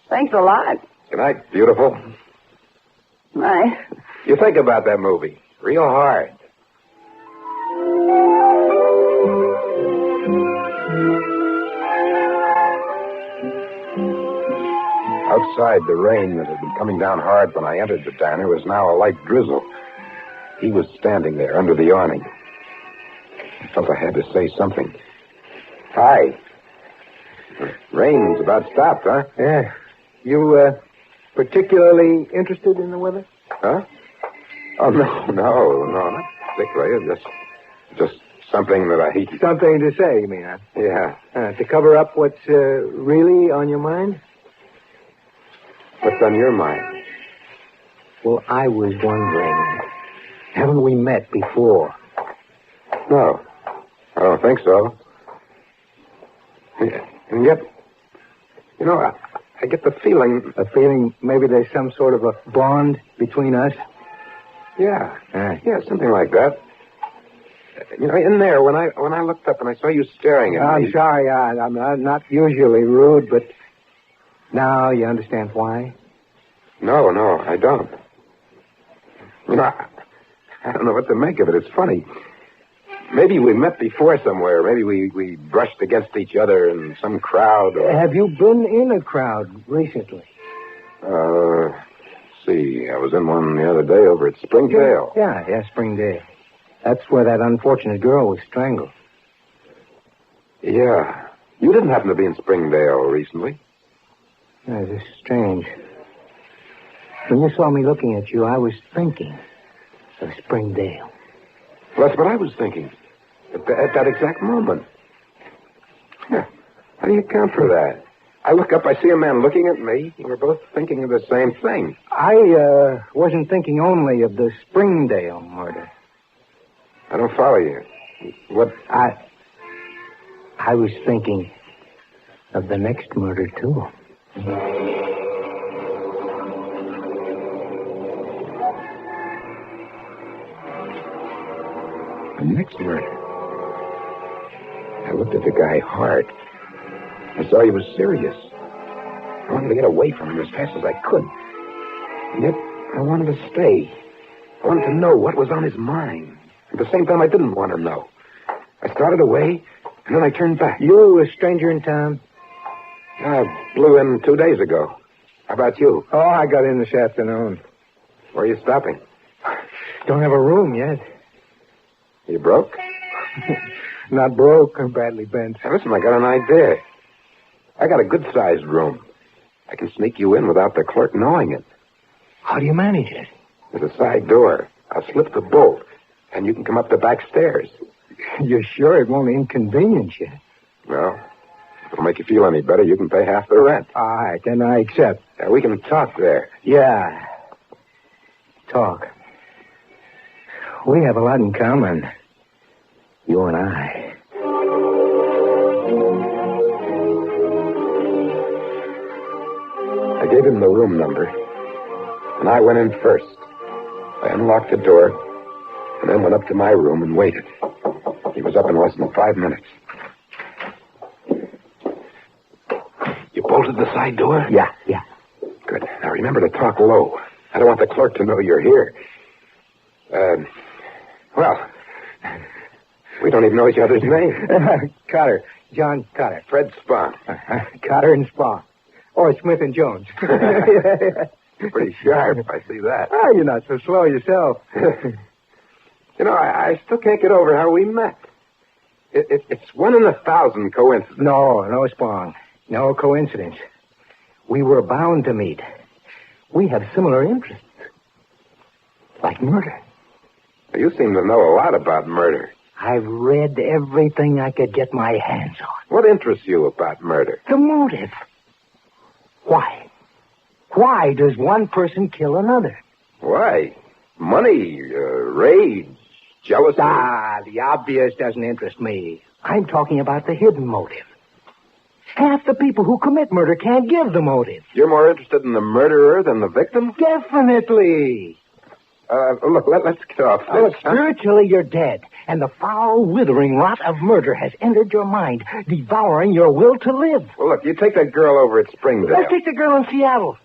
E: Thanks a lot.
Q: Good night, beautiful.
E: Night.
Q: You think about that movie real hard. Outside, the rain that had been coming down hard when I entered the diner was now a light drizzle. He was standing there under the awning. I felt I had to say something. Hi. The rain's about stopped, huh?
I: Yeah. You, particularly interested in the weather?
Q: Huh? Oh, no, not particularly. Just something that I...
I: Something to say, you mean, huh?
Q: Yeah.
I: To cover up what's really on your mind?
Q: What's on your mind?
I: Well, I was wondering, haven't we met before?
Q: No, I don't think so. And yet, you know, I get the feeling...
I: A feeling maybe there's some sort of a bond between us?
Q: Yeah, something like that. You know, in there, when I looked up and I saw you staring at me...
I: I'm sorry, I'm not usually rude, but now you understand why?
Q: No, I don't. You know, I don't know what to make of it. It's funny. Maybe we met before somewhere. Maybe we brushed against each other in some crowd. Or...
I: Have you been in a crowd recently?
Q: See, I was in one the other day over at Springdale.
I: Yeah, Springdale. That's where that unfortunate girl was strangled.
Q: Yeah. You didn't happen to be in Springdale recently?
I: Yeah, it's strange. When you saw me looking at you, I was thinking of Springdale.
Q: Well, that's what I was thinking. At that exact moment. Yeah. How do you account for that? I look up, I see a man looking at me, and we're both thinking of the same thing.
I: I wasn't thinking only of the Springdale murder.
Q: I don't follow you. What?
I: I was thinking of the next murder, too.
Q: The next murder? I looked at the guy hard. I saw he was serious. I wanted to get away from him as fast as I could. And yet, I wanted to stay. I wanted to know what was on his mind. At the same time, I didn't want to know. I started away, and then I turned back.
I: You a stranger in town?
Q: I blew in 2 days ago. How about you?
I: Oh, I got in this afternoon.
Q: Where are you stopping?
I: Don't have a room yet.
N: You broke?
I: Not broke or badly bent.
N: Hey, listen, I got an idea. I got a good-sized room. I can sneak you in without the clerk knowing it.
I: How do you manage it?
N: There's a side door. I'll slip the bolt, and you can come up the back stairs.
I: You're sure it won't inconvenience you?
N: Well, if it'll make you feel any better, you can pay half the rent.
I: All right, then I accept.
N: We can talk there.
I: Yeah. Talk. We have a lot in common. You and I.
N: I gave him the room number, and I went in first. I unlocked the door, and then went up to my room and waited. He was up in less than 5 minutes. You bolted the side door?
I: Yeah.
N: Good. Now remember to talk low. I don't want the clerk to know you're here. Well, we don't even know each other's name.
I: Cotter. John Cotter.
N: Fred Spahn.
I: Cotter and Spahn. Or Smith and Jones.
N: You're pretty sharp, I see that.
I: Oh, you're not so slow yourself.
N: You know, I still can't get over how we met. It's 1 in 1,000 coincidence.
I: No, Spahn. No coincidence. We were bound to meet. We have similar interests. Like murder.
N: You seem to know a lot about murder.
I: I've read everything I could get my hands on.
N: What interests you about murder?
I: The motive. Why? Why does one person kill another?
N: Why? Money, rage, jealousy.
I: The obvious doesn't interest me. I'm talking about the hidden motive. Half the people who commit murder can't give the motive.
N: You're more interested in the murderer than the victim?
I: Definitely.
N: Look, let's get off this.
I: Look, spiritually, you're dead, and the foul, withering rot of murder has entered your mind, devouring your will to live.
N: Well, look, you take that girl over at Springdale.
I: Let's take the girl in Seattle.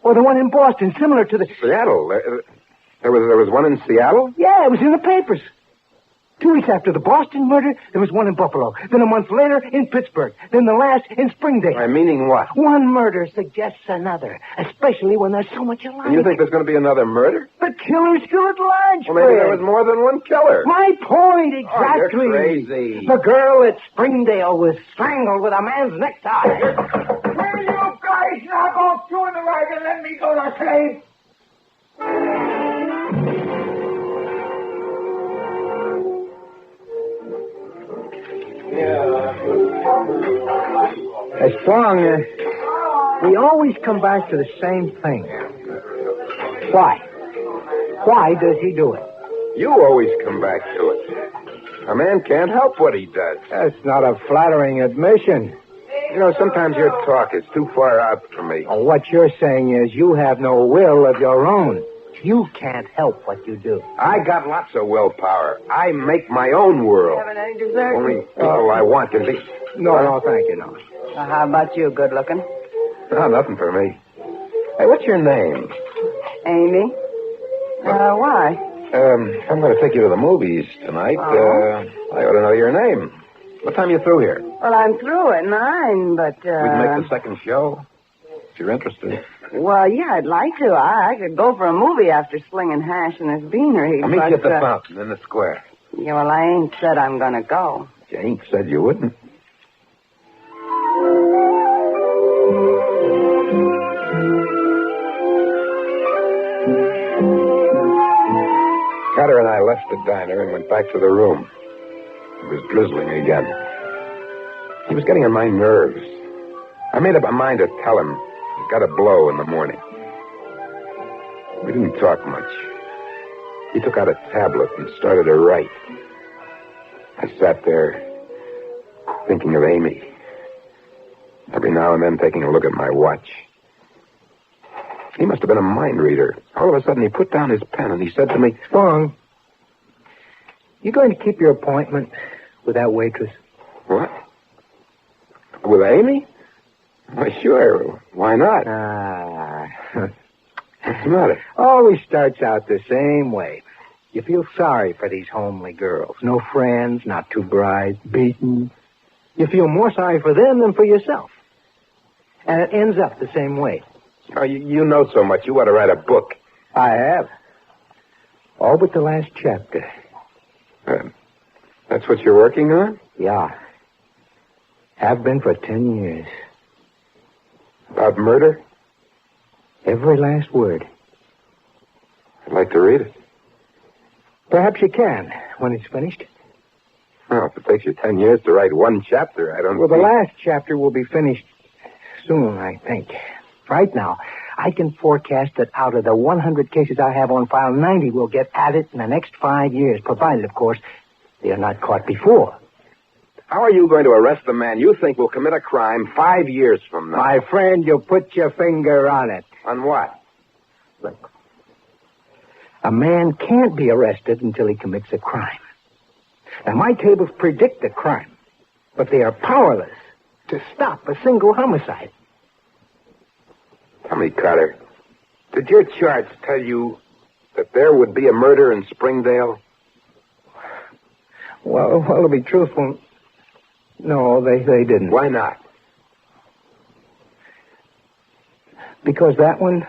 I: Or the one in Boston, similar to the...
N: Seattle? There was one in Seattle?
I: Yeah, it was in the papers. 2 weeks after the Boston murder, there was one in Buffalo. Then a month later, in Pittsburgh. Then the last in Springdale.
N: Meaning what?
I: One murder suggests another, especially when there's so much alike.
N: And you think there's going to be another murder?
I: The killer's still at large,
N: Well, maybe
I: Fred.
N: there was more than one killer.
I: My point, exactly.
N: Oh, you're crazy.
I: The girl at Springdale was strangled with a man's necktie.
P: Will you guys knock off 2 in the wagon and let me go to sleep?
I: Strong, we always come back to the same thing. Why? Why does he do it?
N: You always come back to it. A man can't help what he does.
I: That's not a flattering admission.
N: You know, sometimes your talk is too far out for me.
I: What you're saying is you have no will of your own. You can't help what you do.
N: I got lots of willpower. I make my own world.
E: Having any dessert?
N: Only people I want can be...
I: No, thank you, no.
E: How about you, good looking?
N: No, nothing for me. Hey, what's your name?
E: Amy? Why?
N: I'm going to take you to the movies tonight. I ought to know your name. What time are you through here?
E: Well, I'm through at 9, but,
N: We'd make the second show, if you're interested.
E: Well, yeah, I'd like to. I could go for a movie after slinging hash in this beanery.
N: I'll meet you at the fountain in the square.
E: Yeah, well, I ain't said I'm going to go.
N: You ain't said you wouldn't. Cotter and I left the diner and went back to the room. It was drizzling again. He was getting on my nerves. I made up my mind to tell him he's got to blow in the morning. We didn't talk much. He took out a tablet and started to write. I sat there thinking of Amy. Every now and then taking a look at my watch. He must have been a mind reader. All of a sudden, he put down his pen and he said to me,
I: Strong, you going to keep your appointment with that waitress?
N: What? With Amy? Why, sure. Why not? What's the matter?
I: Always starts out the same way. You feel sorry for these homely girls. No friends, not too bright, beaten. You feel more sorry for them than for yourself. And it ends up the same way.
N: Oh, you know so much. You ought to write a book.
I: I have. All but the last chapter.
N: That's what you're working on?
I: Yeah. Have been for 10 years.
N: About murder?
I: Every last word.
N: I'd like to read it.
I: Perhaps you can, when it's finished.
N: Well, if it takes you 10 years to write one chapter, I don't
I: Well, the
N: see...
I: last chapter will be finished soon, I think. Right now, I can forecast that out of the 100 cases I have on file, 90 will get at it in the next 5 years, provided, of course, they are not caught before.
N: How are you going to arrest the man you think will commit a crime 5 years from now?
I: My friend, you put your finger on it.
N: On what?
I: Look, a man can't be arrested until he commits a crime. Now, my tables predict a crime, but they are powerless to stop a single homicide.
N: Tell me, Carter, did your charts tell you that there would be a murder in Springdale?
I: Well, to be truthful, no, they didn't.
N: Why not?
I: Because that one,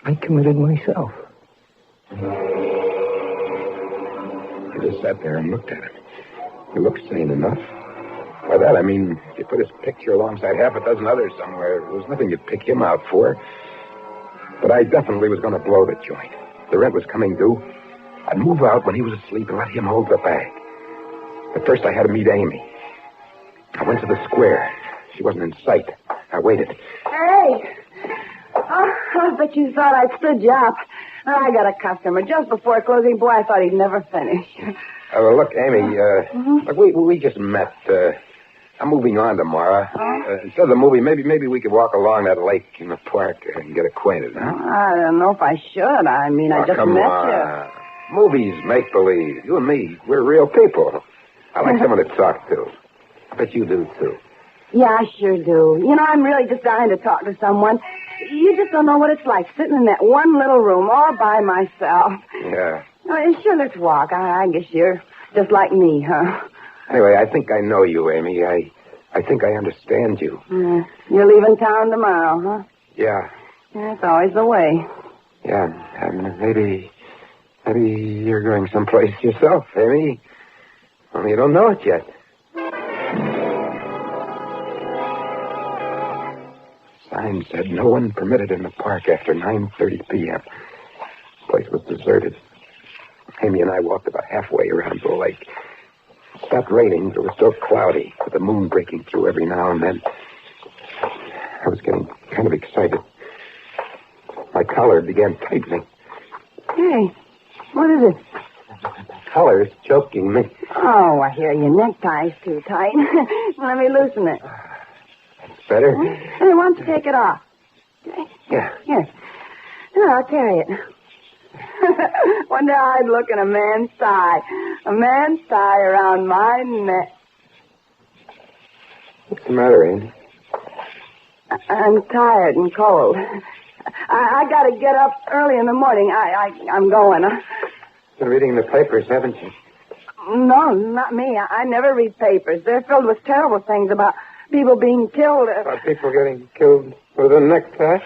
I: I committed myself.
N: I just sat there and looked at him. He looked sane enough. By that, I mean, if you put his picture alongside half a dozen others somewhere, there was nothing you'd pick him out for. But I definitely was going to blow the joint. The rent was coming due. I'd move out when he was asleep and let him hold the bag. But first I had to meet Amy. I went to the square. She wasn't in sight. I waited.
E: Hey! Oh, I bet you thought I'd stood you up. I got a customer just before closing. Boy, I thought he'd never finish.
N: Well, look, Amy, look, we just met. I'm moving on tomorrow. Instead of the movie, maybe we could walk along that lake in the park and get acquainted, huh?
E: I don't know if I should. I mean, I just
N: come
E: met
N: on. Movies, make-believe. You and me, we're real people. I like someone to talk to. I bet you do, too.
E: Yeah, I sure do. You know, I'm really just dying to talk to someone. You just don't know what it's like sitting in that one little room all by myself.
N: Yeah.
E: Sure, let's walk. I guess you're just like me, huh?
N: Anyway, I think I know you, Amy. I think I understand you.
E: You're leaving town tomorrow, huh?
N: Yeah.
E: That's always the way.
N: Yeah, and maybe you're going someplace yourself, Amy. Only you don't know it yet. Sign said no one permitted in the park after 9:30 p.m. The place was deserted. Amy and I walked about halfway around the lake. It stopped raining, but it was still cloudy, with the moon breaking through every now and then. I was getting kind of excited. My collar began tightening.
E: Hey, what is it?
N: Collar's choking me.
E: Oh, I hear your necktie's too tight. Let me loosen it.
N: Better?
E: Hey, why don't you take it off? Okay.
N: Yeah.
E: Here. Here, I'll carry it. Wonder how I'd look in a man's tie. A man's tie around my neck.
N: What's the matter, Andy?
E: I'm tired and cold. I got to get up early in the morning. I'm going.
N: Been reading the papers, haven't you?
E: No, not me. I never read papers. They're filled with terrible things about people being killed.
N: About people getting killed with a necktie?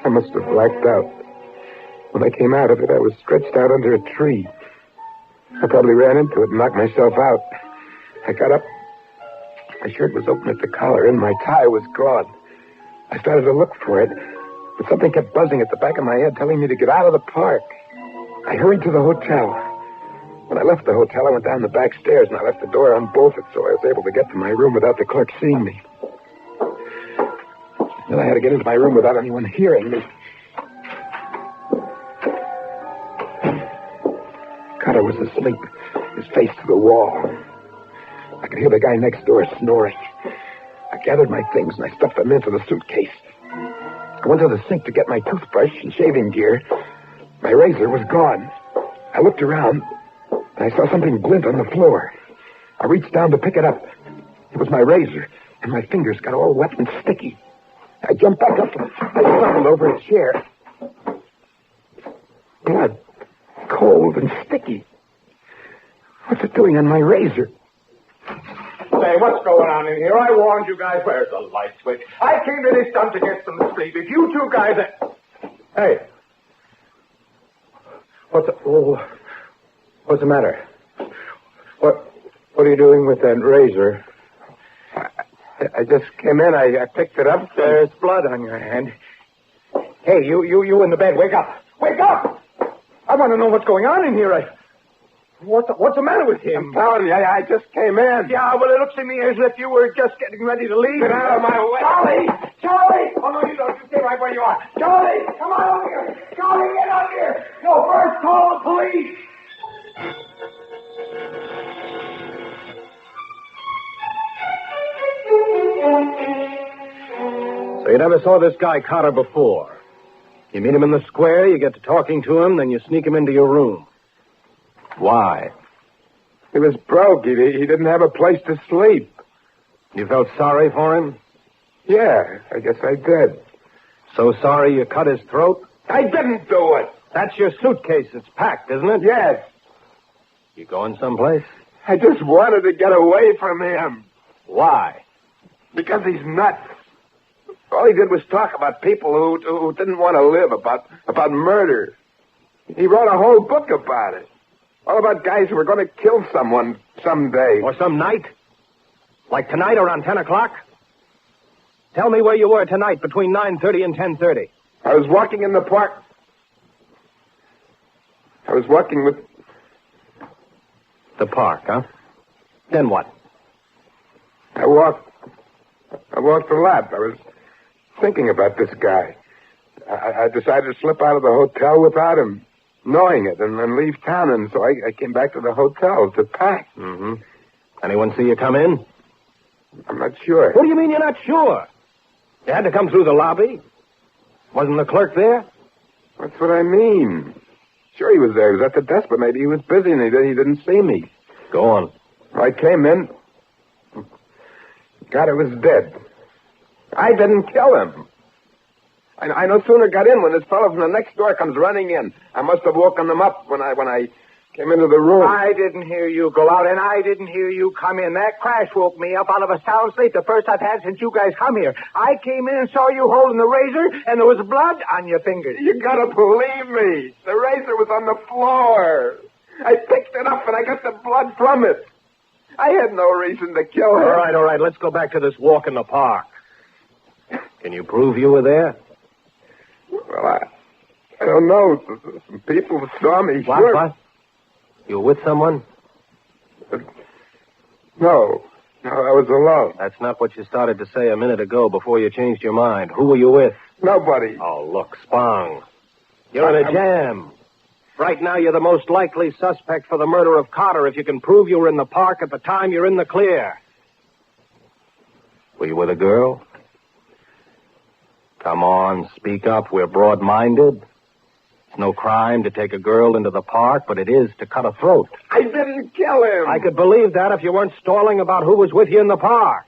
N: I must have blacked out. When I came out of it, I was stretched out under a tree. I probably ran into it and knocked myself out. I got up. My shirt was open at the collar, and my tie was gone. I started to look for it, but something kept buzzing at the back of my head, telling me to get out of the park. I hurried to the hotel. When I left the hotel, I went down the back stairs, and I left the door unbolted, so I was able to get to my room without the clerk seeing me. Then I had to get into my room without anyone hearing me. Carter was asleep, his face to the wall. I could hear the guy next door snoring. I gathered my things and I stuffed them into the suitcase. I went to the sink to get my toothbrush and shaving gear. My razor was gone. I looked around and I saw something glint on the floor. I reached down to pick it up. It was my razor, and my fingers got all wet and sticky. I jumped back up and I stumbled over a chair. Blood. Cold and sticky. What's it doing on my razor?
H: Say, what's going on in here? I warned you guys. Where's the light switch? I came to this dump to get some sleep. If you two guys... Hey. What's the matter? What are you doing with that razor?
N: I just came in. I picked it up.
H: There's blood on your hand. Hey, you in the bed. Wake up. Wake up! I want to know what's going on in here. What's the matter with him?
N: I'm telling you, I just came in.
H: Yeah, well, it looks to me as if you were just getting ready to leave.
N: Get out of my way.
H: Charlie! Oh, no, you don't. You stay right where you are. Charlie, come on over here. Charlie, get out here. No, first call the police.
O: So you never saw this guy Carter before. You meet him in the square, you get to talking to him, then you sneak him into your room. Why?
N: He was broke. He didn't have a place to sleep.
O: You felt sorry for him?
N: Yeah, I guess I did.
O: So sorry you cut his throat?
N: I didn't do it.
O: That's your suitcase. It's packed, isn't it?
N: Yes.
O: You going someplace?
N: I just wanted to get away from him.
O: Why?
N: Because he's nuts. All he did was talk about people who didn't want to live, about murder. He wrote a whole book about it. All about guys who were going to kill someone someday.
O: Or some night? Like tonight around 10 o'clock? Tell me where you were tonight between 9:30 and 10:30.
N: I was walking in the park. I was walking with...
O: The park, huh? Then what?
N: I walked a lot. I was thinking about this guy. I decided to slip out of the hotel without him knowing it and then leave town, and so I came back to the hotel to pack.
O: Mm-hmm. Anyone see you come in?
N: I'm not sure.
O: What do you mean you're not sure? You had to come through the lobby. Wasn't the clerk there?
N: That's what I mean. Sure he was there. He was at the desk, but maybe he was busy and he didn't see me.
O: Go on.
N: I came in. Carter was dead. I didn't kill him. I no sooner got in when this fellow from the next door comes running in. I must have woken him up when I came into the room.
H: I didn't hear you go out, and I didn't hear you come in. That crash woke me up out of a sound sleep, the first I've had since you guys come here. I came in and saw you holding the razor, and there was blood on your fingers.
N: You gotta believe me. The razor was on the floor. I picked it up, and I got the blood from it. I had no reason to kill him.
O: All right. Let's go back to this walk in the park. Can you prove you were there?
N: Well, I don't know. Some people saw me.
O: What? You were with someone?
N: No, I was alone.
O: That's not what you started to say a minute ago before you changed your mind. Who were you with?
N: Nobody.
O: Oh, look, Spong. You're in a jam. Right now, you're the most likely suspect for the murder of Carter. If you can prove you were in the park at the time, you're in the clear. Were you with a girl? Come on, speak up. We're broad-minded. It's no crime to take a girl into the park, but it is to cut a throat.
N: I didn't kill him.
O: I could believe that if you weren't stalling about who was with you in the park.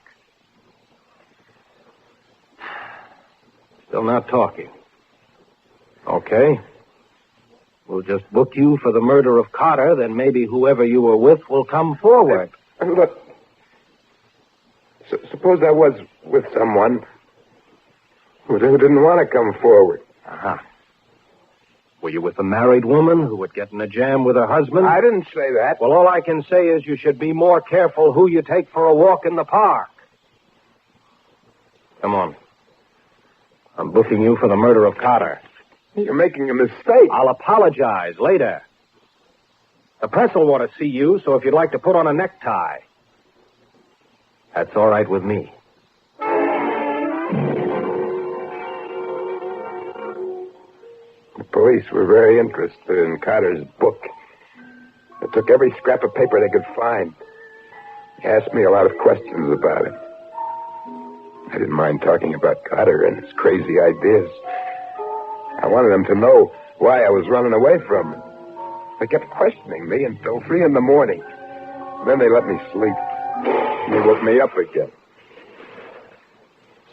O: Still not talking. Okay. We'll just book you for the murder of Carter, then maybe whoever you were with will come forward.
N: Look, suppose I was with someone who didn't want to come forward.
O: Uh-huh. Were you with a married woman who would get in a jam with her husband?
N: I didn't say that.
O: Well, all I can say is you should be more careful who you take for a walk in the park. Come on. I'm booking you for the murder of Carter.
N: You're making a mistake.
O: I'll apologize later. The press will want to see you, so if you'd like to put on a necktie, that's all right with me.
N: The police were very interested in Carter's book. They took every scrap of paper they could find. They asked me a lot of questions about it. I didn't mind talking about Carter and his crazy ideas. I wanted them to know why I was running away from him. They kept questioning me until 3 a.m. Then they let me sleep. They woke me up again.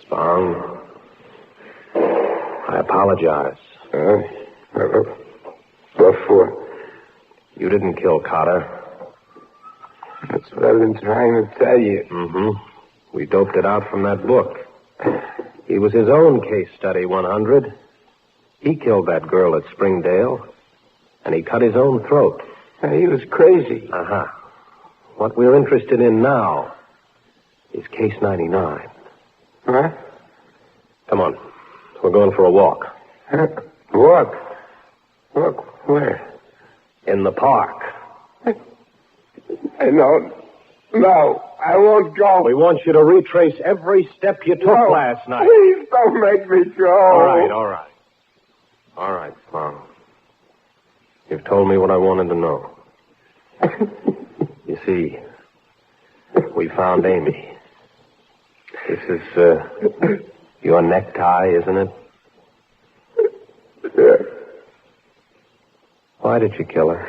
O: Spong, I apologize.
N: What for?
O: You didn't kill Carter.
N: That's what I've been trying to tell you.
O: Mm-hmm. We doped it out from that book. He was his own case study 100. He killed that girl at Springdale, and he cut his own throat.
N: He was crazy.
O: Uh-huh. What we're interested in now is case 99.
N: Huh?
O: Come on. We're going for a walk.
N: Huh? Walk? Walk where?
O: In the park.
N: No, I won't go.
O: We want you to retrace every step you took last night.
N: Please don't make me go.
O: All right, Fong. You've told me what I wanted to know. You see, we found Amy. This is, your necktie, isn't it?
N: Yeah.
O: Why did you kill her?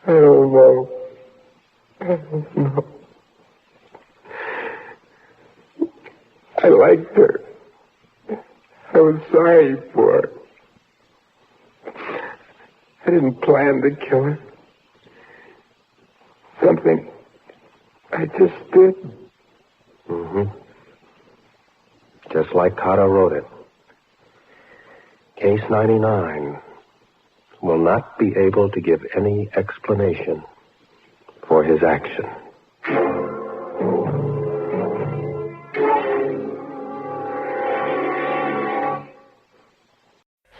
N: I don't know. I don't know. I liked her. I was sorry for her. I didn't plan to kill her. Something I just did.
O: Mm-hmm. Just like Carter wrote it. Case 99 will not be able to give any explanation for his action.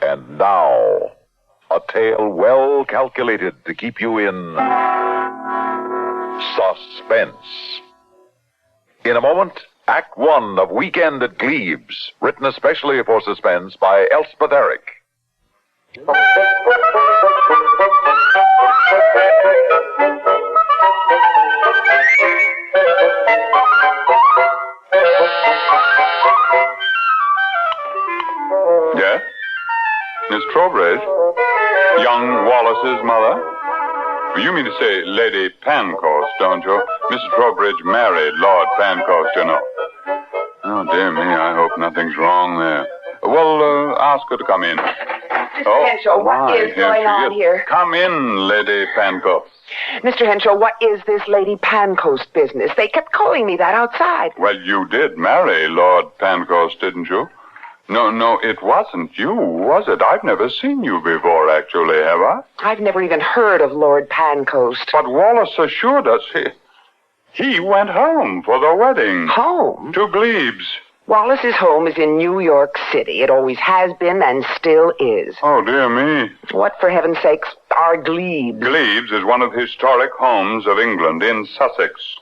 J: And now, a tale well calculated to keep you in suspense. In a moment, Act 1 of Weekend at Gleebes, written especially for Suspense by Elspeth Eric.
R: Yes? Miss Trowbridge? Young Wallace's mother? You mean to say Lady Pancoast, don't you? Mrs. Trowbridge married Lord Pancoast, you know. Oh, dear me, I hope nothing's wrong there. Well, ask her to come in.
G: Mr. Henshaw, what is going on here?
R: Come in, Lady Pancoast.
G: Mr. Henshaw, what is this Lady Pancoast business? They kept calling me that outside.
R: Well, you did marry Lord Pancoast, didn't you? No, it wasn't you, was it? I've never seen you before, actually, have I?
G: I've never even heard of Lord Pancoast.
R: But Wallace assured us he went home for the wedding.
G: Home?
R: To Gleebes.
G: Wallace's home is in New York City. It always has been and still is.
R: Oh, dear me.
G: What, for heaven's sakes, are Gleebes?
R: Gleebes is one of the historic homes of England in Sussex.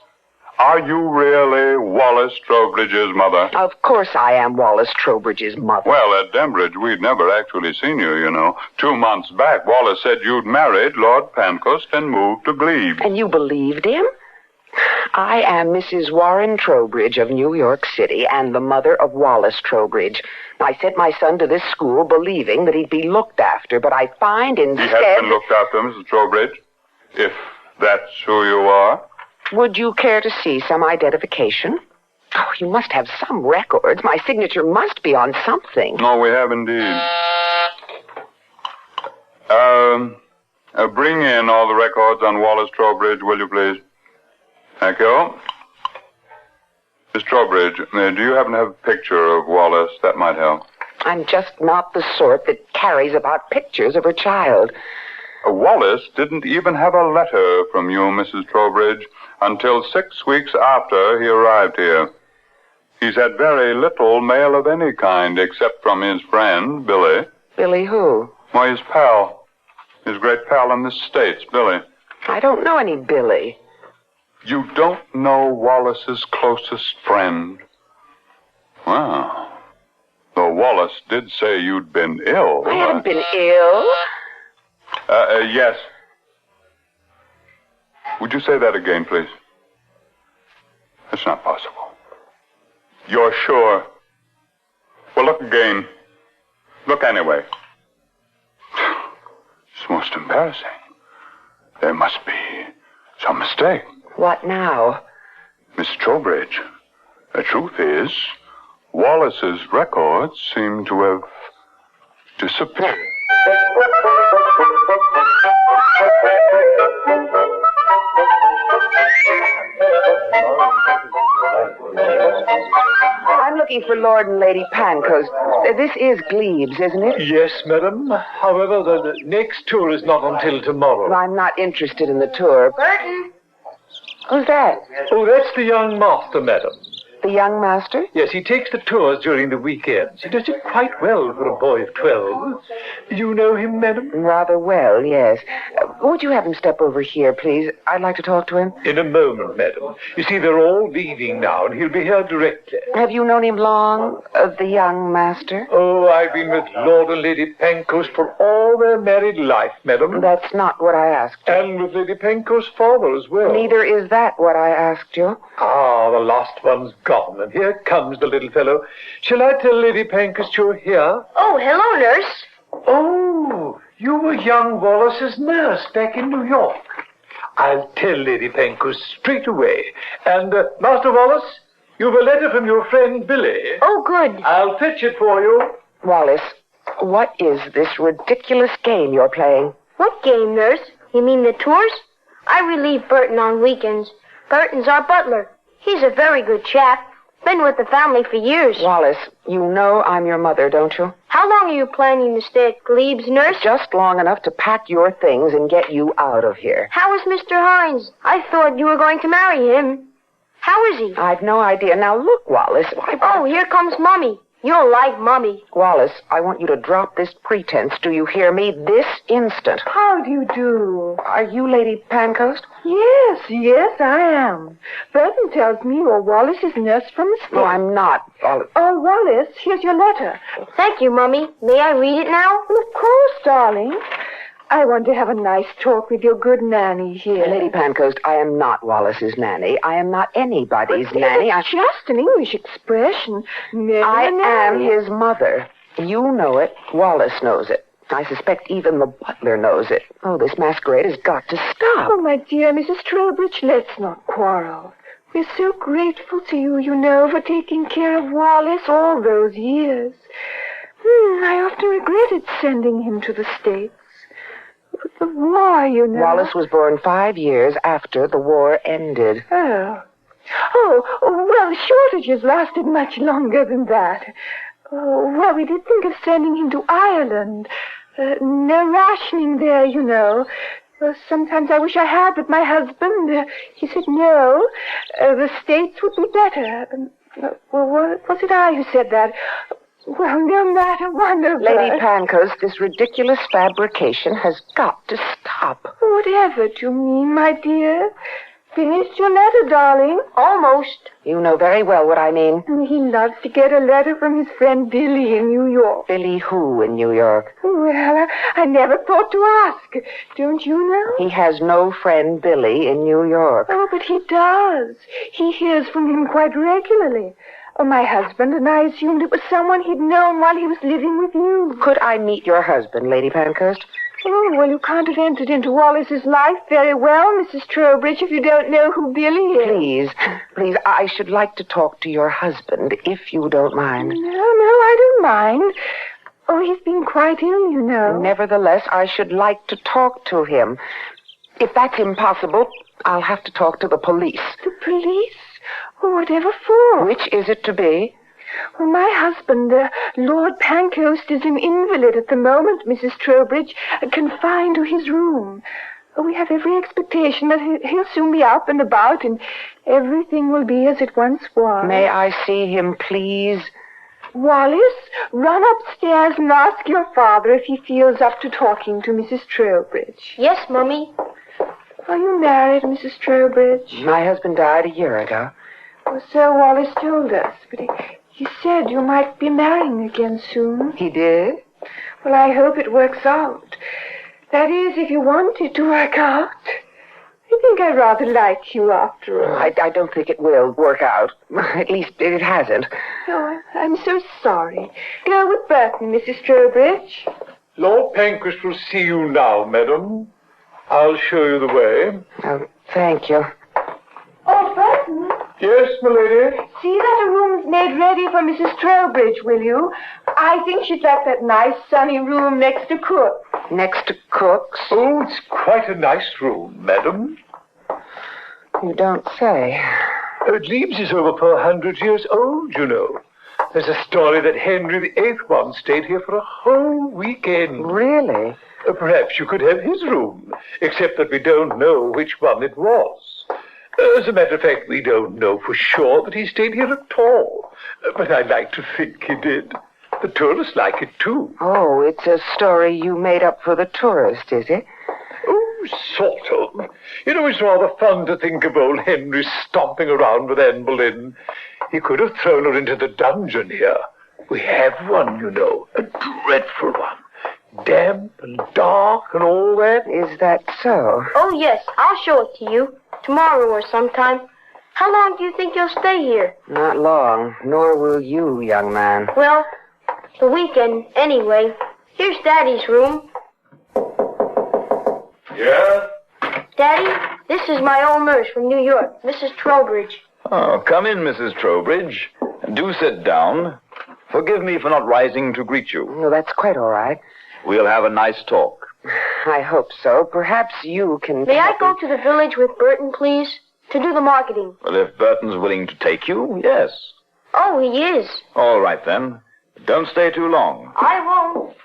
R: Are you really Wallace Trowbridge's mother?
G: Of course I am Wallace Trowbridge's mother.
R: Well, at Denbridge, we'd never actually seen you, you know. 2 months back, Wallace said you'd married Lord Pancoast and moved to Gleebes.
G: And you believed him? I am Mrs. Warren Trowbridge of New York City and the mother of Wallace Trowbridge. I sent my son to this school believing that he'd be looked after, but I find instead...
R: He has been looked after, Mrs. Trowbridge, if that's who you are.
G: Would you care to see some identification? Oh, you must have some records. My signature must be on something.
R: Oh, we have indeed. Bring in all the records on Wallace Trowbridge, will you please? Thank you. Miss Trowbridge, do you happen to have a picture of Wallace? That might help.
G: I'm just not the sort that carries about pictures of her child.
R: Wallace didn't even have a letter from you, Mrs. Trowbridge, until 6 weeks after he arrived here. He's had very little mail of any kind, except from his friend, Billy.
G: Billy who?
R: Why, his pal. His great pal in the States, Billy.
G: I don't know any Billy.
R: You don't know Wallace's closest friend? Well, though Wallace did say you'd been ill.
G: I haven't been ill.
R: Yes. Would you say that again, please? That's not possible. You're sure? Well, look again. Look anyway. It's most embarrassing. There must be some mistake.
G: What now?
R: Miss Trowbridge, the truth is, Wallace's records seem to have disappeared.
G: I'm looking for Lord and Lady Pancoast. This is Gleebes, isn't it?
A: Yes, madam. However, the next tour is not until tomorrow.
G: I'm not interested in the tour.
V: Burton.
G: Who's that?
A: Oh, that's the young master, madam.
G: The young master?
A: Yes, he takes the tours during the weekends. He does it quite well for a boy of 12. You know him, madam?
G: Rather well, yes. Would you have him step over here, please? I'd like to talk to him.
A: In a moment, madam. You see, they're all leaving now, and he'll be here directly.
G: Have you known him long, the young master?
A: Oh, I've been with Lord and Lady Pancoast for all their married life, madam.
G: That's not what I asked you.
A: And with Lady Pancoast's father as well.
G: Neither is that what I asked you.
A: Ah, the last one's gone, and here comes the little fellow. Shall I tell Lady Pancoast you're here?
V: Oh, hello, nurse.
A: Oh, you were young Wallace's nurse back in New York. I'll tell Lady Pancoast straight away. And, Master Wallace, you've a letter from your friend Billy.
V: Oh, good.
A: I'll fetch it for you.
G: Wallace, what is this ridiculous game you're playing?
V: What game, nurse? You mean the tours? I relieve Burton on weekends. Burton's our butler. He's a very good chap. Been with the family for years.
G: Wallace, you know I'm your mother, don't you?
V: How long are you planning to stay at Gleebes, nurse?
G: Just long enough to pack your things and get you out of here.
V: How is Mr. Hines? I thought you were going to marry him. How is he?
G: I've no idea. Now look, Wallace.
V: Oh, here comes Mummy. You'll like Mummy.
G: Wallace, I want you to drop this pretense. Do you hear me? This instant.
E: How do you do?
G: Are you Lady Pancoast?
E: Yes, I am. Burton tells me you're Wallace's nurse from the States.
G: No, I'm not, Wallace.
E: Oh, Wallace, here's your letter.
V: Thank you, Mummy. May I read it now?
E: Well, of course, darling. I want to have a nice talk with your good nanny here.
G: Lady Pancoast, I am not Wallace's nanny. I am not anybody's nanny.
E: It's just an English expression.
G: I am his mother. You know it. Wallace knows it. I suspect even the butler knows it. Oh, this masquerade has got to stop.
E: Oh, my dear Mrs. Trowbridge, let's not quarrel. We're so grateful to you, you know, for taking care of Wallace all those years. I often regretted sending him to the States. But the war, you know.
G: Wallace was born 5 years after the war ended.
E: Oh, well, the shortages lasted much longer than that. Oh, well, we did think of sending him to Ireland. No rationing there, you know. Sometimes I wish I had, but my husband, he said no. The States would be better. Well, was it I who said that? Well, no matter, wonderful.
G: Lady Pancoast, this ridiculous fabrication has got to stop.
E: Whatever do you mean, my dear? Finished your letter, darling?
V: Almost.
G: You know very well what I mean.
E: He loves to get a letter from his friend Billy in New York.
G: Billy who in New York?
E: Well, I never thought to ask. Don't you know?
G: He has no friend Billy in New York.
E: Oh, but he does. He hears from him quite regularly. Oh, my husband and I assumed it was someone he'd known while he was living with you.
G: Could I meet your husband, Lady Pancoast?
E: Oh, well, you can't have entered into Wallace's life very well, Mrs. Trowbridge, if you don't know who Billy is.
G: Please, I should like to talk to your husband, if you don't mind.
E: No, I don't mind. Oh, he's been quite ill, you know.
G: Nevertheless, I should like to talk to him. If that's impossible, I'll have to talk to the police.
E: The police? Whatever for?
G: Which is it to be?
E: Well, my husband, Lord Pancoast, is an invalid at the moment, Mrs. Trowbridge, confined to his room. We have every expectation that he'll soon be up and about, and everything will be as it once was.
G: May I see him, please?
E: Wallace, run upstairs and ask your father if he feels up to talking to Mrs. Trowbridge.
V: Yes, Mummy.
E: Are you married, Mrs. Trowbridge?
G: My husband died a year ago.
E: Well, so Wallace told us, but he said you might be marrying again soon.
G: He did?
E: Well, I hope it works out. That is, if you want it to work out. I think I rather like you after all.
G: I don't think it will work out. At least it hasn't.
E: Oh, I'm so sorry. Go with Burton, Mrs. Trowbridge.
A: Lord Pancoast will see you now, madam. I'll show you the way.
G: Oh, thank you.
E: Oh, Burton.
A: Yes, milady?
E: See that a room's made ready for Mrs. Trowbridge, will you? I think she'd like that nice sunny room next to Cook.
G: Next to Cook's?
A: Oh, it's quite a nice room, madam.
G: You don't say.
A: Gleebes is over 400 years old, you know. There's a story that Henry VIII once stayed here for a whole weekend.
F: Really?
A: Perhaps you could have his room, except that we don't know which one it was. As a matter of fact, we don't know for sure that he stayed here at all. But I'd like to think he did. The tourists like it, too.
F: Oh, it's a story you made up for the tourist, is it?
A: Oh, sort of. You know, it's rather fun to think of old Henry stomping around with Anne Boleyn. He could have thrown her into the dungeon here. We have one, you know, a dreadful one. Damp and dark and all that.
F: Is that so?
V: Oh, yes, I'll show it to you. Tomorrow or sometime. How long do you think you'll stay here?
F: Not long, nor will you, young man.
V: Well, the weekend, anyway. Here's Daddy's room.
R: Yeah?
V: Daddy, this is my old nurse from New York, Mrs. Trowbridge.
U: Oh, come in, Mrs. Trowbridge. Do sit down. Forgive me for not rising to greet you.
F: No, that's quite all right.
U: We'll have a nice talk.
F: I hope so. Perhaps you can...
V: May I go to the village with Burton, please? To do the marketing.
U: Well, if Burton's willing to take you, yes.
V: Oh, he is.
U: All right, then. Don't stay too long.
V: I won't.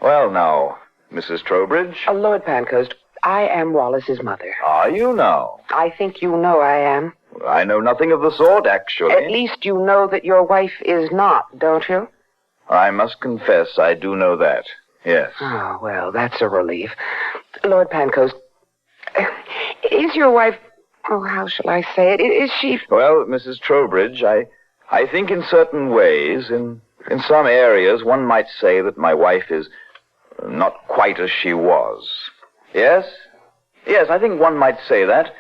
U: Well, now, Mrs. Trowbridge.
F: Lord Pancoast, I am Wallace's mother.
U: Are you now?
F: I think you know I am.
U: I know nothing of the sort, actually.
F: At least you know that your wife is not, don't you?
U: I must confess I do know that, yes.
F: Oh, well, that's a relief. Lord Pancoast, is your wife... Oh, how shall I say it? Is she...
U: Well, Mrs. Trowbridge, I think in certain ways, in some areas, one might say that my wife is not quite as she was. Yes? Yes, I think one might say that.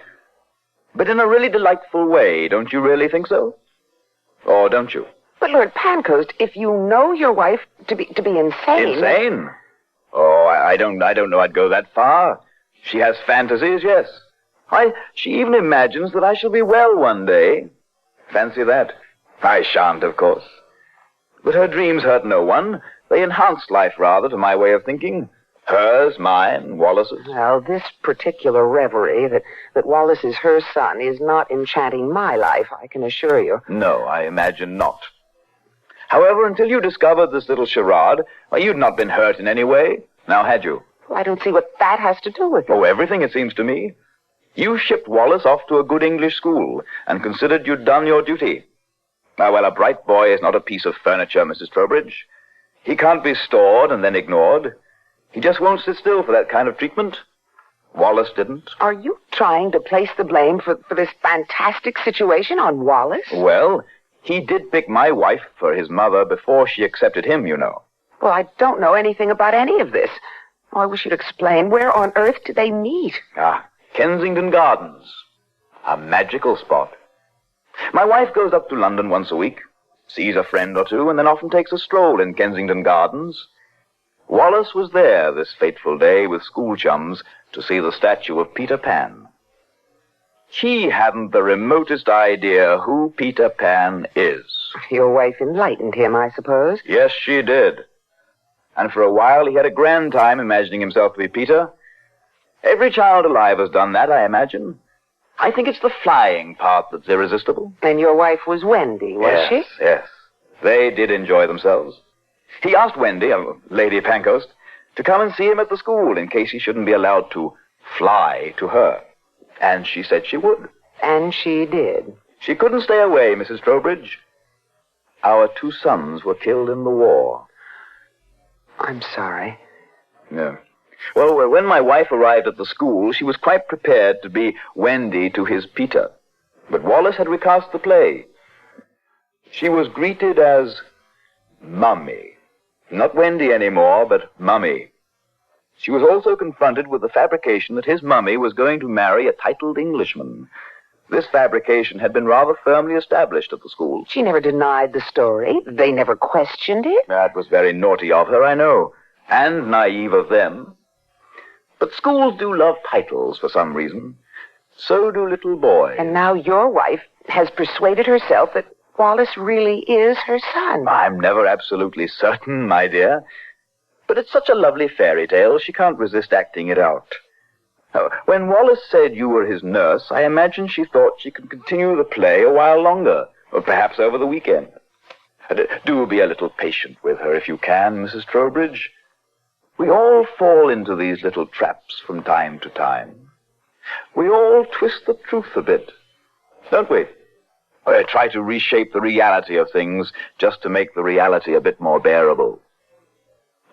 U: But in a really delightful way, don't you really think so? Or don't you?
F: But, Lord Pancoast, if you know your wife to be insane...
U: Insane? Oh, I don't know I'd go that far. She has fantasies, yes. She even imagines that I shall be well one day. Fancy that. I shan't, of course. But her dreams hurt no one. They enhance life, rather, to my way of thinking. Hers, mine, Wallace's.
F: Well, this particular reverie that Wallace is her son is not enchanting my life, I can assure you.
U: No, I imagine not. However, until you discovered this little charade, you'd not been hurt in any way. Now, had you?
F: Well, I don't see what that has to do with it.
U: Oh, everything, it seems to me. You shipped Wallace off to a good English school and considered you'd done your duty. Well, a bright boy is not a piece of furniture, Mrs. Trowbridge. He can't be stored and then ignored. He just won't sit still for that kind of treatment. Wallace didn't.
F: Are you trying to place the blame for this fantastic situation on Wallace?
U: Well, he did pick my wife for his mother before she accepted him, you know.
F: Well, I don't know anything about any of this. Oh, I wish you'd explain. Where on earth did they meet?
U: Kensington Gardens. A magical spot. My wife goes up to London once a week, sees a friend or two, and then often takes a stroll in Kensington Gardens. Wallace was there this fateful day with school chums to see the statue of Peter Pan. He hadn't the remotest idea who Peter Pan is.
F: Your wife enlightened him, I suppose.
U: Yes, she did. And for a while he had a grand time imagining himself to be Peter. Every child alive has done that, I imagine. I think it's the flying part that's irresistible.
F: And your wife was Wendy, was she?
U: Yes. They did enjoy themselves. He asked Wendy, Lady Pancoast, to come and see him at the school in case he shouldn't be allowed to fly to her. And she said she would.
F: And she did.
U: She couldn't stay away, Mrs. Trowbridge. Our 2 sons were killed in the war.
F: I'm sorry.
U: No. Well, when my wife arrived at the school, she was quite prepared to be Wendy to his Peter. But Wallace had recast the play. She was greeted as Mummy. Not Wendy anymore, but Mummy. She was also confronted with the fabrication that his mummy was going to marry a titled Englishman. This fabrication had been rather firmly established at the school.
F: She never denied the story. They never questioned it.
U: That was very naughty of her, I know, and naive of them. But schools do love titles for some reason. So do little boys.
F: And now your wife has persuaded herself that Wallace really is her son.
U: I'm never absolutely certain, my dear. But it's such a lovely fairy tale, she can't resist acting it out. When Wallace said you were his nurse, I imagine she thought she could continue the play a while longer, or perhaps over the weekend. Do be a little patient with her if you can, Mrs. Trowbridge. We all fall into these little traps from time to time. We all twist the truth a bit, don't we? Try to reshape the reality of things just to make the reality a bit more bearable.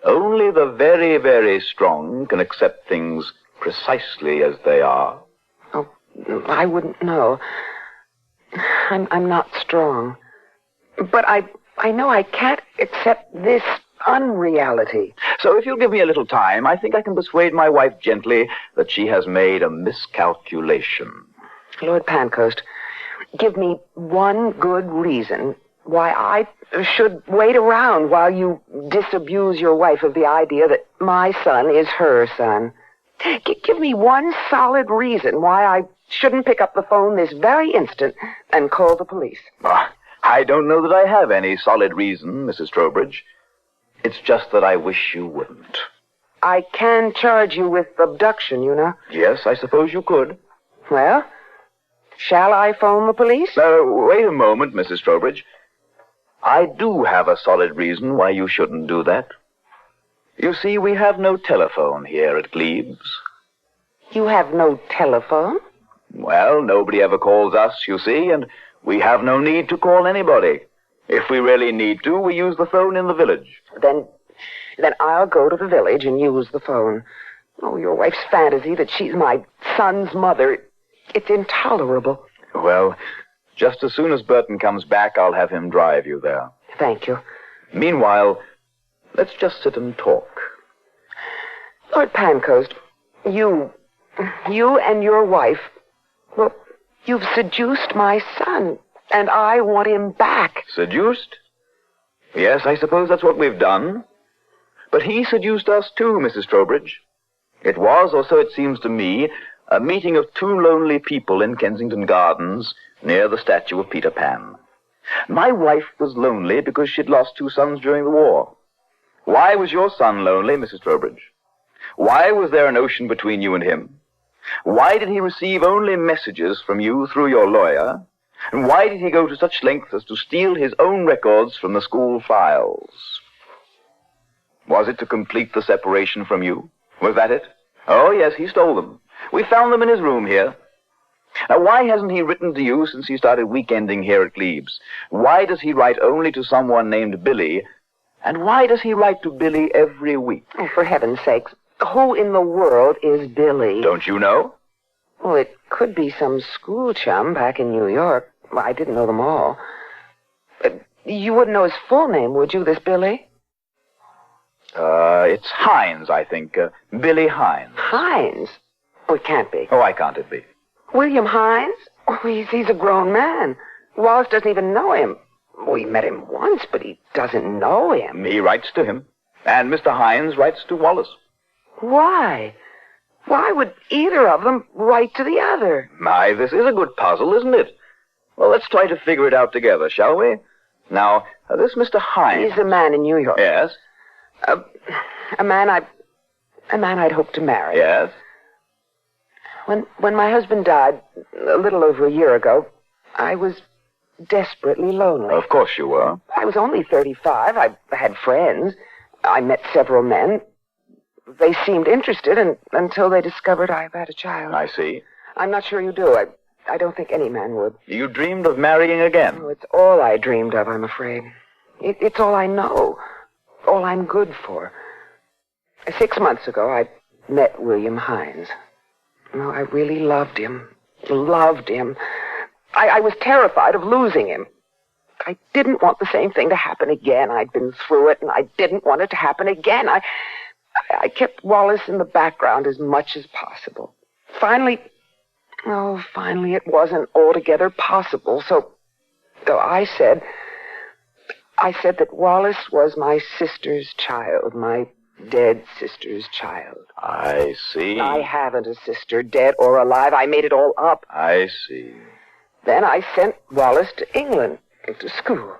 U: Only the very, very strong can accept things precisely as they are.
F: Oh, I wouldn't know. I'm not strong. But I know I can't accept this unreality.
U: So if you'll give me a little time, I think I can persuade my wife gently that she has made a miscalculation.
F: Lord Pancoast, give me one good reason why I should wait around while you disabuse your wife of the idea that my son is her son. Give me one solid reason why I shouldn't pick up the phone this very instant and call the police.
U: I don't know that I have any solid reason, Mrs. Trowbridge. It's just that I wish you wouldn't.
F: I can charge you with abduction, you know.
U: Yes, I suppose you could.
F: Well, shall I phone the police?
U: Wait a moment, Mrs. Trowbridge. I do have a solid reason why you shouldn't do that. You see, we have no telephone here at Gleebes.
F: You have no telephone?
U: Well, nobody ever calls us, you see, and we have no need to call anybody. If we really need to, we use the phone in the village.
F: Then I'll go to the village and use the phone. Oh, your wife's fantasy that she's my son's mother, it's intolerable.
U: Well, just as soon as Burton comes back, I'll have him drive you there.
F: Thank you.
U: Meanwhile, let's just sit and talk.
F: Lord Pancoast, you and your wife, well, you've seduced my son, and I want him back.
U: Seduced? Yes, I suppose that's what we've done. But he seduced us too, Mrs. Trowbridge. It was, or so it seems to me, a meeting of two lonely people in Kensington Gardens near the statue of Peter Pan. My wife was lonely because she'd lost two sons during the war. Why was your son lonely, Mrs. Trowbridge? Why was there an ocean between you and him? Why did he receive only messages from you through your lawyer? And why did he go to such lengths as to steal his own records from the school files? Was it to complete the separation from you? Was that it? Oh, yes, he stole them. We found them in his room here. Now, why hasn't he written to you since he started weekending here at Gleebes? Why does he write only to someone named Billy? And why does he write to Billy every week?
F: Oh, for heaven's sakes, who in the world is Billy?
U: Don't you know?
F: Well, it could be some school chum back in New York. Well, I didn't know them all. You wouldn't know his full name, would you, this Billy?
U: It's Hines, I think. Billy Hines.
F: Hines? Oh, it can't be.
U: Oh, why can't it be?
F: William Hines? Oh, he's a grown man. Wallace doesn't even know him. Well, he met him once, but he doesn't know him.
U: He writes to him. And Mr. Hines writes to Wallace.
F: Why? Why would either of them write to the other?
U: My, this is a good puzzle, isn't it? Well, let's try to figure it out together, shall we? Now, this Mr. Hines...
F: He's a man in New York.
U: Yes?
F: A man I'd hoped to marry.
U: Yes?
F: When my husband died a little over a year ago, I was desperately lonely.
U: Of course you were.
F: I was only 35. I had friends. I met several men. They seemed interested until they discovered I've had a child.
U: I see.
F: I'm not sure you do. I don't think any man would.
U: You dreamed of marrying again?
F: Oh, it's all I dreamed of, I'm afraid. It's all I know. All I'm good for. 6 months ago, I met William Hines. Oh, I really loved him. Loved him. I was terrified of losing him. I didn't want the same thing to happen again. I'd been through it, and I didn't want it to happen again. I kept Wallace in the background as much as possible. Finally, it wasn't altogether possible, so I said that Wallace was my sister's child, my dead sister's child.
U: I see.
F: I haven't a sister, dead or alive. I made it all up.
U: I see.
F: Then I sent Wallace to England, to school.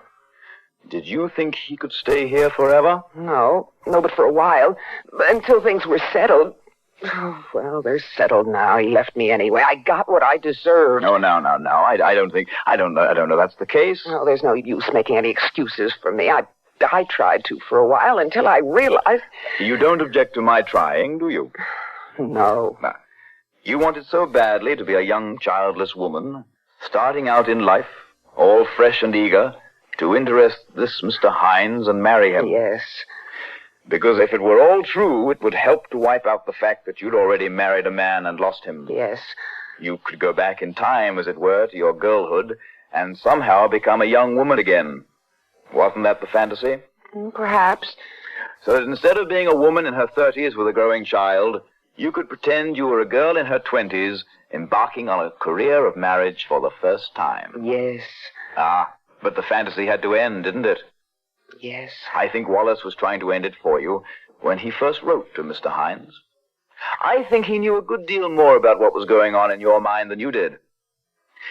U: Did you think he could stay here forever?
F: No, but for a while. Until things were settled. Oh, well, they're settled now. He left me anyway. I got what I deserved.
U: No, no. I don't know that's the case.
F: No, there's no use making any excuses for me. I tried to for a while until I realized...
U: You don't object to my trying, do you?
F: No.
U: You wanted so badly to be a young, childless woman, starting out in life, all fresh and eager, to interest this Mr. Hines and marry him.
F: Yes.
U: Because if it were all true, it would help to wipe out the fact that you'd already married a man and lost him.
F: Yes.
U: You could go back in time, as it were, to your girlhood, and somehow become a young woman again. Wasn't that the fantasy?
F: Perhaps.
U: So that instead of being a woman in her 30s with a growing child, you could pretend you were a girl in her 20s, embarking on a career of marriage for the first time.
F: Yes.
U: But the fantasy had to end, didn't it?
F: Yes.
U: I think Wallace was trying to end it for you when he first wrote to Mr. Hines. I think he knew a good deal more about what was going on in your mind than you did.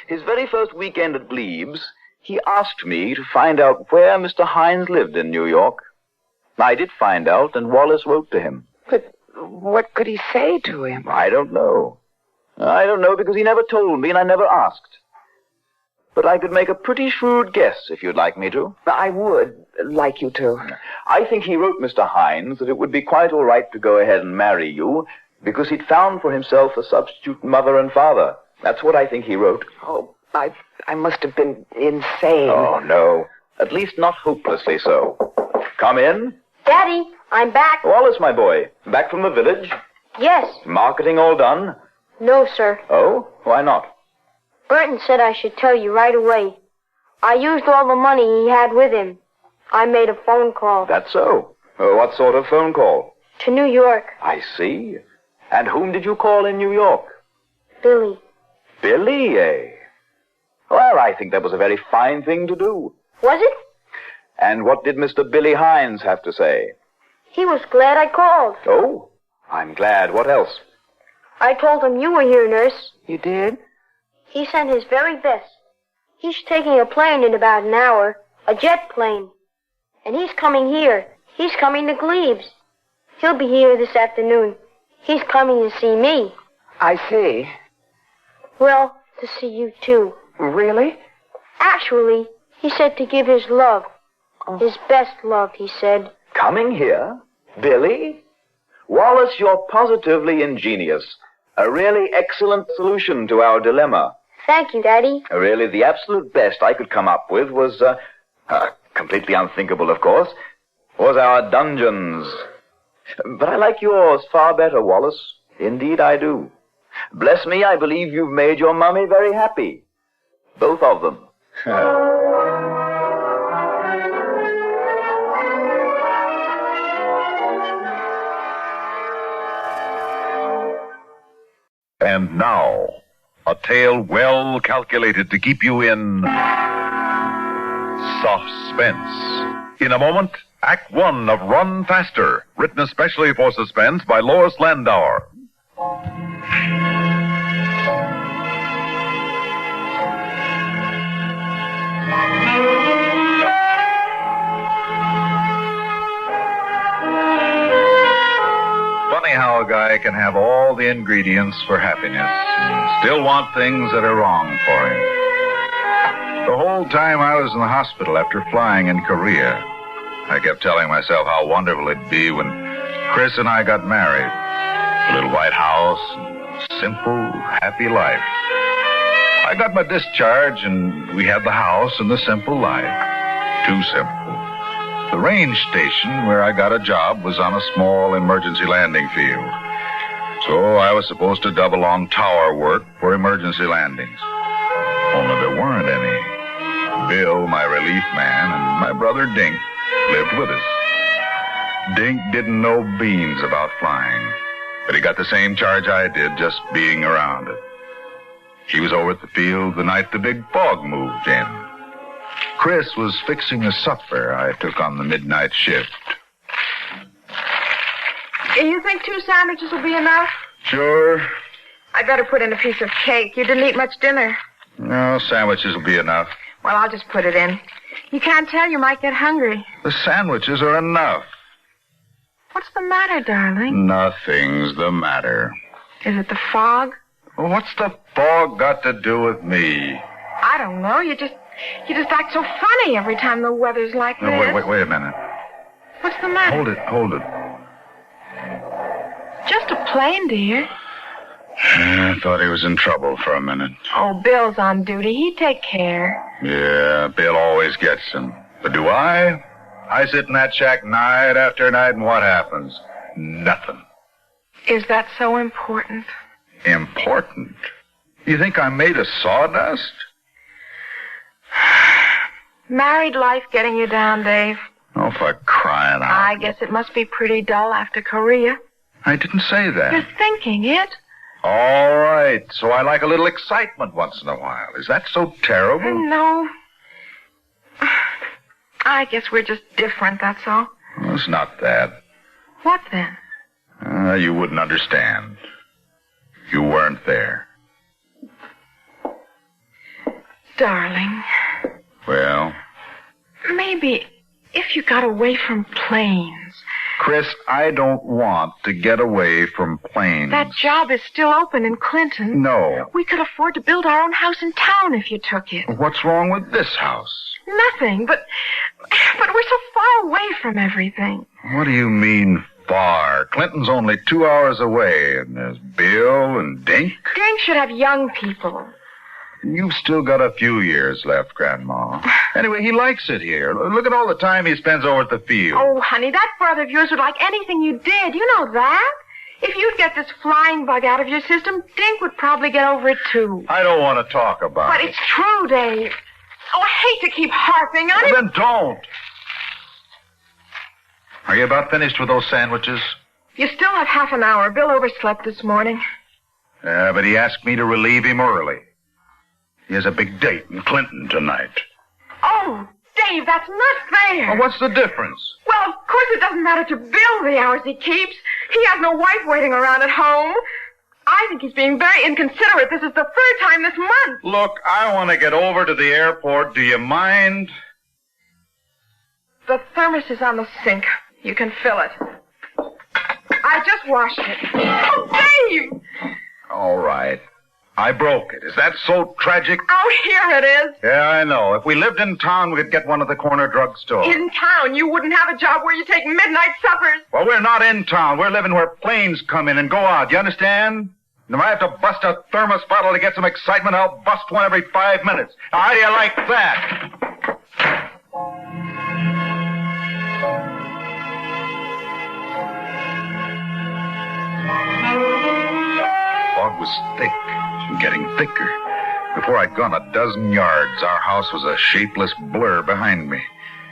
U: His very first weekend at Gleebes, he asked me to find out where Mr. Hines lived in New York. I did find out, and Wallace wrote to him.
F: But what could he say to him?
U: I don't know. I don't know because he never told me and I never asked. But I could make a pretty shrewd guess if you'd like me to.
F: I would like you to.
U: I think he wrote Mr. Hines that it would be quite all right to go ahead and marry you because he'd found for himself a substitute mother and father. That's what I think he wrote.
F: Oh, I must have been insane.
U: Oh, no. At least not hopelessly so. Come in.
V: Daddy, I'm back.
U: Wallace, my boy. Back from the village?
V: Yes.
U: Marketing all done?
V: No, sir.
U: Oh? Why not?
V: Burton said I should tell you right away. I used all the money he had with him. I made a phone call.
U: That's so. What sort of phone call?
V: To New York.
U: I see. And whom did you call in New York?
V: Billy.
U: Billy, eh? Well, I think that was a very fine thing to do.
V: Was it?
U: And what did Mr. Billy Hines have to say?
V: He was glad I called.
U: Oh? I'm glad. What else?
V: I told him you were here, nurse.
F: You did?
V: He sent his very best. He's taking a plane in about an hour, a jet plane. And he's coming here. He's coming to Gleebes. He'll be here this afternoon. He's coming to see me.
F: I see.
V: Well, to see you too.
F: Really?
V: Actually, he said to give his love. His best love, he said.
U: Coming here? Billy? Wallace, you're positively ingenious. A really excellent solution to our dilemma.
V: Thank you, Daddy.
U: Really, the absolute best I could come up with was, completely unthinkable, of course, was our dungeons. But I like yours far better, Wallace. Indeed, I do. Bless me, I believe you've made your mummy very happy. Both of them.
J: And now, a tale well calculated to keep you in suspense. In a moment, Act 1 of Run Faster, written especially for Suspense by Lois Landauer. Funny how a guy can have all the ingredients for happiness and still want things that are wrong for him. The whole time I was in the hospital after flying in Korea, I kept telling myself how wonderful it'd be when Chris and I got married. A little white house, and simple, happy life. I got my discharge and we had the house and the simple life. Too simple. The range station where I got a job was on a small emergency landing field. So I was supposed to double on tower work for emergency landings. Only there weren't any. Bill, my relief man, and my brother Dink lived with us. Dink didn't know beans about flying, but he got the same charge I did just being around it. He was over at the field the night the big fog moved in. Chris was fixing the supper I took on the midnight shift.
G: You think 2 sandwiches will be enough?
J: Sure.
G: I better put in a piece of cake. You didn't eat much dinner.
J: No, sandwiches will be enough.
G: Well, I'll just put it in. You can't tell. You might get hungry.
J: The sandwiches are enough.
E: What's the matter, darling?
J: Nothing's the matter.
E: Is it the fog?
J: Well, what's the fog got to do with me?
E: I don't know. You just act so funny every time the weather's like this.
J: No, wait a minute.
E: What's the matter?
J: Hold it.
E: Just a plane, dear.
J: I thought he was in trouble for a minute.
E: Oh, Bill's on duty. He'd take care.
J: Yeah, Bill always gets him. But do I? I sit in that shack night after night, and what happens? Nothing.
E: Is that so important?
J: Important? You think I'm made of sawdust?
E: Married life getting you down, Dave?
J: Oh, for crying out.
E: I guess it must be pretty dull after Korea.
J: I didn't say that.
E: You're thinking it.
J: All right, so I like a little excitement once in a while. Is that so terrible?
E: No. I guess we're just different, that's all.
J: Well, it's not that.
E: What then?
J: You wouldn't understand. You weren't there.
E: Darling.
J: Well?
E: Maybe if you got away from planes.
J: Chris, I don't want to get away from planes.
E: That job is still open in Clinton.
J: No.
E: We could afford to build our own house in town if you took it.
J: What's wrong with this house?
E: Nothing, but we're so far away from everything.
J: What do you mean, far? Clinton's only 2 hours away, and there's Bill and Dink.
E: Dink should have young people.
J: You've still got a few years left, Grandma. Anyway, he likes it here. Look at all the time he spends over at the field.
E: Oh, honey, that brother of yours would like anything you did. You know that. If you'd get this flying bug out of your system, Dink would probably get over it, too.
J: I don't want to talk about it.
E: But it's true, Dave. Oh, I hate to keep harping on it.
J: Then don't. Are you about finished with those sandwiches?
E: You still have half an hour. Bill overslept this morning.
J: But he asked me to relieve him early. He has a big date in Clinton tonight.
E: Oh, Dave, that's not fair.
J: Well, what's the difference?
E: Well, of course it doesn't matter to Bill the hours he keeps. He has no wife waiting around at home. I think he's being very inconsiderate. This is the third time this month.
J: Look, I want to get over to the airport. Do you mind?
E: The thermos is on the sink. You can fill it. I just washed it. Oh, Dave!
J: All right. I broke it. Is that so tragic?
E: Oh, here it is.
J: Yeah, I know. If we lived in town, we could get one at the corner drugstore.
E: In town, you wouldn't have a job where you take midnight suppers.
J: Well, we're not in town. We're living where planes come in and go out. You understand? And if I have to bust a thermos bottle to get some excitement, I'll bust one every 5 minutes. Now, how do you like that? The fog was thick. Getting thicker. Before I'd gone a dozen yards, our house was a shapeless blur behind me.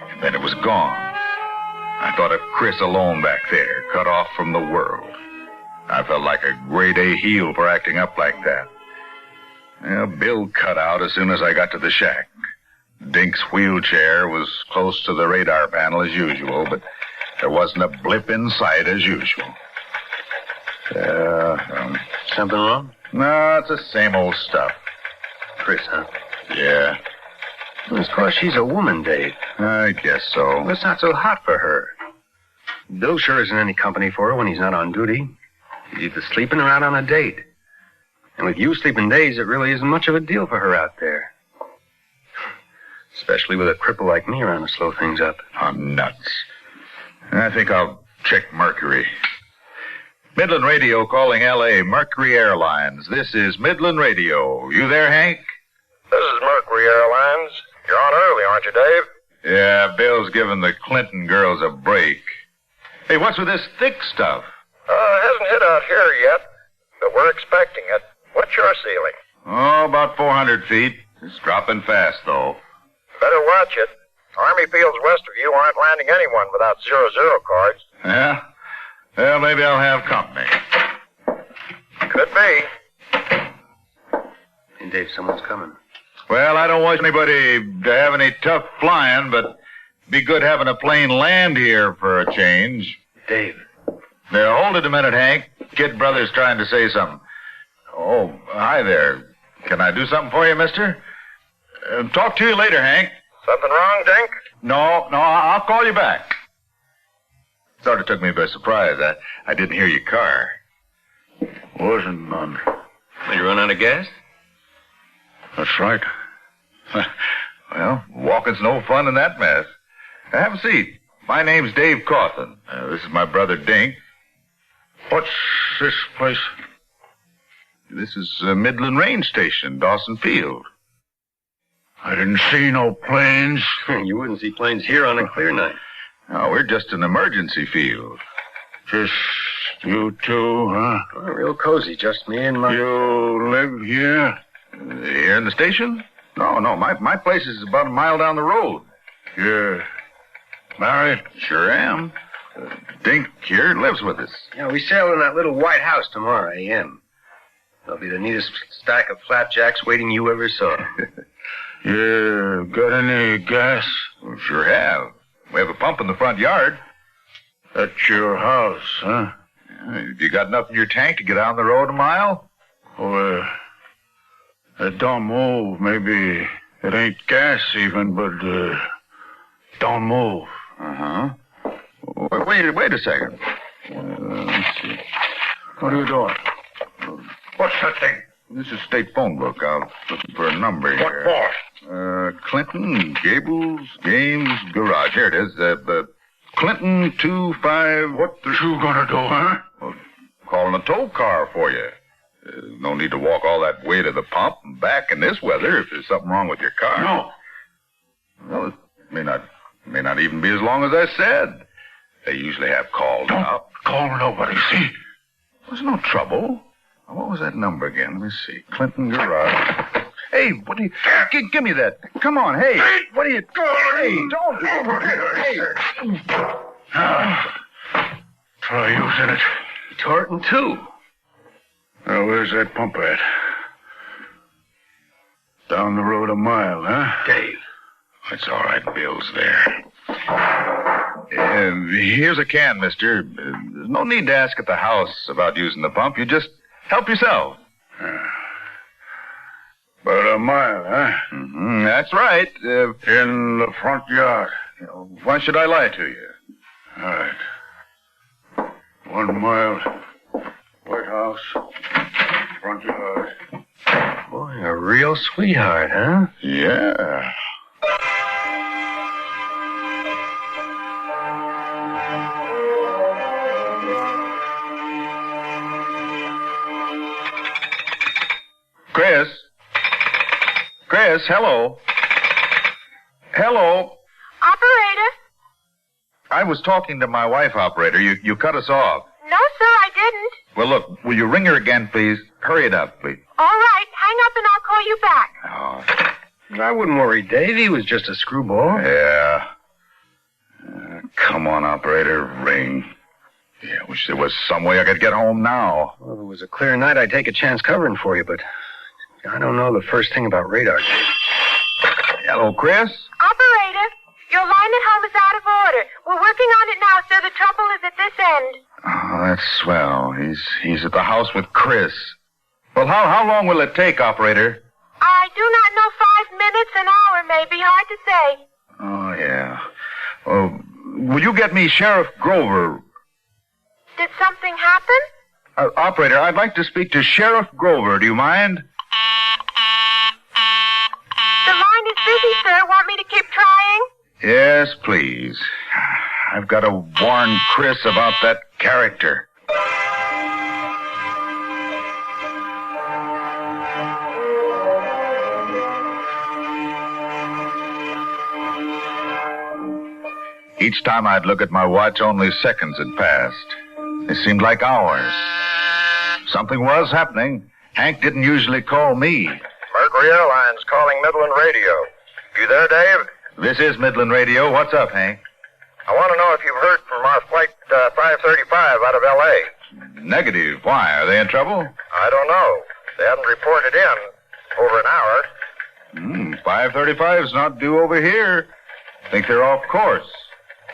J: And then it was gone. I thought of Chris alone back there, cut off from the world. I felt like a grade A heel for acting up like that. Well, Bill cut out as soon as I got to the shack. Dink's wheelchair was close to the radar panel as usual, but there wasn't a blip in sight as usual.
O: Something wrong?
J: No, it's the same old stuff.
O: Chris, huh?
J: Yeah.
O: Well, of course, she's a woman, Dave.
J: I guess so.
O: Well, it's not so hot for her. Bill sure isn't any company for her when he's not on duty. He's either sleeping or out on a date. And with you sleeping days, it really isn't much of a deal for her out there. Especially with a cripple like me around to slow things up.
J: I'm nuts. I think I'll check Mercury. Midland Radio calling L.A. Mercury Airlines. This is Midland Radio. You there, Hank?
S: This is Mercury Airlines. You're on early, aren't you, Dave?
J: Yeah, Bill's giving the Clinton girls a break. Hey, what's with this thick stuff?
S: It hasn't hit out here yet, but we're expecting it. What's your ceiling?
J: Oh, about 400 feet. It's dropping fast, though.
S: Better watch it. Army fields west of you aren't landing anyone without 00 cards.
J: Yeah? Well, maybe I'll have company.
S: Could be.
O: Hey, Dave, someone's coming.
J: Well, I don't want anybody to have any tough flying, but it'd be good having a plane land here for a change.
O: Dave.
J: Now, hold it a minute, Hank. Kid brother's trying to say something. Oh, hi there. Can I do something for you, mister? Talk to you later, Hank.
S: Something wrong, Dink?
J: No, I'll call you back. Sort of took me by surprise. I didn't hear your car.
K: Wasn't none.
J: You run out of gas?
K: That's right.
J: Well, walking's no fun in that mess. Have a seat. My name's Dave Cawthon. This is my brother Dink.
K: What's this place?
J: This is Midland Range Station, Dawson Field.
K: I didn't see no planes.
T: You wouldn't see planes here on a clear night.
J: No, we're just an emergency field.
K: Just you two, huh?
T: Oh, real cozy, just me and my...
K: You live here?
J: Here in the station? No, my place is about a mile down the road.
K: You're married?
J: Sure am. Dink here lives with us.
T: Yeah, we sail in that little white house tomorrow a.m. There'll be the neatest stack of flapjacks waiting you ever saw.
K: You got any gas?
J: We sure have. We have a pump in the front yard.
K: At your house, huh?
J: You got enough in your tank to get down the road a mile?
K: Oh, it don't move. Maybe it ain't gas even, but don't move.
J: Uh-huh. Wait a second. Let's see.
K: What are you doing?
J: What's that thing? This is state phone book. I'm looking for a number here.
K: What
J: for? Clinton, Gables, Games, Garage. Here it is. Clinton 25...
K: What you gonna do, huh?
J: Well, calling a tow car for you. No need to walk all that way to the pump and back in this weather if there's something wrong with your car.
K: No.
J: Well, it may not even be as long as I said. They usually have called out.
K: Call nobody, see?
J: There's no trouble. What was that number again? Let me see. Clinton Garage. Hey, what do you... Give me that. Come on, hey. What are you... Hey, don't... Hey.
K: Try using it.
T: Torton, too.
K: Now, where's that pump at? Down the road a mile, huh?
T: Dave.
K: That's all right. Bill's there.
J: Here's a can, mister. There's no need to ask at the house about using the pump. You just help yourself.
K: About a mile, huh?
J: Mm-hmm, that's right.
K: In the front yard.
J: Why should I lie to you?
K: All right. 1 mile. White house. Front yard.
T: Boy, a real sweetheart, huh?
J: Yeah. Chris, hello. Hello.
E: Operator?
J: I was talking to my wife, operator. You cut us off.
E: No, sir, I didn't.
J: Well, look, will you ring her again, please? Hurry it up, please.
E: All right, hang up and I'll call you back.
J: Oh.
T: I wouldn't worry, Dave. He was just a screwball.
J: Yeah. Come on, operator, ring. Yeah, wish there was some way I could get home now.
T: Well, if it was a clear night, I'd take a chance covering for you, but I don't know the first thing about radar, Dave.
J: Hello, Chris?
E: Operator, your line at home is out of order. We're working on it now, sir. The trouble is at this end.
J: Oh, that's swell. He's at the house with Chris. Well, how long will it take, operator?
E: I do not know. 5 minutes, an hour, maybe. Hard to say.
J: Oh, yeah. Will you get me Sheriff Grover?
E: Did something happen?
J: Operator, I'd like to speak to Sheriff Grover. Do you mind?
E: The line is busy, sir. Want me to keep trying?
J: Yes, please. I've got to warn Chris about that character. Each time I'd look at my watch, only seconds had passed. It seemed like hours. Something was happening. Hank didn't usually call me.
S: Mercury Airlines calling Midland Radio. You there, Dave?
J: This is Midland Radio. What's up, Hank?
S: I want to know if you've heard from our flight 535 out of L.A.
J: Negative. Why? Are they in trouble?
S: I don't know. They haven't reported in over an hour.
J: 535's not due over here. Think they're off course.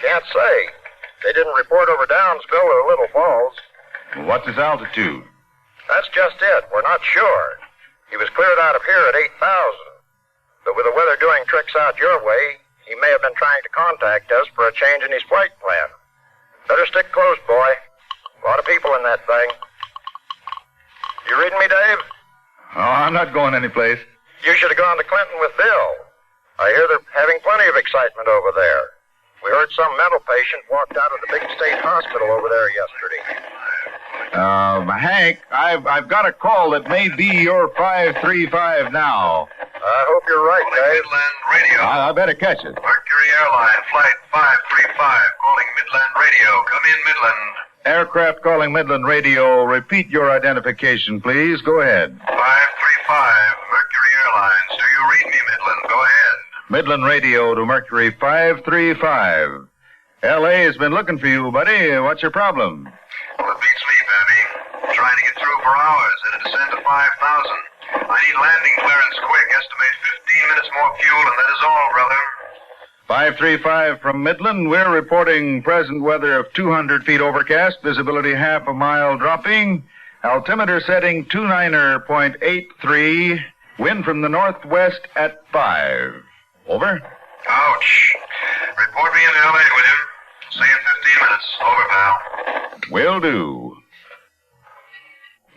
S: Can't say. They didn't report over Downsville or Little Falls.
J: What's his altitude?
S: That's just it. We're not sure. He was cleared out of here at 8,000. But with the weather doing tricks out your way, he may have been trying to contact us for a change in his flight plan. Better stick close, boy. A lot of people in that thing. You reading me, Dave?
J: Oh, I'm not going anyplace.
S: You should have gone to Clinton with Bill. I hear they're having plenty of excitement over there. We heard some mental patient walked out of the big state hospital over there yesterday.
J: Hank, I've got a call that may be your 535 now.
S: I hope you're right, Dave.
L: Midland Radio.
J: I better catch it.
L: Mercury Airline, Flight 535, calling Midland Radio. Come in, Midland.
J: Aircraft calling Midland Radio. Repeat your identification, please. Go ahead.
L: 535, Mercury Airlines. Do you read me, Midland? Go ahead.
J: Midland Radio to Mercury 535. L.A. has been looking for you, buddy. What's your problem?
L: Well, it beats me, Babby. Trying to get through for hours at a descent of 5,000. I need landing clearance quick. Estimate 15 minutes more fuel, and that is all, brother.
J: 535 from Midland. We're reporting present weather of 200 feet overcast, visibility half a mile dropping, altimeter setting 29.83, wind from the northwest at 5. Over.
L: Ouch. Report me in L.A., will you? See you in 15 minutes. Over, pal.
J: Will do.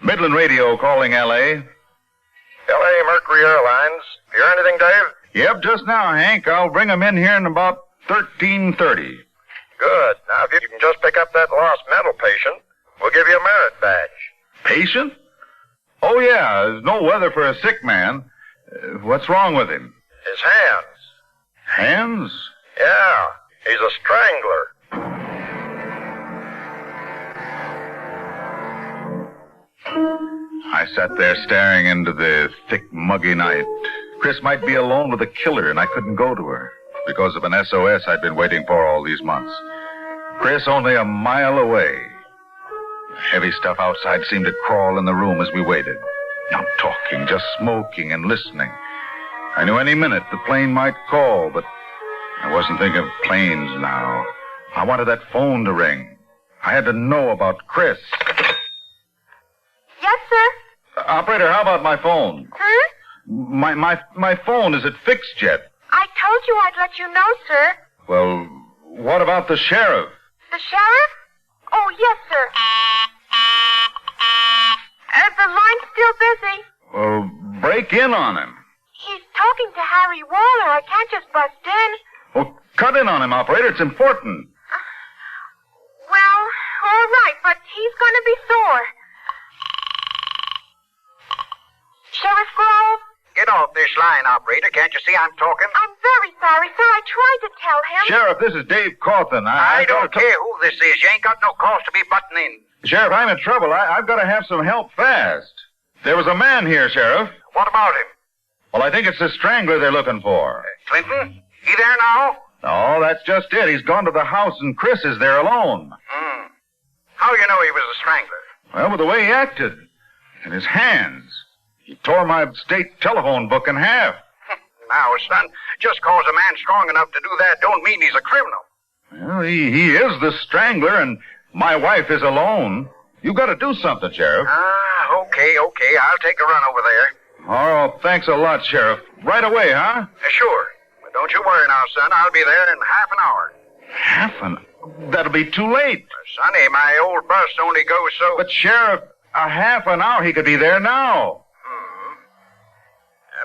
J: Midland Radio calling L.A.
S: L.A. Mercury Airlines. Hear anything, Dave?
J: Yep, just now, Hank. I'll bring them in here in about 13:30.
S: Good. Now, if you can just pick up that lost mental patient, we'll give you a merit badge.
J: Patient? Oh, yeah. There's no weather for a sick man. What's wrong with him?
S: His hands.
J: Hands?
S: Yeah. He's a strangler.
J: I sat there staring into the thick, muggy night. Chris might be alone with a killer, and I couldn't go to her because of an SOS I'd been waiting for all these months. Chris only a mile away. The heavy stuff outside seemed to crawl in the room as we waited. Not talking, just smoking and listening. I knew any minute the plane might call, but I wasn't thinking of planes now. I wanted that phone to ring. I had to know about Chris.
V: Yes, sir?
J: Operator, how about my phone?
V: Huh?
J: My phone, is it fixed yet?
V: I told you I'd let you know, sir.
J: Well, what about the sheriff?
V: The sheriff? Oh, yes, sir. The line's still busy.
J: Well, break in on him.
V: He's talking to Harry Waller. I can't just bust in.
J: Well, cut in on him, operator. It's important.
V: Well, all right, but he's going to be sore. Sheriff Grove?
B: Get off this line, operator. Can't you see I'm talking?
V: I'm very sorry, sir. I tried to tell him.
J: Sheriff, this is Dave Cawthon.
B: I don't care who this is. You ain't got no cause to be butting in.
J: Sheriff, I'm in trouble. I've got to have some help fast. There was a man here, Sheriff.
B: What about him?
J: Well, I think it's the strangler they're looking for.
B: Clinton? He there now?
J: No, that's just it. He's gone to the house and Chris is there alone.
B: How you know he was a strangler?
J: Well, with the way he acted. And his hands. He tore my state telephone book in half.
B: Now, son, just cause a man's strong enough to do that don't mean he's a criminal.
J: Well, he is the strangler, and my wife is alone. You've got to do something, Sheriff.
B: Okay. I'll take a run over there.
J: Oh, thanks a lot, Sheriff. Right away, huh?
B: Sure. But don't you worry now, son. I'll be there in half an hour.
J: That'll be too late.
B: Sonny, my old bus only goes so...
J: But, Sheriff, a half an hour, he could be there now.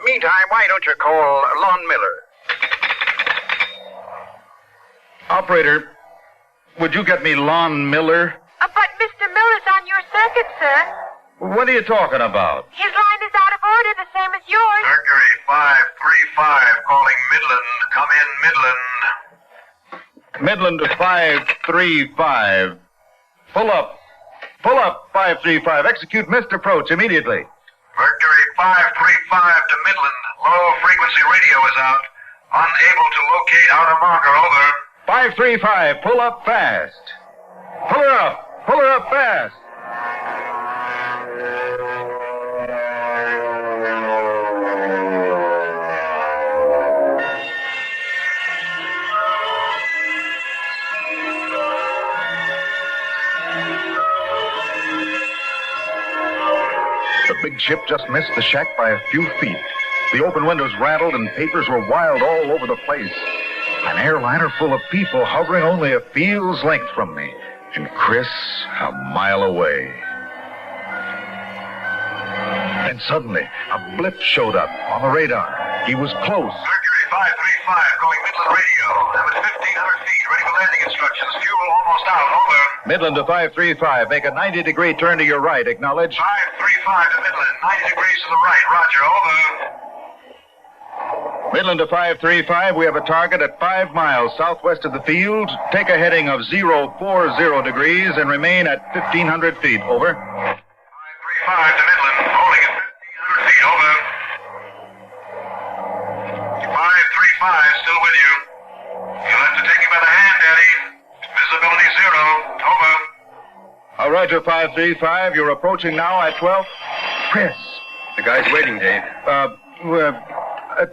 B: Meantime, why don't you call Lon Miller?
J: Operator, would you get me Lon Miller?
V: But Mr. Miller's on your circuit, sir.
J: What are you talking about?
V: His line is out of order, the same as yours.
L: Mercury 535, calling Midland. Come in, Midland.
J: Midland to 535. Pull up. 535. Execute missed approach immediately.
L: Mercury 535 to Midland. Low frequency radio is out. Unable to locate outer marker. Over.
J: 535. Pull up fast. Pull her up fast. The big ship just missed the shack by a few feet. The open windows rattled and papers were wild all over the place. An airliner full of people hovering only a field's length from me. and Chris a mile away. And suddenly, a blip showed up on the radar. He was close.
L: Mercury 535, calling Midland Radio. I'm at 1,500 feet, ready for landing instructions. Fuel almost out, over.
J: Midland to 535. Make a 90-degree turn to your right. Acknowledge.
L: 535 to Midland, 90 degrees to the right. Roger, over.
J: Midland to 535. We have a target at 5 miles southwest of the field. Take a heading of 040 degrees and remain at 1,500 feet. Over.
L: 535 to Midland, holding at 1,500 feet, over. 535, still with you. You'll have to take him by the hand, Daddy. Visibility 0, over.
J: Roger, 535. You're approaching now at 12. Chris.
T: The guy's waiting, Dave.
J: We're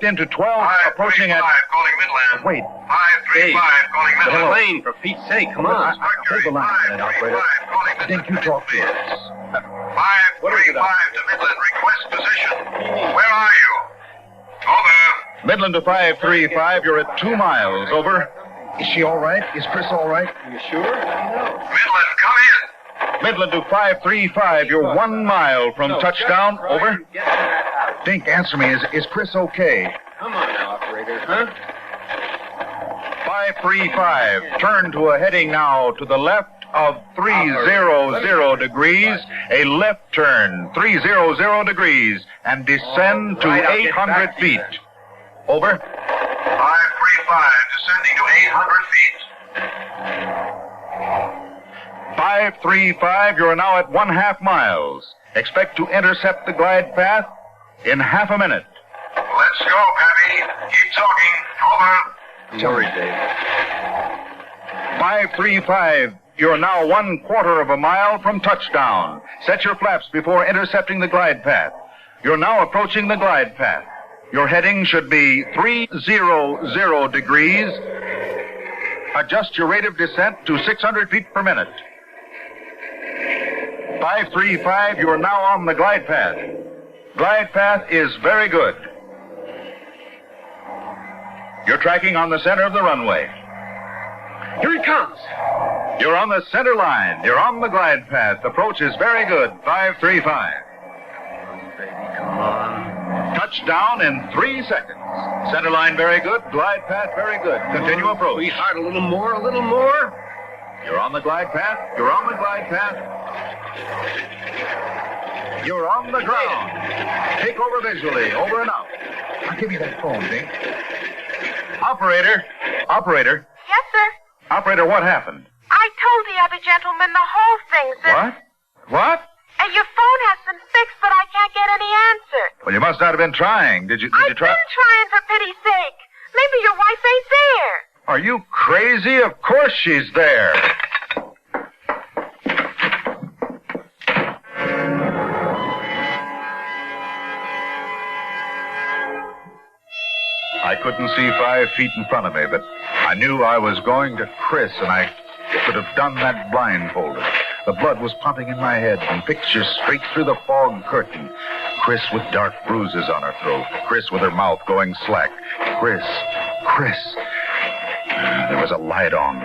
J: into 12, approaching at...
L: calling Midland.
J: Wait.
L: 535, calling
T: The
L: Midland.
T: plane, for Pete's sake, come on.
J: Hold the line a minute, operator. I think you talk to us.
L: 535 to Midland, request position. Where are you? Over.
J: Midland to 535. You're at 2 miles. Over. Is she all right? Is Chris all right?
T: Are you sure?
L: Midland, come in.
J: Midland to 535. You're 1 mile from touchdown. Over. Dink, answer me. Is Chris okay?
T: Come on now, operator, huh?
J: 535. Turn to a heading now to the left of 300 degrees. A left turn, 300 degrees, and descend to 800 feet. Over.
L: 535, descending to 800 feet.
J: 535, you're now at 1/2 miles. Expect to intercept the glide path in half a minute.
L: Let's go, Pappy. Keep talking. Over.
T: I'm worried, Dave.
J: 535, you're now 1/4 of a mile from touchdown. Set your flaps before intercepting the glide path. You're now approaching the glide path. Your heading should be 300 degrees. Adjust your rate of descent to 600 feet per minute. 535, you are now on the glide path. Glide path is very good. You're tracking on the center of the runway.
T: Here he comes.
J: You're on the center line. You're on the glide path. Approach is very good. 535.
T: Come on.
J: Touchdown in 3 seconds. Center line very good. Glide path very good. Continue approach.
T: Sweetheart, a little more, a little more.
J: You're on the glide path. You're on the glide path. You're on the ground. Take over visually. Over and out. I'll give you that phone, Dink. Operator. Operator.
E: Yes, sir.
J: Operator, what happened?
E: I told the other gentleman the whole thing, sir.
J: What? What?
E: And your phone has been fixed, but I can't get any answer.
J: Well, you must not have been trying. Did you try?
E: I've been trying, for pity's sake. Maybe your wife ain't there.
J: Are you crazy? Of course she's there. I couldn't see 5 feet in front of me, but I knew I was going to Chris, and I could have done that blindfolded. The blood was pumping in my head, and pictures straight through the fog curtain. Chris with dark bruises on her throat. Chris with her mouth going slack. Chris. There was a light on.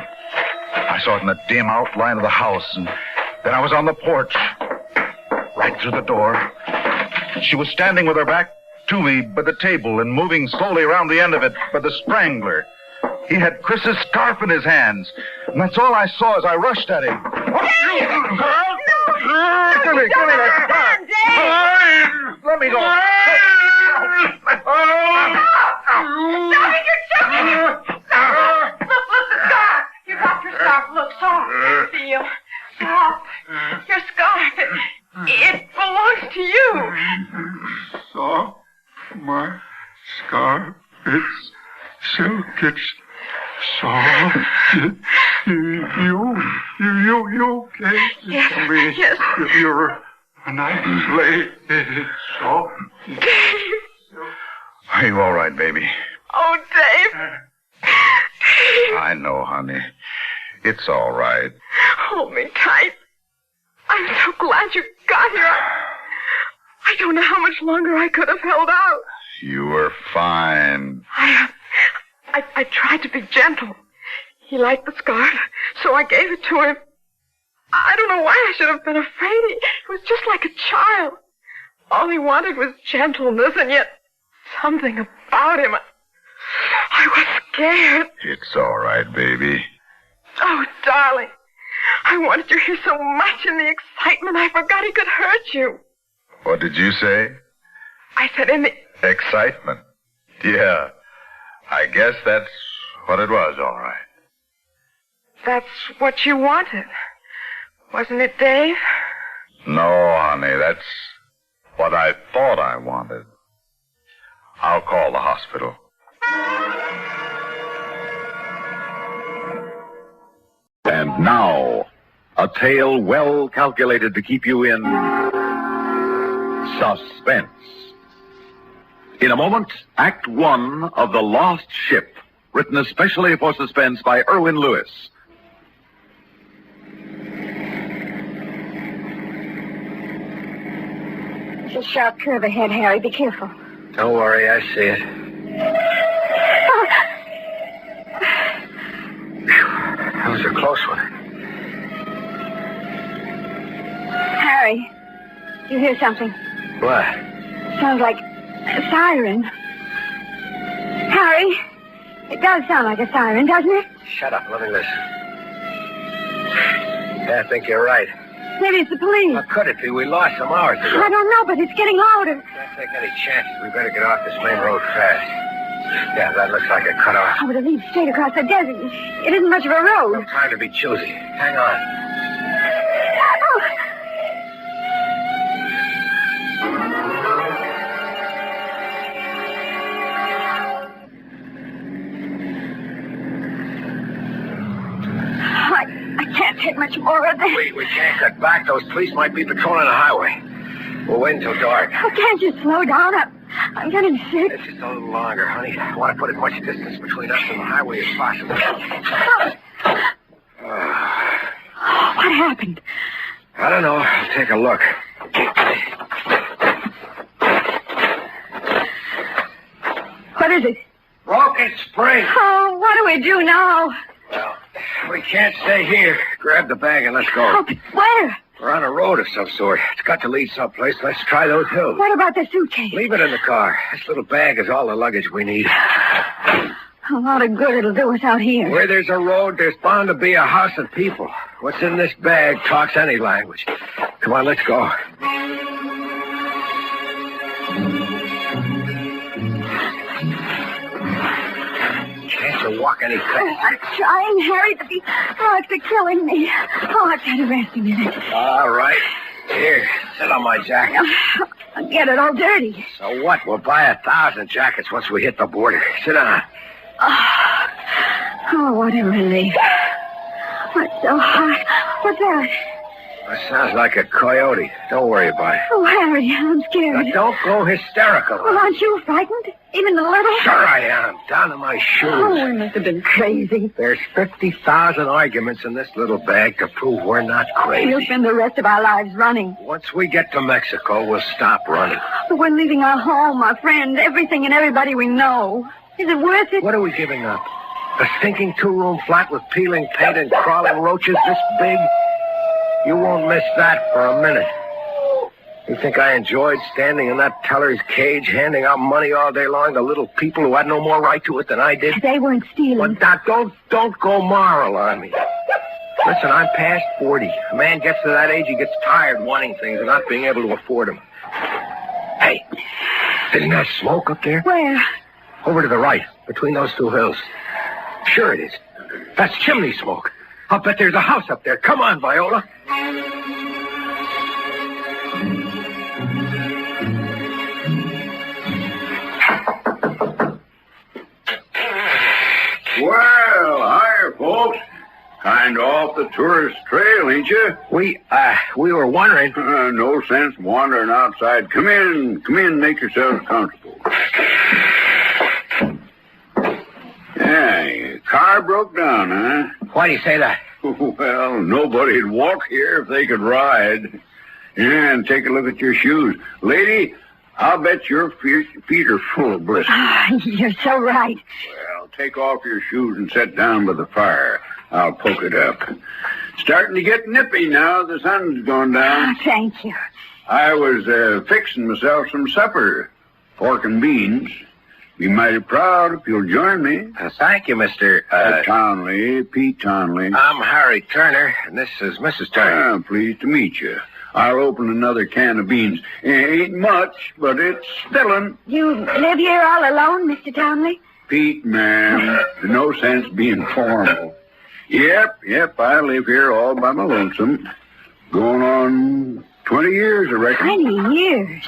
J: I saw it in the dim outline of the house, and then I was on the porch. Right through the door. She was standing with her back to me by the table and moving slowly around the end of it by the strangler. He had Chris's scarf in his hands, and that's all I saw as I rushed at him. What you do, girl? Give me that scarf. Let me go.
E: Look, the scarf. You dropped your scarf. Look, soft. Feel soft. Your scarf. It belongs to you.
K: Soft. My scarf. It's silk. It's soft. You okay?
E: Yes,
K: me.
E: yes.
K: You're a nice lady. It's soft.
J: Are you all right, baby?
E: Oh, Dave.
J: I know, honey. It's all right.
E: Hold me tight. I'm so glad you got here. I don't know how much longer I could have held out.
J: You were fine.
E: I tried to be gentle. He liked the scarf, so I gave it to him.
G: I don't know why I should have been afraid. He was just like a child. All he wanted was gentleness, and yet something about him. I was scared.
J: It's all right, baby.
G: Oh, darling. I wanted you here so much in the excitement, I forgot he could hurt you.
J: What did you say?
G: I said in the...
J: Excitement. Yeah. I guess that's what it was, all right.
G: That's what you wanted. Wasn't it, Dave?
J: No, honey, that's what I thought I wanted. I'll call the hospital.
D: And now, a tale well calculated to keep you in suspense. In a moment, Act One of The Lost Ship, written especially for Suspense by Erwin Lewis.
E: It's a sharp curve ahead, Harry. Be careful.
O: Don't worry, I see it. That was a close one.
E: Harry, you hear something?
O: What?
E: Sounds like a siren. Harry, it does sound like a siren, doesn't it?
O: Shut up. Let me listen. Yeah, I think you're right.
E: Maybe it's the police.
O: How could it be? We lost some hours ago.
E: I don't know, but it's getting louder.
O: Can't take any chances. We better get off this main road fast. Yeah, that looks like a cutoff.
E: Oh, but it leads straight across the desert. It isn't much of a road.
O: No time to be choosy. Hang on.
E: Oh. I can't take much more of this.
O: We can't cut back. Those police might be patrolling the highway. We'll wait until dark.
E: Oh, can't you slow down? I'm getting sick.
O: It's just a little longer, honey. I want to put as much distance between us and the highway as possible.
E: What happened?
O: I don't know. I'll take a look.
E: What is it?
O: Broken spring.
E: Oh, what do we do now?
O: Well, we can't stay here. Grab the bag and let's go.
E: Oh, but where?
O: We're on a road of some sort. It's got to lead someplace. Let's try those hills.
E: What about the suitcase?
O: Leave it in the car. This little bag is all the luggage we need.
E: A lot of good it'll do us out here.
O: Where there's a road, there's bound to be a house and people. What's in this bag talks any language. Come on, let's go. Can't you walk any quicker?
E: Oh, I'm trying, Harry, but these dogs are killing me. Oh, I've got to rest a minute.
O: All right. Here, sit on my jacket.
E: I'll get it all dirty.
O: So what? We'll buy 1,000 jackets once we hit the border. Sit down.
E: Oh, what a relief. What's so hot? What's that?
O: That sounds like a coyote. Don't worry about it.
E: Oh, Harry, I'm scared.
O: Now, don't go hysterical.
E: Well, aren't you frightened? Even a little?
O: Sure I am. Down to my shoes.
E: Oh, we must have been crazy.
O: There's 50,000 arguments in this little bag to prove we're not crazy.
E: We'll spend the rest of our lives running.
O: Once we get to Mexico, we'll stop running.
E: But we're leaving our home, our friends, everything and everybody we know. Is it worth it?
O: What are we giving up? A stinking two-room flat with peeling paint and crawling roaches this big? You won't miss that for a minute. You think I enjoyed standing in that teller's cage, handing out money all day long to little people who had no more right to it than I did?
E: They weren't stealing.
O: But now, don't go moral on me. Listen, I'm past 40. A man gets to that age, he gets tired wanting things and not being able to afford them. Hey, isn't that smoke up there?
E: Where?
O: Over to the right, between those two hills. Sure it is. That's chimney smoke. I'll bet there's a house up there. Come on, Viola.
K: Well, hi, folks. Kind of off the tourist trail, ain't you?
O: We were wondering.
K: No sense wandering outside. Come in, make yourselves comfortable. Yeah, your car broke down, huh?
O: Why do you say that?
K: Well, nobody'd walk here if they could ride. Yeah, and take a look at your shoes. Lady, I'll bet your feet are full of blisters.
E: You're so right.
K: Well, take off your shoes and sit down by the fire. I'll poke it up. starting to get nippy now the sun's gone down.
C: Oh, thank you.
K: I was fixing myself some supper. Pork and beans. Be mighty proud if you'll join me.
O: Thank you, Mr.
K: Townley, Pete Townley.
O: I'm Harry Turner, and this is Mrs. Turner.
K: Pleased to meet you. I'll open another can of beans. Ain't much, but it's fillin'.
C: You live here all alone, Mr. Townley?
K: Pete, ma'am, there's no sense being formal. Yep, I live here all by my lonesome. Going on 20 years, I reckon.
C: 20 years?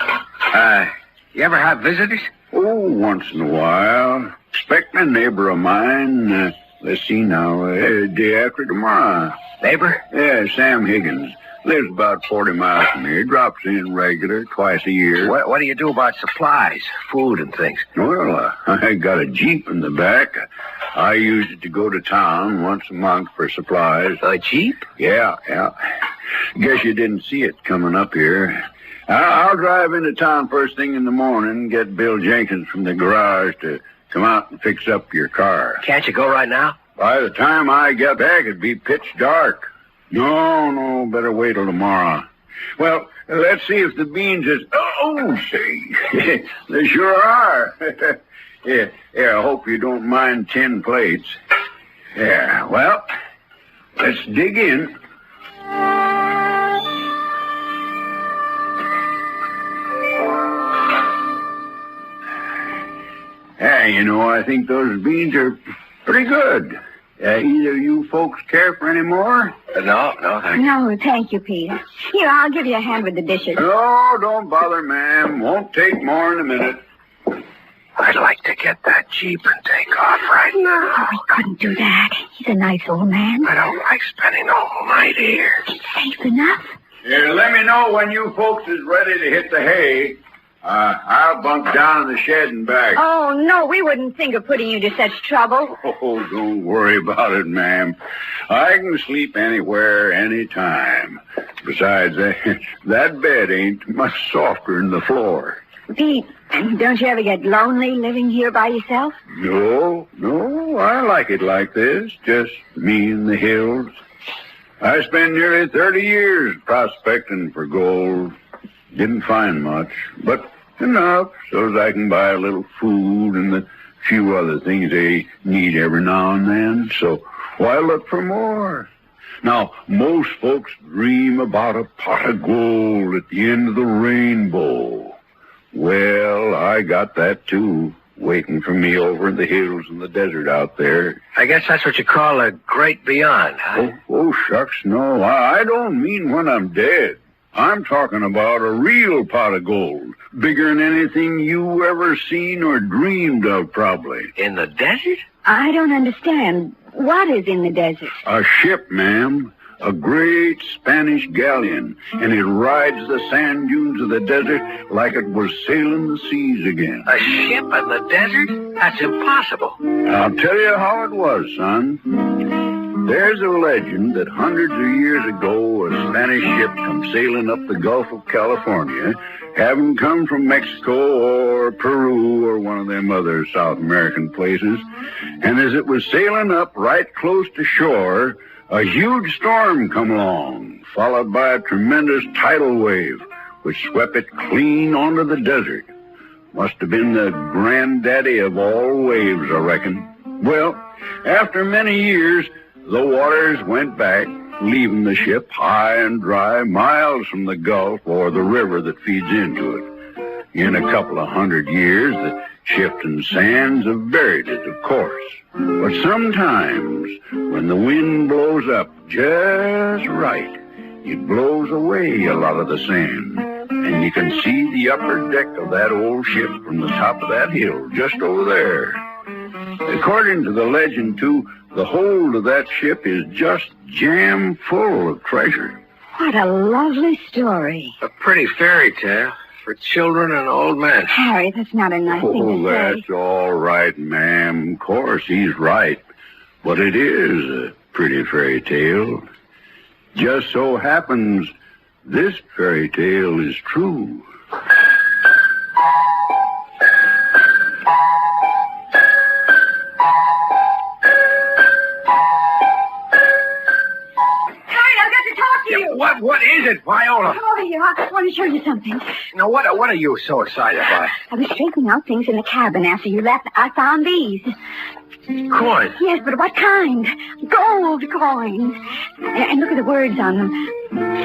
O: You ever have visitors?
K: Oh, once in a while. Expecting a neighbor of mine. Let's see now, day after tomorrow.
O: Neighbor?
K: Yeah, Sam Higgins. Lives about 40 miles from here. Drops in regular, twice a year.
O: What do you do about supplies, food and things?
K: Well, I got a Jeep in the back. I used it to go to town once a month for supplies.
O: A Jeep?
K: Yeah. Guess you didn't see it coming up here. I'll drive into town first thing in the morning, get Bill Jenkins from the garage to come out and fix up your car.
O: Can't you go right now?
K: By the time I get back, it'd be pitch dark. No, better wait till tomorrow. Well, let's see if the beans is... Oh, say, they sure are. Yeah, I hope you don't mind 10 plates. Yeah, well, let's dig in. Hey, I think those beans are pretty good. Either you folks care for any more?
O: No, thank you.
C: No, thank you, Peter. Here, I'll give you a hand with the dishes.
K: No, don't bother, ma'am. Won't take more in a minute.
O: I'd like to get that Jeep and take off right now.
C: Oh, we couldn't do that. He's a nice old man.
O: I don't like spending the whole night here.
C: It's safe enough.
K: Here, let me know when you folks is ready to hit the hay. I'll bunk down in the shed and back.
C: Oh, no, we wouldn't think of putting you to such trouble.
K: Oh, don't worry about it, ma'am. I can sleep anywhere, anytime. Besides, that bed ain't much softer than the floor.
C: Pete, don't you ever get lonely living here by yourself?
K: No, I like it like this, just me and the hills. I spent nearly 30 years prospecting for gold. Didn't find much, but enough so that I can buy a little food and a few other things they need every now and then. So why look for more? Now, most folks dream about a pot of gold at the end of the rainbow. Well, I got that too, waiting for me over in the hills and the desert out there.
O: I guess that's what you call a great beyond, huh?
K: Oh, shucks, no. I don't mean when I'm dead. I'm talking about a real pot of gold, bigger than anything you ever seen or dreamed of, probably.
O: In the desert?
C: I don't understand. What is in the desert?
K: A ship, ma'am. A great Spanish galleon, and it rides the sand dunes of the desert like it was sailing the seas again.
O: A ship in the desert? That's impossible.
K: I'll tell you how it was, son. There's a legend that hundreds of years ago a Spanish ship come sailing up the Gulf of California, having come from Mexico or Peru or one of them other South American places, and as it was sailing up right close to shore, a huge storm come along, followed by a tremendous tidal wave, which swept it clean onto the desert. Must have been the granddaddy of all waves, I reckon. Well, after many years, the waters went back, leaving the ship high and dry, miles from the Gulf or the river that feeds into it. In a couple of 100 years, the shifting sands have buried it, of course. But sometimes, when the wind blows up just right, it blows away a lot of the sand, and you can see the upper deck of that old ship from the top of that hill just over there. According to the legend, too, the hold of that ship is just jam full of treasure.
C: What a lovely story.
O: A pretty fairy tale for children and old men.
C: Harry, that's not a nice thing to say.
K: That's all right, ma'am. Of course, he's right. But it is a pretty fairy tale. Just so happens this fairy tale is true.
C: Harry, you.
O: What is it, Viola?
C: Come over here. I want to show you something.
O: Now, what are you so excited about?
C: I was straightening out things in the cabin after you left. I found these.
O: Coins?
C: Yes, but what kind? Gold coins. And look at the words on them.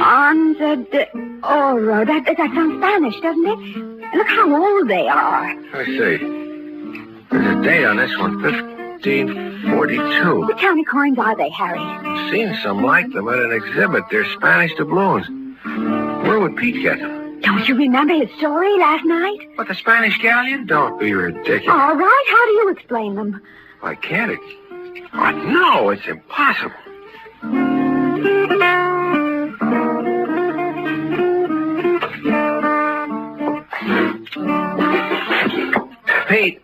C: On the oro. That sounds Spanish, doesn't it? Look how old they are.
O: I see. There's a date on this one, 1542.
C: What kind of coins are they, Harry?
O: I've seen some like them at an exhibit. They're Spanish doubloons. Where would Pete get them?
C: Don't you remember his story last night?
O: What, the Spanish galleon? Don't be ridiculous.
C: All right, how do you explain them?
O: I can't. No, it's impossible. Pete.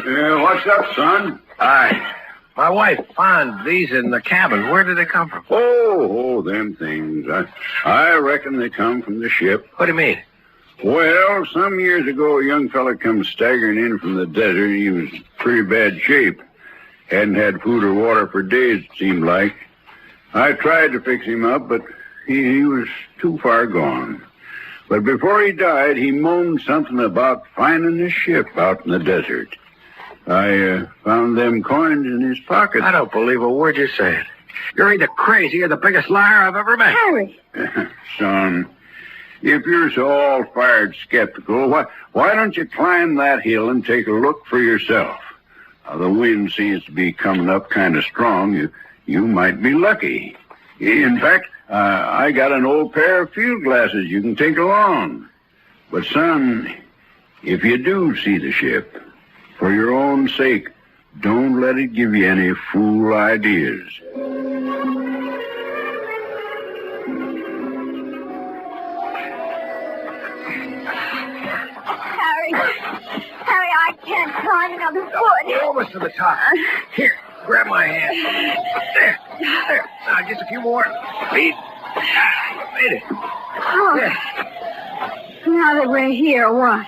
K: What's up, son?
O: My wife found these in the cabin. Where did they come from?
K: Oh, them things. I reckon they come from the ship.
O: What do you mean?
K: Well, some years ago, a young fella come staggering in from the desert. He was in pretty bad shape. Hadn't had food or water for days, it seemed like. I tried to fix him up, but he was too far gone. But before he died, he moaned something about finding a ship out in the desert. I found them coins in his pocket.
O: I don't believe a word you're saying. You're either crazy or the biggest liar I've ever met.
C: Harry.
K: Son, if you're so all-fired skeptical, why don't you climb that hill and take a look for yourself? The wind seems to be coming up kind of strong. You might be lucky. In fact, I got an old pair of field glasses you can take along. But, son, if you do see the ship, for your own sake, don't let it give you any fool ideas.
C: Harry, I can't climb another foot.
O: You're almost to the top. Here, grab my hand. There. Now, just a few more. Pete. Made it.
C: Oh.
O: There.
C: Now that we're here, what?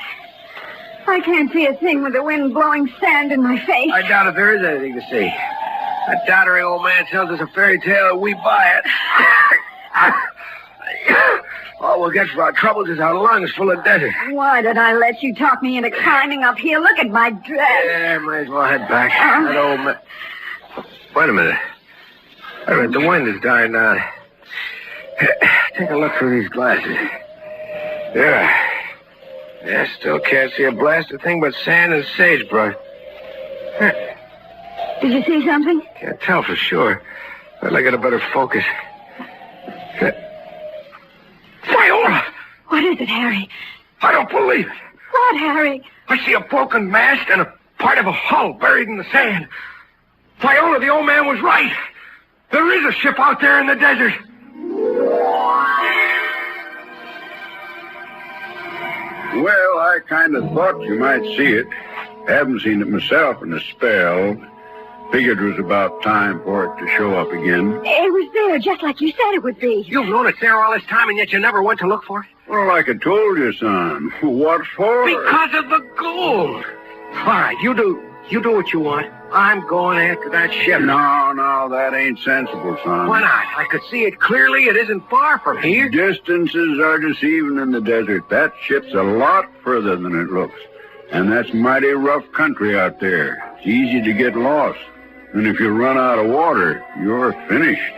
C: I can't see a thing with the wind blowing sand in my face.
O: I doubt if there is anything to see. That doddering old man tells us a fairy tale and we buy it. All we'll get for our troubles is our lungs full of desert.
C: Why did I let you talk me into climbing up here? Look at my dress.
O: Yeah, might as well head back. That old man... Wait a minute. The wind is dying down. Take a look through these glasses. Yeah, still can't see a blasted thing but sand and sagebrush.
C: Did you see something?
O: Can't tell for sure. I'd like to get a better focus. Viola!
C: What is it, Harry?
O: I don't believe it.
C: What, Harry?
O: I see a broken mast and a part of a hull buried in the sand. Viola, the old man was right. There is a ship out there in the desert.
K: Well, I kind of thought you might see it. Haven't seen it myself in a spell. Figured it was about time for it to show up again.
C: It was there, just like you said it would be.
O: You've known it's there all this time, and yet you never went to look for it?
K: Well, like I told you, son. What for?
O: Because of the gold. All right, you do what you want. I'm going after that ship.
K: No, that ain't sensible, son.
O: Why not? I could see it clearly. It isn't far from here.
K: Distances are deceiving in the desert. That ship's a lot further than it looks. And that's mighty rough country out there. It's easy to get lost. And if you run out of water, you're finished.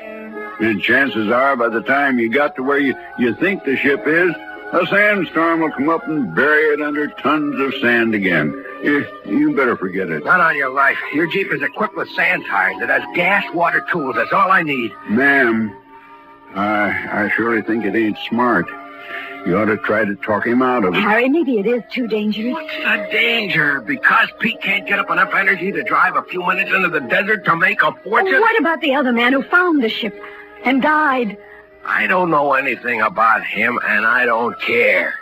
K: And chances are, by the time you got to where you think the ship is, a sandstorm will come up and bury it under tons of sand again. You better forget it.
O: Not on your life. Your Jeep is equipped with sand tires. It has gas, water, tools. That's all I need.
K: Ma'am, I surely think it ain't smart. You ought to try to talk him out of it.
C: Harry, maybe it is too dangerous.
O: What's the danger? Because Pete can't get up enough energy to drive a few minutes into the desert to make a fortune?
C: What about the other man who found the ship and died?
O: I don't know anything about him, and I don't care.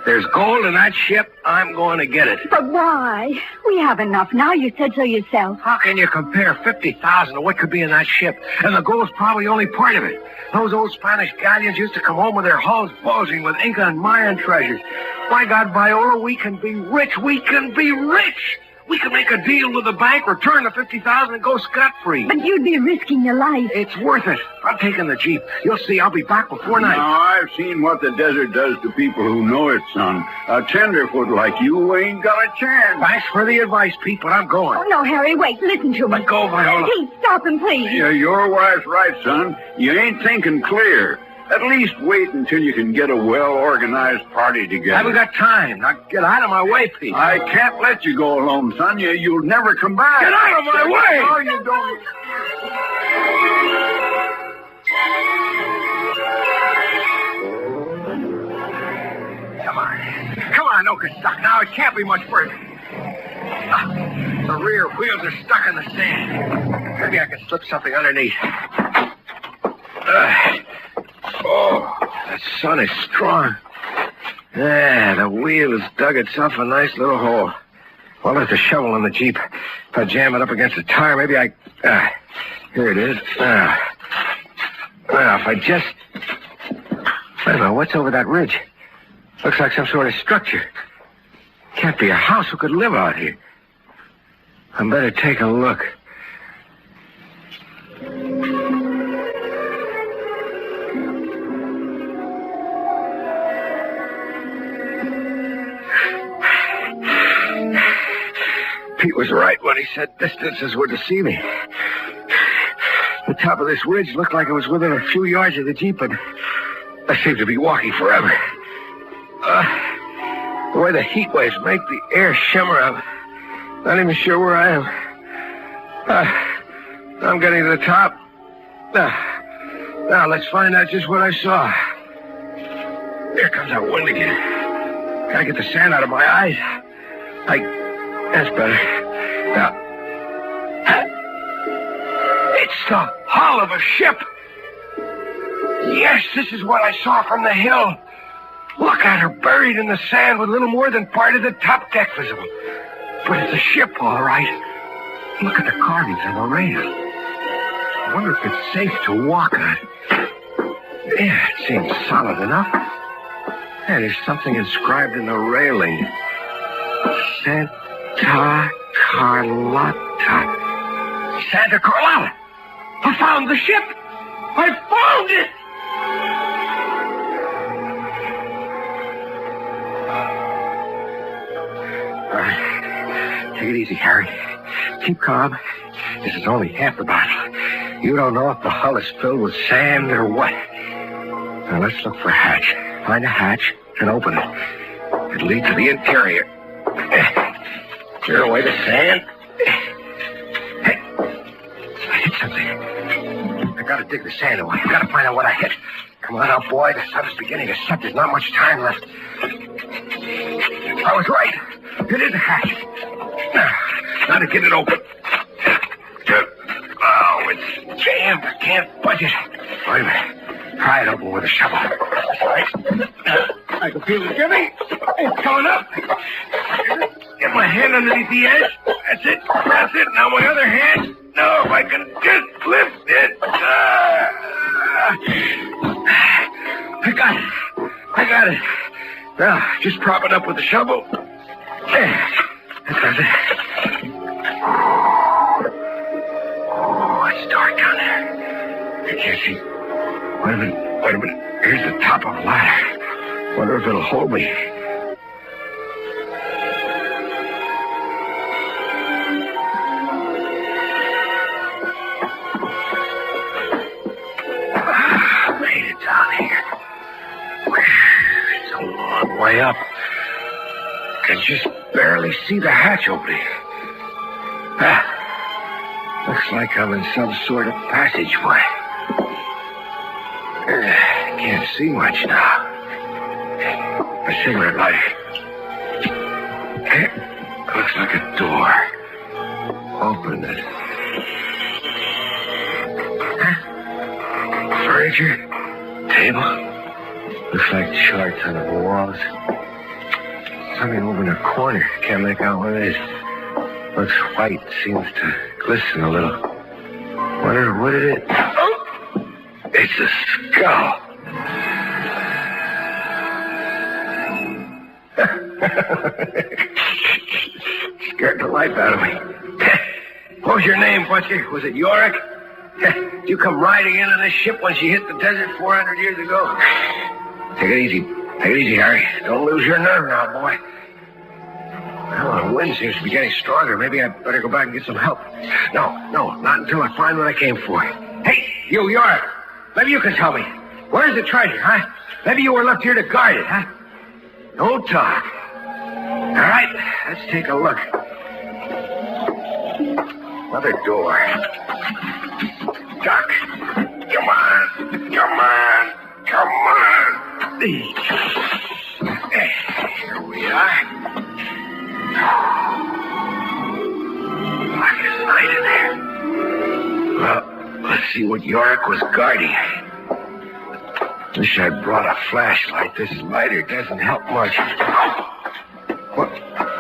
O: There's gold in that ship. I'm going to get it.
C: But why? We have enough now. You said so yourself.
O: How can you compare 50,000 to what could be in that ship? And the gold's probably only part of it. Those old Spanish galleons used to come home with their hulls bulging with Inca and Mayan treasures. My God, Viola, we can be rich. We can be rich. We could make a deal with the bank, return the $50,000, and go scot-free.
C: But you'd be risking your life.
O: It's worth it. I'm taking the Jeep. You'll see, I'll be back before night.
K: Now, I've seen what the desert does to people who know it, son. A tenderfoot like you ain't got a chance.
O: Thanks for the advice, Pete, but I'm going.
C: Oh, no, Harry, wait. Listen to me.
O: Let go, Viola.
C: Pete, stop him, please.
K: Yeah, your wife's right, son. You ain't thinking clear. At least wait until you can get a well-organized party together.
O: I haven't got time. Now get out of my way, Pete.
K: I can't let you go alone, son. You'll never come back.
O: Get out of my way!
K: No, you don't.
O: Come on, don't get stuck now. It can't be much further. The rear wheels are stuck in the sand. Maybe I can slip something underneath. Oh, that sun is strong. Yeah, the wheel has dug itself a nice little hole. Well, there's a shovel in the Jeep. If I jam it up against the tire, maybe I... here it is. Well, if I just... Wait a minute, what's over that ridge? Looks like some sort of structure. Can't be a house. Who could live out here? I better take a look. Pete was right when he said distances were deceiving. The top of this ridge looked like it was within a few yards of the Jeep, and I seemed to be walking forever. The way the heat waves make the air shimmer, I'm not even sure where I am. I'm getting to the top. Now, let's find out just what I saw. Here comes that wind again. Gotta get the sand out of my eyes. That's better. Now, it's the hull of a ship. Yes, this is what I saw from the hill. Look at her buried in the sand with little more than part of the top deck visible. But it's a ship, all right. Look at the carvings on the rail. I wonder if it's safe to walk on. Yeah, it seems solid enough. Yeah, there's something inscribed in the railing. Santa Carlotta. Santa Carlotta! I found the ship! I found it! All right. Take it easy, Harry. Keep calm. This is only half the battle. You don't know if the hull is filled with sand or what. Now, let's look for a hatch. Find a hatch and open it. It'll lead to the interior. Clear away the sand. Hey, I hit something. I gotta dig the sand away. I gotta find out what I hit. Come on out, boy. The sun is beginning to set. There's not much time left. I was right. It is a hatch. Now to get it open. Oh, it's jammed. I can't budge it. Wait a minute. Pry it open with a shovel. That's right. I can feel it giving. It's coming up. Get my hand underneath the edge. That's it. That's it. Now my other hand. No, if I can just lift it. I got it. Now, just prop it up with the shovel. There. That does it. Oh, it's dark down there. I can't see. Wait a minute. Here's the top of a ladder. Wonder if it'll hold me. Made it down here. It's a long way up. Can just barely see the hatch opening. Looks like I'm in some sort of passageway. Can't see much now. A cigarette lighter. Looks like a door. Open it. Furniture. Table. Looks like charts on the walls. Something over in the corner. Can't make out what it is. Looks white. Seems to glisten a little. Wonder what it is. Oh! It's a skull. Scared the life out of me. What was your name, Butcher? Was it Yorick? Did you come riding into this ship when she hit the desert 400 years ago? Take it easy. Take it easy, Harry. Don't lose your nerve now, boy. Well, the wind seems to be getting stronger. Maybe I'd better go back and get some help. No, not until I find what I came for. Hey, you, Yorick. Maybe you can tell me. Where's the treasure, huh? Maybe you were left here to guard it, huh? Don't talk. All right, let's take a look. Another door. Duck. Come on. Here we are. Black as night in there. Well, let's see what Yorick was guarding. Wish I'd brought a flashlight. This lighter doesn't help much.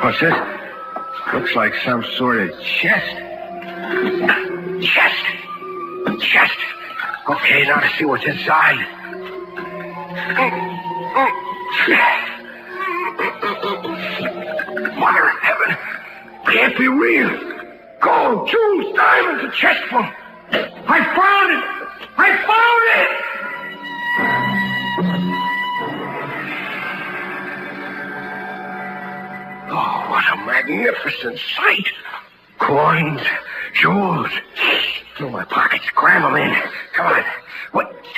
O: What's this? Looks like some sort of chest. Chest. Okay, now to see what's inside. Mother of heaven. Can't be real. Gold, jewels, diamonds, a chest full. I found it. Oh, what a magnificent sight. Coins, jewels. Fill my pockets, cram them in. Come on.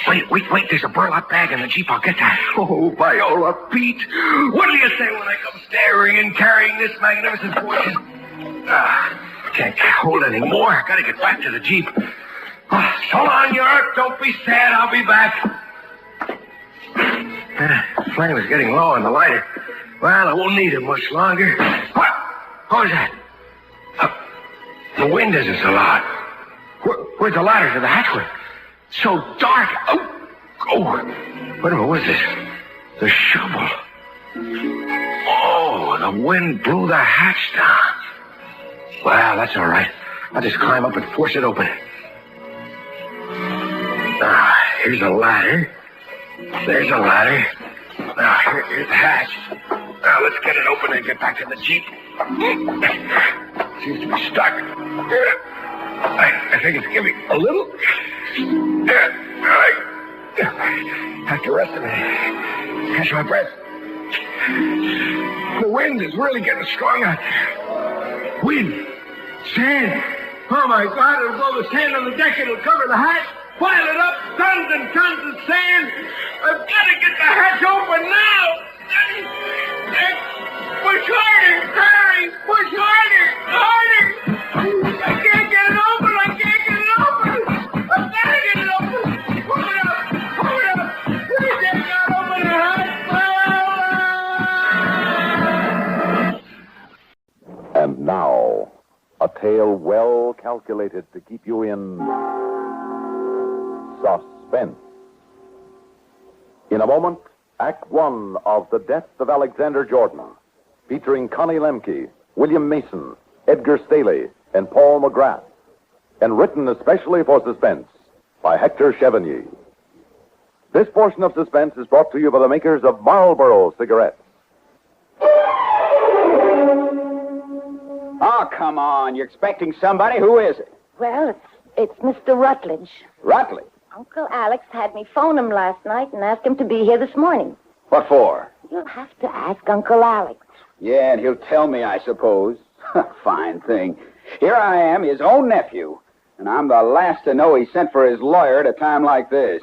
O: Wait, there's a burlap bag in the Jeep. I'll get that. Oh, Viola, Pete. What do you say when I come staggering in carrying this magnificent fortune? Can't hold any more. I gotta get back to the Jeep. So long, York. Don't be sad. I'll be back. Flame is getting low on the lighter. Well, I won't need it much longer. What was that? The wind isn't so loud. Where's the ladder to the hatchway? So dark. Oh. Wait a minute, what is this? The shovel. Oh, the wind blew the hatch down. Well, that's all right. I'll just climb up and force it open. Here's a ladder. There's a ladder. Now, here's the hatch. Now, let's get it open and get back to the Jeep. Seems to be stuck. I think it's giving a little. I have to rest a minute. Catch my breath. The wind is really getting strong out there. Wind. Sand. Oh, my God, it'll blow the sand on the deck. It'll cover the hatch. Pile it up. Tons and tons of sand. I've got to get the hatch open now. Push harder, Harry. Push harder. I can't get it open. I've got to get it open. Pull it up. Please, get it open the hatch.
D: And now, a tale well calculated to keep you in suspense. In a moment, Act One of The Death of Alexander Jordan, featuring Connie Lemke, William Mason, Edgar Staley, and Paul McGrath, and written especially for Suspense by Hector Chevigny. This portion of Suspense is brought to you by the makers of Marlboro cigarettes.
M: Oh, come on. You're expecting somebody? Who is it?
Q: Well, it's Mr. Rutledge.
M: Rutledge?
Q: Uncle Alex had me phone him last night and ask him to be here this morning.
M: What for?
Q: You'll have to ask Uncle Alex.
M: Yeah, and he'll tell me, I suppose. Fine thing. Here I am, his own nephew, and I'm the last to know he sent for his lawyer at a time like this.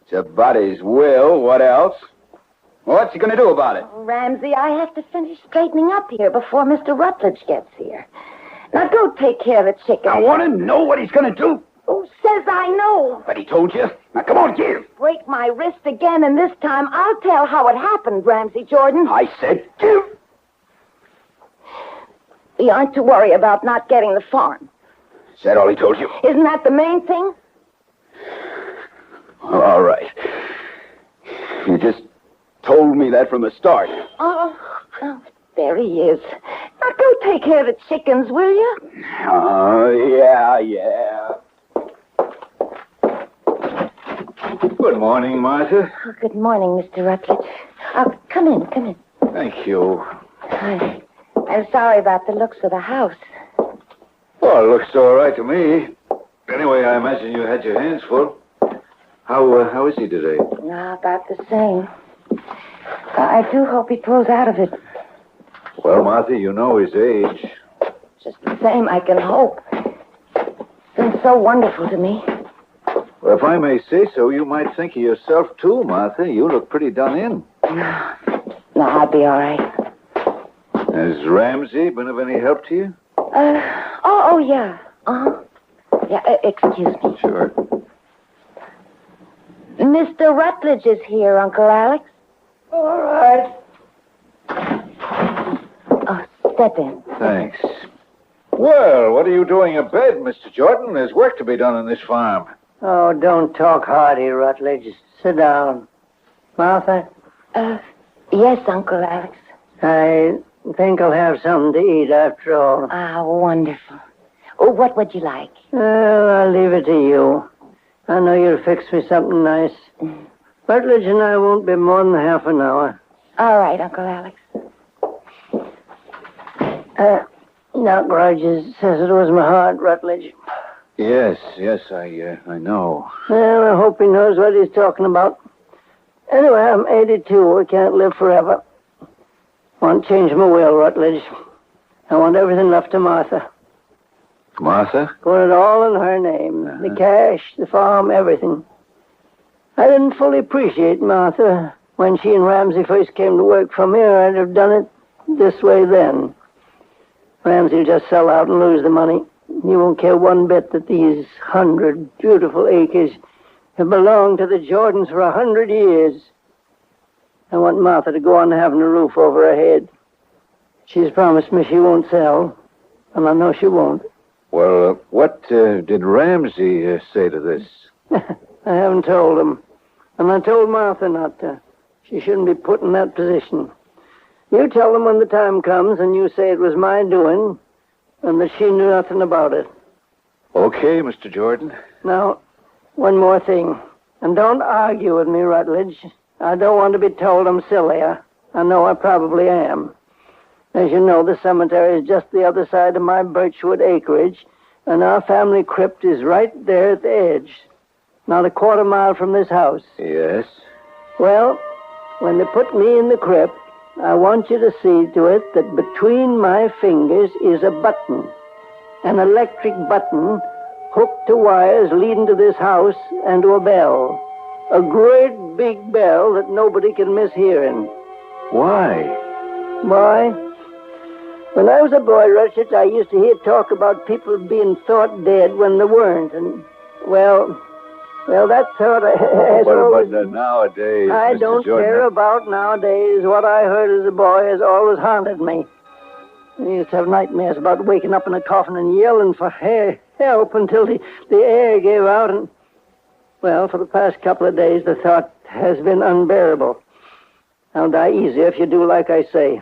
M: It's about his will. What else? What's he going to do about it?
Q: Oh, Ramsey, I have to finish straightening up here before Mr. Rutledge gets here. Now, go take care of the chicken.
M: I want to know what he's going to do.
Q: Who says I know?
M: But he told you. Now, come on, give.
Q: Break my wrist again, and this time I'll tell how it happened, Ramsey Jordan.
M: I said give.
Q: We aren't to worry about not getting the farm.
M: Is that all he told you?
Q: Isn't that the main thing?
M: All right. You just told me that from the start.
Q: Oh, there he is. Now, go take care of the chickens, will you?
M: Oh, yeah. Good morning, Martha.
Q: Oh, good morning, Mr. Rutledge. Come in.
M: Thank you.
Q: I I'm sorry about the looks of the house.
I: Well, it looks all right to me. Anyway, I imagine you had your hands full. How is he today?
Q: No, about the same. I do hope he pulls out of it.
I: Well, Martha, you know his age.
Q: Just the same, I can hope. It's been so wonderful to me.
I: Well, if I may say so, you might think of yourself, too, Martha. You look pretty done in.
Q: No, I'll be all right.
I: Has Ramsey been of any help to you?
Q: Oh, yeah. Uh-huh. Yeah, excuse me.
I: Sure.
Q: Mr. Rutledge is here, Uncle Alex.
H: All right.
Q: Oh, step in.
I: Thanks. Well, what are you doing in bed, Mr. Jordan? There's work to be done on this farm.
P: Oh, don't talk hardy, Rutledge. Sit down. Martha?
Q: Yes, Uncle Alex.
P: I think I'll have something to eat after all.
Q: Ah, wonderful. Oh, what would you like?
P: Well, I'll leave it to you. I know you'll fix me something nice. Rutledge and I won't be more than half an hour.
Q: All right, Uncle Alex.
P: Doc Rogers says it was my heart, Rutledge.
I: Yes, I know.
P: Well, I hope he knows what he's talking about. Anyway, I'm 82. I can't live forever. Want to change my will, Rutledge. I want everything left to Martha.
I: Martha?
P: Put it all in her name. The cash, the farm, everything. I didn't fully appreciate Martha. When she and Ramsey first came to work for me, I'd have done it this way then. Ramsey'll just sell out and lose the money. He won't care one bit that these 100 beautiful acres have belonged to the Jordans for 100 years. I want Martha to go on having a roof over her head. She's promised me she won't sell, and I know she won't.
I: Well, what did Ramsey say to this?
P: I haven't told him. And I told Martha not to. She shouldn't be put in that position. You tell them when the time comes, and you say it was my doing, and that she knew nothing about it.
I: Okay, Mr. Jordan.
P: Now, one more thing. And don't argue with me, Rutledge. I don't want to be told I'm silly. I know I probably am. As you know, the cemetery is just the other side of my birchwood acreage, and our family crypt is right there at the edge, not a quarter mile from this house.
I: Yes?
P: Well, when they put me in the crypt, I want you to see to it that between my fingers is a button, an electric button hooked to wires leading to this house and to a bell, a great big bell that nobody can miss hearing.
I: Why?
P: Why? When I was a boy, Rutledge, I used to hear talk about people being thought dead when they weren't, and, well, that thought has always...
I: But nowadays,
P: I
I: Mr.
P: don't
I: Jordan,
P: care about nowadays. What I heard as a boy has always haunted me. I used to have nightmares about waking up in a coffin and yelling for help until the air gave out, and, well, for the past couple of days, the thought has been unbearable. I'll die easier if you do like I say.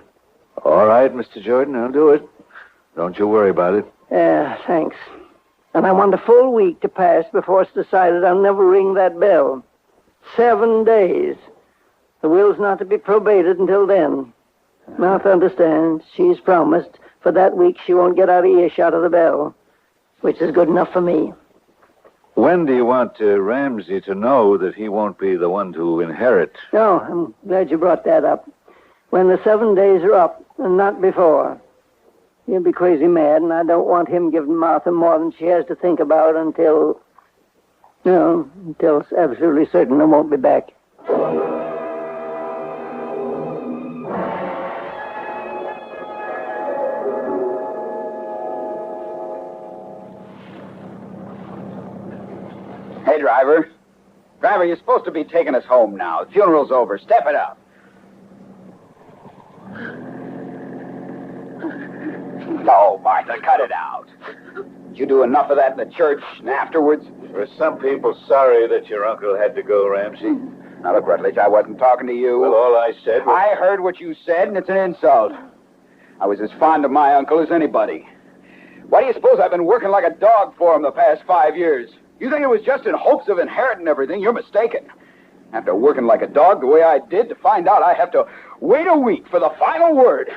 I: All right, Mr. Jordan, I'll do it. Don't you worry about it.
P: Yeah, thanks. And I want a full week to pass before it's decided I'll never ring that bell. 7 days. The will's not to be probated until then. Martha understands. She's promised. For that week, she won't get out of earshot of the bell, which is good enough for me.
I: When do you want Ramsey to know that he won't be the one to inherit?
P: No, I'm glad you brought that up. When the 7 days are up, and not before. He'll be crazy mad, and I don't want him giving Martha more than she has to think about until it's absolutely certain I won't be back.
M: Hey, driver. Driver, you're supposed to be taking us home now. The funeral's over. Step it up. No, Martha, cut it out. Did you do enough of that in the church and afterwards?
I: For some people, sorry that your uncle had to go, Ramsey.
M: Now, look, Rutledge, I wasn't talking to you.
I: Well, all I said was...
M: I heard what you said, and it's an insult. I was as fond of my uncle as anybody. Why do you suppose I've been working like a dog for him the past 5 years? You think it was just in hopes of inheriting everything? You're mistaken. After working like a dog the way I did, to find out I have to wait a week for the final word.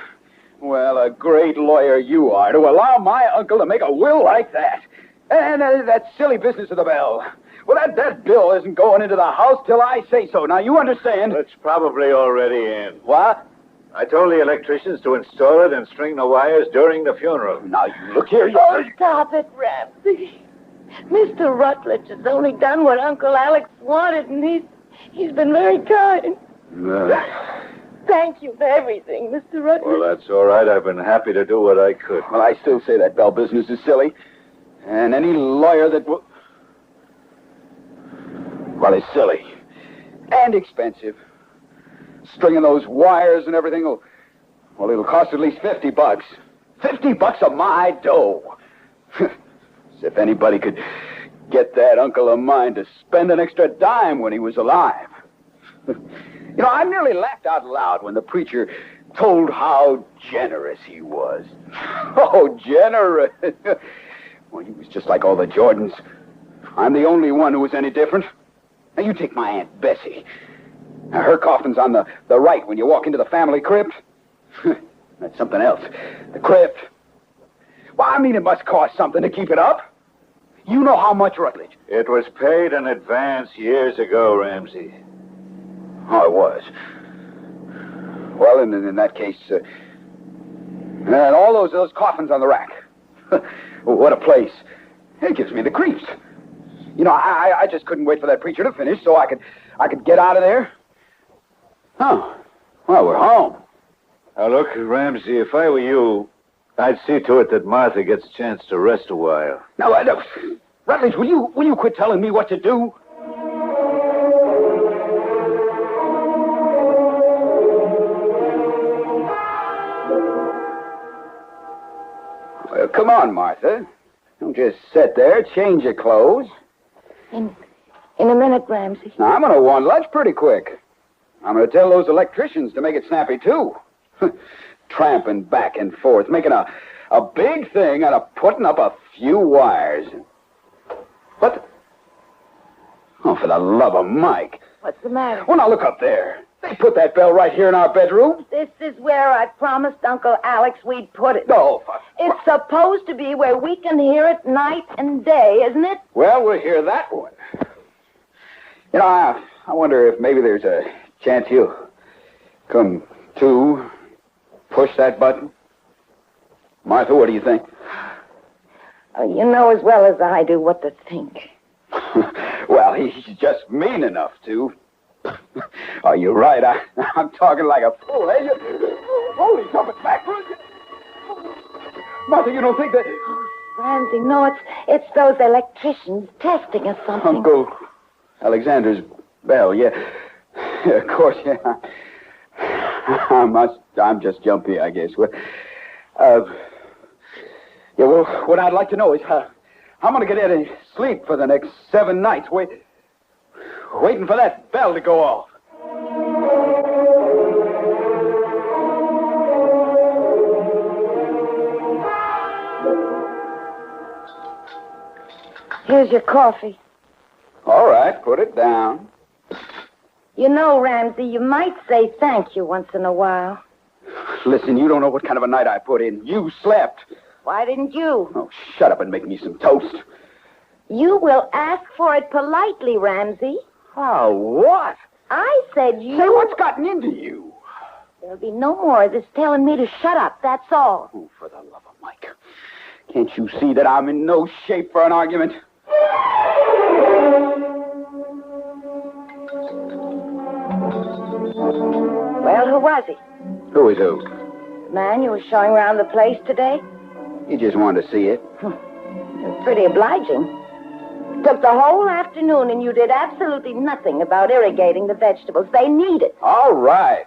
M: Well, a great lawyer you are to allow my uncle to make a will like that. And that silly business of the bell. Well, that bill isn't going into the house till I say so. Now, you understand?
I: It's probably already in.
M: What?
I: I told the electricians to install it and string the wires during the funeral.
M: Now, you look here.
Q: Oh, stop it, Ramsey. Mr. Rutledge has only done what Uncle Alex wanted, and he's been very kind. Thank you for everything, Mr. Rutledge.
I: Well, that's all right. I've been happy to do what I could.
M: Well, I still say that bell business is silly. And any lawyer that will... Well, it's silly. And expensive. Stringing those wires and everything, well, it'll cost at least $50. $50 of my dough. As if anybody could get that uncle of mine to spend an extra dime when he was alive. You know, I nearly laughed out loud when the preacher told how generous he was. Oh, generous. Well, he was just like all the Jordans. I'm the only one who was any different. Now, you take my Aunt Bessie. Now, her coffin's on the right when you walk into the family crypt. That's something else. The crypt. Well, I mean, it must cost something to keep it up. You know how much, Rutledge?
I: It was paid in advance years ago, Ramsey.
M: Oh, it was. Well, in that case, and all those coffins on the rack. What a place. It gives me the creeps. You know, I just couldn't wait for that preacher to finish so I could get out of there. Oh, well, we're home.
I: Now, look, Ramsey, if I were you, I'd see to it that Martha gets a chance to rest a while.
M: Now, Rutledge, will you quit telling me what to do? Well, come on, Martha. Don't just sit there, change your clothes.
Q: In a minute, Ramsey.
M: Now, I'm going to want lunch pretty quick. I'm going to tell those electricians to make it snappy, too. Tramping back and forth, making a big thing out of putting up a few wires. What? Oh, for the love of Mike.
Q: What's the matter?
M: Well, now, look up there. They put that bell right here in our bedroom.
Q: This is where I promised Uncle Alex we'd put it.
M: No.
Q: It's supposed to be where we can hear it night and day, isn't it?
M: Well, we'll hear that one. You know, I wonder if maybe there's a chance he'll come to, push that button. Martha, what do you think?
Q: You know as well as I do what to think.
M: Well, he's just mean enough to. Oh, you're right. I'm talking like a fool, eh? Oh, he's coming back. Martha, you don't think that...
Q: Ramsey, no, it's those electricians testing us something.
M: Uncle Alexander's bell, yeah. Of course, yeah. I'm just jumpy, I guess. Yeah, well, what I'd like to know is how I'm going to get any sleep for the next 7 nights, waiting for that bell to go off.
Q: Here's your coffee.
M: All right, put it down.
Q: You know, Ramsey, you might say thank you once in a while.
M: Listen, you don't know what kind of a night I put in. You slept.
Q: Why didn't you?
M: Oh, shut up and make me some toast.
Q: You will ask for it politely, Ramsey.
M: Oh, what?
Q: I said you...
M: Say, what's gotten into you?
Q: There'll be no more of this telling me to shut up, that's all.
M: Oh, for the love of Mike. Can't you see that I'm in no shape for an argument?
Q: Well, who was he?
M: Who is who?
Q: The man you were showing around the place today?
M: He just wanted to see it.
Q: You're pretty obliging. Took the whole afternoon and you did absolutely nothing about irrigating the vegetables. They need it.
M: All right.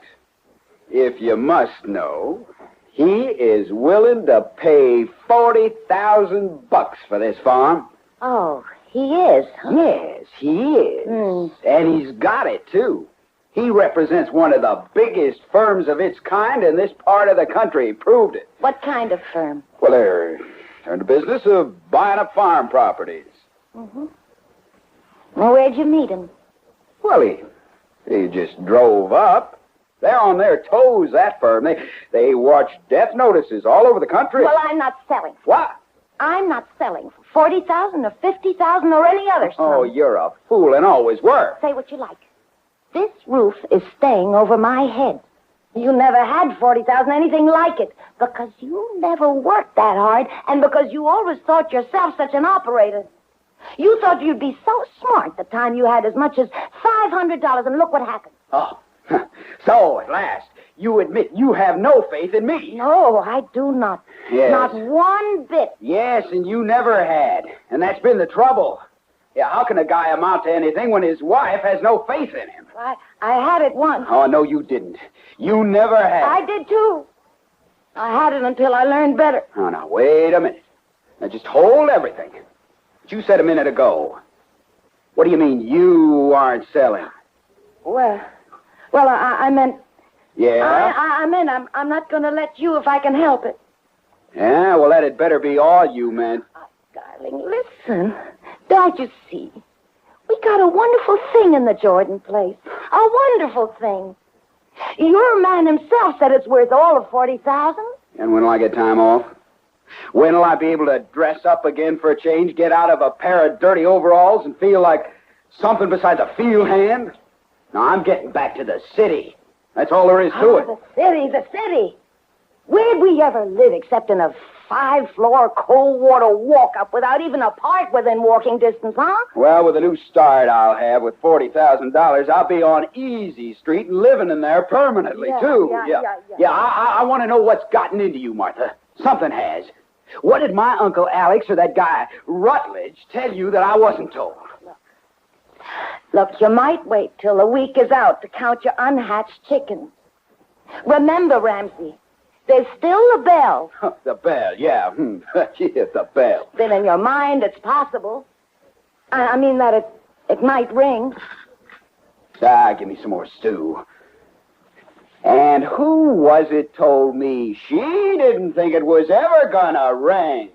M: If you must know, he is willing to pay $40,000 for this farm.
Q: Oh, he is, huh?
M: Yes, he is. And he's got it, too. He represents one of the biggest firms of its kind in this part of the country. He proved it.
Q: What kind of firm?
M: Well, they're in the business of buying up farm properties.
Q: Mm-hmm. Well, where'd you meet him?
M: Well, he just drove up. They're on their toes that firm. They watch death notices all over the country.
Q: Well, I'm not selling.
M: What?
Q: I'm not selling for 40,000 or 50,000 or any other sum.
M: Oh, you're a fool and always were.
Q: Say what you like. This roof is staying over my head. You never had 40,000, anything like it, because you never worked that hard and because you always thought yourself such an operator. You thought you'd be so smart the time you had as much as $500, and look what happened.
M: Oh, so at last, you admit you have no faith in me.
Q: No, I do not.
M: Yes.
Q: Not one bit.
M: Yes, and you never had. And that's been the trouble. Yeah, how can a guy amount to anything when his wife has no faith in him?
Q: I had it once.
M: Oh, no, you didn't. You never had.
Q: I did, too. I had it until I learned better.
M: Oh, now, wait a minute. Now, just hold everything. What you said a minute ago. What do you mean you aren't selling?
Q: Well, I meant...
M: Yeah?
Q: I meant I'm not going to let you if I can help it.
M: Yeah, well, that had better be all you meant.
Q: Darling, listen. Don't you see? We got a wonderful thing in the Jordan place. A wonderful thing. Your man himself said it's worth all of 40,000.
M: And when will I get time off? When will I be able to dress up again for a change, get out of a pair of dirty overalls, and feel like something besides a field hand? Now, I'm getting back to the city. That's all there is to it.
Q: The city. Where'd we ever live except in a 5-floor cold water walk-up without even a park within walking distance, huh?
M: Well, with the new start I'll have with $40,000, I'll be on Easy Street and living in there permanently, too. Yeah, I want to know what's gotten into you, Martha. Something has. What did my Uncle Alex or that guy Rutledge tell you that I wasn't told?
Q: Look, you might wait till the week is out to count your unhatched chickens. Remember, Ramsey, there's still the bell.
M: The bell, yeah. Yeah, the bell.
Q: Then in your mind, it's possible. I mean that it might ring.
M: Give me some more stew. And who was it told me she didn't think it was ever gonna ring?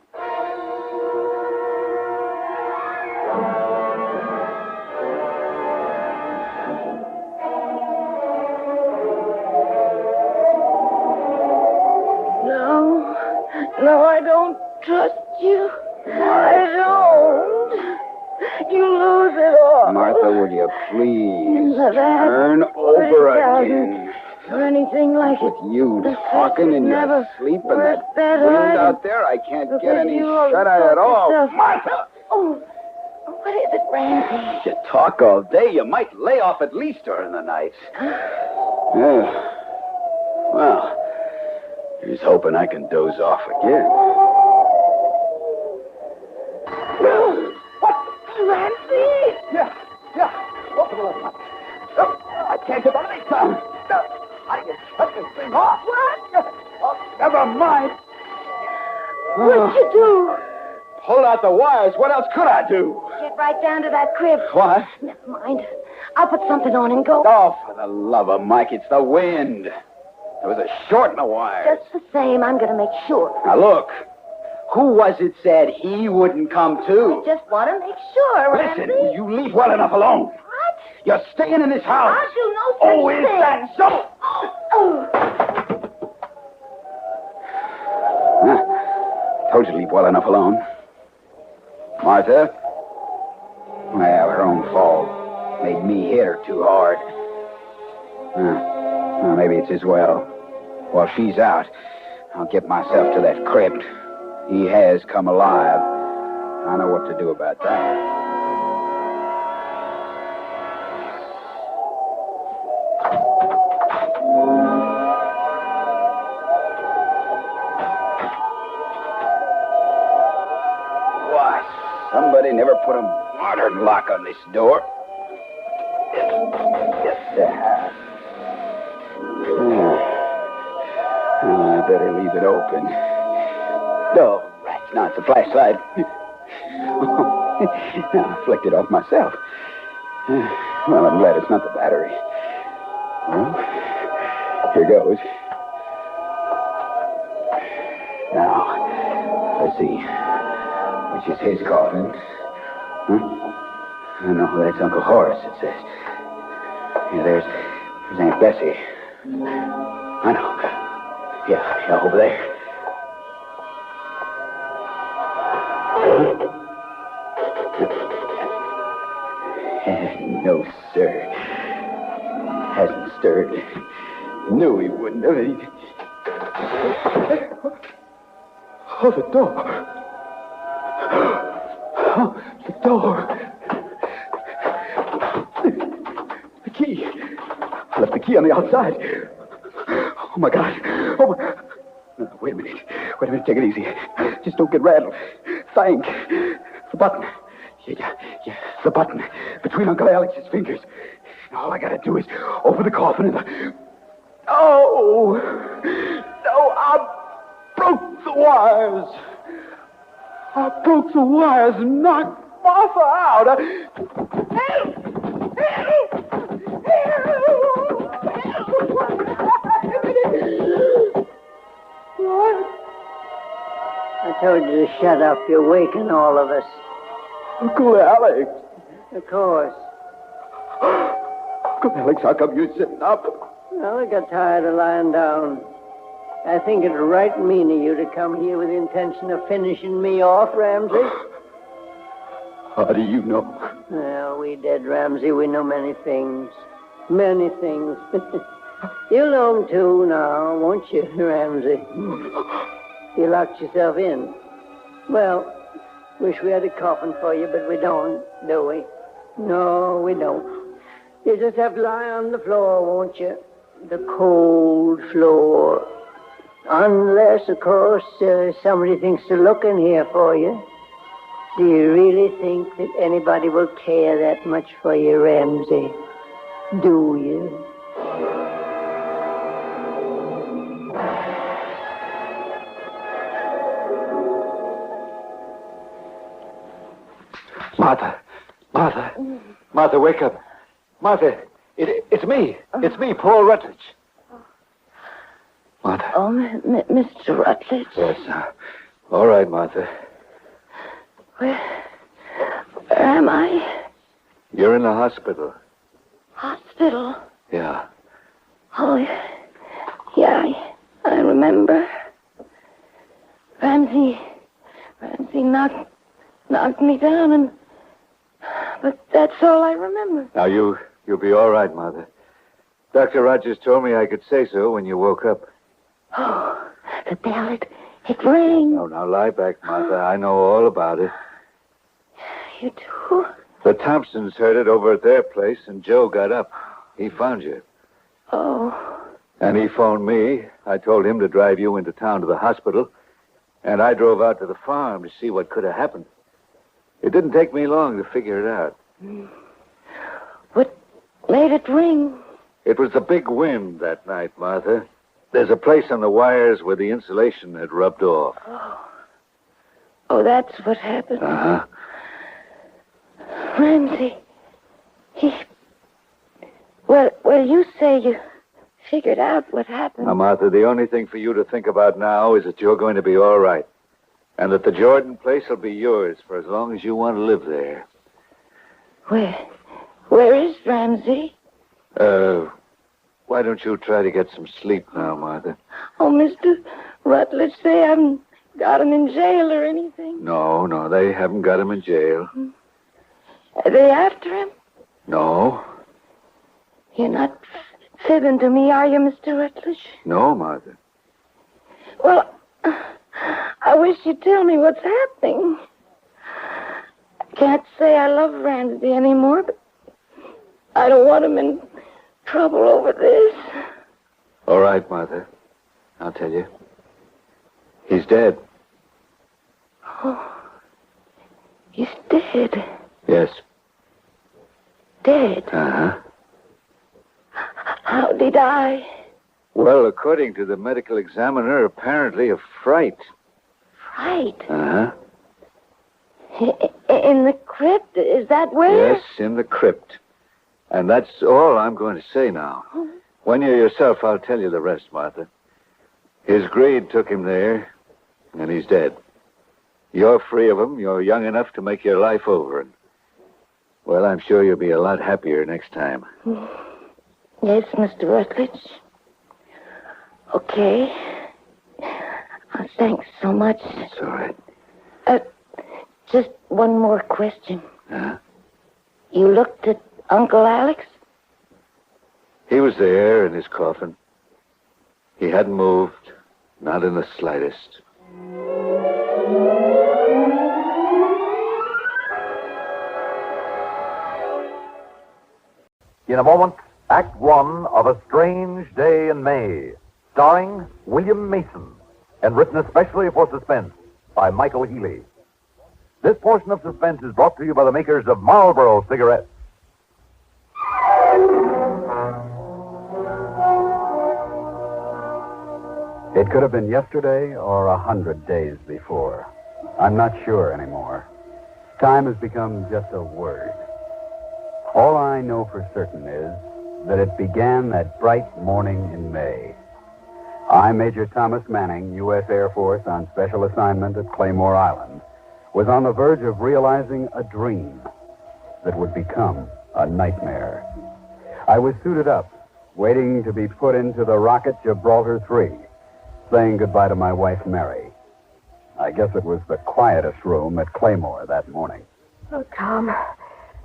Q: No, I don't trust you. I don't. You lose it all.
M: Martha, would you please
Q: That
M: turn over again?
Q: Or anything like it.
M: With you talking in your sleep and that wind out there, I can't get any shut-eye at all. Martha!
Q: Oh, what is it, Randy?
M: You talk all day. You might lay off at least during the night. Yeah. Well, here's hoping I can doze off again.
Q: Ramsey!
M: Yeah. I can't get on this time. I can shut this thing off.
Q: What?
M: Oh, never mind.
Q: What'd you do?
M: Pull out the wires. What else could I do?
Q: Get right down to that crib.
M: What?
Q: Never mind. I'll put something on and go.
M: Oh, for the love of Mike, it's the wind. There was a short in the wires.
Q: Just the same, I'm going to make sure.
M: Now, look. Who was it said he wouldn't come too?
Q: I just want to make sure,
M: Listen,
Q: Ramsey.
M: you leave well enough alone.
Q: What?
M: You're staying in this house.
Q: I'll do no such
M: Oh, is
Q: thing.
M: that so?
Q: Oh.
M: Told you to leave well enough alone. Martha? Well, her own fault. Made me hit her too hard. Well, maybe it's as well. While she's out, I'll get myself to that crypt. He has come alive. I know what to do about that. Somebody never put a modern lock on this door. I better leave it open. Oh, rats, now it's a flashlight. I flicked it off myself. Well, I'm glad it's not the battery. Well, here goes. Now, let's see. Which is his coffin. Huh? No, that's Uncle Horace, it says. Yeah, there's Aunt Bessie. I know. Yeah, over there. No, sir. Hasn't stirred. Knew he wouldn't have. Oh, the door. Oh, the door. The key. I left the key on the outside. Oh, my God. Oh, my... No, wait a minute. Take it easy. Just don't get rattled. Think. The button. Yeah. The button. Between Uncle Alex's fingers. All I gotta do is open the coffin and the... Oh! No, I broke the wires. And knocked Martha out. Help! What?
P: I told you to shut up. You're waking all of us.
M: Uncle Alex.
P: Of course.
M: Uncle Alex, how come you're sitting up?
P: Well, I got tired of lying down. I think it's right mean of you to come here with the intention of finishing me off, Ramsey.
M: How do you know?
P: Well, we dead, Ramsey. We know many things. Many things. You'll know them, too, now, won't you, Ramsey? You locked yourself in. Well, wish we had a coffin for you, but we don't, do we? No, we don't. You just have to lie on the floor, won't you? The cold floor. Unless, of course, somebody thinks to look in here for you. Do you really think that anybody will care that much for you, Ramsey? Do you?
I: Martha, wake up. Martha, it's me. It's me, Paul Rutledge. Martha.
Q: Oh, Mr. Rutledge.
I: Yes, all right, Martha.
Q: Where am I?
I: You're in the hospital.
Q: Hospital?
I: Yeah.
Q: Oh, yeah, I remember. Ramsey knocked me down, but that's all I remember.
I: Now, you'll be all right, Martha. Dr. Rogers told me I could say so when you woke up.
Q: Oh, the bell, it rang.
I: No, now lie back, Martha. I know all about it.
Q: You do?
I: The Thompsons heard it over at their place, and Joe got up. He found you.
Q: Oh.
I: And he phoned me. I told him to drive you into town to the hospital, and I drove out to the farm to see what could have happened. It didn't take me long to figure it out.
Q: What made it ring?
I: It was the big wind that night, Martha. There's a place on the wires where the insulation had rubbed off.
Q: Oh, that's what happened.
I: Uh-huh.
Q: Ramsey, Well, you say you figured out what happened.
I: Now, Martha, the only thing for you to think about now is that you're going to be all right. And that the Jordan place will be yours for as long as you want to live there.
Q: Where is Ramsey?
I: Why don't you try to get some sleep now, Martha?
Q: Oh, Mr. Rutledge, they haven't got him in jail or anything.
I: No, they haven't got him in jail.
Q: Are they after him?
I: No.
Q: You're not fibbing to me, are you, Mr. Rutledge?
I: No, Martha.
Q: Well, I wish you'd tell me what's happening. I can't say I love Ramsey anymore, but I don't want him in trouble over this.
I: All right, Martha. I'll tell you. He's dead.
Q: Oh, he's dead.
I: Yes.
Q: Dead?
I: Uh-huh.
Q: How'd he die?
I: Well, according to the medical examiner, apparently of fright.
Q: Fright?
I: Uh-huh.
Q: In the crypt? Is that where?
I: Yes, in the crypt. And that's all I'm going to say now. When you're yourself, I'll tell you the rest, Martha. His greed took him there, and he's dead. You're free of him. You're young enough to make your life over. And, well, I'm sure you'll be a lot happier next time.
Q: Yes, Mr. Rutledge. Okay. Thanks so much.
I: It's all right.
Q: Just one more question.
I: Huh?
Q: You looked at Uncle Alex?
I: He was there in his coffin. He hadn't moved, not in the slightest.
D: In a moment, Act One of A Strange Day in May, starring William Mason, and written especially for Suspense by Michael Healy. This portion of Suspense is brought to you by the makers of Marlboro cigarettes.
A: It could have been yesterday or 100 days before. I'm not sure anymore. Time has become just a word. All I know for certain is that it began that bright morning in May. I, Major Thomas Manning, U.S. Air Force on special assignment at Claymore Island, was on the verge of realizing a dream that would become a nightmare. I was suited up, waiting to be put into the rocket Gibraltar 3, saying goodbye to my wife, Mary. I guess it was the quietest room at Claymore that morning.
E: Oh, Tom,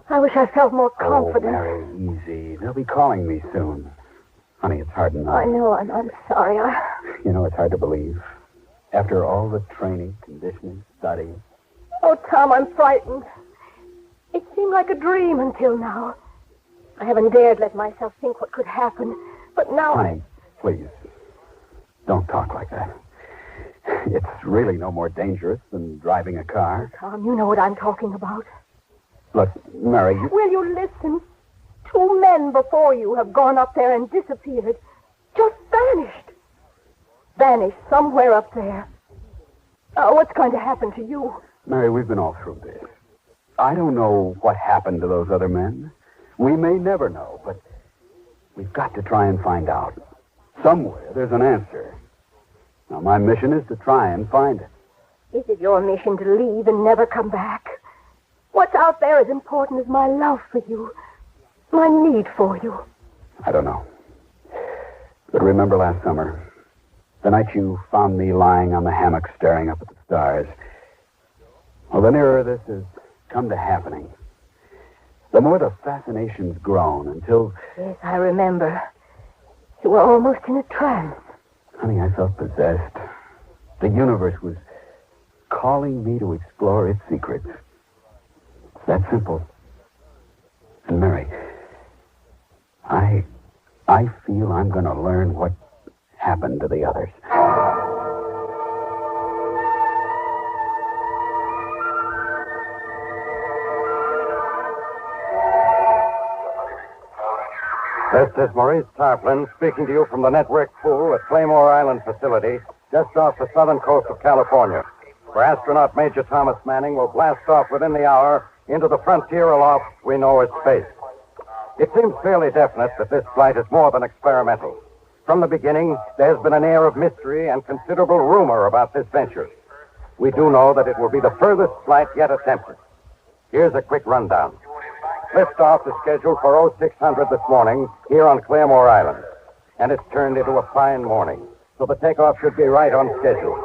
E: I wish I felt more confident.
A: Oh, Mary, easy. They'll be calling me soon. Honey, it's hard enough.
E: I know, I'm sorry.
A: You know, it's hard to believe. After all the training, conditioning, study.
E: Oh, Tom, I'm frightened. It seemed like a dream until now. I haven't dared let myself think what could happen, but now...
A: Honey, please, don't talk like that. It's really no more dangerous than driving a car.
E: Tom, you know what I'm talking about.
A: Look, Mary...
E: Will you listen? 2 men before you have gone up there and disappeared. Just vanished. Vanished somewhere up there. What's going to happen to you?
A: Mary, we've been all through this. I don't know what happened to those other men. We may never know, but we've got to try and find out. Somewhere there's an answer. Now, my mission is to try and find it.
E: Is it your mission to leave and never come back? What's out there as important as my love for you, my need for you?
A: I don't know. But remember last summer, the night you found me lying on the hammock staring up at the stars. Well, the nearer this has come to happening, the more the fascination's grown until...
E: Yes, I remember. You were almost in a trance.
A: Honey, I felt possessed. The universe was calling me to explore its secrets. It's that simple. And Mary, I feel I'm going to learn what happened to the others.
B: This is Maurice Tarplin speaking to you from the network pool at Claymore Island facility, just off the southern coast of California, where astronaut Major Thomas Manning will blast off within the hour into the frontier aloft we know as space. It seems fairly definite that this flight is more than experimental. From the beginning, there has been an air of mystery and considerable rumor about this venture. We do know that it will be the furthest flight yet attempted. Here's a quick rundown. Liftoff is scheduled for 0600 this morning here on Claymore Island, and it's turned into a fine morning, so the takeoff should be right on schedule.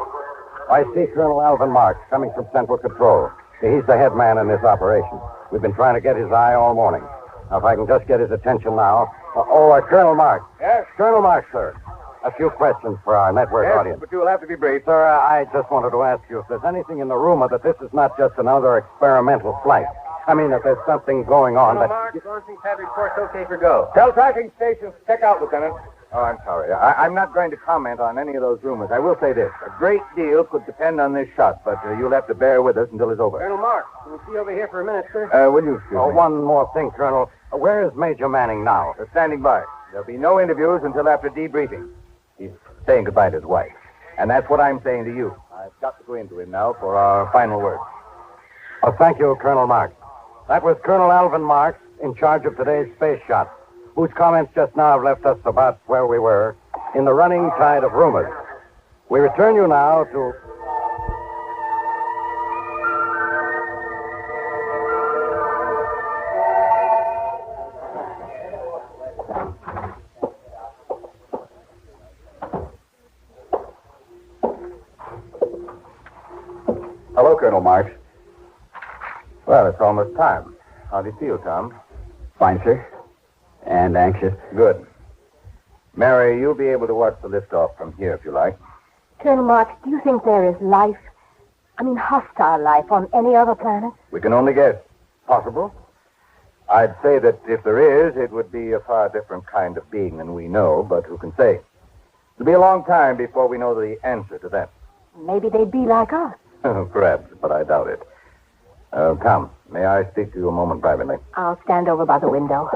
B: I see Colonel Alvin Marks coming from Central Control. He's the head man in this operation. We've been trying to get his eye all morning. Now, if I can just get his attention now. Colonel Marks.
H: Yes?
B: Colonel Marks, sir. A few questions for our network audience.
H: But you'll have to be brief.
B: Sir, I just wanted to ask you if there's anything in the rumor that this is not just another experimental flight. I mean, if there's something going on
H: Colonel
B: that...
H: Marks, launching pad report's okay for go. Tell tracking stations to check out, Lieutenant.
B: Oh, I'm sorry. I'm not going to comment on any of those rumors. I will say this. A great deal could depend on this shot, but you'll have to bear with us until it's over.
H: Colonel Marks, can we see over here for a minute, sir?
B: Will you excuse me? One more thing, Colonel. Where is Major Manning now?
H: They're standing by. There'll be no interviews until after debriefing.
B: He's saying goodbye to his wife. And that's what I'm saying to you. I've got to go into him now for our final word. Oh, thank you, Colonel Marks. That was Colonel Alvin Marks, in charge of today's space shot, whose comments just now have left us about where we were in the running tide of rumors. We return you now to...
A: Hello, Colonel Marks.
B: Well, it's almost time. How do you feel, Tom?
A: Fine, sir. And anxious.
B: Good. Mary, you'll be able to watch the liftoff from here if you like.
Q: Colonel Marks, do you think there is life, hostile life, on any other planet?
B: We can only guess. Possible. I'd say that if there is, it would be a far different kind of being than we know, but who can say? It'll be a long time before we know the answer to that.
Q: Maybe they'd be like us.
B: Perhaps, but I doubt it. Tom, may I speak to you a moment privately?
Q: I'll stand over by the window.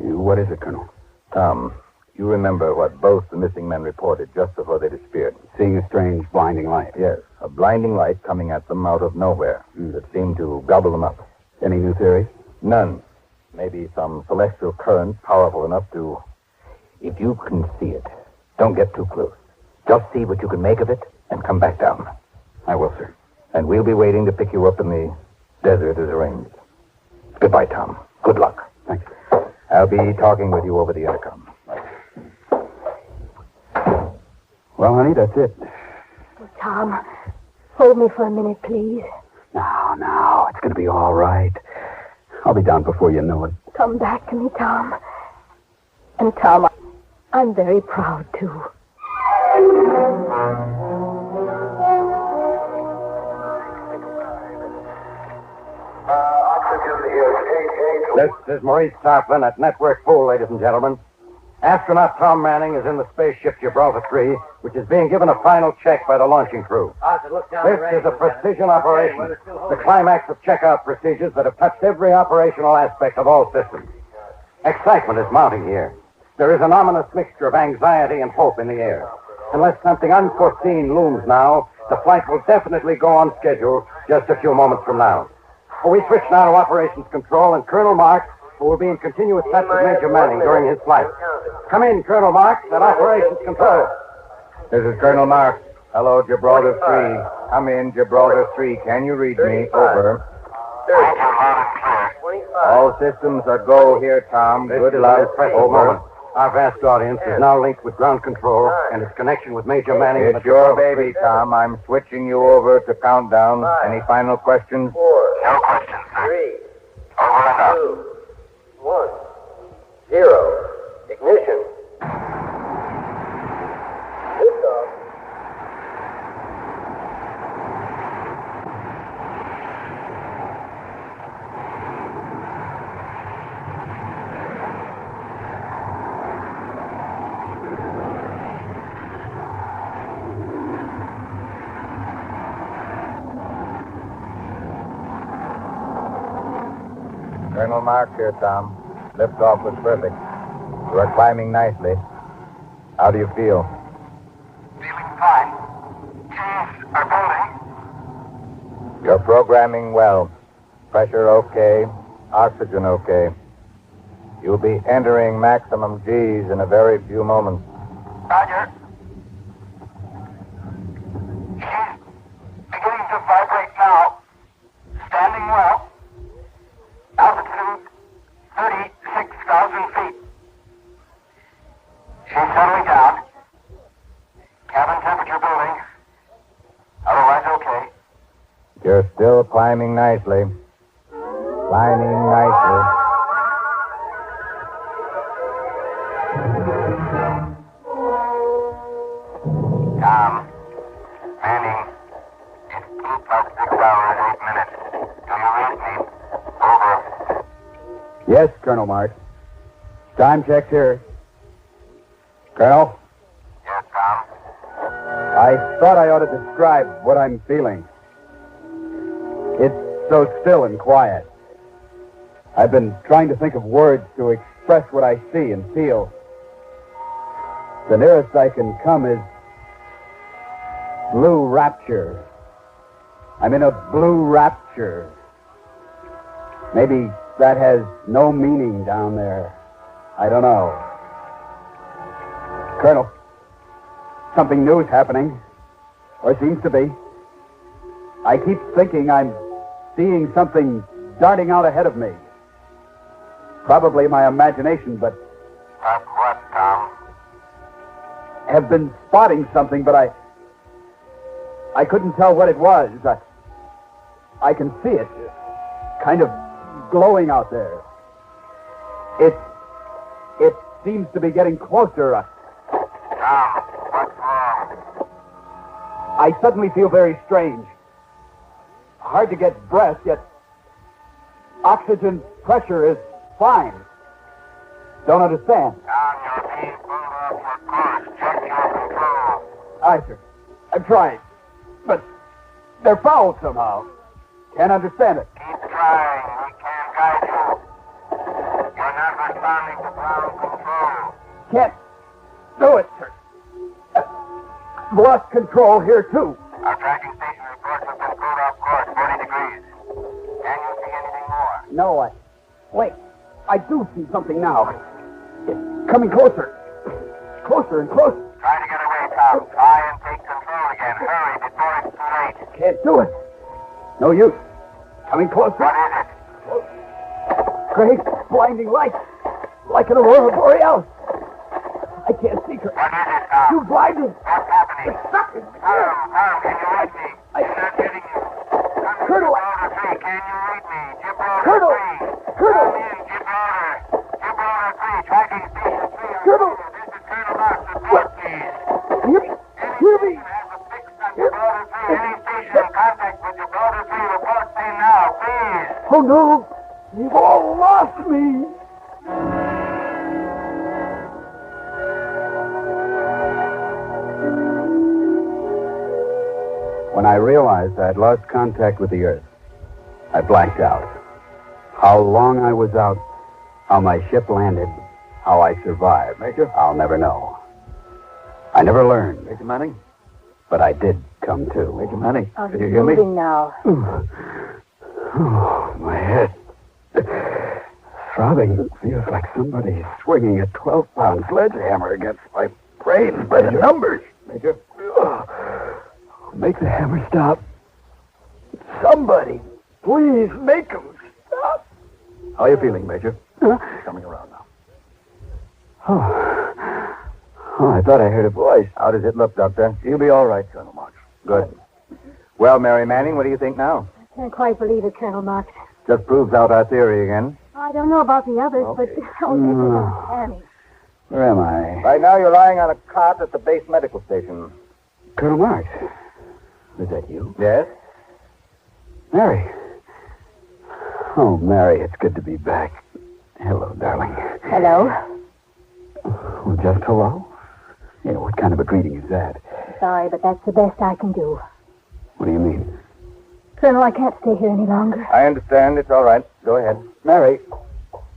A: What is it, Colonel?
B: Tom, you remember what both the missing men reported just before they disappeared?
A: Seeing a strange blinding light.
B: Yes, a blinding light coming at them out of nowhere that seemed to gobble them up.
A: Any new theories?
B: None. Maybe some celestial current powerful enough to... If you can see it, don't get too close. Just see what you can make of it and come back down.
A: I will, sir.
B: And we'll be waiting to pick you up in the desert as arranged. Goodbye, Tom. Good luck.
A: Thanks.
B: I'll be talking with you over the intercom.
A: Well, honey, that's it.
Q: Oh, Tom, hold me for a minute, please.
A: Now, it's going to be all right. I'll be down before you know it.
Q: Come back to me, Tom. And, Tom, I'm very proud, too.
B: This is Maurice Tarplin at Network Pool, ladies and gentlemen. Astronaut Tom Manning is in the spaceship Gibraltar 3, which is being given a final check by the launching crew. This is a precision operation, the climax of checkout procedures that have touched every operational aspect of all systems. Excitement is mounting here. There is an ominous mixture of anxiety and hope in the air. Unless something unforeseen looms now, the flight will definitely go on schedule just a few moments from now. We switch now to operations control, and Colonel Marks, who will be in continuous touch with Major Manning during his flight. Come in, Colonel Marks, at operations control. This is Colonel Marks. Hello, Gibraltar 3. Come in, Gibraltar 3. Can you read me? Over. All systems are go here, Tom. Good luck. Over. Our vast audience is now linked with ground control and its connection with Major Manning. It's your baby, Tom. I'm switching you over to countdown. Any final questions?
L: No questions, sir.
B: 3. Over and out. 2, 1. 0. Ignition. Liftoff. Colonel Marks here, Tom. Liftoff was perfect. You are climbing nicely. How do you feel?
L: Feeling fine. Keys are building.
B: You're programming well. Pressure okay. Oxygen okay. You'll be entering maximum Gs in a very few moments.
L: Roger. She's beginning to vibrate now. Standing well. Altitude 36,000 feet. She's settling down. Cabin temperature building. Otherwise okay.
B: You're still climbing nicely. Climbing nicely.
L: Tom. Manning. It's 2 plus 6 hours, 8 minutes. Do you read me? Over.
A: Yes, Colonel Marks. Time check here. Colonel?
L: Yes, Tom?
A: I thought I ought to describe what I'm feeling. It's so still and quiet. I've been trying to think of words to express what I see and feel. The nearest I can come is blue rapture. I'm in a blue rapture. Maybe that has no meaning down there. I don't know. Colonel, something new is happening, or seems to be. I keep thinking I'm seeing something darting out ahead of me. Probably my imagination, but...
L: What, Tom?
A: Have been spotting something, but I couldn't tell what it was. I can see it. Kind of glowing out there. It seems to be getting closer.
L: Tom, what's wrong?
A: I suddenly feel very strange. Hard to get breath, yet oxygen pressure is fine. Don't understand.
L: Tom, you're being pulled off your course. Check your control.
A: Aye, sir. I'm trying. But they're fouled somehow. Can't understand it.
L: Keep trying. We can't guide you. You're not responding to ground control.
A: Can't do it, sir. Lost control here, too.
L: Our tracking station reports have been pulled off course 40 degrees. Can you see anything more?
A: No, Wait. I do see something now. It's coming closer. Closer and closer.
L: Try to get away, Tom. Try and take control again. Hurry before it's too late.
A: Can't do it. No use. Coming closer.
L: What is it?
A: Great blinding light. Like an aurora borealis. I can't see her.
L: What is it, Tom?
A: You blinded.
L: What's happening?
A: Stop it.
L: Tom, can you read me? I'm not getting you.
A: Colonel.
L: Gibraltar 3, can you read me? Gibraltar
A: Colonel.
L: 3.
A: Colonel.
L: Come in, Gibraltar. Gibraltar 3, tracking station 3.
A: Colonel.
L: This is Colonel Marks. Report, please.
A: Hear me.
L: Gibraltar 3, any station in contact with Gibraltar 3, report me now, please.
A: Oh, no. You've all lost me. When I realized I'd lost contact with the Earth, I blacked out. How long I was out, how my ship landed, how I survived, Major, I'll never know. I never learned.
I: Major Manning?
A: But I did come to.
I: Major Manning,
Q: Oh,
I: can you hear me?
Q: moving now.
A: Oh, my head. Throbbing. Feels like somebody swinging a 12-pound sledgehammer against my brain by the numbers.
I: Major?
A: Make the hammer stop. Somebody, please make him stop.
I: How are you feeling, Major?
A: Huh?
I: Coming around now.
A: Oh, I thought I heard a voice.
I: How does it look, Doctor? You'll be all right, Colonel Marks.
A: Good.
I: Well, Mary Manning, what do you think now?
Q: I can't quite believe it, Colonel Marks.
I: Just proves out our theory again.
Q: I don't know about the others, but this is uncanny.
A: Where am I?
I: Right now, you're lying on a cot at the base medical station.
A: Colonel Marks. Is that you?
I: Yes?
A: Mary. Oh, Mary, it's good to be back. Hello, darling.
Q: Hello.
A: Oh, just hello? Yeah, what kind of a greeting is that?
Q: Sorry, but that's the best I can do.
A: What do you mean?
Q: Colonel, I can't stay here any longer.
I: I understand. It's all right. Go ahead.
A: Mary,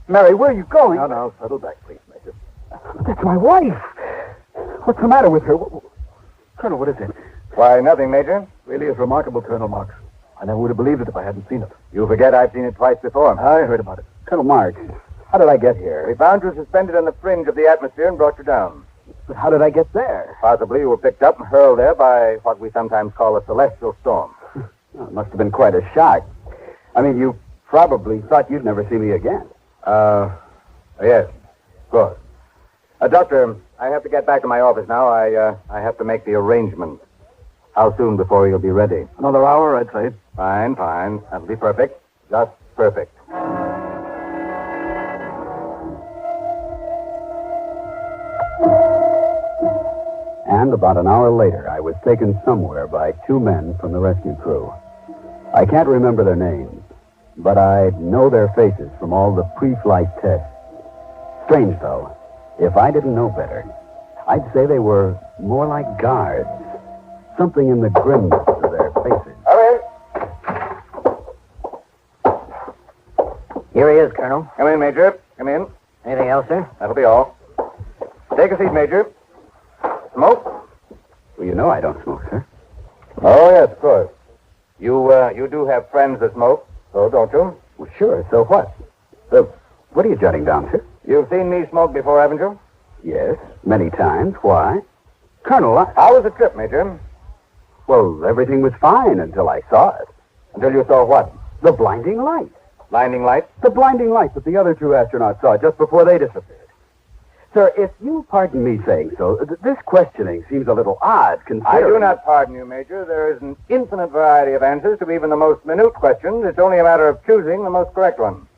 A: where are you going?
I: No, settle back, please, Major.
A: That's my wife. What's the matter with her? Colonel, what is it?
I: Why, nothing, Major.
A: Really is remarkable, Colonel Marks. I never would have believed it if I hadn't seen it.
I: You forget I've seen it twice before.
A: I heard about it. Colonel Marks, how did I get here?
I: We found you suspended on the fringe of the atmosphere and brought you down.
A: But how did I get there?
I: Possibly you were picked up and hurled there by what we sometimes call a celestial storm.
A: Well, it must have been quite a shock. I mean, you probably thought you'd never see me again.
I: Yes, of course. Doctor, I have to get back to my office now. I have to make the arrangements. How soon before you'll be ready?
A: Another hour, I'd say.
I: Fine. That'll be perfect. Just perfect.
A: And about an hour later, I was taken somewhere by two men from the rescue crew. I can't remember their names, but I know their faces from all the pre-flight tests. Strange, though. If I didn't know better, I'd say they were more like guards. Something in the grimness of their faces.
N: Here he is, Colonel.
I: Come in, Major. Come in.
N: Anything else, sir?
I: That'll be all. Take a seat, Major. Smoke?
A: Well, you know I don't smoke, sir.
I: Oh, yes, of course. You do have friends that smoke, so don't you?
A: Well, sure. So what? What are you jotting down, sir?
I: You've seen me smoke before, haven't you?
A: Yes, many times. Why? Colonel,
I: How was the trip, Major?
A: Well, everything was fine until I saw it.
I: Until you saw what?
A: The blinding light.
I: Blinding light?
A: The blinding light that the other two astronauts saw just before they disappeared. Sir, if you'll pardon me saying so, this questioning seems a little odd, considering...
B: I do not pardon you, Major. There is an infinite variety of answers to even the most minute questions. It's only a matter of choosing the most correct one.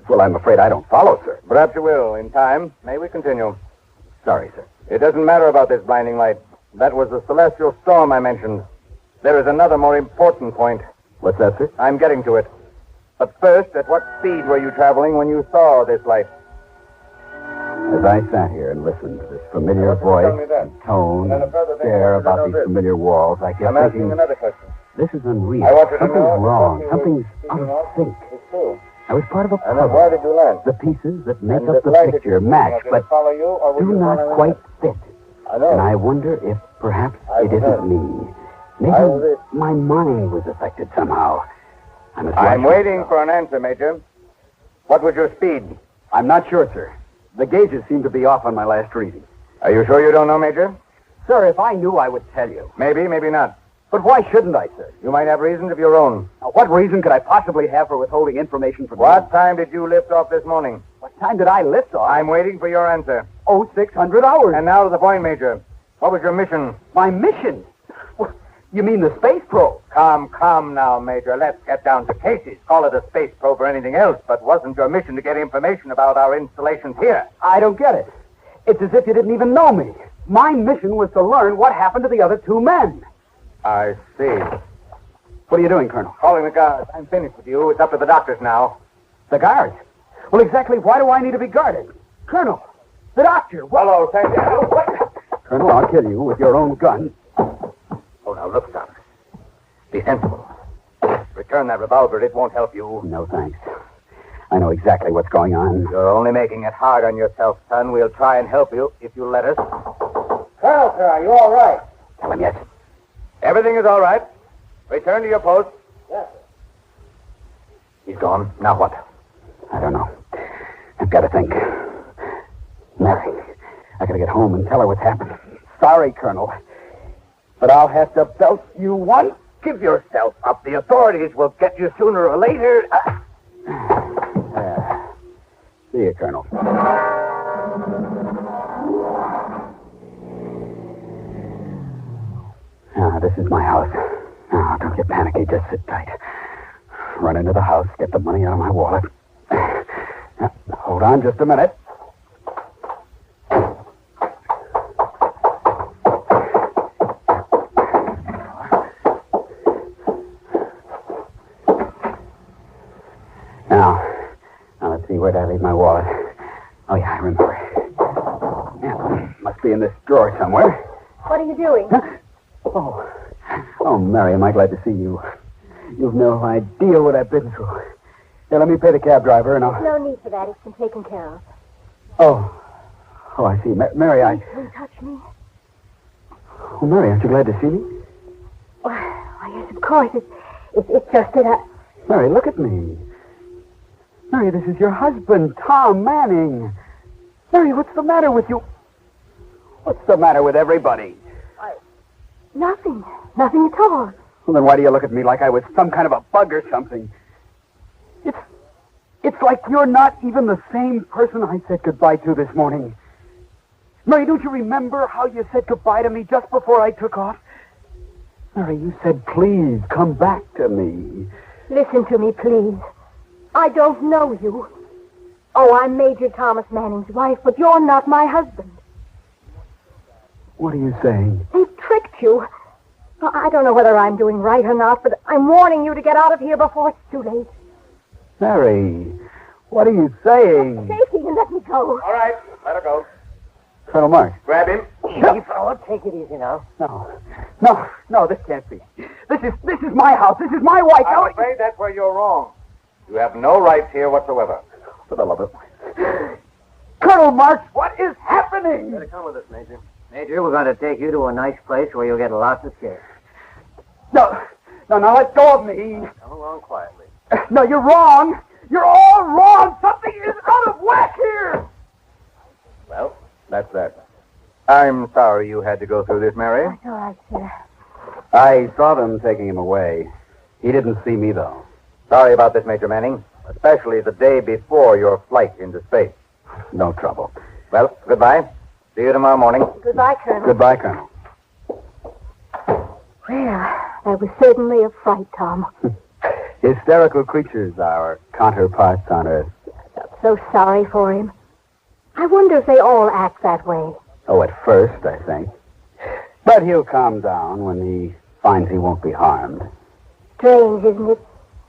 A: Well, I'm afraid I don't follow, sir.
B: Perhaps you will, in time. May we continue?
A: Sorry, sir.
B: It doesn't matter about this blinding light. That was the celestial storm I mentioned. There is another more important point.
A: What's that, sir?
B: I'm getting to it. But first, at what speed were you traveling when you saw this light?
A: As I sat here and listened to this familiar voice and tone and stare about these familiar walls, I kept thinking,
B: another question.
A: this is unreal.
B: I want you to
A: Something's
B: know
A: wrong. Something's out of sync.
B: It's true.
A: I was part of a
B: And then where
A: puzzle.
B: did you land?
A: The pieces that make
B: And
A: up
B: this
A: the
B: light
A: picture
B: that you
A: match,
B: did it
A: but
B: follow you, or were
A: do
B: you
A: not
B: following
A: quite
B: it?
A: fit.
B: I know.
A: And I wonder if perhaps
B: I
A: it isn't
B: know.
A: me.
B: I was
A: Maybe
B: it.
A: my mind was affected somehow.
B: I'm waiting for an answer, Major. What was your speed?
A: I'm not sure, sir. The gauges seem to be off on my last reading.
B: Are you sure you don't know, Major?
A: Sir, if I knew, I would tell you.
B: Maybe, maybe not.
A: But why shouldn't I, sir?
B: You might have reasons of your own.
A: Now, what reason could I possibly have for withholding information from
B: What
A: you?
B: time did you lift off this morning?
A: What time did I lift off?
B: I'm waiting for your answer.
A: 600 hours.
B: And now to the point, Major. What was your mission?
A: My mission? Well, you mean the space probe?
B: Come now, Major. Let's get down to cases. Call it a space probe or anything else, but wasn't your mission to get information about our installations here?
A: I don't get it. It's as if you didn't even know me. My mission was to learn what happened to the other two men.
B: I see.
A: What are you doing, Colonel?
B: Calling the guards. I'm finished with you. It's up to the doctors now.
A: The guards? Well, exactly why do I need to be guarded? Colonel, the doctor.
B: Hello, thank you.
A: Colonel, I'll kill you with your own gun.
B: Oh, now, look, Doc. Be sensible. Return that revolver. It won't help you.
A: No, thanks. I know exactly what's going on.
B: You're only making it hard on yourself, son. We'll try and help you if you let us. Colonel, sir, are you all right?
A: Tell him yes.
B: Everything is all right. Return to your post.
O: Yes, sir.
B: He's gone. Now what?
A: I don't know. I've got to think. Mary, I gotta get home and tell her what's happened. Sorry, Colonel, but I'll have to belt you one.
B: Give yourself up. The authorities will get you sooner or later.
A: See you, Colonel. This is my house. Don't get panicky. Just sit tight. Run into the house, get the money out of my wallet. Hold on just a minute. Now, let's see. Where did I leave my wallet? Oh, yeah, I remember. Yeah, must be in this drawer somewhere.
Q: What are you doing?
A: Oh, Mary, am I glad to see you. You've no idea what I've been through. Here, let me pay the cab driver, and I'll...
Q: No need for that. It's been taken care of.
A: Oh, I see. Mary,
Q: Don't touch me.
A: Oh, Mary, aren't you glad to see me?
Q: Why, yes, of course. It's just that I...
A: Mary, look at me. Mary, this is your husband, Tom Manning. Mary, what's the matter with you? What's the matter with everybody?
Q: Nothing. Nothing at all.
A: Well, then why do you look at me like I was some kind of a bug or something? It's like you're not even the same person I said goodbye to this morning. Mary, don't you remember how you said goodbye to me just before I took off? Mary, you said, please, come back to me.
Q: Listen to me, please. I don't know you. Oh, I'm Major Thomas Manning's wife, but you're not my husband.
A: What are you saying?
Q: They've tricked you. I don't know whether I'm doing right or not, but I'm warning you to get out of here before it's too late.
A: Mary, what are you saying?
Q: Shaking and let me go.
B: All right, let her go.
A: Colonel Marsh.
B: Grab him.
N: Easy, fella. Take it easy now.
A: No, this can't be. This is my house. This is my wife.
B: I'm afraid that's where you're wrong. You have no rights here whatsoever.
A: For the love of... Colonel Marsh, what is happening?
N: Better come with us, Major. Major, we're going to take you to a nice place where you'll get lots of care.
A: No, let go of me.
N: Come along quietly.
A: No, you're wrong. You're all wrong. Something is out of whack here.
B: Well, that's that. I'm sorry you had to go through this, Mary.
Q: It's all right, sir.
A: I saw them taking him away. He didn't see me, though.
B: Sorry about this, Major Manning, especially the day before your flight into space.
A: No trouble.
B: Well, goodbye. See you tomorrow morning.
C: Goodbye, Colonel.
A: Goodbye, Colonel.
C: Well, that was certainly a fright, Tom.
A: Hysterical creatures, our counterparts on Earth.
C: So sorry for him. I wonder if they all act that way.
A: Oh, at first, I think. But he'll calm down when he finds he won't be harmed.
C: Strange, isn't it?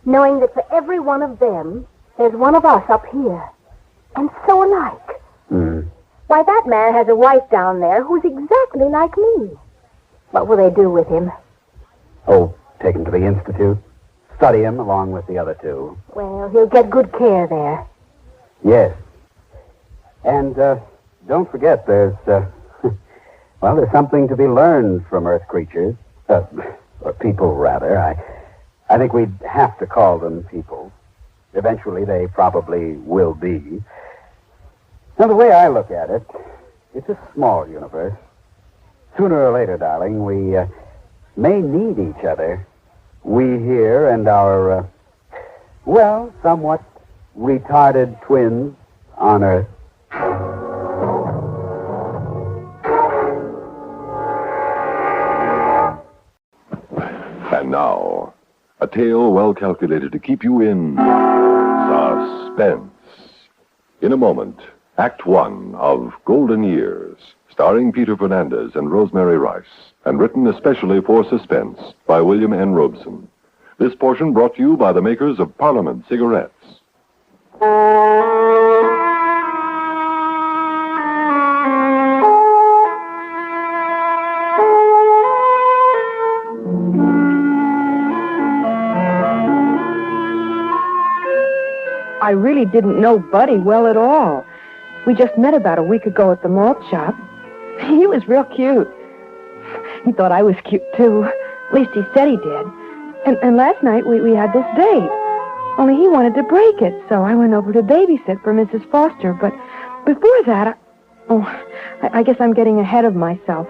C: Knowing that for every one of them, there's one of us up here. And so alike. Why, that man has a wife down there who's exactly like me. What will they do with him?
A: Oh, take him to the Institute. Study him along with the other two.
C: Well, he'll get good care there.
A: Yes. And don't forget, there's something to be learned from Earth creatures. Or people, rather. I think we'd have to call them people. Eventually, they probably will be. Now, the way I look at it, it's a small universe. Sooner or later, darling, we may need each other. We here and our, somewhat retarded twins on Earth.
D: And now, a tale well calculated to keep you in suspense. In a moment, Act One of Golden Years, starring Peter Fernandez and Rosemary Rice, and written especially for Suspense by William N. Robeson. This portion brought to you by the makers of Parliament cigarettes.
E: I really didn't know Buddy well at all. We just met about a week ago at the malt shop. He was real cute. He thought I was cute, too. At least he said he did. And last night we had this date. Only he wanted to break it, so I went over to babysit for Mrs. Foster. But before that, I guess I'm getting ahead of myself.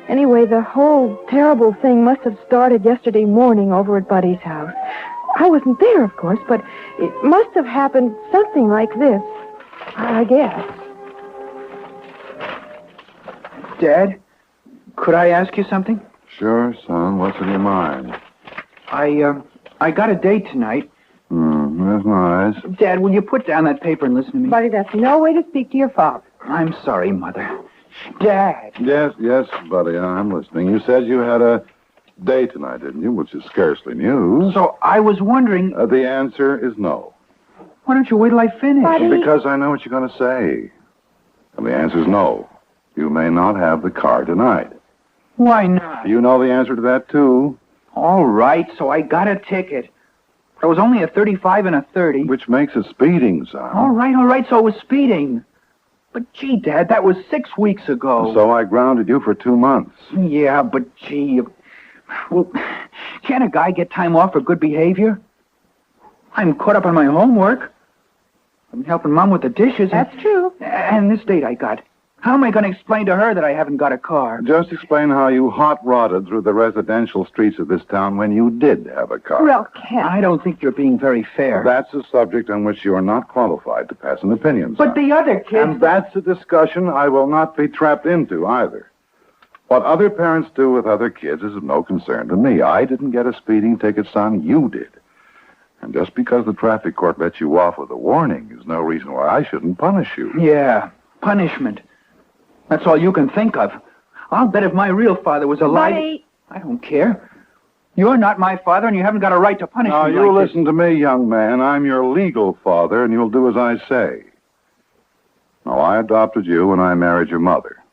E: Anyway, the whole terrible thing must have started yesterday morning over at Buddy's house. I wasn't there, of course, but it must have happened something like this, I guess.
F: Dad, could I ask you something?
R: Sure, son. What's in your mind?
F: I got a date tonight.
R: That's nice.
F: Dad, will you put down that paper and listen to me?
E: Buddy, that's no way to speak to your father.
F: I'm sorry, Mother. Dad.
R: Yes, buddy, I'm listening. You said you had a date tonight, didn't you? Which is scarcely news.
F: So I was wondering...
R: the answer is no.
F: Why don't you wait till I finish?
E: Buddy.
R: Because I know what you're going to say. And the answer is no. You may not have the car tonight.
F: Why not?
R: You know the answer to that, too.
F: All right, so I got a ticket. It was only a 35 and a 30.
R: Which makes it speeding, son.
F: All right, so it was speeding. But, gee, Dad, that was 6 weeks ago.
R: So I grounded you for 2 months.
F: Yeah, but, gee... Well, can't a guy get time off for good behavior? I'm caught up on my homework. I'm helping Mom with the dishes.
E: That's true.
F: And this date I got. How am I going to explain to her that I haven't got a car?
R: Just explain how you hot-rodded through the residential streets of this town when you did have a car.
E: Well, Ken.
F: I don't think you're being very fair.
R: That's a subject on which you are not qualified to pass an opinion, son.
F: But the other kids...
R: And that's a discussion I will not be trapped into, either. What other parents do with other kids is of no concern to me. I didn't get a speeding ticket, son. You did. And just because the traffic court let you off with a warning is no reason why I shouldn't punish you.
F: Yeah, punishment. That's all you can think of. I'll bet if my real father was alive...
E: Buddy.
F: I don't care. You're not my father, and you haven't got a right to punish me
R: Now, you
F: like
R: listen to me, young man. I'm your legal father, and you'll do as I say. Now, I adopted you when I married your mother.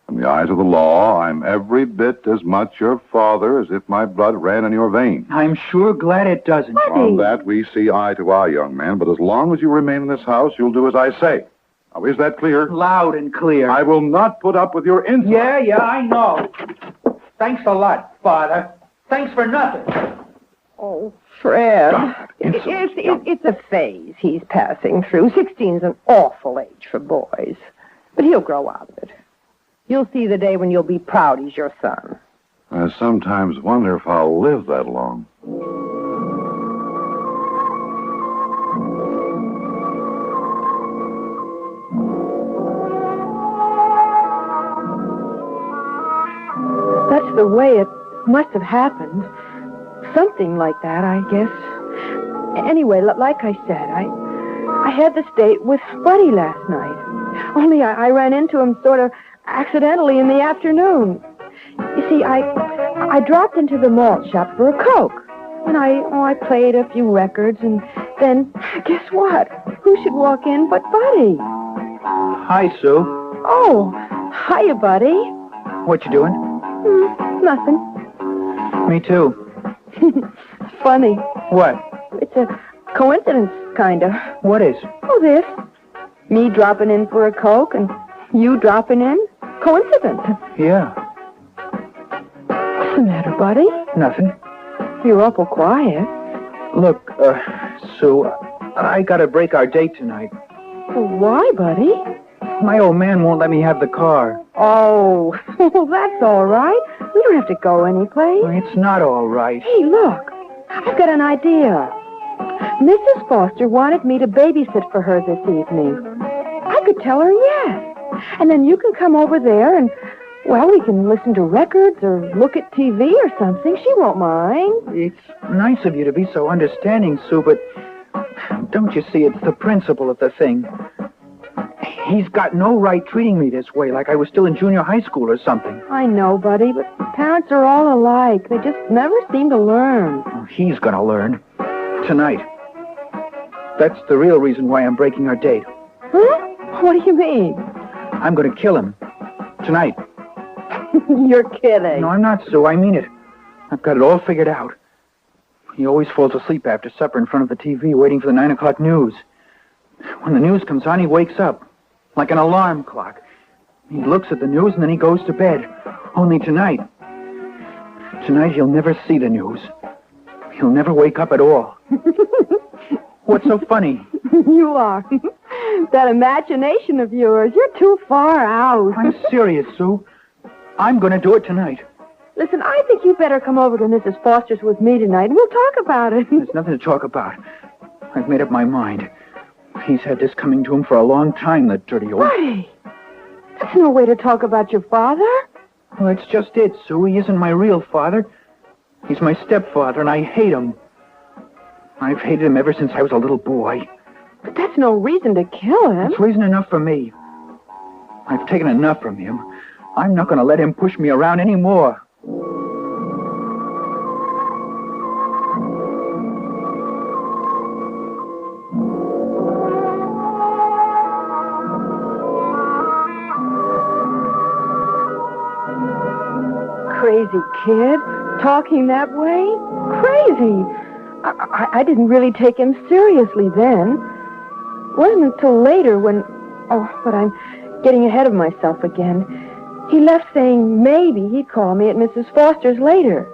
R: In the eyes of the law, I'm every bit as much your father as if my blood ran in your veins.
F: I'm sure glad it doesn't.
R: On that, we see eye to eye, young man, but as long as you remain in this house, you'll do as I say. Now, is that clear?
F: Loud and clear.
R: I will not put up with your insolence.
F: Yeah, I know. Thanks a lot, Father. Thanks for nothing.
E: Oh, Fred. It's a phase he's passing through. 16's an awful age for boys. But he'll grow out of it. You'll see the day when you'll be proud he's your son.
R: I sometimes wonder if I'll live that long.
E: that's the way it must have happened. Something like that, I guess. Anyway, like I said, I had this date with Buddy last night. Only I ran into him sort of accidentally in the afternoon. You see, I dropped into the malt shop for a Coke. And I played a few records, and then, guess what? Who should walk in but Buddy?
F: Hi, Sue.
E: Oh, hiya, Buddy.
F: What you doing?
E: Nothing.
F: Me too.
E: Funny.
F: What?
E: It's a coincidence, kind of.
F: What is?
E: Oh, this. Me dropping in for a Coke, and you dropping in. Coincidence.
F: Yeah.
E: What's the matter, Buddy?
F: Nothing.
E: You're awful quiet.
F: Look, Sue, I gotta break our date tonight.
E: Well, why, Buddy?
F: My old man won't let me have the car.
E: Oh, well, that's all right. We don't have to go anyplace.
F: Well, it's not all right.
E: Hey, look. I've got an idea. Mrs. Foster wanted me to babysit for her this evening. I could tell her yes. And then you can come over there and, well, we can listen to records or look at TV or something. She won't mind.
F: It's nice of you to be so understanding, Sue, but don't you see, it's the principle of the thing. He's got no right treating me this way, like I was still in junior high school or something.
E: I know, Buddy, but parents are all alike. They just never seem to learn.
F: Oh, he's gonna learn. Tonight. That's the real reason why I'm breaking our date.
E: Huh? What do you mean?
F: I'm gonna kill him. Tonight.
E: You're kidding.
F: No, I'm not, Sue. I mean it. I've got it all figured out. He always falls asleep after supper in front of the TV, waiting for the 9 o'clock news. When the news comes on, he wakes up, like an alarm clock. He looks at the news, and then he goes to bed. Only tonight. Tonight, he'll never see the news. He'll never wake up at all. What's so funny?
E: You are. That imagination of yours, you're too far out.
F: I'm serious, Sue. I'm going to do it tonight.
E: Listen, I think you better come over to Mrs. Foster's with me tonight, and we'll talk about it.
F: There's nothing to talk about. I've made up my mind. He's had this coming to him for a long time, that dirty old...
E: Buddy, that's no way to talk about your father.
F: Well, that's just it, Sue. He isn't my real father. He's my stepfather, and I hate him. I've hated him ever since I was a little boy.
E: But that's no reason to kill him.
F: It's reason enough for me. I've taken enough from him. I'm not going to let him push me around anymore.
E: Crazy kid, talking that way? Crazy. I didn't really take him seriously then. It wasn't until later when... Oh, but I'm getting ahead of myself again. He left saying maybe he'd call me at Mrs. Foster's later.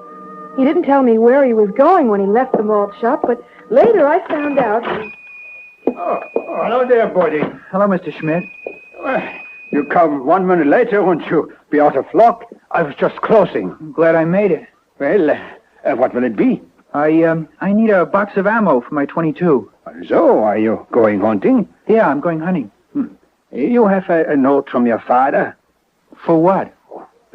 E: He didn't tell me where he was going when he left the malt shop, but later I found out...
M: Oh, hello there, Buddy.
F: Hello, Mr. Schmidt.
M: You come 1 minute later, won't you be out of luck? I was just closing.
F: I'm glad I made it.
M: Well, what will it be?
F: I need a box of ammo for my .22.
M: So, are you going hunting?
F: Yeah, I'm going hunting.
M: You have a note from your father?
F: For what?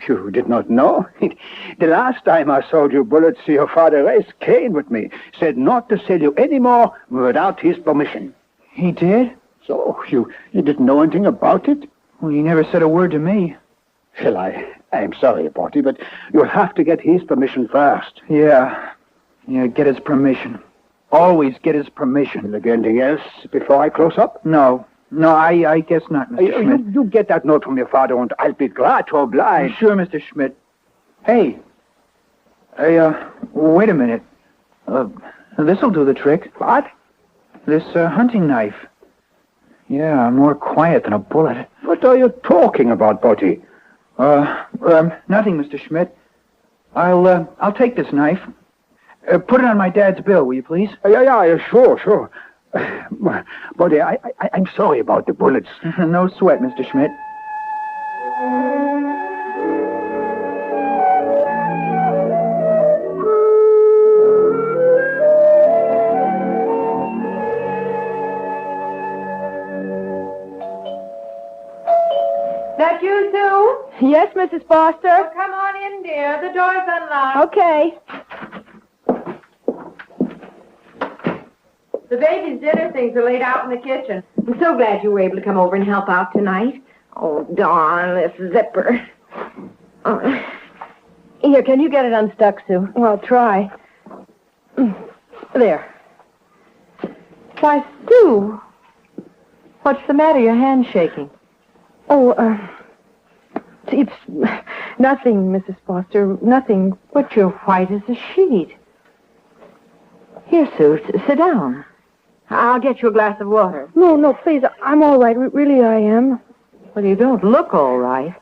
M: You did not know? The last time I sold you bullets, your father raised Cain with me. Said not to sell you any more without his permission.
F: He did?
M: So, you didn't know anything about it?
F: Well, he never said a word to me.
M: Well, I'm sorry, Porty, but you'll have to get his permission first.
F: Yeah, get his permission. Always get his permission.
M: Will there be anything else before I close up?
F: No, I guess not, Mr. Schmidt.
M: You get that note from your father, and I'll be glad to oblige.
F: Sure, Mr. Schmidt. Hey, wait a minute. This'll do the trick.
M: What?
F: This hunting knife. Yeah, more quiet than a bullet.
M: What are you talking about, Porty?
F: Nothing, Mr. Schmidt. I'll take this knife. Put it on my dad's bill, will you please?
M: Yeah, sure. Buddy, I'm sorry about the bullets.
F: No sweat, Mr. Schmidt.
E: That you, Sue? Yes, Mrs. Foster.
Q: Well, come on in,
E: dear. The door's unlocked.
P: Okay.
E: The baby's dinner things are laid out in the kitchen. I'm so glad you were able to come over and help out tonight. Oh, darn this zipper. Here, can you get it unstuck, Sue?
P: Well, I'll try.
E: There. Why, Sue, what's the matter? Your hand's shaking.
P: Oh, it's nothing, Mrs. Foster. Nothing.
E: But you're white as a sheet. Here, Sue, sit down. I'll get you a glass of water.
P: No, please. I'm all right. Really, I am.
E: Well, you don't look all right.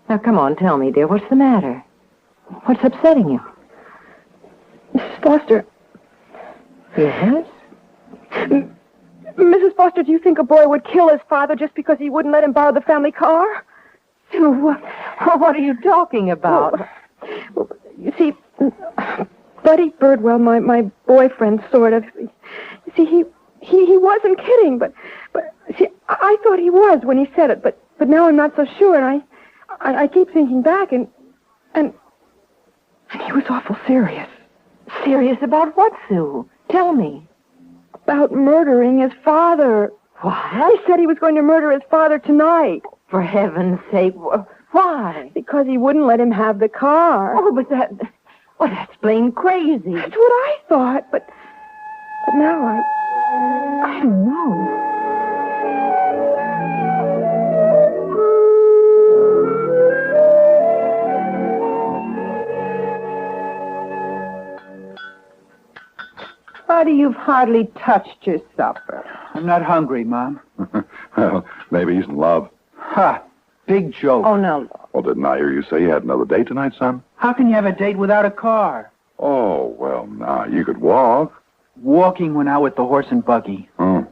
E: Now, come on, tell me, dear, what's the matter? What's upsetting you?
P: Mrs. Foster.
E: Yes?
P: Mrs. Foster, do you think a boy would kill his father just because he wouldn't let him borrow the family car?
E: Sue, what are you talking about?
P: Well, you see, Buddy Birdwell, my boyfriend, sort of. You see, he wasn't kidding, but see, I thought he was when he said it, but now I'm not so sure, and I keep thinking back, and he was awful serious.
E: Serious about what, Sue? Tell me.
P: About murdering his father.
E: What?
P: He said he was going to murder his father tonight.
E: For heaven's sake, why?
P: Because he wouldn't let him have the car.
E: Oh, but that's plain crazy.
P: That's what I thought, but now I don't know.
E: Buddy, you've hardly touched your supper.
F: I'm not hungry, Mom.
R: Well, maybe he's in love.
F: Ha! Big joke.
E: Oh, no.
R: Well, didn't I hear you say you had another date tonight, son?
F: How can you have a date without a car?
R: Oh, well, now, you could walk.
F: Walking went out with the horse and buggy.
R: Oh.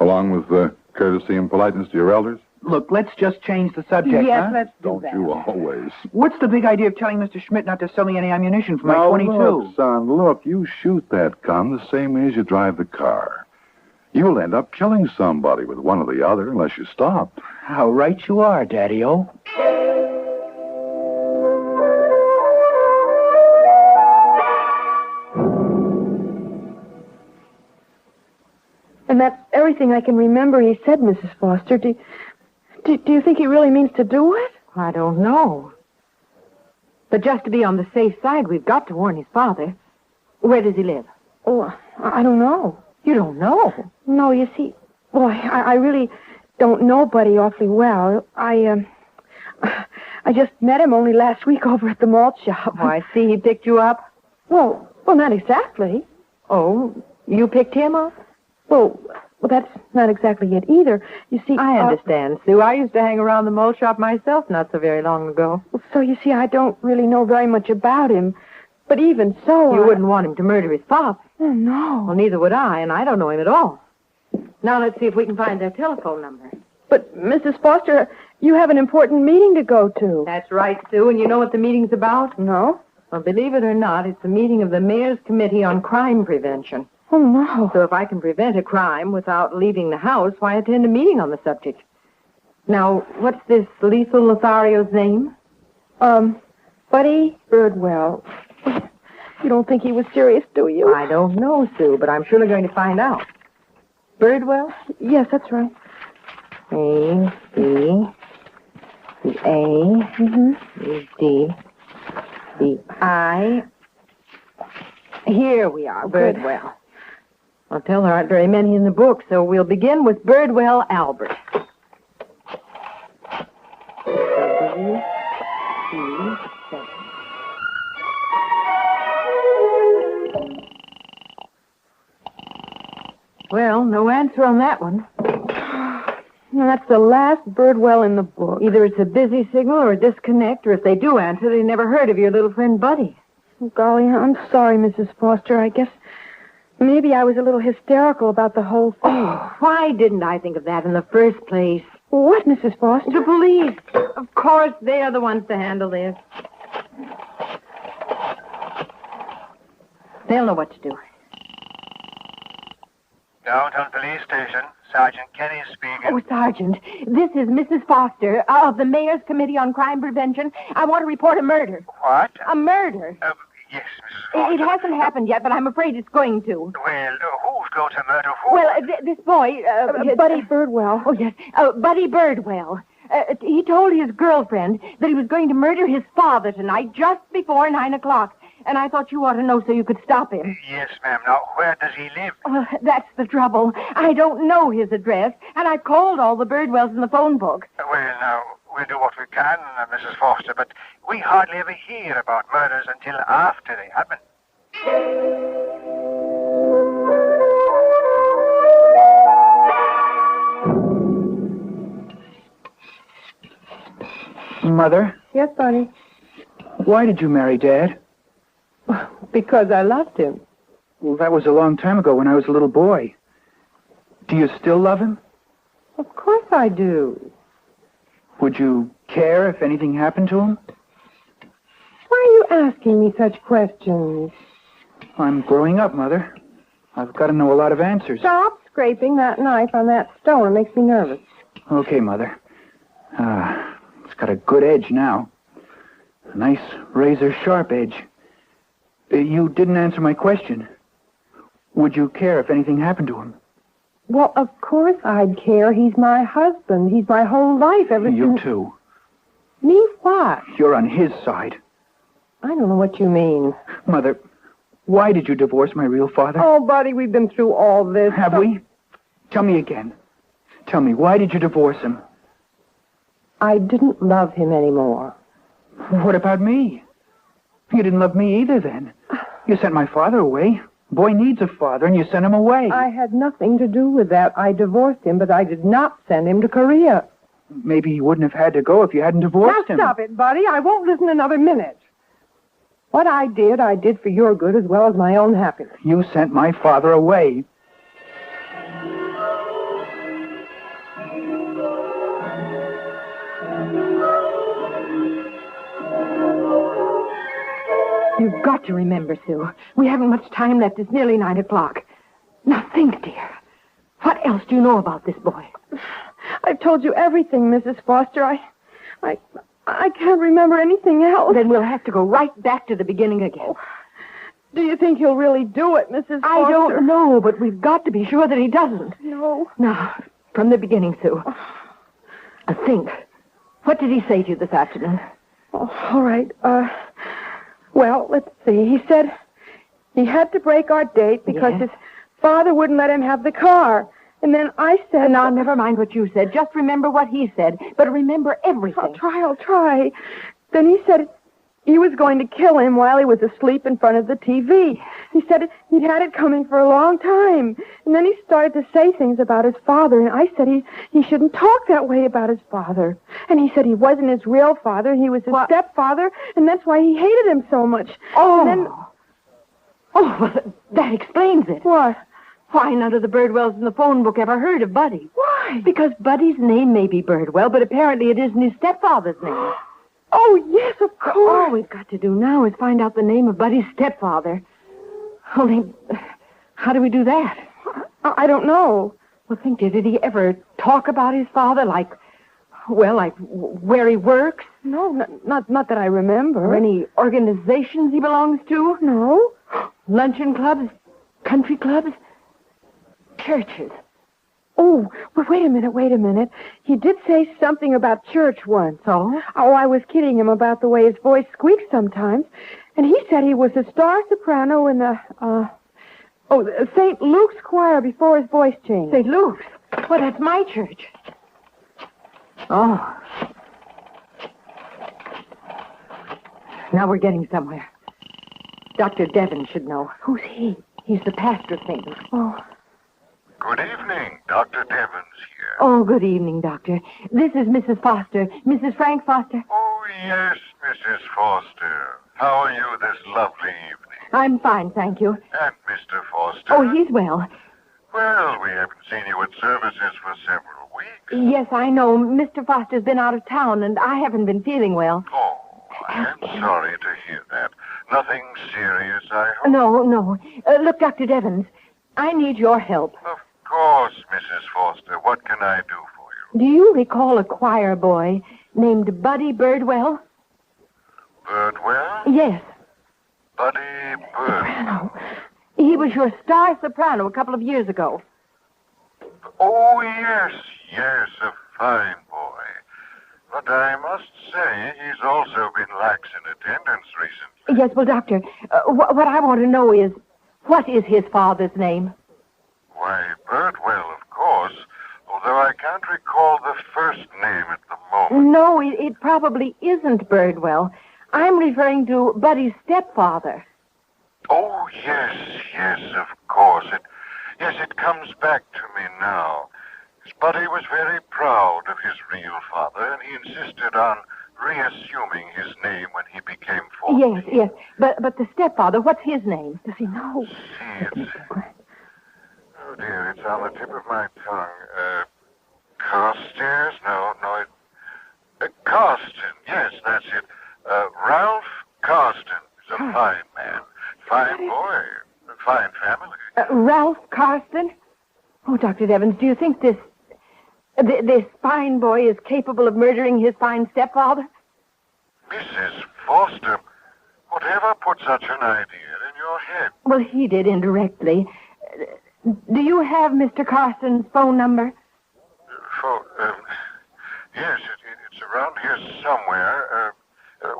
R: Along with courtesy and politeness to your elders?
F: Look, let's just change the subject,
E: Yes,
F: huh?
E: let's do
R: Don't
E: that.
R: you always.
F: What's the big idea of telling Mr. Schmidt not to sell me any ammunition for my
R: Now,
F: 22?
R: Look, son, look, you shoot that gun the same way as you drive the car. You'll end up killing somebody with one or the other unless you stop.
F: How right you are, Daddy-O.
P: And that's everything I can remember he said, Mrs. Foster. Do you think he really means to do it?
E: I don't know. But just to be on the safe side, we've got to warn his father. Where does he live?
P: Oh, I don't know.
E: You don't know?
P: No, you see, boy, I really don't know Buddy awfully well. I just met him only last week over at the malt shop.
E: Oh, I see he picked you up.
P: Well, not exactly.
E: Oh, you picked him up?
P: Well, that's not exactly it either. You see,
E: I understand, Sue. I used to hang around the malt shop myself not so very long ago.
P: So, you see, I don't really know very much about him. But even so,
E: You wouldn't want him to murder his father.
P: Oh, no.
E: Well, neither would I, and I don't know him at all. Now let's see if we can find their telephone number.
P: But, Mrs. Foster, you have an important meeting to go to.
E: That's right, Sue, and you know what the meeting's about?
P: No?
E: Well, believe it or not, it's a meeting of the Mayor's Committee on Crime Prevention.
P: Oh, no.
E: So if I can prevent a crime without leaving the house, why attend a meeting on the subject? Now, what's this lethal Lothario's name?
P: Buddy Birdwell. You don't think he was serious, do you?
E: I don't know, Sue, but I'm surely going to find out. Birdwell?
P: Yes, that's right.
E: A, B, the A, the D, the I. Here we are,
P: Good.
E: Birdwell. Well, tell there aren't very many in the book, so we'll begin with Birdwell Albert. Well, no answer on that one.
P: Well, that's the last Birdwell in the book.
E: Either it's a busy signal or a disconnect, or if they do answer, they never heard of your little friend Buddy.
P: Oh, golly, I'm sorry, Mrs. Foster. I guess maybe I was a little hysterical about the whole thing.
E: Oh, why didn't I think of that in the first place?
P: What, Mrs. Foster?
E: The police. Of course, they are the ones to handle this. They'll know what to do.
S: Downtown Police Station.
H: Sergeant Kenny speaking.
S: Oh, Sergeant, this is Mrs. Foster of the Mayor's Committee on Crime Prevention. I want to report a murder.
H: What?
S: A murder.
H: Yes, Mrs. Foster.
S: It hasn't happened yet, but I'm afraid it's going to.
H: Well, who's going to murder who?
S: Well, this boy... Buddy Birdwell. Oh, yes. Buddy Birdwell. He told his girlfriend that he was going to murder his father tonight just before 9 o'clock. And I thought you ought to know so you could stop him.
H: Yes, ma'am. Now, where does he live?
S: That's the trouble. I don't know his address, and I called all the Birdwells in the phone book.
H: Well, now, we'll do what we can, Mrs. Foster, but we hardly ever hear about murders until after they happen.
F: Mother?
U: Yes, Bunny.
F: Why did you marry Dad?
U: Because I loved him.
F: Well, that was a long time ago when I was a little boy. Do you still love him?
U: Of course I do.
F: Would you care if anything happened to him?
U: Why are you asking me such questions?
F: I'm growing up, Mother. I've got to know a lot of answers.
U: Stop scraping that knife on that stone. It makes me nervous.
F: Okay, Mother. It's got a good edge now. A nice razor-sharp edge. You didn't answer my question. Would you care if anything happened to him?
U: Well, of course I'd care. He's my husband. He's my whole life ever since...
F: You too.
U: Me what?
F: You're on his side.
U: I don't know what you mean.
F: Mother, why did you divorce my real father?
U: Oh, Buddy, we've been through all this.
F: Have we? Tell me again. Tell me, why did you divorce him?
U: I didn't love him anymore.
F: What about me? You didn't love me either then. You sent my father away. Boy needs a father, and you sent him away.
U: I had nothing to do with that. I divorced him, but I did not send him to Korea.
F: Maybe he wouldn't have had to go if you hadn't divorced him.
U: Now stop it, Buddy. I won't listen another minute. What I did for your good as well as my own happiness.
F: You sent my father away.
S: You've got to remember, Sue. We haven't much time left. It's nearly 9 o'clock. Now think, dear. What else do you know about this boy?
U: I've told you everything, Mrs. Foster. I can't remember anything else.
S: Then we'll have to go right back to the beginning again.
U: Do you think he'll really do it, Mrs. Foster?
S: I don't know, but we've got to be sure that he doesn't.
U: No.
S: Now, from the beginning, Sue. Think. What did he say to you this afternoon?
U: Oh, all right. Well, let's see. He said he had to break our date because his father wouldn't let him have the car. And then I said...
S: Now, never mind what you said. Just remember what he said. But remember everything.
U: I'll try. Then he said he was going to kill him while he was asleep in front of the TV. He said he'd had it coming for a long time. And then he started to say things about his father. And I said he shouldn't talk that way about his father. And he said he wasn't his real father. He was his stepfather. And that's why he hated him so much.
S: Oh.
U: And then...
S: Oh, well, that explains it.
U: What?
S: Why, none of the Birdwells in the phone book ever heard of Buddy.
U: Why?
S: Because Buddy's name may be Birdwell, but apparently it isn't his stepfather's name.
U: Oh, yes, of course.
S: All we've got to do now is find out the name of Buddy's stepfather. Only, how do we do that?
U: I don't know.
S: Well, think, did he ever talk about his father, like where he works?
U: No, not that I remember.
S: Or any organizations he belongs to?
U: No.
S: Luncheon clubs? Country clubs? Churches?
U: Oh, well, wait a minute. He did say something about church once.
S: Oh?
U: Oh, I was kidding him about the way his voice squeaks sometimes. And he said he was a star soprano in the St. Luke's choir before his voice changed.
S: St. Luke's? Well, that's my church. Oh. Now we're getting somewhere. Dr. Devon should know.
U: Who's he?
S: He's the pastor of St. Luke's.
U: Oh.
W: Good evening. Dr. Devon's here.
S: Oh, good evening, Doctor. This is Mrs. Foster. Mrs. Frank Foster.
W: Oh, yes, Mrs. Foster. How are you this lovely evening?
S: I'm fine, thank you.
W: And Mr. Foster?
S: Oh, he's well.
W: Well, we haven't seen you at services for several weeks.
S: Yes, I know. Mr. Foster's been out of town, and I haven't been feeling well.
W: Oh, I'm sorry to hear that. Nothing serious, I hope?
S: No. Look, Dr. Devons, I need your help.
W: Of course, Mrs. Foster. What can I do for you?
S: Do you recall a choir boy named Buddy Birdwell?
W: Birdwell?
S: Yes.
W: Buddy Birdwell.
S: He was your star soprano a couple of years ago.
W: Oh, yes, a fine boy. But I must say he's also been lax in attendance recently.
S: Yes, well, Doctor, what I want to know is, what is his father's name?
W: Why, Birdwell, of course, although I can't recall the first name at the moment.
S: No, it probably isn't Birdwell. I'm referring to Buddy's stepfather.
W: Oh, yes, of course. It comes back to me now. His Buddy was very proud of his real father, and he insisted on reassuming his name when he became 40.
S: Yes, but the stepfather, what's his name? Does he know?
W: See, oh, dear, it's on the tip of my tongue. Carstairs? No, Carston. Yes, that's it. Ralph Carston is a fine man. Fine boy. Fine family.
S: Ralph Carston? Oh, Dr. Evans, do you think this fine boy is capable of murdering his fine stepfather?
W: Mrs. Foster, whatever put such an idea in your head?
S: Well, he did indirectly. Do you have Mr. Carston's phone number?
W: Yes, it's around here somewhere.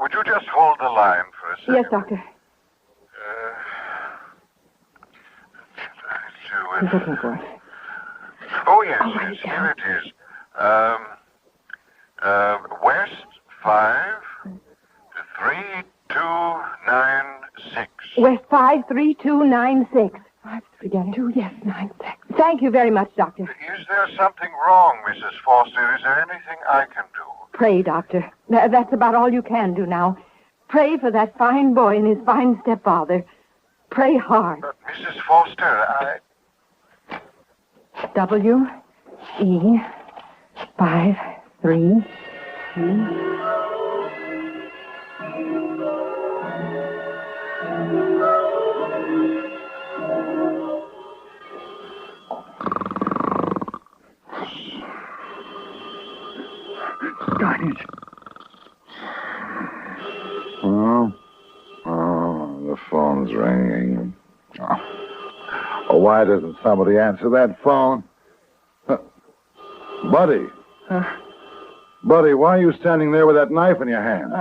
W: Would you just hold the line for a second?
S: Yes, Doctor. He's looking for it.
W: Oh, yes, here it is. West 5 3296.
S: West 53296. 53296. Thank you very much, Doctor.
W: Is there something wrong, Mrs. Foster? Is there anything I can do?
S: Pray, Doctor. That's about all you can do now. Pray for that fine boy and his fine stepfather. Pray hard.
W: Mrs. Foster,
S: W-E 532.
R: Darn it. The phone's ringing. Oh, why doesn't somebody answer that phone? Buddy. Buddy, why are you standing there with that knife in your hand?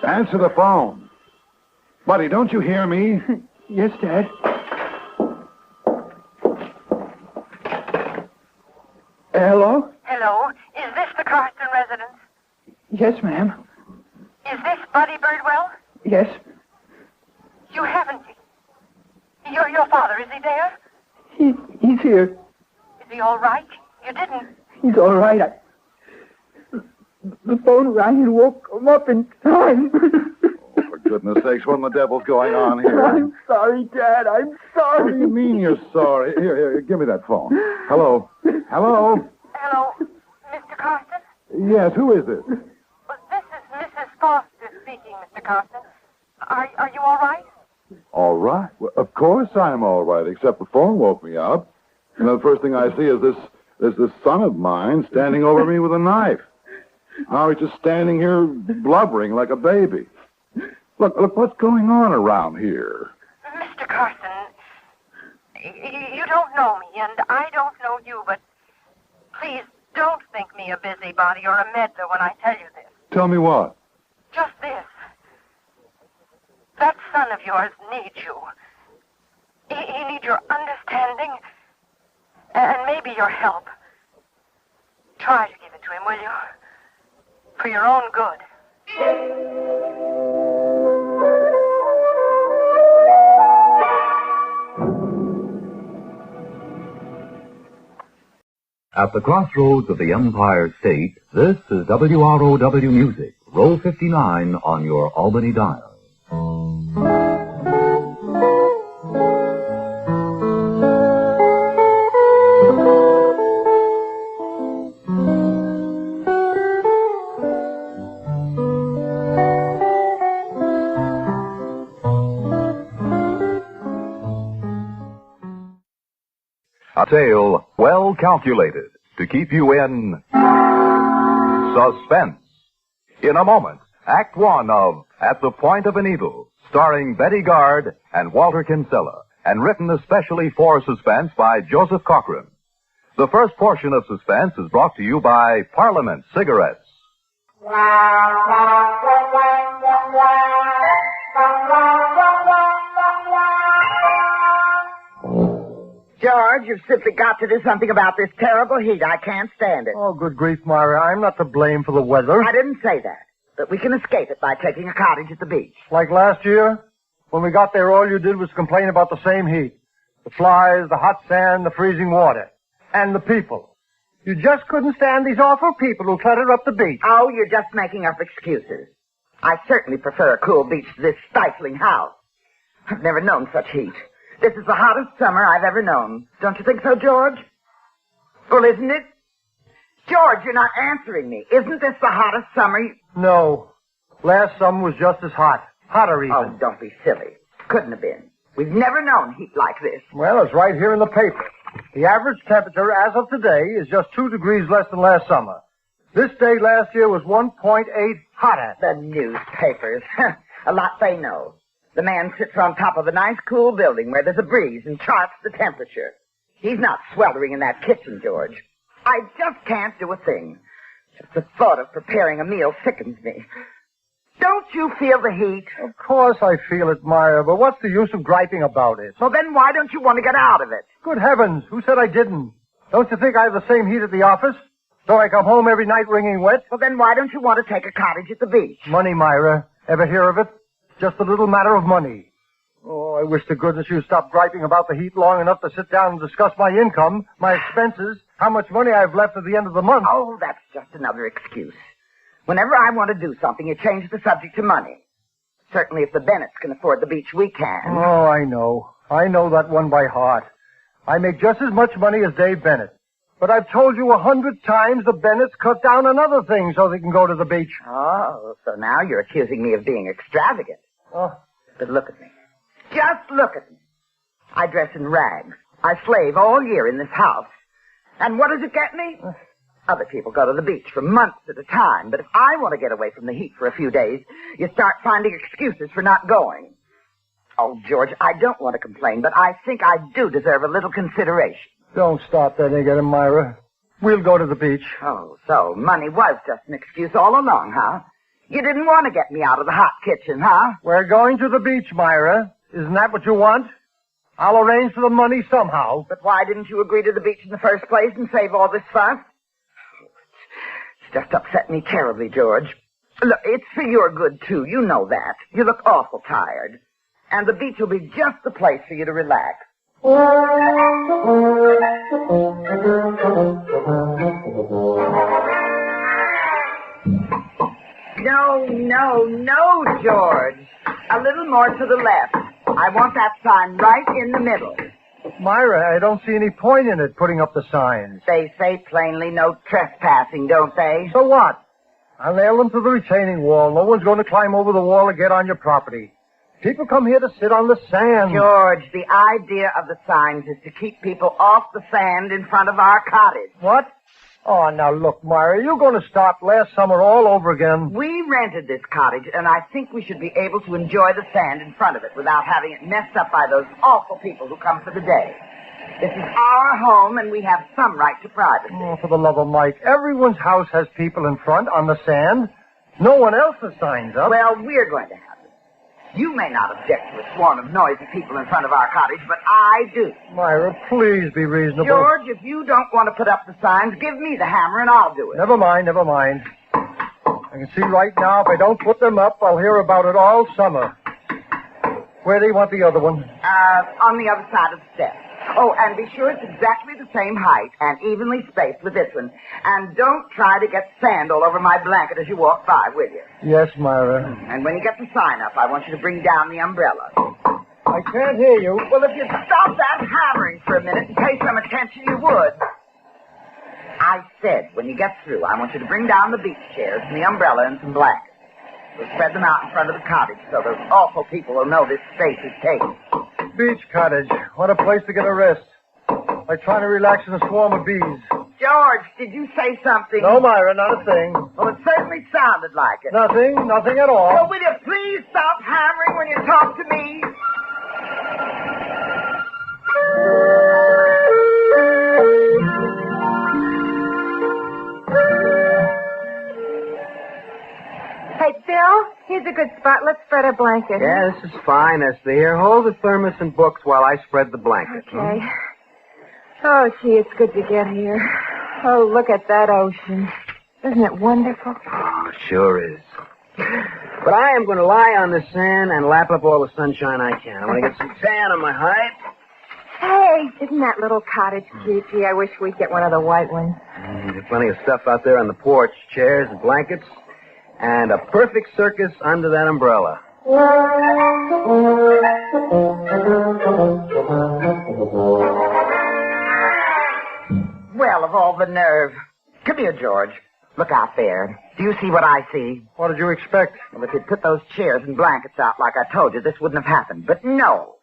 R: Answer the phone. Buddy, don't you hear me?
F: Yes, Dad. Hello?
G: Hello. Is this the Carston residence?
F: Yes, ma'am.
G: Is this Buddy Birdwell?
F: Yes.
G: You haven't. Your father, is he there?
F: He's here.
G: Is he all right? You didn't.
F: He's all right. The phone rang and woke him up in time.
R: For goodness sakes, what in the devil's going on here?
F: I'm sorry, Dad. I'm sorry.
R: What do you mean you're sorry? Here, give me that phone. Hello? Hello?
G: Hello, Mr. Carston?
R: Yes, who is this?
G: Well, this is Mrs. Foster speaking, Mr. Carston. Are you all right?
R: All right. Well, of course I'm all right, except the phone woke me up. And the first thing I see is this son of mine standing over me with a knife. Now he's just standing here blubbering like a baby. Look, what's going on around here?
G: Mr. Carston, you don't know me, and I don't know you, but please don't think me a busybody or a meddler when I tell you this.
R: Tell me what?
G: Just this. That son of yours needs you. He needs your understanding and maybe your help. Try to give it to him, will you? For your own good.
T: At the crossroads of the Empire State, this is WROW Music, row 59 on your Albany dial. A tale well calculated to keep you in suspense. In a moment, Act One of At the Point of a Needle, starring Betty Gard and Walter Kinsella, and written especially for Suspense by Joseph Cochran. The first portion of Suspense is brought to you by Parliament Cigarettes.
J: George, you've simply got to do something about this terrible heat. I can't stand it.
K: Oh, good grief, Myra. I'm not to blame for the weather.
J: I didn't say that. But we can escape it by taking a cottage at the beach.
K: Like last year? When we got there, all you did was complain about the same heat. The flies, the hot sand, the freezing water. And the people. You just couldn't stand these awful people who clutter up the beach.
J: Oh, you're just making up excuses. I certainly prefer a cool beach to this stifling house. I've never known such heat. This is the hottest summer I've ever known. Don't you think so, George? Well, isn't it? George, you're not answering me. Isn't this the hottest summer?
K: No. Last summer was just as hot. Hotter even.
J: Oh, don't be silly. Couldn't have been. We've never known heat like this.
K: Well, it's right here in the paper. The average temperature as of today is just 2 degrees less than last summer. This day last year was 1.8 hotter.
J: The newspapers. A lot they know. The man sits on top of a nice cool building where there's a breeze and charts the temperature. He's not sweltering in that kitchen, George. I just can't do a thing. Just the thought of preparing a meal sickens me. Don't you feel the heat?
K: Of course I feel it, Myra, but what's the use of griping about it?
J: Well, then why don't you want to get out of it?
K: Good heavens, who said I didn't? Don't you think I have the same heat at the office? So I come home every night wringing wet?
J: Well, then why don't you want to take a cottage at the beach?
K: Money, Myra. Ever hear of it? Just a little matter of money. Oh, I wish to goodness you'd stop griping about the heat long enough to sit down and discuss my income, my expenses, how much money I've left at the end of the month.
J: Oh, that's just another excuse. Whenever I want to do something, you change the subject to money. Certainly if the Bennetts can afford the beach, we can.
K: Oh, I know. I know that one by heart. I make just as much money as Dave Bennett. But I've told you 100 times the Bennetts cut down on other things so they can go to the beach.
J: Oh, so now you're accusing me of being extravagant.
K: Oh.
J: But look at me. Just look at me. I dress in rags. I slave all year in this house. And what does it get me? Other people go to the beach for months at a time, but if I want to get away from the heat for a few days, you start finding excuses for not going. Oh, George, I don't want to complain, but I think I do deserve a little consideration.
K: Don't start that again, Myra. We'll go to the beach.
J: Oh, so money was just an excuse all along, huh? You didn't want to get me out of the hot kitchen, huh?
K: We're going to the beach, Myra. Isn't that what you want? I'll arrange for the money somehow.
J: But why didn't you agree to the beach in the first place and save all this fuss? It's just upset me terribly, George. Look, it's for your good, too. You know that. You look awful tired. And the beach will be just the place for you to relax. No, George. A little more to the left. I want that sign right in the middle.
K: Myra, I don't see any point in it, putting up the signs.
J: They say plainly no trespassing, don't they?
K: So what? I'll nail them to the retaining wall. No one's going to climb over the wall or get on your property. People come here to sit on the sand.
J: George, the idea of the signs is to keep people off the sand in front of our cottage.
K: What? Oh, now look, Myra, you're going to start last summer all over again.
J: We rented this cottage, and I think we should be able to enjoy the sand in front of it without having it messed up by those awful people who come for the day. This is our home, and we have some right to privacy.
K: Oh, for the love of Mike, everyone's house has people in front on the sand. No one else's signs up.
J: Well, we're going to have it. You may not object to a swarm of noisy people in front of our cottage, but I do.
K: Myra, please be reasonable.
J: George, if you don't want to put up the signs, give me the hammer and I'll do it.
K: Never mind. I can see right now if I don't put them up, I'll hear about it all summer. Where do you want the other one?
J: On the other side of the steps. Oh, and be sure it's exactly the same height and evenly spaced with this one. And don't try to get sand all over my blanket as you walk by, will you?
K: Yes, Myra.
J: And when you get the sign up, I want you to bring down the umbrella.
K: I can't hear you.
J: Well, if you'd stop that hammering for a minute and pay some attention, you would. I said, when you get through, I want you to bring down the beach chairs and the umbrella and some blankets. We'll spread them out in front of the cottage so those awful people will know this space is taken.
K: Beach cottage. What a place to get a rest. Like trying to relax in a swarm of bees.
J: George, did you say something?
K: No, Myra, not a thing.
J: Well, it certainly sounded like it.
K: Nothing at all.
J: So will you please stop hammering when you talk to me?
E: Hey, Phil, here's a good spot. Let's spread a blanket.
I: Yeah, this is fine, Esther. Here, hold the thermos and books while I spread the blanket.
E: Okay. Oh, gee, it's good to get here. Oh, look at that ocean. Isn't it wonderful?
I: Oh, sure is. But I am going to lie on the sand and lap up all the sunshine I can. I want to get some tan on my hide.
E: Hey, isn't that little cottage cute? Gee, I wish we'd get one of the white ones.
I: There's plenty of stuff out there on the porch. Chairs and blankets. And a perfect circus under that umbrella.
J: Well, of all the nerve. Come here, George. Look out there. Do you see what I see?
K: What did you expect?
J: Well, if you'd put those chairs and blankets out like I told you, this wouldn't have happened. But no.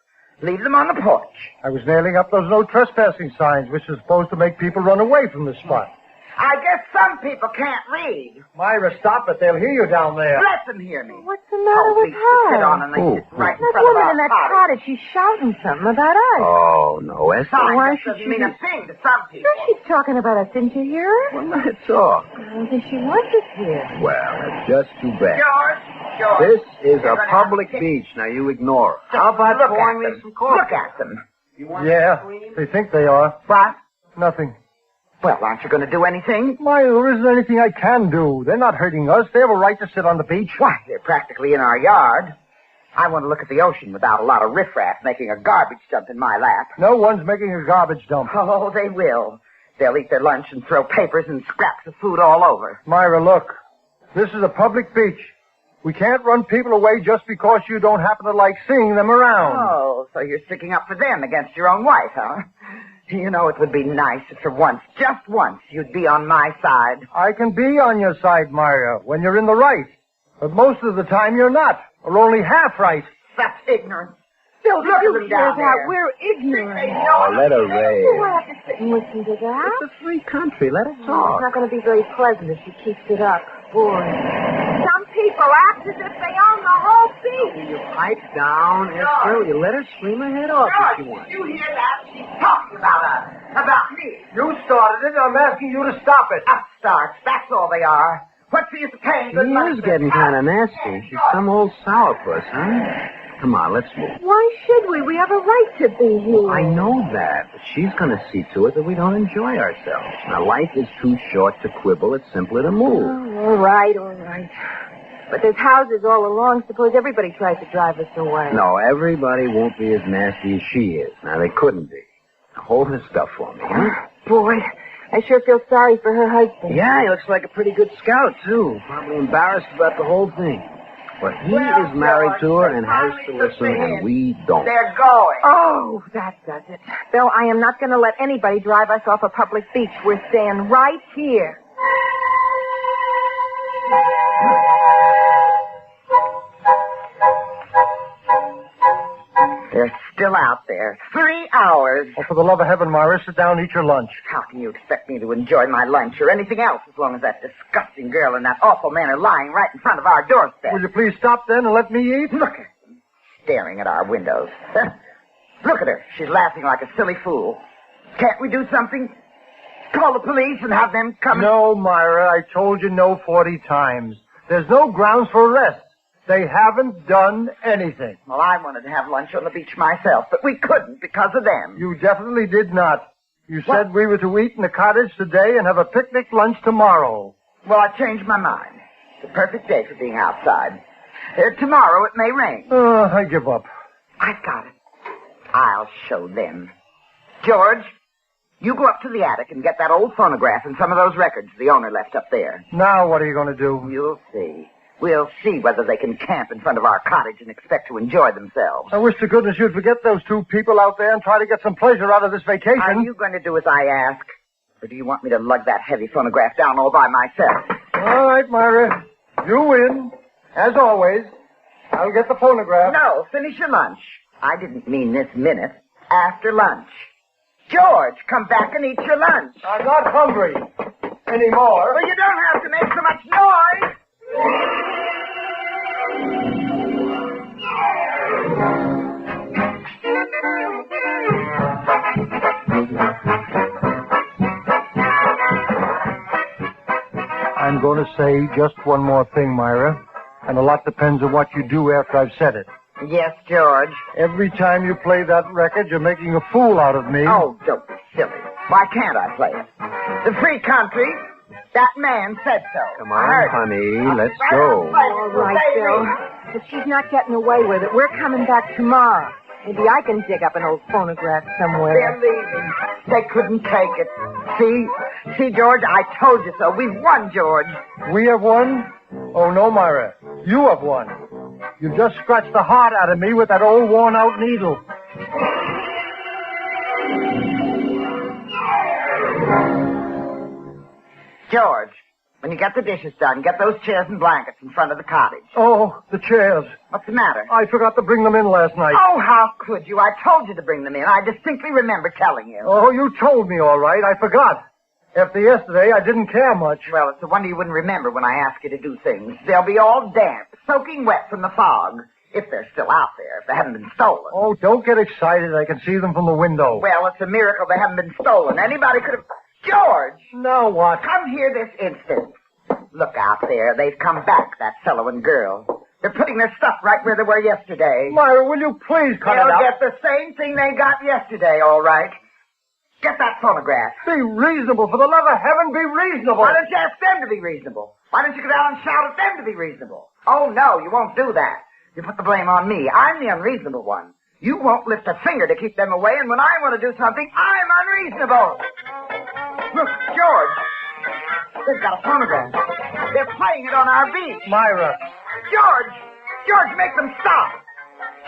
J: Leave them on the porch.
K: I was nailing up those no trespassing signs, which are supposed to make people run away from the spot.
J: I guess some people can't read.
K: Myra, stop it. They'll hear you down there.
J: Let them hear me.
E: What's the matter with her?
J: Sit on and they sit right in
E: That
J: front of
E: woman
J: our
E: in that
J: cottage.
E: cottage, she's shouting something about us.
I: Oh, no, Esther.
E: Why
J: That
E: should
J: doesn't
E: she
J: mean
E: be...
J: a thing to some people.
E: Sure, she's talking about us. Didn't you hear her?
I: Well, let it talk.
E: I don't think she wants us here.
I: Well, it's just too bad.
J: George.
I: This is
J: You're
I: a
J: gonna
I: public
J: have to
I: beach. Now, you ignore her.
J: Just
I: How about
J: look
I: pouring
J: at
I: me
J: them.
I: some coffee?
J: Look at them.
K: Yeah, they think they are.
J: What?
K: Nothing.
J: Well, aren't you going to do anything?
K: Myra, there isn't anything I can do. They're not hurting us. They have a right to sit on the beach.
J: Why, they're practically in our yard. I want to look at the ocean without a lot of riffraff making a garbage dump in my lap.
K: No one's making a garbage dump.
J: Oh, they will. They'll eat their lunch and throw papers and scraps of food all over.
K: Myra, look. This is a public beach. We can't run people away just because you don't happen to like seeing them around.
J: Oh, so you're sticking up for them against your own wife, huh? You know, it would be nice if for once, just once, you'd be on my side.
K: I can be on your side, Myra, when you're in the right. But most of the time you're not, or only half right.
J: That's ignorance.
E: Phil,
J: Look at them down there.
E: We're ignorant.
I: Oh, let her rave.
E: We'll have to sit and listen to that.
I: It's a free country. Let her
E: It's
I: talk.
E: not going to be very pleasant if she keeps it up. Boy. Some people act as if they own the whole beach.
I: You pipe down, Esther. You let her scream her head off if she wants.
J: You hear that? She's talking about us. About me.
K: You started it. I'm asking you to stop it.
J: Upstarts. That's all they are. What's the use of paying good money?
I: She is getting kind of nasty. She's some old sourpuss, huh? Come on, let's move.
E: Why should we? We have a right to be here.
I: I know that, but she's going to see to it that we don't enjoy ourselves. Now, life is too short to quibble. It's simpler to move.
E: Oh, all right. But there's houses all along. Suppose everybody tries to drive us away.
I: No, everybody won't be as nasty as she is. Now, they couldn't be. Now, hold this stuff for me, huh?
E: Boy, I sure feel sorry for her husband.
I: Yeah, he looks like a pretty good scout, too. Probably embarrassed about the whole thing. But he is married to her and has to listen, and we don't.
J: They're going.
E: Oh, that does it. Bill, I am not going to let anybody drive us off a public beach. We're staying right here.
J: They're still out there. 3 hours.
K: Oh, for the love of heaven, Myra, sit down and eat your lunch.
J: How can you expect me to enjoy my lunch or anything else as long as that disgusting girl and that awful man are lying right in front of our doorstep?
K: Will you please stop then and let me eat?
J: Look at them, staring at our windows. Look at her. She's laughing like a silly fool. Can't we do something? Call the police and have them come...
K: No, Myra, I told you no 40 times. There's no grounds for arrest. They haven't done anything.
J: Well, I wanted to have lunch on the beach myself, but we couldn't because of them.
K: You definitely did not. You said we were to eat in the cottage today and have a picnic lunch tomorrow.
J: Well, I changed my mind. It's a perfect day for being outside. Tomorrow it may rain.
K: I give up.
J: I've got it. I'll show them. George, you go up to the attic and get that old phonograph and some of those records the owner left up there.
K: Now what are you going to do?
J: You'll see. We'll see whether they can camp in front of our cottage and expect to enjoy themselves.
K: I wish to goodness you'd forget those two people out there and try to get some pleasure out of this vacation.
J: Are you going to do as I ask? Or do you want me to lug that heavy phonograph down all by myself?
K: All right, Myra. You win. As always. I'll get the phonograph.
J: No, finish your lunch. I didn't mean this minute. After lunch. George, come back and eat your lunch.
K: I'm not hungry anymore.
J: Well, you don't have to make so much noise.
K: I'm going to say just one more thing, Myra. And a lot depends on what you do after I've said it.
J: Yes, George.
K: Every time you play that record, you're making a fool out of me.
J: Oh, don't be silly. Why can't I play it? The free country. That man said so.
I: Come on, honey, let's go.
S: All right, Bill. If she's not getting away with it, we're coming back tomorrow. Maybe I can dig up an old phonograph somewhere.
J: They're leaving. They couldn't take it. See, George, I told you so. We've won, George.
K: We have won? Oh, no, Myra. You have won. You just scratched the heart out of me with that old worn-out needle.
J: George, when you get the dishes done, get those chairs and blankets in front of the cottage.
K: Oh, the chairs.
J: What's the matter?
K: I forgot to bring them in last night.
J: Oh, how could you? I told you to bring them in. I distinctly remember telling you.
K: Oh, you told me all right. I forgot. After yesterday, I didn't care much.
J: Well, it's a wonder you wouldn't remember when I ask you to do things. They'll be all damp, soaking wet from the fog. If they're still out there, if they haven't been stolen.
K: Oh, don't get excited. I can see them from the window.
J: Well, it's a miracle they haven't been stolen. Anybody could have... George!
K: Now what?
J: Come here this instant. Look out there. They've come back, that fellow and girl. They're putting their stuff right where they were yesterday.
K: Myra, will you please cut it out?
J: They'll get the same thing they got yesterday, all right. Get that phonograph.
K: Be reasonable. For the love of heaven, be reasonable.
J: Why don't you ask them to be reasonable? Why don't you go down and shout at them to be reasonable? Oh, no, you won't do that. You put the blame on me. I'm the unreasonable one. You won't lift a finger to keep them away, and when I want to do something, I'm unreasonable. Look, George. They've got a phonograph. They're playing it on our beach.
K: Myra.
J: George, make them stop.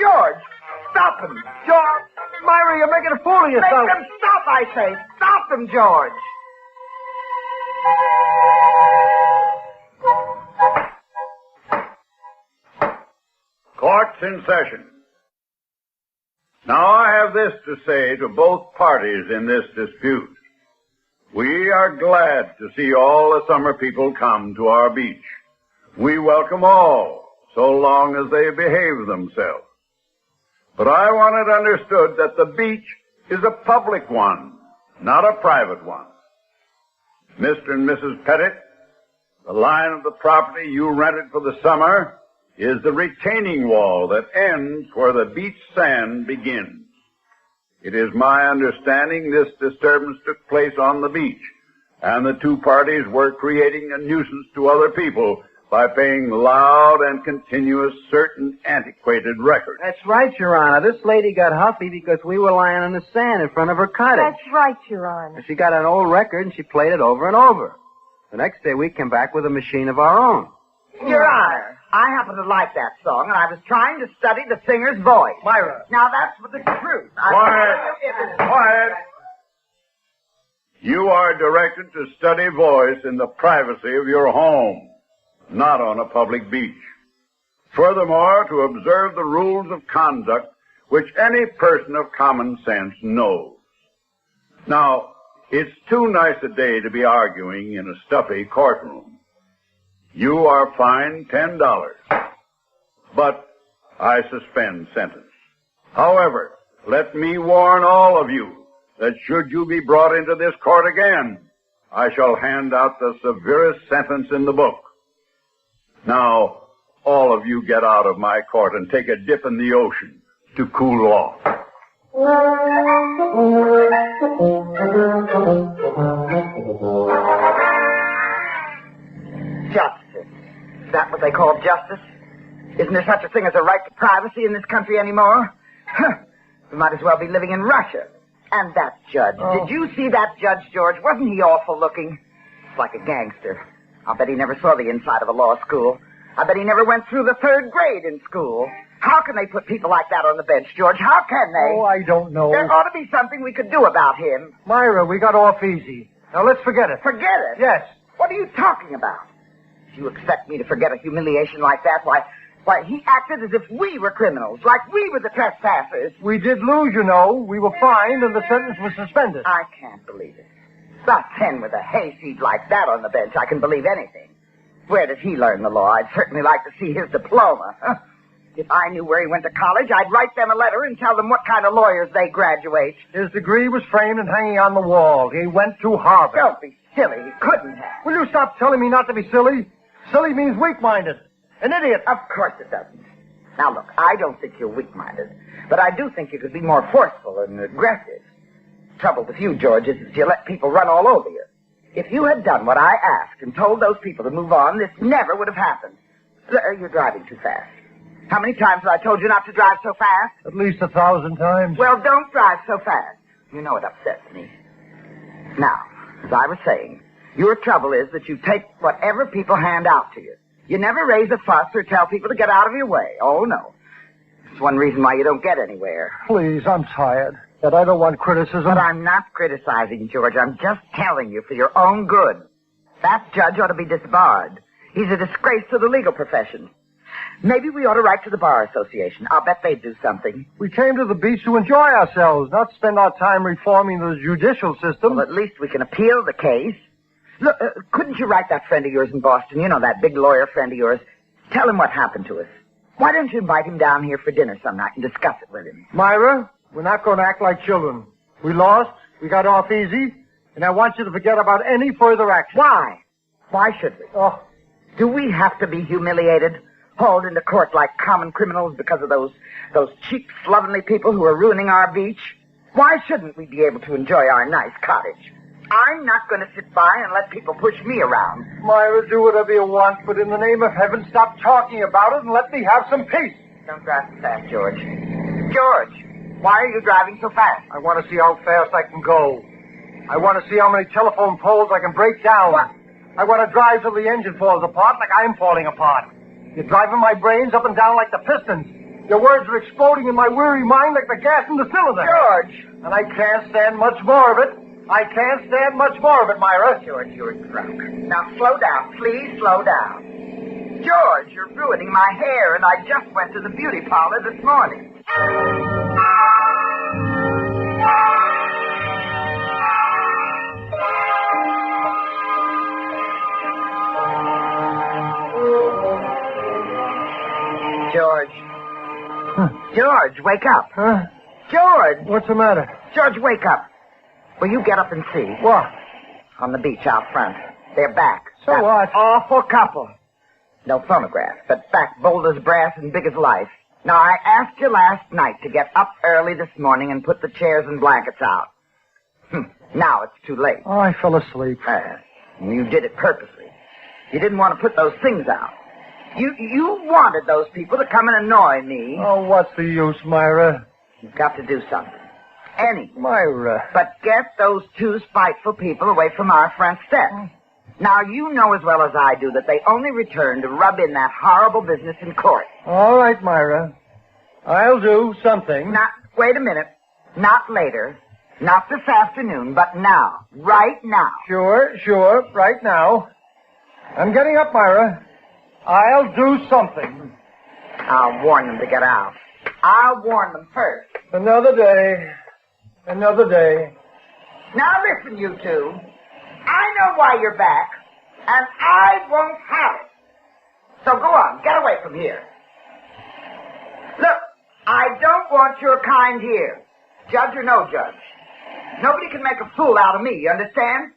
J: George, stop them.
K: George. Myra, you're making a fool of yourself.
J: Make them stop, I say. Stop them, George.
L: Court's in session. Now I have this to say to both parties in this dispute. We are glad to see all the summer people come to our beach. We welcome all, so long as they behave themselves. But I want it understood that the beach is a public one, not a private one. Mr. and Mrs. Pettit, the line of the property you rented for the summer is the retaining wall that ends where the beach sand begins. It is my understanding this disturbance took place on the beach, and the two parties were creating a nuisance to other people by playing loud and continuous certain antiquated records.
I: That's right, Your Honor. This lady got huffy because we were lying on the sand in front of her cottage.
S: That's right, Your Honor.
I: She got an old record and she played it over and over. The next day we came back with a machine of our own.
J: Your Honor, I happen to like that song, and I was trying to study the singer's voice.
K: Myra.
J: Now, that's the truth.
L: Quiet. You are directed to study voice in the privacy of your home, not on a public beach. Furthermore, to observe the rules of conduct which any person of common sense knows. Now, it's too nice a day to be arguing in a stuffy courtroom. You are fined $10, but I suspend sentence. However, let me warn all of you that should you be brought into this court again, I shall hand out the severest sentence in the book. Now, all of you get out of my court and take a dip in the ocean to cool off.
J: Justice. Is that what they call justice? Isn't there such a thing as a right to privacy in this country anymore? We might as well be living in Russia. And that judge.
K: Oh.
J: Did you see that judge, George? Wasn't he awful looking? It's like a gangster. I'll bet he never saw the inside of a law school. I bet he never went through the 3rd grade in school. How can they put people like that on the bench, George? How can they?
K: Oh, I don't know.
J: There ought to be something we could do about him.
K: Myra, we got off easy. Now let's forget it.
J: Forget it?
K: Yes.
J: What are you talking about? Do you expect me to forget a humiliation like that? Why, Why, he acted as if we were criminals, like we were the trespassers.
K: We did lose, you know. We were fined and the sentence was suspended.
J: I can't believe it. But then with a hayseed like that on the bench, I can believe anything. Where did he learn the law? I'd certainly like to see his diploma. If I knew where he went to college, I'd write them a letter and tell them what kind of lawyers they graduate.
K: His degree was framed and hanging on the wall. He went to Harvard.
J: Don't be silly. He couldn't have.
K: Will you stop telling me not to be silly? Silly means weak-minded. An idiot.
J: Of course it doesn't. Now, look, I don't think you're weak-minded, but I do think you could be more forceful and aggressive. Trouble with you, George, is that you let people run all over you. If you had done what I asked and told those people to move on, this never would have happened. You're driving too fast. How many times have I told you not to drive so fast?
K: At least 1,000 times.
J: Well, don't drive so fast. You know it upsets me. Now, as I was saying, your trouble is that you take whatever people hand out to you. You never raise a fuss or tell people to get out of your way. Oh, no. It's one reason why you don't get anywhere.
K: Please, I'm tired. But I don't want criticism.
J: But I'm not criticizing, George. I'm just telling you for your own good. That judge ought to be disbarred. He's a disgrace to the legal profession. Maybe we ought to write to the Bar Association. I'll bet they'd do something.
K: We came to the beach to enjoy ourselves, not spend our time reforming the judicial system.
J: Well, at least we can appeal the case. Look, couldn't you write that friend of yours in Boston? You know, that big lawyer friend of yours. Tell him what happened to us. Why don't you invite him down here for dinner some night and discuss it with him?
K: Myra, we're not going to act like children. We lost, we got off easy, and I want you to forget about any further action.
J: Why? Why should we?
K: Oh.
J: Do we have to be humiliated? Hauled into court like common criminals because of those cheap, slovenly people who are ruining our beach? Why shouldn't we be able to enjoy our nice cottage? I'm not going to sit by and let people push me around.
K: Myra, do whatever you want, but in the name of heaven, stop talking about it and let me have some peace.
J: Don't drive so fast, George. George, why are you driving so fast?
K: I want to see how fast I can go. I want to see how many telephone poles I can break down.
J: What?
K: I want to drive till the engine falls apart like I'm falling apart. You're driving my brains up and down like the pistons. Your words are exploding in my weary mind like the gas in the cylinder.
J: George!
K: And I can't stand much more of it. I can't stand much more of it, Myra.
J: George, you're drunk. Now slow down. Please slow down. George, you're ruining my hair, and I just went to the beauty parlor this morning. George.
K: Huh.
J: George, wake up.
K: Huh?
J: George!
K: What's the matter?
J: George, wake up. Will you get up and see?
K: What?
J: On the beach out front. They're back.
K: So
J: that
K: what?
J: Awful couple. No phonograph, but back bold as brass and big as life. Now, I asked you last night to get up early this morning and put the chairs and blankets out. Now it's too late.
K: Oh, I fell asleep.
J: You did it purposely. You didn't want to put those things out. You wanted those people to come and annoy me.
K: Oh, what's the use, Myra?
J: You've got to do something. Anything.
K: Myra.
J: But get those two spiteful people away from our front steps. Now, you know as well as I do that they only return to rub in that horrible business in court.
K: All right, Myra. I'll do something.
J: Now, wait a minute. Not later. Not this afternoon, but now. Right now.
K: Sure. Right now. I'm getting up, Myra. I'll do something.
J: I'll warn them to get out. I'll warn them first.
K: Another day.
J: Now listen, you two. I know why you're back, and I won't have it. So go on, get away from here. Look, I don't want your kind here. Judge or no judge. Nobody can make a fool out of me, you understand?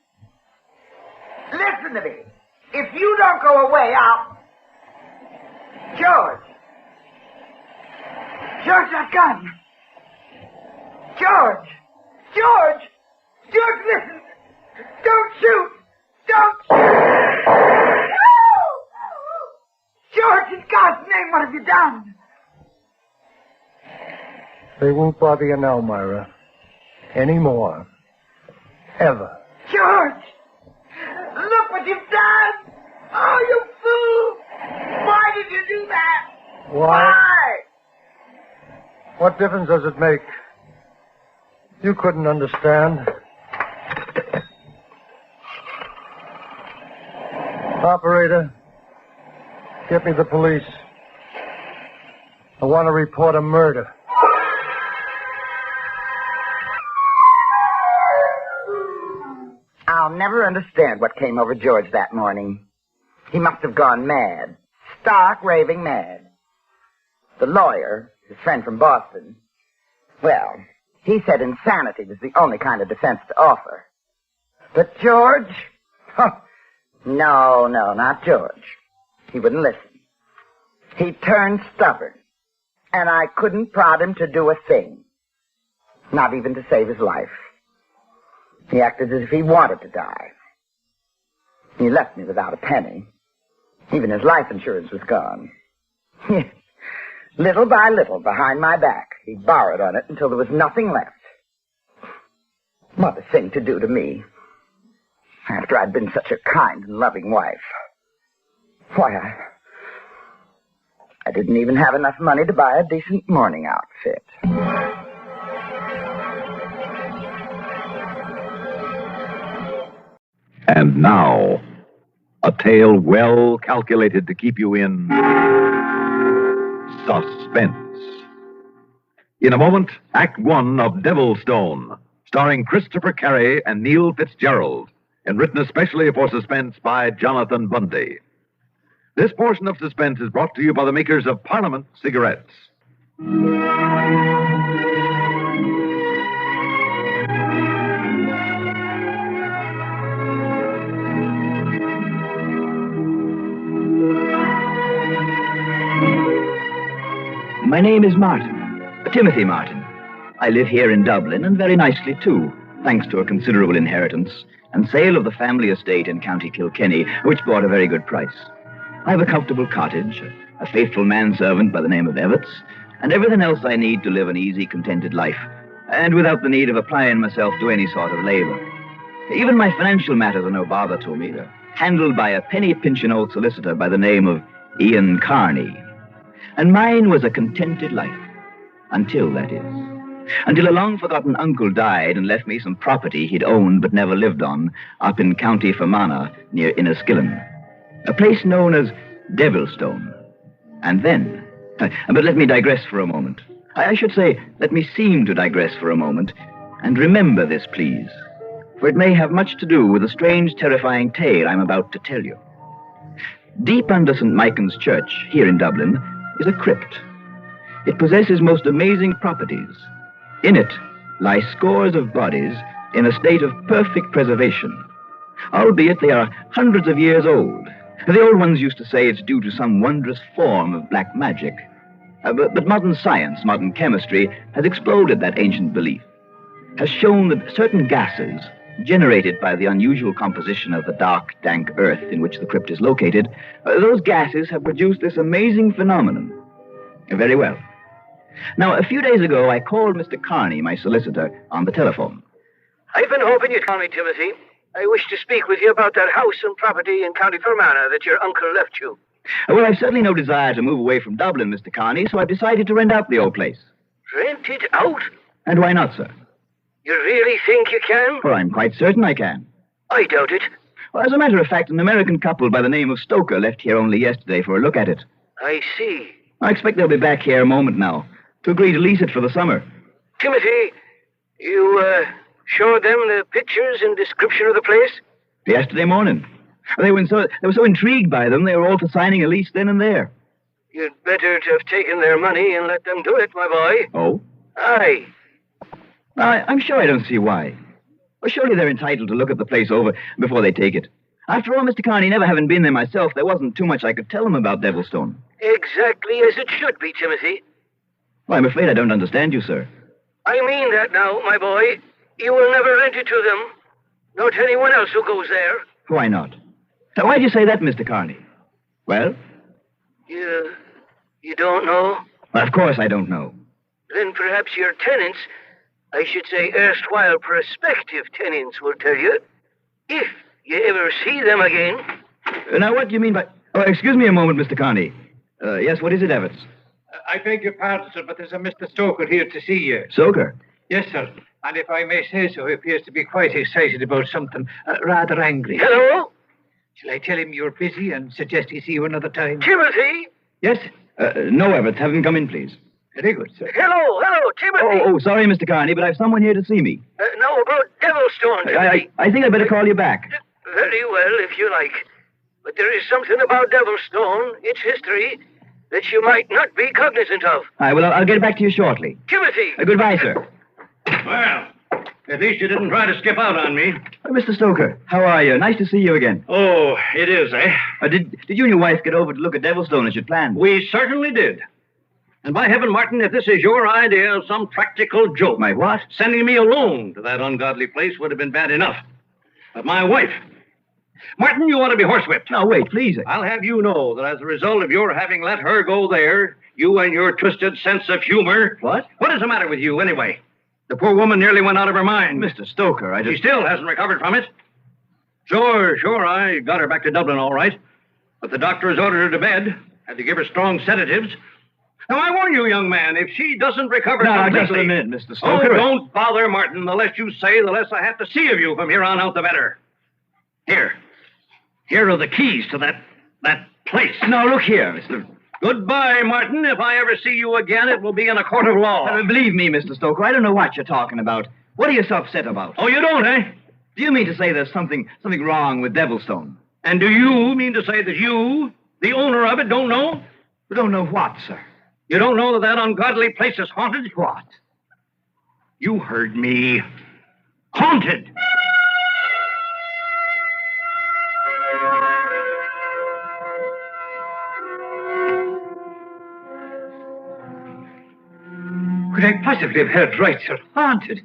J: Listen to me. If you don't go away, I'll... George, that gun. George, listen. Don't shoot. George, in God's name, what have you done?
K: They won't bother you now, Myra. Anymore. Ever.
J: George, look what you've done. Oh, you fool. Why did you do that?
K: Why? What difference does it make? You couldn't understand. Operator, get me the police. I want to report a murder.
J: I'll never understand what came over George that morning. He must have gone mad. Stark raving mad. The lawyer, his friend from Boston, well, he said insanity was the only kind of defense to offer. But George? Huh. No, not George. He wouldn't listen. He turned stubborn, and I couldn't prod him to do a thing. Not even to save his life. He acted as if he wanted to die. He left me without a penny. Even his life insurance was gone. Little by little, behind my back, he borrowed on it until there was nothing left. What a thing to do to me, after I'd been such a kind and loving wife. Why, I didn't even have enough money to buy a decent morning outfit.
T: And now, a tale well calculated to keep you in suspense. In a moment, Act One of Devilstone, starring Christopher Carey and Neil Fitzgerald, and written especially for Suspense by Jonathan Bundy. This portion of Suspense is brought to you by the makers of Parliament cigarettes.
N: My name is Martin, Timothy Martin. I live here in Dublin, and very nicely too, thanks to a considerable inheritance and sale of the family estate in County Kilkenny, which brought a very good price. I have a comfortable cottage, a faithful manservant by the name of Evetts, and everything else I need to live an easy, contented life, and without the need of applying myself to any sort of labor. Even my financial matters are no bother to me. They're handled by a penny-pinching old solicitor by the name of Ian Carney. And mine was a contented life. Until, that is. Until a long-forgotten uncle died and left me some property he'd owned but never lived on up in County Fermanagh near Inniskillen. A place known as Devilstone. And then... But let me digress for a moment. I should say, let me seem to digress for a moment. And remember this, please. For it may have much to do with the strange, terrifying tale I'm about to tell you. Deep under St. Michael's Church, here in Dublin, is a crypt. It possesses most amazing properties. In it lie scores of bodies in a state of perfect preservation, albeit they are hundreds of years old. The old ones used to say it's due to some wondrous form of black magic. But modern science, modern chemistry, has exploded that ancient belief, has shown that certain gases generated by the unusual composition of the dark, dank earth in which the crypt is located, those gases have produced this amazing phenomenon. Very well. Now, a few days ago, I called Mr. Carney, my solicitor, on the telephone.
O: I've been hoping you'd call me, Timothy. I wish to speak with you about that house and property in County Fermanagh that your uncle left you.
N: Well, I've certainly no desire to move away from Dublin, Mr. Carney, so I've decided to rent out the old place.
O: Rent it out?
N: And why not, sir?
O: You really think you can?
N: Well, I'm quite certain I can.
O: I doubt it.
N: Well, as a matter of fact, an American couple by the name of Stoker left here only yesterday for a look at it.
O: I see.
N: I expect they'll be back here a moment now to agree to lease it for the summer.
O: Timothy, you showed them the pictures and description of the place?
N: Yesterday morning. They were so intrigued by them, they were all for signing a lease then and there.
O: You'd better to have taken their money and let them do it, my boy.
N: Oh?
O: Aye.
N: I'm sure I don't see why. Well, surely they're entitled to look at the place over before they take it. After all, Mr. Carney, never having been there myself, there wasn't too much I could tell them about Devilstone.
O: Exactly as it should be, Timothy.
N: Well, I'm afraid I don't understand you, sir.
O: I mean that now, my boy. You will never rent it to them, nor to anyone else who goes there.
N: Why not? Why'd you say that, Mr. Carney? Well?
O: You don't know?
N: Well, of course I don't know.
O: Then perhaps your tenants, I should say erstwhile prospective tenants, will tell you, if you ever see them again.
N: Now, what do you mean by... Oh, excuse me a moment, Mr. Carney. Yes, what is it, Evetts?
V: I beg your pardon, sir, but there's a Mr. Stoker here to see you.
N: Stoker?
V: Yes, sir. And if I may say so, he appears to be quite excited about something, rather angry.
O: Hello?
V: Shall I tell him you're busy and suggest he see you another time?
O: Timothy?
V: Yes?
N: No, Everett. Have him come in, please.
V: Very good, sir.
O: Hello, Timothy.
N: Oh, sorry, Mr. Carney, but I've someone here to see me.
O: No, about Devilstone, Timothy.
N: I think I'd better call you back.
O: Very well, if you like. But there is something about Devilstone, its history, that you might not be cognizant of.
N: All right, well, I'll get back to you shortly.
O: Timothy!
N: Goodbye, sir.
A: Well, at least you didn't try to skip out on me.
N: Mr. Stoker, how are you? Nice to see you again.
A: Oh, it is, eh?
N: Did you and your wife get over to look at Devilstone as you'd planned?
A: We certainly did. And by heaven, Martin, if this is your idea of some practical joke...
N: My what?
A: Sending me alone to that ungodly place would have been bad enough. But my wife... Martin, you ought to be horsewhipped.
N: No, wait, please.
A: I'll have you know that as a result of your having let her go there, you and your twisted sense of humor...
N: What?
A: What is the matter with you, anyway? The poor woman nearly went out of her mind.
N: Mr. Stoker,
A: She still hasn't recovered from it. Sure, I got her back to Dublin all right. But the doctor has ordered her to bed. Had to give her strong sedatives. Now, I warn you, young man, if she doesn't recover completely...
N: Now, just a minute, Mr. Stoker.
A: Oh, don't bother, Martin. The less you say, the less I have to see of you from here on out, the better. Here are the keys to that place.
N: Now, look here, Mr...
A: Goodbye, Martin. If I ever see you again, it will be in a court of law.
N: Believe me, Mr. Stoker, I don't know what you're talking about. What are you so upset about?
A: Oh, you don't, eh?
N: Do you mean to say there's something wrong with Devilstone?
A: And do you mean to say that you, the owner of it, don't know?
N: You don't know what, sir?
A: You don't know that ungodly place is haunted?
N: What?
A: You heard me. Haunted!
V: Could I possibly have heard right, sir? Haunted.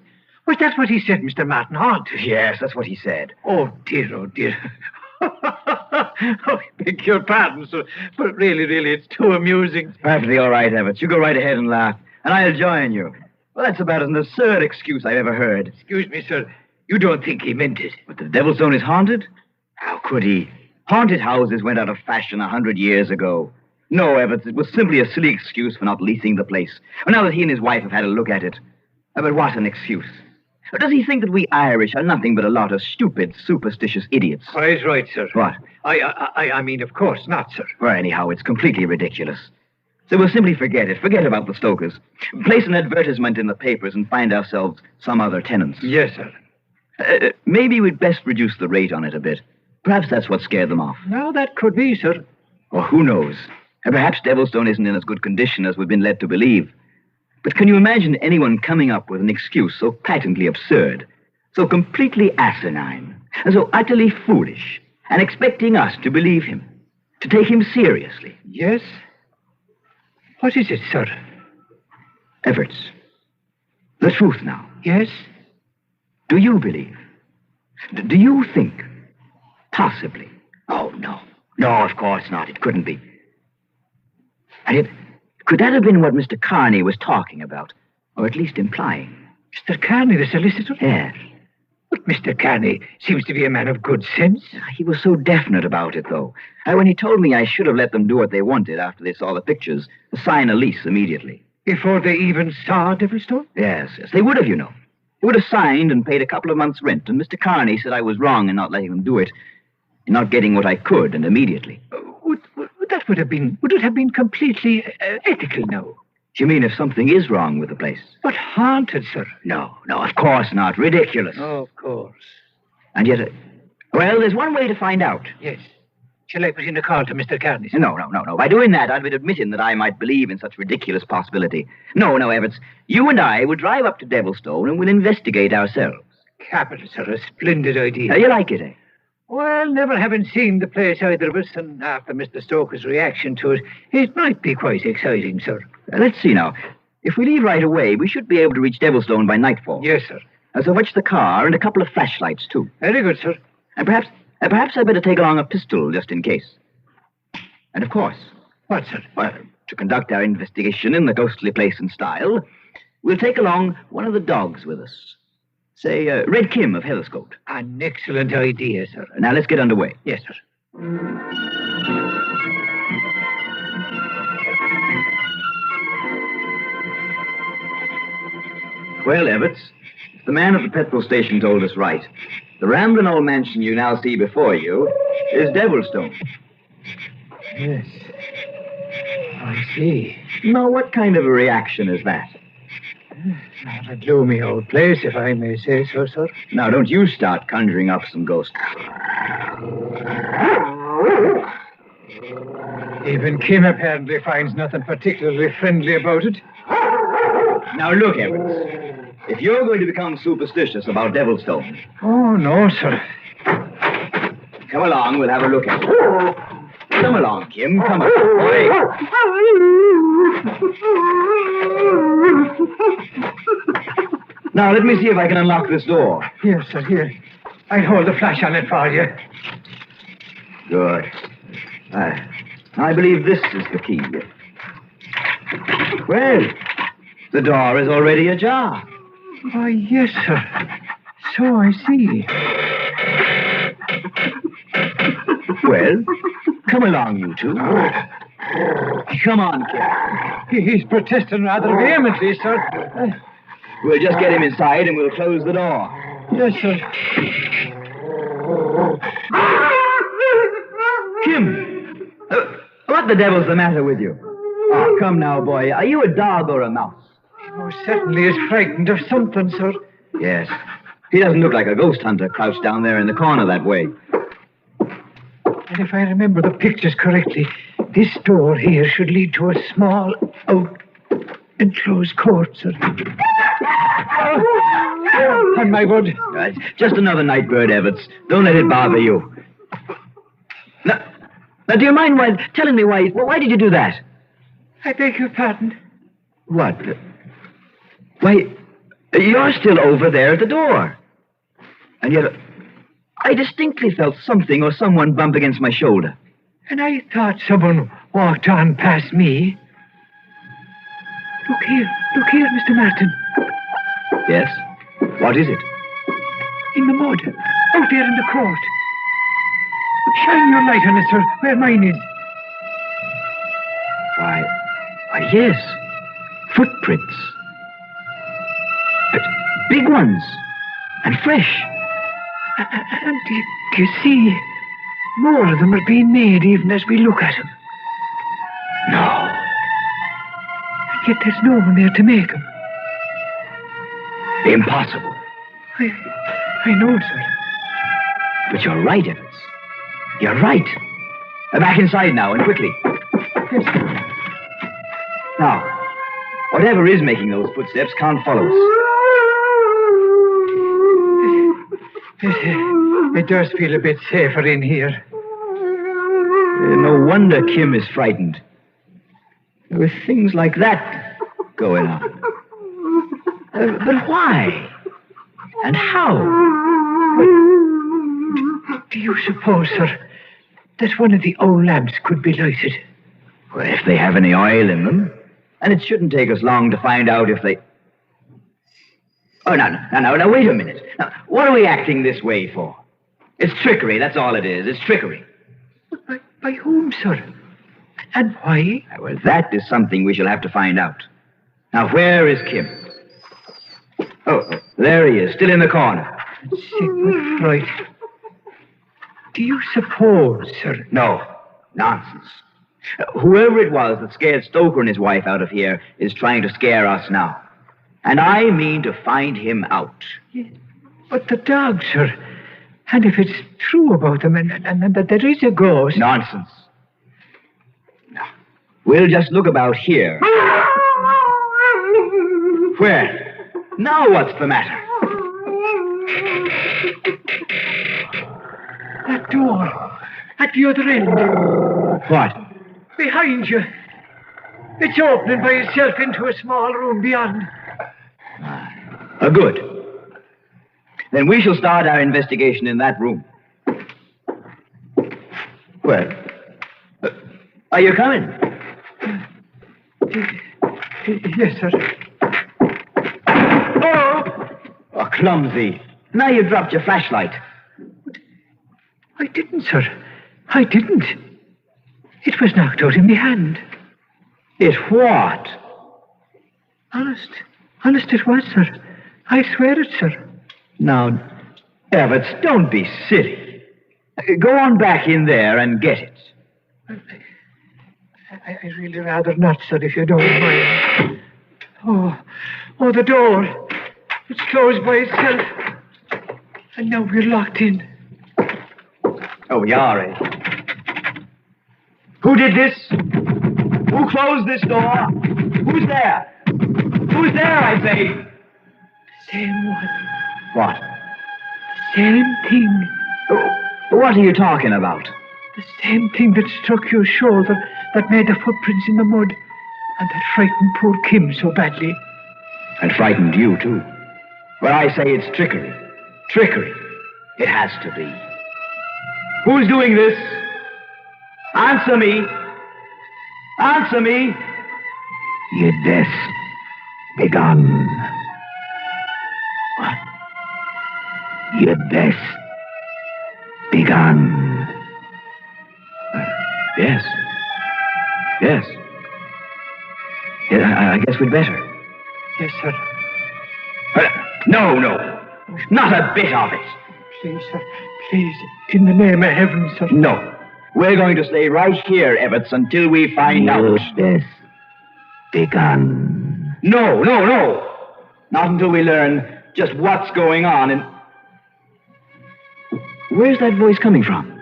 V: Was that what he said, Mr. Martin? Haunted?
N: Yes, that's what he said.
V: Oh, dear. Oh, I beg your pardon, sir. But really, it's too amusing.
N: Perfectly all right, Everett. You go right ahead and laugh, and I'll join you. Well, that's about as absurd excuse I've ever heard.
V: Excuse me, sir. You don't think he meant it?
N: But the Devilstone is haunted? How could he? Haunted houses went out of fashion 100 years ago. No, Everett, it was simply a silly excuse for not leasing the place. Well, now that he and his wife have had a look at it. But what an excuse. Or does he think that we Irish are nothing but a lot of stupid, superstitious idiots?
V: Oh, he's right, sir.
N: What?
V: I mean, of course not, sir.
N: Well, anyhow, it's completely ridiculous. So we'll simply forget it. Forget about the Stokers. Place an advertisement in the papers and find ourselves some other tenants.
V: Yes, sir.
N: Maybe we'd best reduce the rate on it a bit. Perhaps that's what scared them off.
V: No, that could be, sir.
N: Or who knows? And perhaps Devilstone isn't in as good condition as we've been led to believe. But can you imagine anyone coming up with an excuse so patently absurd, so completely asinine, and so utterly foolish, and expecting us to believe him, to take him seriously?
V: Yes? What is it, sir?
N: Everett, the truth now.
V: Yes?
N: Do you believe? Do you think? Possibly. Oh, no. No, of course not. It couldn't be. And yet, could that have been what Mr. Carney was talking about? Or at least implying?
V: Mr. Carney, the solicitor?
N: Yes.
V: But Mr. Carney seems to be a man of good sense.
N: He was so definite about it, though. When he told me I should have let them do what they wanted after they saw the pictures, sign a lease immediately.
V: Before they even saw Devilstone?
N: Yes. They would have, you know. They would have signed and paid a couple of months' rent, and Mr. Carney said I was wrong in not letting them do it, in not getting what I could, and immediately.
V: Would it have been completely ethical, no?
N: You mean if something is wrong with the place?
V: But haunted, sir.
N: No, of course not. Ridiculous.
V: Oh, of course.
N: And yet, well, there's one way to find out.
V: Yes. Shall I put in a call to Mr. Carney?
N: No. By doing that, I'd be admitting that I might believe in such ridiculous possibility. No, Everett. You and I would drive up to Devilstone and we'll investigate ourselves.
V: Capital, sir. A splendid idea.
N: You like it, eh?
V: Well, never having seen the place either of us, and after Mr. Stoker's reaction to it, it might be quite exciting, sir.
N: Let's see now. If we leave right away, we should be able to reach Devilstone by nightfall.
V: Yes, sir.
N: So fetch the car and a couple of flashlights, too.
V: Very good, sir.
N: And perhaps I'd better take along a pistol, just in case. And of course...
V: What, sir?
N: Well, to conduct our investigation in the ghostly place and style, we'll take along one of the dogs with us. Say, Red Kim of Heatherscote.
V: An excellent idea, sir.
N: Now, let's get underway.
V: Yes, sir.
N: Well, Everett, the man at the petrol station told us right. The rambling old mansion you now see before you is Devilstone.
V: Yes. I see.
N: Now, what kind of a reaction is that?
V: Not a gloomy old place, if I may say so, sir.
N: Now, don't you start conjuring up some ghosts.
V: Even Kim apparently finds nothing particularly friendly about it.
N: Now, look, Evans. If you're going to become superstitious about Devilstone...
V: Oh, no, sir.
N: Come along, we'll have a look at it. Come along, Kim. Come on, boy. Now, let me see if I can unlock this door.
V: Yes, sir, here. I'll hold the flash on it for you.
N: Good. I believe this is the key. Well, the door is already ajar.
V: Oh, yes, sir. So I see.
N: Well, come along, you two. Come on, Kim.
V: He's protesting rather vehemently, sir.
N: We'll just get him inside and we'll close the door.
V: Yes, sir.
N: Kim! What the devil's the matter with you? Oh, come now, boy. Are you a dog or a mouse?
V: He most certainly is frightened of something, sir.
N: Yes. He doesn't look like a ghost hunter crouched down there in the corner that way.
V: And if I remember the pictures correctly, this door here should lead to a small, enclosed court, sir. On my word.
N: Right. Just another night bird, Evans. Don't let it bother you. Now, do you mind telling me why did you do that?
V: I beg your pardon.
N: What? Why, you're still over there at the door. And yet, I distinctly felt something or someone bump against my shoulder.
V: And I thought someone walked on past me. Look here, Mr. Martin.
N: Yes? What is it?
V: In the mud, out there in the court. Shine your light on it, sir, where mine is.
N: Why, yes. Footprints. But big ones. And fresh.
V: And do you see, more of them are being made even as we look at them.
N: No.
V: And yet there's no one there to make them.
N: Impossible.
V: I know, sir.
N: But you're right, Evans. You're right. Back inside now, and quickly.
V: Yes, sir.
N: Now, whatever is making those footsteps can't follow us.
V: It does feel a bit safer in here.
N: No wonder Kim is frightened. With things like that going on. But why? And how?
V: Do you suppose, sir, that one of the old lamps could be lighted?
N: Well, if they have any oil in them. And it shouldn't take us long to find out if they... Oh, now, wait a minute. Now, what are we acting this way for? It's trickery, that's all it is. It's trickery.
V: By whom, sir? And why?
N: Well, that is something we shall have to find out. Now, where is Kim? Oh, there he is, still in the corner.
V: Sigmund Freud. Do you suppose, sir?
N: No, nonsense. Whoever it was that scared Stoker and his wife out of here is trying to scare us now. And I mean to find him out.
V: Yeah, but the dog, sir. And if it's true about them and that there is a ghost...
N: Nonsense. No. We'll just look about here. Where? Now what's the matter?
V: That door. At the other end.
N: What?
V: Behind you. It's opening by itself into a small room beyond.
N: Good. Then we shall start our investigation in that room. Well, are you coming?
V: Yes, sir.
N: Oh, clumsy. Now you've dropped your flashlight.
V: I didn't, sir. I didn't. It was knocked out in my hand.
N: It what?
V: Honest it was, sir. I swear it, sir.
N: Now, Evans, don't be silly. Go on back in there and get it.
V: I really rather not, sir, if you don't mind. Oh, the door. It's closed by itself. And now we're locked in.
N: Oh, we are, eh? Who did this? Who closed this door? Who's there? Who's there, I say?
V: The same one.
N: What?
V: Same thing.
N: What are you talking about?
V: The same thing that struck your shoulder, that made the footprints in the mud, and that frightened poor Kim so badly.
N: And frightened you, too. But I say it's trickery. Trickery. It has to be. Who's doing this? Answer me. Answer me.
B: Your death begun.
N: What?
B: Your death begun.
N: Yes. Yes. Yeah, I guess we'd better.
V: Yes, sir.
N: No. Not a bit of it.
V: Please, sir. Please, in the name of heaven, sir.
N: No. We're going to stay right here, Ebbets, until we find out.
B: Death begun.
N: No. Not until we learn just what's going on and... Where's that voice coming from?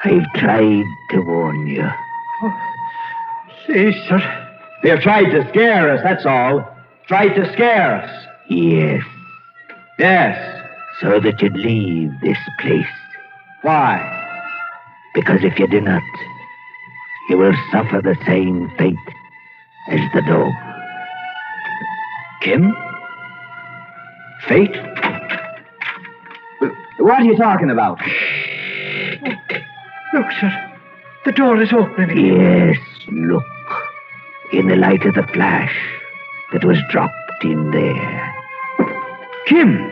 B: I've tried to warn you.
V: Oh, please, sir.
N: They've tried to scare us, that's all. Tried to scare us.
B: Yes.
N: Yes.
B: So that you'd leave this place.
N: Why?
B: Because if you do not, you will suffer the same fate as the dog.
N: Kim? Fate? What are you talking about?
V: Look, sir. The door is opening.
B: Yes, look. In the light of the flash that was dropped in there.
N: Kim!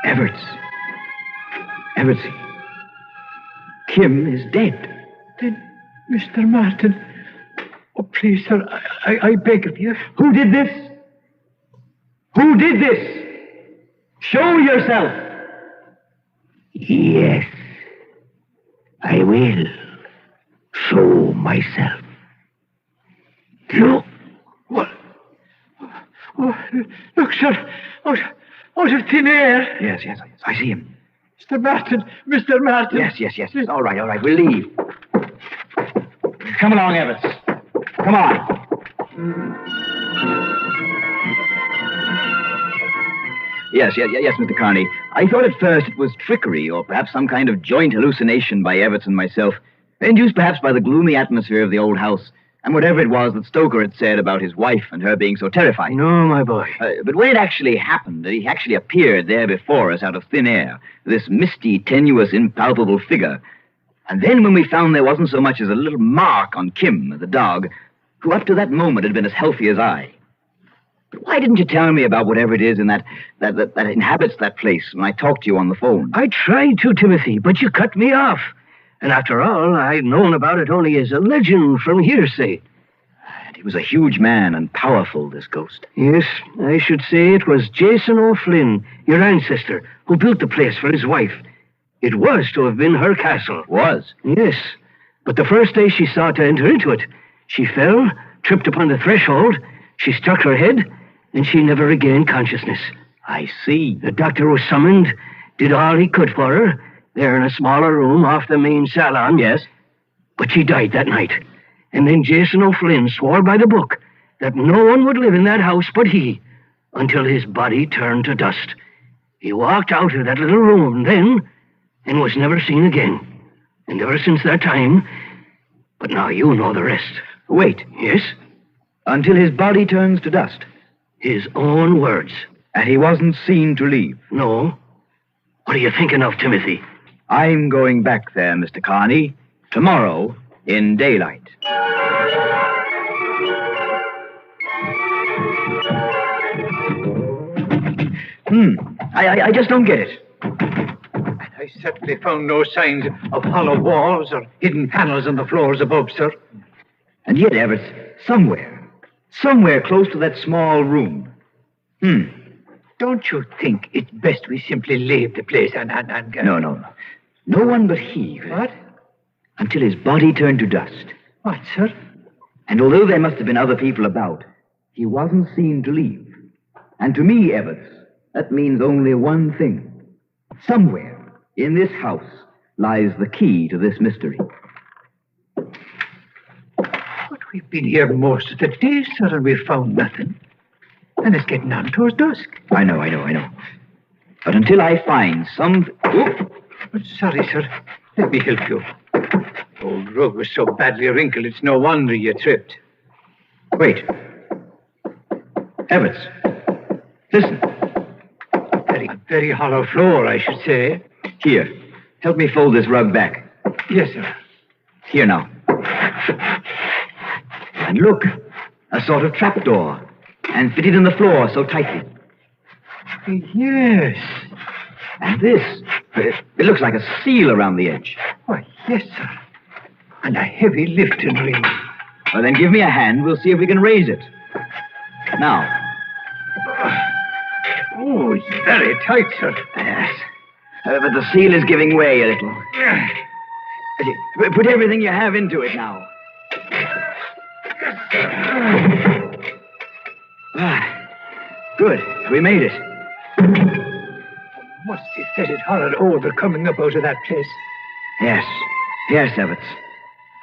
N: Everts. Kim is dead.
V: Then, Mr. Martin... Oh, please, sir, I beg of you.
N: Who did this? Who did this? Show yourself.
B: Yes. I will show myself. Look.
V: What? Oh, look, sir. Out of thin air.
N: Yes. I see him.
V: Mr. Martin.
N: Yes. All right. We'll leave. Come along, Ebbets. Come on. Yes, Mr. Carney. I thought at first it was trickery, or perhaps some kind of joint hallucination by Ebbets and myself, induced perhaps by the gloomy atmosphere of the old house, and whatever it was that Stoker had said about his wife and her being so terrified.
O: No, my boy.
N: But when it actually happened, that he actually appeared there before us out of thin air, this misty, tenuous, impalpable figure, and then when we found there wasn't so much as a little mark on Kim, the dog, who up to that moment had been as healthy as I. But why didn't you tell me about whatever it is in that inhabits that place when I talked to you on the phone?
O: I tried to, Timothy, but you cut me off. And after all, I'd known about it only as a legend from hearsay.
N: And he was a huge man and powerful, this ghost.
O: Yes, I should say it was Jason O'Flynn, your ancestor, who built the place for his wife. It was to have been her castle.
N: Was?
O: Yes. But the first day she sought to enter into it, she fell, tripped upon the threshold, she struck her head, and she never regained consciousness.
N: I see.
O: The doctor was summoned, did all he could for her, there in a smaller room off the main salon.
N: Yes.
O: But she died that night. And then Jason O'Flynn swore by the book that no one would live in that house but he, until his body turned to dust. He walked out of that little room then, and was never seen again. And ever since that time... But now you know the rest.
N: Wait.
O: Yes?
N: Until his body turns to dust.
O: His own words.
N: And he wasn't seen to leave.
O: No. What are you thinking of, Timothy?
N: I'm going back there, Mr. Carney, tomorrow in daylight. I just don't get it.
V: I certainly found no signs of hollow walls or hidden panels on the floors above, sir.
N: And yet, Everett, somewhere close to that small room.
V: Don't you think it's best we simply leave the place and
N: No. No one but he.
V: What?
N: until his body turned to dust.
V: What, sir?
N: And although there must have been other people about, he wasn't seen to leave. And to me, Evarts, that means only one thing. Somewhere in this house lies the key to this mystery.
V: But we've been here most of the day, sir, and we've found nothing. And it's getting on towards dusk.
N: I know. But until I find some... Oh,
V: sorry, sir. Let me help you. Old rug was so badly wrinkled, it's no wonder you tripped.
N: Wait. Evarts, listen.
V: Very hollow floor, I should say.
N: Here, help me fold this rug back.
V: Yes, sir.
N: Here now. And look, a sort of trapdoor, and fitted in the floor so tightly.
V: Yes.
N: And this, it looks like a seal around the edge.
V: Why, yes, sir. And a heavy lifting ring.
N: Well, then give me a hand. We'll see if we can raise it. Now.
V: Oh, it's very tight, sir.
N: Yes. But the seal is giving way a little. Put everything you have into it now. Good. We made it.
V: Must be fetid horrid odor coming up out of that place.
N: Yes, Evarts.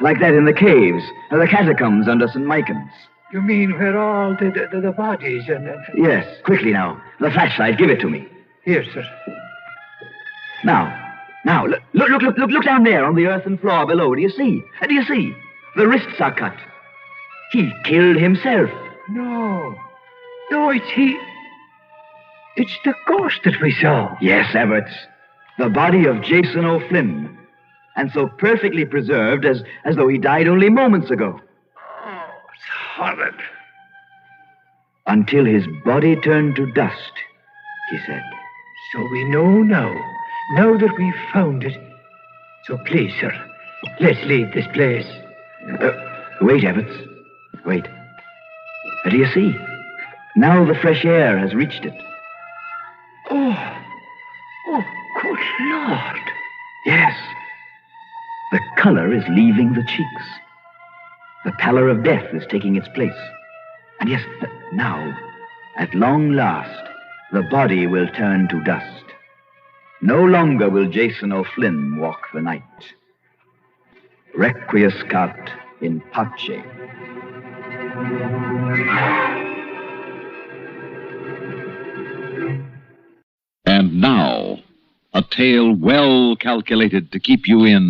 N: Like that in the caves, or the catacombs under St. Michael's.
V: You mean where all the bodies and...
N: Yes, quickly now. The flashlight, give it to me.
V: Here, sir.
N: Now, look down there on the earthen floor below. Do you see? The wrists are cut. He killed himself.
V: No, it's he. It's the ghost that we saw.
N: Yes, Evarts. The body of Jason O'Flynn. And so perfectly preserved as though he died only moments ago.
V: Oh, it's horrid.
N: Until his body turned to dust, he said.
V: So we know now that we've found it. So please, sir, let's leave this place.
N: Wait, Evarts. Wait. Do you see? Now the fresh air has reached it.
V: Oh, good Lord.
N: Yes. The color is leaving the cheeks. The pallor of death is taking its place. And yes, now, at long last, the body will turn to dust. No longer will Jason O'Flynn walk the night. Requiescat in pace.
C: And now, a tale well calculated to keep you in